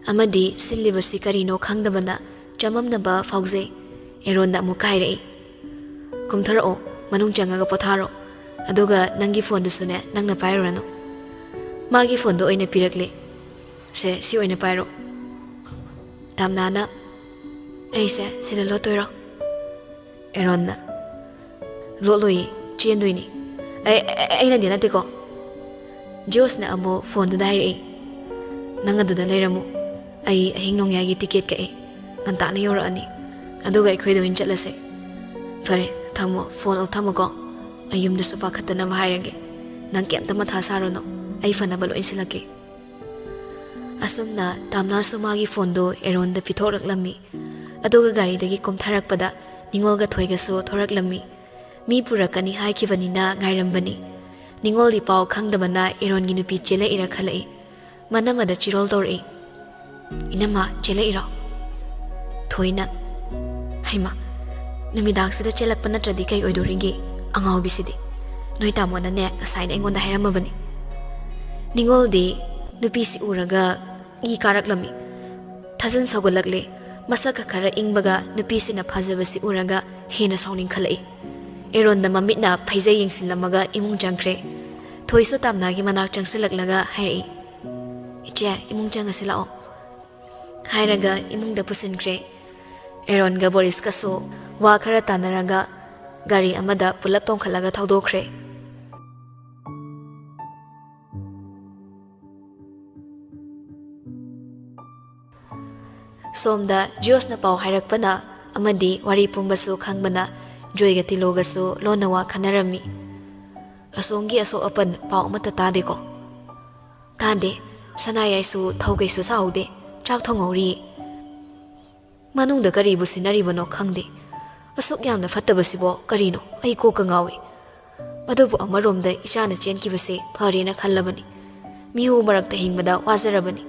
ꯑꯃꯗꯤ ꯁꯤꯜꯂꯤꯕꯁꯤ ꯀꯔꯤꯅꯣ ꯈꯪꯗꯕꯅ ꯆꯃꯝꯅꯕ ꯐꯥꯎꯖꯩ. ꯑꯦꯔꯣꯟꯗ ꯑꯃꯨꯛꯀ ꯍꯥꯏꯔꯛꯏ. ꯀꯨꯝꯊꯔꯛꯑꯣ. ꯃꯅꯨꯡ ꯆꯪꯉꯒ ꯄꯣꯊꯥꯔꯣ. ꯑꯗꯨꯒ ꯅꯪꯒꯤ ꯐꯣꯟꯗꯨꯁꯨꯅꯦ ꯅꯪꯅ ꯄꯥꯏꯔꯨꯔꯅꯨ. ꯃꯥꯒꯤ ꯐꯣꯟꯗꯣ ꯑꯣꯏꯅ ꯄꯤꯔꯛꯂꯦ. ꯁꯤ ꯑꯣꯏꯅ ꯄꯥꯏꯔꯣ. ꯇꯥꯝꯅꯥꯅ ꯑꯩꯁꯦ ꯁꯤꯗ ꯂꯣꯠꯇꯣꯏꯔꯣ? ꯑꯦꯔꯣꯟꯅ ꯂꯣꯠꯂꯣꯏꯌꯦ, ꯆꯦꯟꯗꯣꯏꯅꯤ. ꯑꯩꯅꯗꯤ ꯅꯠꯇꯦꯀꯣ. ꯖꯣꯁꯅ ꯑꯃꯨꯛ ꯐꯣꯟꯗꯨꯗ ꯍꯥꯏꯔꯛꯏ. ꯅꯪ ꯑꯗꯨꯗ ꯂꯩꯔꯝꯃꯨ. ꯑꯩ ꯑꯍꯤꯡ ꯅꯣꯡꯌꯥꯏꯒꯤ ꯇꯤꯀꯦꯠ ꯀꯛꯑꯦ. ꯉꯟꯇꯥꯅ ꯌꯧꯔꯛꯑꯅꯤ. ꯑꯗꯨꯒ ꯑꯩꯈꯣꯏꯗ ꯑꯣꯏꯅ ꯆꯠꯂꯁꯦ. ꯐꯔꯦ ꯊꯝꯃꯣ. ꯐꯣꯟ ꯑꯣꯐ ꯊꯝꯃꯣꯀꯣ. ꯑꯩ ꯌꯨꯝꯗꯁꯨ ꯄꯥꯈꯠꯇꯅꯕ ꯍꯥꯏꯔꯒꯦ. ꯅꯪ ꯀꯩꯝꯇ ꯃꯊꯥ ꯁꯥꯔꯨꯅꯨ. ꯑꯩ ꯐꯅꯕ ꯂꯣꯏ ꯁꯤꯜꯂꯛꯀꯦ. ꯑꯁꯨꯝꯅ ꯇꯥꯝꯅꯥꯁꯨ ꯃꯥꯒꯤ ꯐꯣꯟꯗꯣ ꯑꯦꯔꯣꯟꯗ ꯄꯤꯊꯣꯛꯂꯛꯂꯝꯃꯤ. ꯑꯗꯨꯒ ꯒꯥꯔꯤꯗꯒꯤ ꯀꯨꯝꯊꯔꯛꯄꯗ ꯅꯤꯡꯉꯣꯜꯒ ꯊꯣꯏꯒꯁꯨ ꯊꯣꯔꯛꯂꯝꯃꯤ. ꯃꯤ ꯄꯨꯔꯛꯀꯅꯤ ꯍꯥꯏꯈꯤꯕꯅꯤꯅ ꯉꯥꯏꯔꯝꯕꯅꯤ. ꯅꯤꯡꯉꯣꯜꯗꯤ ꯄꯥꯎ ꯈꯪꯗꯕꯅ ꯑꯦꯔꯣꯟꯒꯤ ꯅꯨꯄꯤ ꯆꯦꯜꯂꯛꯏꯔ ꯈꯜꯂꯛꯏ. ꯃꯅꯝꯃꯗ ꯆꯤꯔꯣꯜ ꯇꯧꯔꯛꯏ. ꯏꯅꯝꯃ ꯆꯦꯜꯂꯛꯏꯔꯣ? ꯊꯣꯏꯅ ꯍꯩꯃ, ꯅꯨꯃꯤꯗꯥꯡꯁꯤꯗ ꯆꯦꯜꯂꯛꯄ ꯅꯠꯇ꯭ꯔꯗꯤ ꯀꯩ ꯑꯣꯏꯗꯣꯔꯤꯒꯦ? ꯑꯉꯥꯎꯕꯤꯁꯤꯗꯤ. ꯅꯣꯏ ꯇꯥꯃꯣꯅꯅꯦ ꯉꯁꯥꯏꯅ ꯑꯩꯉꯣꯟꯗ ꯍꯥꯏꯔꯝꯃꯕꯅꯤ. ꯅꯤꯡꯉꯣꯜꯗꯤ ꯅꯨꯄꯤꯁꯤ ꯎꯔꯒ ꯏ ꯀꯥꯔꯛꯂꯝꯃꯤ. ꯊꯥꯖꯟ ꯁꯧꯒꯠꯂꯛꯂꯦ. ꯃꯁꯛꯀ ꯈꯔ ꯏꯪꯕꯒ ꯅꯨꯄꯤꯁꯤꯅ ꯐꯖꯕꯁꯤ ꯎꯔꯒ ꯍꯦꯟꯅ ꯁꯥꯎꯅꯤꯡꯈꯠꯂꯛꯏ. ꯑꯦꯔꯣꯟꯗ ꯃꯃꯤꯠꯅ ꯐꯩꯖꯩ ꯌꯦꯡꯁꯤꯜꯂꯝꯃꯒ ꯏꯃꯨꯡ ꯆꯪꯈ꯭ꯔꯦ. ꯊꯣꯏꯁꯨ ꯇꯥꯝꯅꯥꯒꯤ ꯃꯅꯥꯛ ꯆꯪꯁꯤꯜꯂꯛꯂꯒ ꯍꯥꯏꯔꯛꯏ. ꯏꯆꯦ, ꯏꯃꯨꯡ ꯆꯪꯉꯁꯤ ꯂꯥꯛꯑꯣ. ꯍꯥꯏꯔꯒ ꯏꯃꯨꯡꯗ ꯄꯨꯁꯤꯟꯈ꯭ꯔꯦ. ꯑꯦꯔꯣꯟꯒ ꯕꯣꯔꯤꯁꯀꯁꯨ ꯋꯥ ꯈꯔ ꯇꯥꯟꯅꯔꯒ ꯒꯥꯔꯤ ꯑꯃꯗ ꯄꯨꯂꯞ ꯇꯣꯡꯈꯠꯂꯒ ꯊꯧꯗꯣꯛꯈ꯭ꯔꯦ. ꯁꯣꯝꯗ ꯖꯣꯁꯅ ꯄꯥꯎ ꯍꯥꯏꯔꯛꯄꯅ ꯑꯃꯗꯤ ꯋꯥꯔꯤ ꯄꯨꯝꯕꯁꯨ ꯈꯪꯕꯅ ꯖꯣꯏꯒ ꯇꯤꯂꯣꯒꯁꯨ ꯂꯣꯟꯅ ꯋꯥ ꯈꯟꯅꯔꯝꯃꯤ. ꯑꯁꯣꯝꯒꯤ ꯑꯁꯣꯛ ꯑꯄꯟ ꯄꯥꯎ ꯑꯃꯠꯇ ꯇꯥꯗꯦꯀꯣ? ꯇꯥꯗꯦ. ꯁꯅꯥꯌꯥꯏꯁꯨ ꯊꯧꯒꯩꯁꯨ ꯁꯥꯍꯧꯗꯦ. ꯆꯥꯛ ꯊꯣꯡꯍꯧꯔꯤꯌꯦ. ꯃꯅꯨꯡꯗ ꯀꯔꯤꯕꯨ ꯁꯤꯟꯅꯔꯤꯕꯅꯣ ꯈꯪꯗꯦ. ꯑꯁꯨꯛ ꯌꯥꯝꯅ ꯐꯠꯇꯕꯁꯤꯕꯣ ꯀꯔꯤꯅꯣ? ꯑꯩ ꯀꯣꯛꯀ ꯉꯥꯎꯏ. ꯑꯗꯨꯕꯨ ꯑꯃꯔꯣꯝꯗ ꯏꯆꯥꯅ ꯆꯦꯟꯈꯤꯕꯁꯦ ꯐꯔꯦꯅ ꯈꯜꯂꯕꯅꯤ. ꯃꯤꯍꯨ ꯃꯔꯛꯇ ꯍꯤꯡꯕꯗ ꯋꯥꯖꯔꯕꯅꯤ.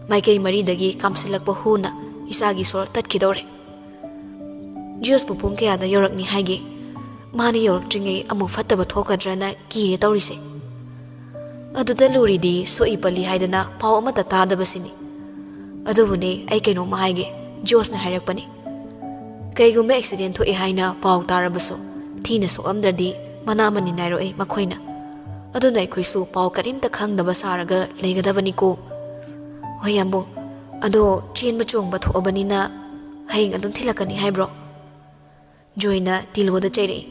ꯃꯥꯏꯀꯩ ꯃꯔꯤꯗꯒꯤ ꯀꯥꯝꯁꯤꯜꯂꯛꯄ ꯍꯨꯅ ꯏꯆꯥꯒꯤ ꯁꯣꯔ ꯇꯠꯈꯤꯗꯧꯔꯦ. ꯖꯣꯁꯄꯨ ꯄꯨꯡ ꯀꯌꯥꯗ ꯌꯧꯔꯛꯅꯤ ꯍꯥꯏꯒꯦ? ꯃꯥꯅ ꯌꯧꯔꯛꯇ꯭ꯔꯤꯉꯩ ꯑꯃꯨꯛ ꯐꯠꯇꯕ ꯊꯣꯛꯀꯗ꯭ꯔꯅ ꯀꯤꯔꯦ ꯇꯧꯔꯤꯁꯦ. ꯑꯗꯨꯗ ꯂꯨꯔꯤꯗꯤ ꯁꯣꯛꯏ ꯄꯜꯂꯤ ꯍꯥꯏꯗꯅ ꯄꯥꯎ ꯑꯃꯠꯇ ꯇꯥꯗꯕꯁꯤꯅꯤ. ꯑꯗꯨꯕꯨꯅꯦ ꯑꯩ ꯀꯩꯅꯣꯝꯃ ꯍꯥꯏꯒꯦ. ꯖꯣꯁꯅ ꯍꯥꯏꯔꯛꯄꯅꯤ. ꯀꯩꯒꯨꯝꯕ ꯑꯦꯛꯁꯤꯗꯦꯟ ꯊꯣꯛꯑꯦ ꯍꯥꯏꯅ ꯄꯥꯎ ꯇꯥꯔꯕꯁꯨ ꯊꯤꯅ ꯁꯣꯛꯑꯝꯗ꯭ꯔꯗꯤ ꯃꯅꯥ ꯃꯅꯤ ꯅꯥꯏꯔꯣꯏ ꯃꯈꯣꯏꯅ ꯑꯗꯨꯅ ꯑꯩꯈꯣꯏꯁꯨ ꯄꯥꯎ ꯀꯔꯤꯝꯇ ꯈꯪꯗꯕ ꯁꯥꯔꯒ ꯂꯩꯒꯗꯕꯅꯤꯀꯣ ꯍꯣꯏ ꯌꯥꯝꯕꯨꯡ ꯑꯗꯣ ꯆꯦꯟꯕ ꯆꯣꯡꯕ ꯊꯣꯛꯑꯕꯅꯤꯅ ꯍꯌꯦꯡ ꯑꯗꯨꯝ ꯊꯤꯜꯂꯛꯀꯅꯤ ꯍꯥꯏꯕ꯭ꯔꯣ ꯖꯣꯏꯅ ꯇꯤꯂꯣꯗ ꯆꯩꯔꯛꯏ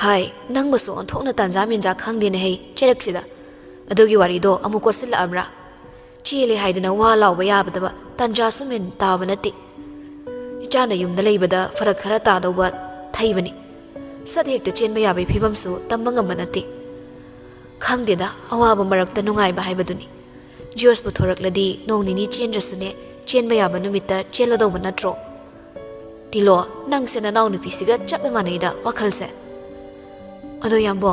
ꯍꯥꯏ ꯅꯪꯕꯨꯁꯨ ꯑꯣꯟꯊꯣꯛꯅ ꯇꯥꯟꯖꯥ ꯃꯦꯟꯖꯥ ꯈꯪꯗꯦꯅꯦ ꯍꯩ ꯆꯩꯔꯛꯁꯤꯗ ꯑꯗꯨꯒꯤ ꯋꯥꯔꯤꯗꯣ ꯑꯃꯨꯛ ꯀꯣꯠꯁꯤꯜꯂꯛꯑꯕ꯭ꯔꯥ ꯆꯦꯜꯂꯦ ꯍꯥꯏꯗꯅ ꯋꯥ ꯂꯥꯎꯕ ꯌꯥꯕꯗꯕ ꯇꯥꯟꯖꯥꯁꯨ ꯃꯦꯟ ꯇꯥꯕ ꯅꯠꯇꯦ ꯏꯆꯥꯅ ꯌꯨꯝꯗ ꯂꯩꯕꯗ ꯐꯔꯛ ꯈꯔ ꯇꯥꯗꯧꯕ ꯊꯩꯕꯅꯤ ꯁꯠ ꯍꯦꯛꯇ ꯆꯦꯟꯕ ꯌꯥꯕꯒꯤ ꯐꯤꯕꯝꯁꯨ ꯇꯝꯕ ꯉꯝꯕ ꯅꯠꯇꯦ ꯈꯪꯗꯦꯗ ꯑꯋꯥꯕ ꯃꯔꯛꯇ ꯅꯨꯡꯉꯥꯏꯕ ꯍꯥꯏꯕꯗꯨꯅꯤ ꯖꯣꯔꯖꯄꯨ ꯊꯣꯔꯛꯂꯗꯤ ꯅꯣꯡ ꯅꯤꯅꯤ ꯆꯦꯟꯗ꯭ꯔꯁꯨꯅꯦ ꯆꯦꯟꯕ ꯌꯥꯕ ꯅꯨꯃꯤꯠꯇ ꯆꯦꯜꯂꯗꯧꯕ ꯅꯠꯇ꯭ꯔꯣ ꯇꯤꯂꯣ ꯅꯪꯁꯦ ꯅꯅꯥꯎ ꯅꯨꯄꯤꯁꯤꯒ ꯆꯞ ꯃꯥꯟꯅꯩꯗ ꯋꯥꯈꯜꯁꯦ ꯑꯗꯣ ꯌꯥꯝꯕꯣ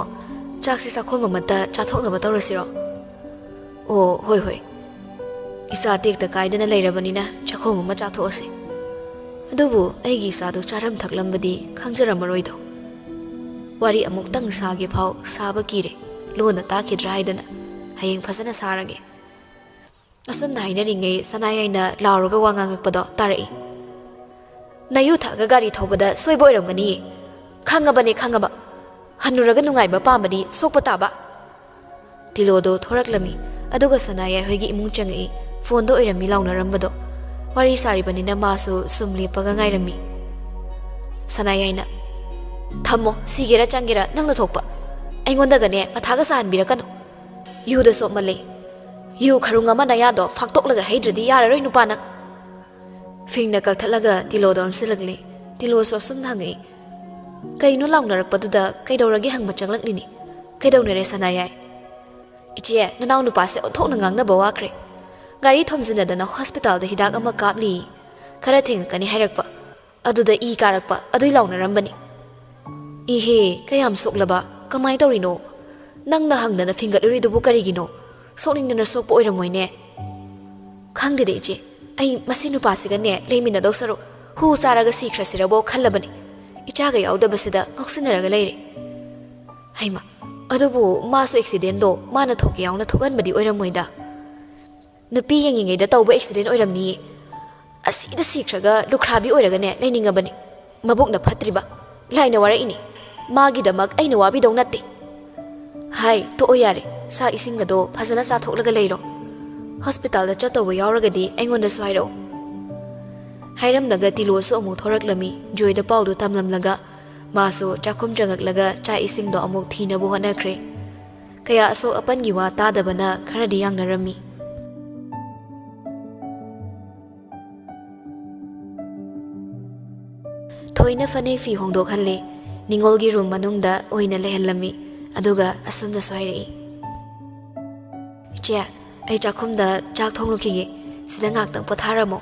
ꯆꯥꯛꯁꯦ ꯆꯥꯛꯈꯣꯝ ꯑꯃꯠꯇ ꯆꯥꯊꯣꯛꯅꯕ ꯇꯧꯔꯁꯤꯔꯣ ꯑꯣ ꯍꯣꯏ ꯍꯣꯏ ꯏꯆꯥ ꯇꯦꯛꯇ ꯀꯥꯏꯗꯅ ꯂꯩꯔꯕꯅꯤꯅ ꯆꯥꯛꯈꯣꯝ ꯑꯃ ꯆꯥꯊꯣꯛꯑꯁꯤ ꯑꯗꯨꯕꯨ ꯑꯩꯒꯤ ꯏꯆꯥꯗꯨ ꯆꯥꯔꯝ ꯊꯛꯂꯝꯕꯗꯤ ꯈꯪꯖꯔꯝꯃꯔꯣꯏꯗꯣ ꯋꯥꯔꯤ ꯑꯃꯨꯛꯇꯪ ꯁꯥꯒꯦ ꯐꯥꯎ ꯁꯥꯕ ꯀꯤꯔꯦ ꯂꯣꯟꯅ ꯇꯥꯈꯤꯗ꯭ꯔꯥ ꯍꯥꯏꯗꯅ ꯍꯌꯦꯡ ꯐꯖꯅ ꯁꯥꯔꯒꯦ ꯑꯁꯨꯝꯅ ꯍꯥꯏꯅꯔꯤꯉꯩ ꯁꯅꯥꯌꯥꯏꯅ ꯂꯥꯎꯔꯒ ꯋꯥ ꯉꯥꯡꯉꯛꯄꯗꯣ ꯇꯥꯔꯛꯏ ꯅꯌꯨ ꯊꯛꯑꯒ ꯒꯥꯔꯤ ꯊꯧꯕꯗ ꯁꯣꯏꯕ ꯑꯣꯏꯔꯝꯒꯅꯤꯌꯦ ꯈꯪꯉꯕꯅꯦ ꯈꯪꯉꯕ ꯍꯟꯅꯨꯔꯒ ꯅꯨꯡꯉꯥꯏꯕ ꯄꯥꯝꯕꯗꯤ ꯁꯣꯛꯄ ꯇꯥꯕ ꯇꯤꯂꯣꯗꯣ ꯊꯣꯔꯛꯂꯝꯃꯤ ꯑꯗꯨꯒ ꯁꯅꯥꯌꯥꯏ ꯍꯣꯏꯒꯤ ꯏꯃꯨꯡ ꯆꯪꯉꯛꯏ ꯐꯣꯟꯗ ꯑꯣꯏꯔꯝꯃꯤ ꯂꯥꯎꯅꯔꯝꯕꯗꯣ ꯋꯥꯔꯤ ꯁꯥꯔꯤꯕꯅꯤꯅ ꯃꯥꯁꯨ ꯁꯨꯝ ꯂꯦꯞꯄꯒ ꯉꯥꯏꯔꯝꯃꯤ ꯁꯅꯥꯌꯥꯏꯅ ꯊꯝꯃꯣ ꯁꯤꯒꯦꯔꯥ ꯆꯪꯒꯦꯔꯥ ꯅꯪꯅ ꯊꯣꯛꯄ ꯑꯩꯉꯣꯟꯗꯒꯅꯦ ꯃꯊꯥꯒ ꯁꯥꯍꯟꯕꯤꯔꯛꯀꯅꯨ ꯌꯨꯗ ꯁꯣꯞꯃꯜꯂꯤ ꯌꯨ ꯈꯔꯨꯡ ꯑꯃ ꯅꯌꯥꯗꯣ ꯐꯥꯛꯇꯣꯛꯂꯒ ꯍꯩꯗ꯭ꯔꯗꯤ ꯌꯥꯔꯔꯣꯏ ꯅꯨꯄꯥꯅ ꯐꯤꯡꯅ ꯀꯛꯊꯠꯂꯒ ꯇꯤꯂꯣꯗ ꯑꯣꯟꯁꯤꯜꯂꯛꯂꯤ ꯇꯤꯂꯣꯁꯨ ꯑꯁꯨꯝꯅ ꯍꯪꯉꯛꯏ ꯀꯩꯅꯣ ꯂꯥꯎꯅꯔꯛꯄꯗꯨꯗ ꯀꯩꯗꯧꯔꯒꯦ ꯍꯪꯕ ꯆꯪꯂꯛꯂꯤꯅꯤ ꯀꯩꯗꯧꯅꯔꯦ ꯁꯅꯥꯌꯥꯏ ꯏꯆꯦ ꯅꯅꯥꯎ ꯅꯨꯄꯥꯁꯦ ꯑꯣꯟꯊꯣꯛꯅ ꯉꯥꯡꯅꯕ ꯋꯥꯈ꯭ꯔꯦ ꯒꯥꯔꯤ ꯊꯣꯝꯖꯤꯟꯅꯗꯅ ꯍꯣꯁꯄꯤꯇꯥꯜꯗ ꯍꯤꯗꯥꯛ ꯑꯃ ꯀꯥꯞꯂꯤ ꯈꯔ ꯊꯦꯡꯉꯛꯀꯅꯤ ꯍꯥꯏꯔꯛꯄ ꯑꯗꯨꯗ ꯏ ꯀꯥꯔꯛꯄ ꯑꯗꯨꯏ ꯂꯥꯎꯅꯔꯝꯕꯅꯤ ꯏꯍꯦ ꯀꯌꯥꯝ ꯁꯣꯛꯂꯕ ꯀꯃꯥꯏ ꯇꯧꯔꯤꯅꯣ ꯅꯪꯅ ꯍꯪꯗꯅ ꯐꯤꯡꯒꯠꯂꯨꯔꯤꯗꯨꯕꯨ ꯀꯔꯤꯒꯤꯅꯣ ꯁꯣꯛꯅꯤꯡꯗꯅ ꯁꯣꯛꯄ ꯑꯣꯏꯔꯝꯃꯣꯏꯅꯦ ꯈꯪꯗꯦꯗ ꯏꯆꯦ ꯑꯩ ꯃꯁꯤ ꯅꯨꯄꯥꯁꯤꯒꯅꯦ ꯂꯩꯃꯤꯟꯅꯗꯧ ꯁꯔꯨꯛ ꯍꯨ ꯆꯥꯔꯒ ꯁꯤꯈ꯭ꯔꯁꯤꯔꯕꯣ ꯈꯜꯂꯕꯅꯤ ꯏꯆꯥꯒ ꯌꯥꯎꯗꯕꯁꯤꯗ ꯉꯥꯎꯁꯤꯟꯅꯔꯒ ꯂꯩꯔꯦ ꯍꯩꯃ ꯑꯗꯨꯕꯨ ꯃꯥꯁꯨ ꯑꯦꯛꯁꯤꯗꯦꯟꯗꯣ ꯃꯥꯅ ꯊꯣꯛꯀꯦ ꯌꯥꯎꯅ ꯊꯣꯛꯍꯟꯕꯗꯤ ꯑꯣꯏꯔꯝꯃꯣꯏꯗ ꯅꯨꯄꯤ ꯌꯦꯡꯉꯤꯉꯩꯗ ꯇꯧꯕ ꯑꯦꯛꯁꯤꯗꯦꯟ ꯑꯣꯏꯔꯝꯅꯤꯌꯦ ꯑꯁꯤꯗ ꯁꯤꯈ꯭ꯔꯒ ꯂꯨꯈ꯭ꯔꯥꯕꯤ ꯑꯣꯏꯔꯒꯅꯦ ꯂꯩꯅꯤꯡꯉꯕꯅꯤ ꯃꯕꯨꯛꯅ ꯐꯠꯇ꯭ꯔꯤꯕ ꯂꯥꯏꯅ ꯋꯥꯔꯛꯏꯅꯤ ꯃꯥꯒꯤꯗꯃꯛ ꯑꯩꯅ ꯋꯥꯕꯤꯗꯧ ꯅꯠꯇꯦ ꯍꯥꯏ ꯇꯣꯛꯑꯣ ꯌꯥꯔꯦ ꯆꯥꯛ ꯏꯁꯤꯡꯒꯗꯣ ꯐꯖꯅ ꯆꯥꯊꯣꯛꯂꯒ ꯂꯩꯔꯣ ꯍꯣꯁꯄꯤꯇꯥꯜꯗ ꯆꯠꯇꯧꯕ ꯌꯥꯎꯔꯒꯗꯤ ꯑꯩꯉꯣꯟꯗꯁꯨ ꯍꯥꯏꯔꯛꯑꯣ ꯍꯥꯏꯔꯝꯂꯒ ꯇꯤꯂꯣꯁꯨ ꯑꯃꯨꯛ ꯊꯣꯔꯛꯂꯝꯃꯤ ꯖꯣꯏꯗ ꯄꯥꯎꯗꯨ ꯇꯝꯂꯝꯂꯒ ꯃꯥꯁꯨ ꯆꯥꯛꯈꯨꯝ ꯆꯪꯉꯛꯂꯒ ꯆꯥꯛ ꯏꯁꯤꯡꯗꯣ ꯑꯃꯨꯛ ꯊꯤꯅꯕ ꯍꯣꯠꯅꯈ꯭ꯔꯦ ꯀꯌꯥ ꯑꯁꯣꯛ ꯑꯄꯟꯒꯤ ꯋꯥ ꯇꯥꯗꯕꯅ ꯈꯔꯗꯤ ꯌꯥꯡꯅꯔꯝꯃꯤ ꯊꯣꯏꯅ ꯐꯅꯦꯛ ꯐꯤ ꯍꯣꯡꯗꯣꯛꯍꯜꯂꯦ ꯅꯤꯡꯉꯣꯜꯒꯤ ꯔꯨꯝ ꯃꯅꯨꯡꯗ ꯑꯣꯏꯅ ꯂꯩꯍꯜꯂꯝꯃꯤ ꯑꯗꯨꯒ ꯑꯁꯨꯝꯅꯁꯨ ꯍꯥꯏꯔꯛꯏ ꯏꯆꯦ ꯑꯩ ꯆꯥꯛꯈꯨꯝꯗ ꯆꯥꯛ ꯊꯣꯡꯂꯨꯈꯤꯒꯦ ꯁꯤꯗ ꯉꯥꯛꯇꯪ ꯄꯣꯊꯥꯔꯝꯃꯣ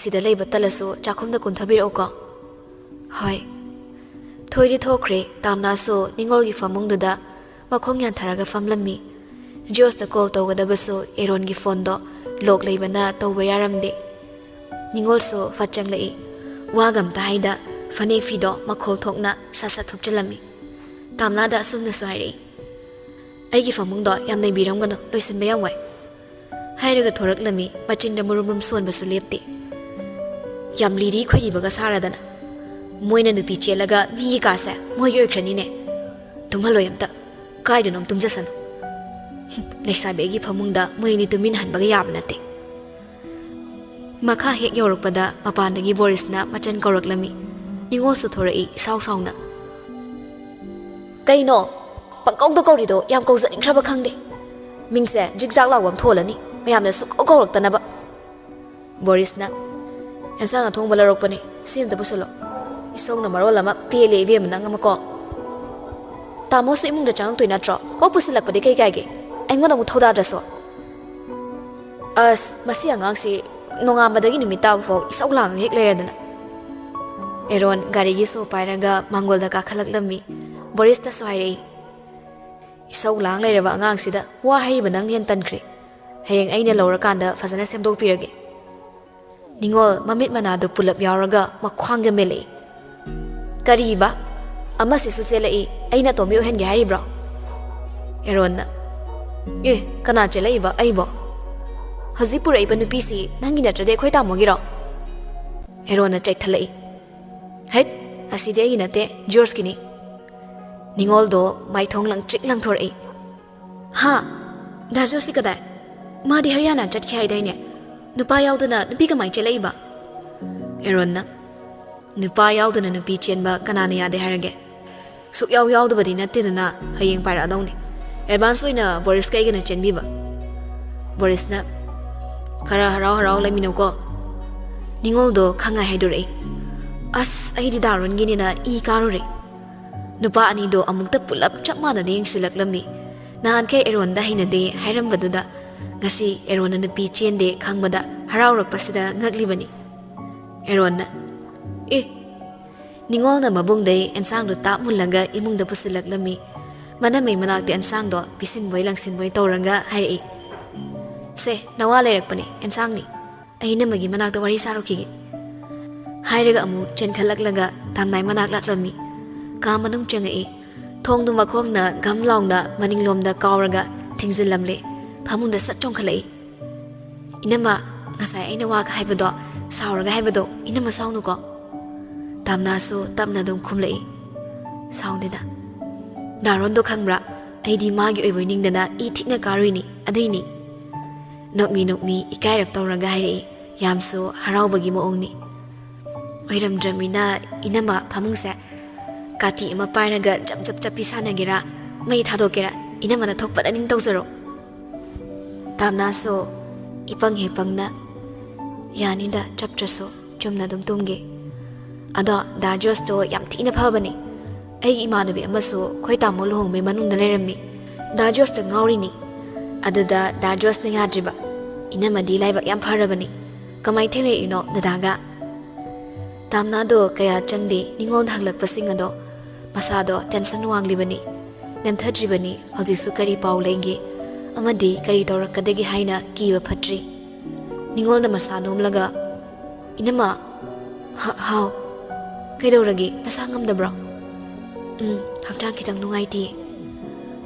ꯁꯤꯗ ꯂꯩꯕ ꯇꯜꯂꯁꯨ ꯆꯥꯛꯈꯨꯝꯗ ꯀꯨꯝꯊꯕꯤꯔꯛꯎꯀꯣ ꯍꯣꯏ ꯊꯣꯏꯗꯤ ꯊꯣꯛꯈ꯭ꯔꯦ ꯇꯥꯝꯅꯥꯁꯨ ꯅꯤꯡꯉꯣꯜꯒꯤ ꯐꯃꯨꯡꯗꯨꯗ ꯃꯈꯣꯡ ꯌꯥꯟꯊꯔꯒ ꯐꯝꯂꯝꯃꯤ ꯖꯣꯁꯇ ꯀꯣꯜ ꯇꯧꯒꯗꯕꯁꯨ ꯑꯦꯔꯣꯟꯒꯤ ꯐꯣꯟꯗꯣ ꯂꯣꯛ ꯂꯩꯕꯅ ꯇꯧꯕ ꯌꯥꯔꯝꯗꯦ ꯅꯤꯡꯉꯣꯜꯁꯨ ꯐꯠ ꯆꯪꯂꯛꯏ ꯋꯥꯒꯝꯇ ꯍꯥꯏꯗ ꯐꯅꯦꯛ ꯐꯤꯗꯣ ꯃꯈꯣꯜ ꯊꯣꯛꯅ ꯁꯠ ꯁꯠ ꯊꯨꯞꯆꯜꯂꯝꯃꯤ ꯇꯥꯝꯅꯥꯗ ꯑꯁꯨꯝꯅꯁꯨ ꯍꯥꯏꯔꯛꯏ ꯑꯩꯒꯤ ꯐꯃꯨꯡꯗꯣ ꯌꯥꯝ ꯅꯩꯕꯤꯔꯝꯒꯅꯨ ꯂꯣꯏꯁꯤꯟꯕ ꯌꯥꯝ ꯋꯥꯏ ꯍꯥꯏꯔꯒ ꯊꯣꯔꯛꯂꯝꯃꯤ ꯃꯆꯤꯟꯗ ꯃꯨꯔꯨꯝ ꯃꯨꯔꯨꯝ ꯁꯣꯟꯕꯁꯨ ꯂꯦꯞꯇꯦ ꯌꯥꯝ ꯂꯤꯔꯤ ꯈꯣꯏꯔꯤꯕꯒ ꯁꯥꯔꯗꯅ ꯃꯣꯏꯅ ꯅꯨꯄꯤ ꯆꯦꯜꯂꯒ ꯃꯤꯒꯤ ꯀꯥꯁꯦ ꯃꯣꯏꯒꯤ ꯑꯣꯏꯈ꯭ꯔꯅꯤꯅꯦ ꯇꯨꯝꯍꯜꯂꯣꯏ ꯑꯝꯇ ꯀꯥꯏꯗꯅꯣꯝ ꯇꯨꯝꯖꯁꯅꯨ ꯂꯩꯁꯥꯕꯤ ꯑꯩꯒꯤ ꯐꯃꯨꯡꯗ ꯃꯣꯏ ꯑꯅꯤ ꯇꯨꯃꯤꯟꯅꯍꯟꯕꯒ ꯌꯥꯕ ꯅꯠꯇꯦ ꯃꯈꯥ ꯍꯦꯛ ꯌꯧꯔꯛꯄꯗ ꯃꯄꯥꯟꯗꯒꯤ ꯕꯣꯔꯤꯁꯅ ꯃꯆꯟ ꯀꯧꯔꯛꯂꯝꯃꯤ ꯅꯤꯡꯉꯣꯜꯁꯨ ꯊꯣꯔꯛꯏ ꯏꯁꯥꯎ ꯁꯥꯎꯅ ꯀꯩꯅꯣ ꯄꯪꯀꯧꯗ ꯀꯧꯔꯤꯗꯣ ꯌꯥꯝ ꯀꯧꯖꯅꯤꯡꯈ꯭ꯔꯕ ꯈꯪꯗꯦ ꯃꯤꯡꯁꯦ ꯖꯤꯛꯖꯥꯛ ꯂꯥꯎꯕ ꯑꯃ ꯊꯣꯜꯂꯅꯤ ꯃꯌꯥꯝꯅ ꯁꯨꯛꯀꯧ ꯀꯧꯔꯛꯇꯅꯕ ꯕꯣꯔꯤꯁꯅ ꯑꯦꯟꯁꯥꯡ ꯑꯊꯣꯡꯕ ꯂꯧꯔꯛꯄꯅꯤ ꯁꯤ ꯑꯃꯇ ꯄꯨꯁꯜꯂꯣ ꯏꯁꯧꯅ ꯃꯔꯣꯜ ꯑꯃ ꯄꯦꯜꯂꯦ ꯏꯕꯦꯝꯃ ꯅꯪ ꯑꯃ ꯀꯣ ꯇꯥꯃꯣꯁꯨ ꯏꯃꯨꯡꯗ ꯆꯪꯉꯛꯇꯣꯏ ꯅꯠꯇ꯭ꯔꯣ ꯀꯣꯛ ꯄꯨꯁꯤꯜꯂꯛꯄꯗꯤ ꯀꯩ ꯀꯥꯏꯒꯦ ꯑꯩꯉꯣꯟꯗ ꯑꯃꯨꯛ ꯊꯧꯗꯥꯗ꯭ꯔꯁꯨ ꯑꯁ ꯃꯁꯤ ꯑꯉꯥꯡꯁꯤ ꯅꯣꯡꯉꯥꯟꯕꯗꯒꯤ ꯅꯨꯃꯤꯠ ꯇꯥꯕ ꯐꯥꯎ ꯏꯁꯧ ꯂꯥꯡꯉ ꯍꯦꯛ ꯂꯩꯔꯗꯅ ꯑꯦꯔꯣꯟ ꯒꯥꯔꯤꯒꯤ ꯁꯣ ꯄꯥꯏꯔꯒ ꯃꯥꯡꯒꯣꯜꯗ ꯀꯥꯈꯠꯂꯛꯂꯝꯃꯤ ꯕꯣꯔꯤꯁꯇꯁꯨ ꯍꯥꯏꯔꯛꯏ ꯏꯁꯧ ꯂꯥꯡ ꯂꯩꯔꯕ ꯑꯉꯥꯡꯁꯤꯗ ꯋꯥ ꯍꯩꯕ ꯅꯪ ꯍꯦꯟ ꯇꯟꯈ꯭ꯔꯦ ꯍꯌꯦꯡ ꯑꯩꯅ ꯂꯧꯔꯀꯥꯟꯗ ꯐꯖꯅ ꯁꯦꯝꯗꯣꯛꯄꯤꯔꯒꯦ ꯅꯤꯡꯉꯣꯜ ꯃꯃꯤꯠ ꯃꯅꯥꯗꯨ ꯄꯨꯂꯞ ꯌꯥꯎꯔꯒ ꯃꯈ꯭ꯋꯥꯡꯗ ꯃꯦꯜꯂꯛꯏ ꯀꯔꯤꯕ ꯑꯃꯁꯤꯁꯨ ꯆꯦꯜꯂꯛꯏ ꯑꯩꯅ ꯑꯇꯣꯝꯕꯤ ꯑꯣꯏꯍꯟꯒꯦ ꯍꯥꯏꯔꯤꯕ꯭ꯔꯣ ꯑꯦꯔꯣꯟꯅ ꯑꯦ ꯀꯅꯥ ꯆꯦꯜꯂꯛꯏꯕ ꯑꯩꯕꯣ ꯍꯧꯖꯤꯛ ꯄꯨꯔꯛꯏꯕ ꯅꯨꯄꯤꯁꯤ ꯅꯪꯒꯤ ꯅꯠꯇ꯭ꯔꯗꯤ ꯑꯩꯈꯣꯏ ꯇꯥꯃꯣꯒꯤꯔꯣ ꯑꯦꯔꯣꯟꯅ ꯆꯩꯊꯠꯂꯛꯏ ꯍꯩꯠ ꯑꯁꯤꯗꯤ ꯑꯩꯒꯤ ꯅꯠꯇꯦ ꯖꯣꯔꯖꯀꯤꯅꯤ ꯅꯤꯡꯉꯣꯜꯗꯣ ꯃꯥꯏꯊꯣꯡ ꯂꯪꯇ꯭ꯔꯤꯛ ꯂꯪꯊꯣꯔꯛꯏ ꯍꯥ ꯗꯥ ꯖꯣꯔꯖꯇꯤ ꯀꯗꯥꯏ ꯃꯥꯗꯤ ꯍꯔꯤꯌꯥꯅꯥ ꯆꯠꯈꯤ ꯍꯥꯏꯗꯥꯏꯅꯦ ꯅꯨꯄꯥ ꯌꯥꯎꯗꯅ ꯅꯨꯄꯤ ꯀꯃꯥꯏꯅ ꯆꯦꯜꯂꯛꯏꯕ ꯑꯦꯔꯣꯟꯅ ꯅꯨꯄꯥ ꯌꯥꯎꯗꯅ ꯅꯨꯄꯤ ꯆꯦꯟꯕ ꯀꯅꯥꯅ ꯌꯥꯗꯦ ꯍꯥꯏꯔꯒꯦ ꯁꯨꯛꯌꯥꯎ ꯌꯥꯎꯗꯕꯗꯤ ꯅꯠꯇꯦꯗꯅ ꯍꯌꯦꯡ ꯄꯥꯏꯔꯛꯑꯗꯧꯅꯤ ꯑꯦꯗꯚꯥꯟꯁ ꯑꯣꯏꯅ ꯕꯣꯔꯤꯁꯀ ꯑꯩꯒꯅ ꯆꯦꯟꯕꯤꯕ ꯕꯣꯔꯤꯁꯅ ꯈꯔ ꯍꯔꯥꯎ ꯍꯔꯥꯎ ꯂꯩꯃꯤꯟꯅꯧꯀꯣ ꯅꯤꯡꯉꯣꯜꯗꯣ ꯈꯪꯉꯥꯏ ꯍꯥꯏꯗꯣꯔꯛꯏ ꯑꯁ ꯑꯩꯗꯤ ꯗꯥꯔꯣꯟꯒꯤꯅꯤꯅ ꯏ ꯀꯥꯔꯨꯔꯦ ꯅꯨꯄꯥ ꯑꯅꯤꯗꯣ ꯑꯃꯨꯛꯇ ꯄꯨꯂꯞ ꯆꯞ ꯃꯥꯟꯅꯅ ꯌꯦꯡꯁꯤꯜꯂꯛꯂꯝꯃꯤ ꯅꯍꯥꯟꯈꯩ ꯑꯦꯔꯣꯟꯗ ꯍꯩꯅꯗꯦ ꯍꯥꯏꯔꯝꯕꯗꯨꯗ ꯉꯁꯤ ꯑꯦꯔꯣꯟꯅ ꯅꯨꯄꯤ ꯆꯦꯟꯗꯦ ꯈꯪꯕꯗ ꯍꯔꯥꯎꯔꯛꯄꯁꯤꯗ ꯉꯛꯂꯤꯕꯅꯤ ꯑꯦꯔꯣꯟꯅ ꯑꯦ ꯅꯤꯡꯉꯣꯜꯅ ꯃꯕꯨꯡꯗꯩ ꯑꯦꯟꯁꯥꯡꯗꯣ ꯇꯥꯞ ꯃꯨꯜꯂꯒ ꯏꯃꯨꯡꯗ ꯄꯨꯁꯤꯜꯂꯛꯂꯝꯃꯤ ꯃꯅꯝꯃꯩ ꯃꯅꯥꯛꯇ ꯑꯦꯟꯁꯥꯡꯗꯣ ꯄꯤꯁꯤꯟꯕꯣꯏ ꯂꯪꯁꯤꯟꯕꯣꯏ ꯇꯧꯔꯒ ꯍꯥꯏꯔꯛꯏ ꯁꯦ ꯅꯋꯥ ꯂꯩꯔꯛꯄꯅꯦ ꯑꯦꯟꯁꯥꯡꯅꯤ ꯑꯩ ꯅꯃꯒꯤ ꯃꯅꯥꯛꯇ ꯋꯥꯔꯤ ꯁꯥꯔꯨꯈꯤꯒꯦ ꯍꯥꯏꯔꯒ ꯑꯃꯨꯛ ꯆꯦꯟꯈꯠꯂꯛꯂꯒ ꯇꯥꯝꯅꯥꯏ ꯃꯅꯥꯛ ꯂꯥꯛꯂꯝꯃꯤ ꯀꯥ ꯃꯅꯨꯡ ꯆꯪꯉꯛꯏ ꯊꯣꯡꯗꯨ ꯃꯈꯣꯡꯅ ꯒꯝ ꯂꯥꯎꯅ ꯃꯅꯤꯡꯂꯣꯝꯗ ꯀꯥꯎꯔꯒ ꯊꯤꯡꯖꯤꯜꯂꯝꯂꯦ ꯐꯃꯨꯡꯗ ꯁꯠ ꯆꯣꯡꯈꯠꯂꯛꯏ ꯏꯅꯝꯃ ꯉꯁꯥꯏ ꯑꯩꯅ ꯋꯥꯒ ꯍꯥꯏꯕꯗꯣ ꯁꯥꯎꯔꯒ ꯍꯥꯏꯕꯗꯣ ꯏꯅꯝꯃ ꯁꯥꯎꯅꯨꯀꯣ ꯇꯥꯝꯅꯥꯁꯨ ꯇꯞꯅ ꯑꯗꯨꯝ ꯈꯨꯝꯂꯛꯏ ꯁꯥꯎꯗꯦꯗ ꯗꯥꯔꯣꯟꯗꯣ ꯈꯪꯕ꯭ꯔꯥ ꯑꯩꯗꯤ ꯃꯥꯒꯤ ꯑꯣꯏꯕꯣꯏ ꯅꯤꯡꯗꯅ ꯏ ꯊꯤꯛꯅ ꯀꯥꯔꯨꯏꯅꯤ ꯑꯗꯨꯏꯅꯤ ꯅꯣꯛꯃꯤ ꯏꯀꯥꯏꯔꯞ ꯇꯧꯔꯒ ꯍꯥꯏꯔꯛꯏ ꯌꯥꯝꯁꯨ ꯍꯔꯥꯎꯕꯒꯤ ꯃꯑꯣꯡꯅꯤ ꯑꯣꯏꯔꯝꯗ꯭ꯔꯃꯤꯅ ꯏꯅꯝꯃ ꯐꯃꯨꯡꯁꯦ ꯀꯥꯇꯤ ꯑꯃ ꯄꯥꯏꯔꯒ ꯆꯞ ꯆꯞꯄꯤ ꯁꯥꯟꯅꯒꯦꯔꯥ ꯃꯩ ꯊꯥꯗꯣꯛꯀꯦꯔꯥ ꯏꯅꯝꯃꯅ ꯊꯣꯛꯄꯗ ꯅꯤꯡ ꯇꯧꯖꯔꯣ ꯇꯥꯝꯅꯥꯁꯨ ꯏꯄꯪ ꯍꯦꯛ ꯄꯪꯅ ꯌꯥꯅꯤꯗ ꯆꯞꯇ꯭ꯔꯁꯨ ꯆꯨꯝꯅ ꯑꯗꯨꯝ ꯇꯨꯝꯒꯦ ꯑꯗꯣ ꯗꯥ ꯖꯣꯔꯖꯇꯣ ꯌꯥꯝ ꯊꯤꯅ ꯐꯕꯅꯤ ꯑꯩꯒꯤ ꯏꯃꯥꯟꯅꯕꯤ ꯑꯃꯁꯨ ꯑꯩꯈꯣꯏ ꯇꯥꯃꯣ ꯂꯨꯍꯣꯡꯕꯩ ꯃꯅꯨꯡꯗ ꯂꯩꯔꯝꯃꯤ ꯗꯥ ꯖꯣꯔꯖꯇ ꯉꯥꯎꯔꯤꯅꯤ ꯑꯗꯨꯗ ꯗꯥ ꯖꯣꯔꯖꯅ ꯌꯥꯗ꯭ꯔꯤꯕ ꯏꯅꯝꯃꯗꯤ ꯂꯥꯏꯕꯛ ꯌꯥꯝ ꯐꯔꯕꯅꯤ ꯀꯃꯥꯏ ꯊꯦꯡꯅꯔꯛꯏꯅꯣ ꯗꯗꯥꯒ ꯇꯥꯝꯅꯥꯗꯣ ꯀꯌꯥ ꯆꯪꯗꯦ ꯅꯤꯡꯉꯣꯜꯅ ꯍꯪꯂꯛꯄꯁꯤꯡ ꯑꯗꯣ ꯃꯁꯥꯗꯣ ꯇꯦꯟꯁꯟ ꯋꯥꯡꯂꯤꯕꯅꯤ ꯅꯦꯝꯊꯗ꯭ꯔꯤꯕꯅꯤ ꯍꯧꯖꯤꯛꯁꯨ ꯀꯔꯤ ꯄꯥꯎ ꯂꯩꯒꯦ ꯑꯃꯗꯤ ꯀꯔꯤ ꯇꯧꯔꯛꯀꯗꯒꯦ ꯍꯥꯏꯅ ꯀꯤꯕ ꯐꯠꯇ꯭ꯔꯤ ꯅꯤꯡꯉꯣꯜꯅ ꯃꯁꯥ ꯅꯣꯝꯂꯒ ꯏꯅꯝꯃ ꯍꯥꯎ ꯀꯩꯗꯧꯔꯒꯦ ꯅꯁꯥ ꯉꯝꯗꯕ꯭ꯔꯣ ꯍꯛꯆꯥꯡ ꯈꯤꯇꯪ ꯅꯨꯡꯉꯥꯏꯇꯦ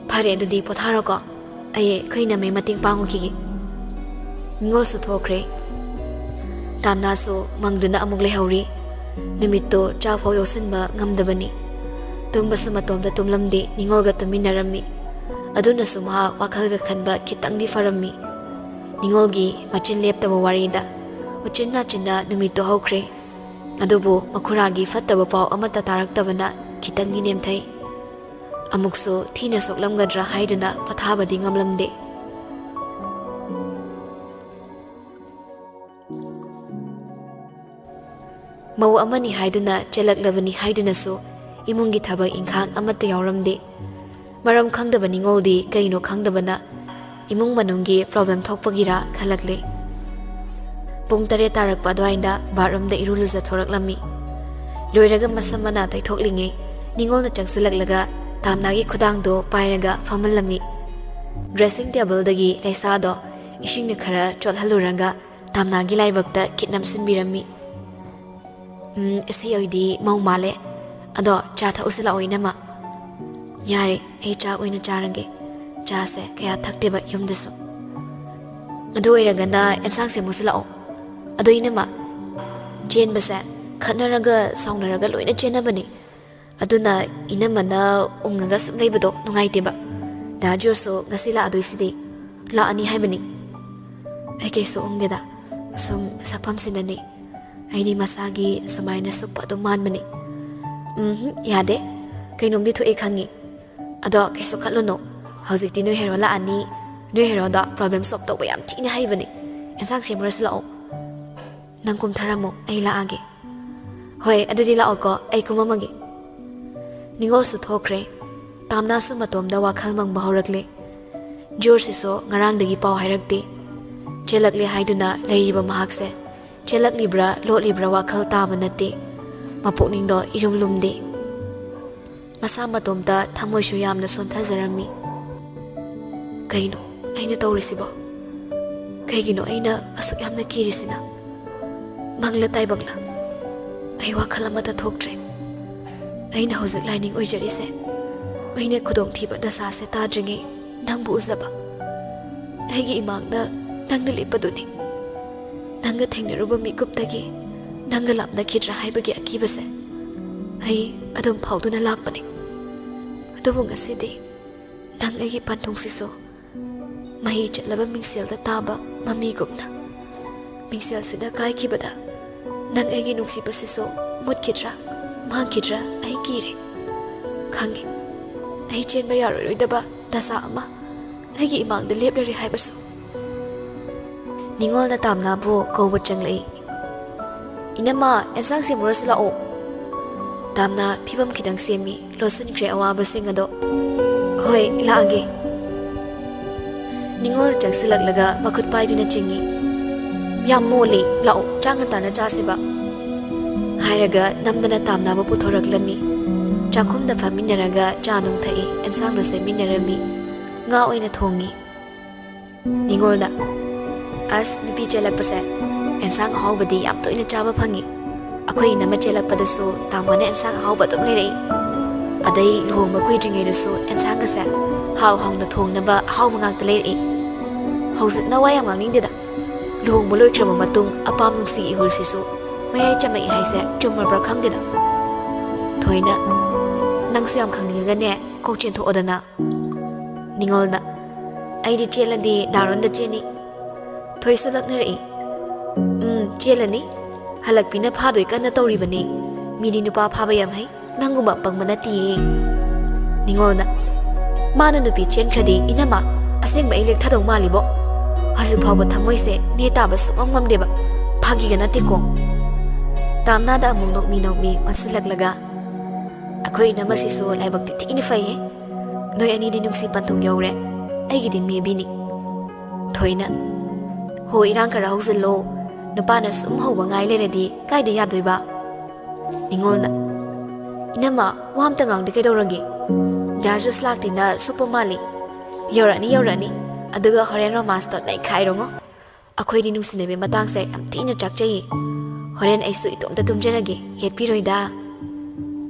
ꯐꯔꯦ ꯑꯗꯨꯗꯤ ꯄꯣꯊꯥꯔꯣꯀꯣ ꯑꯩꯈꯣꯏ ꯏꯅꯝꯃꯩ ꯃꯇꯦꯡ ꯄꯥꯡꯉꯨꯈꯤꯒꯦ ꯅꯤꯡꯉꯣꯜꯁꯨ ꯊꯣꯛꯈ꯭ꯔꯦ ꯇꯥꯝꯅꯥꯁꯨ ꯃꯪꯗꯨꯅ ꯑꯃꯨꯛ ꯂꯩꯍꯧꯔꯤ ꯅꯨꯃꯤꯠꯇꯣ ꯆꯥꯛꯐꯥꯎ ꯌꯧꯁꯤꯟꯕ ꯉꯝꯗꯕꯅꯤ ꯇꯨꯝꯕꯁꯨ ꯃꯇꯣꯝꯗ ꯇꯨꯝꯂꯝꯗꯦ ꯅꯤꯡꯉꯣꯜꯒ ꯇꯨꯝꯃꯤꯟꯅꯔꯝꯃꯤ ꯑꯗꯨꯅꯁꯨ ꯃꯍꯥꯛ ꯋꯥꯈꯜꯒ ꯈꯟꯕ ꯈꯤꯇꯪꯗꯤ ꯐꯔꯝꯃꯤ ꯅꯤꯡꯉꯣꯜꯒꯤ ꯃꯆꯤꯟ ꯂꯦꯞꯇꯕ ꯋꯥꯔꯤꯗ ꯎꯆꯤꯟ ꯅꯥꯆꯤꯟꯅ ꯅꯨꯃꯤꯠꯇꯣ ꯍꯧꯈ꯭ꯔꯦ ꯑꯗꯨꯕꯨ ꯃꯈꯨꯔꯥꯒꯤ ꯐꯠꯇꯕ ꯄꯥꯎ ꯑꯃꯠꯇ ꯇꯥꯔꯛꯇꯕꯅ ꯈꯤꯇꯪꯗꯤ ꯅꯦꯝꯊꯩ ꯑꯃꯨꯛꯁꯨ ꯊꯤꯅ ꯁꯣꯛꯂꯝꯒꯗ꯭ꯔꯥ ꯍꯥꯏꯗꯨꯅ ꯄꯣꯊꯥꯕꯗꯤ ꯉꯝꯂꯝꯗꯦ ꯃꯧ ꯑꯃꯅꯤ ꯍꯥꯏꯗꯨꯅ ꯆꯦꯜꯂꯛꯂꯕꯅꯤ ꯍꯥꯏꯗꯨꯅꯁꯨ ꯏꯃꯨꯡꯒꯤ ꯊꯕꯛ ꯏꯪꯈꯥꯡ ꯑꯃꯠꯇ ꯌꯥꯎꯔꯝꯗꯦ ꯃꯔꯝ ꯈꯪꯗꯕ ꯅꯤꯡꯉꯣꯜꯗꯤ ꯀꯩꯅꯣ ꯈꯪꯗꯕꯅ ꯏꯃꯨꯡ ꯃꯅꯨꯡꯒꯤ ꯄ꯭ꯔꯣꯕ꯭ꯂꯦꯝ ꯊꯣꯛꯄꯒꯤꯔꯥ ꯈꯜꯂꯛꯂꯦ ꯄꯨꯡ 7 ꯇꯥꯔꯛꯄ ꯑꯗꯨꯋꯥꯏꯗ ꯕꯥꯠꯔꯨꯝꯗ ꯏꯔꯨ ꯂꯨꯖꯊꯣꯔꯛꯂꯝꯃꯤ ꯂꯣꯏꯔꯒ ꯃꯁꯝ ꯃꯅꯥ ꯇꯩꯊꯣꯛꯂꯤꯉꯩ ꯅꯤꯡꯉꯣꯜꯅ ꯆꯪꯁꯤꯜꯂꯛꯂꯒ ꯇꯥꯝꯅꯥꯒꯤ ꯈꯨꯗꯥꯡꯗꯣ ꯄꯥꯏꯔꯒ ꯐꯝꯍꯜꯂꯝꯃꯤ ꯗ꯭ꯔꯦꯁꯤꯡ ꯇꯦꯕꯜꯗꯒꯤ ꯂꯩꯁꯥꯗꯣ ꯏꯁꯤꯡꯅ ꯈꯔ ꯆꯣꯠꯍꯜꯂꯨꯔꯒ ꯇꯥꯝꯅꯥꯒꯤ ꯂꯥꯏꯕꯛꯇ ꯈꯤꯠ ꯅꯝꯁꯤꯟꯕꯤꯔꯝꯃꯤ ꯑꯁꯤ ꯑꯣꯏꯗꯤ ꯃꯧ ꯃꯥꯜꯂꯦ ꯑꯗꯣ ꯆꯥ ꯊꯛꯎꯁꯤ ꯂꯥꯛꯑꯣ ꯏꯅꯝꯃ ꯌꯥꯔꯦ ꯑꯩ ꯆꯥꯛ ꯑꯣꯏꯅ ꯆꯥꯔꯒꯦ ꯆꯥꯁꯦ ꯀꯌꯥ ꯊꯛꯇꯦꯕ ꯌꯨꯝꯗꯁꯨ ꯑꯗꯨ ꯑꯣꯏꯔꯒꯅ ꯑꯦꯟꯁꯥꯡ ꯁꯦꯝꯃꯨꯁꯤ ꯂꯥꯛꯑꯣ ꯑꯗꯣ ꯏꯅꯝꯃ ꯆꯦꯟꯕꯁꯦ ꯈꯠꯅꯔꯒ ꯁꯥꯎꯅꯔꯒ ꯂꯣꯏꯅ ꯆꯦꯟꯅꯕꯅꯤ ꯑꯗꯨꯅ ꯏꯅꯝꯃꯅ ꯎꯪꯉꯒ ꯁꯨꯝ ꯂꯩꯕꯗꯣ ꯅꯨꯡꯉꯥꯏꯇꯦꯕ ꯗꯥ ꯖꯣꯔꯖꯁꯨ ꯉꯁꯤ ꯂꯥꯛꯑꯗꯣꯏꯁꯤꯗꯤ ꯂꯥꯛꯑꯅꯤ ꯍꯥꯏꯕꯅꯤ ꯑꯩ ꯀꯩꯁꯨ ꯎꯪꯗꯦꯗ ꯁꯨꯝ ꯁꯛꯐꯝꯁꯤꯅꯅꯤ ꯑꯩꯗꯤ ꯃꯁꯥꯒꯤ ꯁꯨꯃꯥꯏꯅ ꯁꯨꯞꯄ ꯑꯗꯨꯝ ꯃꯥꯟꯕꯅꯤ ꯌꯥꯗꯦ ꯀꯩꯅꯣꯝꯗꯤ ꯊꯣꯛꯑꯦ ꯈꯪꯉꯤ ꯑꯗꯣ ꯀꯩꯁꯨ ꯈꯜꯂꯨꯅꯣ ꯍꯧꯖꯤꯛꯇꯤ ꯅꯣꯏ ꯍꯦꯔꯣ ꯂꯥꯛꯑꯅꯤ ꯅꯣꯏ ꯍꯦꯔꯣꯗꯣ ꯄ꯭ꯔꯣꯕ꯭ꯂꯦꯝ ꯁꯣꯜꯕ ꯇꯧꯕ ꯌꯥꯝ ꯊꯤꯅ ꯍꯩꯕꯅꯤ ꯑꯦꯟꯁꯥꯡ ꯁꯦꯝꯃꯨꯔꯁꯤ ꯂꯥꯛꯑꯣ ꯅꯪ ꯀꯨꯝꯊꯔꯝꯃꯣ ꯑꯩ ꯂꯥꯛꯑꯒꯦ ꯍꯣꯏ ꯑꯗꯨꯗꯤ ꯂꯥꯛꯑꯣꯀꯣ ꯑꯩ ꯀꯨꯝꯃꯝꯃꯒꯦ ꯅꯤꯡꯉꯣꯜꯁꯨ ꯊꯣꯛꯈ꯭ꯔꯦ ꯇꯥꯝꯅꯥꯁꯨ ꯃꯇꯣꯝꯗ ꯋꯥꯈꯜ ꯃꯪꯕ ꯍꯧꯔꯛꯂꯦ ꯖꯣꯔꯖꯁꯤꯁꯨ ꯉꯔꯥꯡꯗꯒꯤ ꯄꯥꯎ ꯍꯥꯏꯔꯛꯇꯦ ꯆꯦꯜꯂꯛꯂꯦ ꯍꯥꯏꯗꯨꯅ ꯂꯩꯔꯤꯕ ꯃꯍꯥꯛꯁꯦ ꯆꯦꯜꯂꯛꯂꯤꯕ꯭ꯔꯥ ꯂꯣꯠꯂꯤꯕ꯭ꯔꯥ ꯋꯥꯈꯜ ꯇꯥꯕ ꯅꯠꯇꯦ ꯃꯄꯨꯛꯅꯤꯡꯗꯣ ꯏꯔꯨꯝ ꯂꯨꯝꯗꯦ ꯃꯁꯥ ꯃꯇꯣꯝꯇ ꯊꯃꯣꯏꯁꯨ ꯌꯥꯝꯅ ꯁꯣꯟꯊꯖꯔꯝꯃꯤ ꯀꯩꯅꯣ ꯑꯩꯅ ꯇꯧꯔꯤꯁꯤꯕꯣ ꯀꯩꯒꯤꯅꯣ ꯑꯩꯅ ꯑꯁꯨꯛ ꯌꯥꯝꯅ ꯀꯤꯔꯤꯁꯤꯅ ꯃꯪꯂ ꯇꯥꯏꯕꯛꯂ ꯑꯩ ꯋꯥꯈꯜ ꯑꯃꯠꯇ ꯊꯣꯛꯇ꯭ꯔꯦ ꯑꯩꯅ ꯍꯧꯖꯤꯛ ꯂꯥꯏꯅꯤꯡ ꯑꯣꯏꯖꯔꯤꯁꯦ ꯑꯩꯅ ꯈꯨꯗꯣꯡꯊꯤꯕ ꯗꯁꯥꯁꯦ ꯇꯥꯗ꯭ꯔꯤꯉꯩ ꯅꯪꯕꯨ ꯎꯖꯕ ꯑꯩꯒꯤ ꯏꯃꯥꯡꯗ ꯅꯪꯅ ꯂꯦꯞꯄꯗꯨꯅꯤ ꯅꯪꯒ ꯊꯦꯡꯅꯔꯨꯕ ꯃꯤꯀꯨꯞꯇꯒꯤ ꯅꯪꯒ ꯂꯥꯞꯅꯈꯤꯗ꯭ꯔꯥ ꯍꯥꯏꯕꯒꯤ ꯑꯀꯤꯕꯁꯦ ꯑꯩ ꯑꯗꯨꯝ ꯐꯥꯎꯗꯨꯅ ꯂꯥꯛꯄꯅꯤ ꯑꯗꯨꯕꯨ ꯉꯁꯤꯗꯤ ꯅꯪ ꯑꯩꯒꯤ ꯄꯟꯊꯨꯡꯁꯤꯁꯨ ꯃꯍꯤ ꯆꯠꯂꯕ ꯃꯤꯡꯁꯦꯜꯗ ꯇꯥꯕ ꯃꯃꯤꯒꯨꯝꯅ ꯃꯤꯡꯁꯦꯜꯁꯤꯗ ꯀꯥꯏꯈꯤꯕꯗ ꯅꯪ ꯑꯩꯒꯤ ꯅꯨꯡꯁꯤꯕꯁꯤꯁꯨ ꯃꯨꯠꯈꯤꯗ꯭ꯔꯥ ꯃꯥꯡꯈꯤꯗ꯭ꯔꯥ ꯑꯩ ꯀꯤꯔꯦ ꯈꯪꯉꯤ ꯑꯩ ꯆꯦꯟꯕ ꯌꯥꯔꯣꯏꯗꯕ ꯗꯁꯥ ꯑꯃ ꯑꯩꯒꯤ ꯏꯃꯥꯡꯗ ꯂꯦꯞꯂꯔꯤ ꯍꯥꯏꯕꯁꯨ ꯅꯤꯡꯉꯣꯜꯅ ꯇꯥꯝꯅꯥꯕꯨ ꯀꯧꯕ ꯆꯪꯂꯛꯏ ꯏꯅꯝꯃ ꯑꯦꯟꯁꯥꯡ ꯁꯦꯝꯃꯨꯔꯁꯤ ꯂꯥꯛꯑꯣ ꯇꯥꯝꯅꯥ ꯐꯤꯕꯝ ꯈꯤꯇꯪ ꯁꯦꯝꯃꯤ ꯂꯣꯠꯁꯤꯟꯈ꯭ꯔꯦ ꯑꯋꯥꯕꯁꯤꯡ ꯑꯗꯣ ꯍꯣꯏ ꯂꯥꯛꯑꯒꯦ ꯅꯤꯡꯉꯣꯜ ꯆꯪꯁꯤꯜꯂꯛꯂꯒ ꯃꯈꯨꯠ ꯄꯥꯏꯗꯨꯅ ꯆꯤꯡꯉꯤ ꯌꯥꯝ ꯃꯣꯜꯂꯤ ꯂꯥꯛꯑꯣ ꯆꯥꯛ ꯉꯟꯇꯥꯅ ꯆꯥꯁꯦꯕ ꯍꯥꯏꯔꯒ ꯅꯝꯗꯅ ꯇꯥꯝꯅꯥꯕꯨ ꯄꯨꯊꯣꯔꯛꯂꯝꯃꯤ ꯆꯥꯛꯈꯨꯝꯗ ꯐꯝꯃꯤꯟꯅꯔꯒ ꯆꯥ ꯅꯨꯡ ꯊꯛꯏ ꯑꯦꯟꯁꯥꯡꯗꯨ ꯁꯦꯝꯃꯤꯟꯅꯔꯝꯃꯤ ꯉꯥ ꯑꯣꯏꯅ ꯊꯣꯡꯉꯤ ꯅꯤꯡꯉꯣꯜꯅ ꯑꯁ ꯅꯨꯄꯤ ꯆꯦꯜꯂꯛꯄꯁꯦ ꯑꯦꯟꯁꯥꯡ ꯑꯍꯥꯎꯕꯗꯤ ꯌꯥꯝ ꯇꯣꯏꯅ ꯆꯥꯕ ꯐꯪꯉꯤ ꯑꯩꯈꯣꯏ ꯏꯅꯝꯃ ꯆꯦꯜꯂꯛꯄꯗꯁꯨ ꯇꯥꯃꯣꯅ ꯑꯦꯟꯁꯥꯡ ꯑꯍꯥꯎꯕ ꯑꯗꯨꯝ ꯂꯩꯔꯛꯏ ꯑꯗꯩ ꯂꯨꯍꯣꯡꯕ ꯀꯨꯏꯗ꯭ꯔꯤꯉꯩꯗꯁꯨ ꯑꯦꯟꯁꯥꯡꯒꯁꯦ ꯍꯥꯎ ꯍꯥꯎꯅ ꯊꯣꯡꯅꯕ ꯑꯍꯥꯎꯕ ꯉꯥꯛꯇ ꯂꯩꯔꯛꯏ ꯍꯧꯖꯤꯛꯅ ꯋꯥ ꯌꯥꯝ ꯉꯥꯡꯅꯤꯡꯗꯦꯗ ꯂꯨꯍꯣꯡꯕ ꯂꯣꯏꯈ꯭ꯔꯕ ꯃꯇꯨꯡ ꯑꯄꯥꯝ ꯅꯨꯡꯁꯤ ꯏꯍꯨꯜꯁꯤꯁꯨ ꯃꯌꯥꯏ ꯆꯝꯃꯛꯏ ꯍꯥꯏꯁꯦ ꯆꯨꯝꯃꯕ꯭ꯔꯥ ꯈꯪꯗꯦꯗ ꯊꯣꯏꯅ ꯅꯪꯁꯨ ꯌꯥꯝ ꯈꯪꯅꯤꯡꯉꯒꯅꯦ ꯀꯣꯛ ꯆꯦꯟꯊꯣꯛꯑꯣꯗꯅ ꯅꯤꯡꯉꯣꯜꯅ ꯑꯩꯗꯤ ꯆꯦꯜꯂꯗꯤ ꯅꯥꯔꯣꯟꯗ ꯆꯦꯟꯅꯤ ꯊꯣꯏꯁꯨ ꯂꯛꯅꯔꯛꯏ ꯆꯦꯜꯂꯅꯤ ꯍꯜꯂꯛꯄꯤꯅ ꯐꯥꯗꯣꯏ ꯀꯟꯅ ꯇꯧꯔꯤꯕꯅꯤ ꯃꯤꯗꯤ ꯅꯨꯄꯥ ꯐꯥꯕ ꯌꯥꯝ ꯍꯩ ꯅꯪꯒꯨꯝꯕ ꯑꯄꯪꯕ ꯅꯠꯇꯤꯌꯦ ꯅꯤꯡꯉꯣꯜꯅ ꯃꯥꯅ ꯅꯨꯄꯤ ꯆꯦꯟꯈ꯭ꯔꯗꯤ ꯏꯅꯝꯃ ꯑꯁꯦꯡꯕ ꯑꯩ ꯂꯦꯛꯊꯗꯧ ꯃꯥꯜꯂꯤꯕꯣ ꯍꯧꯖꯤꯛ ꯐꯥꯎꯕ ꯊꯃꯣꯏꯁꯦ ꯅꯦ ꯇꯥꯕ ꯁꯨꯡꯉꯝ ꯉꯝꯗꯦꯕ ꯐꯥꯒꯤꯒ ꯅꯠꯇꯦꯀꯣ ꯇꯥꯝꯅꯥꯗ ꯑꯃꯨꯛ ꯅꯣꯛꯃꯤ ꯑꯣꯟꯁꯤꯜꯂꯛꯂꯒ ꯑꯩꯈꯣꯏ ꯏꯅꯝꯃꯁꯤꯁꯨ ꯂꯥꯏꯕꯛꯇꯤ ꯊꯤꯅ ꯐꯩꯌꯦ ꯅꯣꯏ ꯑꯅꯤꯗꯤ ꯅꯨꯡꯁꯤ ꯄꯟꯊꯨꯡ ꯌꯧꯔꯦ ꯑꯩꯒꯤꯗꯤ ꯃꯦꯕꯤꯅꯤ ꯊꯣꯏꯅ ꯍꯣ ꯏꯔꯥꯡ ꯈꯔ ꯍꯧꯖꯤꯜꯂꯣ ꯅꯨꯄꯥꯅ ꯁꯨꯝ ꯍꯧꯕ ꯉꯥꯏ ꯂꯩꯔꯗꯤ ꯀꯥꯏꯗ ꯌꯥꯗꯣꯏꯕ ꯅꯤꯡꯉꯣꯜꯅ ꯏꯅꯝꯃ ꯋꯥ ꯑꯝꯇ ꯉꯥꯡꯗꯦ ꯀꯩꯗꯧꯔꯒꯦ ꯖꯥꯔꯖꯁ ꯂꯥꯛꯇꯦꯅ ꯁꯨꯞꯄ ꯃꯥꯜꯂꯤ ꯌꯧꯔꯛꯑꯅꯤ ꯑꯗꯨꯒ ꯍꯣꯔꯦꯟ ꯔꯣꯃꯥꯟꯁꯇꯣ ꯅꯩꯈꯥꯏꯔꯣꯉꯣ ꯑꯩꯈꯣꯏꯗꯤ ꯅꯨꯡꯁꯤꯅꯕꯒꯤ ꯃꯇꯥꯡꯁꯦ ꯌꯥꯝ ꯊꯤꯅ ꯆꯥꯛꯆꯩꯌꯦ ꯍꯣꯔꯦꯟ ꯑꯩꯁꯨ ꯏꯇꯣꯝꯇ ꯇꯨꯝꯖꯔꯒꯦ ꯌꯦꯠꯄꯤꯔꯣꯏꯗ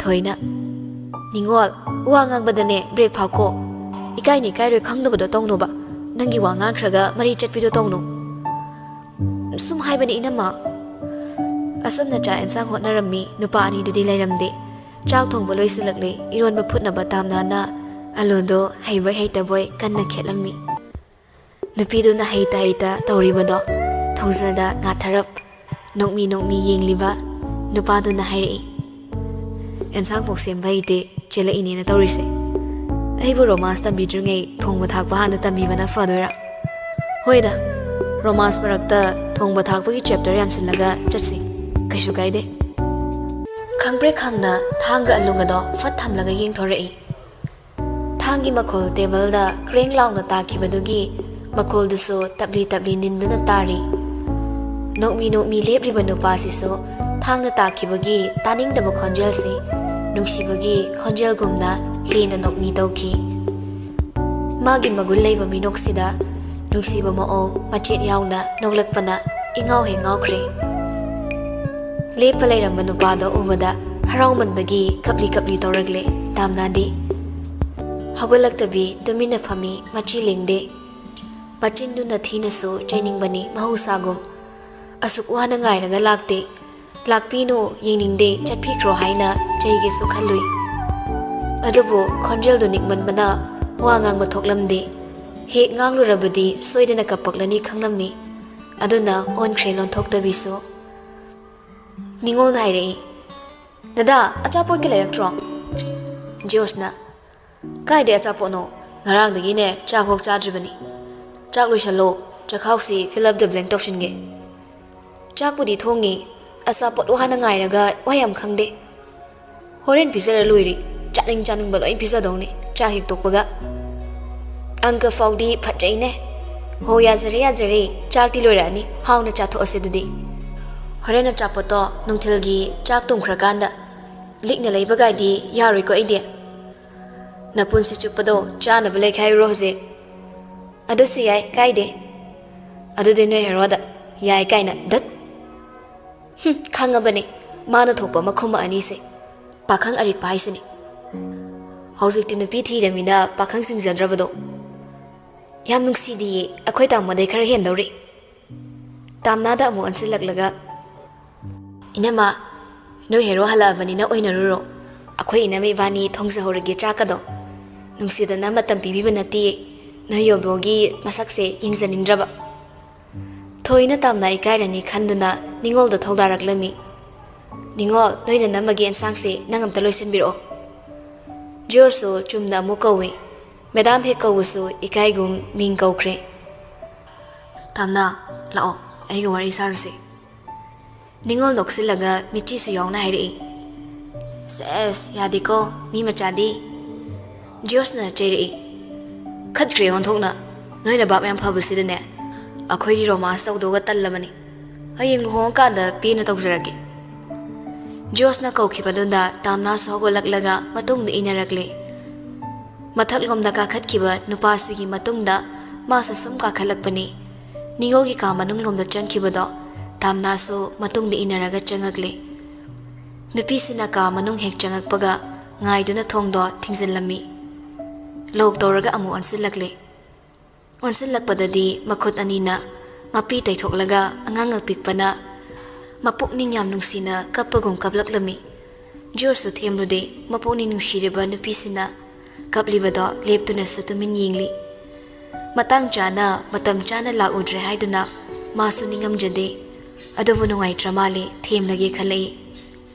ꯊꯣꯏꯅ ꯅꯤꯡꯉꯣꯜ ꯋꯥ ꯉꯥꯡꯕꯗꯅꯦ ꯕ꯭ꯔꯦꯛ ꯐꯥꯎꯀꯣ ꯏꯀꯥꯏꯅꯤ ꯏꯀꯥꯏꯔꯣꯏ ꯈꯪꯗꯕꯗꯣ ꯇꯧꯅꯣꯕ ꯅꯪꯒꯤ ꯋꯥ ꯉꯥꯡꯈ꯭ꯔꯒ ꯃꯔꯤ ꯆꯠꯄꯤꯗꯣ ꯇꯧꯅꯣ ꯁꯨꯝ ꯍꯥꯏꯕꯅꯤ ꯏꯅꯝꯃ ꯑꯁꯨꯝꯅ ꯆꯥꯛ ꯑꯦꯟꯁꯥꯡ ꯍꯣꯠꯅꯔꯝꯃꯤ ꯅꯨꯄꯥ ꯑꯅꯤꯗꯨꯗꯤ ꯂꯩꯔꯝꯗꯦ ꯆꯥꯛ ꯊꯣꯡꯕ ꯂꯣꯏꯁꯤꯜꯂꯛꯂꯦ ꯏꯔꯣꯟꯕ ꯐꯨꯠꯅꯕ ꯇꯥꯝꯅꯥꯅ ꯑꯂꯨꯗꯣ ꯍꯩꯕꯣꯏ ꯍꯩꯇꯕꯣꯏ ꯀꯟꯅ ꯈꯦꯠꯂꯝꯃꯤ ꯅꯨꯄꯤꯗꯨꯅ ꯍꯩꯇ ꯇꯧꯔꯤꯕꯗꯣ ꯊꯣꯡꯖꯜꯗ ꯉꯥꯊꯔꯞ ꯅꯣꯛꯃꯤ ꯌꯦꯡꯂꯤꯕ ꯅꯨꯄꯥꯗꯨꯅ ꯍꯥꯏꯔꯛꯏ ꯑꯦꯟꯁꯥꯡ ꯐꯥꯎ ꯁꯦꯝꯕ ꯍꯩꯇꯦ ꯆꯦꯜꯂꯛꯏꯅꯦꯅ ꯇꯧꯔꯤꯁꯦ ꯑꯩꯕꯨ ꯔꯣꯃꯥꯟꯁ ꯇꯝꯕꯤꯗ꯭ꯔꯤꯉꯩ ꯊꯣꯡꯕ ꯊꯥꯛꯄ ꯍꯥꯟꯅ ꯇꯝꯕꯤꯕꯅ ꯐꯗꯣꯏꯔꯥ ꯍꯣꯏꯗ ꯔꯣꯃꯥꯟꯁ ꯃꯔꯛꯇ ꯊꯣꯡꯕ ꯊꯥꯛꯄꯒꯤ ꯆꯦꯞꯇꯔ ꯌꯥꯟꯁꯤꯜꯂꯒ ꯆꯠꯁꯤ ꯀꯩꯁꯨ ꯀꯥꯏꯗꯦ ꯈꯪꯄ꯭ꯔꯦꯛ ꯈꯪꯅ ꯊꯥꯡꯒ ꯑꯂꯨꯡꯒꯗꯣ ꯐꯠ ꯊꯝꯂꯒ ꯌꯦꯡꯊꯣꯔꯛꯏ ꯊꯥꯡꯒꯤ ꯃꯈꯣꯜ ꯇꯦꯕꯜꯗ ꯀ꯭ꯔꯦꯡ ꯂꯥꯎꯅ ꯇꯥꯈꯤꯕꯗꯨꯒꯤ ꯃꯈꯣꯜꯗꯨꯁꯨ ꯇꯞꯂꯤ ꯅꯤꯟꯗꯨꯅ ꯇꯥꯔꯤ ꯅꯣꯛꯃꯤ ꯂꯦꯞꯂꯤꯕ ꯅꯨꯄꯥꯁꯤꯁꯨ ꯊꯥꯡꯅ ꯇꯥꯈꯤꯕꯒꯤ ꯇꯥꯅꯤꯡꯗꯕ ꯈꯣꯟꯖꯦꯜꯁꯤ ꯅꯨꯡꯁꯤꯕꯒꯤ ꯈꯣꯟꯖꯦꯜꯒꯨꯝꯅ ꯍꯦꯟꯅ ꯅꯣꯛꯃꯤ ꯇꯧꯈꯤ ꯃꯥꯒꯤ ꯃꯒꯨꯟ ꯂꯩꯕ ꯃꯤꯅꯣꯛꯁꯤꯗ ꯅꯨꯡꯁꯤꯕ ꯃꯑꯣꯡ ꯃꯆꯦꯠ ꯌꯥꯎꯅ ꯅꯣꯛꯂꯛꯄꯅ ꯏꯉꯥꯎ ꯍꯦꯛ ꯉꯥꯎꯈ꯭ꯔꯦ ꯂꯦꯞꯄ ꯂꯩꯔꯝꯕ ꯅꯨꯄꯥꯗꯣ ꯎꯕꯗ ꯍꯔꯥꯎꯃꯟꯕꯒꯤ ꯀꯞꯂꯤ ꯇꯧꯔꯛꯂꯦ ꯇꯥꯝꯅꯥꯗꯤ ꯍꯧꯒꯠꯂꯛꯇꯕꯤ ꯇꯨꯃꯤꯟꯅ ꯐꯝꯃꯤ ꯃꯆꯤ ꯂꯦꯡꯗꯦ ꯃꯆꯤꯟꯗꯨꯅ ꯊꯤꯅꯁꯨ ꯆꯩꯅꯤꯡꯕꯅꯤ ꯃꯍꯧꯁꯥꯒꯨꯝ ꯑꯁꯨꯛ ꯋꯥꯅ ꯉꯥꯏꯔꯒ ꯂꯥꯛꯇꯦ ꯂꯥꯛꯄꯤꯅꯨ ꯌꯦꯡꯅꯤꯡꯗꯦ ꯆꯠꯄꯤꯈ꯭ꯔꯣ ꯍꯥꯏꯅ ꯆꯩꯒꯦꯁꯨ ꯈꯜꯂꯨꯏ ꯑꯗꯨꯕꯨ ꯈꯣꯟꯖꯦꯜꯗꯨ ꯅꯤꯛꯃꯟꯕꯅ ꯋꯥ ꯉꯥꯡꯕ ꯊꯣꯛꯂꯝꯗꯦ ꯍꯦꯛ ꯉꯥꯡꯂꯨꯔꯕꯗꯤ ꯁꯣꯏꯗꯅ ꯀꯞꯄꯛꯂꯅꯤ ꯈꯪꯂꯝꯃꯤ ꯑꯗꯨꯅ ꯑꯣꯟꯈ꯭ꯔꯦ ꯂꯣꯟꯊꯣꯛꯇꯕꯤꯁꯨ ꯅꯤꯡꯉꯣꯜꯅ ꯍꯥꯏꯔꯛꯏ ꯗꯗꯥ ꯑꯆꯥꯄꯣꯠꯀ ꯂꯩꯔꯛꯇ꯭ꯔꯣ ꯖꯣꯁꯅ ꯀꯥꯏꯗꯩ ꯑꯆꯥꯄꯣꯠꯅꯣ ꯉꯔꯥꯡꯗꯒꯤꯅꯦ ꯆꯥꯛꯐꯥꯎ ꯆꯥꯗ꯭ꯔꯤꯕꯅꯤ ꯆꯥꯛ ꯂꯣꯏꯁꯜꯂꯣ ꯆꯈꯥꯎꯁꯤ ꯐꯤꯜ ꯑꯞ ꯗ ꯕ꯭ꯂꯦꯡ ꯇꯧꯁꯤꯟꯒꯦ ꯆꯥꯛꯄꯨꯗꯤ ꯊꯣꯡꯉꯤ ꯑꯆꯥꯄꯣꯠ ꯋꯥꯅ ꯉꯥꯏꯔꯒ ꯋꯥ ꯌꯥꯝ ꯈꯪꯗꯦ ꯍꯣꯔꯦꯟ ꯄꯤꯖꯔ ꯂꯣꯏꯔꯤ ꯆꯥꯅꯤꯡꯕ ꯂꯣꯏ ꯄꯤꯖꯗꯧꯅꯤ ꯆꯥꯛ ꯍꯦꯛ ꯇꯣꯛꯄꯒ ꯑꯪꯀ ꯐꯥꯎꯗꯤ ꯐꯖꯩꯅꯦ ꯍꯣ ꯌꯥꯖꯔꯦ ꯆꯥꯛꯇꯤ ꯂꯣꯏꯔꯛꯑꯅꯤ ꯍꯥꯎꯅ ꯆꯥꯊꯣꯛꯑꯁꯤ ꯑꯗꯨꯗꯤ ꯍꯣꯔꯦꯟ ꯑꯆꯥꯄꯣꯠꯇꯣ ꯅꯨꯡꯊꯤꯜꯒꯤ ꯆꯥꯛ ꯇꯨꯝꯈ꯭ꯔꯀꯥꯟꯗ ꯂꯤꯛꯅ ꯂꯩꯕꯒꯥꯏꯗꯤ ꯌꯥꯔꯣꯏꯀꯣ ꯑꯩꯗꯤ ꯅꯄꯨꯟꯁꯤ ꯆꯨꯞꯄꯗꯣ ꯆꯥꯅꯕ ꯂꯩꯈꯥꯏꯔꯨꯔꯣ ꯍꯧꯖꯤꯛ ꯑꯗꯨꯁꯨ ꯌꯥꯏ ꯀꯥꯏꯗꯦ ꯑꯗꯨꯗꯤ ꯅꯣꯏ ꯍꯦꯔꯣꯗ ꯌꯥꯏ ꯀꯥꯏꯅ ꯗꯠ ꯈꯪꯉꯕꯅꯤ ꯃꯥꯅ ꯊꯣꯛꯄ ꯃꯈꯨꯝ ꯑꯅꯤꯁꯦ ꯄꯥꯈꯪ ꯑꯔꯤꯛꯄ ꯍꯥꯏꯁꯤꯅꯤ ꯍꯧꯖꯤꯛꯇꯤ ꯅꯨꯄꯤ ꯊꯤꯔꯃꯤꯅ ꯄꯥꯈꯪ ꯁꯤꯡꯖꯗ꯭ꯔꯕꯗꯣ ꯌꯥꯝ ꯅꯨꯡꯁꯤꯗꯤꯌꯦ ꯑꯩꯈꯣꯏ ꯇꯥꯃꯣꯗꯩ ꯈꯔ ꯍꯦꯟꯗꯧꯔꯤ ꯇꯥꯝꯅꯥꯗ ꯑꯃꯨꯛ ꯑꯣꯟꯁꯤꯜꯂꯛꯂꯒ ꯏꯅꯝꯃ ꯅꯣꯏ ꯍꯦꯔꯣ ꯍꯜꯂꯛꯑꯕꯅꯤꯅ ꯑꯣꯏꯅꯔꯨꯔꯣ ꯑꯩꯈꯣꯏ ꯏꯅꯝꯃ ꯏꯕꯥꯅꯤ ꯊꯣꯡꯖꯍꯧꯔꯒꯦ ꯆꯥꯛꯀꯗꯣ ꯅꯨꯡꯁꯤꯗꯅ ꯃꯇꯝ ꯄꯤꯕꯤꯕ ꯅꯠꯇꯦ ꯅꯣꯏ ꯌꯣꯕꯣꯒꯤ ꯃꯁꯛꯁꯦ ꯌꯦꯡꯖꯅꯤꯡꯗ꯭ꯔꯕ ꯊꯣꯏꯅ ꯇꯥꯝꯅ ꯏꯀꯥꯏꯔꯅꯤ ꯈꯟꯗꯨꯅ ꯅꯤꯡꯉꯣꯜꯗ ꯊꯧꯗꯥꯔꯛꯂꯝꯃꯤ ꯅꯤꯡꯉꯣꯜ ꯅꯣꯏꯅ ꯅꯝꯃꯒꯤ ꯑꯦꯟꯁꯥꯡꯁꯦ ꯅꯪ ꯑꯝꯇ ꯂꯣꯏꯁꯤꯟꯕꯤꯔꯛꯑꯣ ꯖꯣꯔꯖꯁꯨ ꯆꯨꯝꯅ ꯑꯃꯨꯛ ꯀꯧꯏ ꯃꯦꯗꯥꯝ ꯍꯦꯛ ꯀꯧꯕꯁꯨ ꯏꯀꯥꯏꯒꯨꯝ ꯃꯤꯡ ꯀꯧꯈ꯭ꯔꯦ ꯇꯥꯝꯅ ꯂꯥꯛꯑꯣ ꯑꯩꯒ ꯋꯥꯔꯤ ꯁꯥꯔꯨꯁꯦ ꯅꯤꯡꯉꯣꯜ ꯅꯣꯛꯁꯤꯜꯂꯒ ꯃꯤꯆꯤꯁꯨ ꯌꯥꯎꯅ ꯍꯥꯏꯔꯛꯏ ꯁꯦꯁ ꯌꯥꯗꯦꯀꯣ ꯃꯤ ꯃꯆꯥꯗꯤ ꯖꯣꯔꯖꯅ ꯆꯩꯔꯛꯏ ꯈꯠꯈ꯭ꯔꯦ ꯑꯣꯟꯊꯣꯛꯅ ꯅꯣꯏꯅ ꯕꯥꯞ ꯌꯥꯝ ꯐꯕꯁꯤꯗꯅꯦ ꯑꯩꯈꯣꯏꯗꯤ ꯔꯣꯃꯥꯟꯁ ꯇꯧꯗꯧꯒ ꯇꯜꯂꯕꯅꯤ ꯍꯌꯦꯡ ꯂꯨꯍꯣꯡꯉꯀꯥꯟꯗ ꯄꯦꯟꯅ ꯇꯧꯖꯔꯒꯦ ꯖꯣꯔꯖꯅ ꯀꯧꯈꯤꯕꯗꯨꯗ ꯇꯥꯝꯅꯥꯁꯨ ꯍꯧꯒꯠꯂꯛꯂꯒ ꯃꯇꯨꯡꯗ ꯏꯟꯅꯔꯛꯂꯦ ꯃꯊꯛꯂꯣꯝꯗ ꯀꯥꯈꯠꯈꯤꯕ ꯅꯨꯄꯥꯁꯤꯒꯤ ꯃꯇꯨꯡꯗ ꯃꯥꯁꯨ ꯁꯨꯝ ꯀꯥꯈꯠꯂꯛꯄꯅꯤ ꯅꯤꯡꯉꯣꯜꯒꯤ ꯀꯥ ꯃꯅꯨꯡꯂꯣꯝꯗ ꯆꯪꯈꯤꯕꯗꯣ ꯇꯥꯝꯅꯥꯁꯨ ꯃꯇꯨꯡꯗ ꯏꯟꯅꯔꯒ ꯆꯪꯉꯛꯂꯦ ꯅꯨꯄꯤꯁꯤꯅ ꯀꯥ ꯃꯅꯨꯡ ꯍꯦꯛ ꯆꯪꯉꯛꯄꯒ ꯉꯥꯏꯗꯨꯅ ꯊꯣꯡꯗꯣ ꯊꯤꯡꯖꯤꯜꯂꯝꯃꯤ ꯂꯣꯛ ꯇꯧꯔꯒ ꯑꯃꯨꯛ ꯑꯣꯟꯁꯤꯜꯂꯛꯂꯦ ꯑꯣꯟꯁꯤꯜꯂꯛꯄꯗꯗꯤ ꯃꯈꯨꯠ ꯑꯅꯤꯅ ꯃꯄꯤ ꯇꯩꯊꯣꯛꯂꯒ ꯑꯉꯥꯡ ꯑꯄꯤꯛꯄꯅ ꯃꯄꯨꯛꯅꯤꯡ ꯌꯥꯝ ꯅꯨꯡꯁꯤꯅ ꯀꯞꯄꯒꯨꯝ ꯀꯞꯂꯛꯂꯝꯃꯤ ꯖꯣꯔꯖꯁꯨ ꯊꯦꯝꯂꯨꯗꯦ ꯃꯄꯨꯛꯅꯤꯡ ꯅꯨꯡꯁꯤꯔꯤꯕ ꯅꯨꯄꯤꯁꯤꯅ ꯀꯞꯂꯤꯕꯗꯣ ꯂꯦꯞꯇꯨꯅꯁꯨ ꯇꯨꯃꯤꯟ ꯌꯦꯡꯂꯤ ꯃꯇꯥꯡ ꯆꯥꯅ ꯃꯇꯝ ꯆꯥꯅ ꯂꯥꯛꯎꯗ꯭ꯔꯦ ꯍꯥꯏꯗꯨꯅ ꯃꯥꯁꯨ ꯅꯤꯡꯉꯝꯖꯗꯦ ꯑꯗꯨꯕꯨ ꯅꯨꯡꯉꯥꯏꯇ꯭ꯔ ꯃꯥꯜꯂꯦ ꯊꯦꯝꯂꯒꯦ ꯈꯜꯂꯛꯏ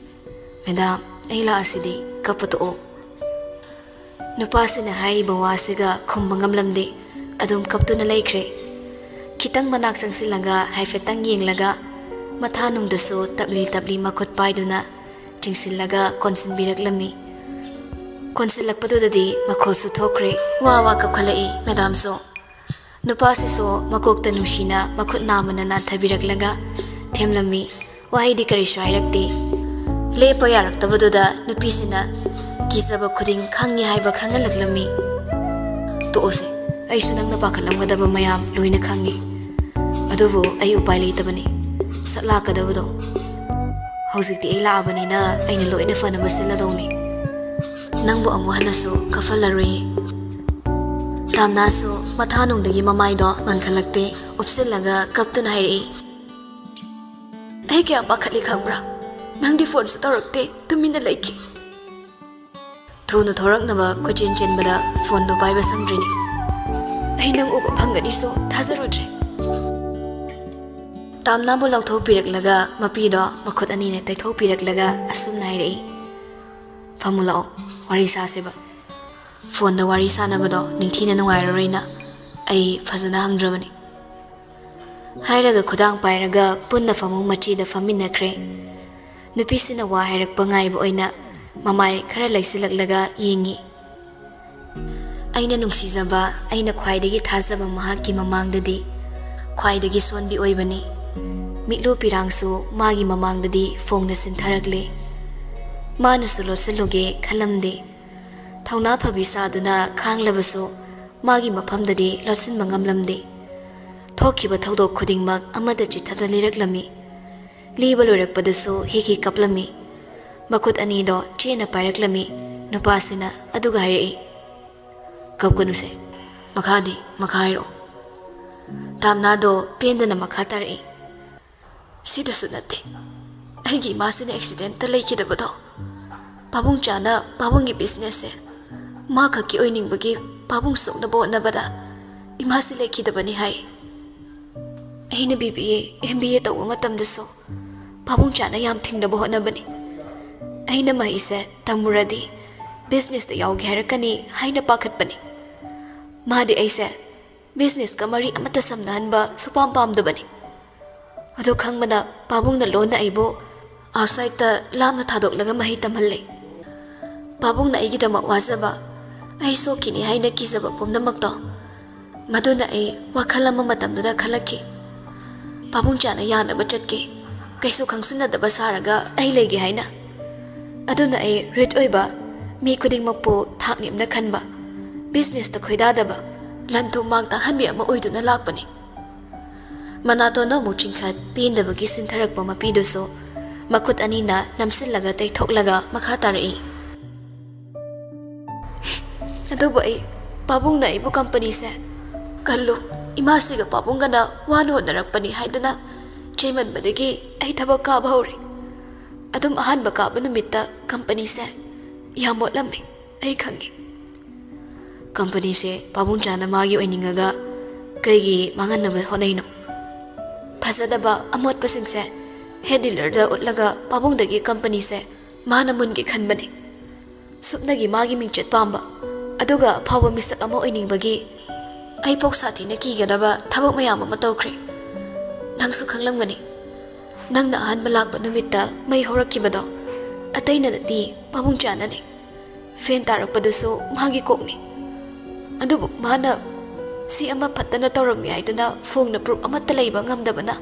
ꯃꯦꯗꯥꯝ ꯑꯩ ꯂꯥꯛꯑꯁꯤꯗꯤ ꯀꯞꯄ ꯇꯣꯛꯑꯣ ꯅꯨꯄꯥꯁꯤꯅ ꯍꯥꯏꯔꯤꯕ ꯋꯥꯁꯤꯒ ꯈꯨꯝꯕ ꯉꯝꯂꯝꯗꯦ ꯑꯗꯨꯝ ꯀꯞꯇꯨꯅ ꯂꯩꯈ꯭ꯔꯦ ꯈꯤꯇꯪ ꯃꯅꯥꯛ ꯆꯪꯁꯤꯜꯂꯒ ꯍꯥꯏꯐꯦꯠꯇꯪ ꯌꯦꯡꯂꯒ ꯃꯊꯥꯅꯨꯡꯗꯁꯨ ꯇꯞꯂꯤ ꯇꯞꯂꯤ ꯃꯈꯨꯠ ꯄꯥꯏꯗꯨꯅ ꯆꯤꯡꯁꯤꯜꯂꯒ ꯀꯣꯟꯁꯤꯟꯕꯤꯔꯛꯂꯝꯃꯤ ꯀꯣꯟꯁꯤꯜꯂꯛꯄꯗꯨꯗꯗꯤ ꯃꯈꯣꯜꯁꯨ ꯊꯣꯛꯈ꯭ꯔꯦ ꯋꯥ ꯋꯥ ꯀꯞꯈꯠꯂꯛꯏ ꯃꯦꯗꯥꯝꯁꯨ ꯅꯨꯄꯥꯁꯤꯁꯨ ꯃꯀꯣꯛꯇ ꯅꯨꯡꯁꯤꯅ ꯃꯈꯨꯠ ꯅꯥꯝꯃꯅ ꯅꯥꯟꯊꯕꯤꯔꯛꯂꯒ ꯊꯦꯝꯂꯝꯃꯤ ꯋꯥꯍꯩꯗꯤ ꯀꯔꯤꯁꯨ ꯍꯥꯏꯔꯛꯇꯦ ꯂꯦꯞꯄ ꯌꯥꯔꯛꯇꯕꯗꯨꯗ ꯅꯨꯄꯤꯁꯤꯅ ꯀꯤꯖꯕ ꯈꯨꯗꯤꯡ ꯈꯪꯉꯤ ꯍꯥꯏꯕ ꯈꯪꯍꯜꯂꯛꯂꯝꯃꯤ ꯇꯣꯛꯑꯣꯁꯦ ꯑꯩꯁꯨ ꯅꯪꯅ ꯄꯥꯈꯠꯂꯝꯒꯗꯕ ꯃꯌꯥꯝ ꯂꯣꯏꯅ ꯈꯪꯉꯤ ꯑꯗꯨꯕꯨ ꯑꯩ ꯎꯄꯥꯏ ꯂꯩꯇꯕꯅꯤ ꯁꯠ ꯂꯥꯛꯀꯗꯕꯗꯣ ꯍꯧꯖꯤꯛꯇꯤ ꯑꯩ ꯂꯥꯛꯑꯕꯅꯤꯅ ꯑꯩꯅ ꯂꯣꯏꯅ ꯐꯅꯕ ꯁꯤꯜꯂꯗꯧꯅꯤ ꯅꯪꯕꯨ ꯑꯃꯨꯛ ꯍꯟꯅꯁꯨ ꯀꯞꯍꯜꯂꯔꯣꯏ ꯇꯥꯝꯅꯥꯁꯨ ꯃꯊꯥꯅꯨꯡꯗꯒꯤ ꯃꯃꯥꯏꯗꯣ ꯉꯥꯟꯈꯠꯂꯛꯇꯦ ꯎꯞꯁꯤꯜꯂꯒ ꯀꯞꯇꯨꯅ ꯍꯥꯏꯔꯛꯏ ꯑꯩ ꯀꯌꯥꯝ ꯄꯥꯈꯠꯂꯤ ꯈꯪꯕ꯭ꯔꯥ ꯅꯪꯗꯤ ꯐꯣꯟꯁꯨ ꯇꯧꯔꯛꯇꯦ ꯇꯨꯃꯤꯟꯅ ꯂꯩꯈꯤ ꯊꯨꯅ ꯊꯣꯔꯛꯅꯕ ꯀꯣꯏꯆꯦꯟ ꯆꯦꯟꯕꯗ ꯐꯣꯟꯗꯣ ꯄꯥꯏꯕ ꯁꯪꯗ꯭ꯔꯤꯅꯤ ꯑꯩ ꯅꯪ ꯎꯕ ꯐꯪꯒꯅꯤꯁꯨ ꯊꯥꯖꯔꯨꯗ꯭ꯔꯦ ꯇꯥꯝꯅꯥꯕꯨ ꯂꯧꯊꯣꯛꯄꯤꯔꯛꯂꯒ ꯃꯄꯤꯗꯣ ꯃꯈꯨꯠ ꯑꯅꯤꯅ ꯇꯩꯊꯣꯛꯄꯤꯔꯛꯂꯒ ꯑꯁꯨꯝꯅ ꯍꯥꯏꯔꯛꯏ ꯐꯝꯃꯨ ꯂꯥꯛꯑꯣ ꯋꯥꯔꯤ ꯁꯥꯁꯦꯕ ꯐꯣꯟꯗ ꯋꯥꯔꯤ ꯁꯥꯟꯅꯕꯗꯣ ꯅꯤꯡꯊꯤꯅ ꯅꯨꯡꯉꯥꯏꯔꯔꯣꯏꯅ ꯑꯩ ꯐꯖꯅ ꯍꯪꯗ꯭ꯔꯕꯅꯤ ꯍꯥꯏꯔꯒ ꯈꯨꯗꯥꯡ ꯄꯥꯏꯔꯒ ꯄꯨꯟꯅ ꯐꯃꯨꯡ ꯃꯆꯤꯗ ꯐꯝꯃꯤꯟꯅꯈ꯭ꯔꯦ ꯅꯨꯄꯤꯁꯤꯅ ꯋꯥ ꯍꯥꯏꯔꯛꯄ ꯉꯥꯏꯕ ꯑꯣꯏꯅ ꯃꯃꯥꯏ ꯈꯔ ꯂꯩꯁꯤꯜꯂꯛꯂꯒ ꯌꯦꯡꯉꯤ ꯑꯩꯅ ꯅꯨꯡꯁꯤꯖꯕ ꯑꯩꯅ ꯈ꯭ꯋꯥꯏꯗꯒꯤ ꯊꯥꯖꯕ ꯃꯍꯥꯛꯀꯤ ꯃꯃꯥꯡꯗꯗꯤ ꯈ꯭ꯋꯥꯏꯗꯒꯤ ꯁꯣꯟꯕꯤ ꯑꯣꯏꯕꯅꯤ ꯃꯤꯠꯂꯨ ꯄꯤꯔꯥꯡꯁꯨ ꯃꯥꯒꯤ ꯃꯃꯥꯡꯗꯗꯤ ꯐꯣꯡꯅ ꯁꯤꯟꯊꯔꯛꯂꯦ ꯃꯥꯅꯁꯨ ꯂꯣꯠꯁꯤꯜꯂꯨꯒꯦ ꯈꯜꯂꯝꯗꯦ ꯊꯧꯅꯥ ꯐꯕꯤ ꯁꯥꯗꯨꯅ ꯈꯥꯡꯂꯕꯁꯨ ꯃꯥꯒꯤ ꯃꯐꯝꯗꯗꯤ ꯂꯣꯠꯁꯤꯟꯕ ꯉꯝꯂꯝꯗꯦ ꯊꯣꯛꯈꯤꯕ ꯊꯧꯗꯣꯛ ꯈꯨꯗꯤꯡꯃꯛ ꯑꯃꯗ ꯆꯤꯊꯗ ꯂꯤꯔꯛꯂꯝꯃꯤ ꯂꯤꯕ ꯂꯣꯏꯔꯛꯄꯗꯁꯨ ꯍꯤꯛ ꯀꯞꯂꯝꯃꯤ ꯃꯈꯨꯠ ꯑꯅꯤꯗꯣ ꯆꯦꯅ ꯄꯥꯏꯔꯛꯂꯝꯃꯤ ꯅꯨꯄꯥꯁꯤꯅ ꯑꯗꯨꯒ ꯍꯥꯏꯔꯛꯏ ꯀꯞꯀꯅꯨꯁꯦ ꯃꯈꯥ ꯍꯥꯏꯔꯛꯑꯣ ꯇꯥꯝꯅꯥꯗꯣ ꯄꯦꯟꯗꯅ ꯃꯈꯥ ꯇꯥꯔꯛꯏ ꯁꯤꯗꯁꯨ ꯅꯠꯇꯦ ꯑꯩꯒꯤ ꯏꯃꯥꯁꯤꯅ ꯑꯦꯛꯁꯤꯗꯦꯟꯇ ꯂꯩꯈꯤꯗꯕꯗꯣ ꯄꯥꯕꯨꯡ ꯆꯥꯅ ꯄꯥꯕꯨꯡꯒꯤ ꯕꯤꯖꯤꯅꯦꯁꯁꯦ ꯃꯥ ꯈꯛꯀꯤ ꯑꯣꯏꯅꯤꯡꯕꯒꯤ ꯄꯥꯕꯨꯡ ꯁꯣꯛꯅꯕ ꯍꯣꯠꯅꯕꯗ ꯏꯃꯥꯁꯤ ꯂꯩꯈꯤꯗꯕꯅꯤ ꯍꯥꯏ ꯑꯩꯅ BBA MBA ꯇꯧꯕ ꯃꯇꯝꯗꯁꯨ ꯄꯥꯕꯨꯡ ꯆꯥꯅ ꯌꯥꯝ ꯊꯤꯡꯅꯕ ꯍꯣꯠꯅꯕꯅꯤ ꯑꯩꯅ ꯃꯍꯩꯁꯦ ꯇꯝꯃꯨꯔꯗꯤ ꯕꯤꯖꯤꯅꯦꯁꯇ ꯌꯥꯎꯒꯦ ꯍꯥꯏꯔꯛꯀꯅꯤ ꯍꯥꯏꯅ ꯄꯥꯈꯠꯄꯅꯤ ꯃꯥꯗꯤ ꯑꯩꯁꯦ ꯕꯤꯖꯤꯅꯦꯁꯀ ꯃꯔꯤ ꯑꯃꯠꯇ ꯁꯝꯅꯍꯟꯕ ꯁꯨꯄꯥꯝ ꯄꯥꯝꯗꯕꯅꯤ ꯑꯗꯨ ꯈꯪꯕꯅ ꯄꯥꯕꯨꯡꯅ ꯂꯣꯟꯅ ꯑꯩꯕꯨ ꯑꯥꯎꯠꯁꯥꯏꯗꯇ ꯂꯥꯞꯅ ꯊꯥꯗꯣꯛꯂꯒ ꯃꯍꯩ ꯇꯝꯍꯜꯂꯦ ꯄꯥꯕꯨꯡꯅ ꯑꯩꯒꯤꯗꯃꯛ ꯋꯥꯖꯕ ꯑꯩ ꯁꯣꯛꯈꯤꯅꯤ ꯍꯥꯏꯅ ꯀꯤꯖꯕ ꯄꯨꯝꯅꯃꯛꯇꯣ ꯃꯗꯨꯅ ꯑꯩ ꯋꯥꯈꯜ ꯑꯃ ꯃꯇꯝꯗꯨꯗ ꯈꯜꯂꯛꯈꯤ ꯄꯥꯕꯨꯡ ꯆꯥꯅ ꯌꯥꯅꯕ ꯆꯠꯀꯦ ꯀꯩꯁꯨ ꯈꯪꯁꯤꯟꯅꯗꯕ ꯁꯥꯔꯒ ꯑꯩ ꯂꯩꯒꯦ ꯍꯥꯏꯅ ꯑꯗꯨꯅ ꯑꯩ ꯔꯤꯆ ꯑꯣꯏꯕ ꯃꯤ ꯈꯨꯗꯤꯡꯃꯛꯄꯨ ꯊꯥꯛ ꯅꯦꯝꯅ ꯈꯟꯕ ꯕꯤꯖꯤꯅꯦꯁꯇ ꯈꯣꯏꯗꯥꯗꯕ ꯂꯟ ꯊꯨꯝ ꯃꯥꯡ ꯇꯥꯛꯍꯟꯕꯤ ꯑꯃ ꯑꯣꯏꯗꯨꯅ ꯂꯥꯛꯄꯅꯤ ꯃꯅꯥꯇꯣꯟꯗ ꯑꯃꯨꯛ ꯆꯤꯡꯈꯠ ꯄꯦꯟꯗꯕꯒꯤ ꯁꯤꯟꯊꯔꯛꯄ ꯃꯄꯤꯗꯨꯁꯨ ꯃꯈꯨꯠ ꯑꯅꯤꯅ ꯅꯝꯁꯤꯜꯂꯒ ꯇꯩꯊꯣꯛꯂꯒ ꯃꯈꯥ ꯇꯥꯔꯛꯏ ꯑꯗꯨꯕꯨ ꯑꯩ ꯄꯥꯕꯨꯡꯅ ꯑꯩꯕꯨ ꯀꯝꯄꯅꯤꯁꯦ ꯀꯜꯂꯨ ꯏꯃꯥꯁꯤꯒ ꯄꯥꯕꯨꯡꯒꯅ ꯋꯥꯅ ꯍꯣꯠꯅꯔꯛꯄꯅꯤ ꯍꯥꯏꯗꯨꯅ ꯆꯩꯃꯟꯕꯗꯒꯤ ꯑꯩ ꯊꯕꯛ ꯀꯥꯕ ꯍꯧꯔꯦ ꯑꯗꯨꯝ ꯑꯍꯥꯟꯕ ꯀꯥꯕ ꯅꯨꯃꯤꯠꯇ ꯀꯝꯄꯅꯤꯁꯦ ꯌꯥꯝ ꯃꯣꯠꯂꯝꯃꯤ ꯑꯩ ꯈꯪꯉꯤ ꯀꯝꯄꯅꯤꯁꯦ ꯄꯥꯕꯨꯡꯆꯥꯅ ꯃꯥꯒꯤ ꯑꯣꯏꯅꯤꯡꯉꯒ ꯀꯩꯒꯤ ꯃꯥꯡꯍꯟꯅꯕ ꯍꯣꯠꯅꯩꯅꯣ ꯐꯖꯗꯕ ꯑꯃꯣꯠꯄꯁꯤꯡꯁꯦ ꯍꯦꯗ ꯗꯤꯂꯔꯗ ꯎꯠꯂꯒ ꯄꯥꯕꯨꯡꯗꯒꯤ ꯀꯝꯄꯅꯤꯁꯦ ꯃꯥꯅ ꯃꯨꯟꯒꯦ ꯈꯟꯕꯅꯤ ꯁꯨꯞꯅꯒꯤ ꯃꯥꯒꯤ ꯃꯤꯡꯆꯠ ꯄꯥꯝꯕ ꯑꯗꯨꯒ ꯑꯐꯥꯎꯕ ꯃꯤꯁꯛ ꯑꯃ ꯑꯣꯏꯅꯤꯡꯕꯒꯤ ꯑꯩ ꯄꯣꯛ ꯁꯥꯊꯤꯅ ꯀꯤꯒꯗꯕ ꯊꯕꯛ ꯃꯌꯥꯝ ꯑꯃ ꯇꯧꯈ꯭ꯔꯦ ꯅꯪꯁꯨ ꯈꯪꯂꯝꯒꯅꯤ ꯅꯪꯅ ꯑꯍꯥꯟꯕ ꯂꯥꯛꯄ ꯅꯨꯃꯤꯠꯇ ꯃꯩ ꯍꯧꯔꯛꯈꯤꯕꯗꯣ ꯑꯇꯩꯅ ꯅꯠꯇꯦ ꯄꯥꯕꯨꯡꯆꯥꯅꯅꯤ ꯐꯦꯟ ꯇꯥꯔꯛꯄꯗꯁꯨ ꯃꯥꯒꯤ ꯀꯣꯛꯅꯤ ꯑꯗꯨꯕꯨ ꯃꯥꯅ ꯁꯤ ꯑꯃ ꯐꯠꯇꯅ ꯇꯧꯔꯝꯃꯤ ꯍꯥꯏꯗꯅ ꯐꯣꯡꯅ ꯄ꯭ꯔꯨꯞ ꯑꯃꯠꯇ ꯂꯩꯕ ꯉꯝꯗꯕꯅ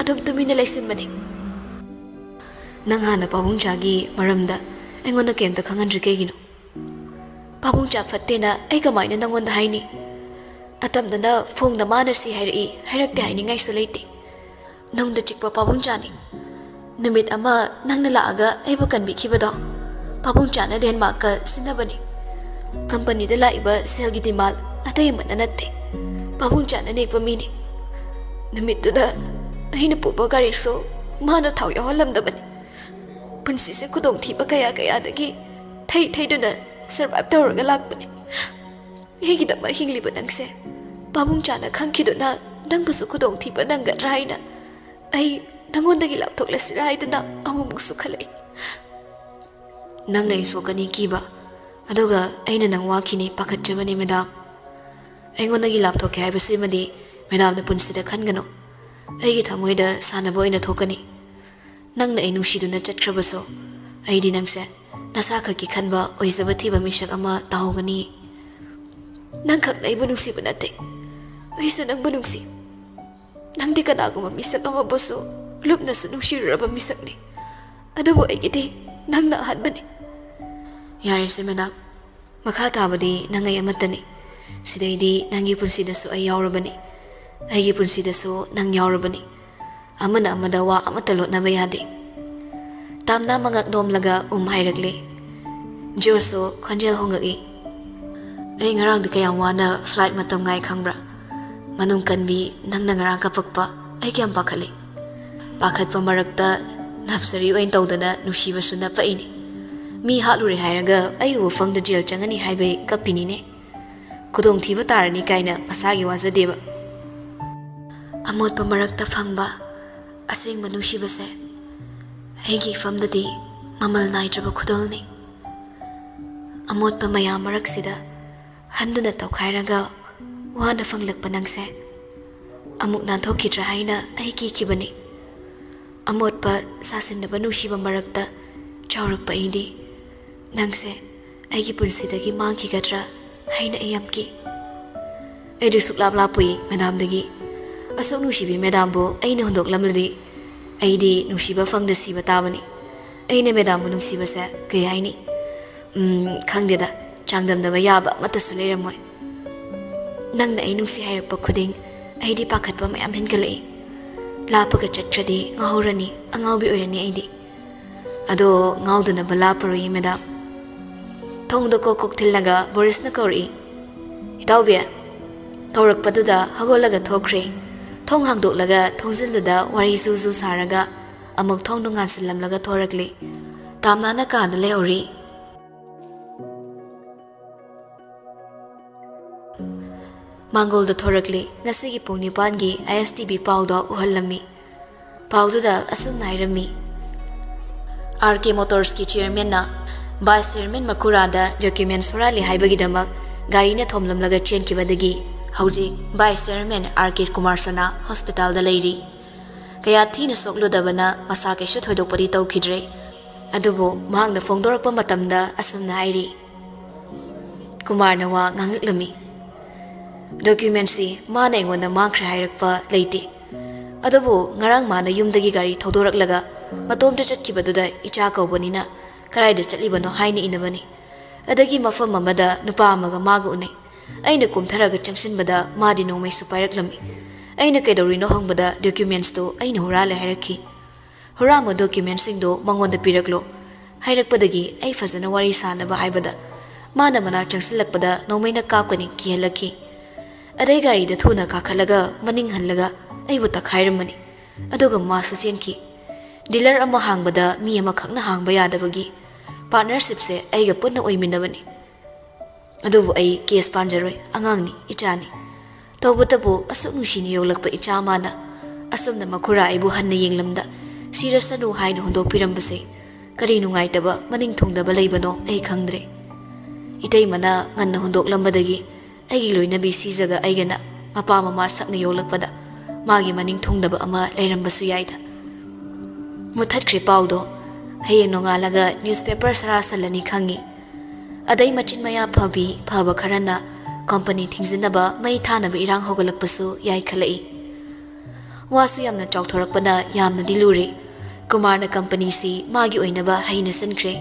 ꯑꯗꯨꯝ ꯇꯨꯃꯤꯟꯅ ꯂꯩꯁꯤꯟꯕꯅꯤ ꯅꯪ ꯍꯥꯟꯅ ꯄꯥꯕꯨꯡꯆꯥꯒꯤ ꯃꯔꯝꯗ ꯑꯩꯉꯣꯟꯗ ꯀꯩꯝꯇ ꯈꯪꯍꯟꯗ꯭ꯔꯤ ꯀꯩꯒꯤꯅꯣ ꯄꯥꯕꯨꯡꯆꯥ ꯐꯠꯇꯦꯅ ꯑꯩ ꯀꯃꯥꯏꯅ ꯅꯪꯉꯣꯟꯗ ꯍꯥꯏꯅꯤ ꯑꯇꯝꯗꯅ ꯐꯣꯡꯅ ꯃꯥꯅ ꯁꯤ ꯍꯥꯏꯔꯛꯏ ꯍꯥꯏꯔꯛꯇꯦ ꯍꯥꯏꯅꯤꯡꯉꯥꯏꯁꯨ ꯂꯩꯇꯦ ꯅꯨꯡꯗ ꯆꯤꯛꯄ ꯄꯥꯕꯨꯡꯆꯥꯅꯤ ꯅꯨꯃꯤꯠ ꯑꯃ ꯅꯪꯅ ꯂꯥꯛꯑꯒ ꯑꯩꯕꯨ ꯀꯟꯕꯤꯈꯤꯕꯗꯣ ꯄꯥꯕꯨꯡꯆꯥꯅ ꯗꯦꯟꯃꯥꯔꯛꯀ ꯁꯤꯟꯅꯕꯅꯤ ꯀꯝꯄꯅꯤꯗ ꯂꯥꯛꯏꯕ ꯁꯦꯜꯒꯤ ꯗꯤꯃꯥꯜ ꯑꯇꯩ ꯑꯃꯅ ꯅꯠꯇꯦ ꯄꯥꯕꯨꯡꯆꯥꯅ ꯅꯦꯛꯄ ꯃꯤꯅꯤ ꯅꯨꯃꯤꯠꯇꯨꯗ ꯑꯩꯅ ꯄꯨꯕ ꯒꯥꯔꯤꯁꯨ ꯃꯥꯅ ꯊꯥꯎ ꯌꯥꯎꯍꯜꯂꯝꯗꯕꯅꯤ ꯄꯨꯟꯁꯤꯁꯦ ꯈꯨꯗꯣꯡꯊꯤꯕ ꯀꯌꯥꯗꯒꯤ ꯊꯩꯗꯨꯅ ꯁꯔꯚꯥꯏꯚ ꯇꯧꯔꯒ ꯂꯥꯛꯄꯅꯤ ꯑꯩꯒꯤꯗꯃꯛ ꯍꯤꯡꯂꯤꯕ ꯅꯪꯁꯦ ꯄꯥꯕꯨꯡꯆꯥꯅ ꯈꯪꯈꯤꯗꯨꯅ ꯅꯪꯕꯨꯁꯨ ꯈꯨꯗꯣꯡꯊꯤꯕ ꯅꯪꯒꯗ꯭ꯔꯥ ꯍꯥꯏꯅ ꯑꯩ ꯅꯪꯉꯣꯟꯗꯒꯤ ꯂꯥꯞꯊꯣꯛꯂꯁꯤꯔꯥ ꯍꯥꯏꯗꯨꯅ ꯑꯃꯨꯛꯃꯨꯛꯁꯨ ꯈꯜꯂꯛꯏ ꯅꯪꯅ ꯑꯩ ꯁꯣꯛꯀꯅꯤ ꯀꯤꯕ ꯑꯗꯨꯒ ꯑꯩꯅ ꯅꯪ ꯋꯥꯈꯤꯅꯤ ꯄꯥꯈꯠꯆꯕꯅꯤ ꯃꯦꯗꯥꯝ ꯑꯩꯉꯣꯟꯗꯒꯤ ꯂꯥꯞꯊꯣꯛꯀꯦ ꯍꯥꯏꯕꯁꯤꯃꯗꯤ ꯃꯦꯗꯥꯝꯅ ꯄꯨꯟꯁꯤꯗ ꯈꯟꯒꯅꯨ ꯑꯩꯒꯤ ꯊꯃꯣꯏꯗ ꯁꯥꯟꯅꯕ ꯑꯣꯏꯅ ꯊꯣꯛꯀꯅꯤ ꯅꯪꯅ ꯑꯩ ꯅꯨꯡꯁꯤꯗꯨꯅ ꯆꯠꯈ꯭ꯔꯕꯁꯨ ꯑꯩꯗꯤ ꯅꯪꯁꯦ ꯅꯁꯥꯈꯛꯀꯤ ꯈꯟꯕ ꯑꯣꯏꯖꯕ ꯊꯤꯕ ꯃꯤꯁꯛ ꯑꯃ ꯇꯥꯍꯧꯒꯅꯤ ꯅꯪ ꯈꯛꯅ ꯑꯩꯕꯨ ꯅꯨꯡꯁꯤꯕ ꯅꯠꯇꯦ ꯑꯩꯁꯨ ꯅꯪꯕꯨ ꯅꯨꯡꯁꯤ ꯅꯪꯗꯤ ꯀꯅꯥꯒꯨꯝꯕ ꯃꯤꯁꯛ ꯑꯃꯕꯨꯁꯨ ꯂꯨꯞꯅꯁꯨ ꯅꯨꯡꯁꯤꯔꯨꯔꯕ ꯃꯤꯁꯛꯅꯤ ꯑꯗꯨꯕꯨ ꯑꯩꯒꯤꯗꯤ ꯅꯪꯅ ꯑꯍꯥꯟꯕꯅꯤ ꯌꯥꯔꯦꯁꯦ ꯃꯦꯗꯥꯝ ꯃꯈꯥ ꯇꯥꯕꯗꯤ ꯅꯪ ꯑꯩ ꯑꯃꯠꯇꯅꯤ ꯁꯤꯗꯩꯗꯤ ꯅꯪꯒꯤ ꯄꯨꯟꯁꯤꯗꯁꯨ ꯑꯩ ꯌꯥꯎꯔꯕꯅꯤ ꯑꯩꯒꯤ ꯄꯨꯟꯁꯤꯗꯁꯨ ꯅꯪ ꯌꯥꯎꯔꯕꯅꯤ ꯑꯃꯅ ꯑꯃꯗ ꯋꯥ ꯑꯃꯠꯇ ꯂꯣꯠꯅꯕ ꯌꯥꯗꯦ ꯇꯥꯝꯅ ꯃꯉꯛ ꯅꯣꯝꯂꯒ ꯍꯥꯏꯔꯛꯂꯦ ꯖꯣꯔꯖꯁꯨ ꯈꯣꯟꯖꯦꯜ ꯍꯣꯡꯉꯛꯏ ꯑꯩ ꯉꯔꯥꯡꯗꯤ ꯀꯌꯥꯝ ꯋꯥꯅ ꯐ꯭ꯂꯥꯏꯠ ꯃꯇꯝ ꯉꯥꯏ ꯈꯪꯕ꯭ꯔꯥ ꯃꯅꯨꯡ ꯀꯟꯕꯤ ꯅꯪꯅ ꯉꯔꯥꯡ ꯀꯞꯄꯛꯄ ꯑꯩ ꯀꯌꯥꯝ ꯄꯥꯈꯠꯂꯤ ꯄꯥꯈꯠꯄ ꯃꯔꯛꯇ ꯅꯞꯁꯔꯤ ꯑꯣꯏꯅ ꯇꯧꯗꯅ ꯅꯨꯡꯁꯤꯕꯁꯨ ꯅꯞꯄꯛꯏꯅꯤ ꯃꯤ ꯍꯥꯠꯂꯨꯔꯦ ꯍꯥꯏꯔꯒ ꯑꯩ ꯎꯐꯪꯗ ꯖꯦꯜ ꯆꯪꯉꯅꯤ ꯍꯥꯏꯕꯩ ꯀꯞꯄꯤꯅꯤꯅꯦ ꯈꯨꯗꯣꯡꯊꯤꯕ ꯇꯥꯔꯅꯤ ꯀꯥꯏꯅ ꯃꯁꯥꯒꯤ ꯋꯥꯖꯗꯦꯕ ꯑꯃꯣꯠꯄ ꯃꯔꯛꯇ ꯐꯪꯕ ꯑꯁꯦꯡꯕ ꯅꯨꯡꯁꯤꯕꯁꯦ ꯑꯩꯒꯤ ꯏꯐꯝꯗꯗꯤ ꯃꯃꯜ ꯅꯥꯏꯗ꯭ꯔꯕ ꯈꯨꯗꯣꯜꯅꯤ ꯑꯃꯣꯠꯄ ꯃꯌꯥꯝ ꯃꯔꯛꯁꯤꯗ ꯍꯟꯗꯨꯅ ꯇꯧꯈꯥꯏꯔꯒ ꯋꯥꯅ ꯐꯪꯂꯛꯄ ꯅꯪꯁꯦ ꯑꯃꯨꯛ ꯅꯥꯟꯊꯣꯛꯈꯤꯗ꯭ꯔꯥ ꯍꯥꯏꯅ ꯑꯩ ꯀꯤꯈꯤꯕꯅꯤ ꯑꯃꯣꯠꯄ ꯁꯥꯁꯤꯟꯅꯕ ꯅꯨꯡꯁꯤꯕ ꯃꯔꯛꯇ ꯆꯥꯎꯔꯛꯄ ꯑꯩꯗꯤ ꯅꯪꯁꯦ ꯑꯩꯒꯤ ꯄꯨꯟꯁꯤꯗꯒꯤ ꯃꯥꯡꯈꯤꯒꯗ꯭ꯔꯥ ꯍꯥꯏꯅ ꯑꯩ ꯌꯥꯝ ꯀꯤ ꯑꯩꯗꯤ ꯁꯨꯛꯂꯥꯞ ꯂꯥꯞꯄꯨꯏ ꯃꯦꯗꯥꯝꯗꯒꯤ ꯑꯁꯨꯛ ꯅꯨꯡꯁꯤꯕꯤ ꯃꯦꯗꯥꯝꯕꯨ ꯑꯩꯅ ꯍꯨꯟꯗꯣꯛꯂꯝꯂꯗꯤ ꯑꯩꯗꯤ ꯅꯨꯡꯁꯤꯕ ꯐꯪꯗ ꯁꯤꯕ ꯇꯥꯕꯅꯤ ꯑꯩꯅ ꯃꯦꯗꯥꯝꯕꯨ ꯅꯨꯡꯁꯤꯕꯁꯦ ꯀꯩ ꯍꯥꯏꯅꯤ ꯈꯪꯗꯦꯗ ꯆꯥꯡꯗꯝꯅꯕ ꯌꯥꯕ ꯑꯃꯠꯇꯁꯨ ꯂꯩꯔꯝꯃꯣꯏ ꯅꯪꯅ ꯑꯩ ꯅꯨꯡꯁꯤ ꯍꯥꯏꯔꯛꯄ ꯈꯨꯗꯤꯡ ꯑꯩꯗꯤ ꯄꯥꯈꯠꯄ ꯃꯌꯥꯝ ꯍꯦꯟꯒꯠꯂꯛꯏ ꯂꯥꯞꯄꯒ ꯆꯠꯈ꯭ꯔꯗꯤ ꯉꯥꯎꯍꯧꯔꯅꯤ ꯑꯉꯥꯎꯕꯤ ꯑꯣꯏꯔꯅꯤ ꯑꯩꯗꯤ ꯑꯗꯣ ꯉꯥꯎꯗꯅꯕ ꯂꯥꯞꯄꯔꯣꯏ ꯃꯦꯗꯥꯝ ꯊꯣꯡꯗ ꯀꯣꯛ ꯊꯤꯜꯂꯒ ꯕꯣꯔꯤꯁꯅ ꯀꯧꯔꯛꯏ ꯏꯇꯥꯎꯕꯤ ꯀꯧꯔꯛꯄꯗꯨꯗ ꯍꯧꯒꯠꯂꯒ ꯊꯣꯛꯈ꯭ꯔꯦ ꯊꯣꯡ ꯍꯥꯡꯗꯣꯛꯂꯒ ꯊꯣꯡꯖꯤꯟꯗꯨꯗ ꯋꯥꯔꯤ ꯖꯨ ꯁꯥꯔꯒ ꯑꯃꯨꯛ ꯊꯣꯡꯗꯣ ꯉꯥꯟꯁꯤꯜꯂꯝꯂꯒ ꯊꯣꯔꯛꯂꯤ ꯇꯥꯝꯅꯥꯅ ꯀꯥꯗ ꯂꯩꯍꯧꯔꯤ ꯃꯥꯡꯒꯣꯜꯗ ꯊꯣꯔꯛꯂꯤ ꯉꯁꯤꯒꯤ ꯄꯨꯡ 9ꯒꯤ ISTV ꯄꯥꯎꯗ ꯎꯍꯜꯂꯝꯃꯤ ꯄꯥꯎꯗꯨꯗ ꯑꯁꯨꯝꯅ ꯍꯥꯏꯔꯝꯃꯤ RK ꯃꯣꯇꯣꯔꯁꯀꯤ ꯆꯤꯌꯔꯃꯦꯟꯅ ꯚꯥꯏꯁ ꯆꯤꯌꯔꯃꯦꯟ ꯃꯈꯨꯔꯥꯗ ꯗꯣꯀꯨꯃꯦꯟꯠꯁ ꯍꯨꯔꯥꯜꯂꯤ ꯍꯥꯏꯕꯒꯤꯗꯃꯛ ꯒꯥꯔꯤꯅ ꯊꯣꯝꯂꯝꯂꯒ ꯆꯦꯟꯈꯤꯕꯗꯒꯤ ꯍꯧꯖꯤꯛ ꯚꯥꯏꯁ ꯆꯤꯌꯔꯃꯦꯟ RK ꯀꯨꯃꯥꯔ ꯁꯅꯥ ꯍꯣꯁꯄꯤꯇꯥꯜꯗ ꯂꯩꯔꯤ ꯀꯌꯥ ꯊꯤꯅ ꯁꯣꯛꯂꯨꯗꯕꯅ ꯃꯁꯥ ꯀꯩꯁꯨ ꯊꯣꯏꯗꯣꯛꯄꯗꯤ ꯇꯧꯈꯤꯗ꯭ꯔꯦ ꯑꯗꯨꯕꯨ ꯃꯍꯥꯛꯅ ꯐꯣꯡꯗꯣꯔꯛꯄ ꯃꯇꯝꯗ ꯑꯁꯨꯝꯅ ꯍꯥꯏꯔꯤ ꯀꯨꯃꯥꯔꯅ ꯋꯥ ꯉꯥꯡꯂꯛꯂꯝꯃꯤ ꯗꯣꯀꯨꯃꯦꯟꯠꯁꯤ ꯃꯥꯅ ꯑꯩꯉꯣꯟꯗ ꯃꯥꯡꯈ꯭ꯔꯦ ꯍꯥꯏꯔꯛꯄ ꯂꯩꯇꯦ ꯑꯗꯨꯕꯨ ꯉꯔꯥꯡ ꯃꯥꯅ ꯌꯨꯝꯗꯒꯤ ꯒꯥꯔꯤ ꯊꯧꯗꯣꯔꯛꯂꯒ ꯃꯇꯣꯝꯇ ꯆꯠꯈꯤꯕꯗꯨꯗ ꯏꯆꯥ ꯀꯧꯕꯅꯤꯅ ꯀꯗꯥꯏꯗ ꯆꯠꯂꯤꯕꯅꯣ ꯍꯥꯏꯅ ꯏꯅꯕꯅꯤ ꯑꯗꯒꯤ ꯃꯐꯝ ꯑꯃꯗ ꯅꯨꯄꯥ ꯑꯃꯒ ꯃꯥꯒ ꯎꯅꯩ ꯑꯩꯅ ꯀꯨꯝꯊꯔꯒ ꯆꯪꯁꯤꯟꯕꯗ ꯃꯥꯗꯤ ꯅꯣꯡꯃꯩꯁꯨ ꯄꯥꯏꯔꯛꯂꯝꯃꯤ ꯑꯩꯅ ꯀꯩꯗꯧꯔꯤꯅꯣ ꯍꯪꯕꯗ ꯗꯣꯀꯨꯃꯦꯟꯠꯁꯇꯨ ꯑꯩꯅ ꯍꯨꯔꯥꯜꯂꯦ ꯍꯥꯏꯔꯛꯈꯤ ꯍꯨꯔꯥꯟꯕ ꯗꯣꯀꯨꯃꯦꯟꯠꯁꯤꯡꯗꯨ ꯃꯉꯣꯟꯗ ꯄꯤꯔꯛꯂꯣ ꯍꯥꯏꯔꯛꯄꯗꯒꯤ ꯑꯩ ꯐꯖꯅ ꯋꯥꯔꯤ ꯁꯥꯅꯕ ꯍꯥꯏꯕꯗ ꯃꯥꯅ ꯃꯅꯥꯛ ꯆꯪꯁꯤꯜꯂꯛꯄꯗ ꯅꯣꯡꯃꯩꯅ ꯀꯥꯞꯀꯅꯤ ꯀꯤꯍꯜꯂꯛꯈꯤ ꯑꯗꯩ ꯒꯥꯔꯤꯗ ꯊꯨꯅ ꯀꯥꯈꯠꯂꯒ ꯃꯅꯤꯡ ꯍꯜꯂꯒ ꯑꯩꯕꯨ ꯇꯛꯈꯥꯏꯔꯝꯕꯅꯤ ꯑꯗꯨꯒ ꯃꯥꯁꯨ ꯆꯦꯟꯈꯤ ꯗꯤꯂꯔ ꯑꯃ ꯍꯥꯡꯕꯗ ꯃꯤ ꯑꯃꯈꯛꯅ ꯍꯥꯡꯕ ꯌꯥꯗꯕꯒꯤ ꯄꯥꯔꯠꯅꯔꯁꯤꯞꯁꯦ ꯑꯩꯒ ꯄꯨꯟꯅ ꯑꯣꯏꯃꯤꯟꯅꯕꯅꯤ ꯑꯗꯨꯕꯨ ꯑꯩ ꯀꯦꯁ ꯄꯥꯟꯖꯔꯣꯏ ꯑꯉꯥꯡꯅꯤ ꯏꯆꯥꯅꯤ ꯇꯧꯕꯇꯕꯨ ꯑꯁꯨꯛ ꯅꯨꯡꯁꯤꯅ ꯌꯣꯛꯂꯛꯄ ꯏꯆꯥ ꯃꯥꯅ ꯑꯁꯨꯝꯅ ꯃꯈꯨꯔꯥ ꯑꯩꯕꯨ ꯍꯟꯅ ꯌꯦꯡꯂꯝꯗ ꯁꯤꯔꯁꯅꯨ ꯍꯥꯏꯅ ꯍꯨꯟꯗꯣꯛꯄꯤꯔꯝꯕꯁꯦ ꯀꯔꯤ ꯅꯨꯡꯉꯥꯏꯇꯕ ꯃꯅꯤꯡ ꯊꯨꯡꯗꯕ ꯂꯩꯕꯅꯣ ꯑꯩ ꯈꯪꯗ꯭ꯔꯦ ꯏꯇꯩꯃꯅ ꯉꯟꯅ ꯍꯨꯟꯗꯣꯛꯂꯝꯕꯗꯒꯤ ꯑꯩꯒꯤ ꯂꯣꯏꯅꯕꯤ ꯁꯤꯖꯒ ꯑꯩꯒꯅ ꯃꯄꯥ ꯃꯃꯥ ꯁꯛꯅ ꯌꯣꯛꯂꯛꯄꯗ ꯃꯥꯒꯤ ꯃꯅꯤꯡ ꯊꯨꯡꯗꯕ ꯑꯃ ꯂꯩꯔꯝꯕꯁꯨ ꯌꯥꯏꯗ ꯃꯨꯊꯠꯈ꯭ꯔꯦ ꯄꯥꯎꯗꯣ ꯍꯌꯦꯡ ꯅꯣꯡꯉꯥꯜꯂꯒ ꯅ꯭ꯌꯨꯁꯄꯦꯄꯔ ꯁꯔꯥꯁꯜꯂꯅꯤ ꯈꯪꯉꯤ ꯑꯗꯩ ꯃꯆꯤꯟ ꯃꯌꯥ ꯐꯕ ꯈꯔꯅ ꯀꯝꯄꯅꯤ ꯊꯤꯡꯖꯤꯟꯅꯕ ꯃꯩ ꯊꯥꯅꯕ ꯏꯔꯥꯡ ꯍꯧꯒꯠꯂꯛꯄꯁꯨ ꯌꯥꯏꯈꯠꯂꯛꯏ ꯋꯥꯁꯨ ꯌꯥꯝꯅ ꯆꯥꯎꯊꯣꯔꯛꯄꯅ ꯌꯥꯝꯅꯗꯤ ꯂꯨꯔꯦ ꯀꯨꯃꯥꯔꯅ ꯀꯝꯄꯅꯤꯁꯤ ꯃꯥꯒꯤ ꯑꯣꯏꯅꯕ ꯍꯩꯅ ꯁꯤꯟꯈ꯭ꯔꯦ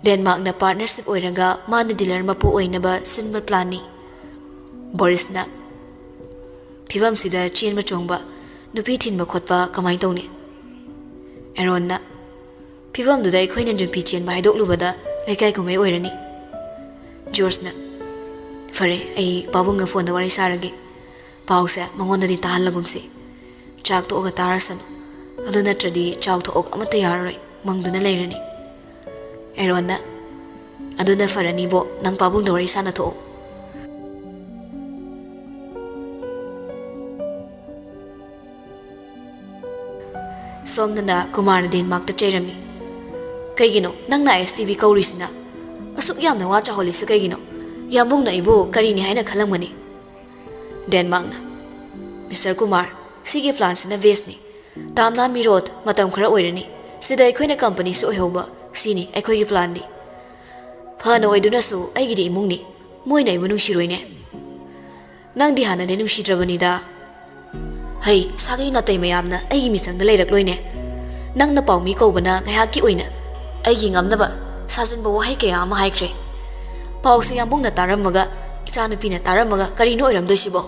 ꯗꯦꯟꯃꯥꯔꯛꯅ ꯄꯥꯔꯠꯅꯔꯁꯤꯞ ꯑꯣꯏꯔꯒ ꯃꯥꯅ ꯗꯤꯂꯔ ꯃꯄꯨ ꯑꯣꯏꯅꯕ ꯁꯤꯟꯕ ꯄ꯭ꯂꯥꯟꯅꯤ ꯕꯣꯔꯤꯁꯅ ꯐꯤꯕꯝꯁꯤꯗ ꯆꯦꯟꯕ ꯆꯣꯡꯕ ꯅꯨꯄꯤ ꯊꯤꯟꯕ ꯈꯣꯠꯄ ꯀꯃꯥꯏ ꯇꯧꯅꯤ ꯑꯦꯔꯣꯟꯅ ꯐꯤꯕꯝꯗꯨꯗ ꯑꯩꯈꯣꯏꯅ ꯅꯨꯄꯤ ꯆꯦꯟꯕ ꯍꯥꯏꯗꯣꯛꯂꯨꯕꯗ ꯂꯩꯀꯥꯏ ꯀꯨꯝꯍꯩ ꯑꯣꯏꯔꯅꯤ ꯖꯣꯔꯖꯅ ꯐꯔꯦ ꯑꯩ ꯄꯥꯕꯨꯡꯒ ꯐꯣꯟꯗ ꯋꯥꯔꯤ ꯁꯥꯔꯒꯦ ꯄꯥꯎꯁꯦ ꯃꯉꯣꯟꯗꯗꯤ ꯇꯥꯍꯜꯂꯒꯨꯝꯁꯤ ꯆꯥꯛ ꯇꯣꯛꯑꯒ ꯇꯥꯔꯁꯅꯨ ꯑꯗꯨ ꯅꯠꯇ꯭ꯔꯗꯤ ꯆꯥꯛ ꯊꯣꯛꯑꯒ ꯑꯃꯠꯇ ꯌꯥꯔꯔꯣꯏ ꯃꯪꯗꯨꯅ ꯂꯩꯔꯅꯤ ꯑꯦꯔꯣꯟꯅ ꯑꯗꯨꯅ ꯐꯔꯅꯤꯕꯣ ꯅꯪ ꯄꯥꯕꯨꯡꯗ ꯋꯥꯔꯤ ꯁꯥꯟꯅꯊꯣꯛꯑꯣ ꯁꯣꯝꯗꯅ ꯀꯨꯃꯥꯔꯅ ꯗꯦꯟꯃꯥꯔꯛꯇ ꯆꯩꯔꯝꯃꯤ ꯀꯩꯒꯤꯅꯣ ꯅꯪꯅ STV ꯀꯧꯔꯤꯁꯤꯅ ꯑꯁꯨꯛ ꯌꯥꯝꯅ ꯋꯥ ꯆꯥꯎꯍꯜꯂꯤꯁꯤ ꯀꯩꯒꯤꯅꯣ ꯌꯥꯝꯕꯨꯡꯅ ꯑꯩꯕꯨ ꯀꯔꯤꯅꯤ ꯍꯥꯏꯅ ꯈꯜꯂꯝꯒꯅꯤ ꯗꯦꯟꯃꯥꯔꯛꯅ ꯃꯤꯁꯇꯔ ꯀꯨꯃꯥꯔ ꯁꯤꯒꯤ ꯄ꯭ꯂꯥꯟꯁꯤꯅ ꯕꯦꯁꯅꯤ ꯇꯥꯝꯅꯥ ꯃꯤꯔꯣꯠ ꯃꯇꯝ ꯈꯔ ꯑꯣꯏꯔꯅꯤ ꯁꯤꯗ ꯑꯩꯈꯣꯏꯅ ꯀꯝꯄꯅꯤꯁꯤ ꯑꯣꯏꯍꯧꯕ ꯁꯤꯅꯤ ꯑꯩꯈꯣꯏꯒꯤ ꯄ꯭ꯂꯥꯟꯗꯤ ꯐꯅ ꯑꯣꯏꯗꯨꯅꯁꯨ ꯑꯩꯒꯤꯗꯤ ꯏꯃꯨꯡꯅꯤ ꯃꯣꯏꯅ ꯑꯩꯕꯨ ꯅꯨꯡꯁꯤꯔꯣꯏꯅꯦ ꯅꯪꯗꯤ ꯍꯥꯟꯅꯗꯤ ꯅꯨꯡꯁꯤꯗ꯭ꯔꯕꯅꯤꯗ ꯍꯩ ꯁꯥꯒꯩ ꯅꯥꯇꯩ ꯃꯌꯥꯝꯅ ꯑꯩꯒꯤ ꯃꯤꯆꯪꯗ ꯂꯩꯔꯛꯂꯣꯏꯅꯦ ꯅꯪꯅ ꯄꯥꯎꯃꯤ ꯀꯧꯕꯅ ꯉꯥꯏꯍꯥꯛꯀꯤ ꯑꯣꯏꯅ ꯑꯩꯒꯤ ꯉꯝꯅꯕ ꯁꯥꯖꯤꯟꯕ ꯋꯥꯍꯩ ꯀꯌꯥ ꯑꯃ ꯍꯥꯏꯈ꯭ꯔꯦ ꯄꯥꯎꯁꯦ ꯌꯥꯝꯕꯨꯡꯅ ꯇꯥꯔꯝꯃꯒ ꯏꯆꯥꯅꯨꯄꯤꯅ ꯇꯥꯔꯝꯃꯒ ꯀꯔꯤꯅꯣ ꯑꯣꯏꯔꯝꯗꯣꯏꯁꯤꯕꯣ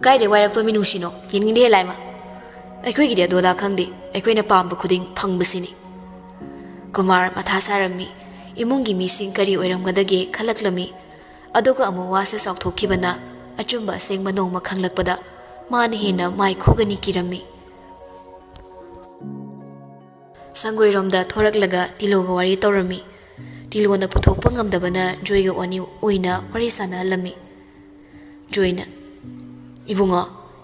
ꯀꯥꯏꯗꯩ ꯋꯥꯏꯔꯛꯄ ꯃꯤꯅꯨꯡꯁꯤꯅꯣ ꯌꯦꯡꯅꯤꯡꯗꯦ ꯂꯥꯏꯃ ꯑꯩꯈꯣꯏꯒꯤꯗꯤ ꯑꯗꯣꯗꯥ ꯈꯪꯗꯦ ꯑꯩꯈꯣꯏꯅ ꯄꯥꯝꯕ ꯈꯨꯗꯤꯡ ꯐꯪꯕꯁꯤꯅꯤ ꯀꯨꯃꯥꯔ ꯃꯊꯥ ꯁꯥꯔꯝꯃꯤ ꯏꯃꯨꯡꯒꯤ ꯃꯤꯁꯤꯡ ꯀꯔꯤ ꯑꯣꯏꯔꯝꯒꯗꯒꯦ ꯈꯜꯂꯛꯂꯝꯃꯤ ꯑꯗꯨꯒ ꯑꯃꯨꯛ ꯋꯥꯁꯦ ꯆꯥꯎꯊꯣꯛꯈꯤꯕꯅ ꯑꯆꯨꯝꯕ ꯑꯁꯦꯡꯕ ꯅꯣꯡꯃ ꯈꯪꯂꯛꯄꯗ ꯃꯥꯅ ꯍꯦꯟꯅ ꯃꯥꯏ ꯈꯨꯒꯅꯤ ꯀꯤꯔꯝꯃꯤ ꯁꯪꯒꯣꯏꯔꯣꯝꯗ ꯊꯣꯔꯛꯂꯒ ꯇꯤꯂꯣꯒ ꯋꯥꯔꯤ ꯇꯧꯔꯝꯃꯤ ꯇꯤꯂꯣꯅ ꯄꯨꯊꯣꯛꯄ ꯉꯝꯗꯕꯅ ꯖꯣꯏꯒ ꯑꯣꯏꯅ ꯋꯥꯔꯤ ꯁꯥꯟꯅꯍꯜꯂꯝꯃꯤ ꯖꯣꯏꯅ ꯏꯕꯨꯡꯉꯣ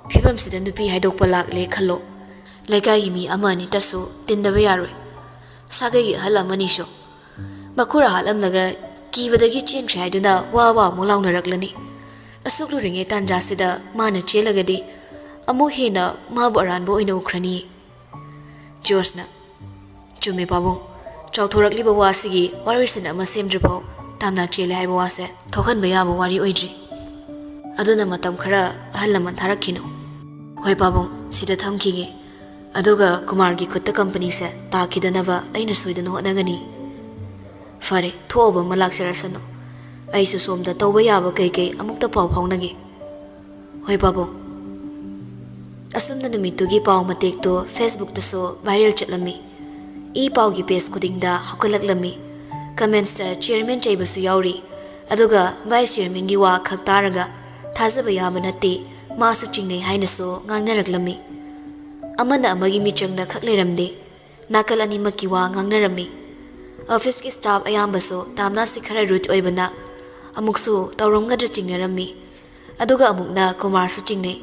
ꯐꯤꯕꯝꯁꯤꯗ ꯅꯨꯄꯤ ꯍꯥꯏꯗꯣꯛꯄ ꯂꯥꯛꯂꯦ ꯈꯜꯂꯣ ꯂꯩꯀꯥꯏꯒꯤ ꯃꯤ ꯑꯃ ꯑꯅꯤꯇꯁꯨ ꯇꯤꯟꯗꯕ ꯌꯥꯔꯣꯏ ꯁꯥꯒꯩꯒꯤ ꯑꯍꯜ ꯑꯃꯅꯤꯁꯨ ꯃꯈꯨꯔꯥ ꯍꯥꯠꯂꯝꯂꯒ ꯀꯤꯕꯗꯒꯤ ꯆꯦꯟꯈ꯭ꯔꯦ ꯍꯥꯏꯗꯨꯅ ꯋꯥ ꯑꯃꯨꯛ ꯂꯥꯎꯅꯔꯛꯂꯅꯤ ꯑꯁꯨꯛ ꯂꯨꯔꯤꯉꯩ ꯇꯥꯟꯖꯥꯁꯤꯗ ꯃꯥꯅ ꯆꯦꯜꯂꯒꯗꯤ ꯑꯃꯨꯛ ꯍꯦꯟꯅ ꯃꯥꯕꯨ ꯑꯔꯥꯟꯕ ꯑꯣꯏꯅ ꯎꯈ꯭ꯔꯅꯤ ꯖꯣꯔꯖꯅ ꯆꯨꯝꯃꯦ ꯄꯥꯕꯨꯡ ꯆꯥꯎꯊꯣꯔꯛꯂꯤꯕ ꯋꯥꯁꯤꯒꯤ ꯋꯥꯔꯤꯁꯤꯟ ꯑꯃ ꯁꯦꯝꯗ꯭ꯔꯤꯐꯥꯎ ꯇꯥꯝꯅ ꯆꯦꯜꯂꯦ ꯍꯥꯏꯕ ꯋꯥꯁꯦ ꯊꯣꯛꯍꯟꯕ ꯌꯥꯕ ꯋꯥꯔꯤ ꯑꯣꯏꯗ꯭ꯔꯤ ꯑꯗꯨꯅ ꯃꯇꯝ ꯈꯔ ꯑꯍꯜ ꯂꯃꯟ ꯊꯥꯔꯛꯈꯤꯅꯨ ꯍꯣꯏ ꯄꯥꯕꯨꯡ ꯁꯤꯗ ꯊꯝꯈꯤꯒꯦ ꯑꯗꯨꯒ ꯀꯨꯃꯥꯔꯒꯤ ꯈꯨꯠꯇ ꯀꯝꯄꯅꯤꯁꯦ ꯇꯥꯈꯤꯗꯅꯕ ꯑꯩꯅ ꯁꯣꯏꯗꯅ ꯍꯣꯠꯅꯒꯅꯤ ꯐꯔꯦ ꯊꯣꯛꯑꯕ ꯑꯃ ꯂꯥꯛꯆꯔꯁꯅꯨ ꯑꯩꯁꯨ ꯁꯣꯝꯗ ꯇꯧꯕ ꯌꯥꯕ ꯀꯩꯀꯩ ꯑꯃꯨꯛꯇ ꯄꯥꯎ ꯐꯥꯎꯅꯒꯦ ꯍꯣꯏ ꯄꯥꯕꯨꯡ ꯑꯁꯨꯝꯅ ꯅꯨꯃꯤꯠꯇꯨꯒꯤ ꯄꯥꯎ ꯃꯇꯦꯛꯇꯨ ꯐꯦꯁꯕꯨꯛꯇꯁꯨ ꯚꯥꯏꯔꯦꯜ ꯆꯠꯂꯝꯃꯤ ꯏ ꯄꯥꯎꯒꯤ ꯄꯦꯖ ꯈꯨꯗꯤꯡꯗ ꯍꯧꯒꯠꯂꯛꯂꯝꯃꯤ ꯀꯃꯦꯟꯠꯁꯇ ꯆꯤꯌꯔꯃꯦꯟ ꯆꯩꯕꯁꯨ ꯌꯥꯎꯔꯤ ꯑꯗꯨꯒ ꯚꯥꯏꯁ ꯆꯤꯌꯔꯃꯦꯟꯒꯤ ꯋꯥ ꯈꯛ ꯇꯥꯔꯒ ꯊꯥꯖꯕ ꯌꯥꯕ ꯅꯠꯇꯦ ꯃꯥꯁꯨ ꯆꯤꯡꯅꯩ ꯍꯥꯏꯅꯁꯨ ꯉꯥꯡꯅꯔꯛꯂꯝꯃꯤ ꯑꯃꯅ ꯑꯃꯒꯤ ꯃꯤꯆꯪꯗ ꯈꯛ ꯂꯩꯔꯝꯗꯦ ꯅꯥꯀꯜ ꯑꯅꯤꯃꯛꯀꯤ ꯋꯥ ꯉꯥꯡꯅꯔꯝꯃꯤ ꯑꯣꯐꯤꯁꯀꯤ ꯁ꯭ꯇꯥꯐ ꯑꯌꯥꯝꯕꯁꯨ ꯇꯥꯝꯅꯥꯁꯤ ꯈꯔ ꯔꯨꯠ ꯑꯣꯏꯕꯅ ꯑꯃꯨꯛꯁꯨ ꯇꯧꯔꯝꯒꯗ꯭ꯔ ꯆꯤꯡꯅꯔꯝꯃꯤ ꯑꯗꯨꯒ ꯑꯃꯨꯛꯅ ꯀꯨꯃꯥꯔꯁꯨ ꯆꯤꯡꯅꯩ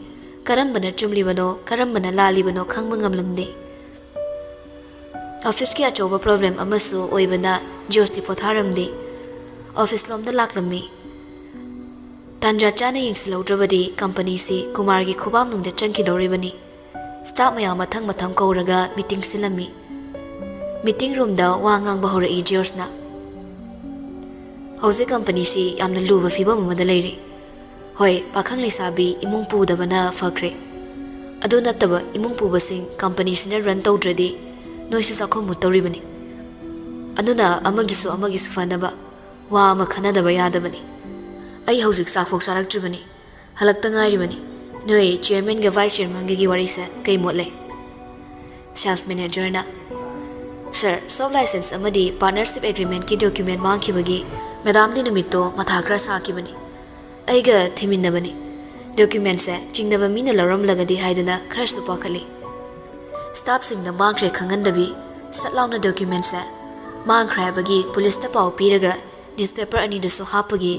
ꯀꯔꯝꯕꯅ ꯆꯨꯝꯂꯤꯕꯅꯣ ꯀꯔꯝꯕꯅ ꯂꯥꯜꯂꯤꯕꯅꯣ ꯈꯪꯕ ꯉꯝꯂꯝꯗꯦ ꯑꯣꯐꯤꯁꯀꯤ ꯑꯆꯧꯕ ꯄ꯭ꯔꯣꯕ꯭ꯂꯦꯝ ꯑꯃꯁꯨ ꯑꯣꯏꯕꯅ ꯖꯣꯔꯖꯇꯤ ꯄꯣꯊꯥꯔꯝꯗꯦ ꯑꯣꯐꯤꯁ ꯂꯣꯝꯗ ꯂꯥꯛꯂꯝꯃꯤ ꯇꯥꯟꯖꯥ ꯆꯥꯅ ꯌꯦꯡꯁꯤꯜꯍꯧꯗ꯭ꯔꯕꯗꯤ ꯀꯝꯄꯅꯤꯁꯤ ꯀꯨꯃꯥꯔꯒꯤ ꯈꯨꯕꯥꯝꯅꯨꯡꯗ ꯆꯪꯈꯤꯗꯧꯔꯤꯕꯅꯤ ꯁ꯭ꯇꯥꯐ ꯃꯌꯥꯝ ꯃꯊꯪ ꯃꯊꯪ ꯀꯧꯔꯒ ꯃꯤꯇꯤꯡ ꯁꯤꯜꯂꯝꯃꯤ ꯃꯤꯇꯤꯡ ꯔꯨꯝꯗ ꯋꯥ ꯉꯥꯡꯕ ꯍꯧꯔꯛꯏ ꯖꯣꯔꯖꯅ ꯍꯧꯖꯤꯛ ꯀꯝꯄꯅꯤꯁꯤ ꯌꯥꯝꯅ ꯂꯨꯕ ꯐꯤꯕꯝ ꯑꯃꯗ ꯂꯩꯔꯤ ꯍꯣꯏ ꯄꯥꯈꯪ ꯂꯩꯁꯥꯕꯤ ꯏꯃꯨꯡ ꯄꯨꯗꯕꯅ ꯐꯈ꯭ꯔꯦ ꯑꯗꯨ ꯅꯠꯇꯕ ꯏꯃꯨꯡ ꯄꯨꯕꯁꯤꯡ ꯀꯝꯄꯅꯤꯁꯤꯅ ꯔꯟ ꯇꯧꯗ꯭ꯔꯗꯤ ꯅꯣꯏꯁꯨ ꯆꯥꯛꯈꯨꯝ ꯃꯨꯠꯇꯧꯔꯤꯕꯅꯤ ꯑꯗꯨꯅ ꯑꯃꯒꯤꯁꯨ ꯐꯅꯕ ꯋꯥ ꯑꯃ ꯈꯟꯅꯗꯕ ꯌꯥꯗꯕꯅꯤ ꯑꯩ ꯍꯧꯖꯤꯛ ꯆꯥꯛꯐꯣꯛ ꯆꯥꯔꯛꯇ꯭ꯔꯤꯕꯅꯤ ꯍꯜꯂꯛꯇ ꯉꯥꯏꯔꯤꯕꯅꯤ ꯅꯣꯏ ꯆꯤꯌꯔꯃꯦꯟꯒ ꯚꯥꯏꯁ ꯆꯤꯌꯔꯃꯦꯟꯒꯤ ꯋꯥꯔꯤꯁꯦ ꯀꯩ ꯃꯣꯠꯂꯦ ꯁꯦꯜꯁ ꯃꯦꯅꯦꯖꯔꯅ ꯁꯔ ꯁꯣꯞ ꯂꯥꯏꯁꯦꯟꯁ ꯑꯃꯗꯤ ꯄꯥꯔꯠꯅꯔꯁꯤꯞ ꯑꯦꯒ꯭ꯔꯤꯃꯦꯟꯠꯀꯤ ꯗꯣꯀ꯭ꯌꯨꯃꯦꯟꯠ ꯃꯥꯡꯈꯤꯕꯒꯤ ꯃꯦꯗꯥꯝꯗꯤ ꯅꯨꯃꯤꯠꯇꯣ ꯃꯊꯥ ꯈꯔ ꯁꯥꯈꯤꯕꯅꯤ ꯑꯩꯒ ꯊꯤꯃꯤꯟꯅꯕꯅꯤ ꯗꯣꯀ꯭ꯌꯨꯃꯦꯟꯠꯁꯦ ꯆꯤꯡꯅꯕ ꯃꯤꯅ ꯂꯧꯔꯝꯂꯒꯗꯤ ꯍꯥꯏꯗꯨꯅ ꯈꯔꯁꯨ ꯄꯥꯈꯠꯂꯤ ꯁ꯭ꯇꯥꯐꯁꯤꯡꯅ ꯃꯥꯡꯈ꯭ꯔꯦ ꯈꯪꯍꯟꯗꯕꯤ ꯁꯠ ꯂꯥꯎꯅ ꯗꯣꯀ꯭ꯌꯨꯃꯦꯟꯠꯁꯦ ꯃꯥꯡꯈ꯭ꯔꯦ ꯍꯥꯏꯕꯒꯤ ꯄꯨꯂꯤꯁꯇ ꯄꯥꯎ ꯄꯤꯔꯒ ꯅ꯭ꯌꯨꯁꯄꯦꯄꯔ ꯑꯅꯤꯗꯁꯨ ꯍꯥꯞꯄꯒꯤ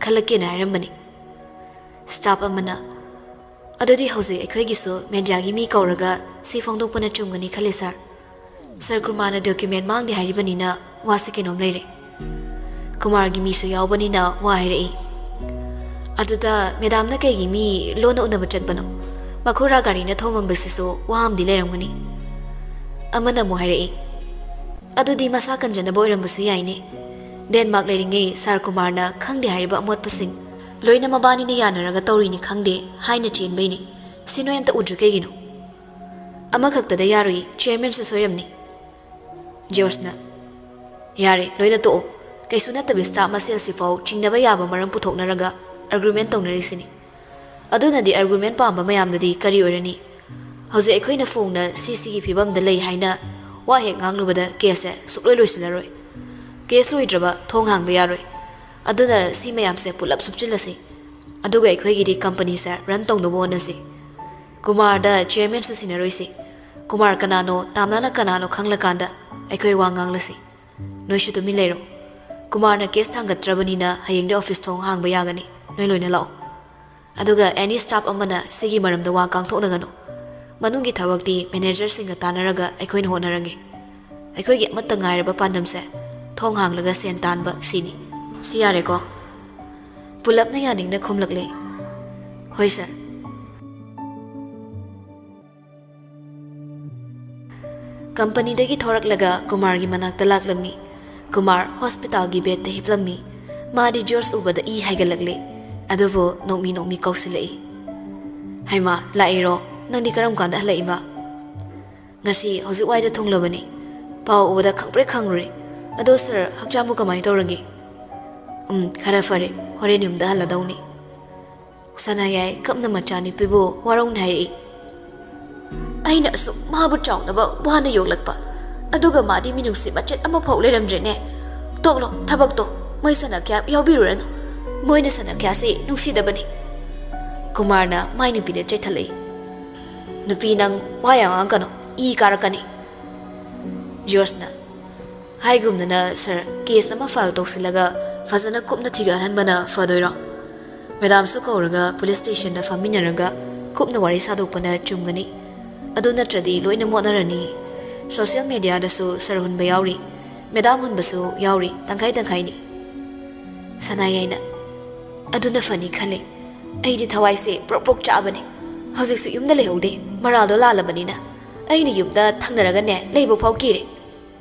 ꯈꯜꯂꯛꯀꯦꯅ ꯍꯥꯏꯔꯝꯕꯅꯤ꯫ ꯁ꯭ꯇꯥꯐ ꯑꯃꯅ ꯑꯗꯨꯗꯤ ꯍꯧꯖꯤꯛ ꯑꯩꯈꯣꯏꯒꯤꯁꯨ ꯃꯦꯗꯤꯌꯥꯒꯤ ꯃꯤ ꯀꯧꯔꯒ ꯁꯤ ꯐꯣꯡꯗꯣꯛꯄꯅ ꯆꯨꯝꯒꯅꯤ ꯈꯜꯂꯤ ꯁꯥꯔ꯫ ꯁꯥꯔ ꯀꯨꯃꯥꯔꯅ ꯗꯣꯀꯨꯃꯦꯟ ꯃꯥꯡꯗꯦ ꯍꯥꯏꯔꯤꯕꯅꯤꯅ ꯋꯥꯁꯤ ꯀꯩꯅꯣꯝ ꯂꯩꯔꯦ꯫ ꯀꯨꯃꯥꯔꯒꯤ ꯃꯤꯁꯨ ꯌꯥꯎꯕꯅꯤꯅ ꯋꯥ ꯍꯥꯏꯔꯛꯏ꯫ ꯑꯗꯨꯗ ꯃꯦꯗꯥꯝꯅ ꯀꯩꯒꯤ ꯃꯤ ꯂꯣꯟꯅ ꯎꯅꯕ ꯆꯠꯄꯅꯣ? ꯃꯈꯨꯔꯥ ꯒꯥꯔꯤꯅ ꯊꯣꯝꯃꯝꯕꯁꯤꯁꯨ ꯋꯥ ꯑꯃꯗꯤ ꯂꯩꯔꯝꯒꯅꯤ꯫ ꯑꯃꯅ ꯑꯃꯨꯛ ꯍꯥꯏꯔꯛꯏ ꯑꯗꯨꯗꯤ ꯃꯁꯥ ꯀꯟꯖꯅꯕ ꯑꯣꯏꯔꯝꯕꯁꯨ ꯌꯥꯏꯅꯦ꯫ ꯗꯦꯟꯃꯥꯔꯛ ꯂꯩꯔꯤꯉꯩ ꯁꯥꯔ ꯀꯨꯃꯥꯔꯅ ꯈꯪꯗꯦ ꯍꯥꯏꯔꯤꯕ ꯑꯃꯣꯠꯄꯁꯤꯡ ꯂꯣꯏꯅ ꯃꯕꯥꯅꯤꯅ ꯌꯥꯅꯔꯒ ꯇꯧꯔꯤꯅꯤ ꯈꯪꯗꯦ ꯍꯥꯏꯅ ꯆꯦꯟꯕꯩꯅꯤ꯫ ꯁꯤ ꯅꯣꯏ ꯑꯝꯇ ꯎꯗ꯭ꯔꯤ ꯀꯩꯒꯤꯅꯣ? ꯑꯃꯈꯛꯇꯗ ꯌꯥꯔꯣꯏ, ꯆꯤꯌꯔꯃꯦꯟꯁꯨ ꯁꯣꯏꯔꯝꯅꯤ꯫ ꯖꯣꯔꯖꯅ ꯌꯥꯔꯦ ꯂꯣꯏꯅ ꯇꯣꯛꯑꯣ, ꯀꯩꯁꯨ ꯅꯠꯇꯕꯤ ꯁ꯭ꯇꯥꯐ ꯃꯁꯦꯜꯁꯤꯐꯥꯎ ꯆꯤꯡꯅꯕ ꯌꯥꯕ ꯃꯔꯝ ꯄꯨꯊꯣꯛꯅꯔꯒ ꯑꯥꯔꯒꯨꯃꯦꯟ ꯇꯧꯅꯔꯤꯁꯤꯅꯤ꯫ ꯑꯗꯨꯅꯗꯤ ꯑꯥꯔꯒꯨꯃꯦꯟ ꯄꯥꯝꯕ ꯃꯌꯥꯝꯗꯗꯤ ꯀꯔꯤ ꯑꯣꯏꯔꯅꯤ? ꯍꯧꯖꯤꯛ ꯑꯩꯈꯣꯏꯅ ꯐꯣꯡꯅ ꯁꯤꯒꯤ ꯐꯤꯕꯝꯗ ꯂꯩ ꯍꯥꯏꯅ ꯋꯥ ꯍꯦꯛ ꯉꯥꯡꯂꯨꯕꯗ ꯀꯦꯁꯁꯦ ꯁꯨꯛꯂꯣꯏ ꯂꯣꯏꯁꯤꯜꯂꯔꯣꯏ꯫ ꯀꯦꯁ ꯂꯣꯏꯗ꯭ꯔꯕ ꯊꯣꯡ ꯍꯥꯡꯕ ꯌꯥꯔꯣꯏ꯫ ꯑꯗꯨꯅ ꯁꯤ ꯃꯌꯥꯝꯁꯦ ꯄꯨꯂꯞ ꯁꯨꯞꯆꯤꯜꯂꯁꯤ, ꯑꯗꯨꯒ ꯑꯩꯈꯣꯏꯒꯤꯗꯤ ꯀꯝꯄꯅꯤꯁꯦ ꯔꯟ ꯇꯧꯅꯕ ꯍꯣꯠꯅꯁꯤ꯫ ꯀꯨꯃꯥꯔꯗ ꯆꯤꯌꯔꯃꯦꯟꯁꯨ ꯁꯤꯟꯅꯔꯣꯏꯁꯤ꯫ ꯀꯨꯃꯥꯔ ꯀꯅꯥꯅꯣ ꯇꯥꯝꯅꯥꯅ ꯀꯅꯥꯅꯣ ꯈꯪꯂꯀꯥꯟꯗ ꯑꯩꯈꯣꯏ ꯋꯥ ꯉꯥꯡꯂꯁꯤ꯫ ꯅꯣꯏꯁꯨ ꯇꯨꯃꯤꯟ ꯂꯩꯔꯣ꯫ ꯀꯨꯃꯥꯔꯅ ꯀꯦꯁ ꯊꯥꯡꯒꯠꯇ꯭ꯔꯕꯅꯤꯅ ꯍꯌꯦꯡꯗ ꯑꯣꯐꯤꯁ ꯊꯣꯡ ꯍꯥꯡꯕ ꯌꯥꯒꯅꯤ꯫ ꯅꯣꯏ ꯂꯣꯏꯅ ꯂꯥꯛꯑꯣ꯫ ꯑꯗꯨꯒ ꯑꯦꯅꯤ ꯁ꯭ꯇꯥꯐ ꯑꯃꯅ ꯁꯤꯒꯤ ꯃꯔꯝꯗ ꯋꯥ ꯀꯥꯡꯊꯣꯛꯅꯒꯅꯨ꯫ ꯃꯅꯨꯡꯒꯤ ꯊꯕꯛꯇꯤ ꯃꯦꯅꯦꯖꯔꯁꯤꯡꯒ ꯇꯥꯟꯅꯔꯒ ꯑꯩꯈꯣꯏꯅ ꯍꯣꯠꯅꯔꯒꯦ꯫ ꯑꯩꯈꯣꯏꯒꯤ ꯑꯃꯠꯇ ꯉꯥꯏꯔꯕ ꯄꯥꯟꯗꯝꯁꯦ ꯊꯣꯡ ꯍꯥꯡꯂꯒ ꯁꯦꯟ ꯇꯥꯟꯕ ꯁꯤꯅꯤ꯫ ꯁꯤ ꯌꯥꯔꯦꯀꯣ? ꯄꯨꯂꯞꯅ ꯌꯥꯅꯤꯡꯅ ꯈꯨꯝꯂꯛꯂꯦ꯫ ꯍꯣꯏ ꯁꯥꯔ꯫ ꯀꯝꯄꯅꯤꯗꯒꯤ ꯊꯣꯔꯛꯂꯒ ꯀꯨꯃꯥꯔꯒꯤ ꯃꯅꯥꯛꯇ ꯂꯥꯛꯂꯝꯃꯤ꯫ ꯀꯨꯃꯥꯔ ꯍꯣꯁꯄꯤꯇꯥꯜꯒꯤ ꯕꯦꯗꯇ ꯍꯤꯞꯂꯝꯃꯤ꯫ ꯃꯥꯗꯤ ꯖꯣꯔꯖ ꯎꯕꯗ ꯏ ꯍꯥꯏꯒꯠꯂꯛꯂꯦ꯫ ꯑꯗꯨꯕꯨ ꯅꯣꯛꯃꯤ ꯅꯣꯛꯃꯤ ꯀꯧꯁꯤꯜꯂꯛꯏ꯫ ꯍꯩꯃꯥ ꯂꯥꯛꯏꯔꯣ? ꯅꯪꯗꯤ ꯀꯔꯝ ꯀꯥꯟꯗ ꯍꯜꯂꯛꯏꯕ? ꯉꯁꯤ ꯍꯧꯖꯤꯛ ꯋꯥꯏꯗ ꯊꯨꯡꯂꯕꯅꯤ꯫ ꯄꯥꯎ ꯎꯕꯗ ꯈꯪꯄ꯭ꯔꯦꯛ ꯈꯪꯔꯨꯔꯦ꯫ ꯑꯗꯣ ꯁꯥꯔ ꯍꯛꯆꯥꯡꯕꯨ ꯀꯃꯥꯏꯅ ꯇꯧꯔꯒꯦ? ꯈꯔ ꯐꯔꯦ, ꯍꯣꯔꯦꯟ ꯌꯨꯝꯗ ꯍꯜꯂꯗꯧꯅꯤ꯫ ꯁꯅꯥꯌꯥꯏ ꯀꯞꯅ ꯃꯆꯥꯅꯨꯄꯤꯕꯨ ꯋꯥꯔꯧꯅ ꯍꯥꯏꯔꯛꯏ꯫ ꯑꯩꯅ ꯑꯁꯨꯛ ꯃꯥꯕꯨ ꯆꯥꯎꯅꯕ ꯋꯥꯅ ꯌꯣꯛꯂꯛꯄ, ꯑꯗꯨꯒ ꯃꯥꯗꯤ ꯃꯤꯅꯨꯡꯁꯤ ꯃꯆꯦꯠ ꯑꯃꯐꯥꯎ ꯂꯩꯔꯝꯗ꯭ꯔꯦꯅꯦ꯫ ꯇꯣꯛꯂꯣ ꯊꯕꯛꯇꯣ, ꯃꯣꯏ ꯁꯅꯥꯈ꯭ꯌꯥ ꯌꯥꯎꯕꯤꯔꯨꯔꯅꯨ꯫ ꯃꯣꯏꯅ ꯁꯅꯥꯈ꯭ꯌꯥꯁꯤ ꯅꯨꯡꯁꯤꯗꯕꯅꯤ꯫ ꯀꯨꯃꯥꯔꯅ ꯃꯥꯏ ꯅꯨꯄꯤꯗ ꯆꯩꯊꯠꯂꯛꯏ꯫ ꯅꯨꯄꯤ ꯅꯪ ꯋꯥ ꯌꯥꯝ ꯉꯥꯡꯀꯅꯣ, ꯏ ꯀꯥꯔꯛꯀꯅꯤ꯫ ꯖꯣꯔꯖꯅ ꯍꯥꯏꯒꯨꯝꯗꯅ ꯁꯥꯔ ꯀꯦꯁ ꯑꯃ ꯐꯥꯏꯜ ꯇꯧꯁꯤꯜꯂꯒ ꯐꯖꯅ ꯀꯨꯞꯅ ꯊꯤꯒꯠꯍꯟꯕꯅ ꯐꯗꯣꯏꯔꯣ? ꯃꯦꯗꯥꯝꯁꯨ ꯀꯧꯔꯒ ꯄꯨꯂꯤꯁ ꯁ꯭ꯇꯦꯁꯟꯗ ꯐꯝꯃꯤꯟꯅꯔꯒ ꯀꯨꯞꯅ ꯋꯥꯔꯤ ꯁꯥꯗꯣꯛꯄꯅ ꯆꯨꯝꯒꯅꯤ꯫ ꯑꯗꯨ ꯅꯠꯇ꯭ꯔꯗꯤ ꯂꯣꯏꯅ ꯃꯣꯠꯅꯔꯅꯤ꯫ ꯁꯣꯁꯤꯌꯦꯜ ꯃꯦꯗꯤꯌꯥꯗꯁꯨ ꯁꯥꯔ ꯍꯨꯟꯕ ꯌꯥꯎꯔꯤ, ꯃꯦꯗꯥꯝ ꯍꯨꯟꯕꯁꯨ ꯌꯥꯎꯔꯤ, ꯇꯪꯈꯥꯏ ꯇꯪꯈꯥꯏꯅꯤ꯫ ꯁꯅꯥꯌꯥꯏꯅ ꯑꯗꯨꯅ ꯐꯅꯤ ꯈꯜꯂꯦ꯫ ꯑꯩꯗꯤ ꯊꯋꯥꯏꯁꯦ ꯄ꯭ꯔꯣꯛ ꯄ꯭ꯔꯣꯛ ꯆꯥꯛꯑꯕꯅꯤ꯫ ꯍꯧꯖꯤꯛꯁꯨ ꯌꯨꯝꯗ ꯂꯩꯍꯧꯗꯦ, ꯃꯔꯥꯜꯗꯣ ꯂꯥꯜꯂꯕꯅꯤꯅ꯫ ꯑꯩꯅ ꯌꯨꯝꯗ ꯊꯪꯅꯔꯒꯅꯦ ꯂꯩꯕ ꯐꯥꯎ ꯀꯤꯔꯦ꯫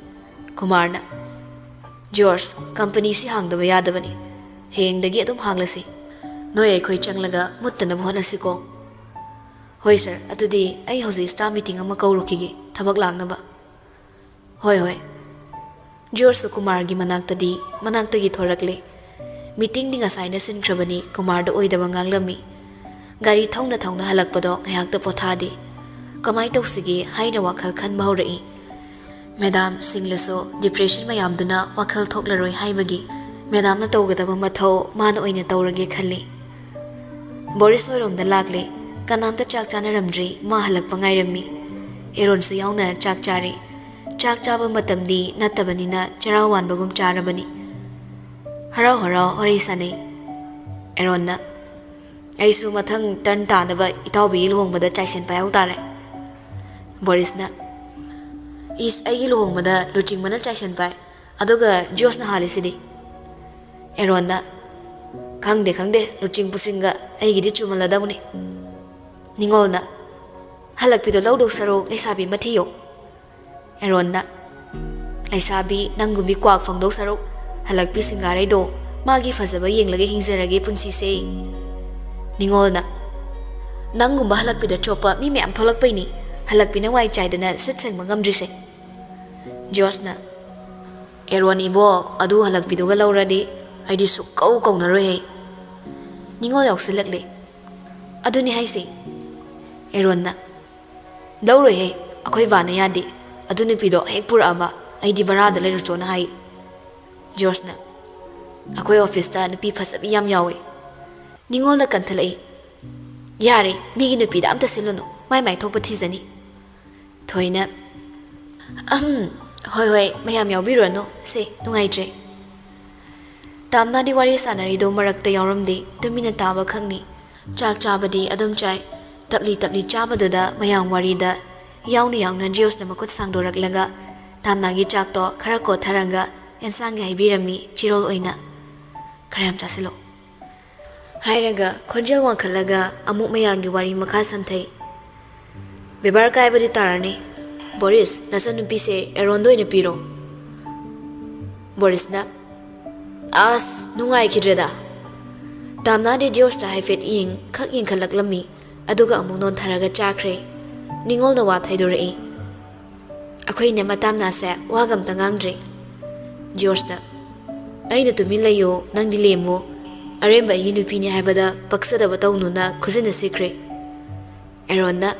ꯀꯨꯃꯥꯔꯅ ꯖꯣꯔꯖ, ꯀꯝꯄꯅꯤꯁꯤ ꯍꯥꯡꯗꯕ ꯌꯥꯗꯕꯅꯤ꯫ ꯍꯌꯦꯡꯗꯒꯤ ꯑꯗꯨꯝ ꯍꯥꯡꯂꯁꯤ꯫ ꯅꯣꯏ ꯑꯩꯈꯣꯏ ꯆꯪꯂꯒ ꯃꯨꯠꯇꯅꯕ ꯍꯣꯠꯅꯁꯤꯀꯣ꯫ ꯍꯣꯏ ꯁꯥꯔ, ꯑꯗꯨꯗꯤ ꯑꯩ ꯍꯧꯖꯤꯛ ꯁ꯭ꯇꯥꯐ ꯃꯤꯇꯤꯡ ꯑꯃ ꯀꯧꯔꯨꯈꯤꯒꯦ, ꯊꯕꯛ ꯂꯥꯛꯅꯕ꯫ ꯍꯣꯏ ꯍꯣꯏ꯫ ꯖꯣꯔꯖꯁꯨ ꯀꯨꯃꯥꯔꯒꯤ ꯃꯅꯥꯛꯇꯒꯤ ꯊꯣꯔꯛꯂꯦ꯫ ꯃꯤꯇꯤꯡꯗꯤ ꯉꯁꯥꯏꯅ ꯁꯤꯟꯈ꯭ꯔꯕꯅꯤ ꯀꯨꯃꯥꯔꯗ ꯑꯣꯏꯗꯕ ꯉꯥꯡꯂꯝꯃꯤ꯫ ꯒꯥꯔꯤ ꯊꯧꯅ ꯊꯧꯅ ꯍꯜꯂꯛꯄꯗꯣ ꯉꯥꯏꯍꯥꯛꯇ ꯄꯣꯊꯥꯗꯦ꯫ ꯀꯃꯥꯏꯅ ꯇꯧꯁꯤꯒꯦ ꯍꯥꯏꯅ ꯋꯥꯈꯜ ꯈꯟꯕ ꯍꯧꯔꯛꯏ꯫ ꯃꯦꯗꯥꯝ ꯁꯤꯡꯂꯁꯨ ꯗꯤꯄ꯭ꯔꯦꯁꯟ ꯃꯌꯥꯝꯗꯨꯅ ꯋꯥꯈꯜ ꯊꯣꯛꯂꯔꯣꯏ ꯍꯥꯏꯕꯒꯤ ꯃꯦꯗꯥꯝꯅ ꯇꯧꯒꯗꯕ ꯃꯊꯧ ꯃꯥꯅ ꯑꯣꯏꯅ ꯇꯧꯔꯒꯦ ꯈꯜꯂꯤ꯫ ꯕꯣꯔꯤꯁ ꯍꯣꯏꯔꯣꯝꯗ ꯂꯥꯛꯂꯦ꯫ ꯀꯅꯥꯝꯇ ꯆꯥꯛ ꯆꯥꯅꯔꯝꯗ꯭ꯔꯤ, ꯃꯥ ꯍꯜꯂꯛꯄ ꯉꯥꯏꯔꯝꯃꯤ꯫ ꯑꯦꯔꯣꯟꯁꯨ ꯌꯥꯎꯅ ꯆꯥꯛ ꯆꯥꯔꯤ꯫ ꯆꯥꯛ ꯆꯥꯕ ꯃꯇꯝꯗꯤ ꯅꯠꯇꯕꯅꯤꯅ ꯆꯔꯥ ꯋꯥꯟꯕꯒꯨꯝ ꯆꯥꯔꯕꯅꯤ꯫ ꯍꯔꯥꯎ ꯍꯔꯥꯎ ꯋꯥꯔꯤ ꯁꯥꯅꯩ꯫ ꯑꯦꯔꯣꯟꯅ ꯑꯩꯁꯨ ꯃꯊꯪ ꯇꯔꯟ ꯇꯥꯅꯕ ꯏꯇꯥꯎꯕꯤꯒꯤ ꯂꯨꯍꯣꯡꯕꯗ ꯆꯥꯏꯁꯦꯟ ꯄꯥꯏꯍꯧ ꯇꯥꯔꯦ꯫ ꯕꯣꯔꯤꯁꯅ ꯏꯁ ꯑꯩꯒꯤ ꯂꯨꯍꯣꯡꯕꯗ ꯂꯨꯆꯤꯡꯕꯅ ꯆꯥꯏꯁꯦꯟ ꯄꯥꯏ, ꯑꯗꯨꯒ ꯖꯣꯁꯅ ꯍꯥꯜꯂꯤꯁꯤꯗꯤ꯫ ꯑꯦꯔꯣꯟꯅ ꯈꯪꯗꯦ ꯈꯪꯗꯦ, ꯂꯨꯆꯤꯡ ꯄꯨꯆꯤꯡꯒ ꯑꯩꯒꯤꯗꯤ ꯆꯨꯝꯍꯜꯂꯗꯕꯅꯤ꯫ ꯅꯤꯉꯣꯜꯅ ꯍꯜꯂꯛꯄꯤꯗꯣ ꯂꯧꯗꯧ ꯁꯔꯨꯛ ꯂꯩꯁꯥꯕꯤ ꯑꯃ ꯊꯤꯌꯣ꯫ ꯑꯦꯔꯣꯟꯅ ꯂꯩꯁꯥꯕꯤ ꯅꯪꯒꯨꯝꯕꯤ ꯀ꯭ꯋꯥꯛ ꯐꯪꯗꯧ ꯁꯔꯨꯛ ꯍꯜꯂꯛꯄꯤ ꯁꯤꯡꯒꯥꯔꯩꯗꯣ ꯃꯥꯒꯤ ꯐꯖꯕ ꯌꯦꯡꯂꯒ ꯍꯤꯡꯖꯔꯒꯦ ꯄꯨꯟꯁꯤꯁꯦ꯫ ꯅꯤꯉꯣꯜꯅ ꯅꯪꯒꯨꯝꯕ ꯍꯜꯂꯛꯄꯤꯗ ꯆꯣꯞꯄ ꯃꯤ ꯃꯌꯥꯝ ꯊꯣꯛꯂꯛꯄꯩꯅꯤ ꯍꯜꯂꯛꯄꯤꯅ ꯋꯥꯏ ꯆꯥꯏꯗꯅ ꯁꯤꯠ ꯁꯦꯡꯕ ꯉꯝꯗ꯭ꯔꯤꯁꯦ꯫ ꯖꯣꯔꯖꯅ ꯑꯦꯔꯣꯟ ꯏꯕꯣ, ꯑꯗꯨ ꯍꯜꯂꯛꯄꯤꯗꯨꯒ ꯂꯧꯔꯗꯤ ꯑꯩꯗꯤ ꯁꯨꯛꯀꯧ ꯀꯧꯅꯔꯣꯏꯍꯦ꯫ ꯅꯤꯉꯣꯜ ꯌꯥꯎꯁꯤꯜꯂꯛꯂꯦ꯫ ꯑꯗꯨꯅꯤ ꯍꯥꯏꯁꯦ꯫ ꯑꯦꯔꯣꯟꯅ ꯂꯧꯔꯣꯏꯍꯦ, ꯑꯩꯈꯣꯏ ꯕꯥꯅ ꯌꯥꯗꯦ꯫ ꯑꯗꯨ ꯅꯨꯄꯤꯗꯣ ꯍꯦꯛ ꯄꯨꯔꯛꯑꯕ ꯑꯩꯗꯤ ꯕꯔꯥꯗ ꯂꯩꯔꯨꯆꯣꯅ ꯍꯥꯏ꯫ ꯖꯣꯔꯖꯅ ꯑꯩꯈꯣꯏ ꯑꯣꯐꯤꯁꯇ ꯅꯨꯄꯤ ꯐꯖꯕꯤ ꯌꯥꯝ ꯌꯥꯎꯋꯤ꯫ ꯅꯤꯉꯣꯜꯅ ꯀꯟꯊꯠꯂꯛꯏ꯫ ꯌꯥꯔꯦ, ꯃꯤꯒꯤ ꯅꯨꯄꯤꯗ ꯑꯝꯇ ꯁꯤꯜꯂꯨꯅꯨ, ꯃꯥꯏ ꯃꯥꯏ ꯊꯣꯛꯄ ꯊꯤꯖꯅꯤ꯫ ꯊꯣꯏꯅ ꯍꯣꯏ ꯍꯣꯏ, ꯃꯌꯥꯝ ꯌꯥꯎꯕꯤꯔꯨꯔꯅꯨ, ꯆꯠꯁꯦ ꯅꯨꯡꯉꯥꯏꯇ꯭ꯔꯦ ꯇꯥꯝꯅꯥꯗꯤ ꯋꯥꯔꯤ ꯁꯥꯟꯅꯔꯤꯗꯣ ꯃꯔꯛꯇ ꯌꯥꯎꯔꯝꯗꯦ ꯇꯨꯃꯤꯟꯅ ꯇꯥꯕ ꯈꯪꯅꯤ ꯆꯥꯛ ꯆꯥꯕꯗꯤ ꯑꯗꯨꯝ ꯆꯥꯏ ꯇꯞꯂꯤ ꯇꯞꯂꯤ ꯆꯥꯕꯗꯨꯗ ꯃꯌꯥꯝ ꯋꯥꯔꯤꯗ ꯌꯥꯎꯅ ꯖꯤꯌꯣꯁꯅ ꯃꯈꯨꯠ ꯁꯥꯡꯗꯣꯔꯛꯂꯒ ꯇꯥꯝꯅꯥꯒꯤ ꯆꯥꯛꯇꯣ ꯈꯔ ꯀꯣꯠꯊꯔꯒ ꯑꯦꯟꯁꯥꯡꯒꯤ ꯍꯥꯏꯕꯤꯔꯝꯃꯤ ꯆꯤꯔꯣꯜ ꯑꯣꯏꯅ ꯈꯔ ꯌꯥꯝ ꯆꯥꯁꯤꯜꯂꯣ ꯍꯥꯏꯔꯒ ꯈꯣꯟꯖꯦꯜ ꯋꯥꯡꯈꯠꯂꯒ ꯑꯃꯨꯛ ꯃꯌꯥꯝꯒꯤ ꯋꯥꯔꯤ ꯃꯈꯥ ꯁꯝꯊꯩ ꯕꯦꯕꯥꯔ ꯀꯥꯏꯕꯗꯤ ꯇꯥꯔꯅꯤ ꯕꯣꯔꯤꯁ ꯅꯆꯟꯅꯨꯄꯤꯁꯦ ꯑꯦꯔꯣꯟꯗ ꯑꯣꯏꯅ ꯄꯤꯔꯣ ꯕꯣꯔꯤꯁꯅ ꯑꯁ ꯅꯨꯡꯉꯥꯏꯈꯤꯗ꯭ꯔꯦꯗ ꯇꯥꯝꯅꯥꯗꯤ ꯖꯤꯌꯣꯁꯇ ꯍꯥꯏꯐꯦꯠ ꯈꯛ ꯌꯦꯡꯈꯠꯂꯛꯂꯝꯃꯤ ꯑꯗꯨꯒ ꯑꯃꯨꯛ ꯅꯣꯟꯊꯔꯒ ꯆꯥꯈ꯭ꯔꯦ ꯅꯤꯡꯉꯣꯜꯅ ꯋꯥ ꯊꯩꯗꯣꯔꯛꯏ ꯑꯩꯈꯣꯏꯅꯦ ꯃꯇꯥꯝꯅꯥꯁꯦ ꯋꯥꯒ ꯑꯝꯇ ꯉꯥꯡꯗ꯭ꯔꯦ ꯖꯤꯌꯣꯁꯅ ꯑꯩꯅ ꯇꯨꯃꯤꯟ ꯂꯩꯌꯣ ꯅꯪꯗꯤ ꯂꯦꯝꯃꯣ ꯑꯔꯦꯝꯕ ꯑꯩꯒꯤ ꯅꯨꯄꯤꯅꯤ ꯍꯥꯏꯕꯗ ꯄꯛꯆꯗꯕ ꯇꯧꯅꯨꯅ ꯈꯨꯖꯤꯟꯅ ꯁꯤꯈ꯭ꯔꯦ ꯑꯦꯔꯣꯟꯅ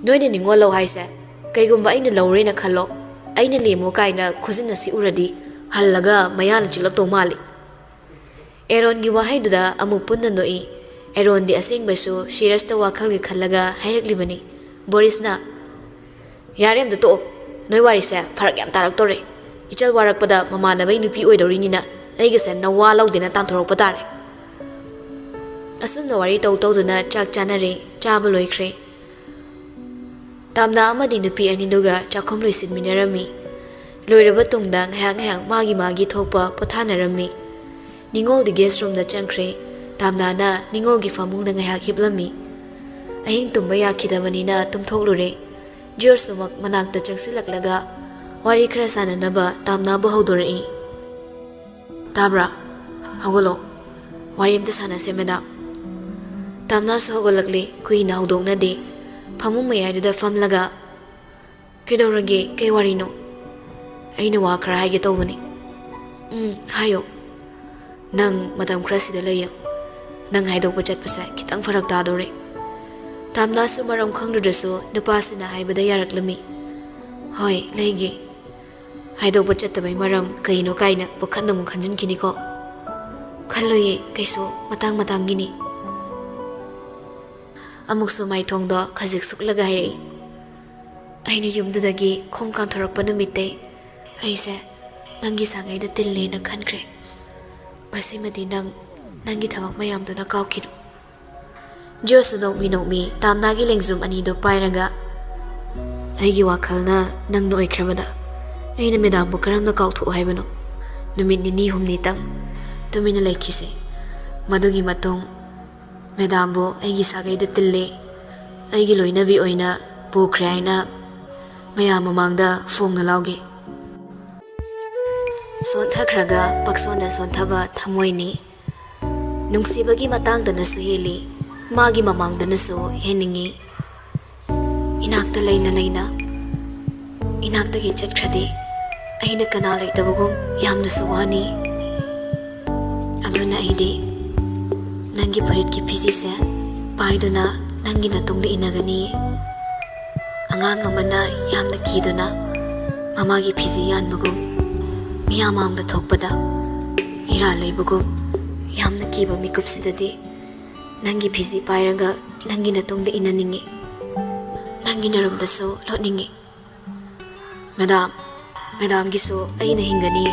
ꯅꯣꯏꯅ ꯅꯤꯡꯉꯣꯜ ꯂꯧ ꯍꯥꯏꯁꯦ ꯀꯩꯒꯨꯝꯕ ꯑꯩꯅ ꯂꯧꯔꯦꯅ ꯈꯜꯂꯣ ꯑꯩꯅ ꯂꯦꯝꯃꯣ ꯀꯥꯏꯅ ꯈꯨꯖꯤꯟꯅ ꯁꯤꯎꯔꯗꯤ ꯍꯜꯂꯒ ꯃꯌꯥꯅ ꯆꯤꯛꯂꯛꯇꯧ ꯃꯥꯜꯂꯤ ꯑꯦꯔꯣꯟꯒꯤ ꯋꯥꯍꯩꯗꯨꯗ ꯑꯃꯨꯛ ꯄꯨꯟꯅ ꯅꯣꯛꯏ ꯑꯦꯔꯣꯟꯗꯤ ꯑꯁꯦꯡꯕꯁꯨ ꯁꯤꯔꯁꯇ ꯋꯥꯈꯜꯒꯤ ꯈꯜꯂꯒ ꯍꯥꯏꯔꯛꯂꯤꯕꯅꯤ ꯕꯣꯔꯤꯁꯅ ꯌꯥꯔꯦ ꯑꯝꯇ ꯇꯣꯛꯑꯣ ꯅꯣꯏ ꯋꯥꯔꯤꯁꯦ ꯐꯔꯛ ꯌꯥꯝ ꯇꯥꯔꯛꯇꯣꯔꯦ ꯏꯆꯜ ꯋꯥꯔꯛꯄꯗ ꯃꯃꯥꯟꯅꯕꯩ ꯅꯨꯄꯤ ꯑꯣꯏꯗꯧꯔꯤꯅꯤꯅ ꯑꯩꯒꯁꯦ ꯅꯋꯥ ꯂꯧꯗꯦꯅ ꯇꯥꯟꯊꯣꯔꯛꯄ ꯇꯥꯔꯦ ꯑꯁꯨꯝꯅ ꯋꯥꯔꯤ ꯇꯧꯗꯨꯅ ꯆꯥꯛ ꯆꯥꯅꯔꯦ ꯆꯥꯕ ꯂꯣꯏꯈ꯭ꯔꯦ ꯇꯥꯝꯅꯥ ꯑꯃꯗꯤ ꯅꯨꯄꯤ ꯑꯅꯤꯗꯨꯒ ꯆꯥꯛꯈꯨꯝ ꯂꯣꯏꯁꯤꯟꯃꯤꯟꯅꯔꯝꯃꯤ ꯂꯣꯏꯔꯕ ꯇꯨꯡꯗ ꯉꯥꯏꯍꯥꯛ ꯃꯥꯒꯤ ꯊꯣꯛꯄ ꯄꯣꯊꯥꯅꯔꯝꯃꯤ ꯅꯤꯡꯉꯣꯜꯗꯤ ꯒꯦꯁ ꯔꯨꯝꯗ ꯆꯪꯈ꯭ꯔꯦ ꯇꯥꯝꯅꯥꯅ ꯅꯤꯡꯉꯣꯜꯒꯤ ꯐꯃꯨꯡꯗ ꯉꯥꯏꯍꯥꯛ ꯍꯤꯞꯂꯝꯃꯤ ꯑꯍꯤꯡ ꯇꯨꯝꯕ ꯌꯥꯈꯤꯗꯕꯅꯤꯅ ꯇꯨꯝꯊꯣꯛꯂꯨꯔꯦ ꯖꯤꯌꯣꯁꯁꯨꯃꯛ ꯃꯅꯥꯛꯇ ꯆꯪꯁꯤꯜꯂꯛꯂꯒ ꯋꯥꯔꯤ ꯈꯔ ꯁꯥꯟꯅꯅꯕ ꯇꯥꯝꯅꯥꯕꯨ ꯍꯧꯗꯣꯔꯛꯏ ꯇꯥꯕ꯭ꯔꯥ ꯍꯧꯒꯠꯂꯣ ꯋꯥꯔꯤ ꯑꯝꯇ ꯁꯥꯟꯅꯁꯦ ꯃꯦꯗꯥꯝ ꯇꯥꯝꯅꯥꯁꯨ ꯍꯧꯒꯠꯂꯛꯂꯤ ꯀꯨꯏꯅ ꯍꯧꯗꯣꯛꯅꯗꯦ ꯐꯃꯨꯡ ꯃꯌꯥꯏꯗꯨꯗ ꯐꯝꯂꯒ ꯀꯩꯗꯧꯔꯒꯦ ꯀꯩ ꯋꯥꯔꯤꯅꯣ ꯑꯩꯅ ꯋꯥ ꯈꯔ ꯍꯥꯏꯒꯦ ꯇꯧꯕꯅꯤ ꯍꯥꯏꯌꯣ ꯅꯪ ꯃꯇꯝ ꯈꯔ ꯁꯤꯗ ꯂꯩꯌꯣ ꯅꯪ ꯍꯥꯏꯗꯣꯛꯄ ꯆꯠꯄꯁꯦ ꯈꯤꯇꯪ ꯐꯔꯛ ꯇꯥꯗꯣꯔꯦ ꯇꯥꯝꯅꯥꯁꯨ ꯃꯔꯝ ꯈꯪꯂꯨꯗ꯭ꯔꯁꯨ ꯅꯨꯄꯥꯁꯤꯅ ꯍꯥꯏꯕꯗ ꯌꯥꯔꯛꯂꯝꯃꯤ ꯍꯣꯏ ꯂꯩꯒꯦ ꯍꯥꯏꯗꯣꯛꯄ ꯆꯠꯇꯕꯩ ꯃꯔꯝ ꯀꯩꯅꯣ ꯀꯥꯏꯅ ꯋꯥꯈꯜꯗ ꯑꯃꯨꯛ ꯈꯟꯖꯤꯟꯈꯤꯅꯤꯀꯣ ꯈꯜꯂꯣꯏꯌꯦ ꯀꯩꯁꯨ ꯃꯇꯥꯡꯒꯤꯅꯤ ꯑꯃꯨꯛꯁꯨ ꯃꯥꯏꯊꯣꯡꯗꯣ ꯈꯖꯤꯛ ꯁꯨꯛꯂꯒ ꯍꯥꯏꯔꯛꯏ ꯑꯩꯅ ꯌꯨꯝꯗꯨꯗꯒꯤ ꯈꯣꯡ ꯀꯥꯟꯊꯣꯔꯛꯄ ꯅꯨꯃꯤꯠꯇꯩ ꯑꯩꯁꯦ ꯅꯪꯒꯤ ꯁꯥꯒꯩꯗ ꯇꯤꯜꯂꯦꯅ ꯈꯟꯈ꯭ꯔꯦ ꯃꯁꯤꯃꯗꯤ ꯅꯪꯒꯤ ꯊꯕꯛ ꯃꯌꯥꯝꯗꯨꯅ ꯀꯥꯎꯈꯤꯅꯨ ꯖꯤꯌꯣꯁꯁꯨ ꯅꯣꯛꯃꯤ ꯇꯥꯝꯅꯥꯒꯤ ꯂꯦꯡꯖꯨꯝ ꯑꯅꯤꯗꯨ ꯄꯥꯏꯔꯒ ꯑꯩꯒꯤ ꯋꯥꯈꯜꯅ ꯅꯪꯅ ꯑꯣꯏꯈ꯭ꯔꯕꯗ ꯑꯩꯅ ꯃꯦꯗꯥꯝꯕꯨ ꯀꯔꯝꯅ ꯀꯥꯎꯊꯣꯛꯎ ꯍꯥꯏꯕꯅꯣ ꯅꯨꯃꯤꯠ ꯅꯤꯅꯤ ꯍꯨꯝꯅꯤꯇꯪ ꯇꯨꯃꯤꯟꯅ ꯂꯩꯈꯤꯁꯦ ꯃꯗꯨꯒꯤ ꯃꯇꯨꯡ ꯃꯦꯗꯥꯝꯕꯨ ꯑꯩꯒꯤ ꯁꯥꯒꯩꯗ ꯇꯤꯜꯂꯦ ꯑꯩꯒꯤ ꯂꯣꯏꯅꯕꯤ ꯑꯣꯏꯅ ꯄꯨꯈ꯭ꯔꯦ ꯍꯥꯏꯅ ꯃꯌꯥꯝ ꯃꯃꯥꯡꯗ ꯐꯣꯡꯅ ꯂꯥꯎꯒꯦ ꯁꯣꯟꯊꯈ꯭ꯔꯒ ꯄꯛꯁꯣꯟꯗ ꯁꯣꯟꯊꯕ ꯊꯃꯣꯏꯅꯤ ꯅꯨꯡꯁꯤꯕꯒꯤ ꯃꯇꯥꯡꯗꯅꯁꯨ ꯍꯦꯜꯂꯤ ꯃꯥꯒꯤ ꯃꯃꯥꯡꯗꯅꯁꯨ ꯍꯦꯟꯅꯤꯡꯉꯤ ꯏꯅꯥꯛꯇ ꯂꯩꯅ ꯏꯅꯥꯛꯇꯒꯤ ꯆꯠꯈ꯭ꯔꯗꯤ ꯑꯩꯅ ꯀꯅꯥ ꯂꯩꯇꯕꯒꯨꯝ ꯌꯥꯝꯅꯁꯨ ꯋꯥꯅꯤ ꯑꯗꯨꯅ ꯑꯩꯗꯤ ꯅꯪꯒꯤ ꯐꯨꯔꯤꯠꯀꯤ ꯐꯤꯖꯤꯁꯦ ꯄꯥꯏꯗꯨꯅ ꯅꯪꯒꯤ ꯅꯇꯨꯡꯗ ꯏꯟꯅꯒꯅꯤ ꯑꯉꯥꯡ ꯑꯃꯅ ꯌꯥꯝꯅ ꯀꯤꯗꯨꯅ ꯃꯃꯥꯒꯤ ꯐꯤꯖꯤ ꯌꯥꯟꯕꯒꯨꯝ ꯃꯤꯌꯥꯝ ꯃꯥꯡꯗ ꯊꯣꯛꯄꯗ ꯏꯔꯥꯜ ꯂꯩꯕꯒꯨꯝ ꯌꯥꯝꯅ ꯀꯤꯕ ꯃꯤꯀꯨꯞꯁꯤꯗꯗꯤ ꯅꯪꯒꯤ ꯐꯤꯖꯤ ꯄꯥꯏꯔꯒ ꯅꯪꯒꯤ ꯅꯇꯨꯡꯗ ꯏꯟꯅꯅꯤꯡꯉꯤ ꯅꯪꯒꯤ ꯅꯔꯨꯝꯗꯁꯨ ꯂꯣꯠꯅꯤꯡꯉꯤ ꯃꯦꯗꯥꯝꯒꯤꯁꯨ ꯑꯩꯅ ꯍꯤꯡꯒꯅꯤ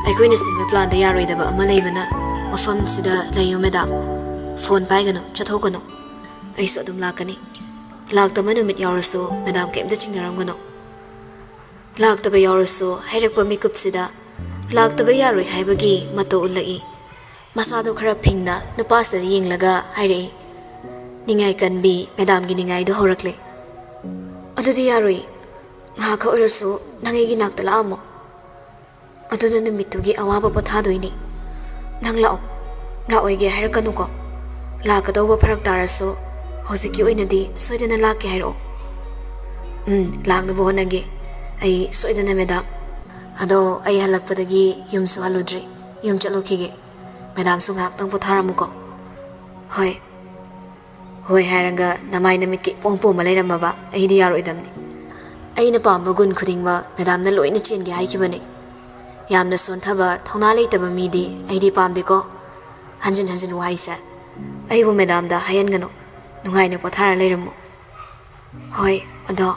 ꯑꯩꯈꯣꯏꯅ ꯁꯤꯟꯕ ꯄ꯭ꯂꯥꯟꯗ ꯌꯥꯔꯣꯏꯗꯕ ꯑꯃ ꯂꯩꯕꯅ ꯃꯐꯝꯁꯤꯗ ꯂꯩꯌꯨ ꯃꯦꯗꯥꯝ ꯐꯣꯟ パイꯒꯅꯨ ꯆꯠꯊꯣꯛꯀꯅꯨ ꯑꯩꯁꯨ ꯑꯗꯨꯝ ꯂꯥꯛꯀꯅꯤ ꯂꯥꯛꯇꯕ ꯅꯨꯃꯤꯠ ꯌꯥꯎꯔꯁꯨ ꯃꯦꯗꯥꯝ ꯀꯩꯝꯇ ꯆꯤꯡꯅꯔꯝꯒꯅꯨ ꯂꯥꯛꯇꯕ ꯌꯥꯎꯔꯁꯨ ꯍꯥꯏꯔꯛꯄ ꯃꯤꯀꯨꯞꯁꯤꯗ ꯂꯥꯛꯇꯕ ꯌꯥꯔꯣꯏ ꯍꯥꯏꯕꯒꯤ ꯃꯇꯧ ꯎꯠꯂꯛꯏ ꯃꯁꯥꯗꯣ ꯈꯔ ꯐꯤꯡꯅ ꯅꯨꯄꯥꯁꯤꯗ ꯌꯦꯡꯂꯒ ꯍꯥꯏꯔꯛꯏ ꯅꯤꯡꯉꯥꯏ ꯀꯟꯕꯤ ꯃꯦꯗꯥꯝꯒꯤ ꯅꯤꯡꯉꯥꯏꯗꯣ ꯍꯧꯔꯛꯂꯦ ꯑꯗꯨꯗꯤ ꯌꯥꯔꯣꯏ ꯉꯥꯏꯍꯥꯛ ꯑꯣꯏꯔꯁꯨ ꯅꯪ ꯑꯩꯒꯤ ꯅꯥꯛꯇ ꯂꯥꯛꯑꯝꯃꯣ ꯑꯗꯨꯅ ꯅꯨꯃꯤꯠꯇꯨꯒꯤ ꯑꯋꯥꯕ ꯄꯣꯊꯥꯗꯣꯏꯅꯤ ꯅꯪ ꯂꯥꯛꯑꯣꯏꯒꯦ ꯍꯥꯏꯔꯛꯀꯅꯨꯀꯣ ꯂꯥꯛꯀꯗꯧꯕ ꯐꯔꯛ ꯇꯥꯔꯁꯨ ꯍꯧꯖꯤꯛꯀꯤ ꯑꯣꯏꯅꯗꯤ ꯁꯣꯏꯗꯅ ꯂꯥꯛꯀꯦ ꯍꯥꯏꯔꯛꯑꯣ ꯂꯥꯛꯅꯕ ꯍꯣꯠꯅꯒꯦ ꯑꯩ ꯁꯣꯏꯗꯅ ꯃꯦꯗꯥꯝ ꯑꯗꯣ ꯑꯩ ꯍꯜꯂꯛꯄꯗꯒꯤ ꯌꯨꯝꯁꯨ ꯍꯜꯂꯨꯗ꯭ꯔꯤ ꯌꯨꯝ ꯆꯠꯂꯨꯈꯤꯒꯦ ꯃꯦꯗꯥꯝꯁꯨ ꯉꯥꯏꯍꯥꯛꯇꯪ ꯄꯣꯊꯥꯔꯝꯃꯨꯀꯣ ꯍꯣꯏ ꯍꯥꯏꯔꯒ ꯅꯃꯥꯏ ꯅꯃꯤꯠꯀꯤ ꯄꯣꯡ ꯄꯣꯝꯕ ꯂꯩꯔꯝꯃꯕ ꯑꯩꯗꯤ ꯌꯥꯔꯣꯏꯗꯕꯅꯤ ꯑꯩꯅ ꯄꯥꯝꯕ ꯒꯨꯟ ꯈꯨꯗꯤꯡꯃꯛ ꯃꯦꯗꯥꯝꯅ ꯂꯣꯏꯅ ꯆꯦꯟꯒꯦ ꯍꯥꯏꯈꯤꯕꯅꯤ ꯌꯥꯝꯅ ꯁꯣꯟꯊꯕ ꯊꯧꯅꯥ ꯂꯩꯇꯕ ꯃꯤꯗꯤ ꯑꯩꯗꯤ ꯄꯥꯝꯗꯦꯀꯣ ꯍꯟꯖꯤꯟ ꯋꯥꯍꯩꯁꯦ ꯑꯩꯕꯨ ꯃꯦꯗꯥꯝꯗ ꯍꯥꯏꯍꯟꯒꯅꯨ ꯅꯨꯡꯉꯥꯏꯅ ꯄꯣꯊꯥꯔ ꯂꯩꯔꯝꯃꯨ ꯍꯣꯏ ꯑꯗꯣ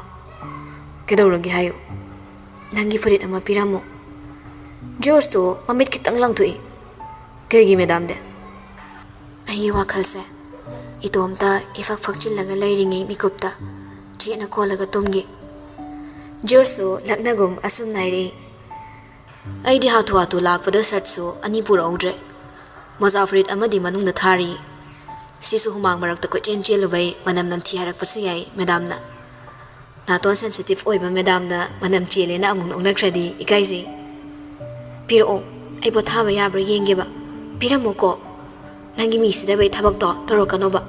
ꯀꯩꯗꯧꯔꯒꯦ ꯍꯥꯏꯌꯨ ꯅꯪꯒꯤ ꯐꯨꯔꯤꯠ ꯑꯃ ꯄꯤꯔꯝꯃꯨ George to mamit kitang lang tui. Kegi madam de. Ayi wakalse. Itomta ifak fakchil laga lairingi mikupta. China ko laga tumgi. George so lagnagum asum nairi. Ay di hatu lakpada sart so anipura udre. Mozafrit amadi manung na thari. Sisu humang marakta ko chenchel bay manam nam tiharak pasuyay madam na. Naton sensitive oiba madam na manam chile na amung nong nakradi ikaizi. Piro ay potaba yabra yenge ba. Pira mo ko. Nangi misida bay tabak to toro kano ba.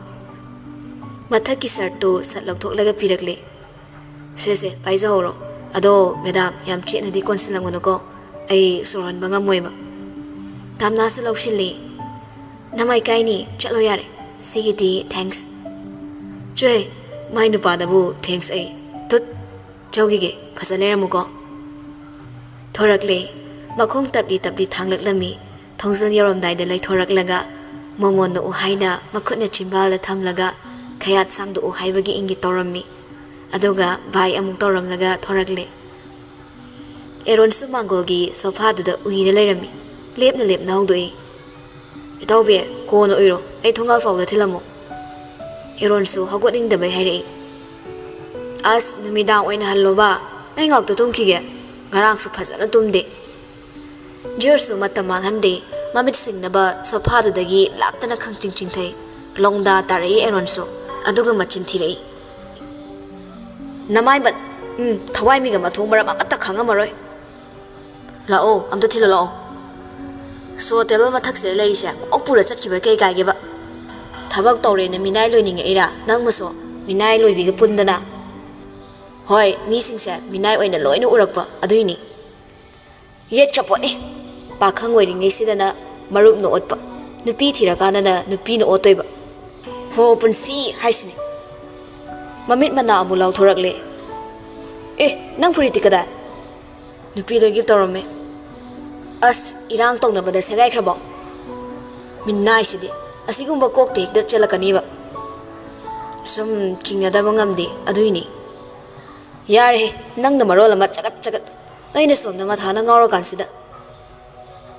Mathaki sart to satlok thok laga pirakle. Sese paisa horo. Ado madam yam chena di konsilang wano ko. Ay soran banga moy ba. Tamna sa lawshili. Namay kaini chalo yare. Sigiti thanks. Chue may nupada bu thanks ay. Tut chawgige pasalera mo ko. Thorakle makong tabli thanglak lami. Thongzil yarom dai dalay thorak laga. Momon no uhay na makut na chimbala tham laga. Kayat sang do uhay bagi ingi torami. Adoga bay among toram laga thorakle. Arun su mangolgi sofa duda uhi na layrami. Lep na hogdoi. Itaw be ko no uiro ay thongal fawda thilamo. Arun su hagoting da bay hayri. As numidang oy na hallo ba ay ngak to tumkige. Ngarang su phajana tumde. Jir su matamang hande mamit sing na ba sofa dudagi lakta na khang ching thai. Longda tarai Arun su aduga machin thirei. Namay bat thawai mi ga mathong maram amata khangamaroy. Lao amto thilo lao. So table mathak se lai sha okpura chatkiba kai kai ge ba. Thabak tawre na minai loining era nang maso minai loibi ge pundana. Hoi mi singsa minai oina loina urakpa aduini. Yet krapot pakhang wairing ngai sidana marup no otpa. Nupi thira kana na nupi no otoiba. Ho punsi haisini. Mamit mana amulau thorakle. Nang puriti kada. Nupi do give tawrame. As irang tong na bada sagai krabo. Minnai sidi. Asigumba kokte da chalakani ba. Sum chingada bangamdi aduini. Yare nang na marola mat chagat. Ay na som na mathana ngawro kansida.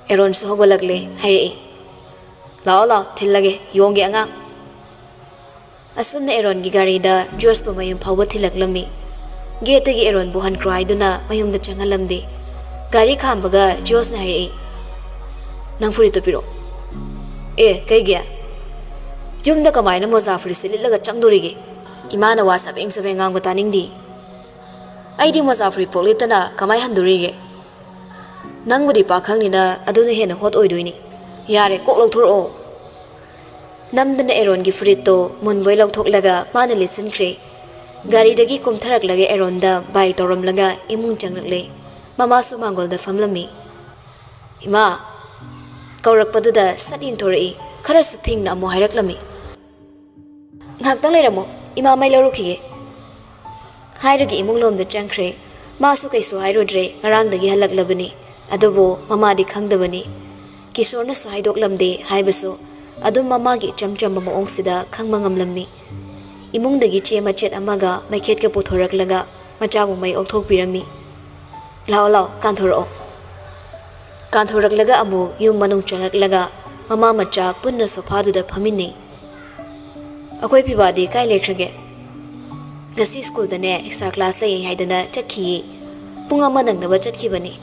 Arun su hogolagle hairi. Lao thillage yongi anga. Asum na Arun gi gari da George pa mayum phawba thilaklami. Gate gi Arun buhan cry duna mayum da changalamdi. Gari khambaga George na hairi. Nang furi to piro. Kay gya. Yum da kamay na Mozafri sililaga changdurigi. Imana wasab ing sabay ngang bataning di. Ay di Mozafri polita na kamay handurigi. Nang budi pakhang ni na aduna hena hot oiduini. Yare kok law thuro. Namdana Arun gi frito munboy law thok laga mana listen kre. Gari dagi kumtharak lage Arun da bai toram laga imung changlakle. Mama su mangol da famlami. Ima kaurak paduda satin thorai khara su phing na mo hairak-lami. Ngaktang leiramo ima mai larukhige. Hairagi imung lom da changkhre ma su kaisu hairodre ngarang dagi halaklabani. Adubo mama di khangdabani. Kisorna su haidoklamde haibaso adum mama gi chamcham maong sida khangmangamlammi. Imung dagi che machet amaga maikhet ka puthorak laga machabu mai okthok pirami. Lao kanthoro. Kanthorag laga amu yung manung changak laga mama macha punna sofa du da phamini. Akoi pibadi kai lekhrage. Gasi school da ne extra class la haidana chatkhi. Punga manang na ba chatki bani.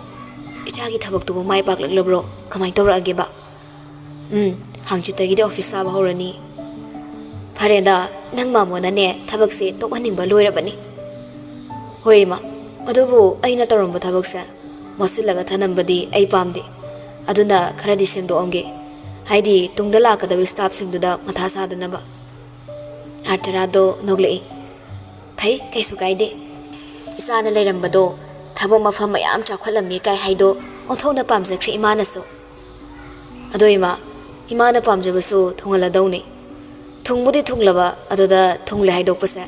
Ichagi thabak tu mai pak laglabro kamai tora age ba. Hangchitagi de office sa ba horani. Phareda nang mamona ne thabak se tokhaning ba loira bani. Hoi ma adubu aina toromba thabak sa masilaga thanambadi ai pamde aduna kharadi sengdo onge haidi tungdala kadawi staff singduda matha saduna ba artarado noglei phai kaisu kaide isana leirambado thabo mafam mayam chakhalammi kai haido onthona pamjakhri imana so adoima imana pamjabasu thongala dauni thungbudi thunglaba adoda thungle haidok pasa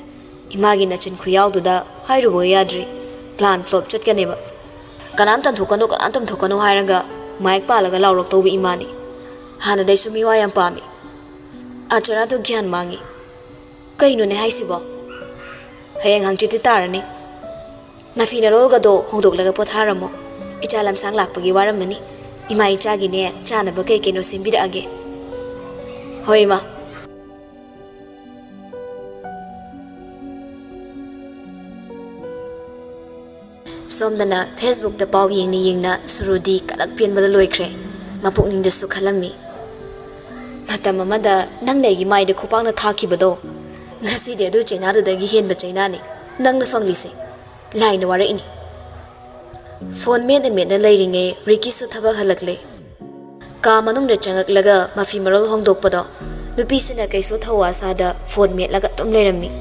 imagi nachin khuyawduda hairubo yadri plan flop chatkaneba kanam tan thukano kanam tam thukano hairaga mic palaga lawrok tobi imani hana dai sumi wa yam pami achara to gyan mangi kaino ne haisibo hayang hangchiti tarani nafina rolga do hongdok laga potharamo ichalam sang lakpagi waramani Ima ichagine chanaba kei keno sembirage. Hoi ma. Somdana Facebook da pau yingna surudi kalak pian bada loikre. Mapukning da su khalami. Matam amada nang nei gi mai de khupang na thaki bado. Ngasi de du China da gi hen ba China ni. Nang na fangli se. Lai na wara ini. Phone men da leiringe Ricky su thaba halakle. Ka manung da changak laga mafi maral hongdok pado. Nupi sina kaiso thawa sa da phone met laga tum leirami.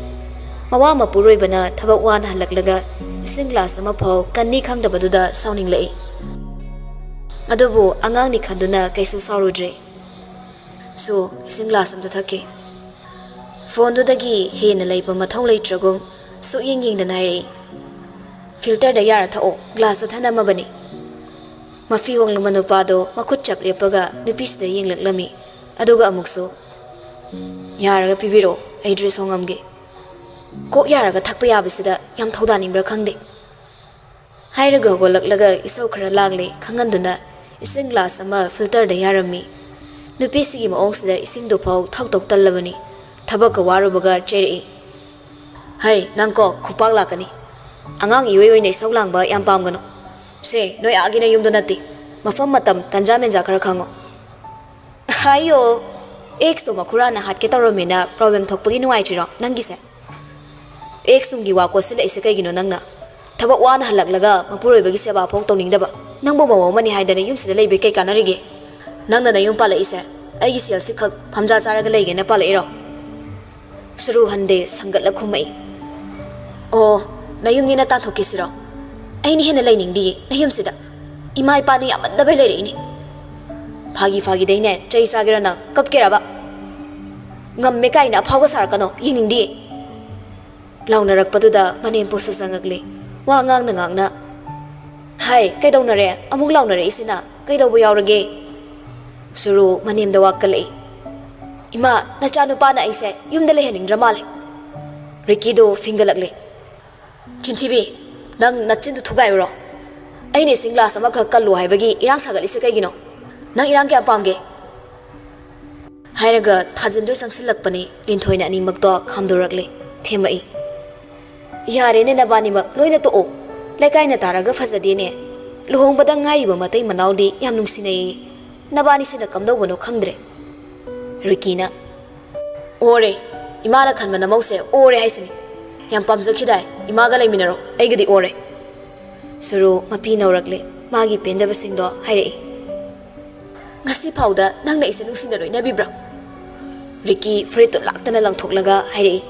Mawa mapuroi bana thaba wan halak laga ising glass ama phau kanni khangda baduda sauning lei. Adobu angang ni khanduna kaiso saurudre. So ising glass am da thake. Phone do dagi he na leiba mathau leitragum su ying da nai. Filter da yara thao glass da thana mabani. Mafi hong lumanu pado makut chap lepaga nupis da ying laklami. Aduga amukso. Yaraga pibiro ai dress hongamge. Kok yaraga thakpa yabasida yam thauda ningbra khangde. Hairaga golaklaga isau khara lagle khanganduna ising glass ama filter da yarami. Nupisi gi maongsida ising do phau thak tok tallabani. Thabaka warubaga cheri. Hai nangko khupak lakani. Angang iwei nei saulang yam pamgano. Se noi agina yumdo nati. Mafam matam tanja menja khara khango. Hayo X to makura na hat ke toromina problem thokpagi nuai chiro nangi se. X tungi wa ko sile ise kai gino nangna. Thabak wan halak laga mapuroi bagi seba phok tawningdaba. Nangbo mawo mani haidane yum sida leibe kai kanarige. Nangna na yum pala ise. Aigi sel sikhak phamja charaga leige na pala iro. Suru hande sangat la khumai. Oh, na yum ni na ta thoki siro. Ai ni hena leining di na yum sida. Imai pani amadda bai leire ni. Phagi deine chai sagira na kap keraba. Ngam me kai na phawa sarakano yining di. Launa rakpaduda manem posa sangakli. Wa ngang na. Hai, kai daw na re amuk launa re isina. Kai daw bu yaurage. Suru manem da wakalai. Ima na chanu pa na ise yum dale hening dramale. Ricky do fingalakli. Chintibi nang nachin du thugai ro. Ai ni singla sama khakkalu haibagi irang sagali se kai gino. Nang irang kya pamge hairaga thajindoi sangsilakpani linthoina ani makto khamdorakle themai yare ne nabani mak loina to o lekai na taraga fazade ne luhong bada ngai ba matai manaudi yam nungsinai nabani sina kamdo bono khangdre rikina ore imala khanmana mause ore haisini yam pamjakhidai imaga laiminaro aigadi ore suru mapi naurakle magi pendaba singdo hairei ngasi phauda nangna ise nungsina roi nabibra Ricky frito laktana langthoklaga hairei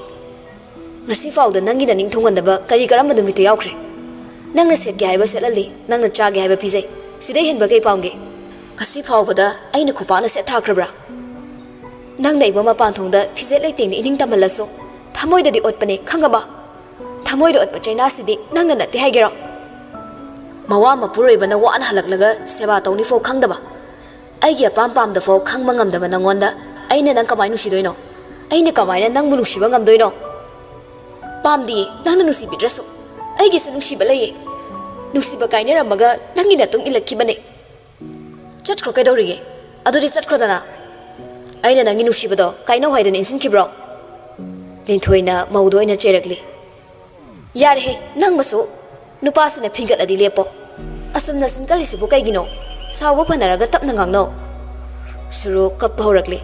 ngasi phauda nangi na ningthongandaba kari karamba numite yaukre nangna set ge haiba selali nangna cha ge haiba pizai sidai henba kai paunge ngasi phaubada aina khupana se thakrabra nangna iba mapan thongda phizet leiting ni ining tamalaso thamoida di otpane khangaba thamoida otpa chaina sidi nangna nati haigero mawa mapuroi bana wan halaklaga seba tawni fo khangdaba aigi pam da fo khangma ngamdaba nangonda aina nang kamai nusidoino aina kamai nang bu nusiba ngamdoino pamdi nang nusi bidraso aigi su nusiba leye nusiba kaine ramaga nangi na tung ilakkibane chatkhro kaidorige aduri chatkhro dana aina nangi nusibado kaino haidana insin kibro linthoina maudoina cherakli yar he nang masu nupasina phingat adi lepo asumna sinkalisi bu kaigino sawa panaraga tapna ngangno suru kap haurakli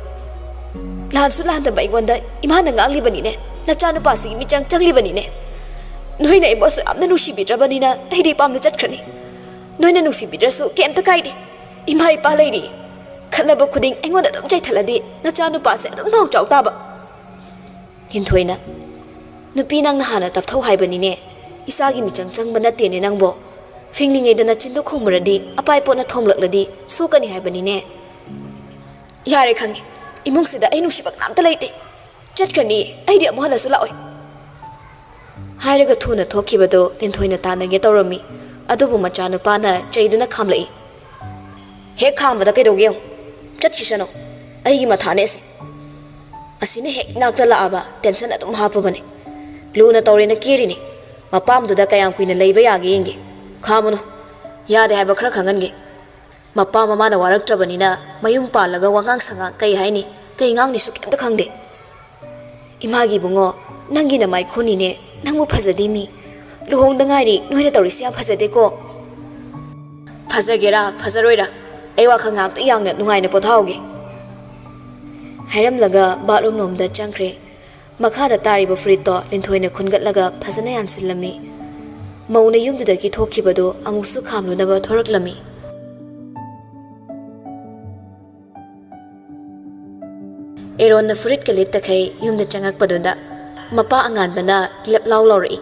lan su lan ta bai gonda imana ngangli bani ne nacha nu pasi mi changli bani ne noina e bosu amna nusi bidrabani na aidi pam da chatkhani noina nusi bidrasu kem ta kaidi imai pa leidi khanaba khuding engonda dum chai thaladi nacha nu pase dum nong chau ta ba hinthoina nupi nang na hana tap thau hai bani ne isagi mi chang bana te ne nangbo finglingai dana chindu khumradi apai pona thomlakladi sukani hai bani ne yare khangi imung sida ai nusibak nam ta leite chatkhani aidi amhana su laoi hairaga thuna thokibado linthoina tanage tawrami adubu machanu pana chaiduna khamlai he khambada kaidoge chatkhisano aigi mathane se asine he nakta laaba tension adum hapabane luna tawrena kirini mapam duda kayam kuina leiba yage yenge khamono yade haiba khara khangange Mapa mamana waraktrabanina mayum palaga wangang sanga kay haini kay ngang ni sukita khangde. Imagi bungo nangi na mai khuni ne nangmu phajadi mi luhong dangairi noina tawrisia phajade ko. Phajagera phajaroira ai wakhang ngak ta yangna nungai na pothauge. Hairam laga bathroom nomda changkre makhada tariba frito linthoina khungatlaga phajana yansilami. Mauna yumdudagi thokibado amuksu khamlunaba thoraklami. Eron na furit kalit takay yumda changak padoda mapa angan bana lep law lawri.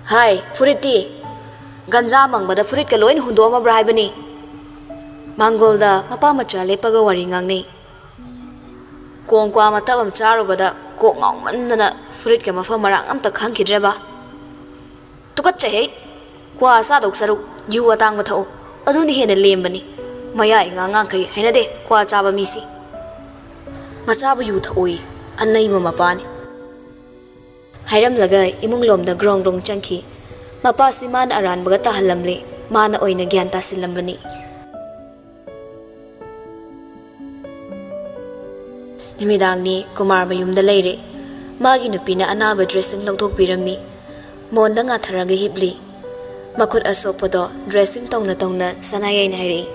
Hai furiti ganja mangbada furit kaloin hundo ma brai bani. Mangolda mapa macha lepaga wari ngangne. Kongkwa mata bam charo bada ko ngong mandana furit ka mafa marang amta khangkidreba. Tukat chahe kwa sa dok saruk yu atang mathau aduni hena lembani maya inga kai hena de kwa chaba misi. Machabu yu thoi annai ma mapani. Hairam laga imung lomda grong rong changki mapa siman aran baga tahalamle mana oina gyan tasilambani. Nimidang ni Kumar mayumda leire magi nupina anaba dressing lawthok pirami monda nga tharaga hibli makut asokpado dressing tongna sanayay na hairi.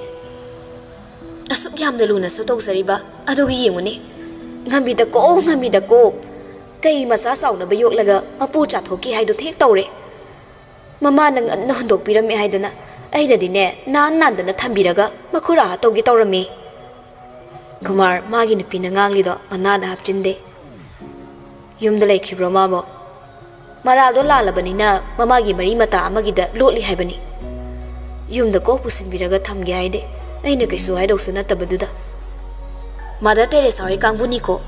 Asuk yamda luna sa tawsariba adugi yinguni ngamida ko kay macha sauna bayok laga mapu chathoki haido thek tawre mama nang anna handok pirami haidana aina dine nan dana thambiraga makura tawgi tawrami. Kumar magi nupina nganglido manada hapchinde yumda laikhibro mabo maraldo lalabanina mamagi mari mata amagida lotli haibani yumda ko pusinbiraga thamge haide aina kaisu haidoksu natabaduda. Mother Teresa hoy kangbuni ko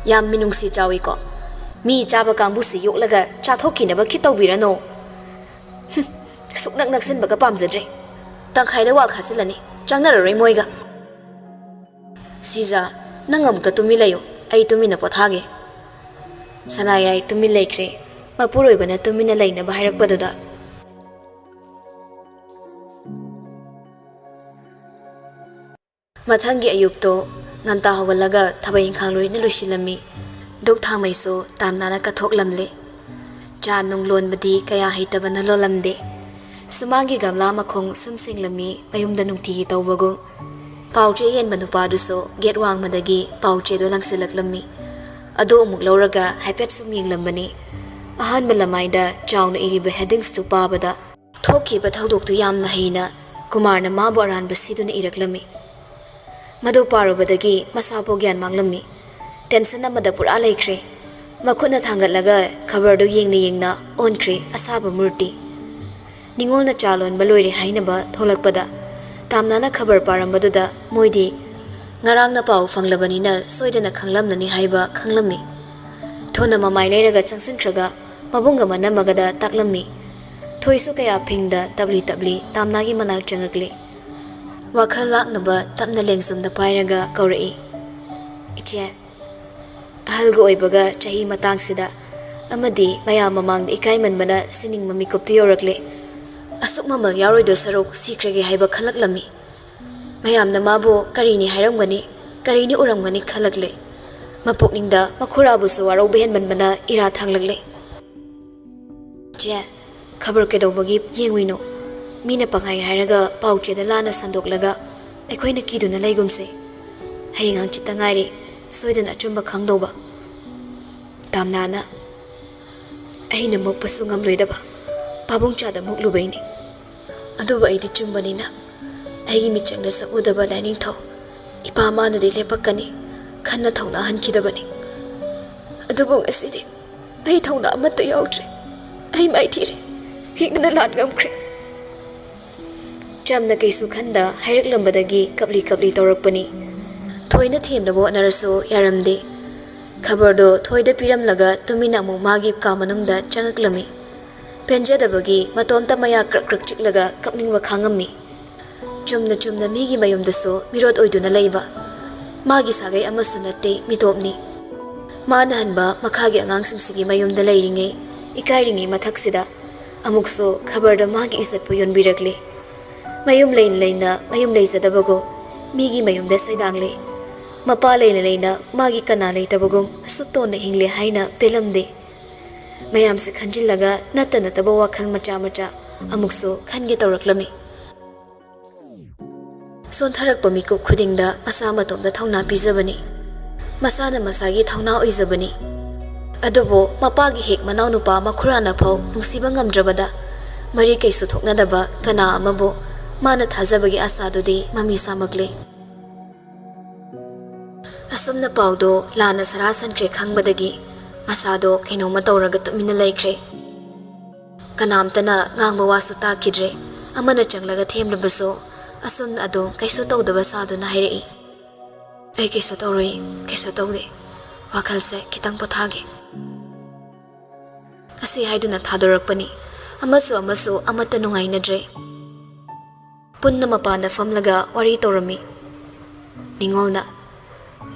yam minungsi chawi ko mi chaba kangbu si yoklaga chathoki na ba khitawbirano suknak naksin baga pamjadre tangkhaida wal khasilani changnararoi moiga siza nangam ka tumi layo ai tumi na pothage sanayai tumi lekre mapuroi bana tumi na laina bahairak paduda mathangi ayukto nganta hogalaga thabai inkhang loina loisilami dok thamaiso tamnana kathoklamle cha nonglon badi kaya heitabana lolamde sumangi gamla makhong sumsinglami ayumda nungti tawbago pauche yen manupa duso get wang madagi pauche do langsilaklami ado umuk lawraga haipet sumyinglambani ahan malamaida chawna iriba headings to pabada thoki ba thodok tu yamna heina kumarna mabu aran basiduna iraklami madu parubadagi masapo gyan manglami tension amada pura laikre makhuna thangatlaga khabar do yengna onkre asaba murti ningolna chalon baloire hainaba tholakpada tamnana khabar parambaduda moidi ngarangna pau fanglabanina soidana khanglamnani haiba khanglami thona mamai leiraga changsinkhraga mabunga manamagada taklami thoisu kaya phingda tabli tamnagi manak changakli wakhal laknaba tapna lengsumda pairaga kaurai iche ahalgo oibaga chahi matangsida amadi maya mamangda ikai manbana sining mamikup tiyorakle asuk mamal yaroido sarok sikrege haiba khalaklami mayamna mabu karini hairamgani karini uramgani khalakle mapukningda makhurabu suwaro behen manbana ira thanglakle je khabar kedobagi yengwino mina pangai hairaga pauche da lana sandoklaga aikoina kiduna laigumse hayengang chitangari soidana achumba khangdoba tamnana aina mokpasu ngamloidaba pabung chada moklubaini aduba aidi chumbanina aigi michangna sakudaba dining thau ipa manu de lepakani khanna thauna hankidabani adubu asidi ai thauna amata yaudre ai mai thire higna lat ngamkre jamna kaisu khanda hairak lambadagi kapli tawrakpani thoina themnabo naraso yaramde khabardo thoida piramlaga tumina mu magi kamanungda changaklami penjadabagi matomta maya krak chiklaga kapningwa khangami chumna migi mayumdaso mirot oiduna leiba magi sagai amasu natte mitopni mana hanba makhagi angangsing mayumda leiringe ikairinge mathaksida amukso khabarda magi isatpu yonbirakle mayum leina mayum leizadabagum migi mayumda saidangli mapa leina magi kana leitabagum asutona hingle haina pelamde mayam se khanjillaga natana taba wakhal macha macha amukso khange tawraklami sontarak pamiko khudingda masa matomda thongna pizabani masana masagi thongna oizabani adubo mapagi hek manaw nupa makhurana phau nungsiba ngamdrabada mari kaisu thoknadaba kana amabo mana thajabagi asadudi mami samakle asumna pawdo lana sarasan kre khangbadagi masado kainoma tawraga tumina laikre kanamtana ngangba wasu takidre amana changlaga themlabaso asun ado kaisu tawdaba saduna hairei ai kaisu tawrei kaisu tawde wakhalse kitang pothage asi haiduna thadorakpani amasu amata nungainadre punna mapana famlaga wari tawrami ningolna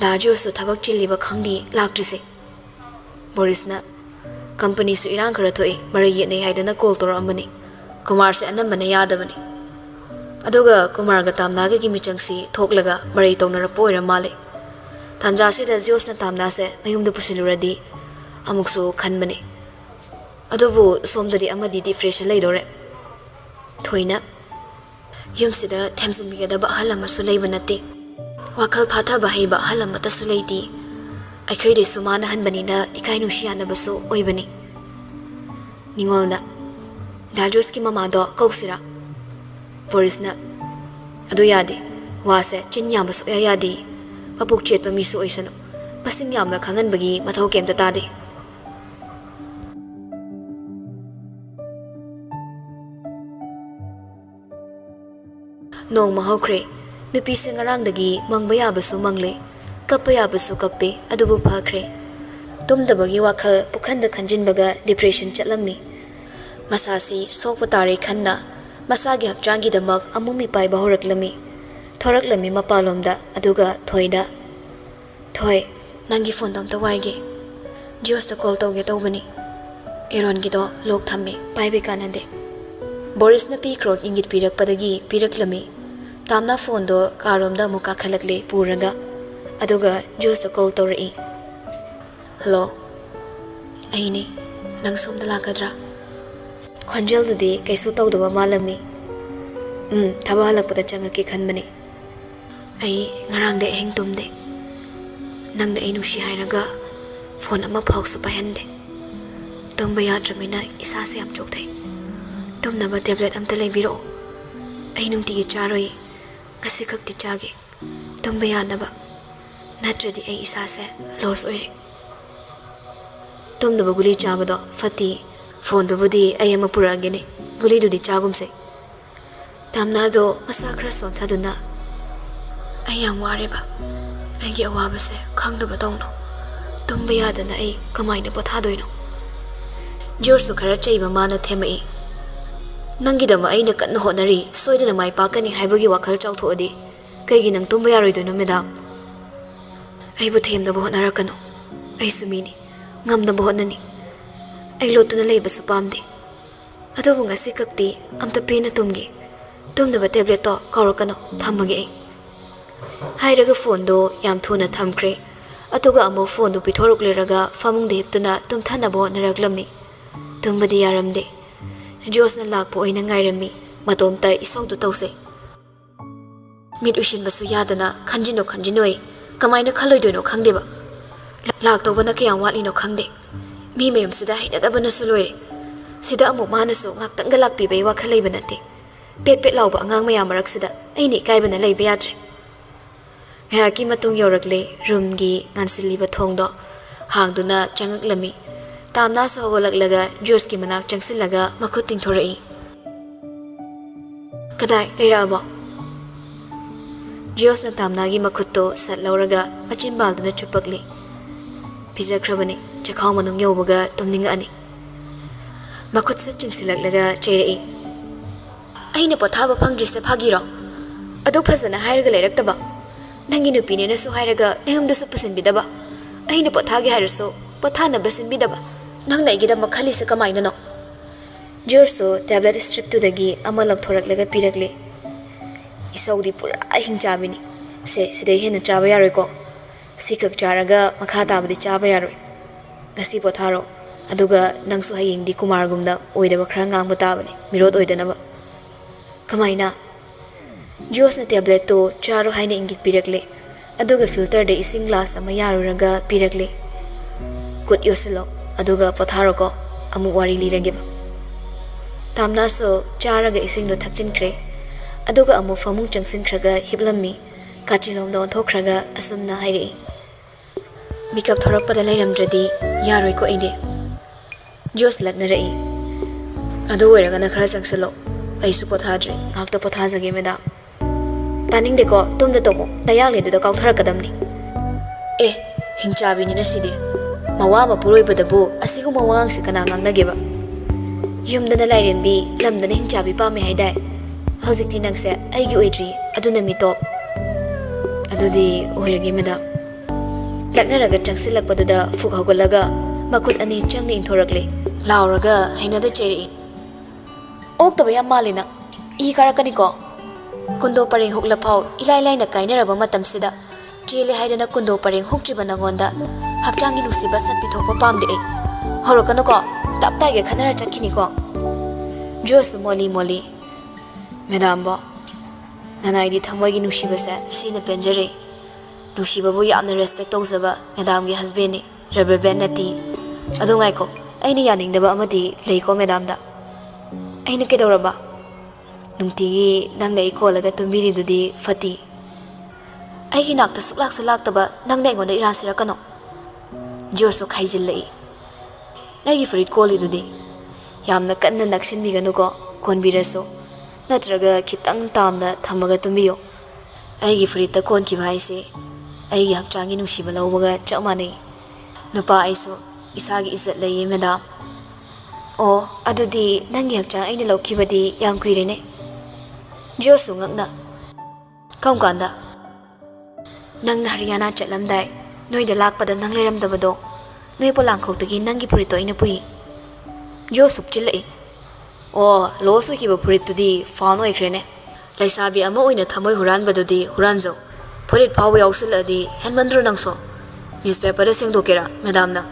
lajosu thabak chiliba khangdi laktrise Borisna company su irang khara thoi mari yene haidana call tor amani Kumar se anamana yadabani aduga Kumar ga tamna ga gi michangsi thoklaga mari tawna poira male tanja se da josna tamna se mayumda pusiluradi amukso khanbani adubu somdadi amadi di fresh leidore thoina yumsida thamsin biga da ba halama su leibanati wakal phatha bahaiba halama ta su leidi aikhoi sumana hanbanina ikai nusiana baso oibani ningolna dajos ki mama do kausira Borisna adu yadi wase chinyam baso yadi papuk chet pa misu oisano pasing yamna khangan bagi mathau kemta tade nong mahokre nupi singarang dagi mangba yabaso mangle kappa yabaso kappe adubu phakre tumdabagi wakhal pukhanda khanjinbaga depression chatlammi masasi sokpatare khanna masagi hakjangi damak amumi pai bahoraklami thoraklami mapalomda aduga thoida thoi nangi phone dam tawaige jios ta call tawge tawbani Arun gido lok thamme paibe kanande Boris na pi krok ingit pirak padagi piraklami tamna phone do karomda muka khalakle puraga aduga jios ta call tawri hello aini nang somda lakadra khonjel dudi kaisu tawdaba malami thaba halakpada changake khanbani ai ngarang de heng tumde nang na inu shi hairaga phone ama phok su pahande tumba yadramina isa se am chok thai tumna ba tablet amta leibiro ai nung ti charoi kasi khakti chage tumba yanaba natradi ai isa se loss oire tumna ba guli chabado fati phone do budi ai ama puragene guli du di chagumse tamna do masa khra son thaduna ai yam wareba ai gi awa se khangdaba tongno tumba yadana ai kamaina pothadoino jorsu khara cheiba mana themai nangidama aina kanna honari soidana mai pakani haibagi wakhal chawthodi kaigi nang tumba yaroidoino madam ai bu themda bo honarakano ai sumini ngamna bo honani ai lotuna leiba su pamde adobu ngasi kakti amta pena tumgi tumdaba tablet to kawrakano thamage ai hairaga phone do yam thuna thamkre atuga amo phone do pithoruk leraga famung de hiptuna tumthana bo naraklamni tumbadi yaramde josna lakpo oina ngairami matomta isong do tause mit ushin basu yadana khanjinoi kamaina khaloidoino khangdeba lak tobana kyam walino khangde mi mayum sida hainadabana suloire sida amu manaso ngaktanga lakpi bai wa khalai banate pet lawba angang maya marak sida aini kaibana leiba yadre ha ki matung yorakle room gi ngansiliba thongdo hangduna changaklami tamna sogolaklaga juice ki manak changsilaga makhut tingthorai kadai leiraba juice na tamna gi makhutto sat lauraga machimbalduna chupakli pizza khrabani chakhaw manung yobaga tumninga ani makhut sa chingsilaklaga cheirai aina pothaba phangdrise phagiro adu phazana hairaga leiraktaba nangi nupine na su hairaga nehumda su pasinbidaba aina pothage hairaso pothana basinbidaba nang na igida makhali se kamaina no jorso tablet strip to dagi ama lak thorak laga pirakle Isaudi pura hingchabini. Se sidai hena chaba yaroi ko. Sikak charaga makha tabadi chaba yaroi. Ngasi potharo. Aduga nangsu haying di kumargumda oidaba khara ngang tabani. Mirod oidanaba. Kamaina. Juice na tablet to charo haina ingit pirakle. Aduga filter de ising glass ama yaruraga pirakle. Kut yosilo. Aduga potharo ko amu wari liragiba. Tamna so charaga ising no thakchin kre. Aduga amu famung changsin kraga hiblammi. Kachilom da onthokraga asumna hairi. Mikap thorak pada lairamdradi yaroi ko ide. Juice latna rai. Adu weraga na khara changsalo. Aisu pothadri. Ngakta pothazage madam. Taning deko tumda tomo nayang le do kauthar kadamni. Hingchabi ni na sidi. Mawa mapuroi badabu asigu mawang si kanangang nageba. Yumda na lairenbi lamda na hingchabi pa me haidai. Hojikti nangse aigi oidri aduna mi top. Adudi oiragi madam. Laknaraga changsilak paduda fuk hogolaga makut ani changni inthorakle. Lauraga hainada cheri. Oktaba yam malina. I karakani ko. Kundo pareng hukla pau ilai lai na kainaraba matamsida. Jele haidana kundo pareng hukjiba nangonda. Hakjangi nusiba sat pitokpa pamde ai. Horokano ko taptage khanara chatkini ko. Jos moli moli. Madam ba. Nanai di thamwagi nusiba sa sina penjare. Nusiba bu yamna respect tawzaba madam gi husband ni rubber band nati. Adu ngai ko aina yaningdaba amadi leiko madam da. Aina kedoraba. Nungti nang na ikolaga tumbiri dudi fati. Ay hinakta sulak taba nang na ingon na iransira kano. Jorso khaijil lai. Nagi farid koli dudi. Yamna kanna naksin bigano ko konbiraso. Natraga kitang tamna thamaga tumbiyo. Ay farid ta kon kibhay se. Ay hakchangi nusiba lawbaga chakmane. Nupa aiso isagi izat lai madam. O adudi nangi hakchang ay nilawkibadi yam kuirene. Jorso ngakna. Kaum kanda. Nang na Haryana chatlamdai. Noi da lakpada nang leramdabado. Noi po langkhoktagi nangi purito ina pui. Jorso chilai. O loso kiba puritudi fawn oikrene. Laisabi ama oina thamoy huranbadudi huranzo. Purit phaw yawsiladi henmandro nangso. Newspaper da sengdokera madam na.